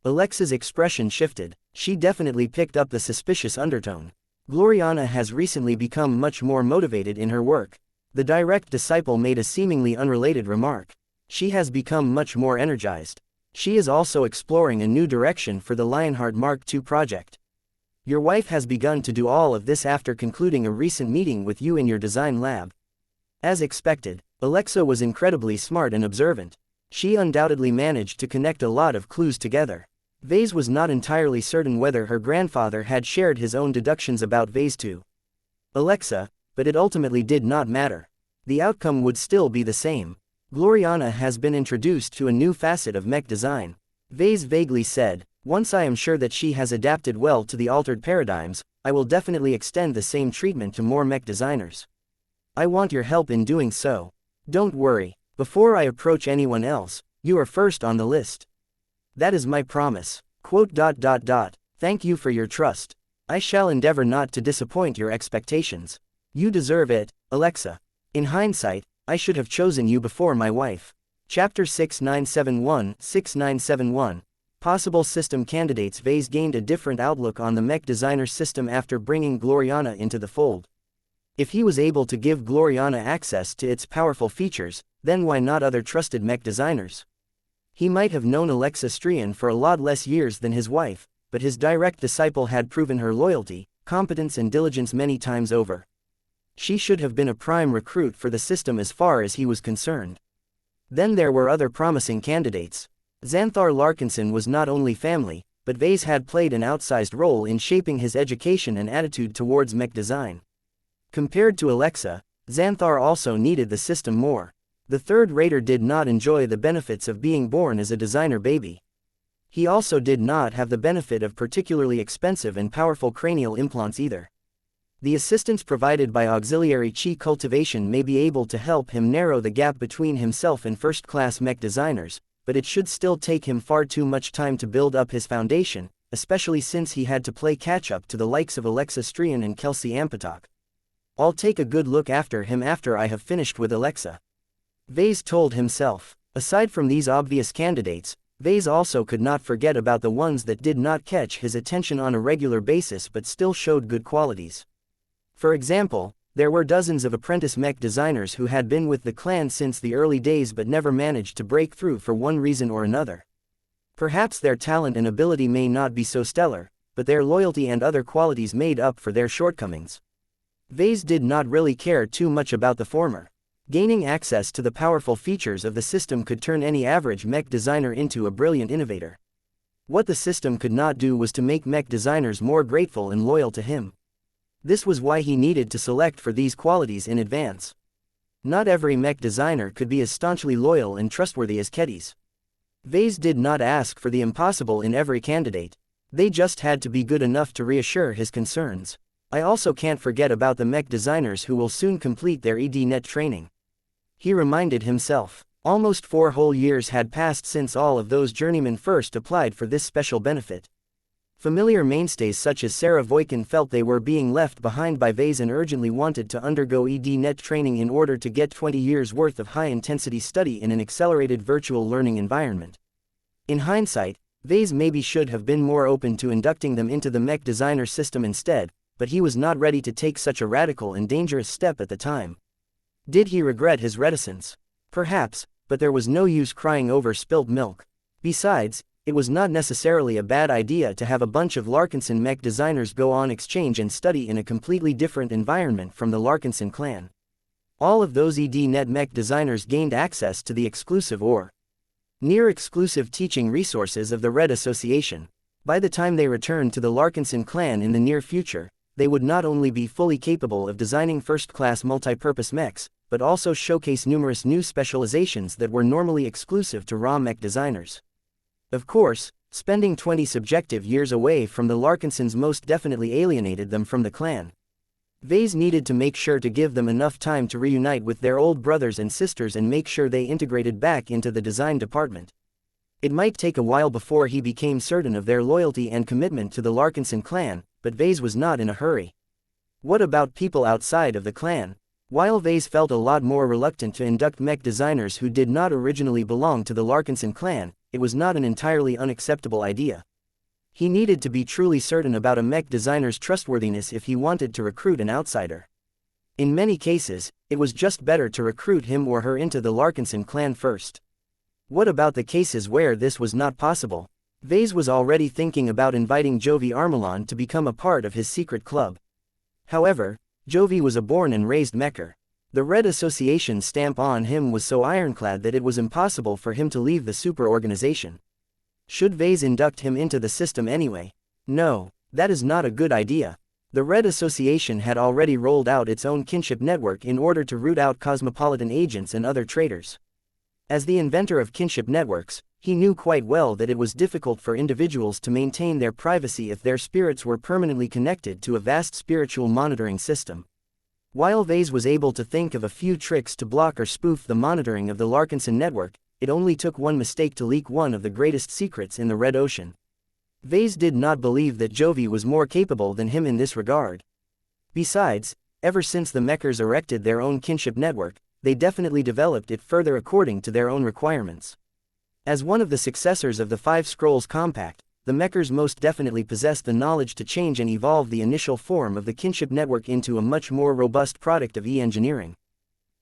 Alexa's expression shifted. She definitely picked up the suspicious undertone. Gloriana has recently become much more motivated in her work. The direct disciple made a seemingly unrelated remark. She has become much more energized. She is also exploring a new direction for the Lionheart Mark II project. Your wife has begun to do all of this after concluding a recent meeting with you in your design lab. As expected, Alexa was incredibly smart and observant. She undoubtedly managed to connect a lot of clues together. Ves was not entirely certain whether her grandfather had shared his own deductions about Ves to Alexa, but it ultimately did not matter. The outcome would still be the same. Gloriana has been introduced to a new facet of mech design. Ves vaguely said, once I am sure that she has adapted well to the altered paradigms, I will definitely extend the same treatment to more mech designers. I want your help in doing so. Don't worry, before I approach anyone else, you are first on the list. That is my promise. Thank you for your trust. I shall endeavor not to disappoint your expectations. You deserve it, Alexa. In hindsight, I should have chosen you before my wife. Chapter 6971 Possible System Candidates. Ves gained a different outlook on the mech designer system after bringing Gloriana into the fold. If he was able to give Gloriana access to its powerful features, then why not other trusted mech designers? He might have known Alexa Strian for a lot less years than his wife, but his direct disciple had proven her loyalty, competence and diligence many times over. She should have been a prime recruit for the system as far as he was concerned. Then there were other promising candidates. Xanthar Larkinson was not only family, but Ves had played an outsized role in shaping his education and attitude towards mech design. Compared to Alexa, Xanthar also needed the system more. The third raider did not enjoy the benefits of being born as a designer baby. He also did not have the benefit of particularly expensive and powerful cranial implants either. The assistance provided by auxiliary chi cultivation may be able to help him narrow the gap between himself and first-class mech designers, but it should still take him far too much time to build up his foundation, especially since he had to play catch-up to the likes of Alexa Strian and Kelsey Ampatok. I'll take a good look after him after I have finished with Alexa. Ves told himself. Aside from these obvious candidates, Ves also could not forget about the ones that did not catch his attention on a regular basis but still showed good qualities. For example, there were dozens of apprentice mech designers who had been with the clan since the early days but never managed to break through for one reason or another. Perhaps their talent and ability may not be so stellar, but their loyalty and other qualities made up for their shortcomings. Ves did not really care too much about the former. Gaining access to the powerful features of the system could turn any average mech designer into a brilliant innovator. What the system could not do was to make mech designers more grateful and loyal to him. This was why he needed to select for these qualities in advance. Not every mech designer could be as staunchly loyal and trustworthy as Kedis. Ves did not ask for the impossible in every candidate. They just had to be good enough to reassure his concerns. I also can't forget about the mech designers who will soon complete their EDNet training. He reminded himself. Almost 4 whole years had passed since all of those journeymen first applied for this special benefit. Familiar mainstays such as Sarah Voikin felt they were being left behind by Ves and urgently wanted to undergo EDNet training in order to get 20 years worth of high-intensity study in an accelerated virtual learning environment. In hindsight, Ves maybe should have been more open to inducting them into the mech designer system instead, but he was not ready to take such a radical and dangerous step at the time. Did he regret his reticence? Perhaps, but there was no use crying over spilt milk. Besides, it was not necessarily a bad idea to have a bunch of Larkinson mech designers go on exchange and study in a completely different environment from the Larkinson clan. All of those EDNet mech designers gained access to the exclusive or near-exclusive teaching resources of the Red Association. By the time they returned to the Larkinson clan in the near future, they would not only be fully capable of designing first-class multi-purpose mechs, but also showcase numerous new specializations that were normally exclusive to raw mech designers. Of course, spending 20 subjective years away from the Larkinsons most definitely alienated them from the clan. Ves needed to make sure to give them enough time to reunite with their old brothers and sisters and make sure they integrated back into the design department. It might take a while before he became certain of their loyalty and commitment to the Larkinson clan, but Ves was not in a hurry. What about people outside of the clan? While Ves felt a lot more reluctant to induct mech designers who did not originally belong to the Larkinson clan, it was not an entirely unacceptable idea. He needed to be truly certain about a mech designer's trustworthiness if he wanted to recruit an outsider. In many cases, it was just better to recruit him or her into the Larkinson clan first. What about the cases where this was not possible? Ves was already thinking about inviting Jovi Armelon to become a part of his secret club. However, Jovi was a born and raised mecher. The Red Association's stamp on him was so ironclad that it was impossible for him to leave the super organization. Should Ves induct him into the system anyway? No, that is not a good idea. The Red Association had already rolled out its own kinship network in order to root out cosmopolitan agents and other traitors. As the inventor of kinship networks, he knew quite well that it was difficult for individuals to maintain their privacy if their spirits were permanently connected to a vast spiritual monitoring system. While Ves was able to think of a few tricks to block or spoof the monitoring of the Larkinson network, it only took one mistake to leak one of the greatest secrets in the Red Ocean. Ves did not believe that Jovi was more capable than him in this regard. Besides, ever since the mechers erected their own kinship network, they definitely developed it further according to their own requirements. As one of the successors of the Five Scrolls Compact, the mechers most definitely possessed the knowledge to change and evolve the initial form of the kinship network into a much more robust product of e-engineering.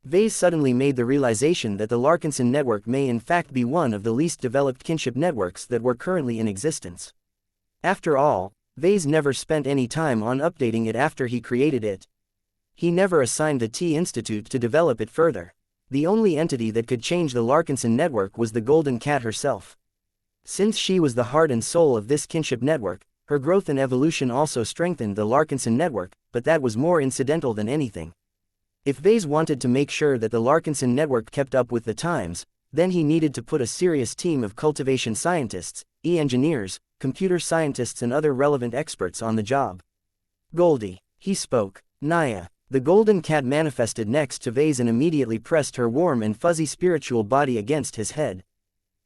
Ves suddenly made the realization that the Larkinson network may in fact be one of the least developed kinship networks that were currently in existence. After all, Ves never spent any time on updating it after he created it. He never assigned the T-Institute to develop it further. The only entity that could change the Larkinson network was the Golden Cat herself. Since she was the heart and soul of this kinship network, her growth and evolution also strengthened the Larkinson network, but that was more incidental than anything. If Ves wanted to make sure that the Larkinson network kept up with the times, then he needed to put a serious team of cultivation scientists, e-engineers, computer scientists and other relevant experts on the job. Goldie, he spoke. Naya, the Golden Cat manifested next to Ves and immediately pressed her warm and fuzzy spiritual body against his head.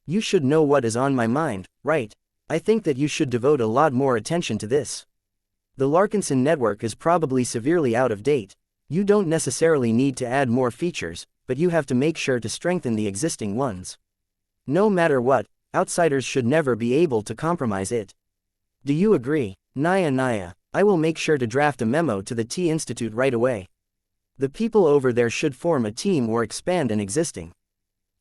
You should know what is on my mind, right? I think that you should devote a lot more attention to this. The Larkinson network is probably severely out of date. You don't necessarily need to add more features, but you have to make sure to strengthen the existing ones. No matter what, outsiders should never be able to compromise it. Do you agree? Naya, I will make sure to draft a memo to the T-Institute right away. The people over there should form a team or expand an existing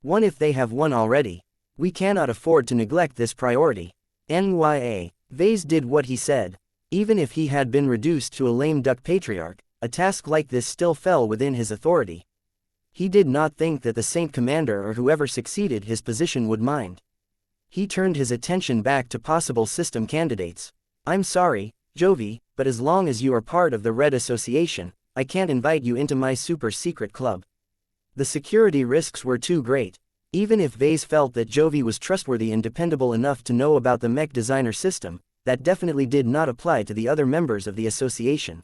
one if they have one already. We cannot afford to neglect this priority. Nya, Ves did what he said. Even if he had been reduced to a lame duck patriarch, a task like this still fell within his authority. He did not think that the Saint Commander or whoever succeeded his position would mind. He turned his attention back to possible system candidates. I'm sorry, Jovi, but as long as you are part of the Red Association, I can't invite you into my super secret club. The security risks were too great. Even if Ves felt that Jovi was trustworthy and dependable enough to know about the mech designer system, that definitely did not apply to the other members of the association.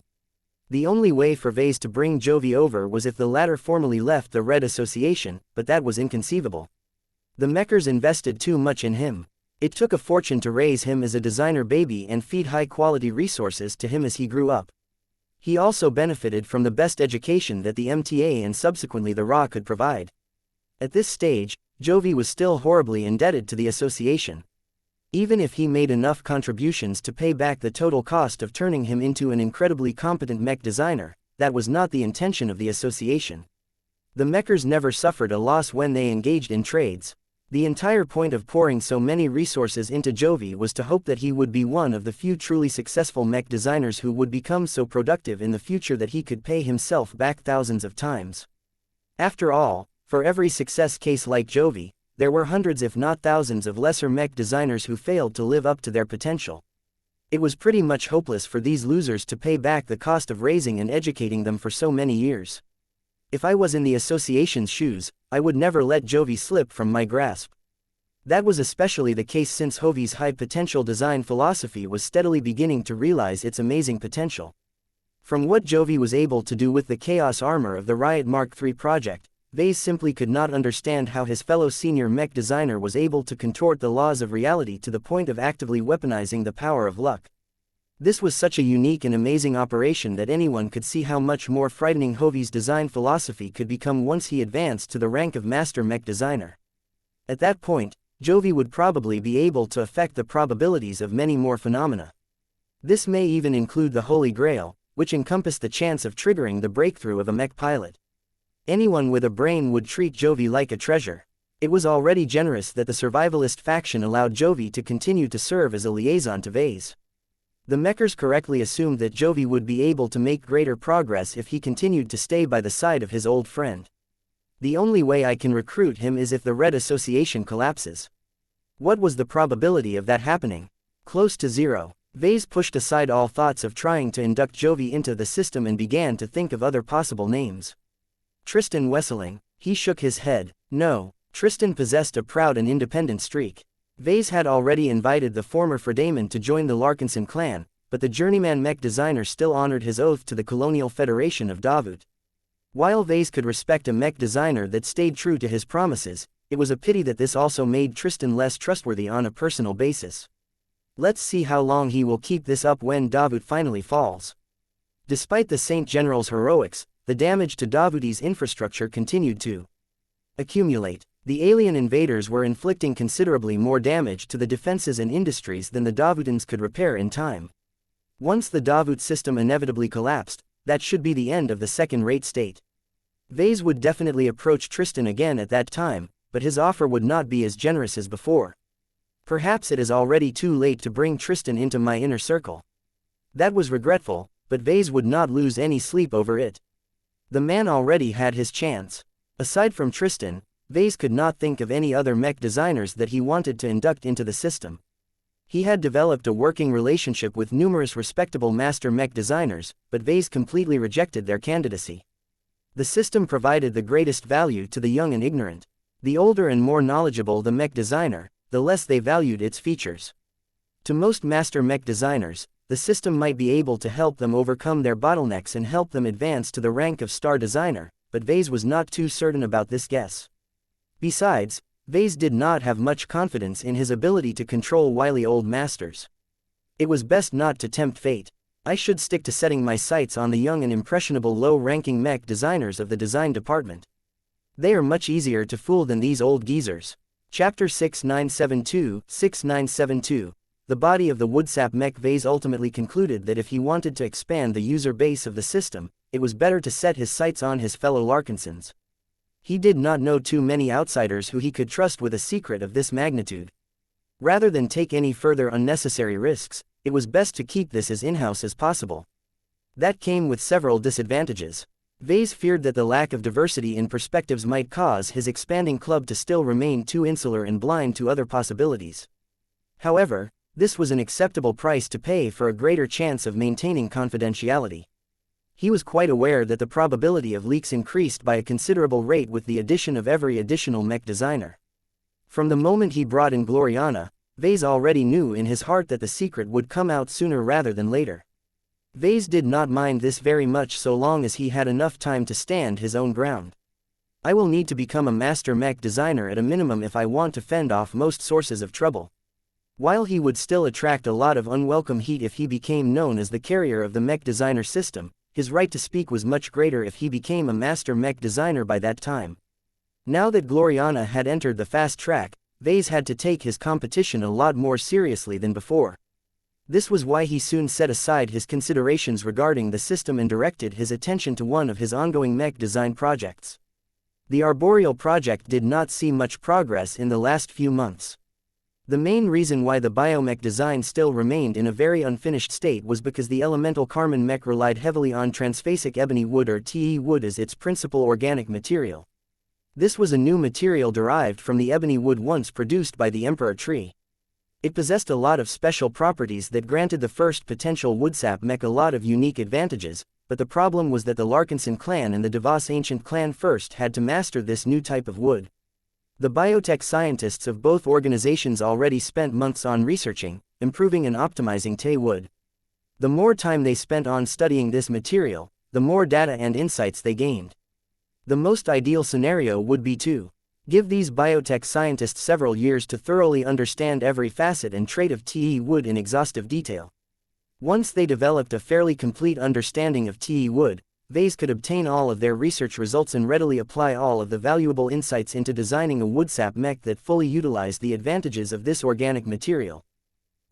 The only way for Ves to bring Jovi over was if the latter formally left the Red Association, but that was inconceivable. The mechers invested too much in him. It took a fortune to raise him as a designer baby and feed high-quality resources to him as he grew up. He also benefited from the best education that the MTA and subsequently the RA could provide. At this stage, Jovi was still horribly indebted to the association. Even if he made enough contributions to pay back the total cost of turning him into an incredibly competent mech designer, that was not the intention of the association. The mechers never suffered a loss when they engaged in trades. The entire point of pouring so many resources into Jovi was to hope that he would be one of the few truly successful mech designers who would become so productive in the future that he could pay himself back thousands of times. After all, for every success case like Jovi, there were hundreds if not thousands of lesser mech designers who failed to live up to their potential. It was pretty much hopeless for these losers to pay back the cost of raising and educating them for so many years. If I was in the association's shoes, I would never let Jovi slip from my grasp. That was especially the case since Jovi's high-potential design philosophy was steadily beginning to realize its amazing potential. From what Jovi was able to do with the Chaos Armor of the Riot Mark III project, Ves simply could not understand how his fellow senior mech designer was able to contort the laws of reality to the point of actively weaponizing the power of luck. This was such a unique and amazing operation that anyone could see how much more frightening Jovi's design philosophy could become once he advanced to the rank of master mech designer. At that point, Jovi would probably be able to affect the probabilities of many more phenomena. This may even include the Holy Grail, which encompassed the chance of triggering the breakthrough of a mech pilot. Anyone with a brain would treat Jovi like a treasure. It was already generous that the survivalist faction allowed Jovi to continue to serve as a liaison to Ves. The mechers correctly assumed that Jovi would be able to make greater progress if he continued to stay by the side of his old friend. The only way I can recruit him is if the Red Association collapses. What was the probability of that happening? Close to zero. Ves pushed aside all thoughts of trying to induct Jovi into the system and began to think of other possible names. Tristan Wesseling. He shook his head. No, Tristan possessed a proud and independent streak. Ves had already invited the former Fredaman to join the Larkinson clan, but the journeyman mech designer still honored his oath to the Colonial Federation of Davut. While Ves could respect a mech designer that stayed true to his promises, it was a pity that this also made Tristan less trustworthy on a personal basis. Let's see how long he will keep this up when Davut finally falls. Despite the Saint General's heroics, the damage to Davuti's infrastructure continued to accumulate. The alien invaders were inflicting considerably more damage to the defenses and industries than the Davutans could repair in time. Once the Davut system inevitably collapsed, that should be the end of the second-rate state. Ves would definitely approach Tristan again at that time, but his offer would not be as generous as before. Perhaps it is already too late to bring Tristan into my inner circle. That was regretful, but Ves would not lose any sleep over it. The man already had his chance. Aside from Tristan, Ves could not think of any other mech designers that he wanted to induct into the system. He had developed a working relationship with numerous respectable master mech designers, but Ves completely rejected their candidacy. The system provided the greatest value to the young and ignorant. The older and more knowledgeable the mech designer, the less they valued its features. To most master mech designers, the system might be able to help them overcome their bottlenecks and help them advance to the rank of star designer, but Ves was not too certain about this guess. Besides, Ves did not have much confidence in his ability to control wily old masters. It was best not to tempt fate. I should stick to setting my sights on the young and impressionable low-ranking mech designers of the design department. They are much easier to fool than these old geezers. Chapter 6972. The body of the Woodsap mech. Ves ultimately concluded that if he wanted to expand the user base of the system, it was better to set his sights on his fellow Larkinsons. He did not know too many outsiders who he could trust with a secret of this magnitude. Rather than take any further unnecessary risks, it was best to keep this as in-house as possible. That came with several disadvantages. Ves feared that the lack of diversity in perspectives might cause his expanding club to still remain too insular and blind to other possibilities. However, this was an acceptable price to pay for a greater chance of maintaining confidentiality. He was quite aware that the probability of leaks increased by a considerable rate with the addition of every additional mech designer. From the moment he brought in Gloriana, Ves already knew in his heart that the secret would come out sooner rather than later. Ves did not mind this very much so long as he had enough time to stand his own ground. I will need to become a master mech designer at a minimum if I want to fend off most sources of trouble. While he would still attract a lot of unwelcome heat if he became known as the carrier of the mech designer system, his right to speak was much greater if he became a master mech designer by that time. Now that Gloriana had entered the fast track, Ves had to take his competition a lot more seriously than before. This was why he soon set aside his considerations regarding the system and directed his attention to one of his ongoing mech design projects. The Arboreal project did not see much progress in the last few months. The main reason why the biomech design still remained in a very unfinished state was because the elemental Carmen mech relied heavily on transphasic ebony wood or Te wood as its principal organic material. This was a new material derived from the ebony wood once produced by the Emperor tree. It possessed a lot of special properties that granted the first potential Woodsap mech a lot of unique advantages, but the problem was that the Larkinson clan and the Ves ancient clan first had to master this new type of wood. The biotech scientists of both organizations already spent months on researching, improving and optimizing Tay wood. The more time they spent on studying this material, the more data and insights they gained. The most ideal scenario would be to give these biotech scientists several years to thoroughly understand every facet and trait of Te wood in exhaustive detail. Once they developed a fairly complete understanding of Te wood, Ves could obtain all of their research results and readily apply all of the valuable insights into designing a woodsap mech that fully utilized the advantages of this organic material.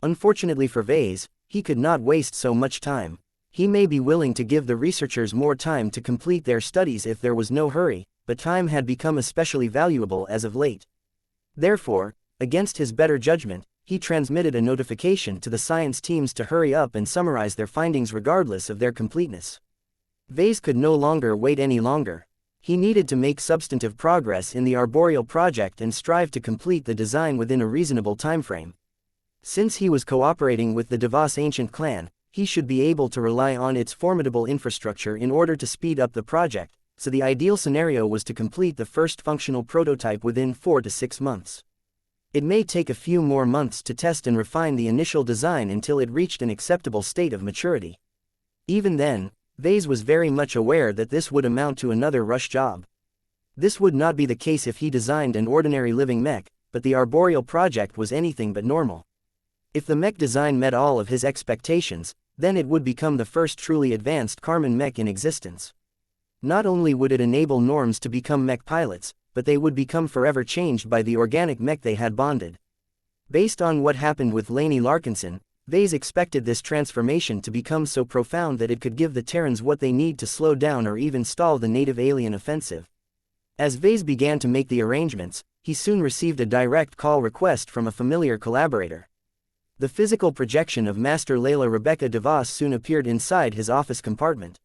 Unfortunately for Ves, he could not waste so much time. He may be willing to give the researchers more time to complete their studies if there was no hurry, but time had become especially valuable as of late. Therefore, against his better judgment, he transmitted a notification to the science teams to hurry up and summarize their findings regardless of their completeness. Ves could no longer wait any longer. He needed to make substantive progress in the arboreal project and strive to complete the design within a reasonable timeframe. Since he was cooperating with the Ves ancient clan, he should be able to rely on its formidable infrastructure in order to speed up the project, so the ideal scenario was to complete the first functional prototype within 4 to 6 months. It may take a few more months to test and refine the initial design until it reached an acceptable state of maturity. Even then, Ves was very much aware that this would amount to another rush job. This would not be the case if he designed an ordinary living mech, but the arboreal project was anything but normal. If the mech design met all of his expectations, then it would become the first truly advanced Karman mech in existence. Not only would it enable norms to become mech pilots, but they would become forever changed by the organic mech they had bonded. Based on what happened with Ves Larkinson, Ves expected this transformation to become so profound that it could give the Terrans what they need to slow down or even stall the native alien offensive. As Ves began to make the arrangements, he soon received a direct call request from a familiar collaborator. The physical projection of Master Layla Rebecca DeVos soon appeared inside his office compartment.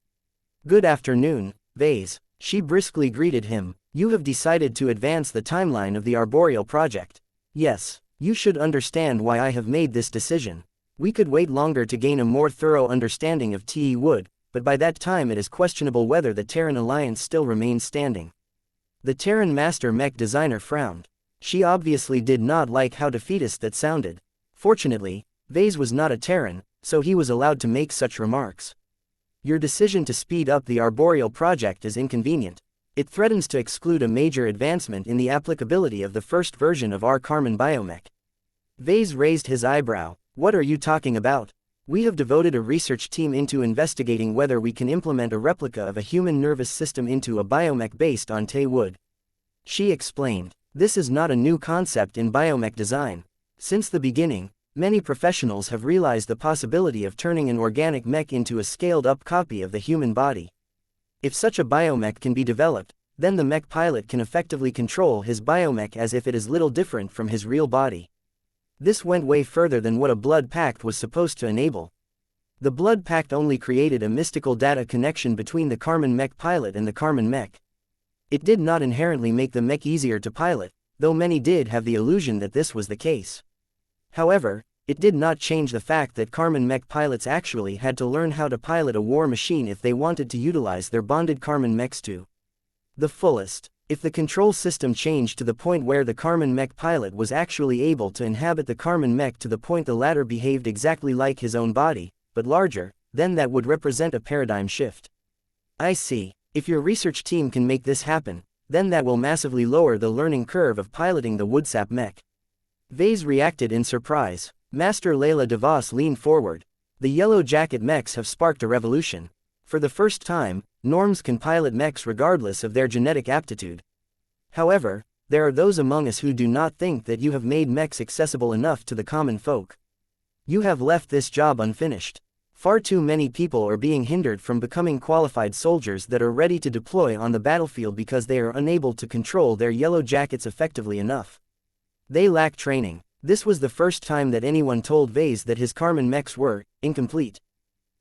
"Good afternoon, Ves," she briskly greeted him. "You have decided to advance the timeline of the arboreal project." "Yes, you should understand why I have made this decision. We could wait longer to gain a more thorough understanding of Te wood, but by that time it is questionable whether the Terran alliance still remains standing." The Terran master mech designer frowned. She obviously did not like how defeatist that sounded. Fortunately, Ves was not a Terran, so he was allowed to make such remarks. "Your decision to speed up the arboreal project is inconvenient. It threatens to exclude a major advancement in the applicability of the first version of our Karman biomech." Ves raised his eyebrow. "What are you talking about? We have devoted a research team into investigating whether we can implement a replica of a human nervous system into a biomech based on Te wood." She explained. "This is not a new concept in biomech design. Since the beginning, many professionals have realized the possibility of turning an organic mech into a scaled-up copy of the human body. If such a biomech can be developed, then the mech pilot can effectively control his biomech as if it is little different from his real body. This went way further than what a blood pact was supposed to enable. The blood pact only created a mystical data connection between the Karman mech pilot and the Karman mech. It did not inherently make the mech easier to pilot, though many did have the illusion that this was the case. However, it did not change the fact that Karman mech pilots actually had to learn how to pilot a war machine if they wanted to utilize their bonded Karman mechs to the fullest. If the control system changed to the point where the Karman mech pilot was actually able to inhabit the Karman mech to the point the latter behaved exactly like his own body, but larger, then that would represent a paradigm shift. "I see. If your research team can make this happen, then that will massively lower the learning curve of piloting the woodsap mech." Ves reacted in surprise. Master Layla DeVos leaned forward. "The yellow jacket mechs have sparked a revolution. For the first time, norms can pilot mechs regardless of their genetic aptitude. However, there are those among us who do not think that you have made mechs accessible enough to the common folk. You have left this job unfinished. Far too many people are being hindered from becoming qualified soldiers that are ready to deploy on the battlefield because they are unable to control their yellow jackets effectively enough. They lack training." This was the first time that anyone told Ves that his Karman mechs were incomplete.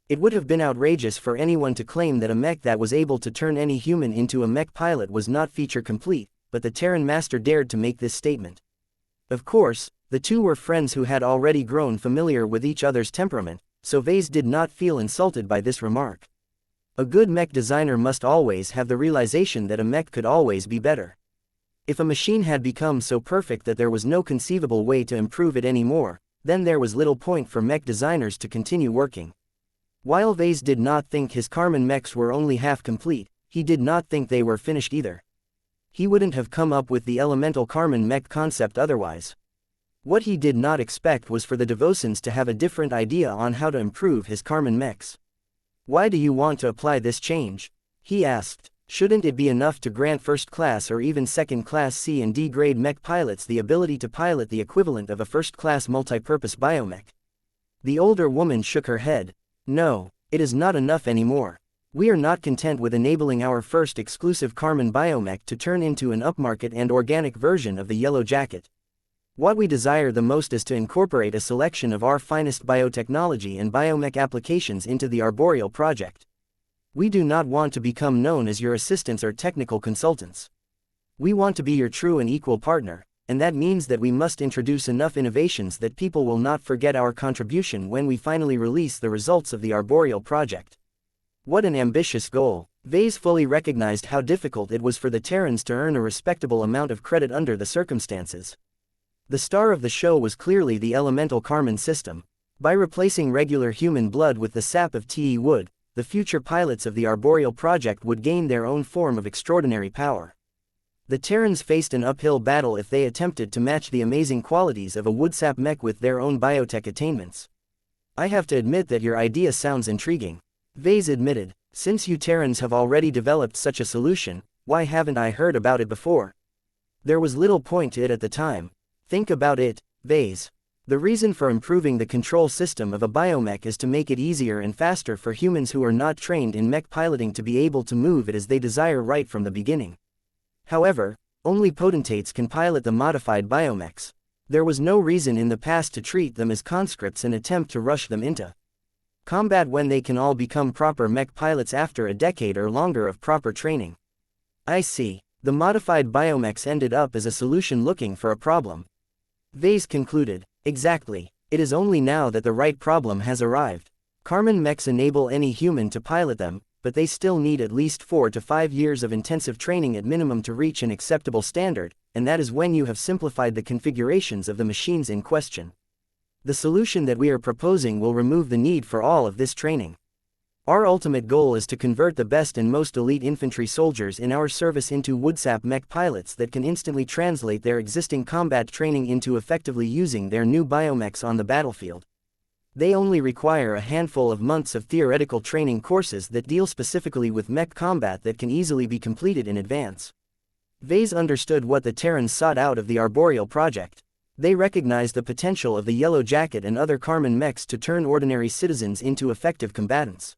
It would have been outrageous for anyone to claim that a mech that was able to turn any human into a mech pilot was not feature complete, but the Terran master dared to make this statement. Of course, the two were friends who had already grown familiar with each other's temperament, so Ves did not feel insulted by this remark. A good mech designer must always have the realization that a mech could always be better. If a machine had become so perfect that there was no conceivable way to improve it anymore, then there was little point for mech designers to continue working. While Ves did not think his Karman mechs were only half complete, he did not think they were finished either. He wouldn't have come up with the elemental Karman mech concept otherwise. What he did not expect was for the Devosans to have a different idea on how to improve his Karman mechs. "Why do you want to apply this change?" he asked. "Shouldn't it be enough to grant first-class or even second-class C and D grade mech pilots the ability to pilot the equivalent of a first-class multipurpose biomech?" The older woman shook her head. "No, it is not enough anymore. We are not content with enabling our first exclusive Karman biomech to turn into an upmarket and organic version of the Yellow Jacket. What we desire the most is to incorporate a selection of our finest biotechnology and biomech applications into the Arboreal project. We do not want to become known as your assistants or technical consultants. We want to be your true and equal partner, and that means that we must introduce enough innovations that people will not forget our contribution when we finally release the results of the Arboreal project." What an ambitious goal! Ves fully recognized how difficult it was for the Terrans to earn a respectable amount of credit under the circumstances. The star of the show was clearly the elemental Karman system. By replacing regular human blood with the sap of Te wood, the future pilots of the Arboreal project would gain their own form of extraordinary power. The Terrans faced an uphill battle if they attempted to match the amazing qualities of a woodsap mech with their own biotech attainments. "I have to admit that your idea sounds intriguing," Ves admitted. "Since you Terrans have already developed such a solution, why haven't I heard about it before?" "There was little point to it at the time. Think about it, Ves. The reason for improving the control system of a biomech is to make it easier and faster for humans who are not trained in mech piloting to be able to move it as they desire right from the beginning. However, only potentates can pilot the modified biomechs. There was no reason in the past to treat them as conscripts and attempt to rush them into combat when they can all become proper mech pilots after a decade or longer of proper training." "I see. The modified biomechs ended up as a solution looking for a problem," Ves concluded. "Exactly. It is only now that the right problem has arrived. Karman mechs enable any human to pilot them, but they still need at least 4 to 5 years of intensive training at minimum to reach an acceptable standard, and that is when you have simplified the configurations of the machines in question. The solution that we are proposing will remove the need for all of this training. Our ultimate goal is to convert the best and most elite infantry soldiers in our service into woodsap mech pilots that can instantly translate their existing combat training into effectively using their new biomechs on the battlefield. They only require a handful of months of theoretical training courses that deal specifically with mech combat that can easily be completed in advance." Ves understood what the Terrans sought out of the Arboreal project. They recognized the potential of the Yellow Jacket and other Karman mechs to turn ordinary citizens into effective combatants.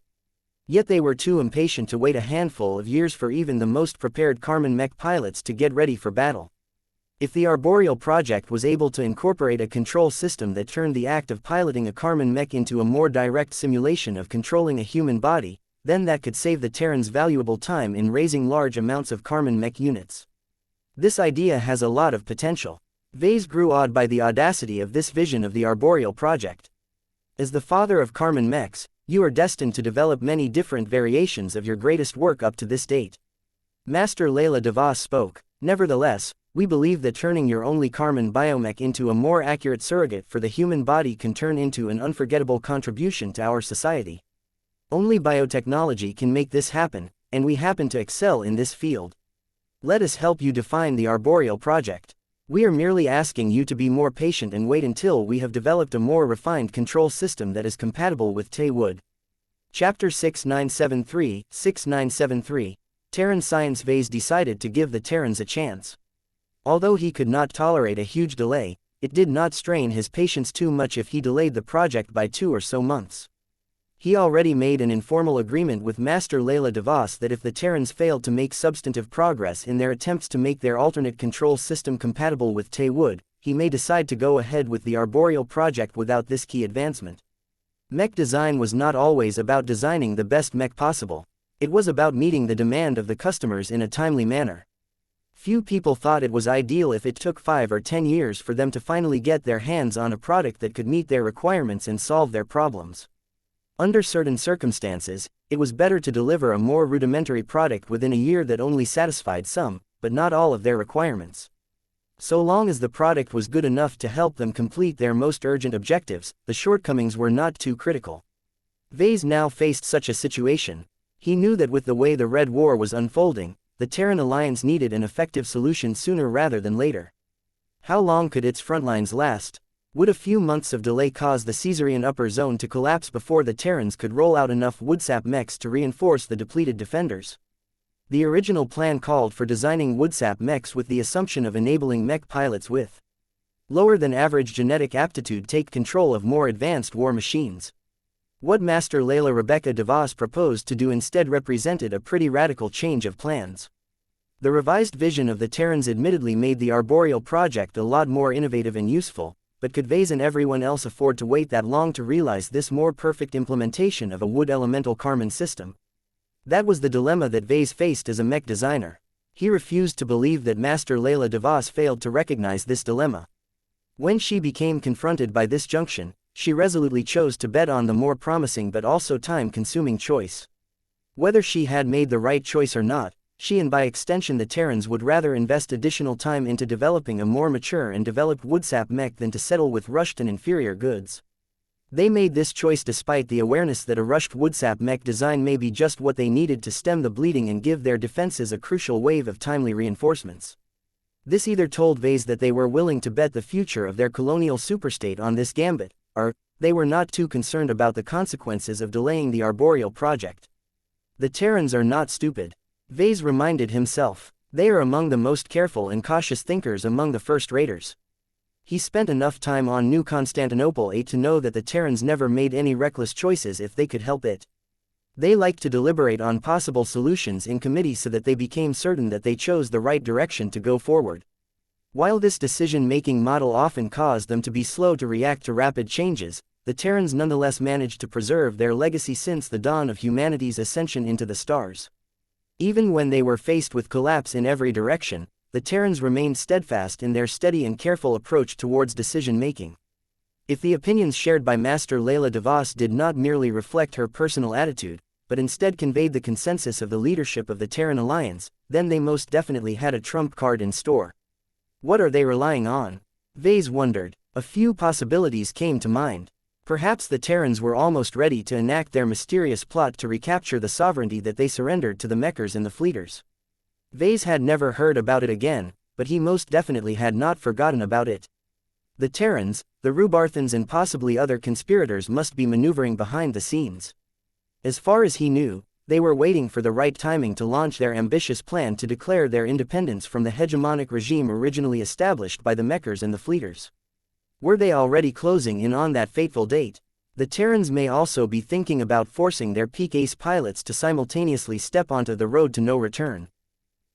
Yet they were too impatient to wait a handful of years for even the most prepared Karman mech pilots to get ready for battle. If the Arboreal project was able to incorporate a control system that turned the act of piloting a Karman mech into a more direct simulation of controlling a human body, then that could save the Terrans valuable time in raising large amounts of Karman mech units. This idea has a lot of potential. Ves grew awed by the audacity of this vision of the Arboreal project. As the father of Karman mechs, you are destined to develop many different variations of your greatest work up to this date. Master Layla Devos spoke. "Nevertheless, we believe that turning your only Karman biomech into a more accurate surrogate for the human body can turn into an unforgettable contribution to our society. Only biotechnology can make this happen, and we happen to excel in this field. Let us help you define the Arboreal project. We are merely asking you to be more patient and wait until we have developed a more refined control system that is compatible with Te wood." Chapter 6973 Terran Science. Ves decided to give the Terrans a chance. Although he could not tolerate a huge delay, it did not strain his patience too much if he delayed the project by 2 or so months. He already made an informal agreement with Master Layla Devos that if the Terrans failed to make substantive progress in their attempts to make their alternate control system compatible with Te wood, he may decide to go ahead with the Arboreal project without this key advancement. Mech design was not always about designing the best mech possible. It was about meeting the demand of the customers in a timely manner. Few people thought it was ideal if it took 5 or 10 years for them to finally get their hands on a product that could meet their requirements and solve their problems. Under certain circumstances, It was better to deliver a more rudimentary product within a year that only satisfied some, but not all of their requirements. So long as the product was good enough to help them complete their most urgent objectives, the shortcomings were not too critical. Ves now faced such a situation. He knew that with the way the Red War was unfolding, the Terran Alliance needed an effective solution sooner rather than later. How long could its frontlines last? Would a few months of delay cause the Caesarian upper zone to collapse before the Terrans could roll out enough wuxia mechs to reinforce the depleted defenders? The original plan called for designing wuxia mechs with the assumption of enabling mech pilots with lower than average genetic aptitude take control of more advanced war machines. What Master Layla Rebecca DeVos proposed to do instead represented a pretty radical change of plans. The revised vision of the Terrans admittedly made the arboreal project a lot more innovative and useful, but could Ves and everyone else afford to wait that long to realize this more perfect implementation of a wood elemental Karman system? That was the dilemma that Ves faced as a mech designer. He refused to believe that Master Layla DeVos failed to recognize this dilemma. When she became confronted by this junction, she resolutely chose to bet on the more promising but also time-consuming choice. Whether she had made the right choice or not, she and by extension the Terrans would rather invest additional time into developing a more mature and developed wuxia mech than to settle with rushed and inferior goods. They made this choice despite the awareness that a rushed wuxia mech design may be just what they needed to stem the bleeding and give their defenses a crucial wave of timely reinforcements. This either told Ves that they were willing to bet the future of their colonial superstate on this gambit, or they were not too concerned about the consequences of delaying the arboreal project. The Terrans are not stupid. Ves reminded himself. They are among the most careful and cautious thinkers among the first raters. He spent enough time on New Constantinople to know that the Terrans never made any reckless choices if they could help it. They liked to deliberate on possible solutions in committee so that they became certain that they chose the right direction to go forward. While this decision-making model often caused them to be slow to react to rapid changes, the Terrans nonetheless managed to preserve their legacy since the dawn of humanity's ascension into the stars. Even when they were faced with collapse in every direction, the Terrans remained steadfast in their steady and careful approach towards decision-making. If the opinions shared by Master Layla DeVos did not merely reflect her personal attitude, but instead conveyed the consensus of the leadership of the Terran Alliance, then they most definitely had a trump card in store. What are they relying on? Ves wondered. A few possibilities came to mind. Perhaps the Terrans were almost ready to enact their mysterious plot to recapture the sovereignty that they surrendered to the mechers and the fleeters. Ves had never heard about it again, but he most definitely had not forgotten about it. The Terrans, the Rubarthans and possibly other conspirators must be maneuvering behind the scenes. As far as he knew, they were waiting for the right timing to launch their ambitious plan to declare their independence from the hegemonic regime originally established by the mechers and the fleeters. Were they already closing in on that fateful date? The Terrans may also be thinking about forcing their peak ace pilots to simultaneously step onto the road to no return.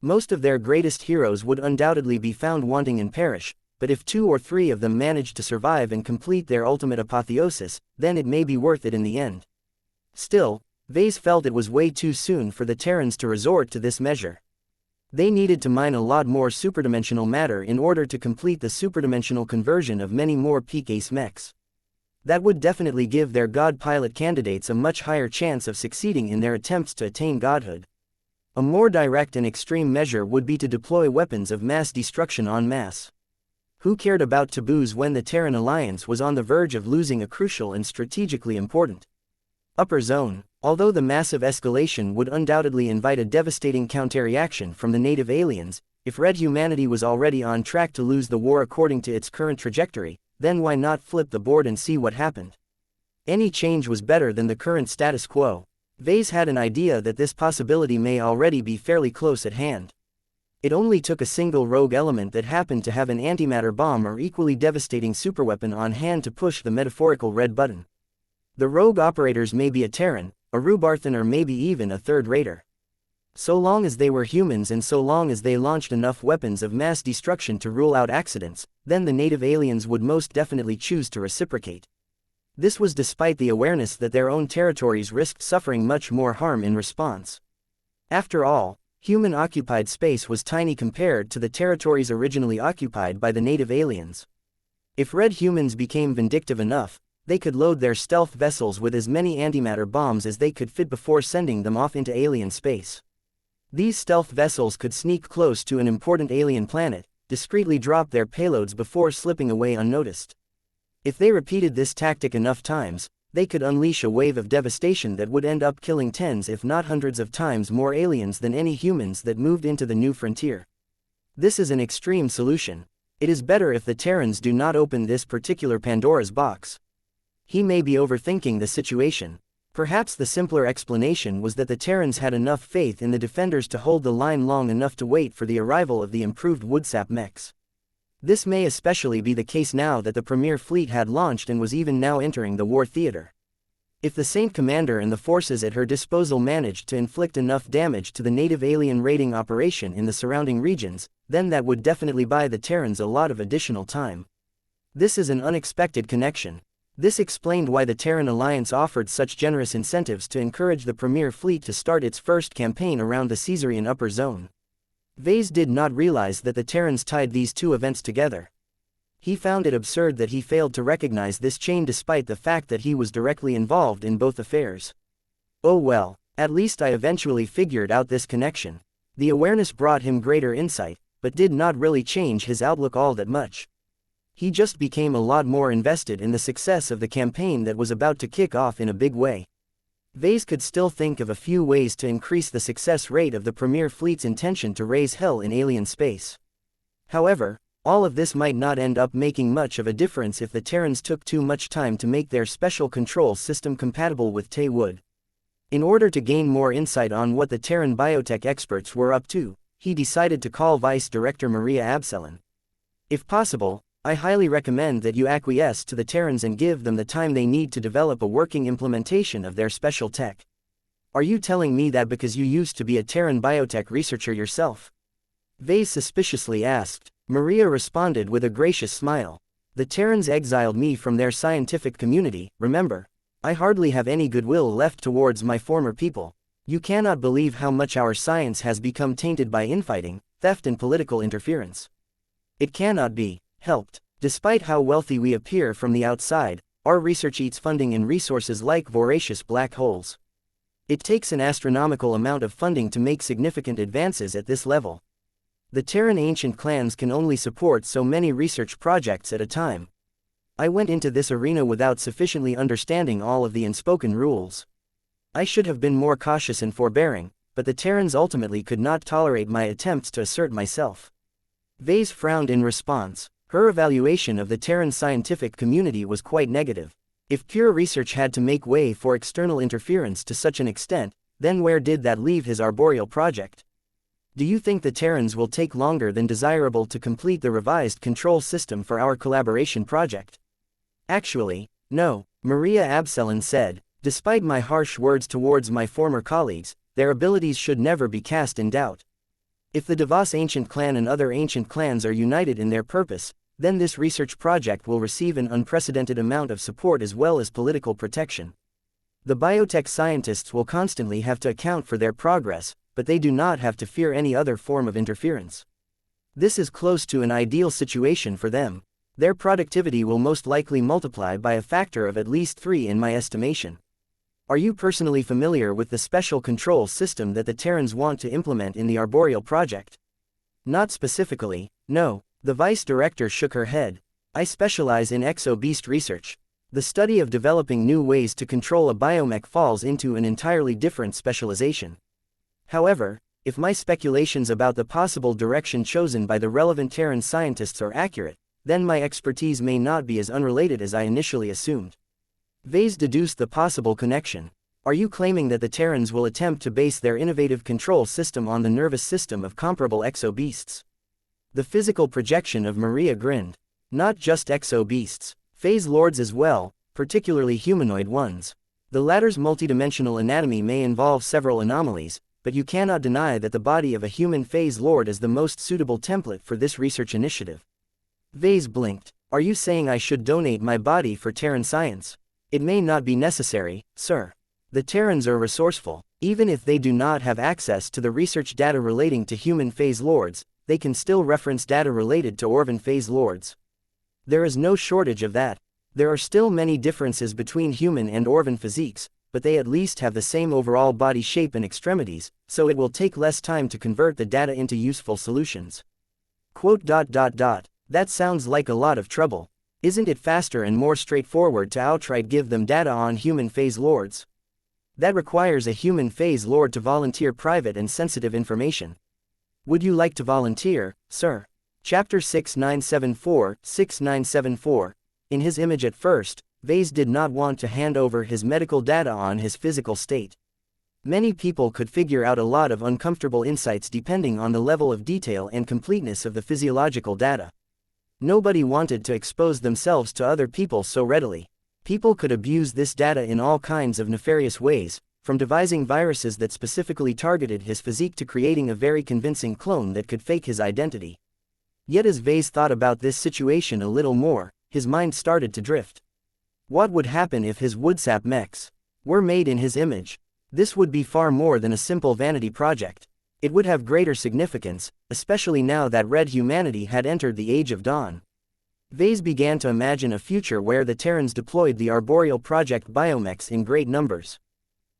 Most of their greatest heroes would undoubtedly be found wanting and perish, but if 2 or 3 of them managed to survive and complete their ultimate apotheosis, then it may be worth it in the end. Still, Ves felt it was way too soon for the Terrans to resort to this measure. They needed to mine a lot more superdimensional matter in order to complete the superdimensional conversion of many more peak ace mechs. That would definitely give their god pilot candidates a much higher chance of succeeding in their attempts to attain godhood. A more direct and extreme measure would be to deploy weapons of mass destruction en masse. Who cared about taboos when the Terran Alliance was on the verge of losing a crucial and strategically important upper zone? Although the massive escalation would undoubtedly invite a devastating counterreaction from the native aliens, if Red humanity was already on track to lose the war according to its current trajectory, then why not flip the board and see what happened? Any change was better than the current status quo. Ves had an idea that this possibility may already be fairly close at hand. It only took a single rogue element that happened to have an antimatter bomb or equally devastating superweapon on hand to push the metaphorical red button. The rogue operators may be a Terran, a Rubarthan or maybe even a third rater. So long as they were humans and so long as they launched enough weapons of mass destruction to rule out accidents, then the native aliens would most definitely choose to reciprocate. This was despite the awareness that their own territories risked suffering much more harm in response. After all, human-occupied space was tiny compared to the territories originally occupied by the native aliens. If Red humans became vindictive enough, they could load their stealth vessels with as many antimatter bombs as they could fit before sending them off into alien space. These stealth vessels could sneak close to an important alien planet, discreetly drop their payloads before slipping away unnoticed. If they repeated this tactic enough times, they could unleash a wave of devastation that would end up killing tens if not hundreds of times more aliens than any humans that moved into the new frontier. This is an extreme solution. It is better if the Terrans do not open this particular Pandora's box. He may be overthinking the situation. Perhaps the simpler explanation was that the Terrans had enough faith in the defenders to hold the line long enough to wait for the arrival of the improved Woodsap mechs. This may especially be the case now that the Premier Fleet had launched and was even now entering the war theater. If the Saint Commander and the forces at her disposal managed to inflict enough damage to the native alien raiding operation in the surrounding regions, then that would definitely buy the Terrans a lot of additional time. This is an unexpected connection. This explained why the Terran Alliance offered such generous incentives to encourage the Premier Fleet to start its first campaign around the Caesarian Upper Zone. Ves did not realize that the Terrans tied these two events together. He found it absurd that he failed to recognize this chain despite the fact that he was directly involved in both affairs. Oh well, at least I eventually figured out this connection. The awareness brought him greater insight, but did not really change his outlook all that much. He just became a lot more invested in the success of the campaign that was about to kick off in a big way. Ves could still think of a few ways to increase the success rate of the Premier Fleet's intention to raise hell in alien space. However, all of this might not end up making much of a difference if the Terrans took too much time to make their special control system compatible with Tay Wood. In order to gain more insight on what the Terran biotech experts were up to, he decided to call Vice Director Maria Absalon. If possible, I highly recommend that you acquiesce to the Terrans and give them the time they need to develop a working implementation of their special tech. Are you telling me that because you used to be a Terran biotech researcher yourself? Ves suspiciously asked. Maria responded with a gracious smile. The Terrans exiled me from their scientific community, remember? I hardly have any goodwill left towards my former people. You cannot believe how much our science has become tainted by infighting, theft and political interference. It cannot be helped. Despite how wealthy we appear from the outside, our research eats funding and resources like voracious black holes. It takes an astronomical amount of funding to make significant advances at this level. The Terran ancient clans can only support so many research projects at a time. I went into this arena without sufficiently understanding all of the unspoken rules. I should have been more cautious and forbearing, but the Terrans ultimately could not tolerate my attempts to assert myself. Ves frowned in response. Her evaluation of the Terran scientific community was quite negative. If pure research had to make way for external interference to such an extent, then where did that leave his arboreal project? Do you think the Terrans will take longer than desirable to complete the revised control system for our collaboration project? Actually, no, Maria Absalon said. Despite my harsh words towards my former colleagues, their abilities should never be cast in doubt. If the Davos ancient clan and other ancient clans are united in their purpose, then this research project will receive an unprecedented amount of support as well as political protection. The biotech scientists will constantly have to account for their progress, but they do not have to fear any other form of interference. This is close to an ideal situation for them. Their productivity will most likely multiply by a factor of at least 3 in my estimation. Are you personally familiar with the special control system that the Terrans want to implement in the arboreal project? Not specifically, no. The vice director shook her head. I specialize in exo-beast research. The study of developing new ways to control a biomech falls into an entirely different specialization. However, if my speculations about the possible direction chosen by the relevant Terran scientists are accurate, then my expertise may not be as unrelated as I initially assumed. Ves deduced the possible connection. Are you claiming that the Terrans will attempt to base their innovative control system on the nervous system of comparable exo-beasts? The physical projection of Maria grinned. Not just exo-beasts, phase lords as well, particularly humanoid ones. The latter's multidimensional anatomy may involve several anomalies, but you cannot deny that the body of a human phase lord is the most suitable template for this research initiative. Ves blinked. Are you saying I should donate my body for Terran science? It may not be necessary, sir. The Terrans are resourceful. Even if they do not have access to the research data relating to human phase lords, they can still reference data related to Orvan phase lords. There is no shortage of that. There are still many differences between human and Orvan physiques, but they at least have the same overall body shape and extremities, so it will take less time to convert the data into useful solutions. That sounds like a lot of trouble. Isn't it faster and more straightforward to outright give them data on human phase lords? That requires a human phase lord to volunteer private and sensitive information. Would you like to volunteer, sir? Chapter 6974. In his image at first, Ves did not want to hand over his medical data on his physical state. Many people could figure out a lot of uncomfortable insights depending on the level of detail and completeness of the physiological data. Nobody wanted to expose themselves to other people so readily. People could abuse this data in all kinds of nefarious ways, from devising viruses that specifically targeted his physique to creating a very convincing clone that could fake his identity. Yet as Ves thought about this situation a little more, his mind started to drift. What would happen if his wuxia mechs were made in his image? This would be far more than a simple vanity project. It would have greater significance, especially now that red humanity had entered the Age of Dawn. Ves began to imagine a future where the Terrans deployed the arboreal project biomechs in great numbers.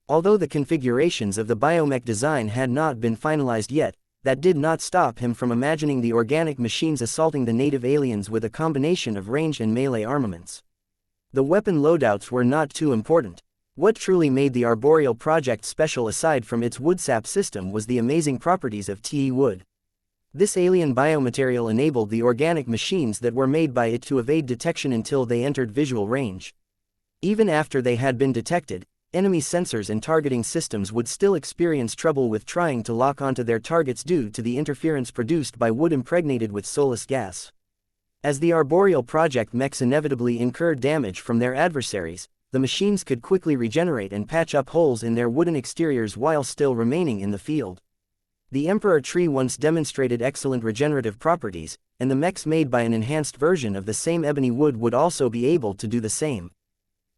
Although the configurations of the biomech design had not been finalized yet, that did not stop him from imagining the organic machines assaulting the native aliens with a combination of ranged and melee armaments. The weapon loadouts were not too important. What truly made the arboreal project special aside from its wuxia system was the amazing properties of Te wood. This alien biomaterial enabled the organic machines that were made by it to evade detection until they entered visual range. Even after they had been detected, enemy sensors and targeting systems would still experience trouble with trying to lock onto their targets due to the interference produced by wood impregnated with soulless gas. As the arboreal project mechs inevitably incurred damage from their adversaries, the machines could quickly regenerate and patch up holes in their wooden exteriors while still remaining in the field. The Emperor tree once demonstrated excellent regenerative properties, and the mechs made by an enhanced version of the same ebony wood would also be able to do the same.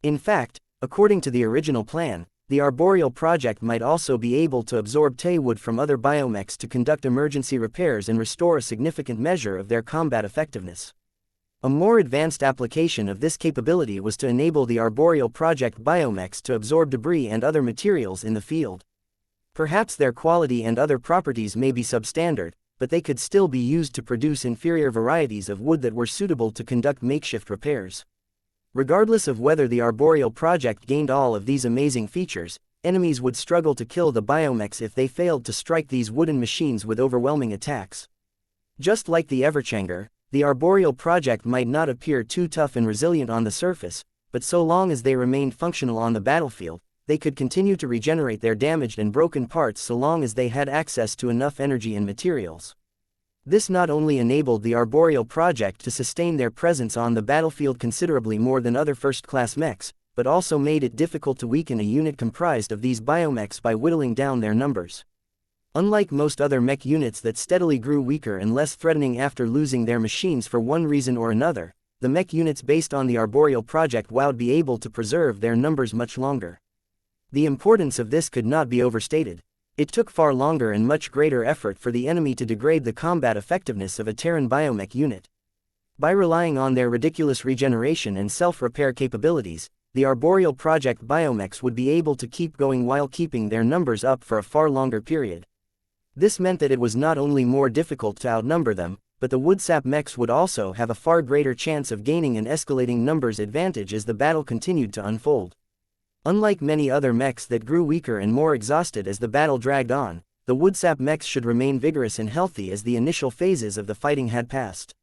In fact, according to the original plan, the arboreal project might also be able to absorb Te wood from other biomechs to conduct emergency repairs and restore a significant measure of their combat effectiveness. A more advanced application of this capability was to enable the arboreal project biomechs to absorb debris and other materials in the field. Perhaps their quality and other properties may be substandard, but they could still be used to produce inferior varieties of wood that were suitable to conduct makeshift repairs. Regardless of whether the arboreal project gained all of these amazing features, enemies would struggle to kill the biomechs if they failed to strike these wooden machines with overwhelming attacks. Just like the Everchanger, the arboreal project might not appear too tough and resilient on the surface, but so long as they remained functional on the battlefield, they could continue to regenerate their damaged and broken parts so long as they had access to enough energy and materials. This not only enabled the arboreal project to sustain their presence on the battlefield considerably more than other first-class mechs, but also made it difficult to weaken a unit comprised of these biomechs by whittling down their numbers. Unlike most other mech units that steadily grew weaker and less threatening after losing their machines for one reason or another, the mech units based on the arboreal project would be able to preserve their numbers much longer. The importance of this could not be overstated. It took far longer and much greater effort for the enemy to degrade the combat effectiveness of a Terran biomech unit. By relying on their ridiculous regeneration and self-repair capabilities, the arboreal project biomechs would be able to keep going while keeping their numbers up for a far longer period. This meant that it was not only more difficult to outnumber them, but the wuxia mechs would also have a far greater chance of gaining an escalating numbers advantage as the battle continued to unfold. Unlike many other mechs that grew weaker and more exhausted as the battle dragged on, the wuxia mechs should remain vigorous and healthy as the initial phases of the fighting had passed.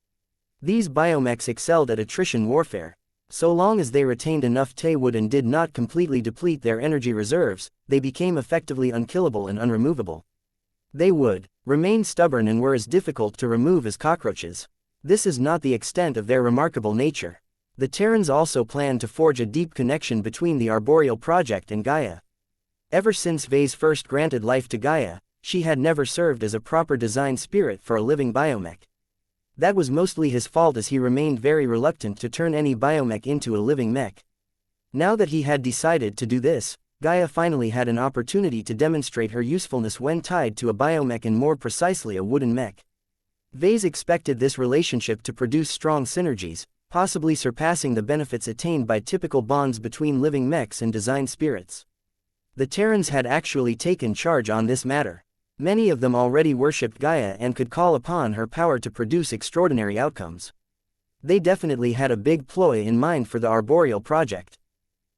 These biomechs excelled at attrition warfare. So long as they retained enough Te wood and did not completely deplete their energy reserves, they became effectively unkillable and unremovable. They would remain stubborn and were as difficult to remove as cockroaches. This is not the extent of their remarkable nature. The Terrans also planned to forge a deep connection between the arboreal project and Gaia. Ever since Ves first granted life to Gaia, she had never served as a proper design spirit for a living biomech. That was mostly his fault as he remained very reluctant to turn any biomech into a living mech. Now that he had decided to do this, Gaia finally had an opportunity to demonstrate her usefulness when tied to a biomech and more precisely a wooden mech. Ves expected this relationship to produce strong synergies, possibly surpassing the benefits attained by typical bonds between living mechs and design spirits. The Terrans had actually taken charge on this matter. Many of them already worshipped Gaia and could call upon her power to produce extraordinary outcomes. They definitely had a big ploy in mind for the arboreal project.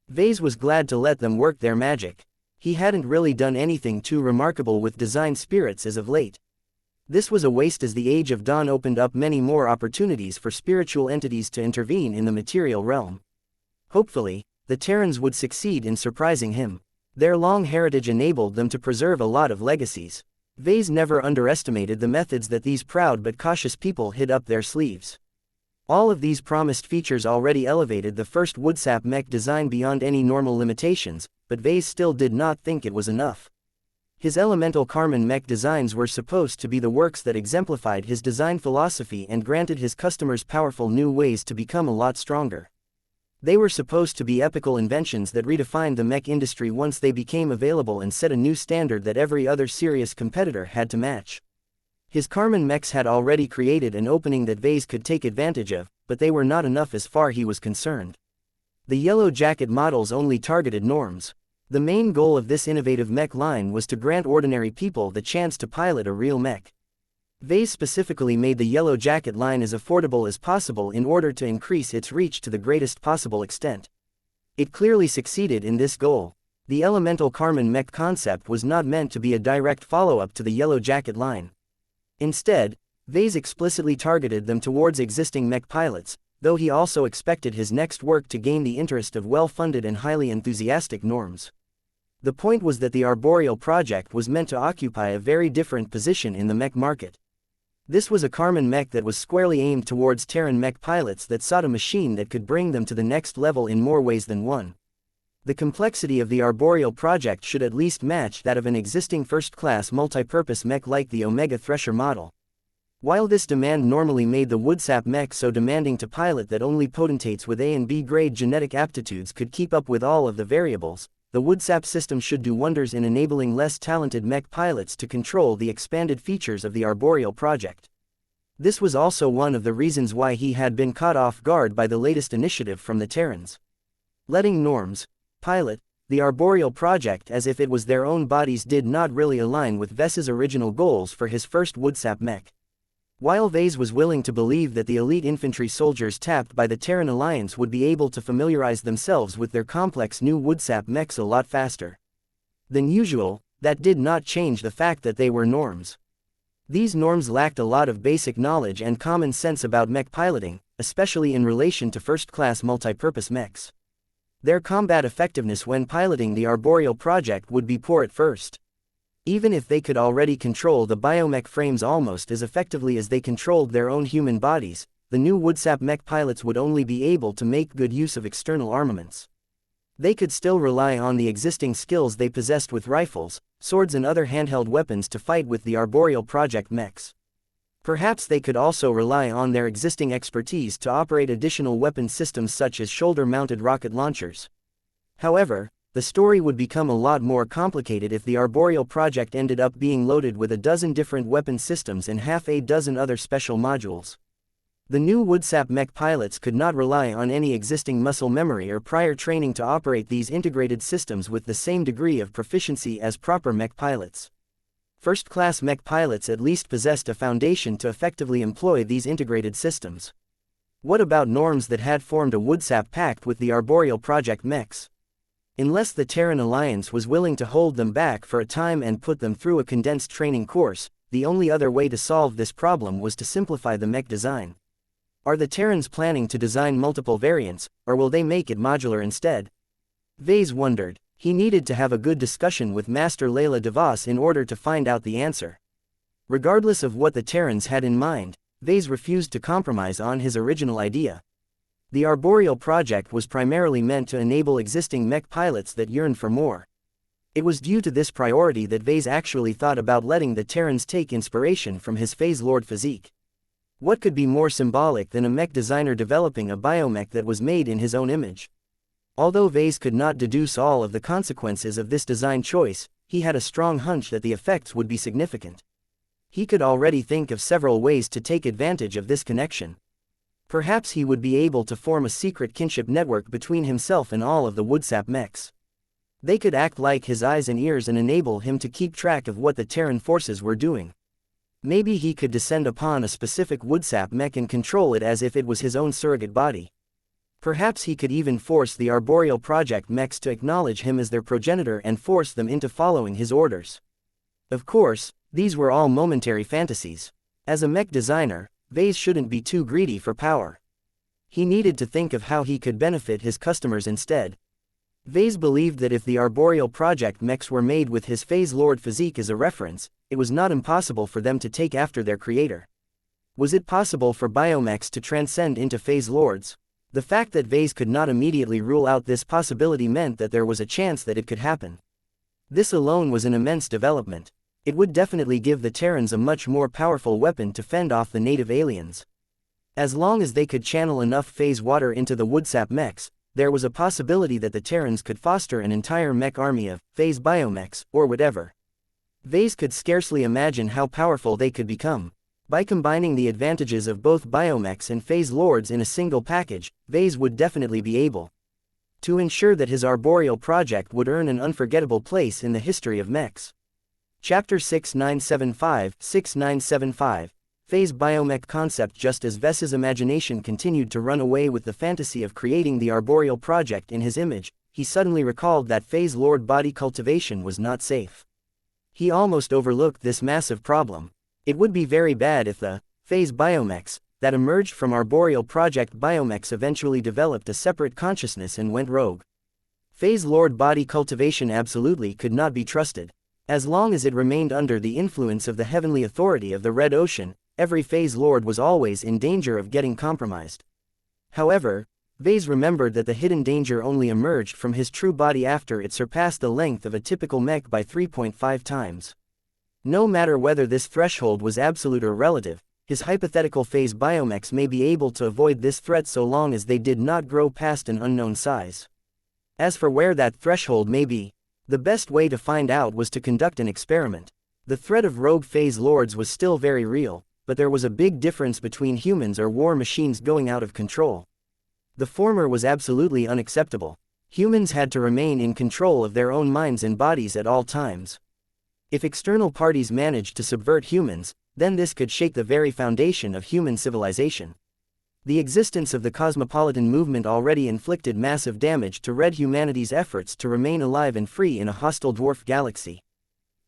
Ves was glad to let them work their magic. He hadn't really done anything too remarkable with design spirits as of late. This was a waste, as the Age of Dawn opened up many more opportunities for spiritual entities to intervene in the material realm. Hopefully, the Terrans would succeed in surprising him. Their long heritage enabled them to preserve a lot of legacies. Ves never underestimated the methods that these proud but cautious people hid up their sleeves. All of these promised features already elevated the first Woodsap mech design beyond any normal limitations, but Ves still did not think it was enough. His elemental Karman mech designs were supposed to be the works that exemplified his design philosophy and granted his customers powerful new ways to become a lot stronger. They were supposed to be epical inventions that redefined the mech industry once they became available and set a new standard that every other serious competitor had to match. His Karman mechs had already created an opening that Ves could take advantage of, but they were not enough as far as he was concerned. The Yellow Jacket models only targeted norms. The main goal of this innovative mech line was to grant ordinary people the chance to pilot a real mech. Ves specifically made the Yellow Jacket line as affordable as possible in order to increase its reach to the greatest possible extent. It clearly succeeded in this goal. The elemental Karman mech concept was not meant to be a direct follow-up to the Yellow Jacket line. Instead, Ves explicitly targeted them towards existing mech pilots, though he also expected his next work to gain the interest of well-funded and highly enthusiastic norms. The point was that the arboreal project was meant to occupy a very different position in the mech market. This was a Karman mech that was squarely aimed towards Terran mech pilots that sought a machine that could bring them to the next level in more ways than one. The complexity of the arboreal project should at least match that of an existing first-class multi-purpose mech like the Omega Thresher model. While this demand normally made the Woodsap mech so demanding to pilot that only potentates with A and B grade genetic aptitudes could keep up with all of the variables, the Woodsap system should do wonders in enabling less talented mech pilots to control the expanded features of the arboreal project. This was also one of the reasons why he had been caught off guard by the latest initiative from the Terrans. Letting norms pilot the arboreal project as if it was their own bodies did not really align with Ves's original goals for his first Woodsap mech. While Ves was willing to believe that the elite infantry soldiers tapped by the Terran Alliance would be able to familiarize themselves with their complex new Woodsap mechs a lot faster than usual, that did not change the fact that they were norms. These norms lacked a lot of basic knowledge and common sense about mech piloting, especially in relation to first-class multi-purpose mechs. Their combat effectiveness when piloting the arboreal project would be poor at first. Even if they could already control the biomech frames almost as effectively as they controlled their own human bodies, the new Woodsap mech pilots would only be able to make good use of external armaments. They could still rely on the existing skills they possessed with rifles, swords and other handheld weapons to fight with the arboreal project mechs. Perhaps they could also rely on their existing expertise to operate additional weapon systems such as shoulder-mounted rocket launchers. However, the story would become a lot more complicated if the arboreal project ended up being loaded with a dozen different weapon systems and half a dozen other special modules. The new Woodsap mech pilots could not rely on any existing muscle memory or prior training to operate these integrated systems with the same degree of proficiency as proper mech pilots. First-class mech pilots at least possessed a foundation to effectively employ these integrated systems. What about norms that had formed a Woodsap pact with the arboreal project mechs? Unless the Terran Alliance was willing to hold them back for a time and put them through a condensed training course, the only other way to solve this problem was to simplify the mech design. Are the Terrans planning to design multiple variants, or will they make it modular instead? Ves wondered. He needed to have a good discussion with Master Layla DeVos in order to find out the answer. Regardless of what the Terrans had in mind, Ves refused to compromise on his original idea. The arboreal project was primarily meant to enable existing mech pilots that yearned for more. It was due to this priority that Ves actually thought about letting the Terrans take inspiration from his Phase Lord physique. What could be more symbolic than a mech designer developing a biomech that was made in his own image? Although Ves could not deduce all of the consequences of this design choice, he had a strong hunch that the effects would be significant. He could already think of several ways to take advantage of this connection. Perhaps he would be able to form a secret kinship network between himself and all of the Woodsap mechs. They could act like his eyes and ears and enable him to keep track of what the Terran forces were doing. Maybe he could descend upon a specific Woodsap mech and control it as if it was his own surrogate body. Perhaps he could even force the Arboreal Project mechs to acknowledge him as their progenitor and force them into following his orders. Of course, these were all momentary fantasies. As a mech designer, Ves shouldn't be too greedy for power. He needed to think of how he could benefit his customers instead. Ves believed that if the Arboreal Project mechs were made with his Phase Lord physique as a reference, it was not impossible for them to take after their creator. Was it possible for biomechs to transcend into Phase Lords? The fact that Ves could not immediately rule out this possibility meant that there was a chance that it could happen. This alone was an immense development. It would definitely give the Terrans a much more powerful weapon to fend off the native aliens. As long as they could channel enough phase water into the Woodsap mechs, there was a possibility that the Terrans could foster an entire mech army of phase biomechs, or whatever. Ves could scarcely imagine how powerful they could become. By combining the advantages of both biomechs and phase lords in a single package, Ves would definitely be able to ensure that his arboreal project would earn an unforgettable place in the history of mechs. Chapter 6975 Phase Biomech Concept. Just as Ves's imagination continued to run away with the fantasy of creating the arboreal project in his image, he suddenly recalled that Phase Lord body cultivation was not safe. He almost overlooked this massive problem. It would be very bad if the Phase Biomechs that emerged from arboreal project biomechs eventually developed a separate consciousness and went rogue. Phase Lord body cultivation absolutely could not be trusted. As long as it remained under the influence of the heavenly authority of the Red Ocean, every Phase Lord was always in danger of getting compromised. However, Ves remembered that the hidden danger only emerged from his true body after it surpassed the length of a typical mech by 3.5 times. No matter whether this threshold was absolute or relative, his hypothetical phase biomechs may be able to avoid this threat so long as they did not grow past an unknown size. As for where that threshold may be, the best way to find out was to conduct an experiment. The threat of rogue phase lords was still very real, but there was a big difference between humans or war machines going out of control. The former was absolutely unacceptable. Humans had to remain in control of their own minds and bodies at all times. If external parties managed to subvert humans, then this could shake the very foundation of human civilization. The existence of the cosmopolitan movement already inflicted massive damage to red humanity's efforts to remain alive and free in a hostile dwarf galaxy.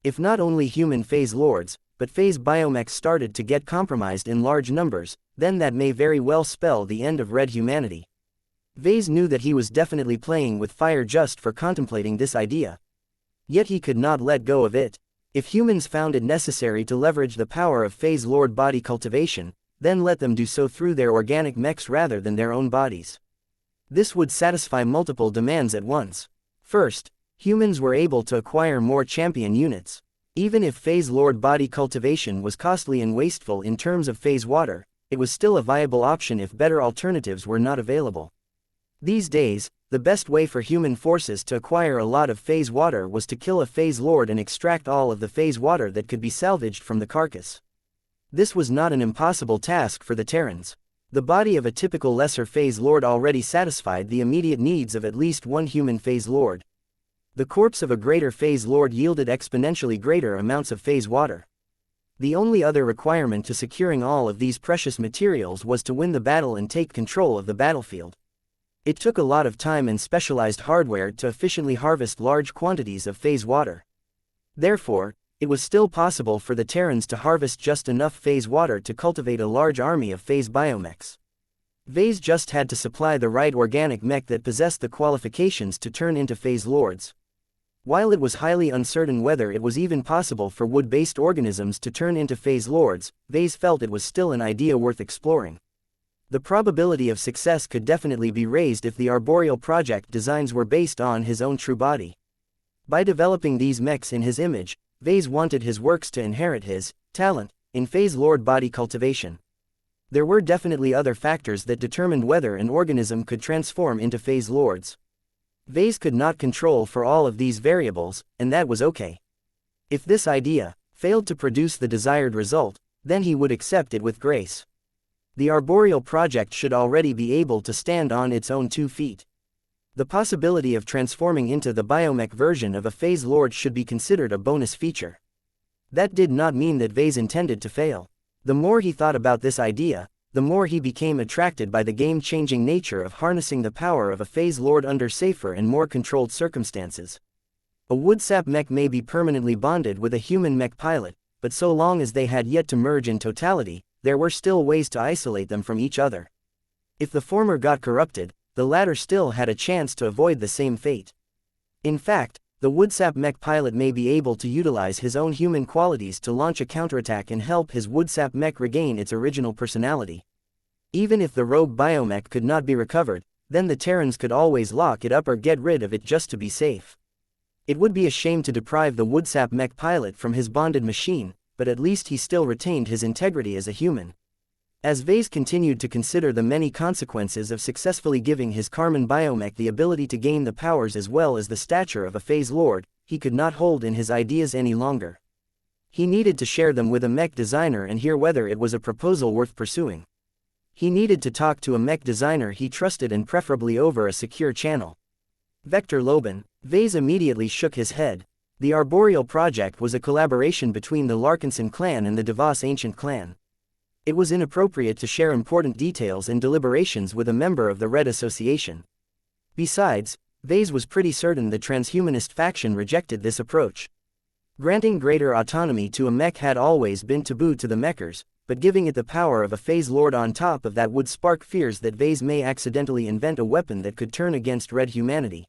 If not only human phase lords, but phase biomechs started to get compromised in large numbers, then that may very well spell the end of red humanity. Ves knew that he was definitely playing with fire just for contemplating this idea. Yet he could not let go of it. If humans found it necessary to leverage the power of phase lord body cultivation, then let them do so through their organic mechs rather than their own bodies. This would satisfy multiple demands at once. First, humans were able to acquire more champion units. Even if phase lord body cultivation was costly and wasteful in terms of phase water, it was still a viable option if better alternatives were not available. These days, the best way for human forces to acquire a lot of phase water was to kill a phase lord and extract all of the phase water that could be salvaged from the carcass. This was not an impossible task for the Terrans. The body of a typical lesser phase lord already satisfied the immediate needs of at least one human phase lord. The corpse of a greater phase lord yielded exponentially greater amounts of phase water. The only other requirement to securing all of these precious materials was to win the battle and take control of the battlefield. It took a lot of time and specialized hardware to efficiently harvest large quantities of phase water. Therefore, it was still possible for the Terrans to harvest just enough phase water to cultivate a large army of phase biomechs. Ves just had to supply the right organic mech that possessed the qualifications to turn into phase lords. While it was highly uncertain whether it was even possible for wood-based organisms to turn into phase lords, Ves felt it was still an idea worth exploring. The probability of success could definitely be raised if the arboreal project designs were based on his own true body. By developing these mechs in his image, Ves wanted his works to inherit his talent in phase lord body cultivation. There were definitely other factors that determined whether an organism could transform into phase lords. Ves could not control for all of these variables, and that was okay. If this idea failed to produce the desired result, then he would accept it with grace. The arboreal project should already be able to stand on its own 2 feet. The possibility of transforming into the biomech version of a phase lord should be considered a bonus feature. That did not mean that Ves intended to fail. The more he thought about this idea, the more he became attracted by the game-changing nature of harnessing the power of a phase lord under safer and more controlled circumstances. A woodsap mech may be permanently bonded with a human mech pilot, but so long as they had yet to merge in totality, there were still ways to isolate them from each other. If the former got corrupted, the latter still had a chance to avoid the same fate. In fact, the woodsap mech pilot may be able to utilize his own human qualities to launch a counterattack and help his woodsap mech regain its original personality. Even if the rogue biomech could not be recovered, then the Terrans could always lock it up or get rid of it just to be safe. It would be a shame to deprive the woodsap mech pilot from his bonded machine, but at least he still retained his integrity as a human. As Ves continued to consider the many consequences of successfully giving his Karman biomech the ability to gain the powers as well as the stature of a phase lord, he could not hold in his ideas any longer. He needed to share them with a mech designer and hear whether it was a proposal worth pursuing. He needed to talk to a mech designer he trusted and preferably over a secure channel. Vector Loban. Ves immediately shook his head. The arboreal project was a collaboration between the Larkinson clan and the Devos ancient clan. It was inappropriate to share important details and deliberations with a member of the Red Association. Besides, Ves was pretty certain the transhumanist faction rejected this approach. Granting greater autonomy to a mech had always been taboo to the mechers, but giving it the power of a phase lord on top of that would spark fears that Ves may accidentally invent a weapon that could turn against red humanity.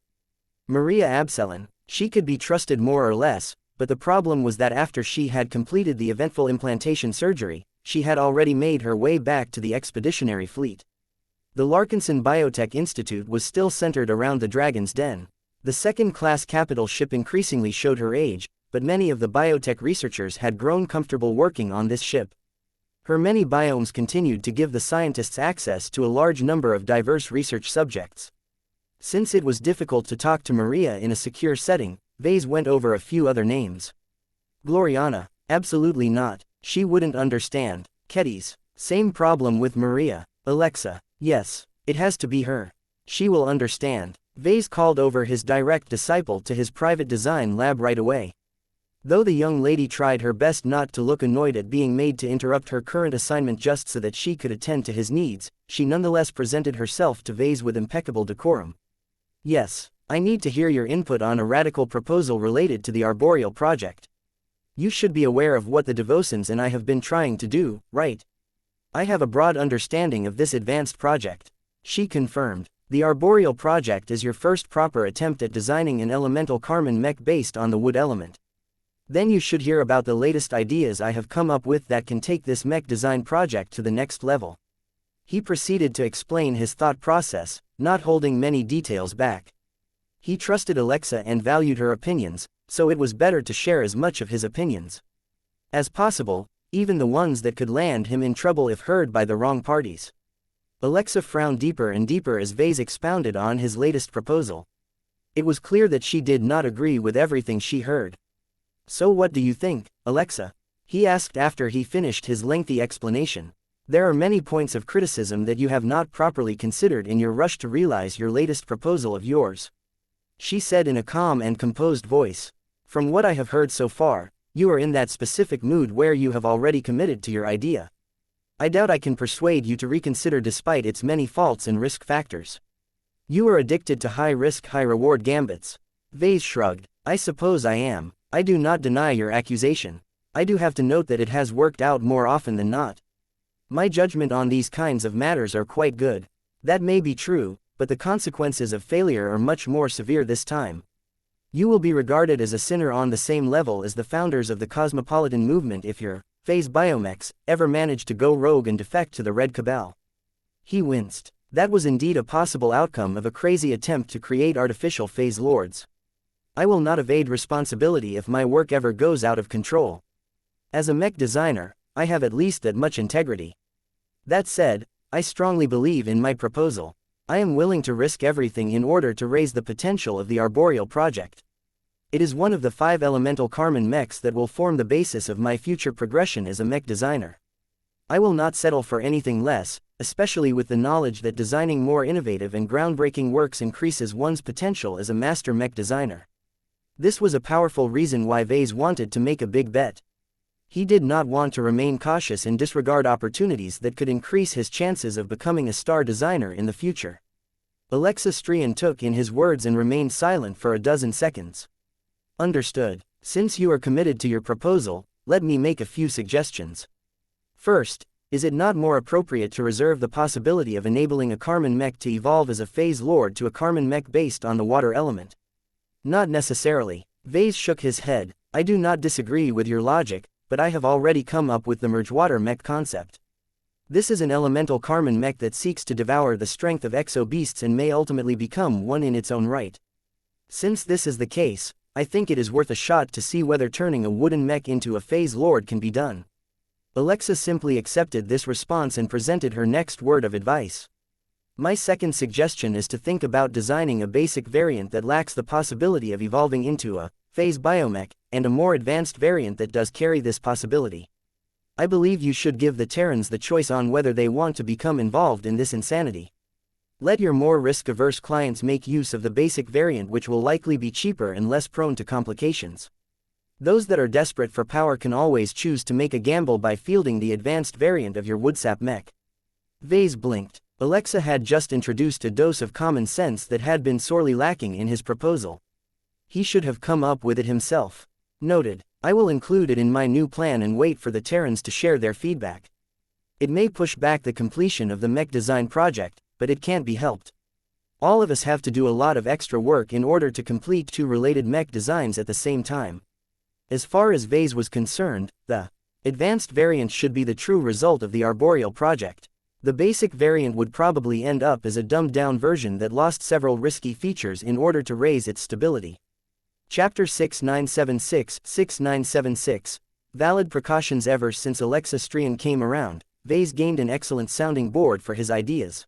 Maria Absalon, she could be trusted more or less, but the problem was that after she had completed the eventful implantation surgery, she had already made her way back to the expeditionary fleet. The Larkinson Biotech Institute was still centered around the Dragon's Den. The second-class capital ship increasingly showed her age, but many of the biotech researchers had grown comfortable working on this ship. Her many biomes continued to give the scientists access to a large number of diverse research subjects. Since it was difficult to talk to Maria in a secure setting, Ves went over a few other names. Gloriana, absolutely not. She wouldn't understand. Kedis, same problem with Maria. Alexa, yes, it has to be her. She will understand. Ves called over his direct disciple to his private design lab right away. Though the young lady tried her best not to look annoyed at being made to interrupt her current assignment just so that she could attend to his needs, she nonetheless presented herself to Ves with impeccable decorum. Yes, I need to hear your input on a radical proposal related to the arboreal project. You should be aware of what the Devosans and I have been trying to do, right? I have a broad understanding of this advanced project. She confirmed. The arboreal project is your first proper attempt at designing an elemental Karman mech based on the wood element. Then you should hear about the latest ideas I have come up with that can take this mech design project to the next level. He proceeded to explain his thought process, not holding many details back. He trusted Alexa and valued her opinions, so it was better to share as much of his opinions as possible, even the ones that could land him in trouble if heard by the wrong parties. Alexa frowned deeper and deeper as Ves expounded on his latest proposal. It was clear that she did not agree with everything she heard. So what do you think, Alexa? He asked after he finished his lengthy explanation. There are many points of criticism that you have not properly considered in your rush to realize your latest proposal of yours. She said in a calm and composed voice. From what I have heard so far, you are in that specific mood where you have already committed to your idea. I doubt I can persuade you to reconsider despite its many faults and risk factors. You are addicted to high-risk, high-reward gambits. Ves shrugged. I suppose I am. I do not deny your accusation. I do have to note that it has worked out more often than not. My judgment on these kinds of matters are quite good. That may be true, but the consequences of failure are much more severe this time. You will be regarded as a sinner on the same level as the founders of the cosmopolitan movement if your phase biomechs ever managed to go rogue and defect to the Red Cabal. He winced. That was indeed a possible outcome of a crazy attempt to create artificial phase lords. I will not evade responsibility if my work ever goes out of control. As a mech designer, I have at least that much integrity. That said, I strongly believe in my proposal. I am willing to risk everything in order to raise the potential of the arboreal project. It is one of the 5 elemental Karman mechs that will form the basis of my future progression as a mech designer. I will not settle for anything less, especially with the knowledge that designing more innovative and groundbreaking works increases one's potential as a master mech designer. This was a powerful reason why Ves wanted to make a big bet. He did not want to remain cautious and disregard opportunities that could increase his chances of becoming a star designer in the future. Alexa Strian took in his words and remained silent for a dozen seconds. Understood. Since you are committed to your proposal, let me make a few suggestions. First, is it not more appropriate to reserve the possibility of enabling a Karman mech to evolve as a phase lord to a Karman mech based on the water element? Not necessarily. Ves shook his head. I do not disagree with your logic, but I have already come up with the mergewater mech concept. This is an elemental Karman mech that seeks to devour the strength of exo-beasts and may ultimately become one in its own right. Since this is the case, I think it is worth a shot to see whether turning a wooden mech into a phase lord can be done. Alexa simply accepted this response and presented her next word of advice. My second suggestion is to think about designing a basic variant that lacks the possibility of evolving into a phase biomech, and a more advanced variant that does carry this possibility. I believe you should give the Terrans the choice on whether they want to become involved in this insanity. Let your more risk-averse clients make use of the basic variant, which will likely be cheaper and less prone to complications. Those that are desperate for power can always choose to make a gamble by fielding the advanced variant of your Woodsap mech. Ves blinked. Alexa had just introduced a dose of common sense that had been sorely lacking in his proposal. He should have come up with it himself. Noted. I will include it in my new plan and wait for the Terrans to share their feedback. It may push back the completion of the mech design project, but it can't be helped. All of us have to do a lot of extra work in order to complete two related mech designs at the same time. As far as Ves was concerned, the advanced variant should be the true result of the arboreal project. The basic variant would probably end up as a dumbed-down version that lost several risky features in order to raise its stability. Chapter 6976-6976. Valid precautions. Ever since Alexa Strian came around, Ves gained an excellent sounding board for his ideas.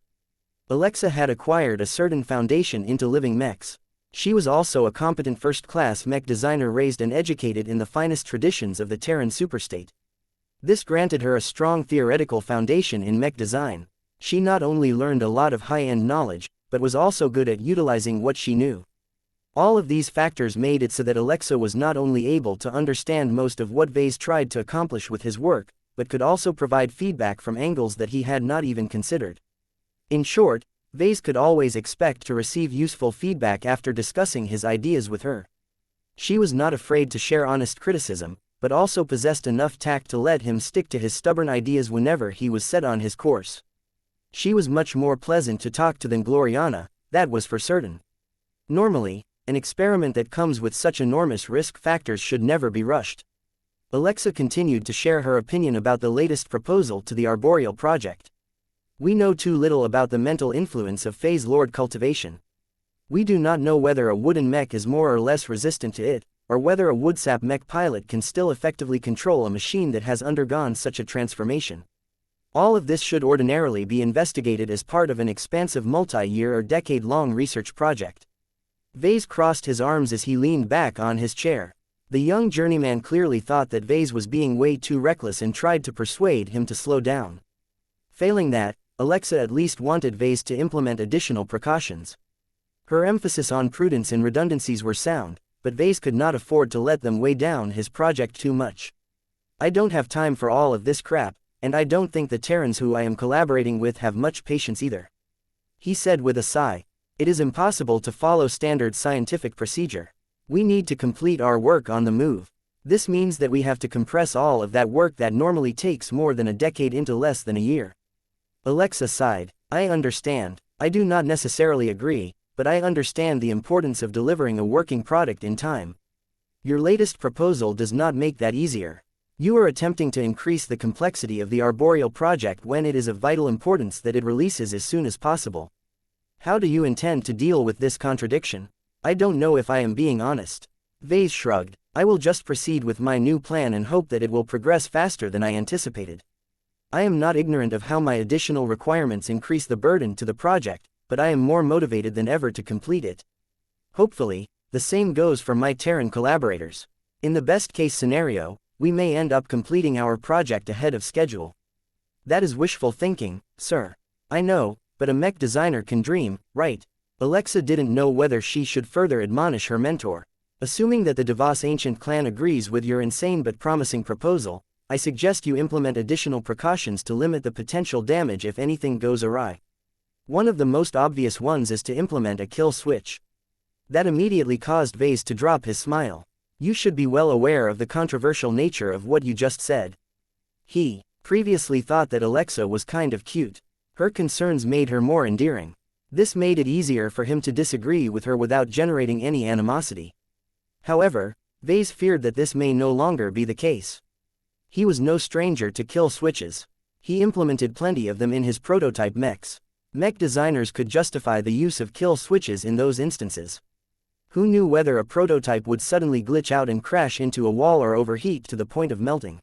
Alexa had acquired a certain foundation into living mechs. She was also a competent first-class mech designer raised and educated in the finest traditions of the Terran superstate. This granted her a strong theoretical foundation in mech design. She not only learned a lot of high-end knowledge, but was also good at utilizing what she knew. All of these factors made it so that Alexa was not only able to understand most of what Ves tried to accomplish with his work, but could also provide feedback from angles that he had not even considered. In short, Ves could always expect to receive useful feedback after discussing his ideas with her. She was not afraid to share honest criticism, but also possessed enough tact to let him stick to his stubborn ideas whenever he was set on his course. She was much more pleasant to talk to than Gloriana, that was for certain. Normally, an experiment that comes with such enormous risk factors should never be rushed. Alexa continued to share her opinion about the latest proposal to the arboreal project. We know too little about the mental influence of phase lord cultivation. We do not know whether a wooden mech is more or less resistant to it, or whether a woodsap mech pilot can still effectively control a machine that has undergone such a transformation. All of this should ordinarily be investigated as part of an expansive multi-year or decade-long research project. Ves crossed his arms as he leaned back on his chair. The young journeyman clearly thought that Ves was being way too reckless and tried to persuade him to slow down. Failing that, Alexa at least wanted Ves to implement additional precautions. Her emphasis on prudence and redundancies were sound, but Ves could not afford to let them weigh down his project too much. I don't have time for all of this crap, and I don't think the Terrans who I am collaborating with have much patience either. He said with a sigh. It is impossible to follow standard scientific procedure. We need to complete our work on the move. This means that we have to compress all of that work that normally takes more than a decade into less than a year. Alexa sighed. I understand. I do not necessarily agree, but I understand the importance of delivering a working product in time. Your latest proposal does not make that easier. You are attempting to increase the complexity of the arboreal project when it is of vital importance that it releases as soon as possible. How do you intend to deal with this contradiction? I don't know if I am being honest. Ves shrugged. I will just proceed with my new plan and hope that it will progress faster than I anticipated. I am not ignorant of how my additional requirements increase the burden to the project, but I am more motivated than ever to complete it. Hopefully, the same goes for my Terran collaborators. In the best-case scenario, we may end up completing our project ahead of schedule. That is wishful thinking, sir. I know, but a mech designer can dream, right? Alexa didn't know whether she should further admonish her mentor. Assuming that the Devos ancient clan agrees with your insane but promising proposal, I suggest you implement additional precautions to limit the potential damage if anything goes awry. One of the most obvious ones is to implement a kill switch. That immediately caused Ves to drop his smile. You should be well aware of the controversial nature of what you just said. He previously thought that Alexa was kind of cute. Her concerns made her more endearing. This made it easier for him to disagree with her without generating any animosity. However, Ves feared that this may no longer be the case. He was no stranger to kill switches. He implemented plenty of them in his prototype mechs. Mech designers could justify the use of kill switches in those instances. Who knew whether a prototype would suddenly glitch out and crash into a wall or overheat to the point of melting?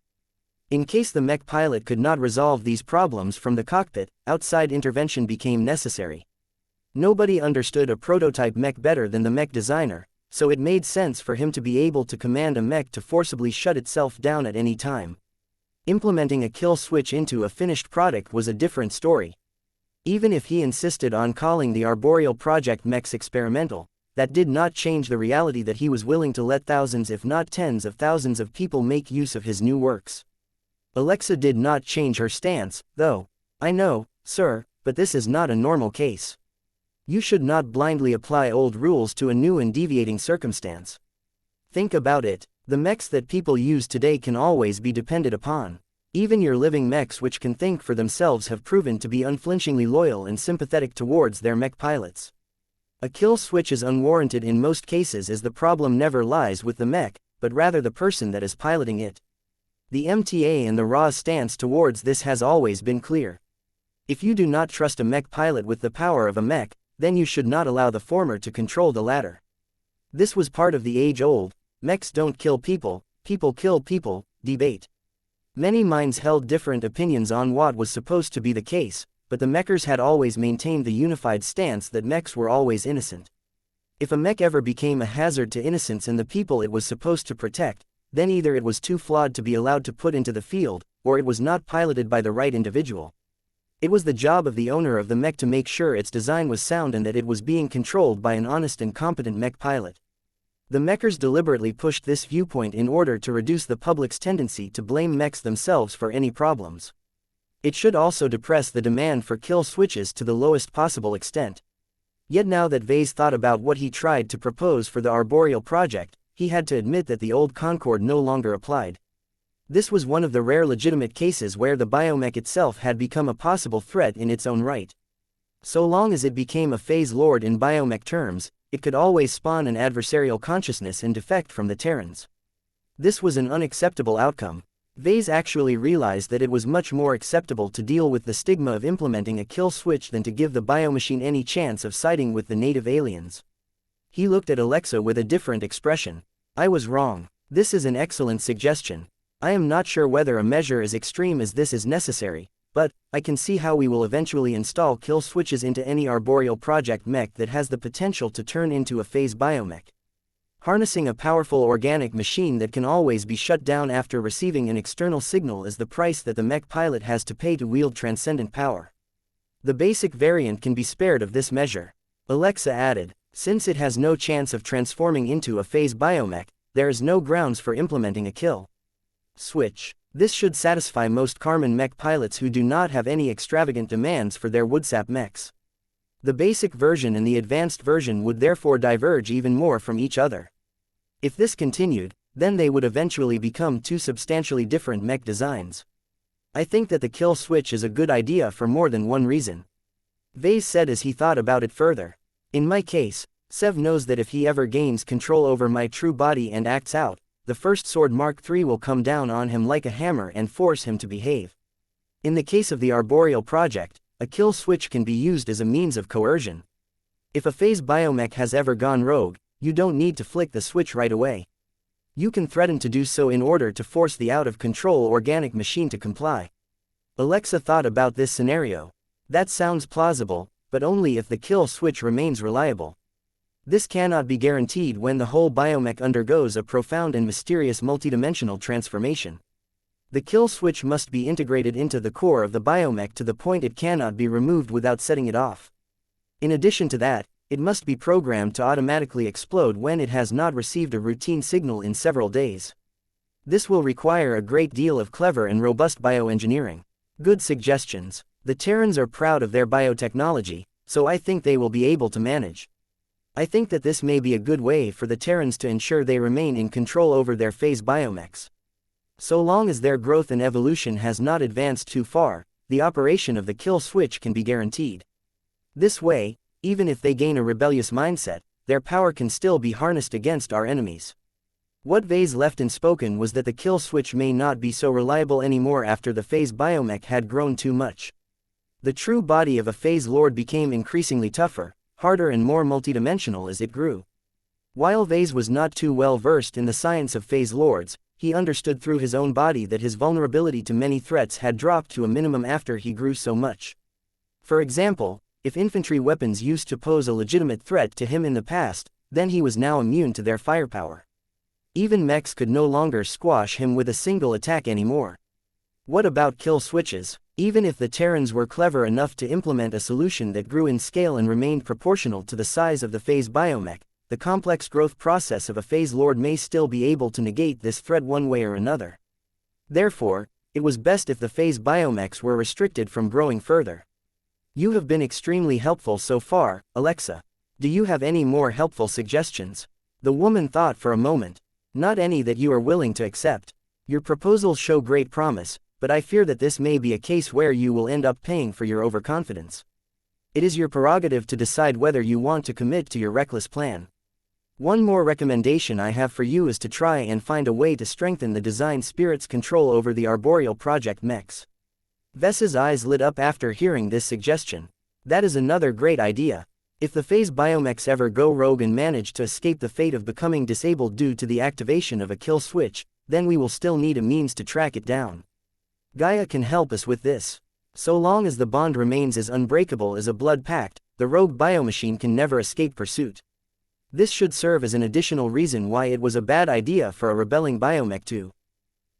In case the mech pilot could not resolve these problems from the cockpit, outside intervention became necessary. Nobody understood a prototype mech better than the mech designer, so it made sense for him to be able to command a mech to forcibly shut itself down at any time. Implementing a kill switch into a finished product was a different story. Even if he insisted on calling the arboreal project mechs experimental, that did not change the reality that he was willing to let thousands if not tens of thousands of people make use of his new works. Alexa did not change her stance, though. I know, sir, but this is not a normal case. You should not blindly apply old rules to a new and deviating circumstance. Think about it. The mechs that people use today can always be depended upon. Even your living mechs which can think for themselves have proven to be unflinchingly loyal and sympathetic towards their mech pilots. A kill switch is unwarranted in most cases as the problem never lies with the mech, but rather the person that is piloting it. The MTA and the RA's stance towards this has always been clear. If you do not trust a mech pilot with the power of a mech, then you should not allow the former to control the latter. This was part of the age-old, mechs don't kill people, people kill people, debate. Many minds held different opinions on what was supposed to be the case, but the mechers had always maintained the unified stance that mechs were always innocent. If a mech ever became a hazard to innocence and the people it was supposed to protect, then either it was too flawed to be allowed to put into the field, or it was not piloted by the right individual. It was the job of the owner of the mech to make sure its design was sound and that it was being controlled by an honest and competent mech pilot. The mechers deliberately pushed this viewpoint in order to reduce the public's tendency to blame mechs themselves for any problems. It should also depress the demand for kill switches to the lowest possible extent. Yet now that Ves thought about what he tried to propose for the arboreal project, he had to admit that the old concord no longer applied. This was one of the rare legitimate cases where the biomech itself had become a possible threat in its own right. So long as it became a phase lord in biomech terms, it could always spawn an adversarial consciousness and defect from the Terrans. This was an unacceptable outcome. Ves actually realized that it was much more acceptable to deal with the stigma of implementing a kill switch than to give the biomachine any chance of siding with the native aliens. He looked at Alexa with a different expression. I was wrong. This is an excellent suggestion. I am not sure whether a measure as extreme as this is necessary, but I can see how we will eventually install kill switches into any arboreal project mech that has the potential to turn into a phase biomech. Harnessing a powerful organic machine that can always be shut down after receiving an external signal is the price that the mech pilot has to pay to wield transcendent power. The basic variant can be spared of this measure. Alexa added, since it has no chance of transforming into a phase biomech, there is no grounds for implementing a kill switch. This should satisfy most Karman mech pilots who do not have any extravagant demands for their woodsap mechs. The basic version and the advanced version would therefore diverge even more from each other. If this continued, then they would eventually become two substantially different mech designs. I think that the kill switch is a good idea for more than one reason. Ves said as he thought about it further. In my case, Sev knows that if he ever gains control over my true body and acts out, the first sword Mark III will come down on him like a hammer and force him to behave. In the case of the arboreal project, a kill switch can be used as a means of coercion. If a phase biomech has ever gone rogue, you don't need to flick the switch right away. You can threaten to do so in order to force the out-of-control organic machine to comply. Alexa thought about this scenario. That sounds plausible, but only if the kill switch remains reliable. This cannot be guaranteed when the whole biomech undergoes a profound and mysterious multidimensional transformation. The kill switch must be integrated into the core of the biomech to the point it cannot be removed without setting it off. In addition to that, it must be programmed to automatically explode when it has not received a routine signal in several days. This will require a great deal of clever and robust bioengineering. Good suggestions. The Terrans are proud of their biotechnology, so I think they will be able to manage. I think that this may be a good way for the Terrans to ensure they remain in control over their phase biomechs. So long as their growth and evolution has not advanced too far, the operation of the kill switch can be guaranteed. This way, even if they gain a rebellious mindset, their power can still be harnessed against our enemies. What Ves left unspoken was that the kill switch may not be so reliable anymore after the phase biomech had grown too much. The true body of a phase lord became increasingly tougher, harder and more multidimensional as it grew. While Ves was not too well versed in the science of phase lords, he understood through his own body that his vulnerability to many threats had dropped to a minimum after he grew so much. For example, if infantry weapons used to pose a legitimate threat to him in the past, then he was now immune to their firepower. Even mechs could no longer squash him with a single attack anymore. What about kill switches? Even if the Terrans were clever enough to implement a solution that grew in scale and remained proportional to the size of the phase biomech, the complex growth process of a phase lord may still be able to negate this threat one way or another. Therefore, it was best if the phase biomechs were restricted from growing further. You have been extremely helpful so far, Alexa. Do you have any more helpful suggestions? The woman thought for a moment. Not any that you are willing to accept. Your proposals show great promise, but I fear that this may be a case where you will end up paying for your overconfidence. It is your prerogative to decide whether you want to commit to your reckless plan. One more recommendation I have for you is to try and find a way to strengthen the design spirit's control over the arboreal project mechs. Ves's eyes lit up after hearing this suggestion. That is another great idea. If the phase biomechs ever go rogue and manage to escape the fate of becoming disabled due to the activation of a kill switch, then we will still need a means to track it down. Gaia can help us with this. So long as the bond remains as unbreakable as a blood pact, the rogue biomachine can never escape pursuit. This should serve as an additional reason why it was a bad idea for a rebelling biomech to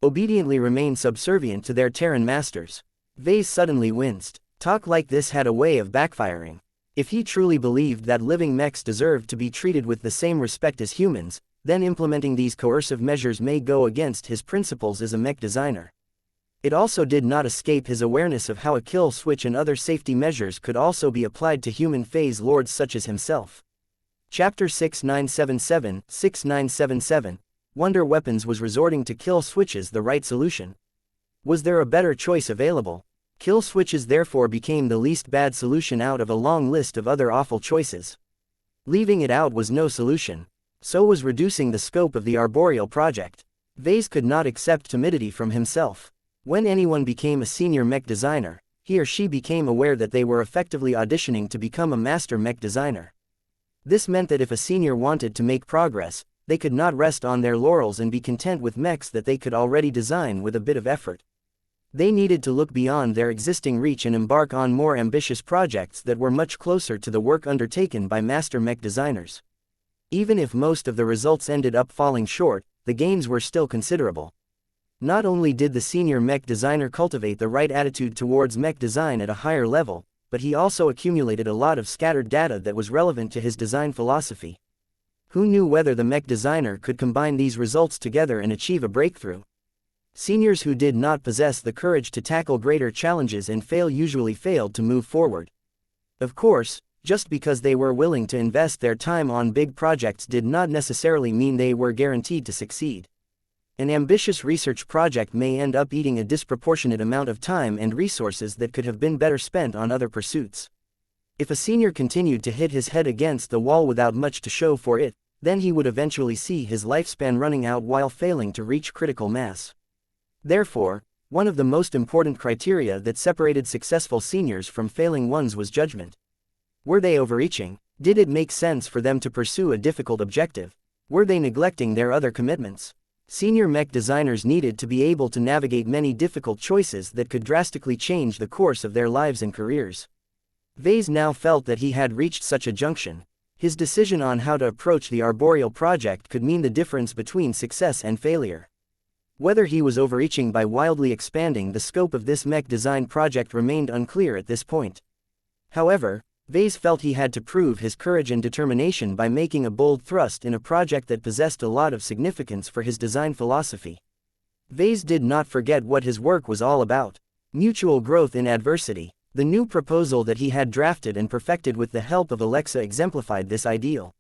obediently remain subservient to their Terran masters. Ves suddenly winced. Talk like this had a way of backfiring. If he truly believed that living mechs deserved to be treated with the same respect as humans, then implementing these coercive measures may go against his principles as a mech designer. It also did not escape his awareness of how a kill switch and other safety measures could also be applied to human phase lords such as himself. Chapter 6977 Wonder Weapons. Was resorting to kill switches the right solution? Was there a better choice available? Kill switches therefore became the least bad solution out of a long list of other awful choices. Leaving it out was no solution. So was reducing the scope of the arboreal project. Ves could not accept timidity from himself. When anyone became a senior mech designer, he or she became aware that they were effectively auditioning to become a master mech designer. This meant that if a senior wanted to make progress, they could not rest on their laurels and be content with mechs that they could already design with a bit of effort. They needed to look beyond their existing reach and embark on more ambitious projects that were much closer to the work undertaken by master mech designers. Even if most of the results ended up falling short, the gains were still considerable. Not only did the senior mech designer cultivate the right attitude towards mech design at a higher level, but he also accumulated a lot of scattered data that was relevant to his design philosophy. Who knew whether the mech designer could combine these results together and achieve a breakthrough? Seniors who did not possess the courage to tackle greater challenges and fail usually failed to move forward. Of course, just because they were willing to invest their time on big projects did not necessarily mean they were guaranteed to succeed. An ambitious research project may end up eating a disproportionate amount of time and resources that could have been better spent on other pursuits. If a senior continued to hit his head against the wall without much to show for it, then he would eventually see his lifespan running out while failing to reach critical mass. Therefore, one of the most important criteria that separated successful seniors from failing ones was judgment. Were they overreaching? Did it make sense for them to pursue a difficult objective? Were they neglecting their other commitments? Senior mech designers needed to be able to navigate many difficult choices that could drastically change the course of their lives and careers. Ves now felt that he had reached such a junction. His decision on how to approach the arboreal project could mean the difference between success and failure. Whether he was overreaching by wildly expanding the scope of this mech design project remained unclear at this point. However, Ves felt he had to prove his courage and determination by making a bold thrust in a project that possessed a lot of significance for his design philosophy. Ves did not forget what his work was all about: mutual growth in adversity. The new proposal that he had drafted and perfected with the help of Alexa exemplified this ideal.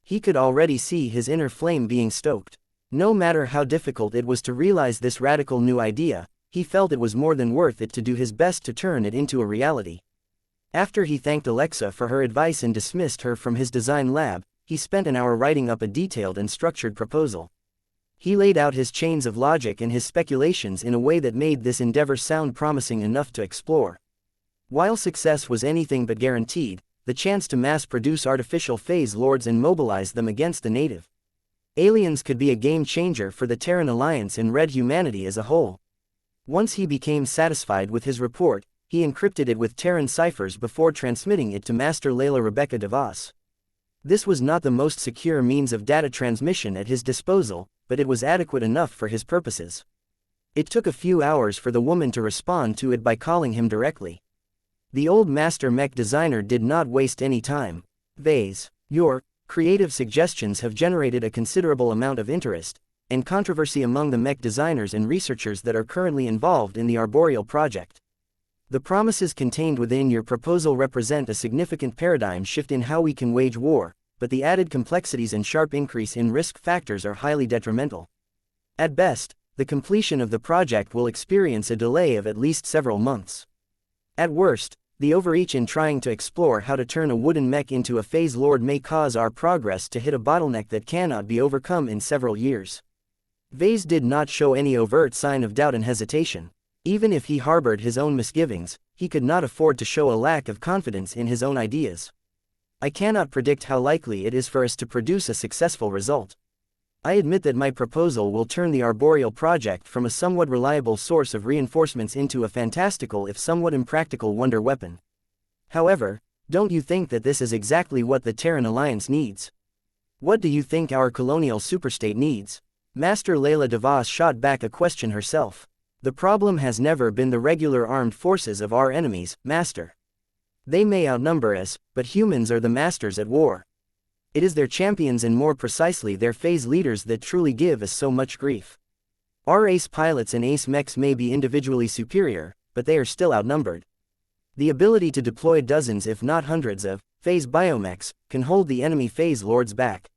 He could already see his inner flame being stoked. No matter how difficult it was to realize this radical new idea, he felt it was more than worth it to do his best to turn it into a reality. After he thanked Alexa for her advice and dismissed her from his design lab, he spent an hour writing up a detailed and structured proposal. He laid out his chains of logic and his speculations in a way that made this endeavor sound promising enough to explore. While success was anything but guaranteed, the chance to mass-produce artificial phase lords and mobilize them against the native aliens could be a game-changer for the Terran Alliance and Red humanity as a whole. Once he became satisfied with his report, he encrypted it with Terran ciphers before transmitting it to Master Layla Rebecca DeVos. This was not the most secure means of data transmission at his disposal, but it was adequate enough for his purposes. It took a few hours for the woman to respond to it by calling him directly. The old master mech designer did not waste any time. Ves, your creative suggestions have generated a considerable amount of interest and controversy among the mech designers and researchers that are currently involved in the Arboreal project. The promises contained within your proposal represent a significant paradigm shift in how we can wage war, but the added complexities and sharp increase in risk factors are highly detrimental. At best, the completion of the project will experience a delay of at least several months. At worst, the overreach in trying to explore how to turn a wooden mech into a phase lord may cause our progress to hit a bottleneck that cannot be overcome in several years. Ves did not show any overt sign of doubt and hesitation. Even if he harbored his own misgivings, he could not afford to show a lack of confidence in his own ideas. I cannot predict how likely it is for us to produce a successful result. I admit that my proposal will turn the Arboreal project from a somewhat reliable source of reinforcements into a fantastical if somewhat impractical wonder weapon. However, don't you think that this is exactly what the Terran Alliance needs? What do you think our colonial superstate needs? Master Layla DeVos shot back a question herself. The problem has never been the regular armed forces of our enemies, Master. They may outnumber us, but humans are the masters at war. It is their champions and more precisely their phase leaders that truly give us so much grief. Our ace pilots and ace mechs may be individually superior, but they are still outnumbered. The ability to deploy dozens if not hundreds of phase biomechs can hold the enemy phase lords back.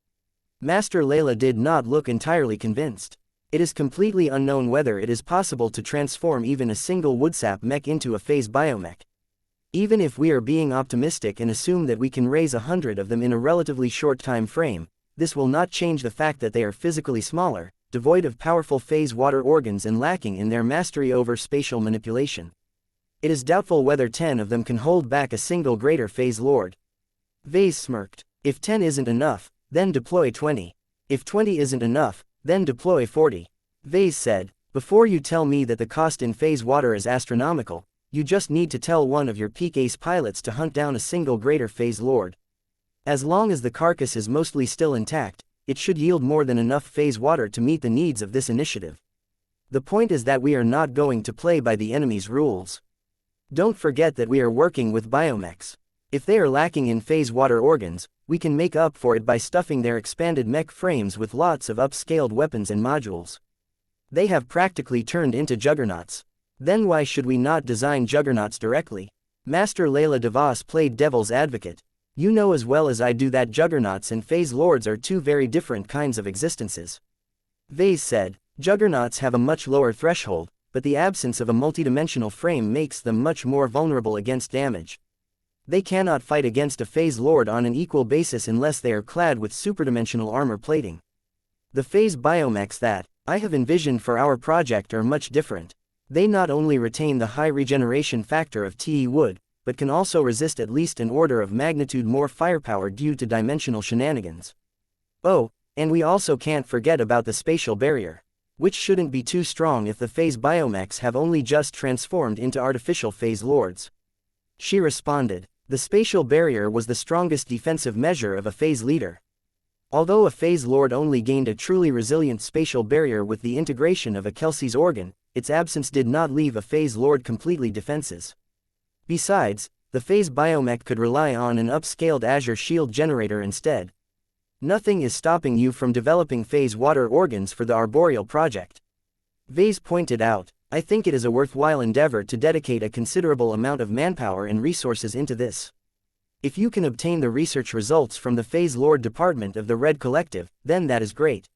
Master Layla did not look entirely convinced. It is completely unknown whether it is possible to transform even a single woodsap mech into a phase biomech. Even if we are being optimistic and assume that we can raise 100 of them in a relatively short time frame, this will not change the fact that they are physically smaller, devoid of powerful phase water organs and lacking in their mastery over spatial manipulation. It is doubtful whether 10 of them can hold back a single greater phase lord. Ves smirked. If 10 isn't enough, then deploy 20. If 20 isn't enough, then deploy 40. Ves said, before you tell me that the cost in phase water is astronomical, you just need to tell one of your peak ace pilots to hunt down a single greater phase lord. As long as the carcass is mostly still intact, it should yield more than enough phase water to meet the needs of this initiative. The point is that we are not going to play by the enemy's rules. Don't forget that we are working with biomechs. If they are lacking in phase water organs, we can make up for it by stuffing their expanded mech frames with lots of upscaled weapons and modules. They have practically turned into juggernauts. Then why should we not design juggernauts directly? Master Layla DeVos played devil's advocate. You know as well as I do that juggernauts and phase lords are two very different kinds of existences. Ves said, juggernauts have a much lower threshold, but the absence of a multidimensional frame makes them much more vulnerable against damage. They cannot fight against a phase lord on an equal basis unless they are clad with superdimensional armor plating. The phase biomechs that I have envisioned for our project are much different. They not only retain the high regeneration factor of TE wood, but can also resist at least an order of magnitude more firepower due to dimensional shenanigans. Oh, and we also can't forget about the spatial barrier, which shouldn't be too strong if the phase biomechs have only just transformed into artificial phase lords. She responded, the spatial barrier was the strongest defensive measure of a phase leader. Although a phase lord only gained a truly resilient spatial barrier with the integration of a Kelsey's organ, its absence did not leave a phase lord completely defenses. Besides, the phase biomech could rely on an upscaled Azure Shield generator instead. Nothing is stopping you from developing phase water organs for the arboreal project. Ves pointed out, I think it is a worthwhile endeavor to dedicate a considerable amount of manpower and resources into this. If you can obtain the research results from the Phase Lord department of the Red Collective, then that is great.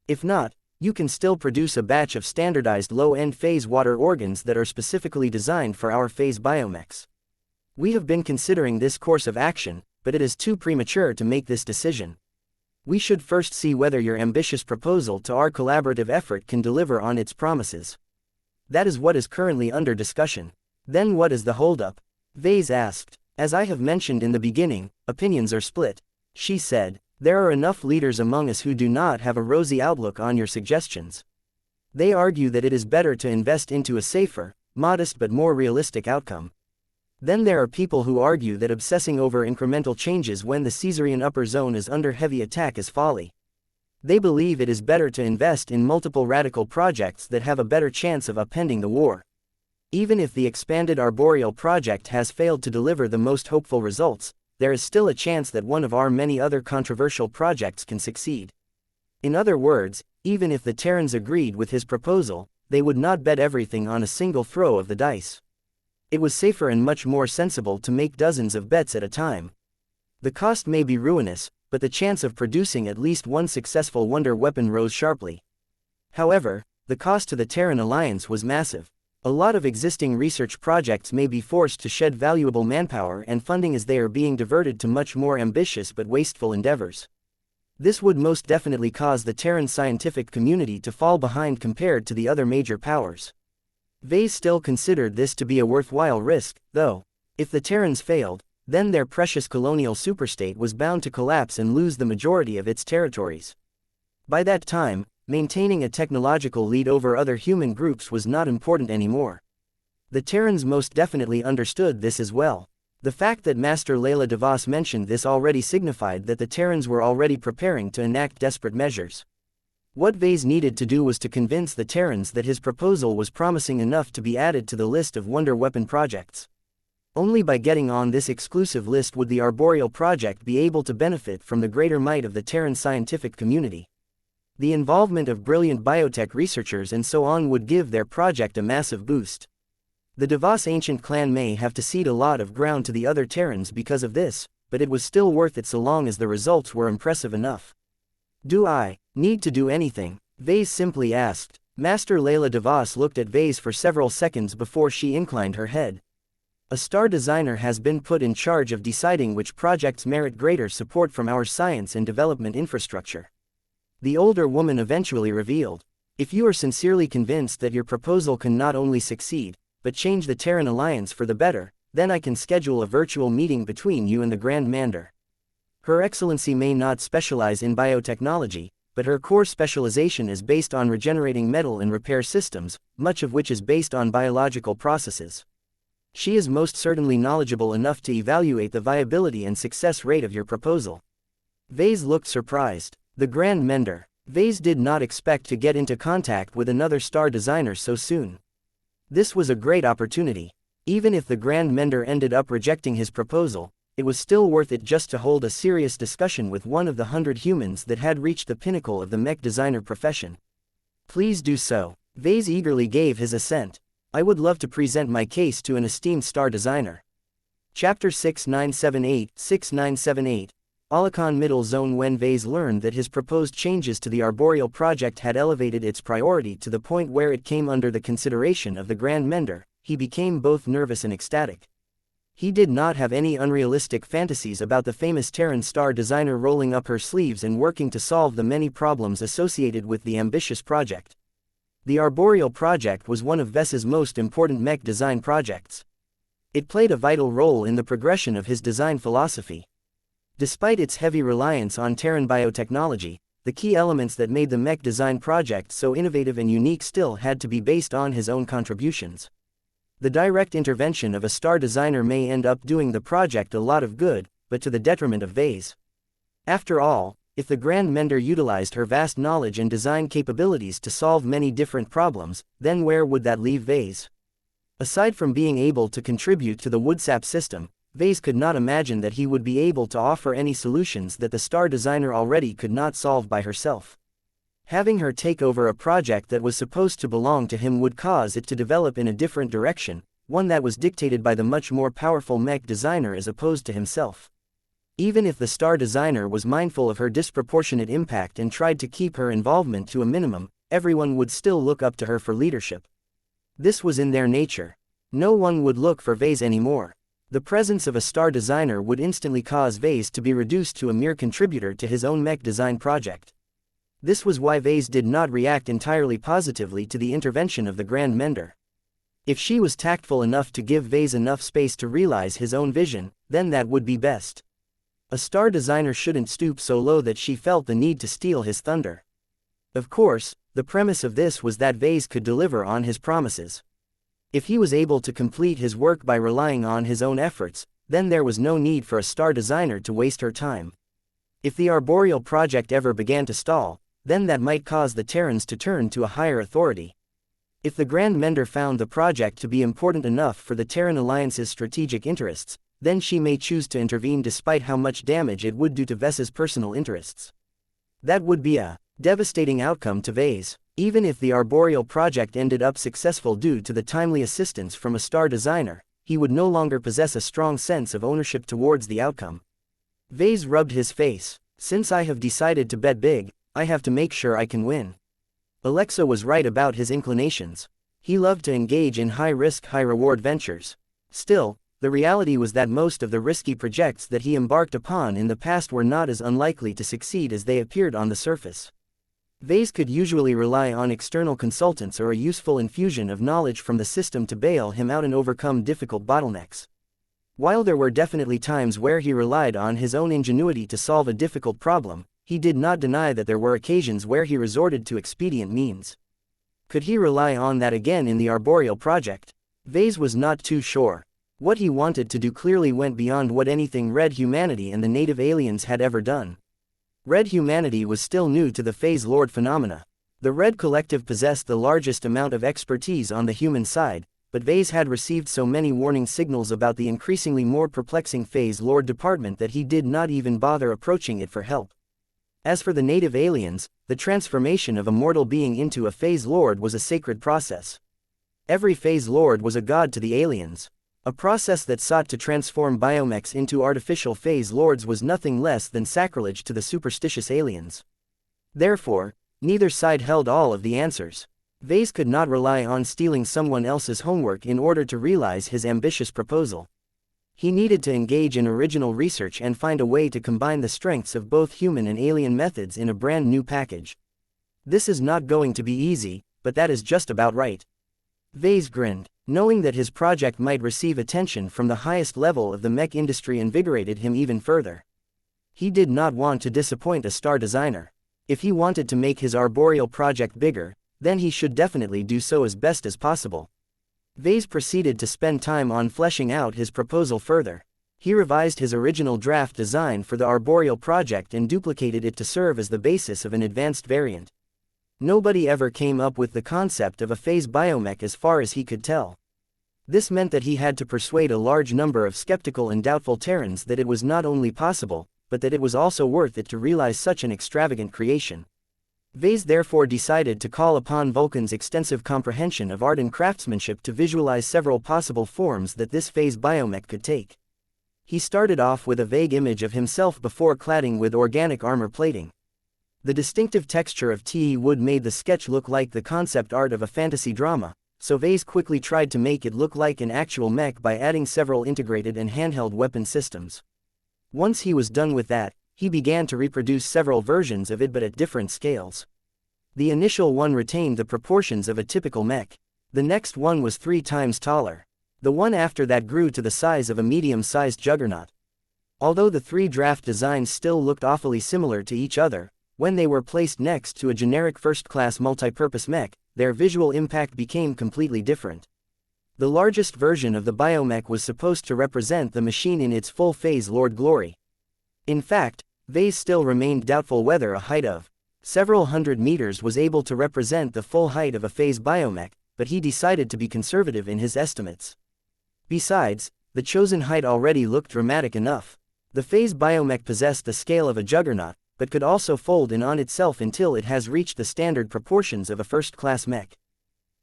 If not, you can still produce a batch of standardized low-end phase water organs that are specifically designed for our phase biomechs. We have been considering this course of action, but it is too premature to make this decision. We should first see whether your ambitious proposal to our collaborative effort can deliver on its promises. That is what is currently under discussion. Then what is the holdup? Ves asked. As I have mentioned in the beginning, opinions are split. She said, there are enough leaders among us who do not have a rosy outlook on your suggestions. They argue that it is better to invest into a safer, modest but more realistic outcome. Then there are people who argue that obsessing over incremental changes when the Caesarean upper zone is under heavy attack is folly. They believe it is better to invest in multiple radical projects that have a better chance of upending the war. Even if the expanded arboreal project has failed to deliver the most hopeful results, there is still a chance that one of our many other controversial projects can succeed. In other words, even if the Terrans agreed with his proposal, they would not bet everything on a single throw of the dice. It was safer and much more sensible to make dozens of bets at a time. The cost may be ruinous, but the chance of producing at least one successful wonder weapon rose sharply. However, the cost to the Terran Alliance was massive. A lot of existing research projects may be forced to shed valuable manpower and funding as they are being diverted to much more ambitious but wasteful endeavors. This would most definitely cause the Terran scientific community to fall behind compared to the other major powers. Ves still considered this to be a worthwhile risk, though. If the Terrans failed, then their precious colonial superstate was bound to collapse and lose the majority of its territories. By that time, maintaining a technological lead over other human groups was not important anymore. The Terrans most definitely understood this as well. The fact that Master Layla DeVos mentioned this already signified that the Terrans were already preparing to enact desperate measures. What Ves needed to do was to convince the Terrans that his proposal was promising enough to be added to the list of wonder weapon projects. Only by getting on this exclusive list would the arboreal project be able to benefit from the greater might of the Terran scientific community. The involvement of brilliant biotech researchers and so on would give their project a massive boost. The DeVos ancient clan may have to cede a lot of ground to the other Terrans because of this, but it was still worth it so long as the results were impressive enough. Do I need to do anything? Ves simply asked. Master Layla DeVos looked at Ves for several seconds before she inclined her head. A star designer has been put in charge of deciding which projects merit greater support from our science and development infrastructure. The older woman eventually revealed, if you are sincerely convinced that your proposal can not only succeed, but change the Terran Alliance for the better, then I can schedule a virtual meeting between you and the Grand Mander. Her Excellency may not specialize in biotechnology, but her core specialization is based on regenerating metal and repair systems, much of which is based on biological processes. She is most certainly knowledgeable enough to evaluate the viability and success rate of your proposal. Ves looked surprised. The Grand Mender. Ves did not expect to get into contact with another star designer so soon. This was a great opportunity. Even if the Grand Mender ended up rejecting his proposal, it was still worth it just to hold a serious discussion with one of the 100 humans that had reached the pinnacle of the mech designer profession. Please do so. Ves eagerly gave his assent. I would love to present my case to an esteemed star designer. Chapter 6978 Alicon Middle Zone. When Ves learned that his proposed changes to the arboreal project had elevated its priority to the point where it came under the consideration of the Grand Mender, he became both nervous and ecstatic. He did not have any unrealistic fantasies about the famous Terran star designer rolling up her sleeves and working to solve the many problems associated with the ambitious project. The arboreal project was one of Ves's most important mech design projects. It played a vital role in the progression of his design philosophy. Despite its heavy reliance on Terran biotechnology, the key elements that made the mech design project so innovative and unique still had to be based on his own contributions. The direct intervention of a star designer may end up doing the project a lot of good, but to the detriment of Ves. After all, If the Grand Mender utilized her vast knowledge and design capabilities to solve many different problems, then where would that leave Ves? Aside from being able to contribute to the Woodsap system, Ves could not imagine that he would be able to offer any solutions that the star designer already could not solve by herself. Having her take over a project that was supposed to belong to him would cause it to develop in a different direction, one that was dictated by the much more powerful mech designer as opposed to himself. Even if the star designer was mindful of her disproportionate impact and tried to keep her involvement to a minimum, everyone would still look up to her for leadership. This was in their nature. No one would look for Ves anymore. The presence of a star designer would instantly cause Ves to be reduced to a mere contributor to his own mech design project. This was why Ves did not react entirely positively to the intervention of the Grand Mender. If she was tactful enough to give Ves enough space to realize his own vision, then that would be best. A star designer shouldn't stoop so low that she felt the need to steal his thunder. Of course, the premise of this was that Ves could deliver on his promises. If he was able to complete his work by relying on his own efforts, then there was no need for a star designer to waste her time. If the arboreal project ever began to stall, then that might cause the Terrans to turn to a higher authority. If the Grand Mender found the project to be important enough for the Terran Alliance's strategic interests, then she may choose to intervene despite how much damage it would do to Ves's personal interests. That would be a devastating outcome to Ves. Even if the arboreal project ended up successful due to the timely assistance from a star designer, he would no longer possess a strong sense of ownership towards the outcome. Ves rubbed his face. Since I have decided to bet big, I have to make sure I can win. Alexa was right about his inclinations. He loved to engage in high-risk, high-reward ventures. Still, the reality was that most of the risky projects that he embarked upon in the past were not as unlikely to succeed as they appeared on the surface. Ves could usually rely on external consultants or a useful infusion of knowledge from the system to bail him out and overcome difficult bottlenecks. While there were definitely times where he relied on his own ingenuity to solve a difficult problem, he did not deny that there were occasions where he resorted to expedient means. Could he rely on that again in the arboreal project? Ves was not too sure. What he wanted to do clearly went beyond what anything Red Humanity and the native aliens had ever done. Red Humanity was still new to the Phase Lord phenomena. The Red Collective possessed the largest amount of expertise on the human side, but Ves had received so many warning signals about the increasingly more perplexing Phase Lord department that he did not even bother approaching it for help. As for the native aliens, the transformation of a mortal being into a Phase Lord was a sacred process. Every Phase Lord was a god to the aliens. A process that sought to transform biomechs into artificial Phase Lords was nothing less than sacrilege to the superstitious aliens. Therefore, neither side held all of the answers. Ves could not rely on stealing someone else's homework in order to realize his ambitious proposal. He needed to engage in original research and find a way to combine the strengths of both human and alien methods in a brand new package. This is not going to be easy, but that is just about right. Ves grinned. Knowing that his project might receive attention from the highest level of the mech industry invigorated him even further. He did not want to disappoint a star designer. If he wanted to make his arboreal project bigger, then he should definitely do so as best as possible. Ves proceeded to spend time on fleshing out his proposal further. He revised his original draft design for the arboreal project and duplicated it to serve as the basis of an advanced variant. Nobody ever came up with the concept of a phase biomech as far as he could tell. This meant that he had to persuade a large number of skeptical and doubtful Terrans that it was not only possible, but that it was also worth it to realize such an extravagant creation. Ves therefore decided to call upon Vulcan's extensive comprehension of art and craftsmanship to visualize several possible forms that this phase biomech could take. He started off with a vague image of himself before cladding with organic armor plating. The distinctive texture of TE wood made the sketch look like the concept art of a fantasy drama, so Ves quickly tried to make it look like an actual mech by adding several integrated and handheld weapon systems. Once he was done with that, he began to reproduce several versions of it but at different scales. The initial one retained the proportions of a typical mech. The next one was 3 times taller. The one after that grew to the size of a medium-sized juggernaut. Although the 3 draft designs still looked awfully similar to each other, when they were placed next to a generic first-class multipurpose mech, their visual impact became completely different. The largest version of the biomech was supposed to represent the machine in its full phase Lord glory. In fact, Ves still remained doubtful whether a height of several hundred meters was able to represent the full height of a phase biomech, but he decided to be conservative in his estimates. Besides, the chosen height already looked dramatic enough. The phase biomech possessed the scale of a juggernaut, but could also fold in on itself until it has reached the standard proportions of a first-class mech.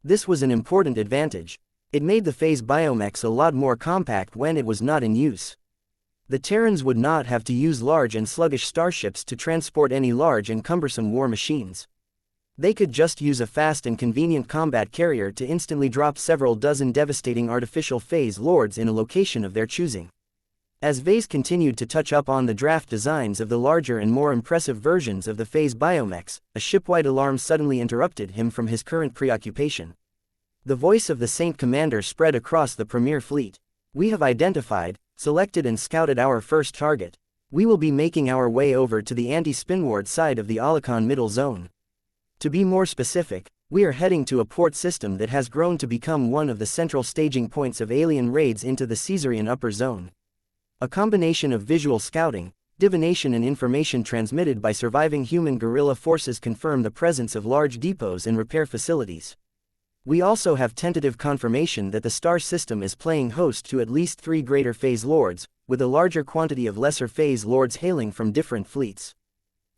This was an important advantage. It made the phase biomechs a lot more compact when it was not in use. The Terrans would not have to use large and sluggish starships to transport any large and cumbersome war machines. They could just use a fast and convenient combat carrier to instantly drop several dozen devastating artificial phase lords in a location of their choosing. As Ves continued to touch up on the draft designs of the larger and more impressive versions of the phase biomechs, a shipwide alarm suddenly interrupted him from his current preoccupation. The voice of the Saint Commander spread across the Premier Fleet. "We have identified, selected and scouted our first target. We will be making our way over to the anti-spinward side of the Alicon Middle Zone. To be more specific, we are heading to a port system that has grown to become one of the central staging points of alien raids into the Caesarian Upper Zone. A combination of visual scouting, divination and information transmitted by surviving human guerrilla forces confirm the presence of large depots and repair facilities. We also have tentative confirmation that the star system is playing host to at least 3 greater phase lords, with a larger quantity of lesser phase lords hailing from different fleets.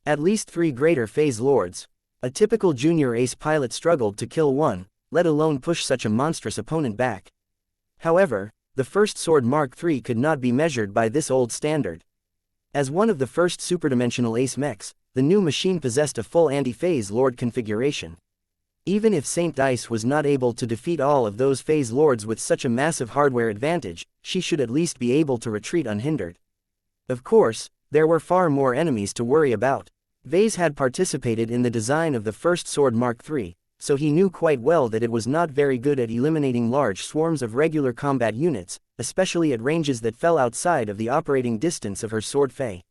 At least 3 greater phase lords. A typical junior ace pilot struggled to kill one, let alone push such a monstrous opponent back. However, the First Sword Mark III could not be measured by this old standard. As one of the first superdimensional ace mechs, the new machine possessed a full anti-phase lord configuration. Even if Saint Dice was not able to defeat all of those phase lords with such a massive hardware advantage, she should at least be able to retreat unhindered. Of course, there were far more enemies to worry about. Ves had participated in the design of the First Sword Mark III, so he knew quite well that it was not very good at eliminating large swarms of regular combat units, especially at ranges that fell outside of the operating distance of her sword Fae.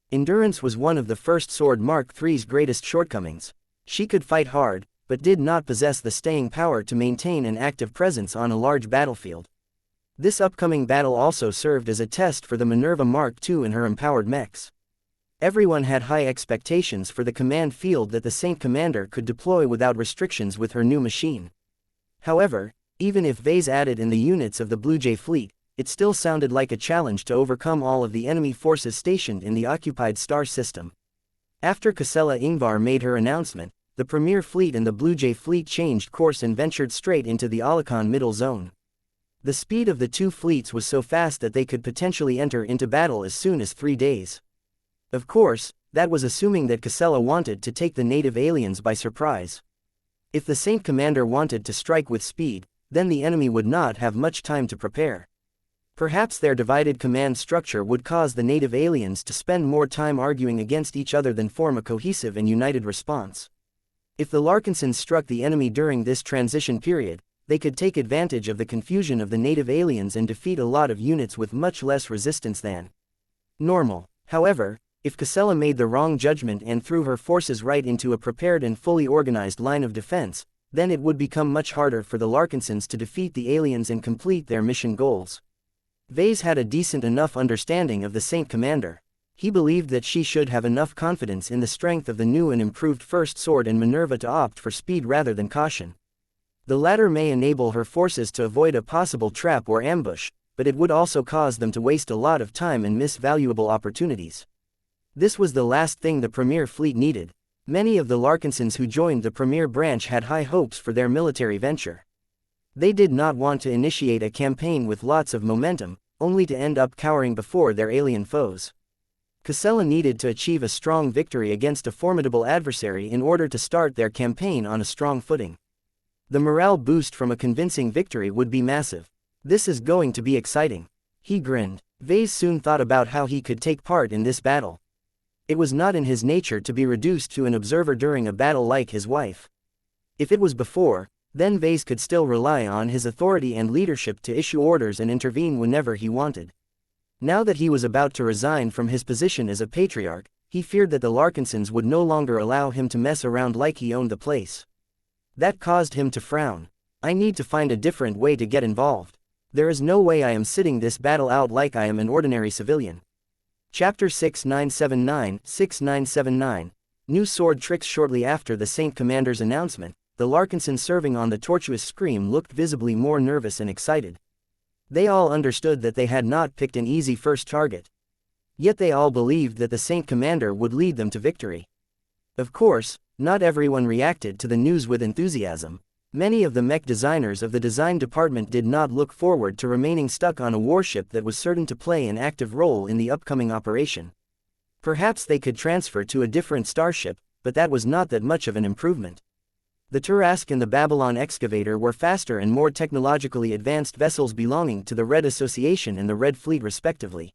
Endurance was one of the First Sword Mark III's greatest shortcomings. She could fight hard, but did not possess the staying power to maintain an active presence on a large battlefield. This upcoming battle also served as a test for the Minerva Mark II and her empowered mechs. Everyone had high expectations for the command field that the Saint Commander could deploy without restrictions with her new machine. However, even if Ves added in the units of the Blue Jay fleet, it still sounded like a challenge to overcome all of the enemy forces stationed in the occupied star system. After Casella Ingvar made her announcement, the Premier Fleet and the Blue Jay fleet changed course and ventured straight into the Alicon Middle Zone. The speed of the two fleets was so fast that they could potentially enter into battle as soon as 3 days. Of course, that was assuming that Casella wanted to take the native aliens by surprise. If the Saint Commander wanted to strike with speed, then the enemy would not have much time to prepare. Perhaps their divided command structure would cause the native aliens to spend more time arguing against each other than form a cohesive and united response. If the Larkinsons struck the enemy during this transition period, they could take advantage of the confusion of the native aliens and defeat a lot of units with much less resistance than normal. However, if Casella made the wrong judgment and threw her forces right into a prepared and fully organized line of defense, then it would become much harder for the Larkinsons to defeat the aliens and complete their mission goals. Ves had a decent enough understanding of the Saint Commander. He believed that she should have enough confidence in the strength of the new and improved First Sword and Minerva to opt for speed rather than caution. The latter may enable her forces to avoid a possible trap or ambush, but it would also cause them to waste a lot of time and miss valuable opportunities. This was the last thing the Premier Fleet needed. Many of the Larkinsons who joined the Premier branch had high hopes for their military venture. They did not want to initiate a campaign with lots of momentum, only to end up cowering before their alien foes. Casella needed to achieve a strong victory against a formidable adversary in order to start their campaign on a strong footing. The morale boost from a convincing victory would be massive. This is going to be exciting. He grinned. Ves soon thought about how he could take part in this battle. It was not in his nature to be reduced to an observer during a battle like his wife. If it was before, then Ves could still rely on his authority and leadership to issue orders and intervene whenever he wanted. Now that he was about to resign from his position as a patriarch, he feared that the Larkinsons would no longer allow him to mess around like he owned the place. That caused him to frown. I need to find a different way to get involved. There is no way I am sitting this battle out like I am an ordinary civilian. Chapter 6979-6979. New sword tricks. Shortly after the Saint Commander's announcement, the Larkinson serving on the tortuous scream looked visibly more nervous and excited. They all understood that they had not picked an easy first target. Yet they all believed that the Saint Commander would lead them to victory. Of course, not everyone reacted to the news with enthusiasm. Many of the mech designers of the design department did not look forward to remaining stuck on a warship that was certain to play an active role in the upcoming operation. Perhaps they could transfer to a different starship, but that was not that much of an improvement. The Turask and the Babylon Excavator were faster and more technologically advanced vessels belonging to the Red Association and the Red Fleet respectively.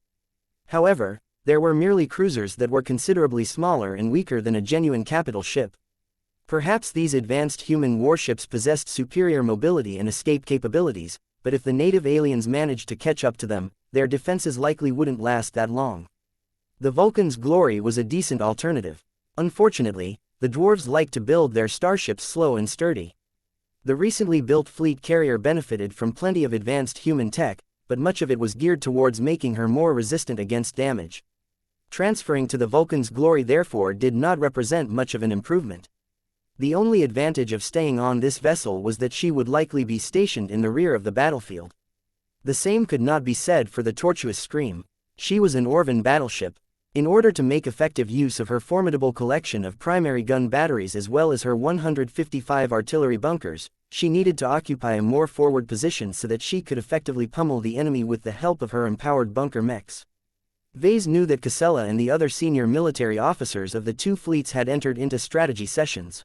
However, there were merely cruisers that were considerably smaller and weaker than a genuine capital ship. Perhaps these advanced human warships possessed superior mobility and escape capabilities, but if the native aliens managed to catch up to them, their defenses likely wouldn't last that long. The Vulcan's Glory was a decent alternative. Unfortunately, the dwarves liked to build their starships slow and sturdy. The recently built fleet carrier benefited from plenty of advanced human tech, but much of it was geared towards making her more resistant against damage. Transferring to the Vulcan's Glory therefore did not represent much of an improvement. The only advantage of staying on this vessel was that she would likely be stationed in the rear of the battlefield. The same could not be said for the tortuous Scream. She was an Orvan battleship. In order to make effective use of her formidable collection of primary gun batteries as well as her 155 artillery bunkers, she needed to occupy a more forward position so that she could effectively pummel the enemy with the help of her empowered bunker mechs. Ves knew that Casella and the other senior military officers of the two fleets had entered into strategy sessions.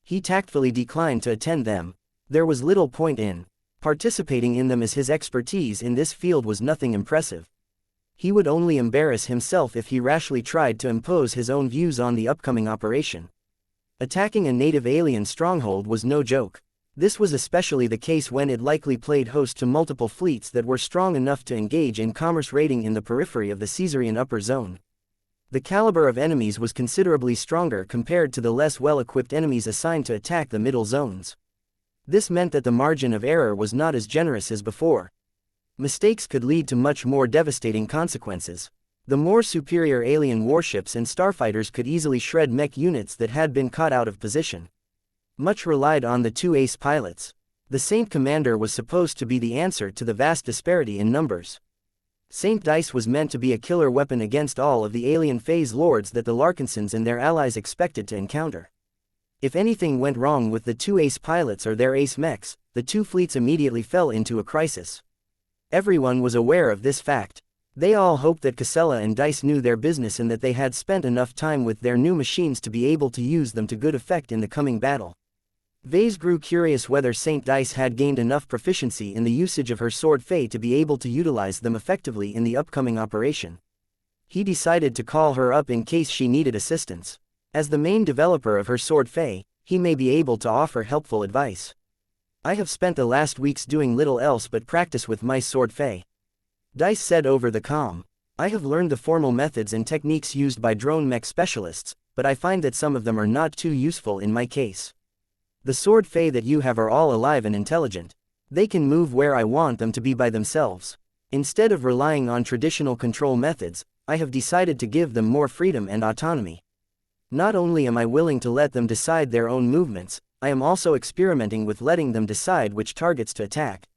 He tactfully declined to attend them. There was little point in participating in them as his expertise in this field was nothing impressive. He would only embarrass himself if he rashly tried to impose his own views on the upcoming operation. Attacking a native alien stronghold was no joke. This was especially the case when it likely played host to multiple fleets that were strong enough to engage in commerce raiding in the periphery of the Caesarian upper zone. The caliber of enemies was considerably stronger compared to the less well-equipped enemies assigned to attack the middle zones. This meant that the margin of error was not as generous as before. Mistakes could lead to much more devastating consequences. The more superior alien warships and starfighters could easily shred mech units that had been caught out of position. Much relied on the two ace pilots. The Saint Commander was supposed to be the answer to the vast disparity in numbers. Saint Dice was meant to be a killer weapon against all of the alien phase lords that the Larkinsons and their allies expected to encounter. If anything went wrong with the two ace pilots or their ace mechs, the two fleets immediately fell into a crisis. Everyone was aware of this fact. They all hoped that Casella and Dice knew their business and that they had spent enough time with their new machines to be able to use them to good effect in the coming battle. Ves grew curious whether Saint Dice had gained enough proficiency in the usage of her sword Fey to be able to utilize them effectively in the upcoming operation. He decided to call her up in case she needed assistance. As the main developer of her sword Fey, he may be able to offer helpful advice. I have spent the last weeks doing little else but practice with my sword Fey. Dice said over the comm. I have learned the formal methods and techniques used by drone mech specialists, but I find that some of them are not too useful in my case. The sword Fey that you have are all alive and intelligent. They can move where I want them to be by themselves. Instead of relying on traditional control methods, I have decided to give them more freedom and autonomy. Not only am I willing to let them decide their own movements, I am also experimenting with letting them decide which targets to attack.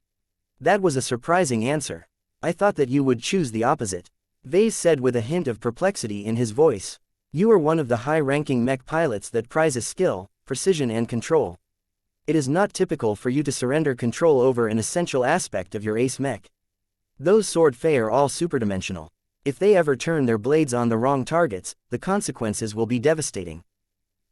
That was a surprising answer. I thought that you would choose the opposite. Ves said with a hint of perplexity in his voice. You are one of the high-ranking mech pilots that prizes skill, precision and control. It is not typical for you to surrender control over an essential aspect of your ace mech. Those sword Fey are all superdimensional. If they ever turn their blades on the wrong targets, the consequences will be devastating.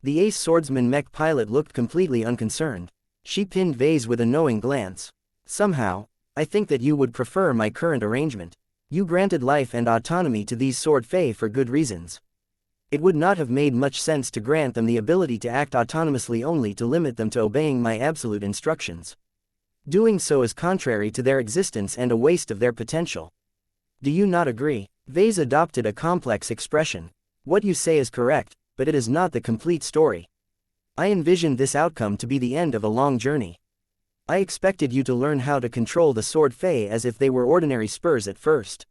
The ace swordsman mech pilot looked completely unconcerned. She pinned Ves with a knowing glance. Somehow, I think that you would prefer my current arrangement. You granted life and autonomy to these sword Fey for good reasons. It would not have made much sense to grant them the ability to act autonomously only to limit them to obeying my absolute instructions. Doing so is contrary to their existence and a waste of their potential. Do you not agree? Ves adopted a complex expression. What you say is correct, but it is not the complete story. I envisioned this outcome to be the end of a long journey. I expected you to learn how to control the sword Fey as if they were ordinary spurs at first.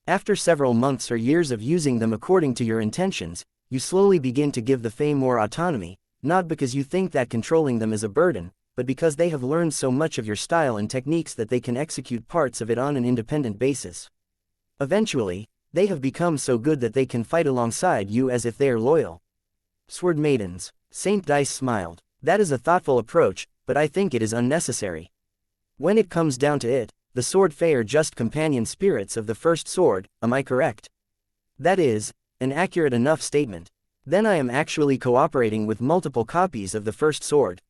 After several months or years of using them according to your intentions, you slowly begin to give the Fae more autonomy, not because you think that controlling them is a burden, but because they have learned so much of your style and techniques that they can execute parts of it on an independent basis. Eventually, they have become so good that they can fight alongside you as if they are loyal. Sword Maidens. Saint Dice smiled. That is a thoughtful approach, but I think it is unnecessary. When it comes down to it, the Sword Fae are just companion spirits of the first sword, am I correct? That is, an accurate enough statement. Then I am actually cooperating with multiple copies of the first sword.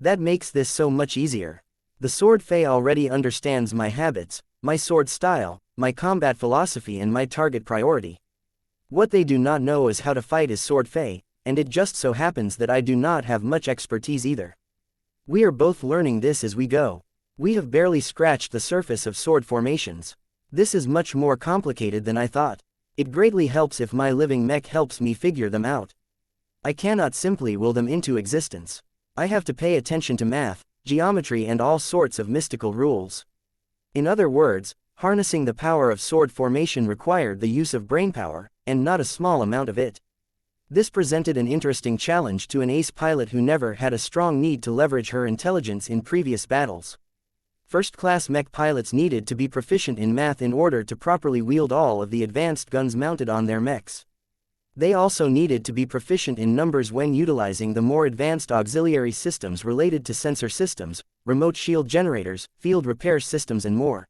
That makes this so much easier. The Sword Fae already understands my habits, my sword style, my combat philosophy and my target priority. What they do not know is how to fight as Sword Fae, and it just so happens that I do not have much expertise either. We are both learning this as we go. We have barely scratched the surface of sword formations. This is much more complicated than I thought. It greatly helps if my living mech helps me figure them out. I cannot simply will them into existence. I have to pay attention to math, geometry and all sorts of mystical rules. In other words, harnessing the power of sword formation required the use of brainpower, and not a small amount of it. This presented an interesting challenge to an ace pilot who never had a strong need to leverage her intelligence in previous battles. First-class mech pilots needed to be proficient in math in order to properly wield all of the advanced guns mounted on their mechs. They also needed to be proficient in numbers when utilizing the more advanced auxiliary systems related to sensor systems, remote shield generators, field repair systems and more.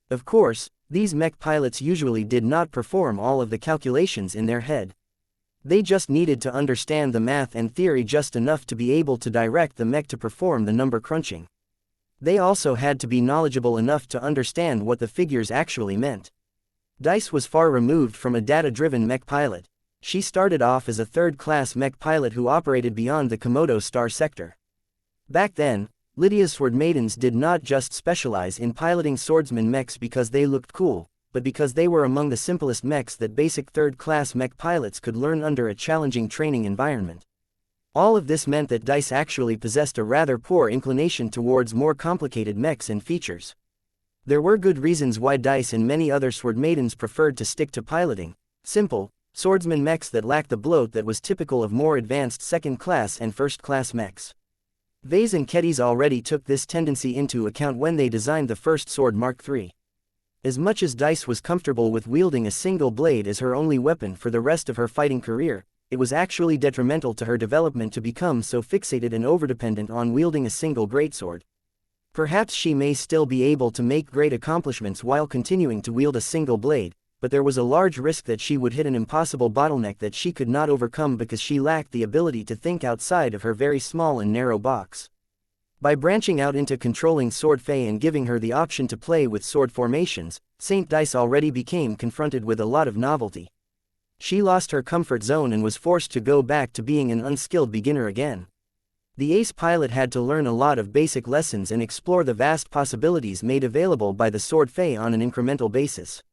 Of course, these mech pilots usually did not perform all of the calculations in their head. They just needed to understand the math and theory just enough to be able to direct the mech to perform the number crunching. They also had to be knowledgeable enough to understand what the figures actually meant. Dice was far removed from a data-driven mech pilot. She started off as a third-class mech pilot who operated beyond the Komodo star sector. Back then, Lydia's sword maidens did not just specialize in piloting swordsman mechs because they looked cool, but because they were among the simplest mechs that basic third-class mech pilots could learn under a challenging training environment. All of this meant that Dice actually possessed a rather poor inclination towards more complicated mechs and features. There were good reasons why Dice and many other sword maidens preferred to stick to piloting simple, swordsman mechs that lacked the bloat that was typical of more advanced second-class and first-class mechs. Ves and Kedis already took this tendency into account when they designed the first sword Mark III. As much as Dice was comfortable with wielding a single blade as her only weapon for the rest of her fighting career, it was actually detrimental to her development to become so fixated and overdependent on wielding a single greatsword. Perhaps she may still be able to make great accomplishments while continuing to wield a single blade, but there was a large risk that she would hit an impossible bottleneck that she could not overcome because she lacked the ability to think outside of her very small and narrow box. By branching out into controlling Sword Fae and giving her the option to play with sword formations, Saint Dice already became confronted with a lot of novelty. She lost her comfort zone and was forced to go back to being an unskilled beginner again. The ace pilot had to learn a lot of basic lessons and explore the vast possibilities made available by the Sword Fae on an incremental basis.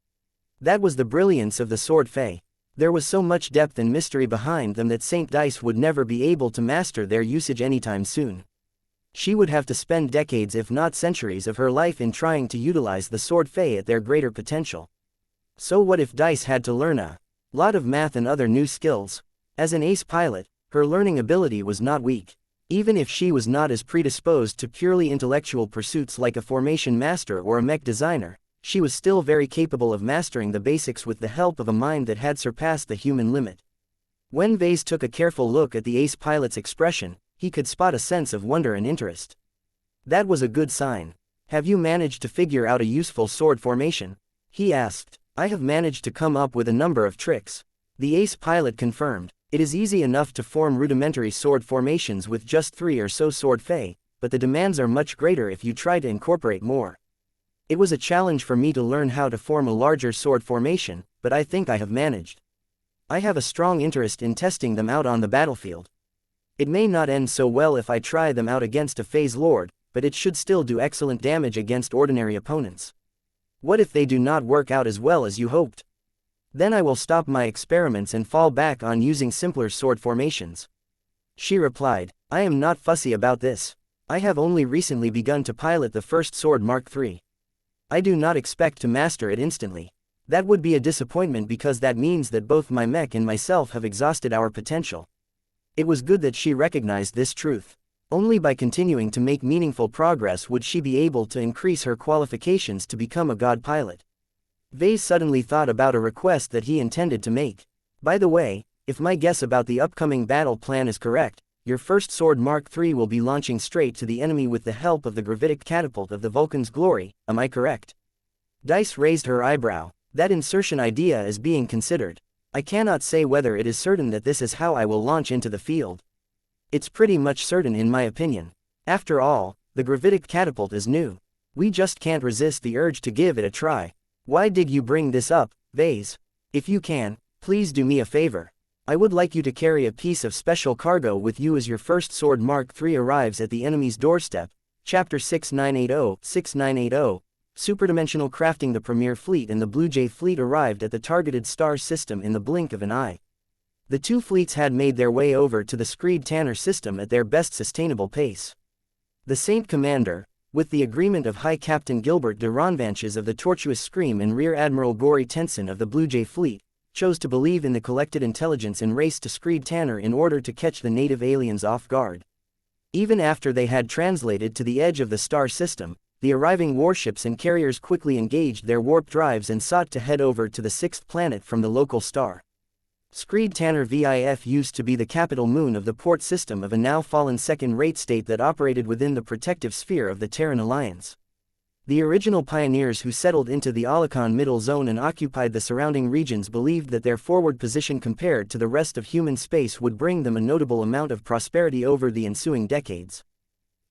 That was the brilliance of the Sword Fae. There was so much depth and mystery behind them that Saint Dice would never be able to master their usage anytime soon. She would have to spend decades if not centuries of her life in trying to utilize the Sword Fae at their greater potential. So what if Dice had to learn a lot of math and other new skills? As an ace pilot, her learning ability was not weak. Even if she was not as predisposed to purely intellectual pursuits like a formation master or a mech designer, she was still very capable of mastering the basics with the help of a mind that had surpassed the human limit. When Ves took a careful look at the ace pilot's expression, he could spot a sense of wonder and interest. That was a good sign. Have you managed to figure out a useful sword formation? He asked. I have managed to come up with a number of tricks. The ace pilot confirmed. It is easy enough to form rudimentary sword formations with just 3 or so Sword Fae, but the demands are much greater if you try to incorporate more. It was a challenge for me to learn how to form a larger sword formation, but I think I have managed. I have a strong interest in testing them out on the battlefield. It may not end so well if I try them out against a phase lord, but it should still do excellent damage against ordinary opponents. What if they do not work out as well as you hoped? Then I will stop my experiments and fall back on using simpler sword formations. She replied, I am not fussy about this. I have only recently begun to pilot the first sword Mark III. I do not expect to master it instantly. That would be a disappointment because that means that both my mech and myself have exhausted our potential. It was good that she recognized this truth. Only by continuing to make meaningful progress would she be able to increase her qualifications to become a god pilot. Ves suddenly thought about a request that he intended to make. By the way, if my guess about the upcoming battle plan is correct, your first sword Mark III will be launching straight to the enemy with the help of the gravitic catapult of the Vulcan's glory, am I correct? Dice raised her eyebrow. That insertion idea is being considered. I cannot say whether it is certain that this is how I will launch into the field. It's pretty much certain in my opinion. After all, the gravitic catapult is new. We just can't resist the urge to give it a try. Why did you bring this up, Ves? If you can, please do me a favor. I would like you to carry a piece of special cargo with you as your first sword Mark III arrives at the enemy's doorstep. Chapter 6980. Superdimensional crafting. The Premier Fleet and the Blue Jay Fleet arrived at the targeted star system in the blink of an eye. The two fleets had made their way over to the Screed Tanner system at their best sustainable pace. The Saint Commander, with the agreement of High Captain Gilbert de Ronvanches of the Tortuous Scream and Rear Admiral Gory Tenson of the Blue Jay Fleet, chose to believe in the collected intelligence and raced to Screed Tanner in order to catch the native aliens off guard. Even after they had translated to the edge of the star system, the arriving warships and carriers quickly engaged their warp drives and sought to head over to the sixth planet from the local star. Screed Tanner VIF used to be the capital moon of the port system of a now-fallen second-rate state that operated within the protective sphere of the Terran Alliance. The original pioneers who settled into the Alicon Middle Zone and occupied the surrounding regions believed that their forward position compared to the rest of human space would bring them a notable amount of prosperity over the ensuing decades.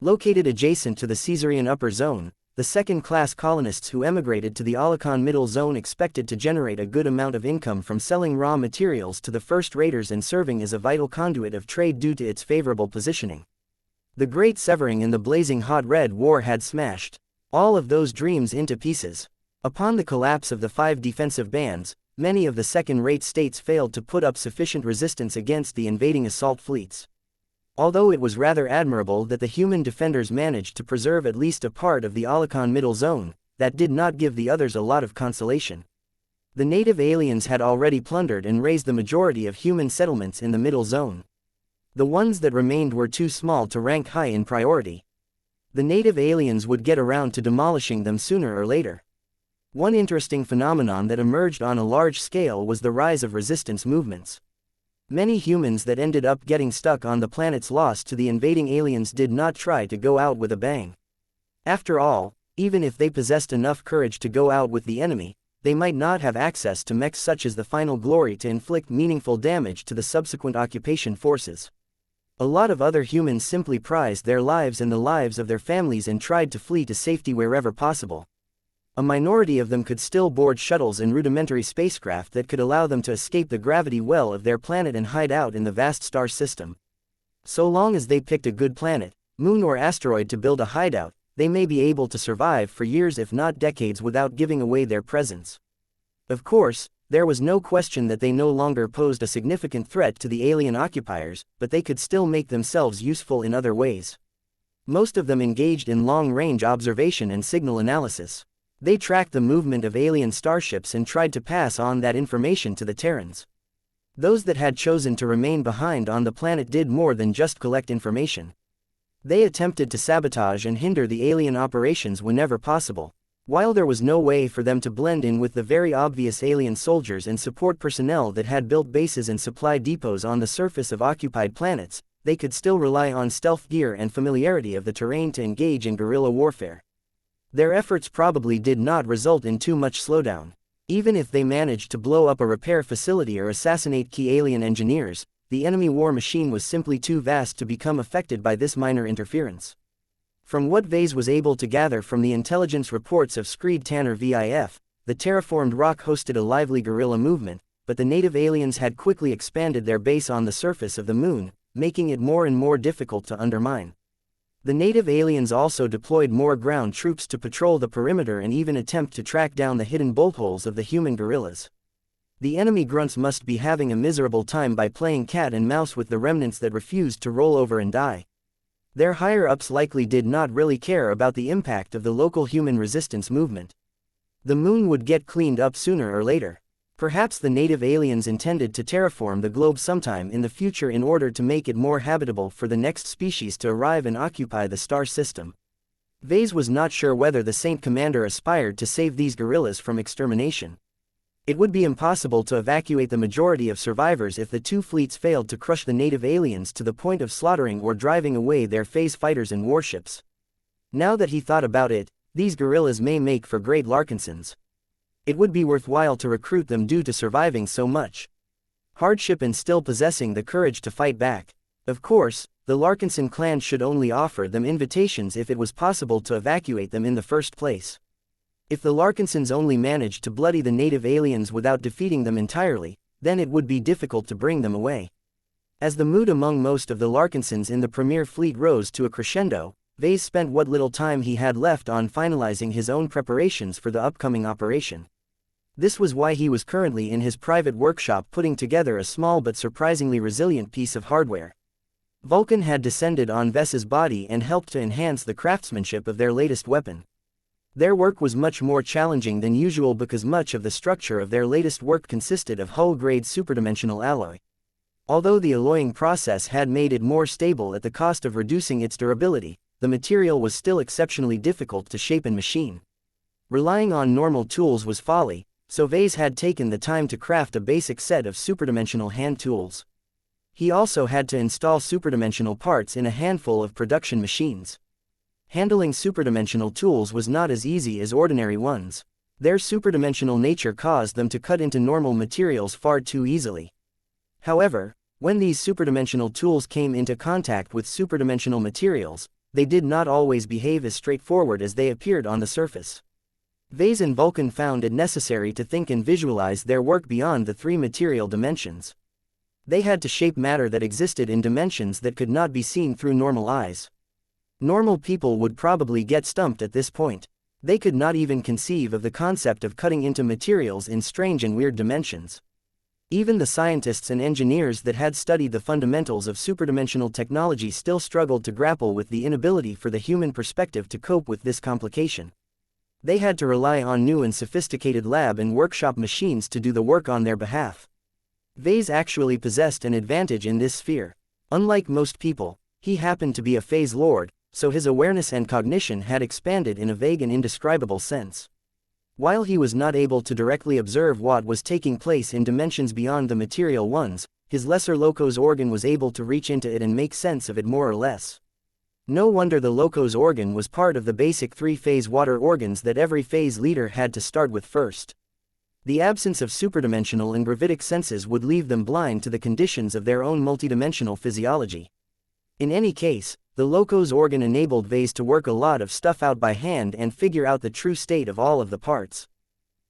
Located adjacent to the Caesarian Upper Zone, the second-class colonists who emigrated to the Alicon Middle Zone expected to generate a good amount of income from selling raw materials to the first-raters and serving as a vital conduit of trade due to its favorable positioning. The Great Severing in the blazing hot Red War had smashed all of those dreams into pieces. Upon the collapse of the 5 defensive bands, many of the second-rate states failed to put up sufficient resistance against the invading assault fleets. Although it was rather admirable that the human defenders managed to preserve at least a part of the Alicon Middle Zone, that did not give the others a lot of consolation. The native aliens had already plundered and razed the majority of human settlements in the Middle Zone. The ones that remained were too small to rank high in priority. The native aliens would get around to demolishing them sooner or later. One interesting phenomenon that emerged on a large scale was the rise of resistance movements. Many humans that ended up getting stuck on the planets lost to the invading aliens did not try to go out with a bang. After all, even if they possessed enough courage to go out with the enemy, they might not have access to mechs such as the Final Glory to inflict meaningful damage to the subsequent occupation forces. A lot of other humans simply prized their lives and the lives of their families and tried to flee to safety wherever possible. A minority of them could still board shuttles and rudimentary spacecraft that could allow them to escape the gravity well of their planet and hide out in the vast star system. So long as they picked a good planet, moon or asteroid to build a hideout, they may be able to survive for years if not decades without giving away their presence. Of course, there was no question that they no longer posed a significant threat to the alien occupiers, but they could still make themselves useful in other ways. Most of them engaged in long-range observation and signal analysis. They tracked the movement of alien starships and tried to pass on that information to the Terrans. Those that had chosen to remain behind on the planet did more than just collect information. They attempted to sabotage and hinder the alien operations whenever possible. While there was no way for them to blend in with the very obvious alien soldiers and support personnel that had built bases and supply depots on the surface of occupied planets, they could still rely on stealth gear and familiarity of the terrain to engage in guerrilla warfare. Their efforts probably did not result in too much slowdown. Even if they managed to blow up a repair facility or assassinate key alien engineers, the enemy war machine was simply too vast to become affected by this minor interference. From what Ves was able to gather from the intelligence reports of Screed Tanner VIF, the terraformed rock hosted a lively guerrilla movement, but the native aliens had quickly expanded their base on the surface of the moon, making it more and more difficult to undermine. The native aliens also deployed more ground troops to patrol the perimeter and even attempt to track down the hidden bolt holes of the human guerrillas. The enemy grunts must be having a miserable time by playing cat and mouse with the remnants that refused to roll over and die. Their higher-ups likely did not really care about the impact of the local human resistance movement. The moon would get cleaned up sooner or later. Perhaps the native aliens intended to terraform the globe sometime in the future in order to make it more habitable for the next species to arrive and occupy the star system. Ves was not sure whether the Saint Commander aspired to save these guerrillas from extermination. It would be impossible to evacuate the majority of survivors if the two fleets failed to crush the native aliens to the point of slaughtering or driving away their phase fighters and warships. Now that he thought about it, these guerrillas may make for great Larkinsons. It would be worthwhile to recruit them due to surviving so much hardship and still possessing the courage to fight back. Of course, the Larkinson clan should only offer them invitations if it was possible to evacuate them in the first place. If the Larkinsons only managed to bloody the native aliens without defeating them entirely, then it would be difficult to bring them away. As the mood among most of the Larkinsons in the Premier Fleet rose to a crescendo, Ves spent what little time he had left on finalizing his own preparations for the upcoming operation. This was why he was currently in his private workshop putting together a small but surprisingly resilient piece of hardware. Vulcan had descended on Ves's body and helped to enhance the craftsmanship of their latest weapon. Their work was much more challenging than usual because much of the structure of their latest work consisted of hull-grade superdimensional alloy. Although the alloying process had made it more stable at the cost of reducing its durability, the material was still exceptionally difficult to shape and machine. Relying on normal tools was folly, so Ves had taken the time to craft a basic set of superdimensional hand tools. He also had to install superdimensional parts in a handful of production machines. Handling superdimensional tools was not as easy as ordinary ones. Their superdimensional nature caused them to cut into normal materials far too easily. However, when these superdimensional tools came into contact with superdimensional materials, they did not always behave as straightforward as they appeared on the surface. Ves and Vulcan found it necessary to think and visualize their work beyond the three material dimensions. They had to shape matter that existed in dimensions that could not be seen through normal eyes. Normal people would probably get stumped at this point. They could not even conceive of the concept of cutting into materials in strange and weird dimensions. Even the scientists and engineers that had studied the fundamentals of superdimensional technology still struggled to grapple with the inability for the human perspective to cope with this complication. They had to rely on new and sophisticated lab and workshop machines to do the work on their behalf. Ves actually possessed an advantage in this sphere. Unlike most people, he happened to be a phase lord, so his awareness and cognition had expanded in a vague and indescribable sense. While he was not able to directly observe what was taking place in dimensions beyond the material ones, his lesser locus organ was able to reach into it and make sense of it more or less. No wonder the locus organ was part of the basic three-phase water organs that every phase leader had to start with first. The absence of superdimensional and gravitic senses would leave them blind to the conditions of their own multidimensional physiology. In any case, the locus organ enabled Ves to work a lot of stuff out by hand and figure out the true state of all of the parts.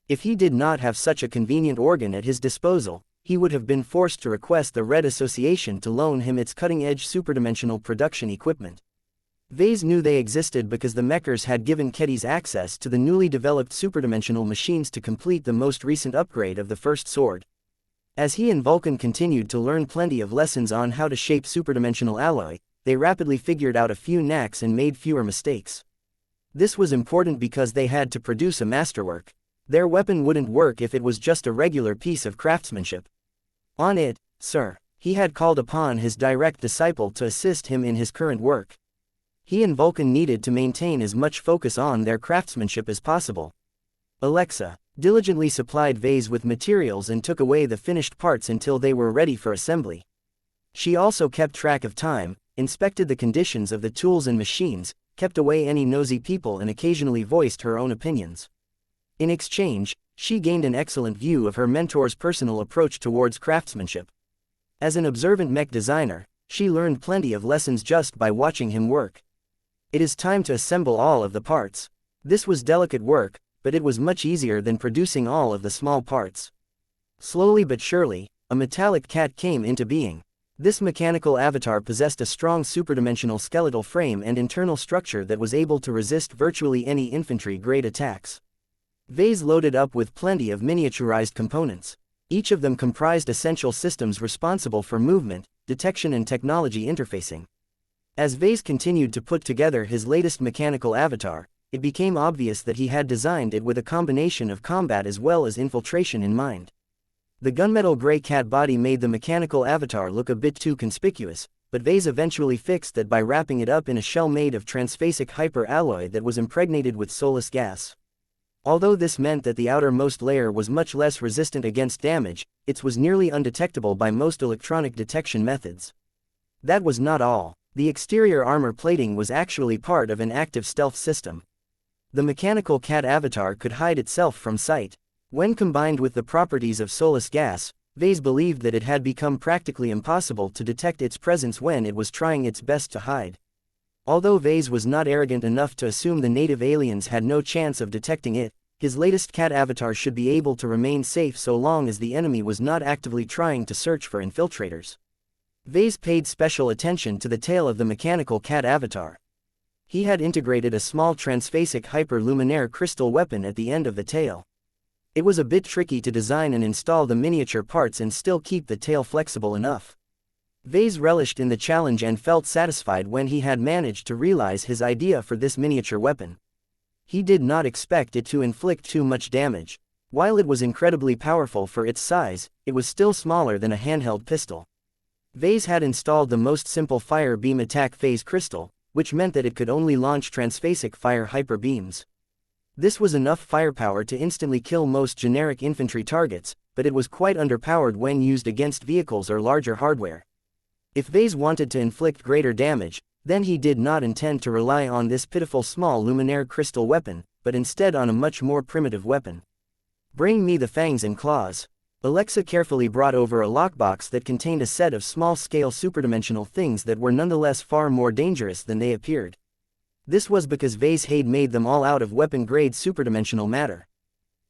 If he did not have such a convenient organ at his disposal, he would have been forced to request the Red Association to loan him its cutting-edge superdimensional production equipment. Ves knew they existed because the mechers had given Kedis access to the newly developed superdimensional machines to complete the most recent upgrade of the first sword. As he and Vulcan continued to learn plenty of lessons on how to shape superdimensional alloy, they rapidly figured out a few knacks and made fewer mistakes. This was important because they had to produce a masterwork. Their weapon wouldn't work if it was just a regular piece of craftsmanship. On it, sir, he had called upon his direct disciple to assist him in his current work. He and Vulcan needed to maintain as much focus on their craftsmanship as possible. Alexa diligently supplied Ves with materials and took away the finished parts until they were ready for assembly. She also kept track of time, inspected the conditions of the tools and machines, kept away any nosy people and occasionally voiced her own opinions. In exchange, she gained an excellent view of her mentor's personal approach towards craftsmanship. As an observant mech designer, she learned plenty of lessons just by watching him work. It is time to assemble all of the parts. This was delicate work, but it was much easier than producing all of the small parts. Slowly but surely, a metallic cat came into being. This mechanical avatar possessed a strong superdimensional skeletal frame and internal structure that was able to resist virtually any infantry-grade attacks. Ves loaded up with plenty of miniaturized components. Each of them comprised essential systems responsible for movement, detection and technology interfacing. As Ves continued to put together his latest mechanical avatar, it became obvious that he had designed it with a combination of combat as well as infiltration in mind. The gunmetal gray cat body made the mechanical avatar look a bit too conspicuous, but Ves eventually fixed that by wrapping it up in a shell made of transphasic hyper-alloy that was impregnated with soulless gas. Although this meant that the outermost layer was much less resistant against damage, it was nearly undetectable by most electronic detection methods. That was not all. The exterior armor plating was actually part of an active stealth system. The mechanical cat avatar could hide itself from sight. When combined with the properties of soulless gas, Ves believed that it had become practically impossible to detect its presence when it was trying its best to hide. Although Ves was not arrogant enough to assume the native aliens had no chance of detecting it, his latest cat avatar should be able to remain safe so long as the enemy was not actively trying to search for infiltrators. Ves paid special attention to the tail of the mechanical cat avatar. He had integrated a small transphasic hyper-luminaire crystal weapon at the end of the tail. It was a bit tricky to design and install the miniature parts and still keep the tail flexible enough. Ves relished in the challenge and felt satisfied when he had managed to realize his idea for this miniature weapon. He did not expect it to inflict too much damage. While it was incredibly powerful for its size, it was still smaller than a handheld pistol. Ves had installed the most simple fire beam attack phase crystal, which meant that it could only launch transphasic fire hyper beams. This was enough firepower to instantly kill most generic infantry targets, but it was quite underpowered when used against vehicles or larger hardware. If Ves wanted to inflict greater damage, then he did not intend to rely on this pitiful small luminaire crystal weapon, but instead on a much more primitive weapon. Bring me the fangs and claws. Alexa carefully brought over a lockbox that contained a set of small-scale superdimensional things that were nonetheless far more dangerous than they appeared. This was because Ves had made them all out of weapon-grade superdimensional matter.